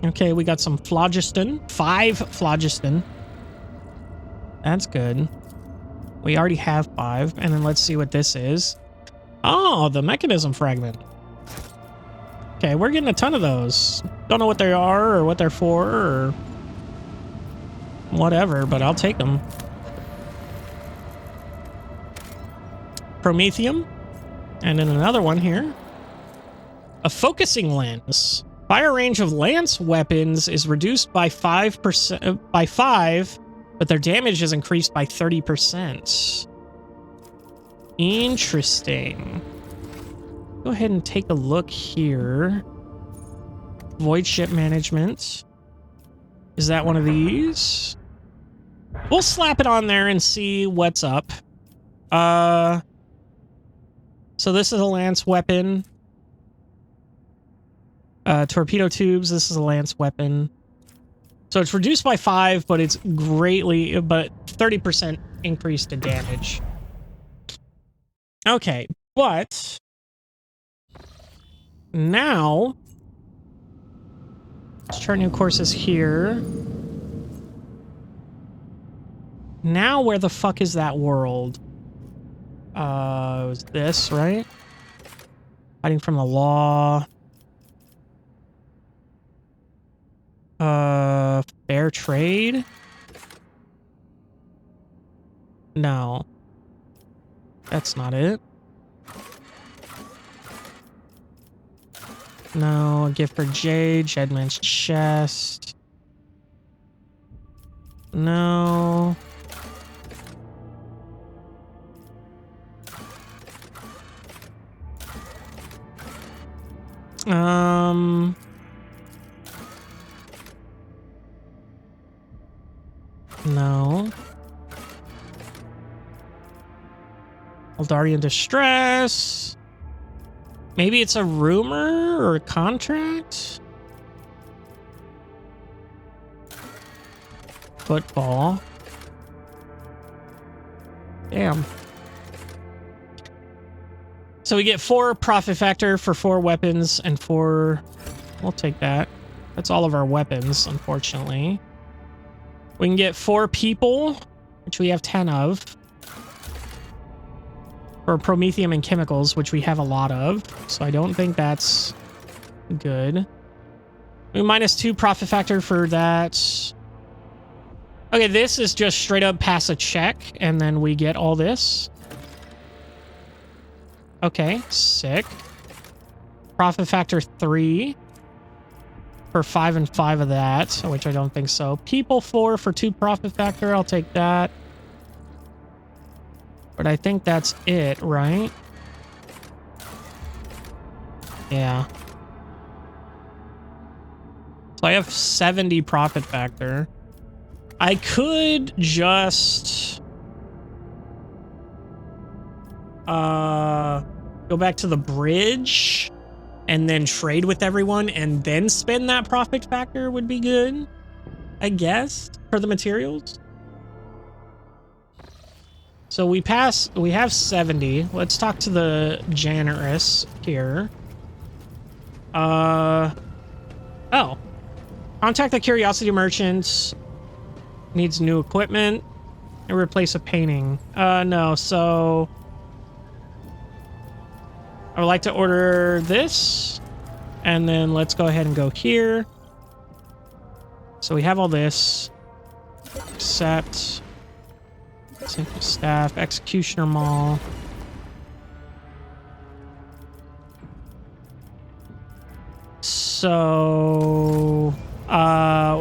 Okay, we got some phlogiston. 5 phlogiston. That's good. We already have 5. And then let's see what this is. Oh, the mechanism fragment. Okay, we're getting a ton of those. Don't know what they are or what they're for or whatever, but I'll take them. Promethium. And then another one here. A focusing lens. Fire range of lance weapons is reduced by 5%, but their damage is increased by 30%. Interesting. Go ahead and take a look here. Void ship management. Is that one of these? We'll slap it on there and see what's up. So this is a lance weapon. Torpedo tubes, this is a lance weapon. So it's reduced by 5, but it's greatly, but 30% increase to damage. Okay, but now let's chart new courses here. Now where the fuck is that world? It was this, right? Hiding from the law. Fair trade? No. That's not it. No, a gift for Jade, Jedman's chest. No. No. Eldarian distress. Maybe it's a rumor or a contract? Football. Damn. So we get 4 profit factor for 4 weapons and 4... We'll take that. That's all of our weapons, unfortunately. We can get 4 people, which we have 10 of. For promethium and chemicals, which we have a lot of. So I don't think that's good. We minus 2 profit factor for that. Okay, this is just straight up pass a check, and then we get all this. Okay, sick. Profit factor 3. For 5 and 5 of that, which I don't think so. People 4 for 2 profit factor. I'll take that. But I think that's it, right? Yeah. So I have 70 profit factor. I could just go back to the bridge and then trade with everyone and then spend that profit factor would be good, I guess, for the materials. So we have 70. Let's talk to the janitress here. Oh. Contact the Curiosity Merchants. Needs new equipment. And replace a painting. No, so I would like to order this. And then let's go ahead and go here. So we have all this. Accept. Simple staff. Executioner Mall. So,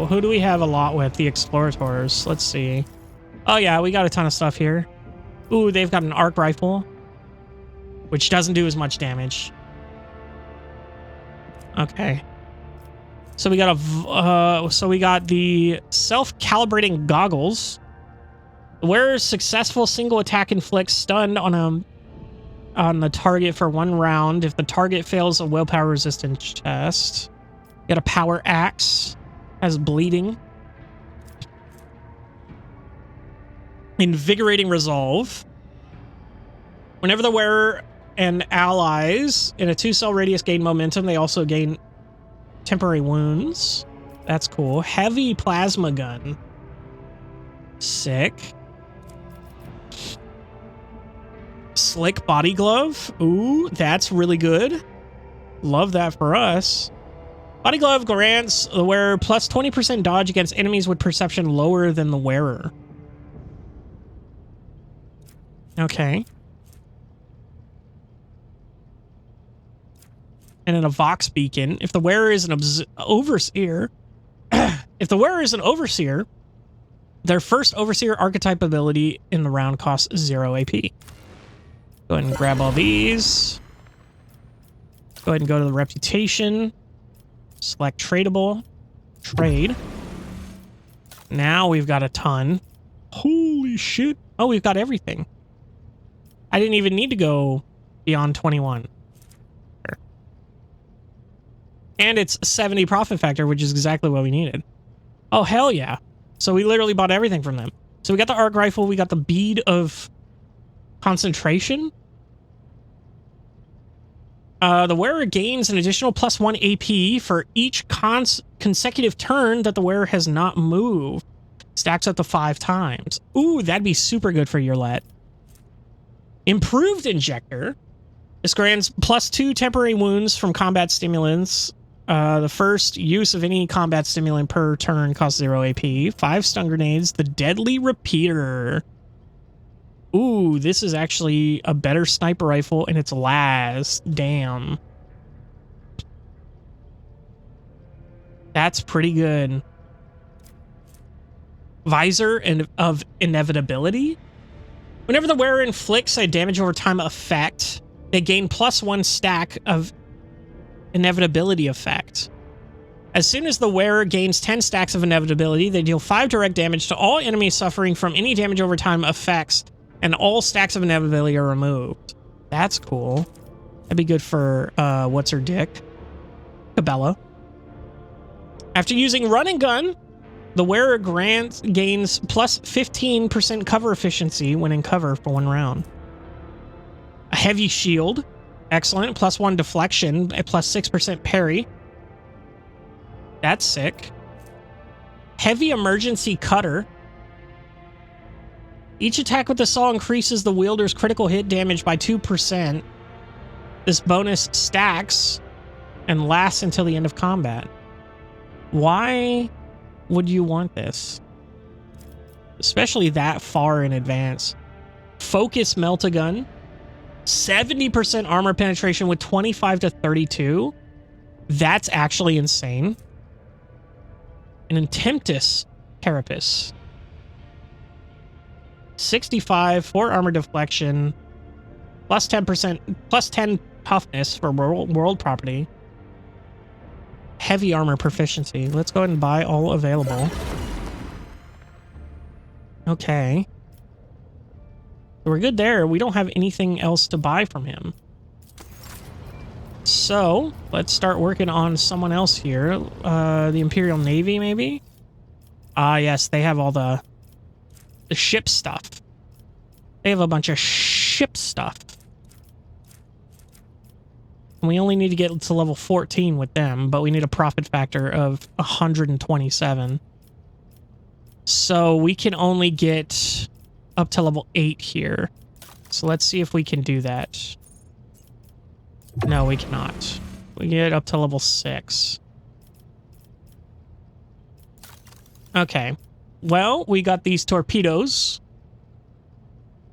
who do we have a lot with? The Explorators. Let's see. Oh yeah, we got a ton of stuff here. Ooh, they've got an arc rifle, which doesn't do as much damage. Okay. So we got the self-calibrating goggles. The wearer's successful single attack inflicts stun on the target for 1 round. If the target fails a willpower resistance test. Got a power axe. Has bleeding. Invigorating resolve. Whenever the wearer and allies in a 2-cell radius gain momentum, they also gain temporary wounds. That's cool. Heavy plasma gun. Sick. Slick body glove. Ooh, that's really good. Love that for us. Body glove grants the wearer plus 20% dodge against enemies with perception lower than the wearer. Okay. And then a Vox beacon. If the wearer is an overseer, if the wearer is an overseer, their first overseer archetype ability in the round costs 0 AP. Go ahead and grab all these. Go ahead and go to the reputation. Select tradable. Trade. Now we've got a ton. Holy shit. Oh, we've got everything. I didn't even need to go beyond 21. And it's 70 profit factor, which is exactly what we needed. Oh, hell yeah. So we literally bought everything from them. So we got the arc rifle. We got the bead of concentration. The wearer gains an additional +1 AP for each consecutive turn that the wearer has not moved. Stacks up to 5 times. Ooh, that'd be super good for your let. Improved injector. This grants +2 temporary wounds from combat stimulants. The first use of any combat stimulant per turn costs 0 AP. 5 stun grenades. The deadly repeater. Ooh, this is actually a better sniper rifle and it's las. Damn. That's pretty good. Visor of inevitability. Whenever the wearer inflicts a damage over time effect, they gain +1 stack of inevitability effect. As soon as the wearer gains 10 stacks of inevitability, they deal 5 direct damage to all enemies suffering from any damage over time effects, and all stacks of inevitability are removed. That's cool. That'd be good for, what's her dick? Cabela. After using run and gun, the wearer gains plus 15% cover efficiency when in cover for 1 round. A heavy shield. Excellent. +1 deflection at +6% parry. That's sick. Heavy emergency cutter. Each attack with the saw increases the wielder's critical hit damage by 2%. This bonus stacks and lasts until the end of combat. Why would you want this? Especially that far in advance. Focus melt-a-gun. 70% armor penetration with 25 to 32. That's actually insane. An Temptus Carapace. 65, 4 armor deflection, plus 10%, plus 10 toughness for world property. Heavy armor proficiency. Let's go ahead and buy all available. Okay. We're good there. We don't have anything else to buy from him. So, let's start working on someone else here. The Imperial Navy, maybe? Ah, yes, they have all the ship stuff. They have a bunch of ship stuff. We only need to get to level 14 with them, but we need a profit factor of 127. So we can only get up to level 8 here. So let's see if we can do that. No, we cannot. We get up to level 6. Okay. Well, we got these torpedoes.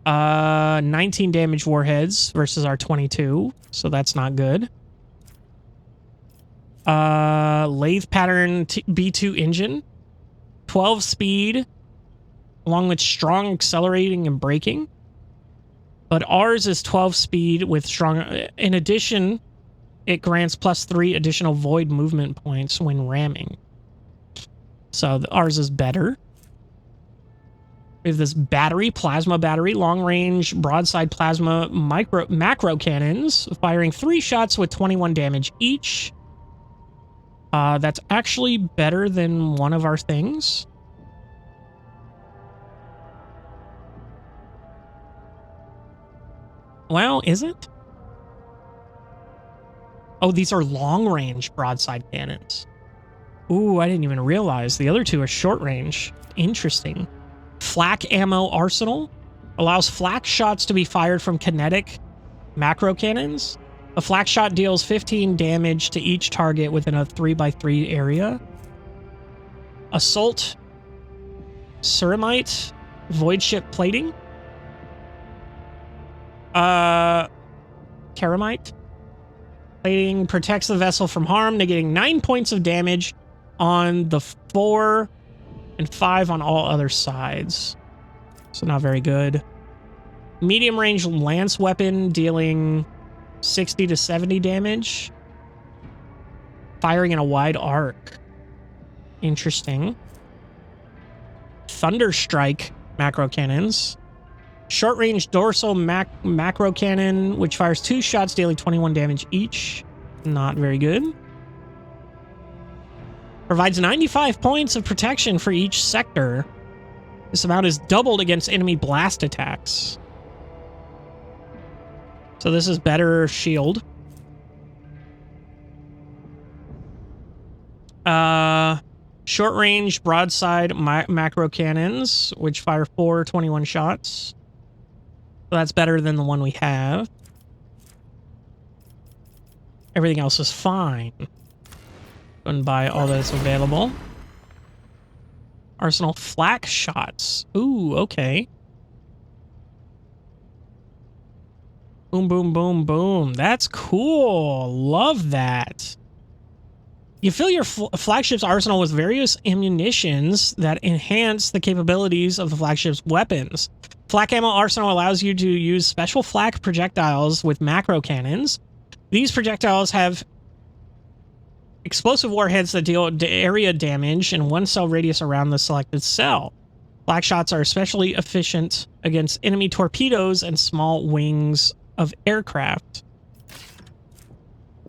19 damage warheads versus our 22, so that's not good. Lathe pattern B2 engine. 12 speed, along with strong accelerating and braking. But ours is 12 speed with strong... In addition, it grants +3 additional void movement points when ramming. So ours is better. We have this battery, plasma battery, long-range broadside plasma macro cannons, firing 3 shots with 21 damage each. That's actually better than one of our things. Well, is it? Oh, these are long-range broadside cannons. Ooh, I didn't even realize. The other two are short-range. Interesting. Flak ammo arsenal allows flak shots to be fired from kinetic macro cannons. A flak shot deals 15 damage to each target within a 3x3 area. Assault ceramite void ship plating. Ceramite plating protects the vessel from harm, negating 9 points of damage on the 4 and 5 on all other sides. So not very good. Medium range lance weapon dealing 60 to 70 damage. Firing in a wide arc. Interesting. Thunder strike macro cannons. Short range dorsal macro cannon, which fires 2 shots dealing 21 damage each. Not very good. Provides 95 points of protection for each sector. This amount is doubled against enemy blast attacks. So this is better shield. Short range broadside macro cannons, which fire 4 21 shots. So that's better than the one we have. Everything else is fine. Go and buy all that's available. Arsenal flak shots. Ooh, okay. Boom, boom, boom, boom. That's cool. Love that. You fill your flagship's arsenal with various ammunitions that enhance the capabilities of the flagship's weapons. Flak ammo arsenal allows you to use special flak projectiles with macro cannons. These projectiles have explosive warheads that deal area damage and 1 cell radius around the selected cell. Flak shots are especially efficient against enemy torpedoes and small wings of aircraft.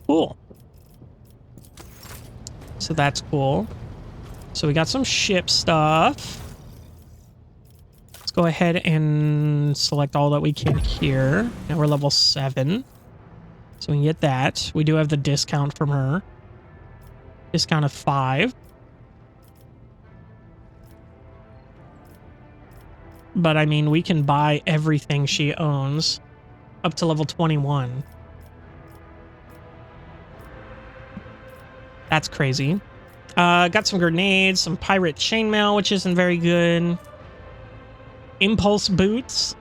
Cool. So that's cool. So we got some ship stuff. Let's go ahead and select all that we can here. Now we're level 7. So we can get that. We do have the discount from her. Discount of 5. But I mean, we can buy everything she owns up to level 21. That's crazy. Got some grenades, some pirate chainmail, which isn't very good. Impulse boots.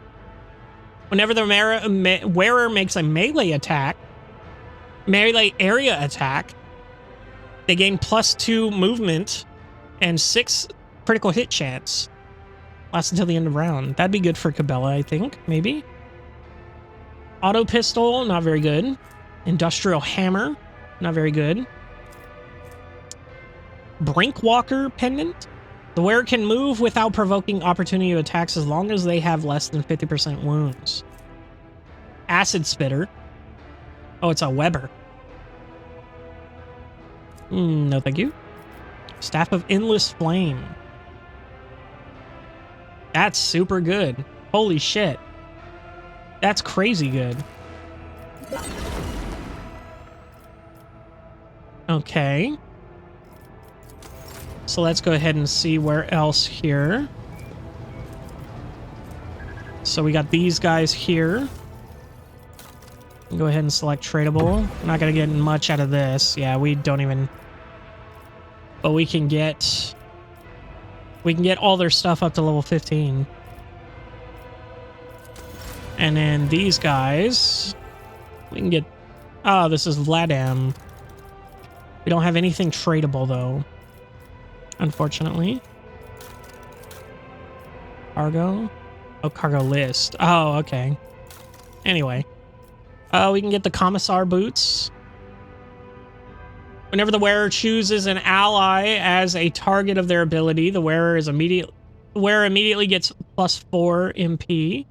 Whenever the wearer makes a melee area attack, they gain +2 movement and 6 critical hit chance Lasts until the end of round. That'd be good for Cabela, I think. Maybe. Auto pistol, not very good. Industrial hammer, not very good. Brinkwalker pendant. The wearer can move without provoking opportunity attacks as long as they have less than 50% wounds. Acid spitter. Oh, it's a Weber. No, thank you. Staff of Endless Flame. That's super good. Holy shit. That's crazy good. Okay. So let's go ahead and see where else here. So we got these guys here. Go ahead and select tradable. We're not going to get much out of this. Yeah, we don't even... But we can get all their stuff up to level 15. And then these guys, we can get... Oh, this is Vladam. We don't have anything tradable, though. Unfortunately. Cargo? Oh, cargo list. Oh, okay. Anyway. We can get the Commissar boots. Whenever the wearer chooses an ally as a target of their ability, the wearer immediately gets +4 MP.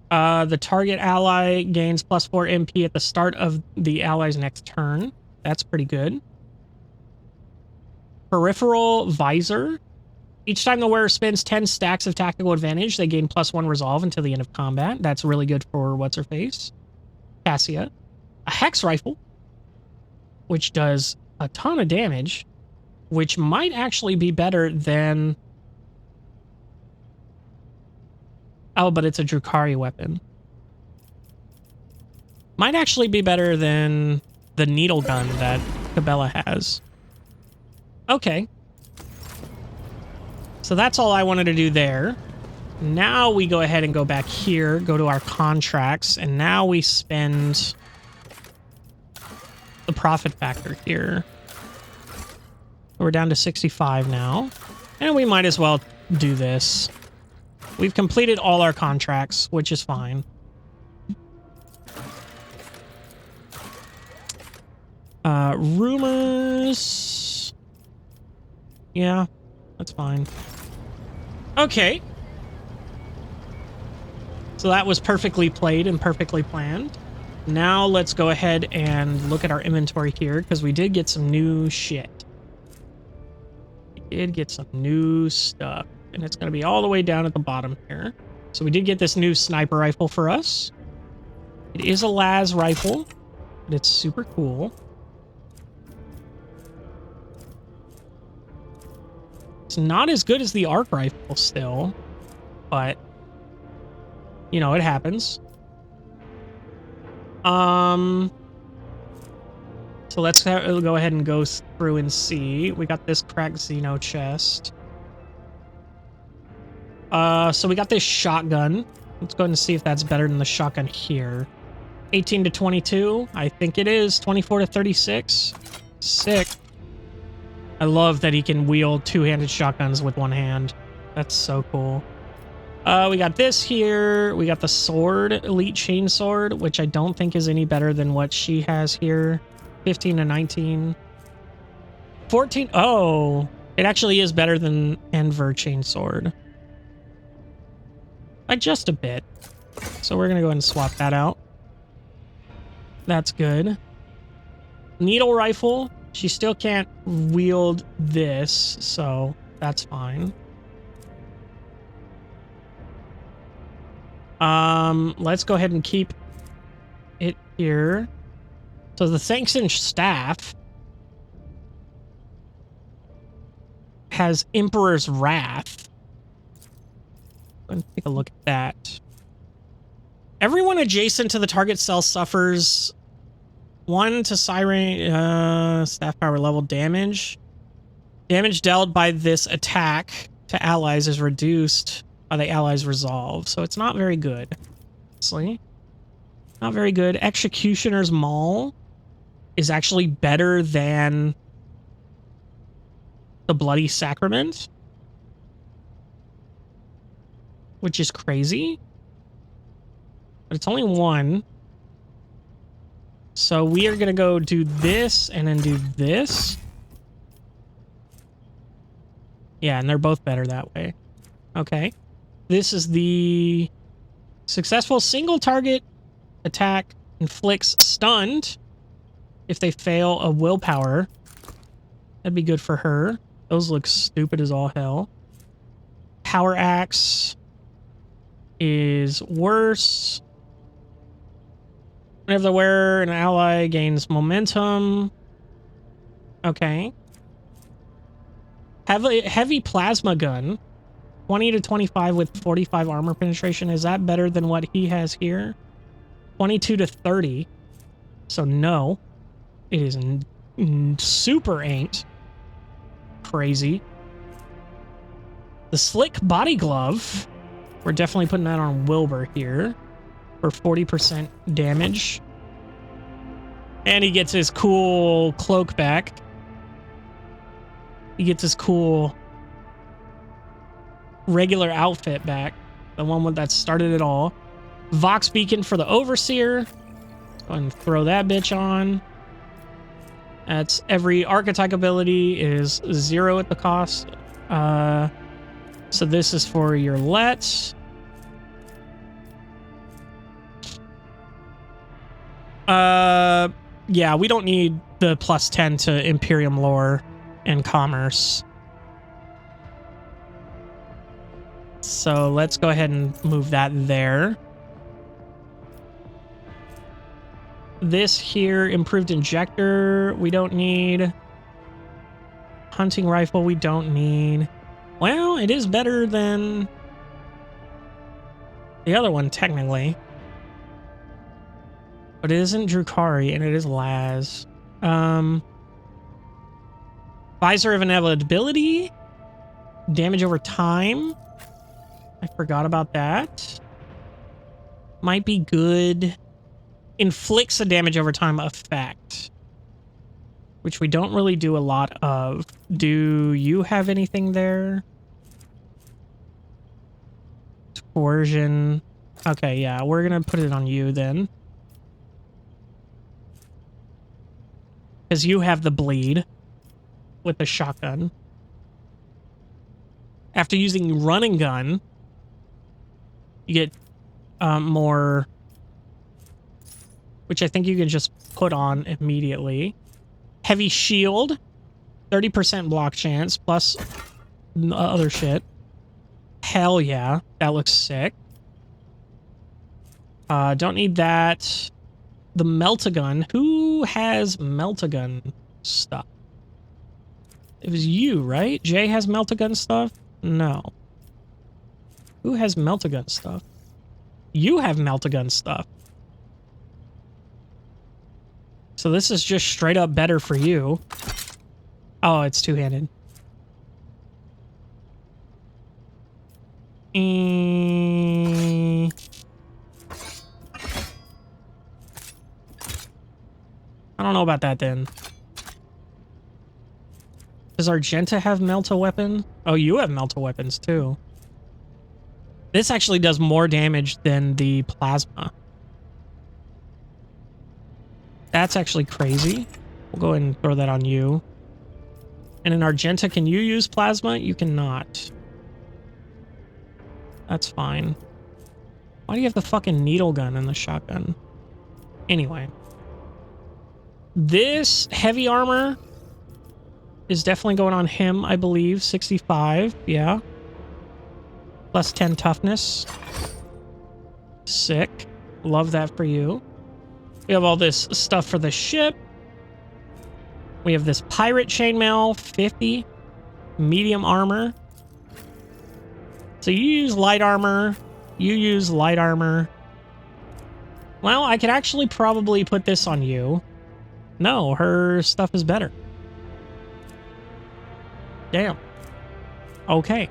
The target ally gains +4 MP at the start of the ally's next turn. That's pretty good. Peripheral visor. Each time the wearer spends 10 stacks of tactical advantage, they gain +1 resolve until the end of combat. That's really good for what's-her-face. Cassia. A hex rifle, which does a ton of damage, which might actually be better than... Oh, but it's a Drukhari weapon. Might actually be better than the needle gun that Cabela has. Okay. So that's all I wanted to do there. Now we go ahead and go back here, go to our contracts, and now we spend the profit factor here. We're down to 65 now. And we might as well do this. We've completed all our contracts, which is fine. Rumors. Yeah, that's fine. Okay. So that was perfectly played and perfectly planned. Now let's go ahead and look at our inventory here, because we did get some new shit. We did get some new stuff. And it's going to be all the way down at the bottom here. So we did get this new sniper rifle for us. It is a las rifle, but it's super cool. It's not as good as the arc rifle still, but you know, it happens. So let's go ahead and go through and see. We got this cracked Xeno chest. So we got this shotgun. Let's go ahead and see if that's better than the shotgun here. 18 to 22. I think it is. 24 to 36. Sick. I love that he can wield two-handed shotguns with one hand. That's so cool. We got this here. We got the sword, Elite Chainsword, which I don't think is any better than what she has here. 15 to 19. 14. Oh, it actually is better than Enver Chainsword. By just a bit. So we're going to go ahead and swap that out. That's good. Needle rifle. She still can't wield this, so that's fine. Let's go ahead and keep it here. So the Thanksin staff has Emperor's Wrath. Let's take a look at that. Everyone adjacent to the target cell suffers 1 to Siren staff power level damage. Damage dealt by this attack to allies is reduced by the allies' resolve. So it's not very good. Honestly. Not very good. Executioner's Maul is actually better than the Bloody Sacrament, which is crazy. But it's only one. So we are going to go do this and then do this. Yeah, and they're both better that way. Okay. This is the successful single target attack inflicts stunned if they fail a willpower. That'd be good for her. Those look stupid as all hell. Power Axe is worse. Whenever the wearer an ally gains momentum. Okay. Have a heavy plasma gun. 20 to 25 with 45 armor penetration. Is that better than what he has here? 22 to 30. So no. It is super ain't. Crazy. The slick body glove. We're definitely putting that on Wilbur here. For 40% damage. And he gets his cool cloak back. He gets his cool regular outfit back. The one that started it all. Vox Beacon for the Overseer. Go ahead and throw that bitch on. That's every archetype ability is 0 at the cost. So this is for your let. Yeah, we don't need the +10 to Imperium lore and commerce. So let's go ahead and move that there. This here, improved injector, we don't need. Hunting rifle, we don't need. Well, it is better than the other one, technically. But it isn't Drukari, and it is Laz. Visor of Inevitability. Damage over time. I forgot about that. Might be good. Inflicts a damage over time effect. Which we don't really do a lot of. Do you have anything there? Coercion. Okay, yeah, we're gonna put it on you then. Because you have the bleed with the shotgun. After using running gun, you get more, which I think you can just put on immediately. Heavy shield, 30% block chance, plus other shit. Hell yeah, that looks sick. Don't need that. The Melt-A-Gun. Who has Melt-A-Gun stuff? It was you, right? Jay has Melt-A-Gun stuff? No. Who has Melt-A-Gun stuff? You have Melt-A-Gun stuff. So this is just straight up better for you. Oh, it's two-handed. I don't know about that then. Does Argenta have Melt-A-Weapon? Oh, you have Melt-A-Weapons too. This actually does more damage than the plasma. That's actually crazy. We'll go ahead and throw that on you. And in Argenta, can you use plasma? You cannot. That's fine. Why do you have the fucking needle gun and the shotgun? Anyway. This heavy armor is definitely going on him, I believe. 65, yeah. Plus 10 toughness. Sick. Love that for you. We have all this stuff for the ship. We have this pirate chainmail, 50. Medium armor. So you use light armor. You use light armor. Well, I could actually probably put this on you. No, her stuff is better. Damn. Okay.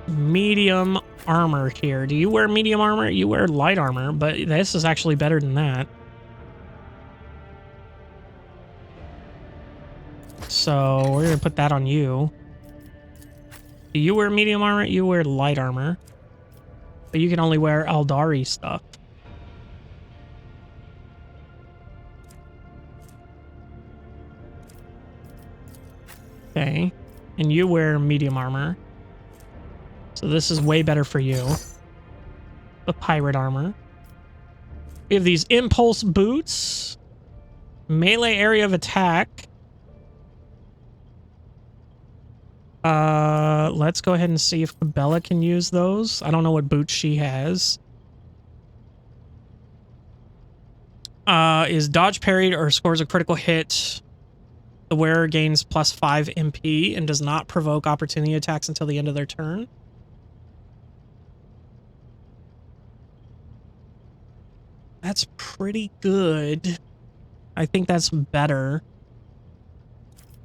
Medium armor here. Do you wear medium armor? You wear light armor, but this is actually better than that. So we're going to put that on you. Do you wear medium armor? You wear light armor. But you can only wear Aldari stuff. Okay. And you wear medium armor. So this is way better for you. The pirate armor. We have these impulse boots. Melee area of attack. Let's go ahead and see if Bella can use those. I don't know what boots she has. Is dodge parried or scores a critical hit. The wearer gains +5 MP and does not provoke opportunity attacks until the end of their turn. That's pretty good. I think that's better.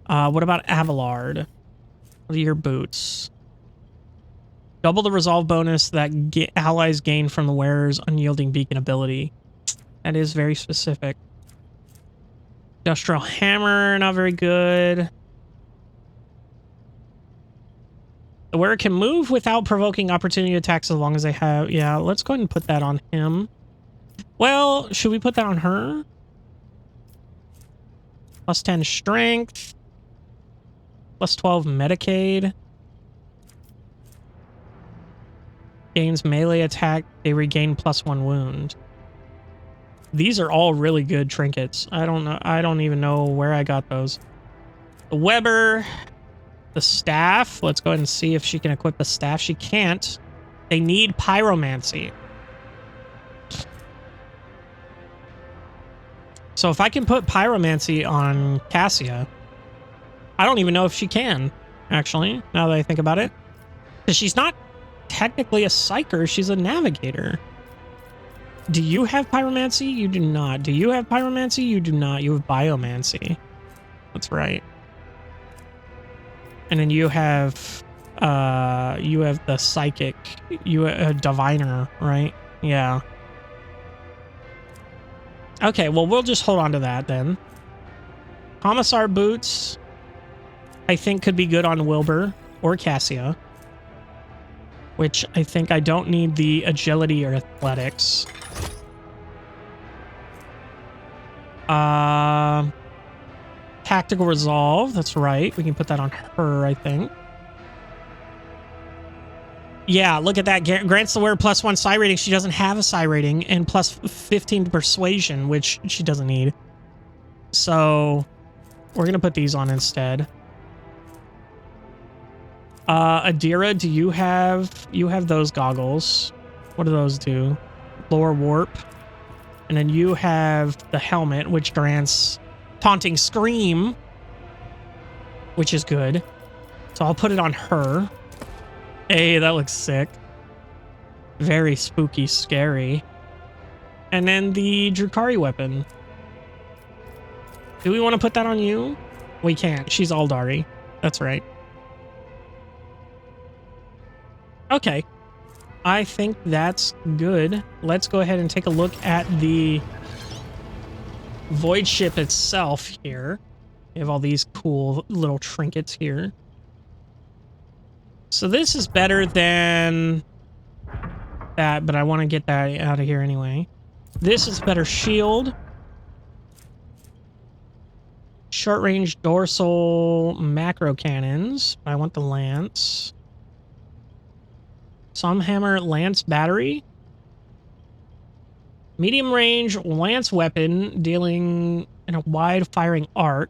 What about Abelard? What are your boots? Double the resolve bonus that allies gain from the wearer's unyielding beacon ability. That is very specific. Industrial hammer, not very good. The wearer can move without provoking opportunity attacks as long as they have... Yeah, let's go ahead and put that on him. Well, should we put that on her? +10 strength. +12 Medicaid. Gains melee attack. They regain +1 wound. These are all really good trinkets. I don't know. I don't even know where I got those. The Weber. The staff. Let's go ahead and see if she can equip the staff. She can't. They need pyromancy. So if I can put pyromancy on Cassia, I don't even know if she can, actually, now that I think about it. Because she's not technically a psyker, she's a navigator. Do you have pyromancy? You do not. Do you have pyromancy? You do not. You have biomancy. That's right. And then you have the psychic, a diviner, right? Yeah. Okay, well, we'll just hold on to that then. Commissar boots, I think, could be good on Wilbur or Cassia. Which I think I don't need the agility or athletics. Tactical resolve, that's right. We can put that on her, I think. Yeah, look at that. Grants the wearer +1 psi rating. She doesn't have a psi rating, and +15 persuasion, which she doesn't need. So we're gonna put these on instead. Adira, do you have those goggles? What do those do? Lower warp. And then you have the helmet, which grants taunting scream, which is good. So I'll put it on her. Hey, that looks sick. Very spooky, scary. And then the Drukari weapon. Do we want to put that on you? We can't. She's Aldari. That's right. Okay. I think that's good. Let's go ahead and take a look at the void ship itself here. We have all these cool little trinkets here. So this is better than that, but I want to get that out of here anyway. This is better shield. Short range dorsal macro cannons. I want the lance. Some hammer lance battery. Medium range lance weapon dealing in a wide firing arc.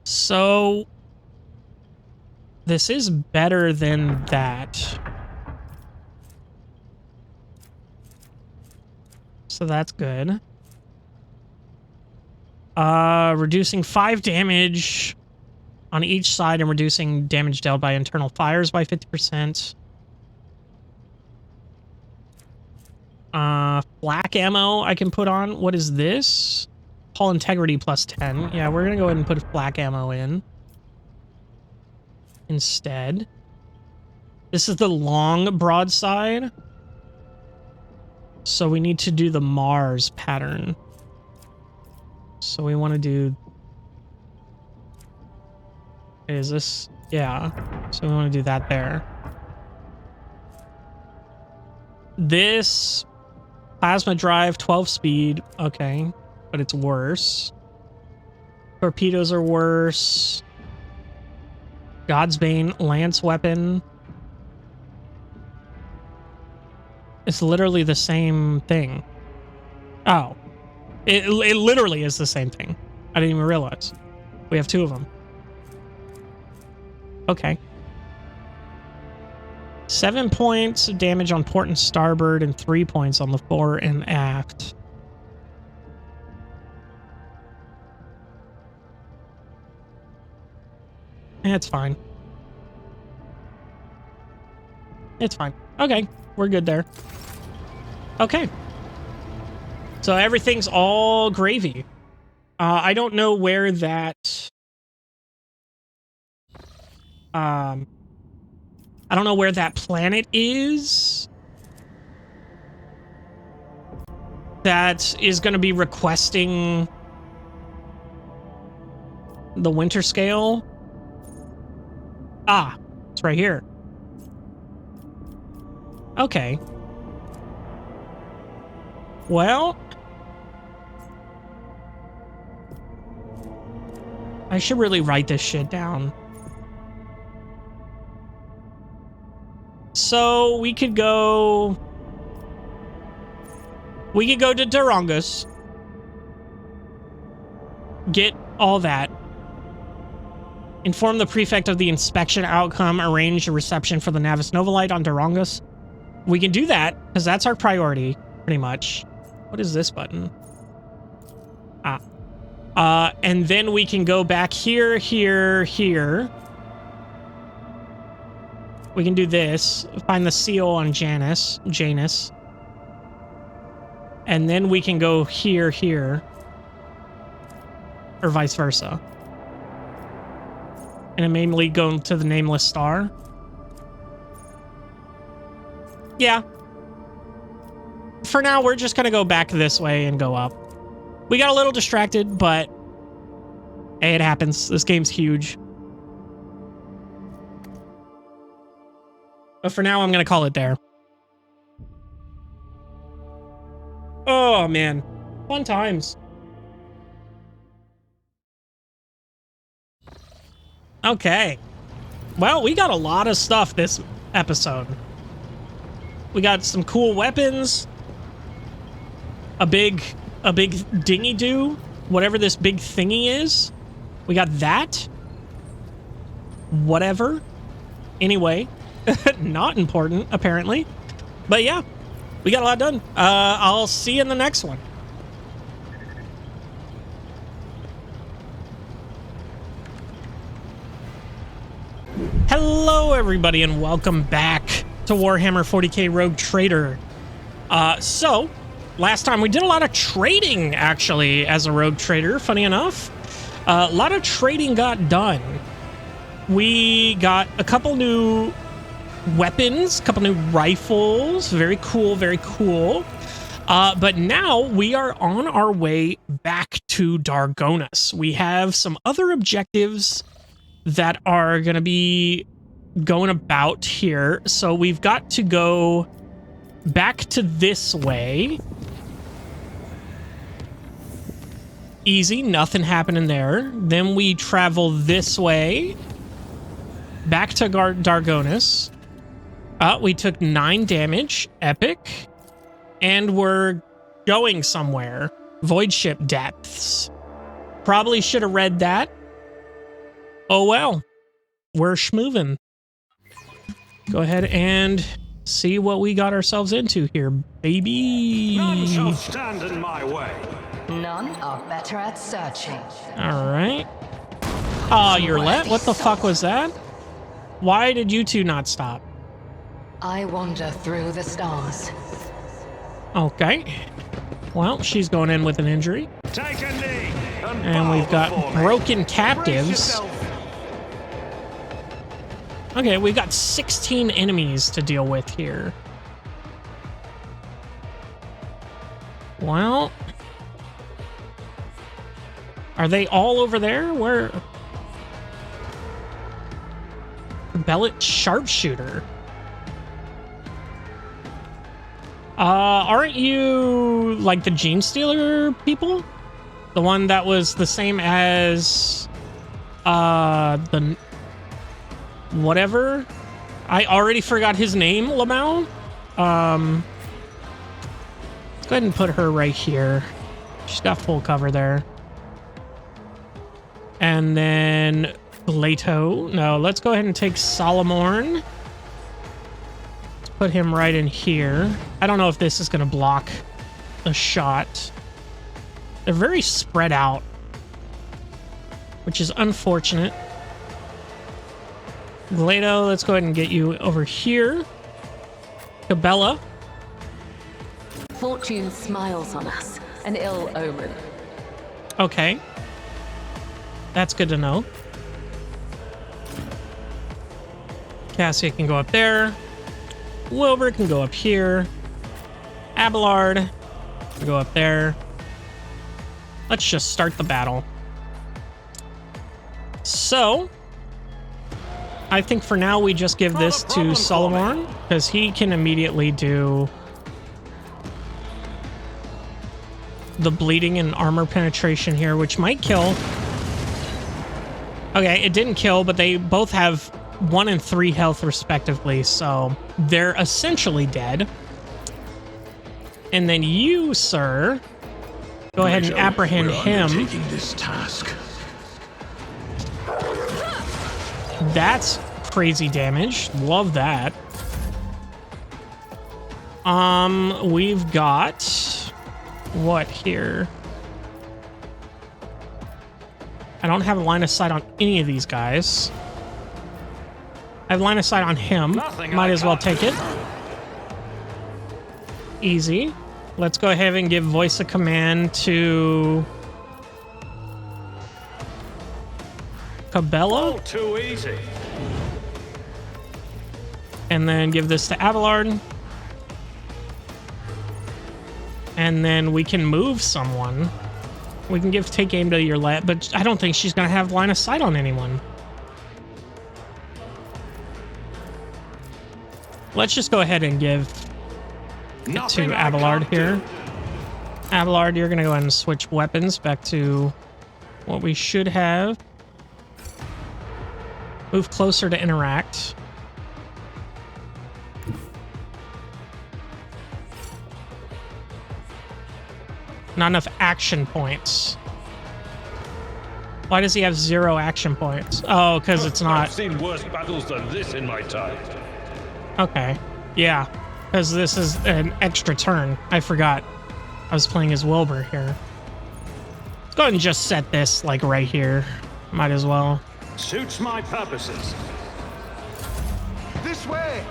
So this is better than that. So that's good. Reducing 5 damage on each side and reducing damage dealt by internal fires by 50%. Flak ammo I can put on. What is this? Hull integrity +10. Yeah, we're gonna go ahead and put flak ammo in instead. This is the long broadside. So we need to do the Mars pattern. So we want to do Okay, is this? Yeah. So we want to do that there. This plasma drive, 12 speed. Okay, but it's worse. Torpedoes are worse. God's Bane, lance weapon. It's literally the same thing. Oh. It literally is the same thing. I didn't even realize. We have 2 of them. Okay. 7 points of damage on port and starboard and 3 points on the fore and aft. It's fine. It's fine. Okay, we're good there. Okay. So everything's all gravy. I don't know where that... I don't know where that planet is. That is going to be requesting the winter scale. Ah, it's right here. Okay. Well, I should really write this shit down. So we could go to Durangus. Get all that. Inform the prefect of the inspection outcome. Arrange a reception for the Navis Novalite on Durangus. We can do that, because that's our priority, pretty much. What is this button? And then we can go back here, here, here. We can do this. Find the seal on Janus. And then we can go here, here. Or vice versa. And it mainly go to the nameless star. Yeah. For now, we're just going to go back this way and go up. We got a little distracted, but hey, it happens. This game's huge. But for now, I'm going to call it there. Oh, man. Fun times. Okay. Well, we got a lot of stuff this episode. We got some cool weapons. A big dinghy-do. Whatever this big thingy is. We got that. Whatever. Anyway. Not important, apparently. But yeah. We got a lot done. I'll see you in the next one. Hello, everybody, and welcome back to Warhammer 40K Rogue Trader. So, last time we did a lot of trading, actually, as a Rogue Trader, funny enough. A lot of trading got done. We got a couple new weapons, a couple new rifles. Very cool, very cool. But now we are on our way back to Dargonus. We have some other objectives that are going to be going about here. So we've got to go back to this way. Easy, nothing happening there. Then we travel this way. Back to Dargonus. We took 9 damage. Epic. And we're going somewhere. Void Ship Depths. Probably should have read that. Oh well. We're schmovin'. Go ahead and see what we got ourselves into here, baby. None shall stand in my way. None are better at searching. Alright. Oh, you're let? What the fuck was that? Why did you two not stop? I wander through the stars. Okay. Well, she's going in with an injury. Take a knee And we've got broken captives. Okay, we've got 16 enemies to deal with here. Well, are they all over there? Where? Bellet Sharpshooter. Aren't you like the Gene Stealer people? The one that was the same as the whatever? I already forgot his name, Lamau. Let's go ahead and put her right here. She's got full cover there. And then Leto. No, let's go ahead and take Solomorn. Let's put him right in here. I don't know if this is going to block a shot. They're very spread out, which is unfortunate. Leto, let's go ahead and get you over here. Cabela. Fortune smiles on us. An ill omen. Okay. That's good to know. Cassia can go up there. Wilbur can go up here. Abelard can go up there. Let's just start the battle. So, I think for now we just give this to Solomon, because he can immediately do the bleeding and armor penetration here, which might kill. Okay, it didn't kill, but they both have 1 and 3 health respectively, so they're essentially dead. And then you, sir, go ahead and apprehend him. Taking this task. That's crazy damage. Love that. We've got what here? I don't have a line of sight on any of these guys. I have line of sight on him. Might as well take it. Easy. Let's go ahead and give voice of command to Cabela. Oh, too easy. And then give this to Abelard. And then we can move someone. We can give take aim to your left, but I don't think she's going to have line of sight on anyone. Let's just go ahead and give it to Abelard here. Abelard, you're going to go ahead and switch weapons back to what we should have. Move closer to interact. Not enough action points. Why does he have 0 action points? Oh, because it's not. I've seen worse battles than this in my time. Okay. Yeah. Because this is an extra turn. I forgot. I was playing as Wilbur here. Let's go ahead and just set this like right here. Might as well. Suits my purposes. This way!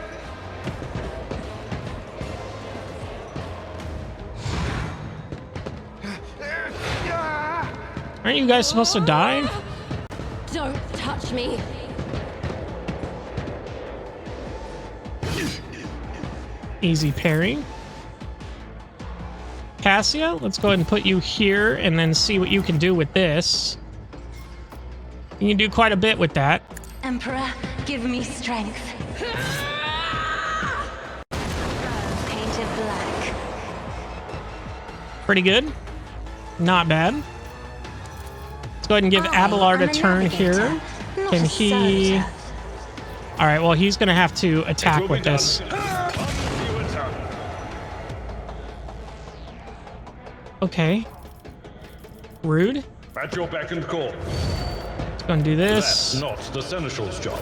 Aren't you guys supposed to die? Don't touch me. Easy parry. Cassia, let's go ahead and put you here and then see what you can do with this. You can do quite a bit with that. Emperor, give me strength. Painted black. Pretty good. Not bad. Let's go ahead and give Abelard a turn here. Can he... All right, well, he's going to have to attack with this. Okay. Rude. At your beck and call. Let's go and do this. That's not the Seneschal's job.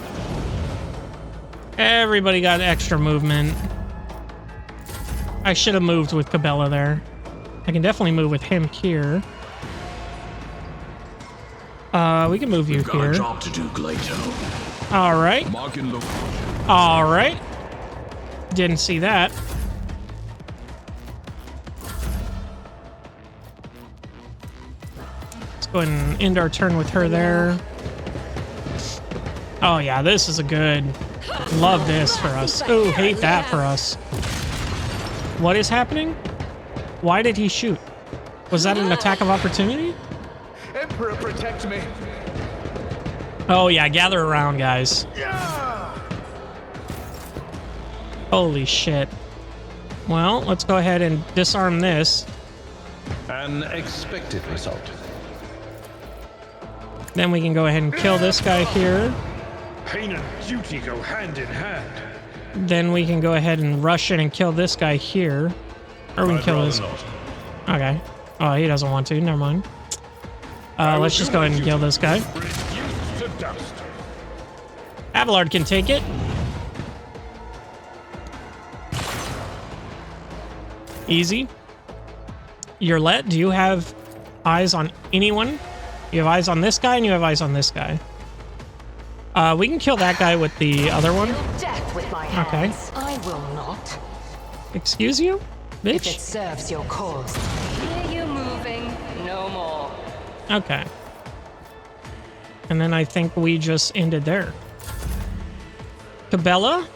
Everybody got extra movement. I should have moved with Cabela there. I can definitely move with him here. We can move you Got here. a job to do, Leto. All right. Marking the... All right. Didn't see that. Let's go ahead and end our turn with her there. Oh yeah, this is a good... Love this for us. Oh, hate that for us. What is happening? Why did he shoot? Was that an attack of opportunity? Emperor, protect me! Oh yeah, gather around, guys. Holy shit. Well, let's go ahead and disarm this. An expected result. Then we can go ahead and kill this guy here. Pain and duty go hand in hand. Then we can go ahead and rush in and kill this guy here. Or we can kill this. Okay. Oh, he doesn't want to. Never mind. Let's just go ahead and kill this guy. Reduced to dust. Abelard can take it. Easy. Yurlet, do you have eyes on anyone? You have eyes on this guy and you have eyes on this guy. We can kill that guy with the other one. Death with my Okay. hands. I will not. Excuse you, If it bitch? serves your cause. Hear you moving. No more. Okay. And then I think we just ended there. Cabela?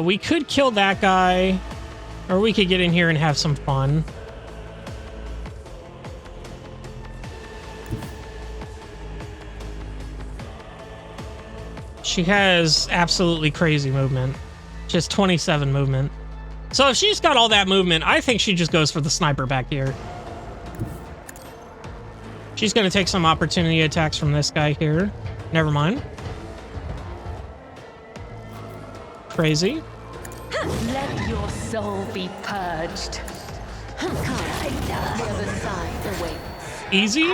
We could kill that guy, or we could get in here and have some fun. She has absolutely crazy movement. She has 27 movement. So if she's got all that movement, I think she just goes for the sniper back here. She's going to take some opportunity attacks from this guy here. Never mind. Crazy. Let your soul be purged. The other side awaits. Easy.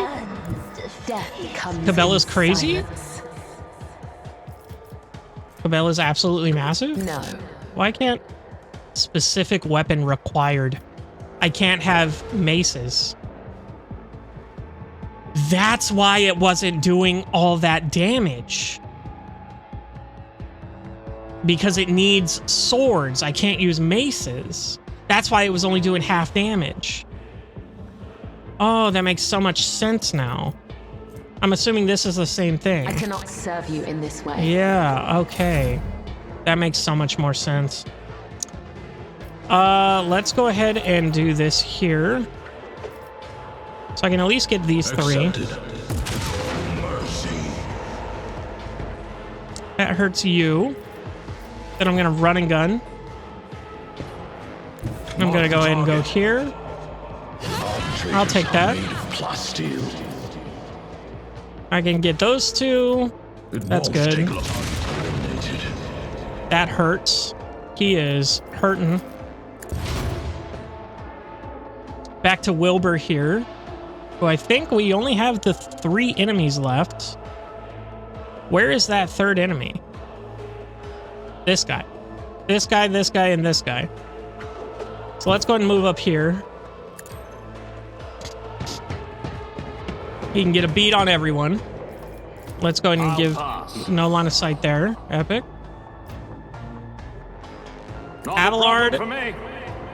Death comes Cabela's in crazy? silence. Cabela's absolutely massive? No. Why can't specific weapon required? I can't have maces. That's why it wasn't doing all that damage. Because it needs swords. I can't use maces. That's why it was only doing half damage. Oh, that makes so much sense now. I'm assuming this is the same thing. I cannot serve you in this way. Yeah, okay. That makes so much more sense. Let's go ahead and do this here. So I can at least get these three. Mercy. That hurts you. Then I'm gonna run and gun. I'm gonna go ahead and go here. I'll take that. I can get those two. That's good. That hurts. He is hurting. Back to Wilbur here. So I think we only have the 3 enemies left. Where is that third enemy? This guy. This guy, this guy, and this guy. So let's go ahead and move up here. He can get a beat on everyone. Let's go ahead and give no line of sight there. Epic. Abelard, I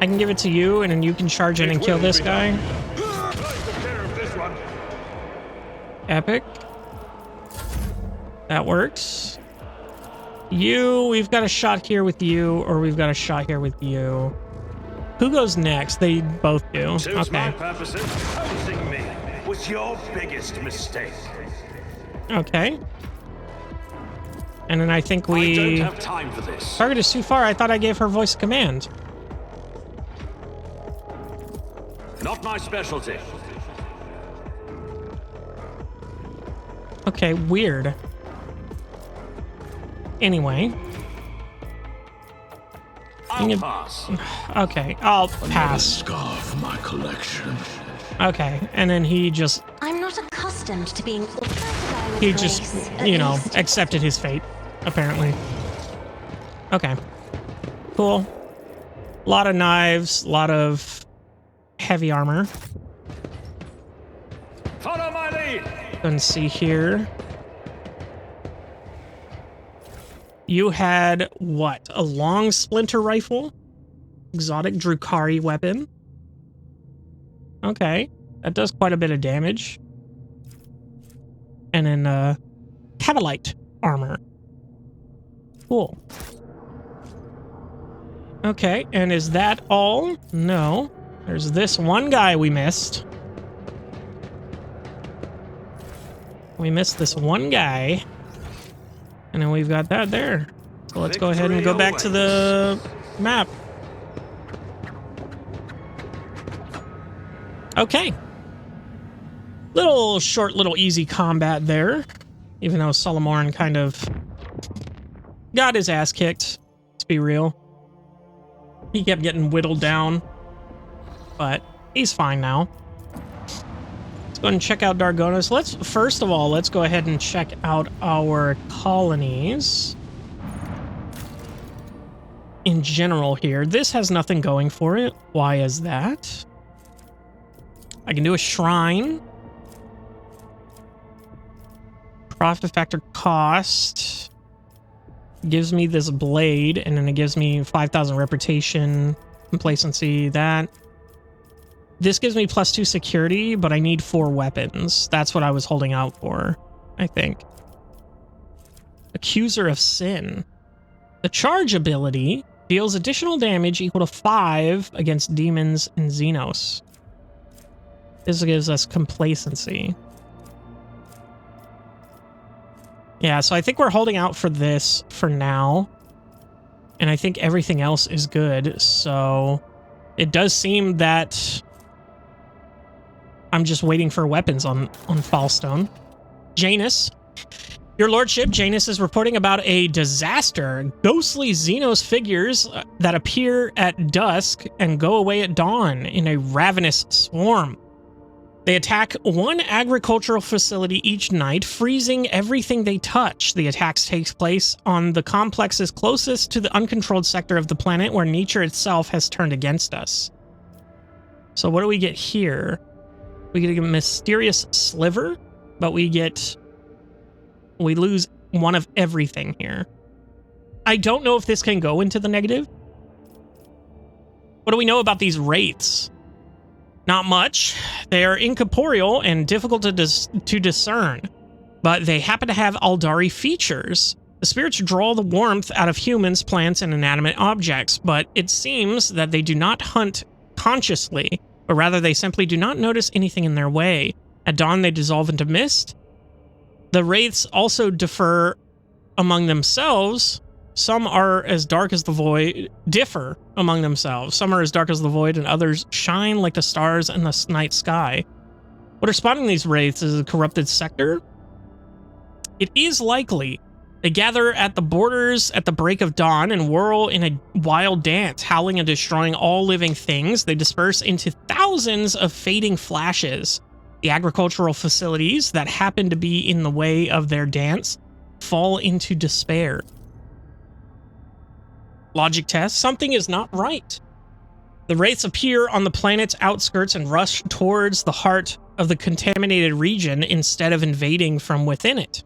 can give it to you, and then you can charge in and kill this guy. Epic. That works. You, we've got a shot here with you, or we've got a shot here with you. Who goes next? They both do. Suits my Okay. purposes. Opposing me was your biggest mistake. Okay. And then I think I we... don't have time for this. Target is too far. I thought I gave her voice command. Not my specialty. Okay, weird. Anyway. I'll pass. Okay, I'll pass. Scarf my collection. Okay, and then he just, I'm not accustomed to being. he just, you know, accepted his fate, apparently. Okay. Cool. A lot of knives, a lot of heavy armor. Follow my lead. Let's see here. You had, what? A long splinter rifle? Exotic Drukari weapon? Okay. That does quite a bit of damage. And then, Cavalite armor. Cool. Okay, and is that all? No. There's this one guy we missed. We missed this one guy. And then we've got that there. So let's go ahead and go back to the map. Okay. Little easy combat there. Even though Solomorn kind of got his ass kicked. Let's be real. He kept getting whittled down. But he's fine now. Let's go ahead and check out Dargonis. First of all, let's go ahead and check out our colonies. In general here. This has nothing going for it. Why is that? I can do a shrine. Profit factor cost gives me this blade, and then it gives me 5,000 reputation, complacency, that. This gives me +2 security, but I need 4 weapons. That's what I was holding out for, I think. Accuser of Sin. The charge ability deals additional damage equal to 5 against demons and Xenos. This gives us complacency. Yeah, so I think we're holding out for this for now. And I think everything else is good. So it does seem that I'm just waiting for weapons on Fallstone. Janus. Your lordship, Janus is reporting about a disaster. Ghostly Xenos figures that appear at dusk and go away at dawn in a ravenous swarm. They attack one agricultural facility each night, freezing everything they touch. The attacks take place on the complexes closest to the uncontrolled sector of the planet where nature itself has turned against us. So what do we get here? We get a mysterious sliver, but we lose one of everything here. I don't know if this can go into the negative. What do we know about these wraiths? Not much. They are incorporeal and difficult to discern, but they happen to have Aldari features. The spirits draw the warmth out of humans, plants, and inanimate objects, but it seems that they do not hunt consciously, but rather they simply do not notice anything in their way. At dawn, they dissolve into mist. The wraiths also differ among themselves. Some are as dark as the void, differ among themselves. Some are as dark as the void, and others shine like the stars in the night sky. What are spawning these wraiths is a corrupted sector. It is likely. They gather at the borders at the break of dawn and whirl in a wild dance, howling and destroying all living things. They disperse into thousands of fading flashes. The agricultural facilities that happen to be in the way of their dance fall into despair. Logic test. Something is not right. The wraiths appear on the planet's outskirts and rush towards the heart of the contaminated region instead of invading from within it.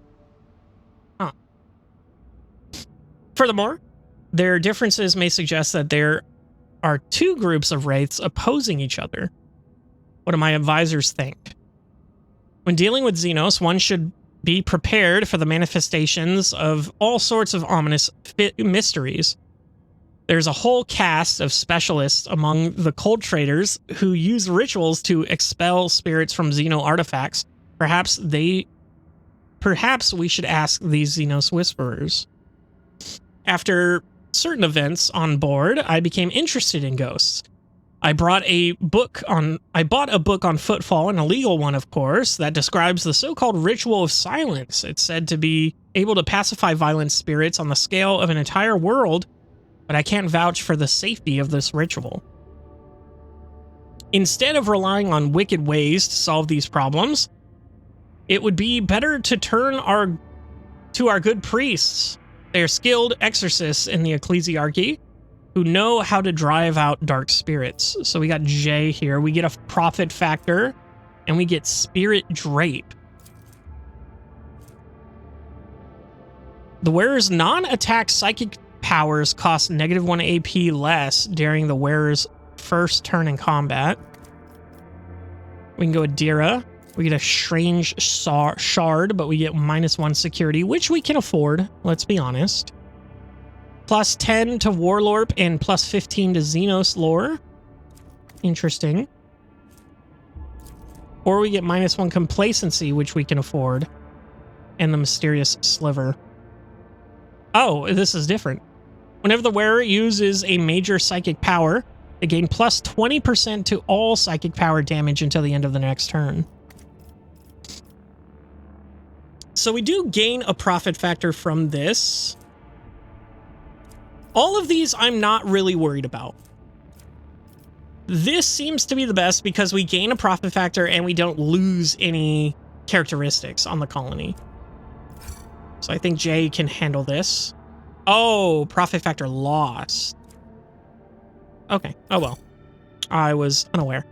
Huh. Furthermore, their differences may suggest that there are 2 groups of wraiths opposing each other. What do my advisors think? When dealing with Xenos, one should be prepared for the manifestations of all sorts of ominous mysteries. There's a whole cast of specialists among the cold traders who use rituals to expel spirits from Xeno artifacts. Perhaps we should ask these Xenos whisperers. After certain events on board, I became interested in ghosts. I bought a book on Footfall, an illegal one, of course, that describes the so-called ritual of silence. It's said to be able to pacify violent spirits on the scale of an entire world, but I can't vouch for the safety of this ritual. Instead of relying on wicked ways to solve these problems, it would be better to turn to our good priests. They are skilled exorcists in the ecclesiarchy who know how to drive out dark spirits. So we got J here. We get a profit factor, and we get Spirit Drape. The wearer's non-attack psychic powers cost -1 AP less during the wearer's first turn in combat. We can go with Dira. We get a strange shard, but we get -1 security, which we can afford, let's be honest. +10 to Warlorp and +15 to Xenos lore. Interesting. Or we get -1 complacency, which we can afford. And the mysterious sliver. Oh, this is different. Whenever the wearer uses a major psychic power, they gain plus 20% to all psychic power damage until the end of the next turn. So we do gain a profit factor from this. All of these I'm not really worried about. This seems to be the best because we gain a profit factor and we don't lose any characteristics on the colony. So I think Jay can handle this. Oh, profit factor lost. Okay. Oh well. I was unaware.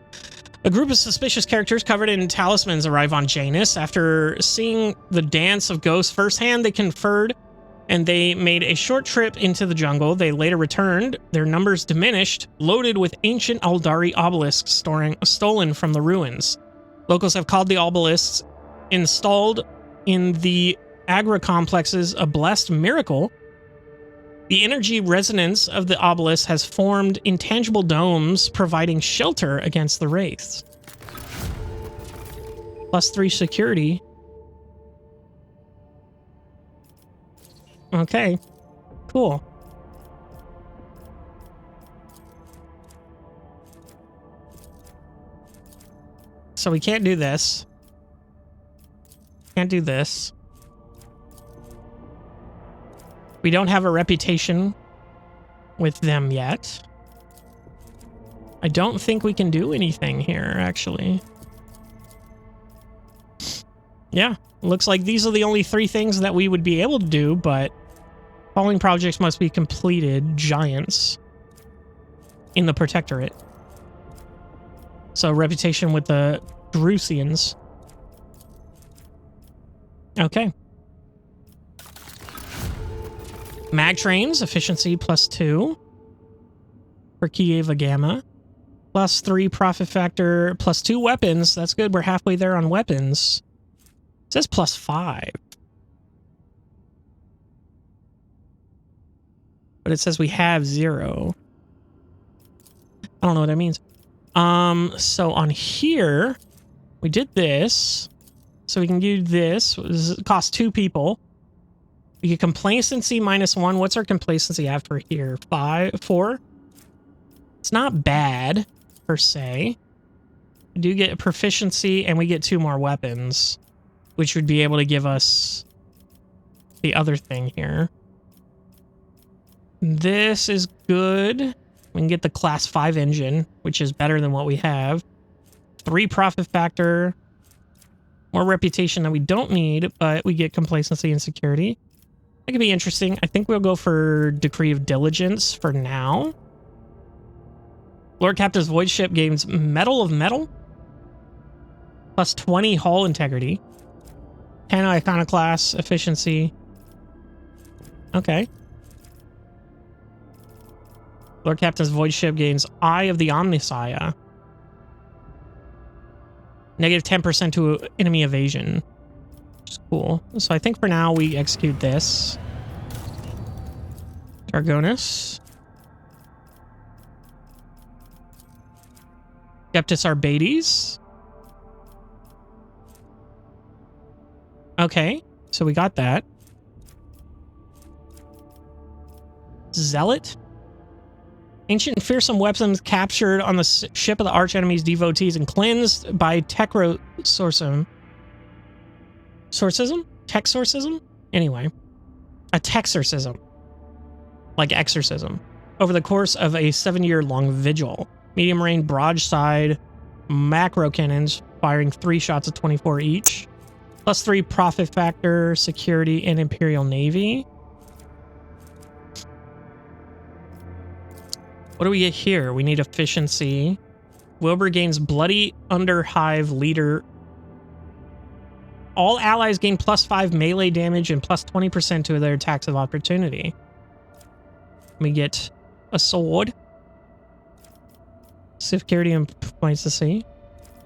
A group of suspicious characters covered in talismans arrive on Janus. After seeing the dance of ghosts firsthand, they conferred and they made a short trip into the jungle. They later returned, their numbers diminished, loaded with ancient Aldari obelisks stolen from the ruins. Locals have called the obelisks installed in the Agra complexes a blessed miracle. The energy resonance of the obelisk has formed intangible domes, providing shelter against the wraiths. +3 security. Okay, cool. So we can't do this. Can't do this. We don't have a reputation with them yet. I don't think we can do anything here, actually. Yeah, looks like these are the only 3 things that we would be able to do, but following projects must be completed. Giants in the Protectorate. So reputation with the Drusians. Okay. Mag trains, efficiency +2 for Kieva Gamma. +3 profit factor, +2 weapons. That's good. We're halfway there on weapons. It says +5. But it says we have 0. I don't know what that means. So on here, we did this. So we can do this. It costs 2 people. We get complacency -1. What's our complacency after here? 4? It's not bad, per se. We do get proficiency, and we get 2 more weapons, which would be able to give us the other thing here. This is good. We can get the class 5 engine, which is better than what we have. 3 profit factor. More reputation that we don't need, but we get complacency and security. That could be interesting. I think we'll go for Decree of Diligence for now. Lord Captain's Void Ship gains Medal of Metal. +20 hull integrity. 10 iconoclast efficiency. Okay. Lord Captain's Void Ship gains Eye of the Omnissiah. -10% to enemy evasion. Which is cool. So I think for now we execute this. Targonus. Skeptis Arbates. Okay, so we got that. Zealot. Ancient and fearsome weapons captured on the ship of the archenemy's devotees and cleansed by Techrosorcism. Sorcism? Texorcism? Anyway. A Texorcism. Like exorcism. Over the course of a 7-year-long vigil. Medium range broadside macro cannons firing 3 shots of 24 each. +3 profit factor, security, and Imperial Navy. What do we get here? We need efficiency. Wilbur gains Bloody Underhive Leader. All allies gain +5 melee damage and +20% to their attacks of opportunity. We get a sword. Security and points to see.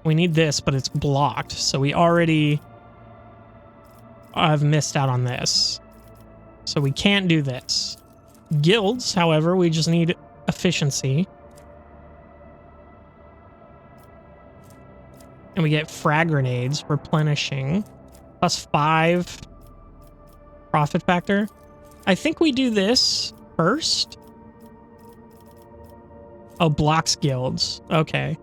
We need this, but it's blocked. So we already have missed out on this. So we can't do this. Guilds, however, we just need efficiency. And we get frag grenades, replenishing. +5 profit factor. I think we do this first. Oh, blocks guilds. Okay.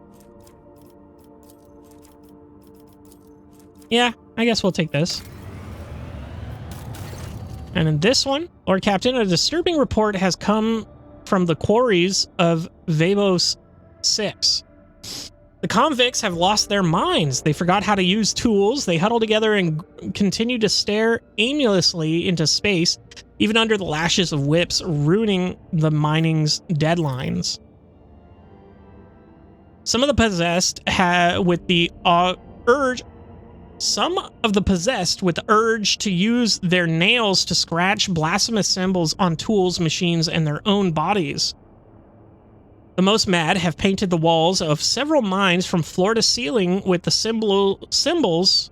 Yeah, I guess we'll take this. And in this one, Lord Captain, a disturbing report has come from the quarries of Vabos 6. The convicts have lost their minds. They forgot how to use tools. They huddle together and continue to stare aimlessly into space, even under the lashes of whips, ruining the mining's deadlines. Some of the possessed with the urge to use their nails to scratch blasphemous symbols on tools, machines, and their own bodies. The most mad have painted the walls of several mines from floor to ceiling with the symbols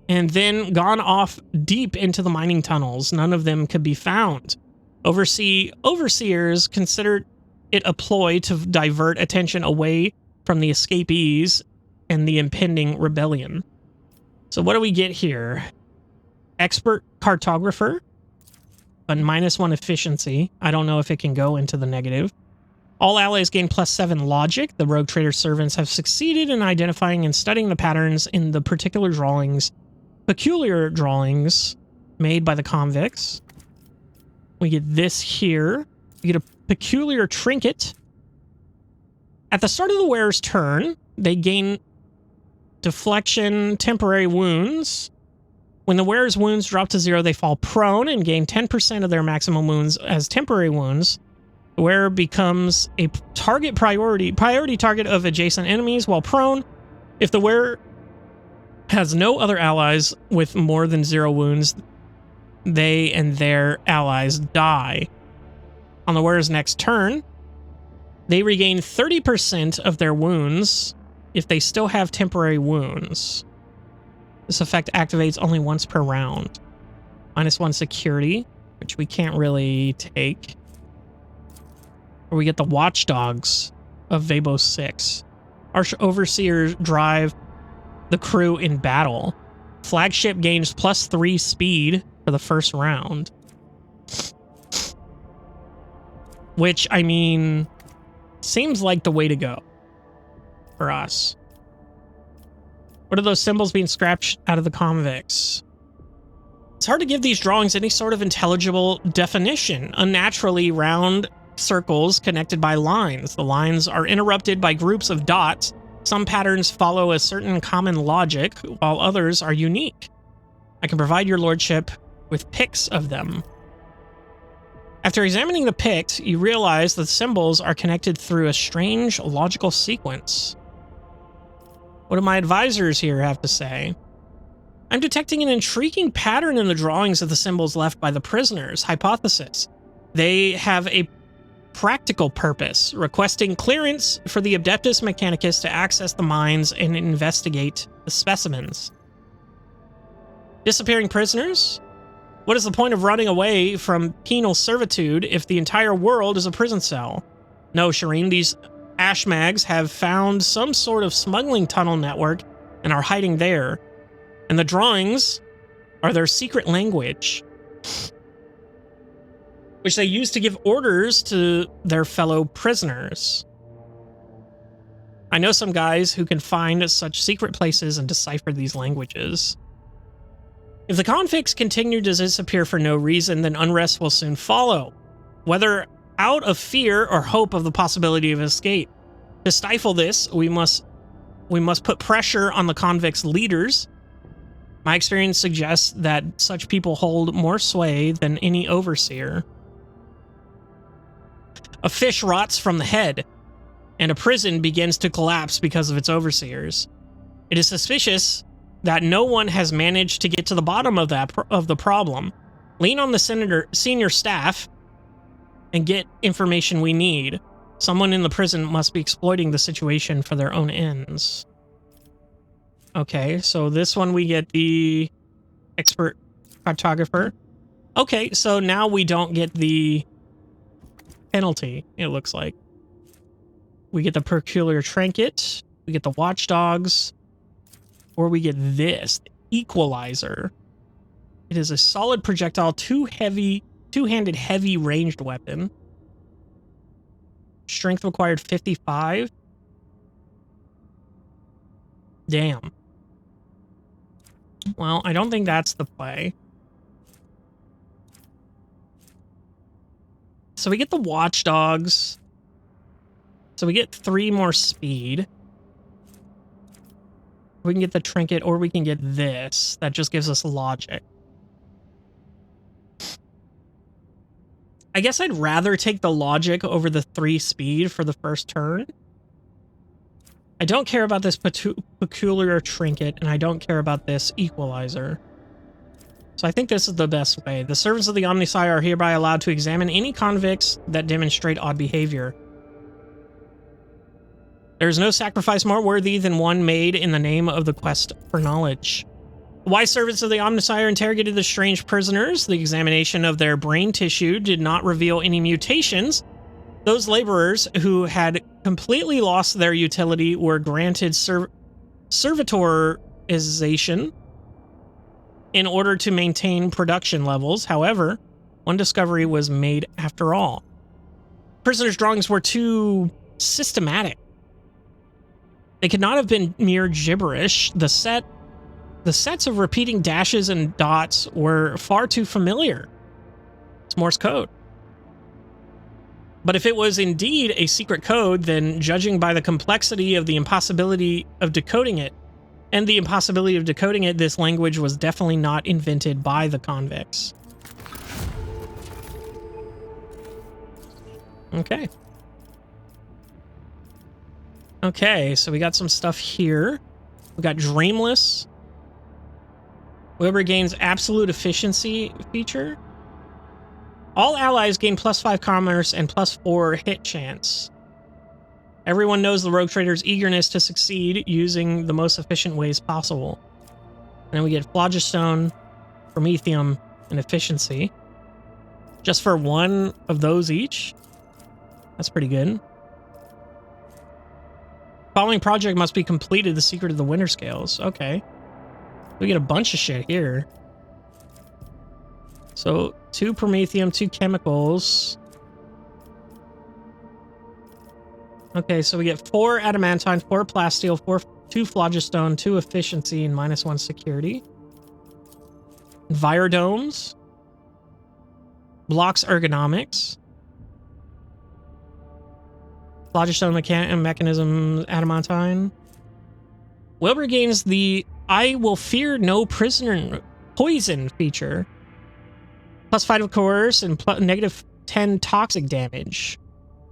and then gone off deep into the mining tunnels. None of them could be found. Overseers considered it a ploy to divert attention away from the escapees and the impending rebellion. So what do we get here? Expert cartographer, but -1 efficiency. I don't know if it can go into the negative. All allies gain +7 logic. The rogue trader servants have succeeded in identifying and studying the patterns in the peculiar drawings made by the convicts. We get this here. We get a peculiar trinket. At the start of the wearer's turn, they gain deflection, temporary wounds. When the wearer's wounds drop to 0, they fall prone and gain 10% of their maximum wounds as temporary wounds. The wearer becomes a priority target of adjacent enemies while prone. If the wearer has no other allies with more than 0 wounds, they and their allies die. On the wearer's next turn, they regain 30% of their wounds if they still have temporary wounds. This effect activates only once per round. -1 security, which we can't really take. Or we get the Watchdogs of Vabos 6. Our overseers drive the crew in battle. Flagship gains +3 speed for the first round. Which, I mean, seems like the way to go for us. What are those symbols being scratched out of the convicts? It's hard to give these drawings any sort of intelligible definition. Unnaturally round circles connected by lines. The lines are interrupted by groups of dots. Some patterns follow a certain common logic, while others are unique. I can provide your lordship with pics of them. After examining the pics, you realize the symbols are connected through a strange logical sequence. What do my advisors here have to say? I'm detecting an intriguing pattern in the drawings of the symbols left by the prisoners. Hypothesis. They have a practical purpose, requesting clearance for the Adeptus Mechanicus to access the mines and investigate the specimens. Disappearing prisoners? What is the point of running away from penal servitude if the entire world is a prison cell? No, Shireen, these Ashmags have found some sort of smuggling tunnel network and are hiding there. And the drawings are their secret language, which they use to give orders to their fellow prisoners. I know some guys who can find such secret places and decipher these languages. If the convicts continue to disappear for no reason, then unrest will soon follow, whether out of fear or hope of the possibility of escape. To stifle this, we must put pressure on the convicts' leaders. My experience suggests that such people hold more sway than any overseer. A fish rots from the head, and a prison begins to collapse because of its overseers. It is suspicious that no one has managed to get to the bottom of the problem. Lean on the senior staff and get information we need. Someone in the prison must be exploiting the situation for their own ends. Okay, so this one we get the expert cartographer. Okay, so now we don't get the penalty, it looks like. We get the peculiar trinket, we get the watchdogs, or we get this, the equalizer. It is a solid projectile, two-handed heavy ranged weapon. Strength required 55. Damn. Well, I don't think that's the play. So we get the watchdogs. So we get 3 more speed. We can get the trinket, or we can get this. That just gives us logic. I guess I'd rather take the logic over the 3 speed for the first turn. I don't care about this peculiar trinket, and I don't care about this equalizer. So I think this is the best way. The servants of the Omnissiah are hereby allowed to examine any convicts that demonstrate odd behavior. There is no sacrifice more worthy than one made in the name of the quest for knowledge. The wise servants of the Omnissiah interrogated the strange prisoners. The examination of their brain tissue did not reveal any mutations. Those laborers who had completely lost their utility were granted servitorization in order to maintain production levels. However, one discovery was made after all. Prisoners' drawings were too systematic. They could not have been mere gibberish. The sets of repeating dashes and dots were far too familiar. It's Morse code. But if it was indeed a secret code, then judging by the complexity of the impossibility of decoding it, this language was definitely not invented by the convicts. Okay. Okay, so we got some stuff here. We got Dreamless. Wilbur gains absolute efficiency feature. All allies gain +5 commerce and +4 hit chance. Everyone knows the rogue trader's eagerness to succeed using the most efficient ways possible. And then we get Phlogiston, Promethium, and efficiency. Just for one of those each? That's pretty good. Following project must be completed. The secret of the winter scales. Okay. We get a bunch of shit here. So 2 Promethium, 2 chemicals. Okay, so we get 4 adamantine, 4 plasteel, 2 phlogiston, 2 efficiency, and -1 security. Virodomes. Blocks ergonomics. Phlogiston mechanism adamantine. Wilbur gains the I will fear no prisoner poison feature. +5 of coerce and -10 toxic damage.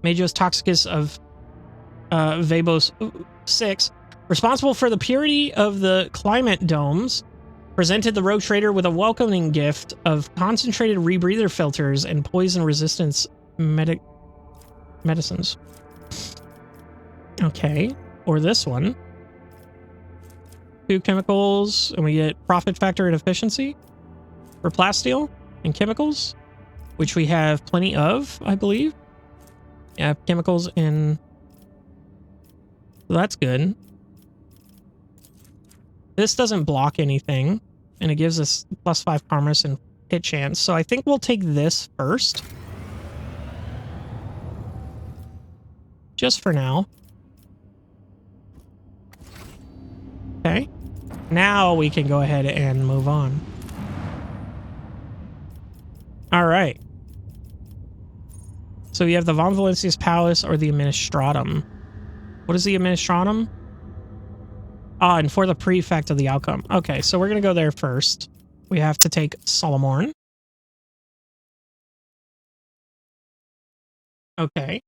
Majos Toxicus of Vabos 6, responsible for the purity of the climate domes, presented the rogue trader with a welcoming gift of concentrated rebreather filters and poison resistance medicines. Okay, or this one. 2 chemicals, and we get profit factor and efficiency for plasteel and chemicals, which we have plenty of, I believe. Yeah, chemicals in. So that's good. This doesn't block anything, and it gives us +5 commerce and hit chance. So I think we'll take this first. Just for now. Okay. Now we can go ahead and move on. All right. So we have the Von Valencia's Palace or the Administratum. What is the Administratum? Ah, and for the prefect of the outcome. Okay, so we're going to go there first. We have to take Solomorn. Okay.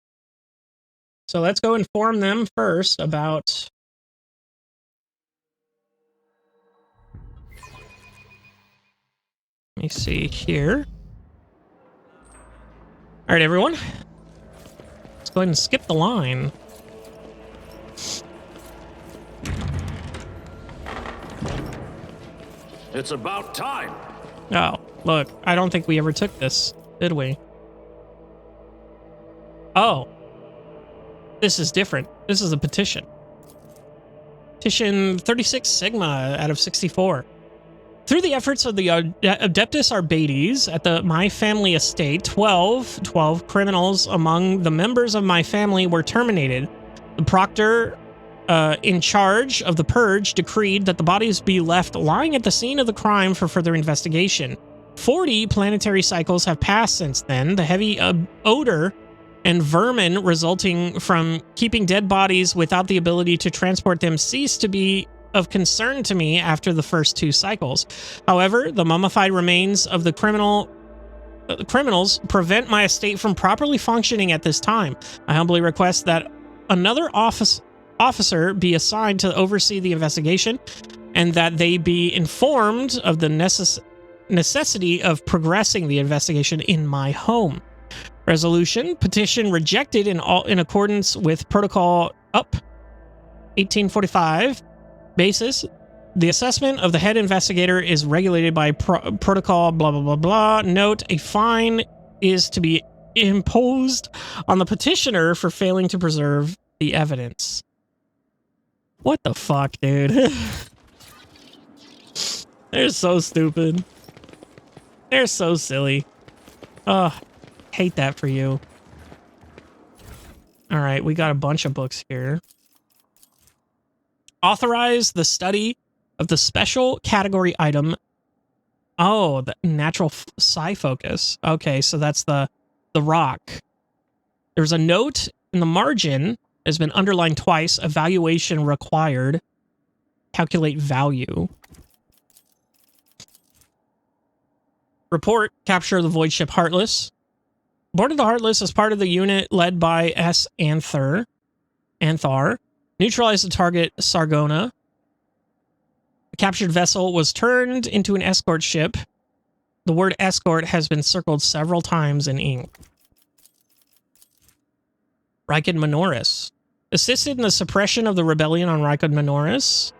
So let's go inform them first about... Let me see here. All right, everyone. Let's go ahead and skip the line. It's about time. Oh, look. I don't think we ever took this, did we? Oh. This is different. This is a petition. Petition 36 Sigma out of 64. Through the efforts of the Adeptus Arbates at my family estate, 12 criminals among the members of my family were terminated. The proctor in charge of the purge decreed that the bodies be left lying at the scene of the crime for further investigation. 40 planetary cycles have passed since then. The heavy odor and vermin resulting from keeping dead bodies without the ability to transport them ceased to be of concern to me after the first 2 cycles. However, the mummified remains of the criminals prevent my estate from properly functioning at this time. I humbly request that another officer be assigned to oversee the investigation and that they be informed of the necessity of progressing the investigation in my home. Resolution: petition rejected in accordance with Protocol Up 1845 basis. The assessment of the head investigator is regulated by protocol blah blah blah blah. Note: a fine is to be imposed on the petitioner for failing to preserve the evidence. What the fuck, dude? They're so stupid. They're so silly. Ugh, hate that for you. All right, we got a bunch of books here. Authorize the study of the special category item. Oh, the natural psi focus. Okay, so that's the rock. There's a note in the margin. Has been underlined twice. Evaluation required. Calculate value. Report. Capture the void ship Heartless. Boarded the Heartless as part of the unit led by S. Anthar. Neutralize the target Sargona. The captured vessel was turned into an escort ship. The word escort has been circled several times in ink. Rykid Minoris. Assisted in the suppression of the rebellion on Rykid Minoris.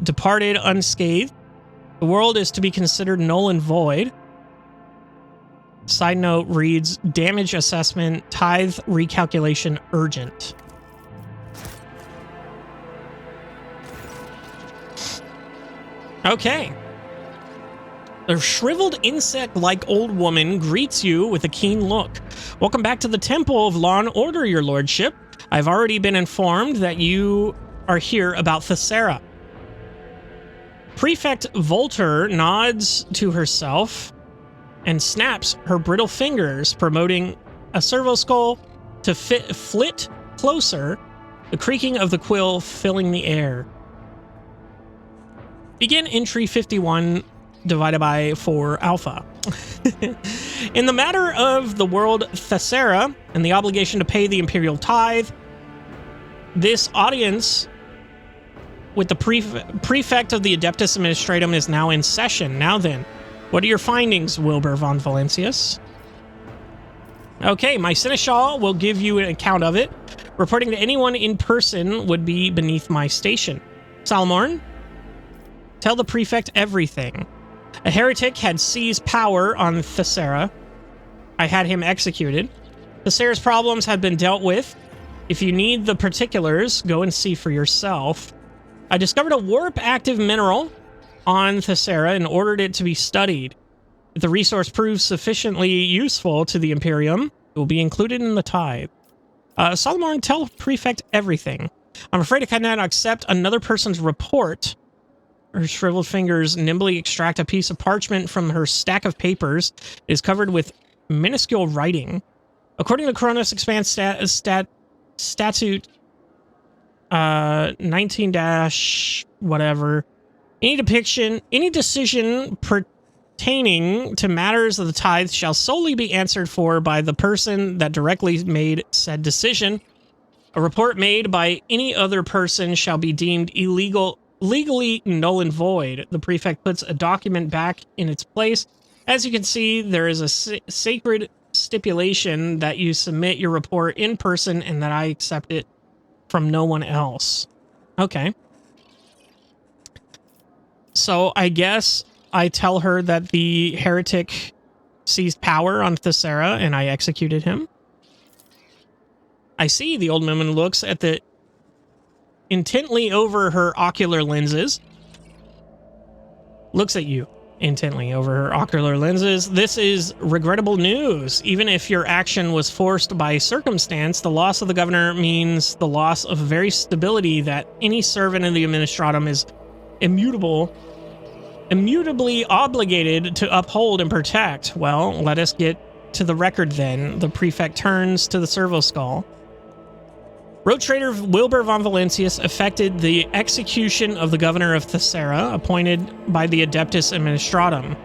Departed unscathed. The world is to be considered null and void. Side note reads, damage assessment, tithe recalculation urgent. Okay. The shriveled insect-like old woman greets you with a keen look. Welcome back to the Temple of Law and Order, your lordship. I've already been informed that you are here about Thessera. Prefect Volter nods to herself and snaps her brittle fingers, promoting a servo skull to flit closer, the creaking of the quill filling the air. Begin entry 51 divided by 4 alpha. In the matter of the world Thessera and the obligation to pay the imperial tithe, this audience with the prefect of the Adeptus Administratum is now in session. Now then, what are your findings, Wilbur von Valancius? Okay, my Seneschal will give you an account of it. Reporting to anyone in person would be beneath my station. Salmorn, tell the prefect everything. A heretic had seized power on Thessera. I had him executed. Thessera's problems had been dealt with. If you need the particulars, go and see for yourself. I discovered a warp-active mineral on Thessera and ordered it to be studied. If the resource proves sufficiently useful to the Imperium, it will be included in the tithe. Solomon, tell Prefect everything. I'm afraid I cannot accept another person's report. Her shriveled fingers nimbly extract a piece of parchment from her stack of papers. It is covered with minuscule writing. According to Kronos Expanse Statute 19- whatever, any decision pertaining to matters of the tithe shall solely be answered for by the person that directly made said decision. A report made by any other person shall be deemed legally null and void. The prefect puts a document back in its place. As you can see, there is a sacred stipulation that you submit your report in person and that I accept it from no one else. Okay. So I guess I tell her that the heretic seized power on Thessera and I executed him. I see. The old woman looks at the intently over her ocular lenses. looks at you intently over her ocular lenses. This is regrettable news. Even if your action was forced by circumstance, the loss of the governor means the loss of very stability that any servant in the administratum is immutably obligated to uphold and protect. Well, let us get to the record then. The prefect turns to the servo skull. Road Trader Wilbur von Valancius effected the execution of the governor of Thessera, appointed by the Adeptus Administratum.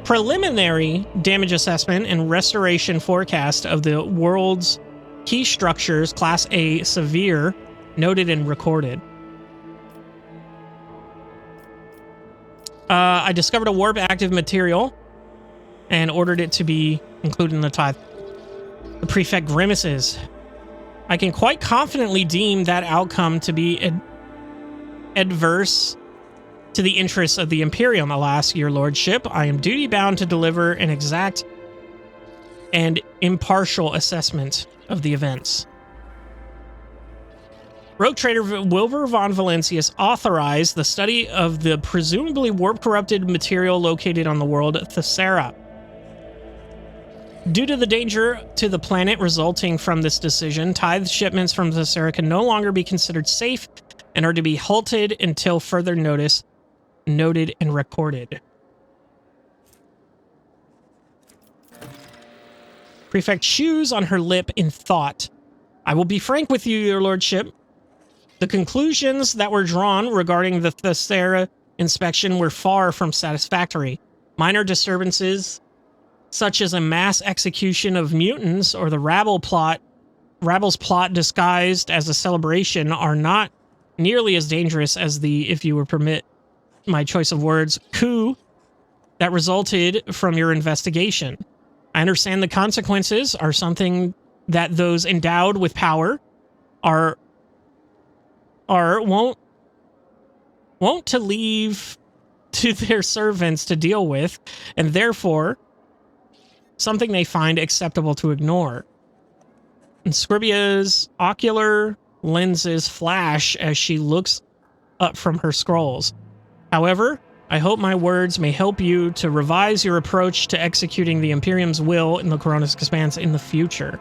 Preliminary damage assessment and restoration forecast of the world's key structures, Class A severe, noted and recorded. I discovered a warp active material and ordered it to be included in the tithe. The prefect grimaces. I can quite confidently deem that outcome to be adverse to the interests of the Imperium. Alas, your lordship, I am duty-bound to deliver an exact and impartial assessment of the events. Rogue Trader Wilbur von Valancius authorized the study of the presumably warp-corrupted material located on the world Thessera. Due to the danger to the planet resulting from this decision, tithe shipments from Thessera can no longer be considered safe and are to be halted until further notice, noted and recorded. Prefect chews on her lip in thought. I will be frank with you, your lordship. The conclusions that were drawn regarding the Thessera inspection were far from satisfactory. Minor disturbances, such as a mass execution of mutants or the rabble Rabble's plot disguised as a celebration, are not nearly as dangerous as the, if you would permit my choice of words, coup that resulted from your investigation. I understand the consequences are something that those endowed with power won't to leave to their servants to deal with, and therefore something they find acceptable to ignore. And Scribia's ocular lenses flash as she looks up from her scrolls. However, I hope my words may help you to revise your approach to executing the Imperium's will in the Coronis Expanse in the future.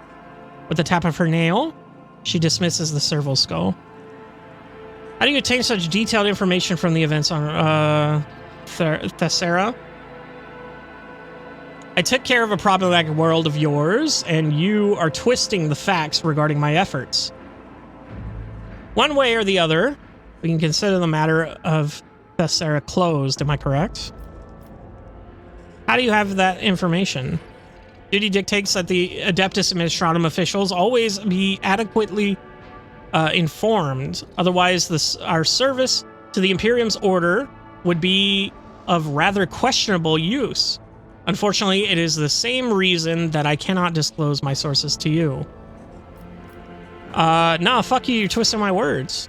With a tap of her nail, she dismisses the serval skull. How do you obtain such detailed information from the events on Thessera? I took care of a problematic world of yours, and you are twisting the facts regarding my efforts. One way or the other, we can consider the matter of Thessera closed, am I correct? How do you have that information? Duty dictates that the Adeptus Administratum officials always be adequately informed. Otherwise, our service to the Imperium's order would be of rather questionable use. Unfortunately, it is the same reason that I cannot disclose my sources to you. Nah, fuck you, you're twisting my words.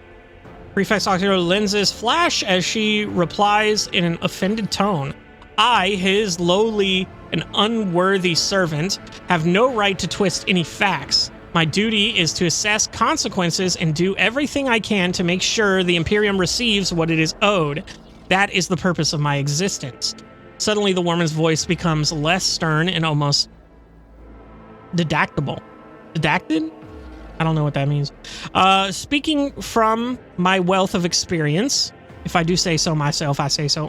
Prefect's ocular lenses flash as she replies in an offended tone. I, his lowly and unworthy servant, have no right to twist any facts. My duty is to assess consequences and do everything I can to make sure the Imperium receives what it is owed. That is the purpose of my existence. Suddenly, the woman's voice becomes less stern and almost didactable. Didacted? I don't know what that means. Speaking from my wealth of experience, if I do say so myself, I say so.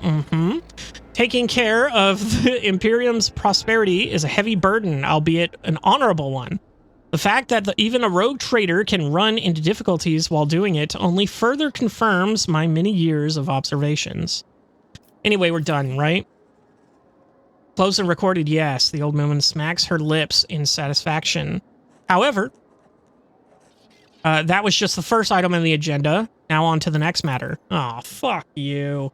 Taking care of the Imperium's prosperity is a heavy burden, albeit an honorable one. The fact that even a rogue trader can run into difficulties while doing it only further confirms my many years of observations. Anyway, we're done, right? Closed and recorded, yes. The old woman smacks her lips in satisfaction. However, that was just the first item on the agenda. Now on to the next matter. Oh, fuck you.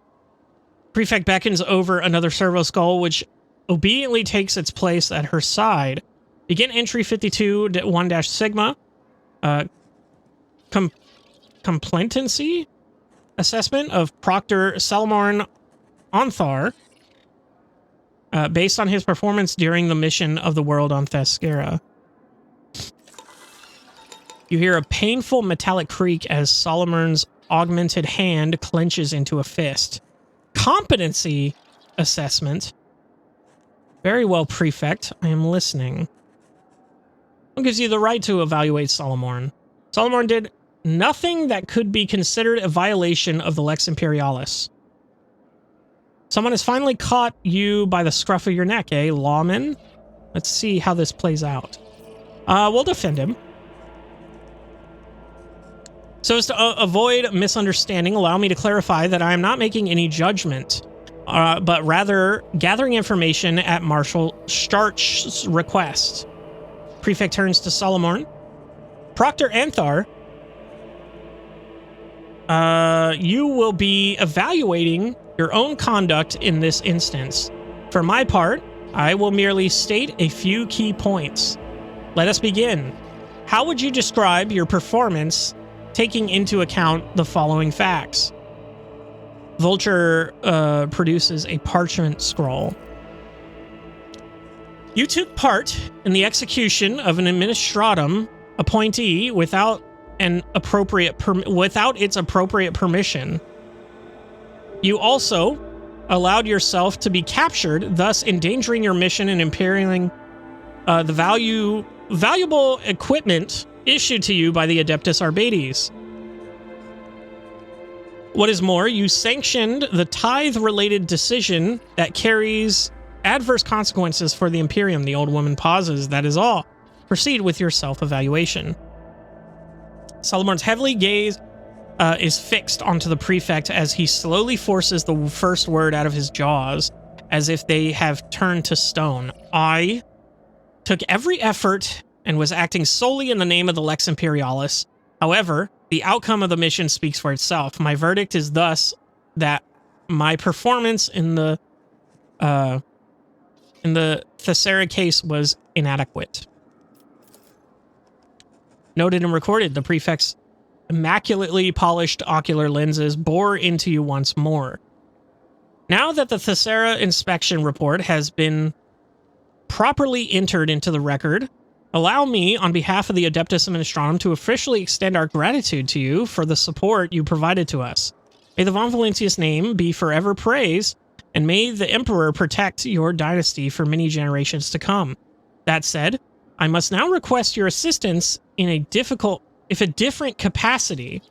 Prefect beckons over another servo skull, which obediently takes its place at her side. Begin entry 52-1-Sigma. Complacency assessment of Proctor Salmorn Onthar, based on his performance during the mission of the world on Thessera. You hear a painful metallic creak as Solomon's augmented hand clenches into a fist. Competency assessment. Very well, Prefect. I am listening. What gives you the right to evaluate Solomorn? Solomorn did nothing that could be considered a violation of the Lex Imperialis. Someone has finally caught you by the scruff of your neck, eh, lawman? Let's see how this plays out. We'll defend him. So as to avoid misunderstanding, allow me to clarify that I am not making any judgment, but rather gathering information at Marshal Starch's request. Prefect turns to Solomorn. Proctor Anthar, you will be evaluating your own conduct in this instance. For my part, I will merely state a few key points. Let us begin. How would you describe your performance taking into account the following facts? Vulture produces a parchment scroll. You took part in the execution of an administratum appointee without its appropriate permission. You also allowed yourself to be captured, thus endangering your mission and imperiling the valuable equipment issued to you by the Adeptus Arbates. What is more, you sanctioned the tithe-related decision that carries adverse consequences for the Imperium. The old woman pauses. That is all. Proceed with your self-evaluation. Solomorn's heavy gaze is fixed onto the Prefect as he slowly forces the first word out of his jaws, as if they have turned to stone. I took every effort and was acting solely in the name of the Lex Imperialis. However, the outcome of the mission speaks for itself. My verdict is thus that my performance in the Thessera case was inadequate. Noted and recorded, the Prefect's immaculately polished ocular lenses bore into you once more. Now that the Thessera inspection report has been properly entered into the record, allow me, on behalf of the Adeptus Administratum, to officially extend our gratitude to you for the support you provided to us. May the Von Valentius name be forever praised, and may the Emperor protect your dynasty for many generations to come. That said, I must now request your assistance in a different capacity.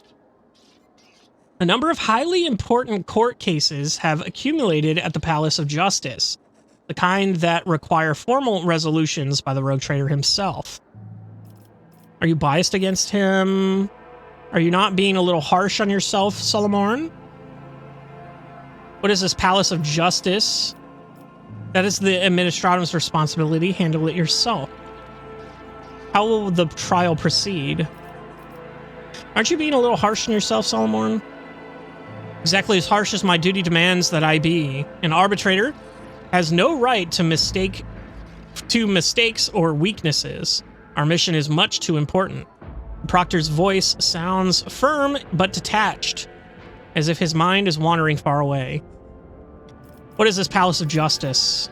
A number of highly important court cases have accumulated at the Palace of Justice, the kind that require formal resolutions by the rogue trader himself. Are you biased against him? Are you not being a little harsh on yourself, Solomorn? What is this Palace of Justice? That is the Administratum's responsibility. Handle it yourself. How will the trial proceed? Aren't you being a little harsh on yourself, Solomorn? Exactly as harsh as my duty demands that I be. An arbitrator has no right to mistakes or weaknesses. Our mission is much too important. The Proctor's voice sounds firm but detached, as if his mind is wandering far away. What is this Palace of Justice?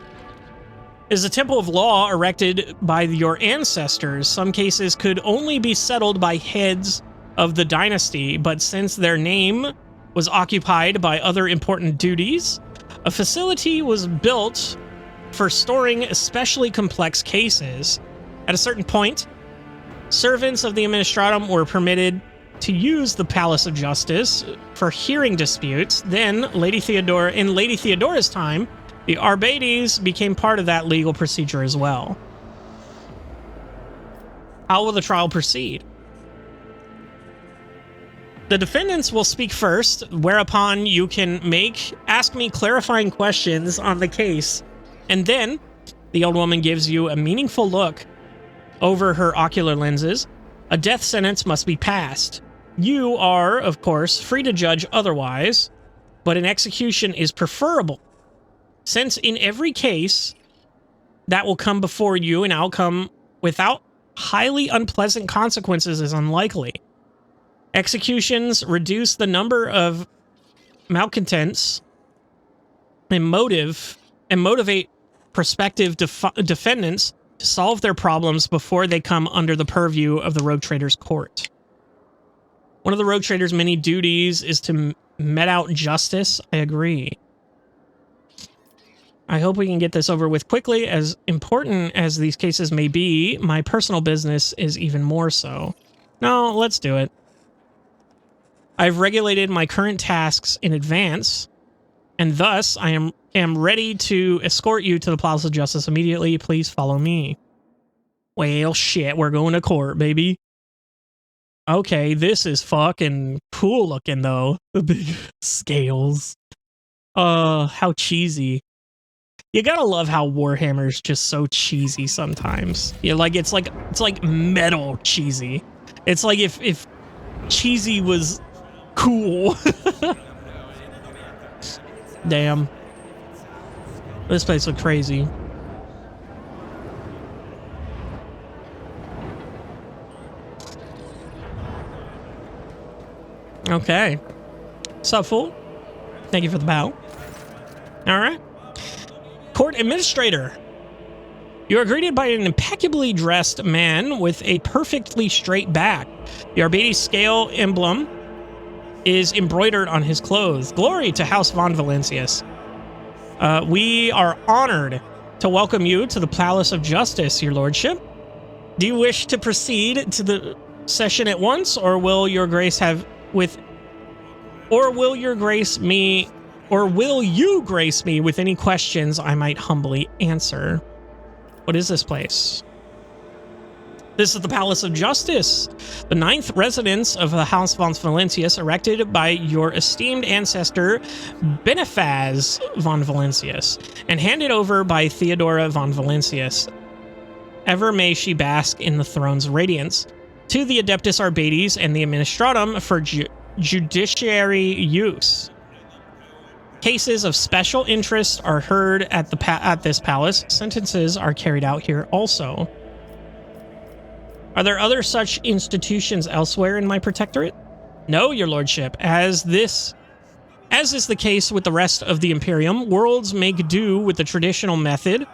It is a temple of law erected by your ancestors. Some cases could only be settled by heads of the dynasty, but since their name was occupied by other important duties, a facility was built for storing especially complex cases. At a certain point, servants of the Administratum were permitted to use the Palace of Justice for hearing disputes. Then, in Lady Theodora's time, the Arbates became part of that legal procedure as well. How will the trial proceed? The defendants will speak first, whereupon you can ask me clarifying questions on the case, and then the old woman gives you a meaningful look over her ocular lenses. A death sentence must be passed. You are, of course, free to judge otherwise, but an execution is preferable, since in every case that will come before you, an outcome without highly unpleasant consequences is unlikely. Executions reduce the number of malcontents and motivate prospective defendants to solve their problems before they come under the purview of the rogue trader's court. One of the Rogue Trader's many duties is to met out justice. I agree. I hope we can get this over with quickly. As important as these cases may be, my personal business is even more so. No, let's do it. I've regulated my current tasks in advance, and thus I am ready to escort you to the Palace of Justice immediately. Please follow me. Well, shit, we're going to court, baby. Okay, this is fucking cool looking, though. The big scales. How cheesy. You gotta love how Warhammer's just so cheesy sometimes. Yeah, like it's like metal cheesy. It's like if cheesy was cool. Damn. This place looks crazy. Okay. What's up, fool? Thank you for the bow. All right. Court Administrator. You are greeted by an impeccably dressed man with a perfectly straight back. The Arbades scale emblem is embroidered on his clothes. Glory to House von Valancius. We are honored to welcome you to the Palace of Justice, your lordship. Do you wish to proceed to the session at once, or will your grace you grace me with any questions I might humbly answer? What is this place? This is the Palace of Justice, the 9th residence of the House von Valancius, erected by your esteemed ancestor Benefaz von Valancius, and handed over by Theodora von Valancius. Ever may she bask in the throne's radiance. To the Adeptus Arbades and the Administratum for judiciary use. Cases of special interest are heard at this palace. Sentences are carried out here also. Are there other such institutions elsewhere in my protectorate? No, your lordship. As is the case with the rest of the Imperium, worlds make do with the traditional method.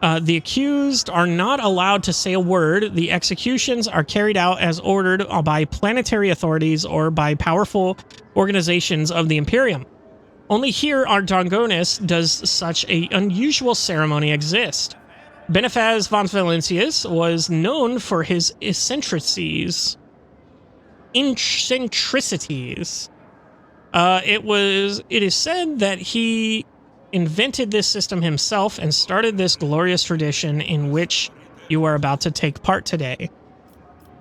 The accused are not allowed to say a word. The executions are carried out as ordered by planetary authorities or by powerful organizations of the Imperium. Only here on Dargonis does such an unusual ceremony exist. Benefaz von Valancius was known for his eccentricities. It is said that he invented this system himself and started this glorious tradition in which you are about to take part today.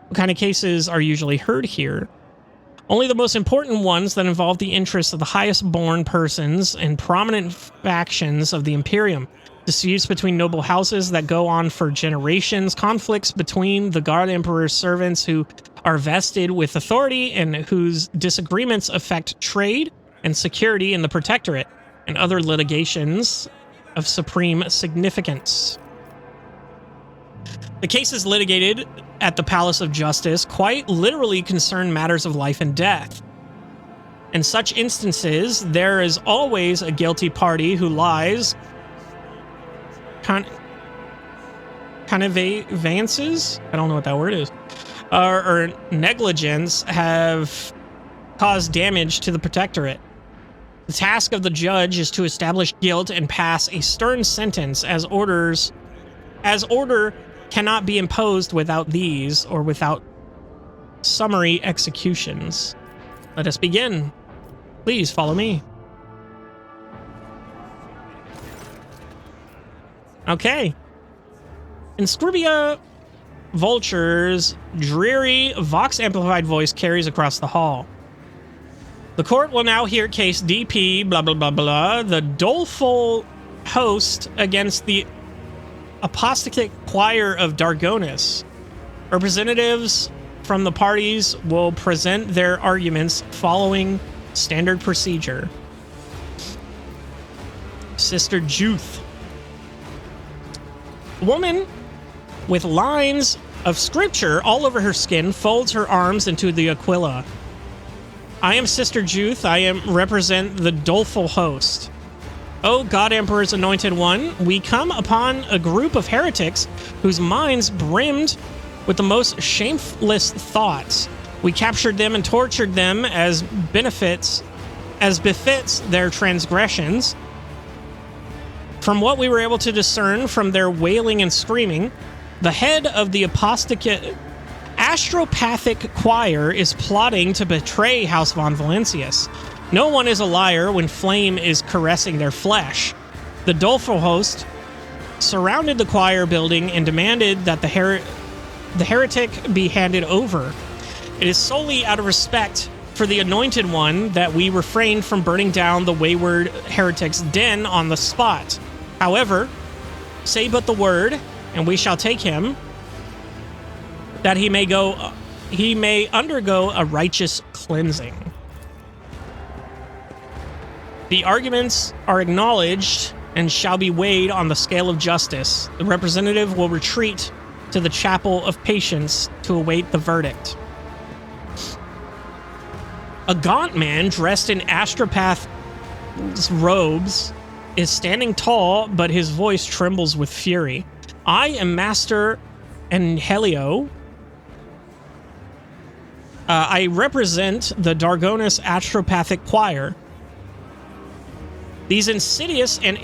What kind of cases are usually heard here? Only the most important ones that involve the interests of the highest born persons and prominent factions of the Imperium. Disputes between noble houses that go on for generations, conflicts between the Guard Emperor's servants who are vested with authority and whose disagreements affect trade and security in the Protectorate, and other litigations of supreme significance. The cases litigated at the Palace of Justice quite literally concern matters of life and death. In such instances, there is always a guilty party who lies, connivances, I don't know what that word is, or negligence have caused damage to the Protectorate. The task of the judge is to establish guilt and pass a stern sentence, as order cannot be imposed without these or without summary executions. Let us begin. Please follow me. Okay. Inscribia Vulture's dreary, vox-amplified voice carries across the hall. The court will now hear case DP, blah, blah, blah, blah, the doleful host against the apostatic choir of Dargonis. Representatives from the parties will present their arguments following standard procedure. Sister Juth. A woman with lines of scripture all over her skin folds her arms into the Aquila. I am Sister Juth. I represent the doleful host. O God Emperor's anointed one, we come upon a group of heretics whose minds brimmed with the most shameless thoughts. We captured them and tortured them as befits their transgressions. From what we were able to discern from their wailing and screaming, the head of the astropathic choir is plotting to betray House von Valancius. No one is a liar when flame is caressing their flesh. The doleful host surrounded the choir building and demanded that the heretic be handed over. It is solely out of respect for the Anointed One that we refrained from burning down the wayward heretic's den on the spot. However, say but the word, and we shall take him, that he may undergo a righteous cleansing. The arguments are acknowledged and shall be weighed on the scale of justice. The representative will retreat to the chapel of patience to await the verdict. A gaunt man dressed in astropath robes is standing tall, but his voice trembles with fury. I am Master Angelio. I represent the Dargonis Astropathic Choir. These insidious and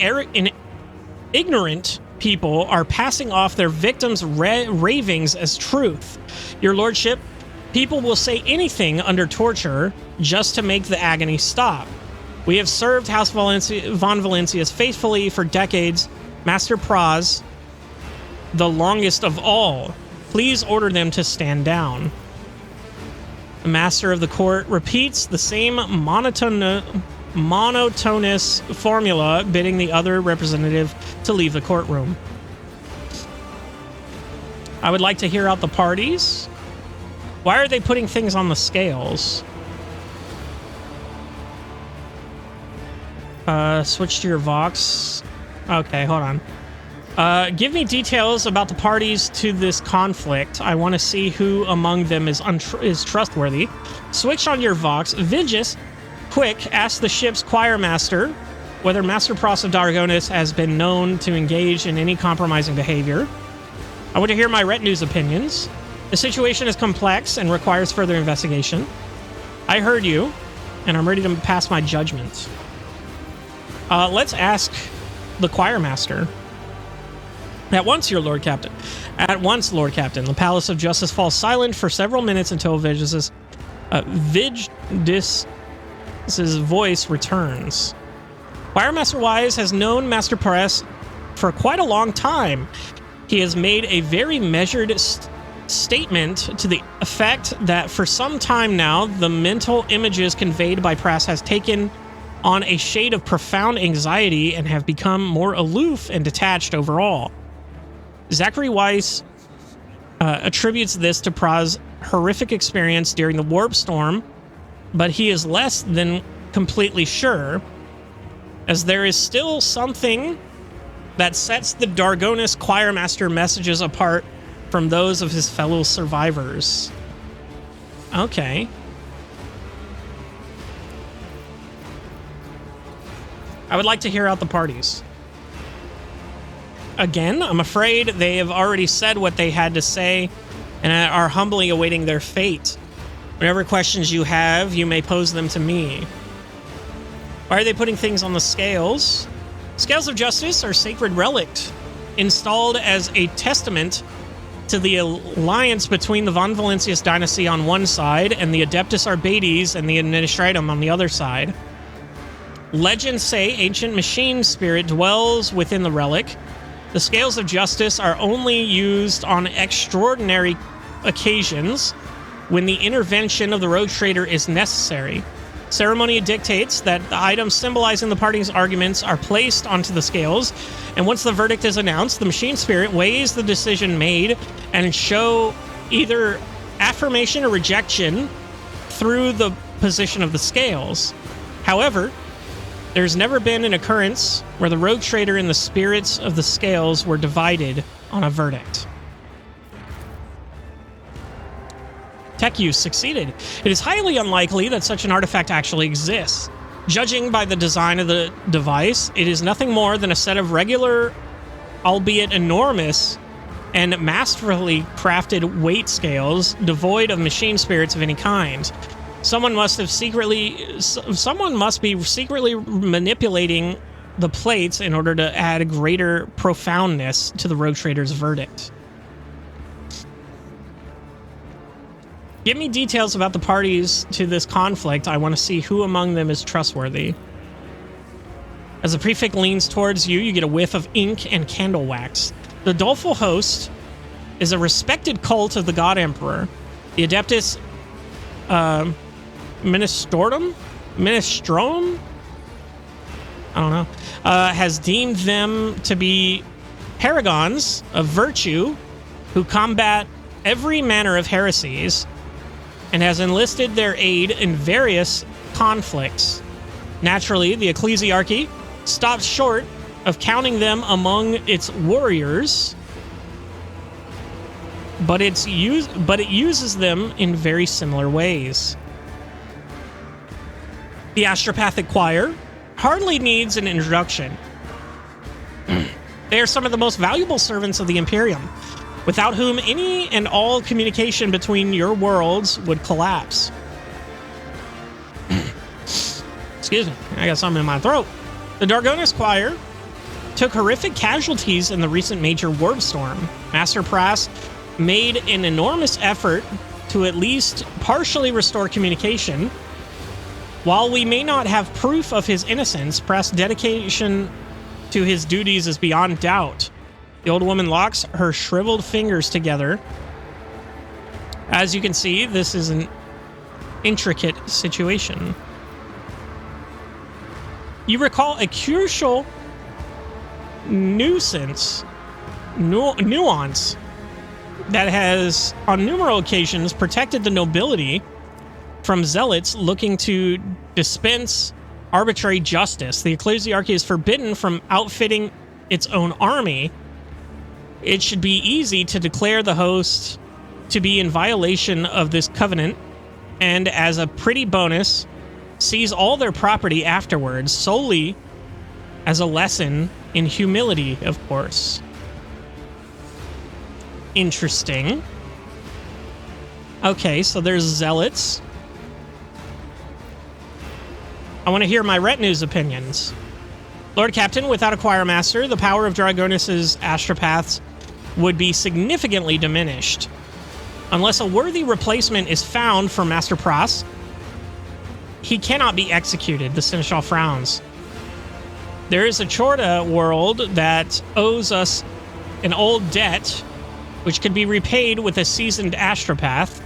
ignorant people are passing off their victims' ravings as truth. Your lordship, people will say anything under torture just to make the agony stop. We have served House von Valancius faithfully for decades. Master Praz, the longest of all. Please order them to stand down. The master of the court repeats the same monotonous formula, bidding the other representative to leave the courtroom. I would like to hear out the parties. Why are they putting things on the scales? Switch to your Vox. Okay, hold on. Give me details about the parties to this conflict. I want to see who among them is trustworthy. Switch on your Vox. Vigis, quick, ask the ship's choir master whether Master Pras of Dargonis has been known to engage in any compromising behavior. I want to hear my retinue's opinions. The situation is complex and requires further investigation. I heard you, and I'm ready to pass my judgment. Let's ask the choir master. At once, your Lord Captain. At once, Lord Captain. The Palace of Justice falls silent for several minutes until Vigdis's voice returns. Choirmaster Wise has known Master Pras for quite a long time. He has made a very measured statement to the effect that for some time now, the mental images conveyed by Pras has taken on a shade of profound anxiety and have become more aloof and detached overall. Zachary Weiss attributes this to Pras' horrific experience during the warp storm, but he is less than completely sure, as there is still something that sets the Dargonis choirmaster messages apart from those of his fellow survivors. Okay. I would like to hear out the parties. Again, I'm afraid they have already said what they had to say and are humbly awaiting their fate. Whatever questions you have, you may pose them to me. Why are they putting things on the scales? Scales of Justice are sacred relics, installed as a testament to the alliance between the Von Valancius dynasty on one side and the Adeptus Arbates and the Administratum on the other side. Legends say ancient machine spirit dwells within the relic. The Scales of Justice are only used on extraordinary occasions when the intervention of the rogue trader is necessary. Ceremony dictates that the items symbolizing the party's arguments are placed onto the scales, and once the verdict is announced, the machine spirit weighs the decision made and show either affirmation or rejection through the position of the scales. However, there's never been an occurrence where the rogue trader and the spirits of the scales were divided on a verdict. Tech use succeeded. It is highly unlikely that such an artifact actually exists. Judging by the design of the device, it is nothing more than a set of regular, albeit enormous, and masterfully crafted weight scales devoid of machine spirits of any kind. Someone must be secretly manipulating the plates in order to add greater profoundness to the Rogue Trader's verdict. Give me details about the parties to this conflict. I want to see who among them is trustworthy. As the prefect leans towards you, you get a whiff of ink and candle wax. The doleful host is a respected cult of the God Emperor. The Adeptus Ministrorum? I don't know. Has deemed them to be paragons of virtue who combat every manner of heresies, and has enlisted their aid in various conflicts. Naturally, the ecclesiarchy stops short of counting them among its warriors, but it uses them in very similar ways. The Astropathic Choir hardly needs an introduction. They are some of the most valuable servants of the Imperium, without whom any and all communication between your worlds would collapse. Excuse me, I got something in my throat. The Dargonis Choir took horrific casualties in the recent major warp storm. Master Prass made an enormous effort to at least partially restore communication. While we may not have proof of his innocence, Prass' dedication to his duties is beyond doubt. The old woman locks her shriveled fingers together. As you can see, this is an intricate situation. You recall a crucial nuance that has, on numerous occasions, protected the nobility from zealots looking to dispense arbitrary justice. The ecclesiarchy is forbidden from outfitting its own army. It should be easy to declare the host to be in violation of this covenant, and as a pretty bonus, seize all their property afterwards, solely as a lesson in humility, of course. Interesting. Okay, so there's zealots. I want to hear my retinue's opinions. Lord Captain, without a choir master, the power of Dragonis' astropaths would be significantly diminished. Unless a worthy replacement is found for Master Prass, he cannot be executed. The Seneschal frowns. There is a Chorda world that owes us an old debt, which could be repaid with a seasoned astropath.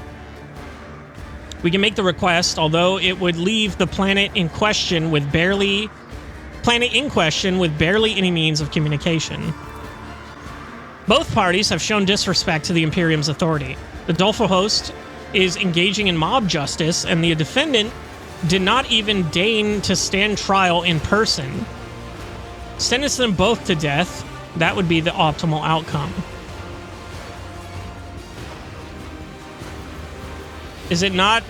We can make the request, although it would leave the planet in question with barely any means of communication. Both parties have shown disrespect to the Imperium's authority. The doleful host is engaging in mob justice, and the defendant did not even deign to stand trial in person. Sentence them both to death. That would be the optimal outcome. Is it not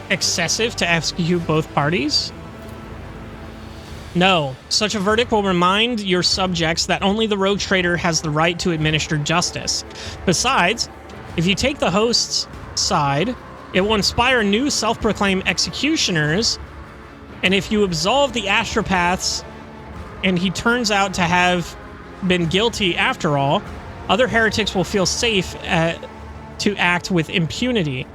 excessive to execute both parties? No. Such a verdict will remind your subjects that only the Rogue Trader has the right to administer justice. Besides, if you take the host's side, it will inspire new self-proclaimed executioners, and if you absolve the astropaths and he turns out to have been guilty after all, other heretics will feel safe to act with impunity.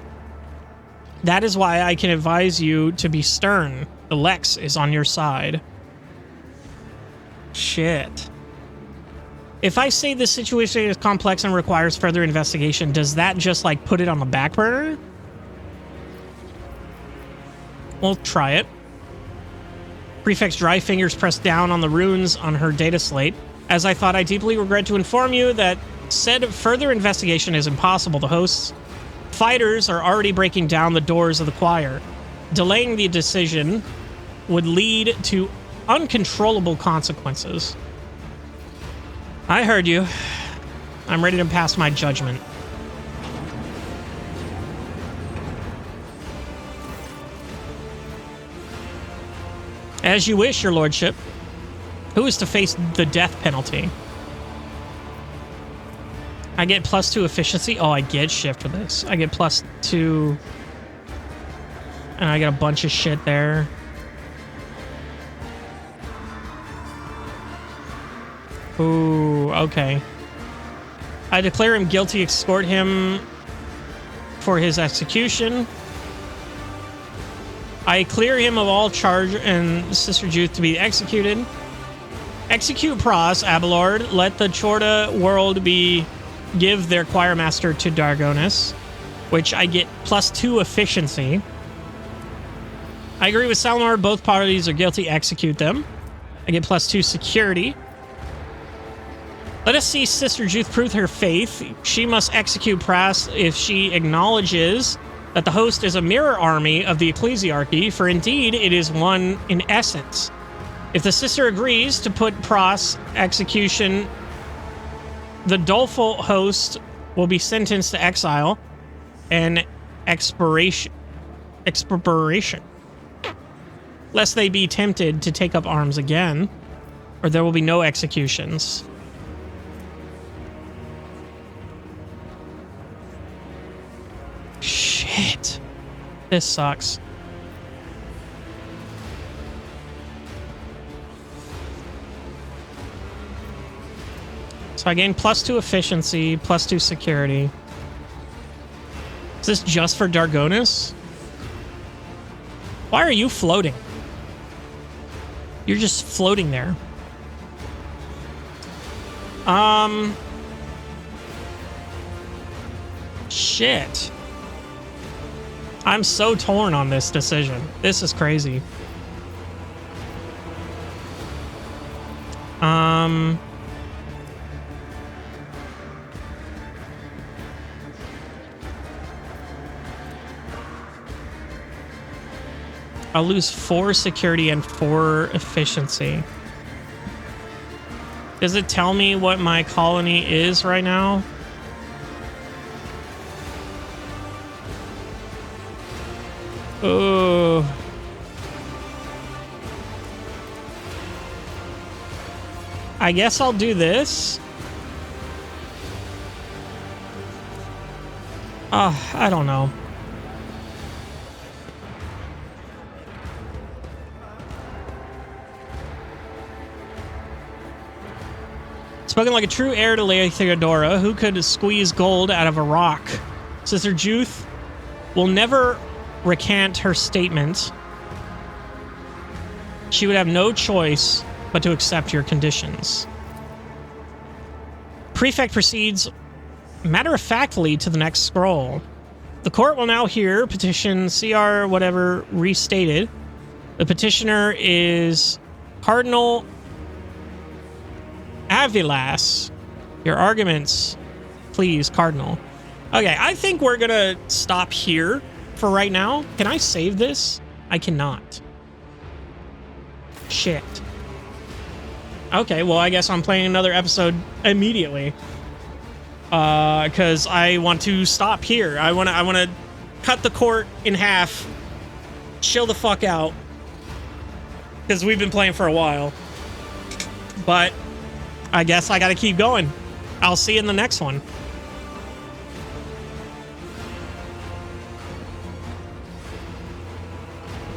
That is why I can advise you to be stern. The Lex is on your side. Shit. If I say this situation is complex and requires further investigation, does that just, like, put it on the back burner? We'll try it. Prefect's dry fingers pressed down on the runes on her data slate. As I thought, I deeply regret to inform you that said further investigation is impossible. The host's fighters are already breaking down the doors of the choir. Delaying the decision would lead to uncontrollable consequences. I heard you. I'm ready to pass my judgment. As you wish, your lordship. Who is to face the death penalty? I get +2 efficiency. Oh, I get shift for this. I get +2. And I get a bunch of shit there. Ooh, okay. I declare him guilty, escort him for his execution. I clear him of all charge and Sister Juth to be executed. Execute Pros, Abelard. Let the Chorda world give their choirmaster to Dargonis, which I get +2 efficiency. I agree with Salmar. Both parties are guilty. Execute them. I get +2 security. Let us see Sister Juth prove her faith. She must execute Pras if she acknowledges that the host is a mirror army of the Ecclesiarchy, for indeed it is one in essence. If the sister agrees to put Pras execution, the doleful host will be sentenced to exile and expiration, lest they be tempted to take up arms again, or there will be no executions. Shit. This sucks. So I gain +2 efficiency, +2 security. Is this just for Dargonis? Why are you floating? You're just floating there. Shit. I'm so torn on this decision. This is crazy. I'll lose 4 security and 4 efficiency. Does it tell me what my colony is right now? Oh. I guess I'll do this. I don't know. Spoken like a true heir to Lady Theodora, who could squeeze gold out of a rock. Sister Juth will never recant her statement. She would have no choice but to accept your conditions. Prefect proceeds matter-of-factly to the next scroll. The court will now hear petition CR whatever restated. The petitioner is Cardinal Avilas. Your arguments, please, Cardinal. Okay, I think we're gonna stop here for right now. Can I save this? I cannot. Shit. Okay, well, I guess I'm playing another episode immediately. Because I want to stop here. I wanna cut the court in half, chill the fuck out, because we've been playing for a while. But I guess I gotta keep going. I'll see you in the next one.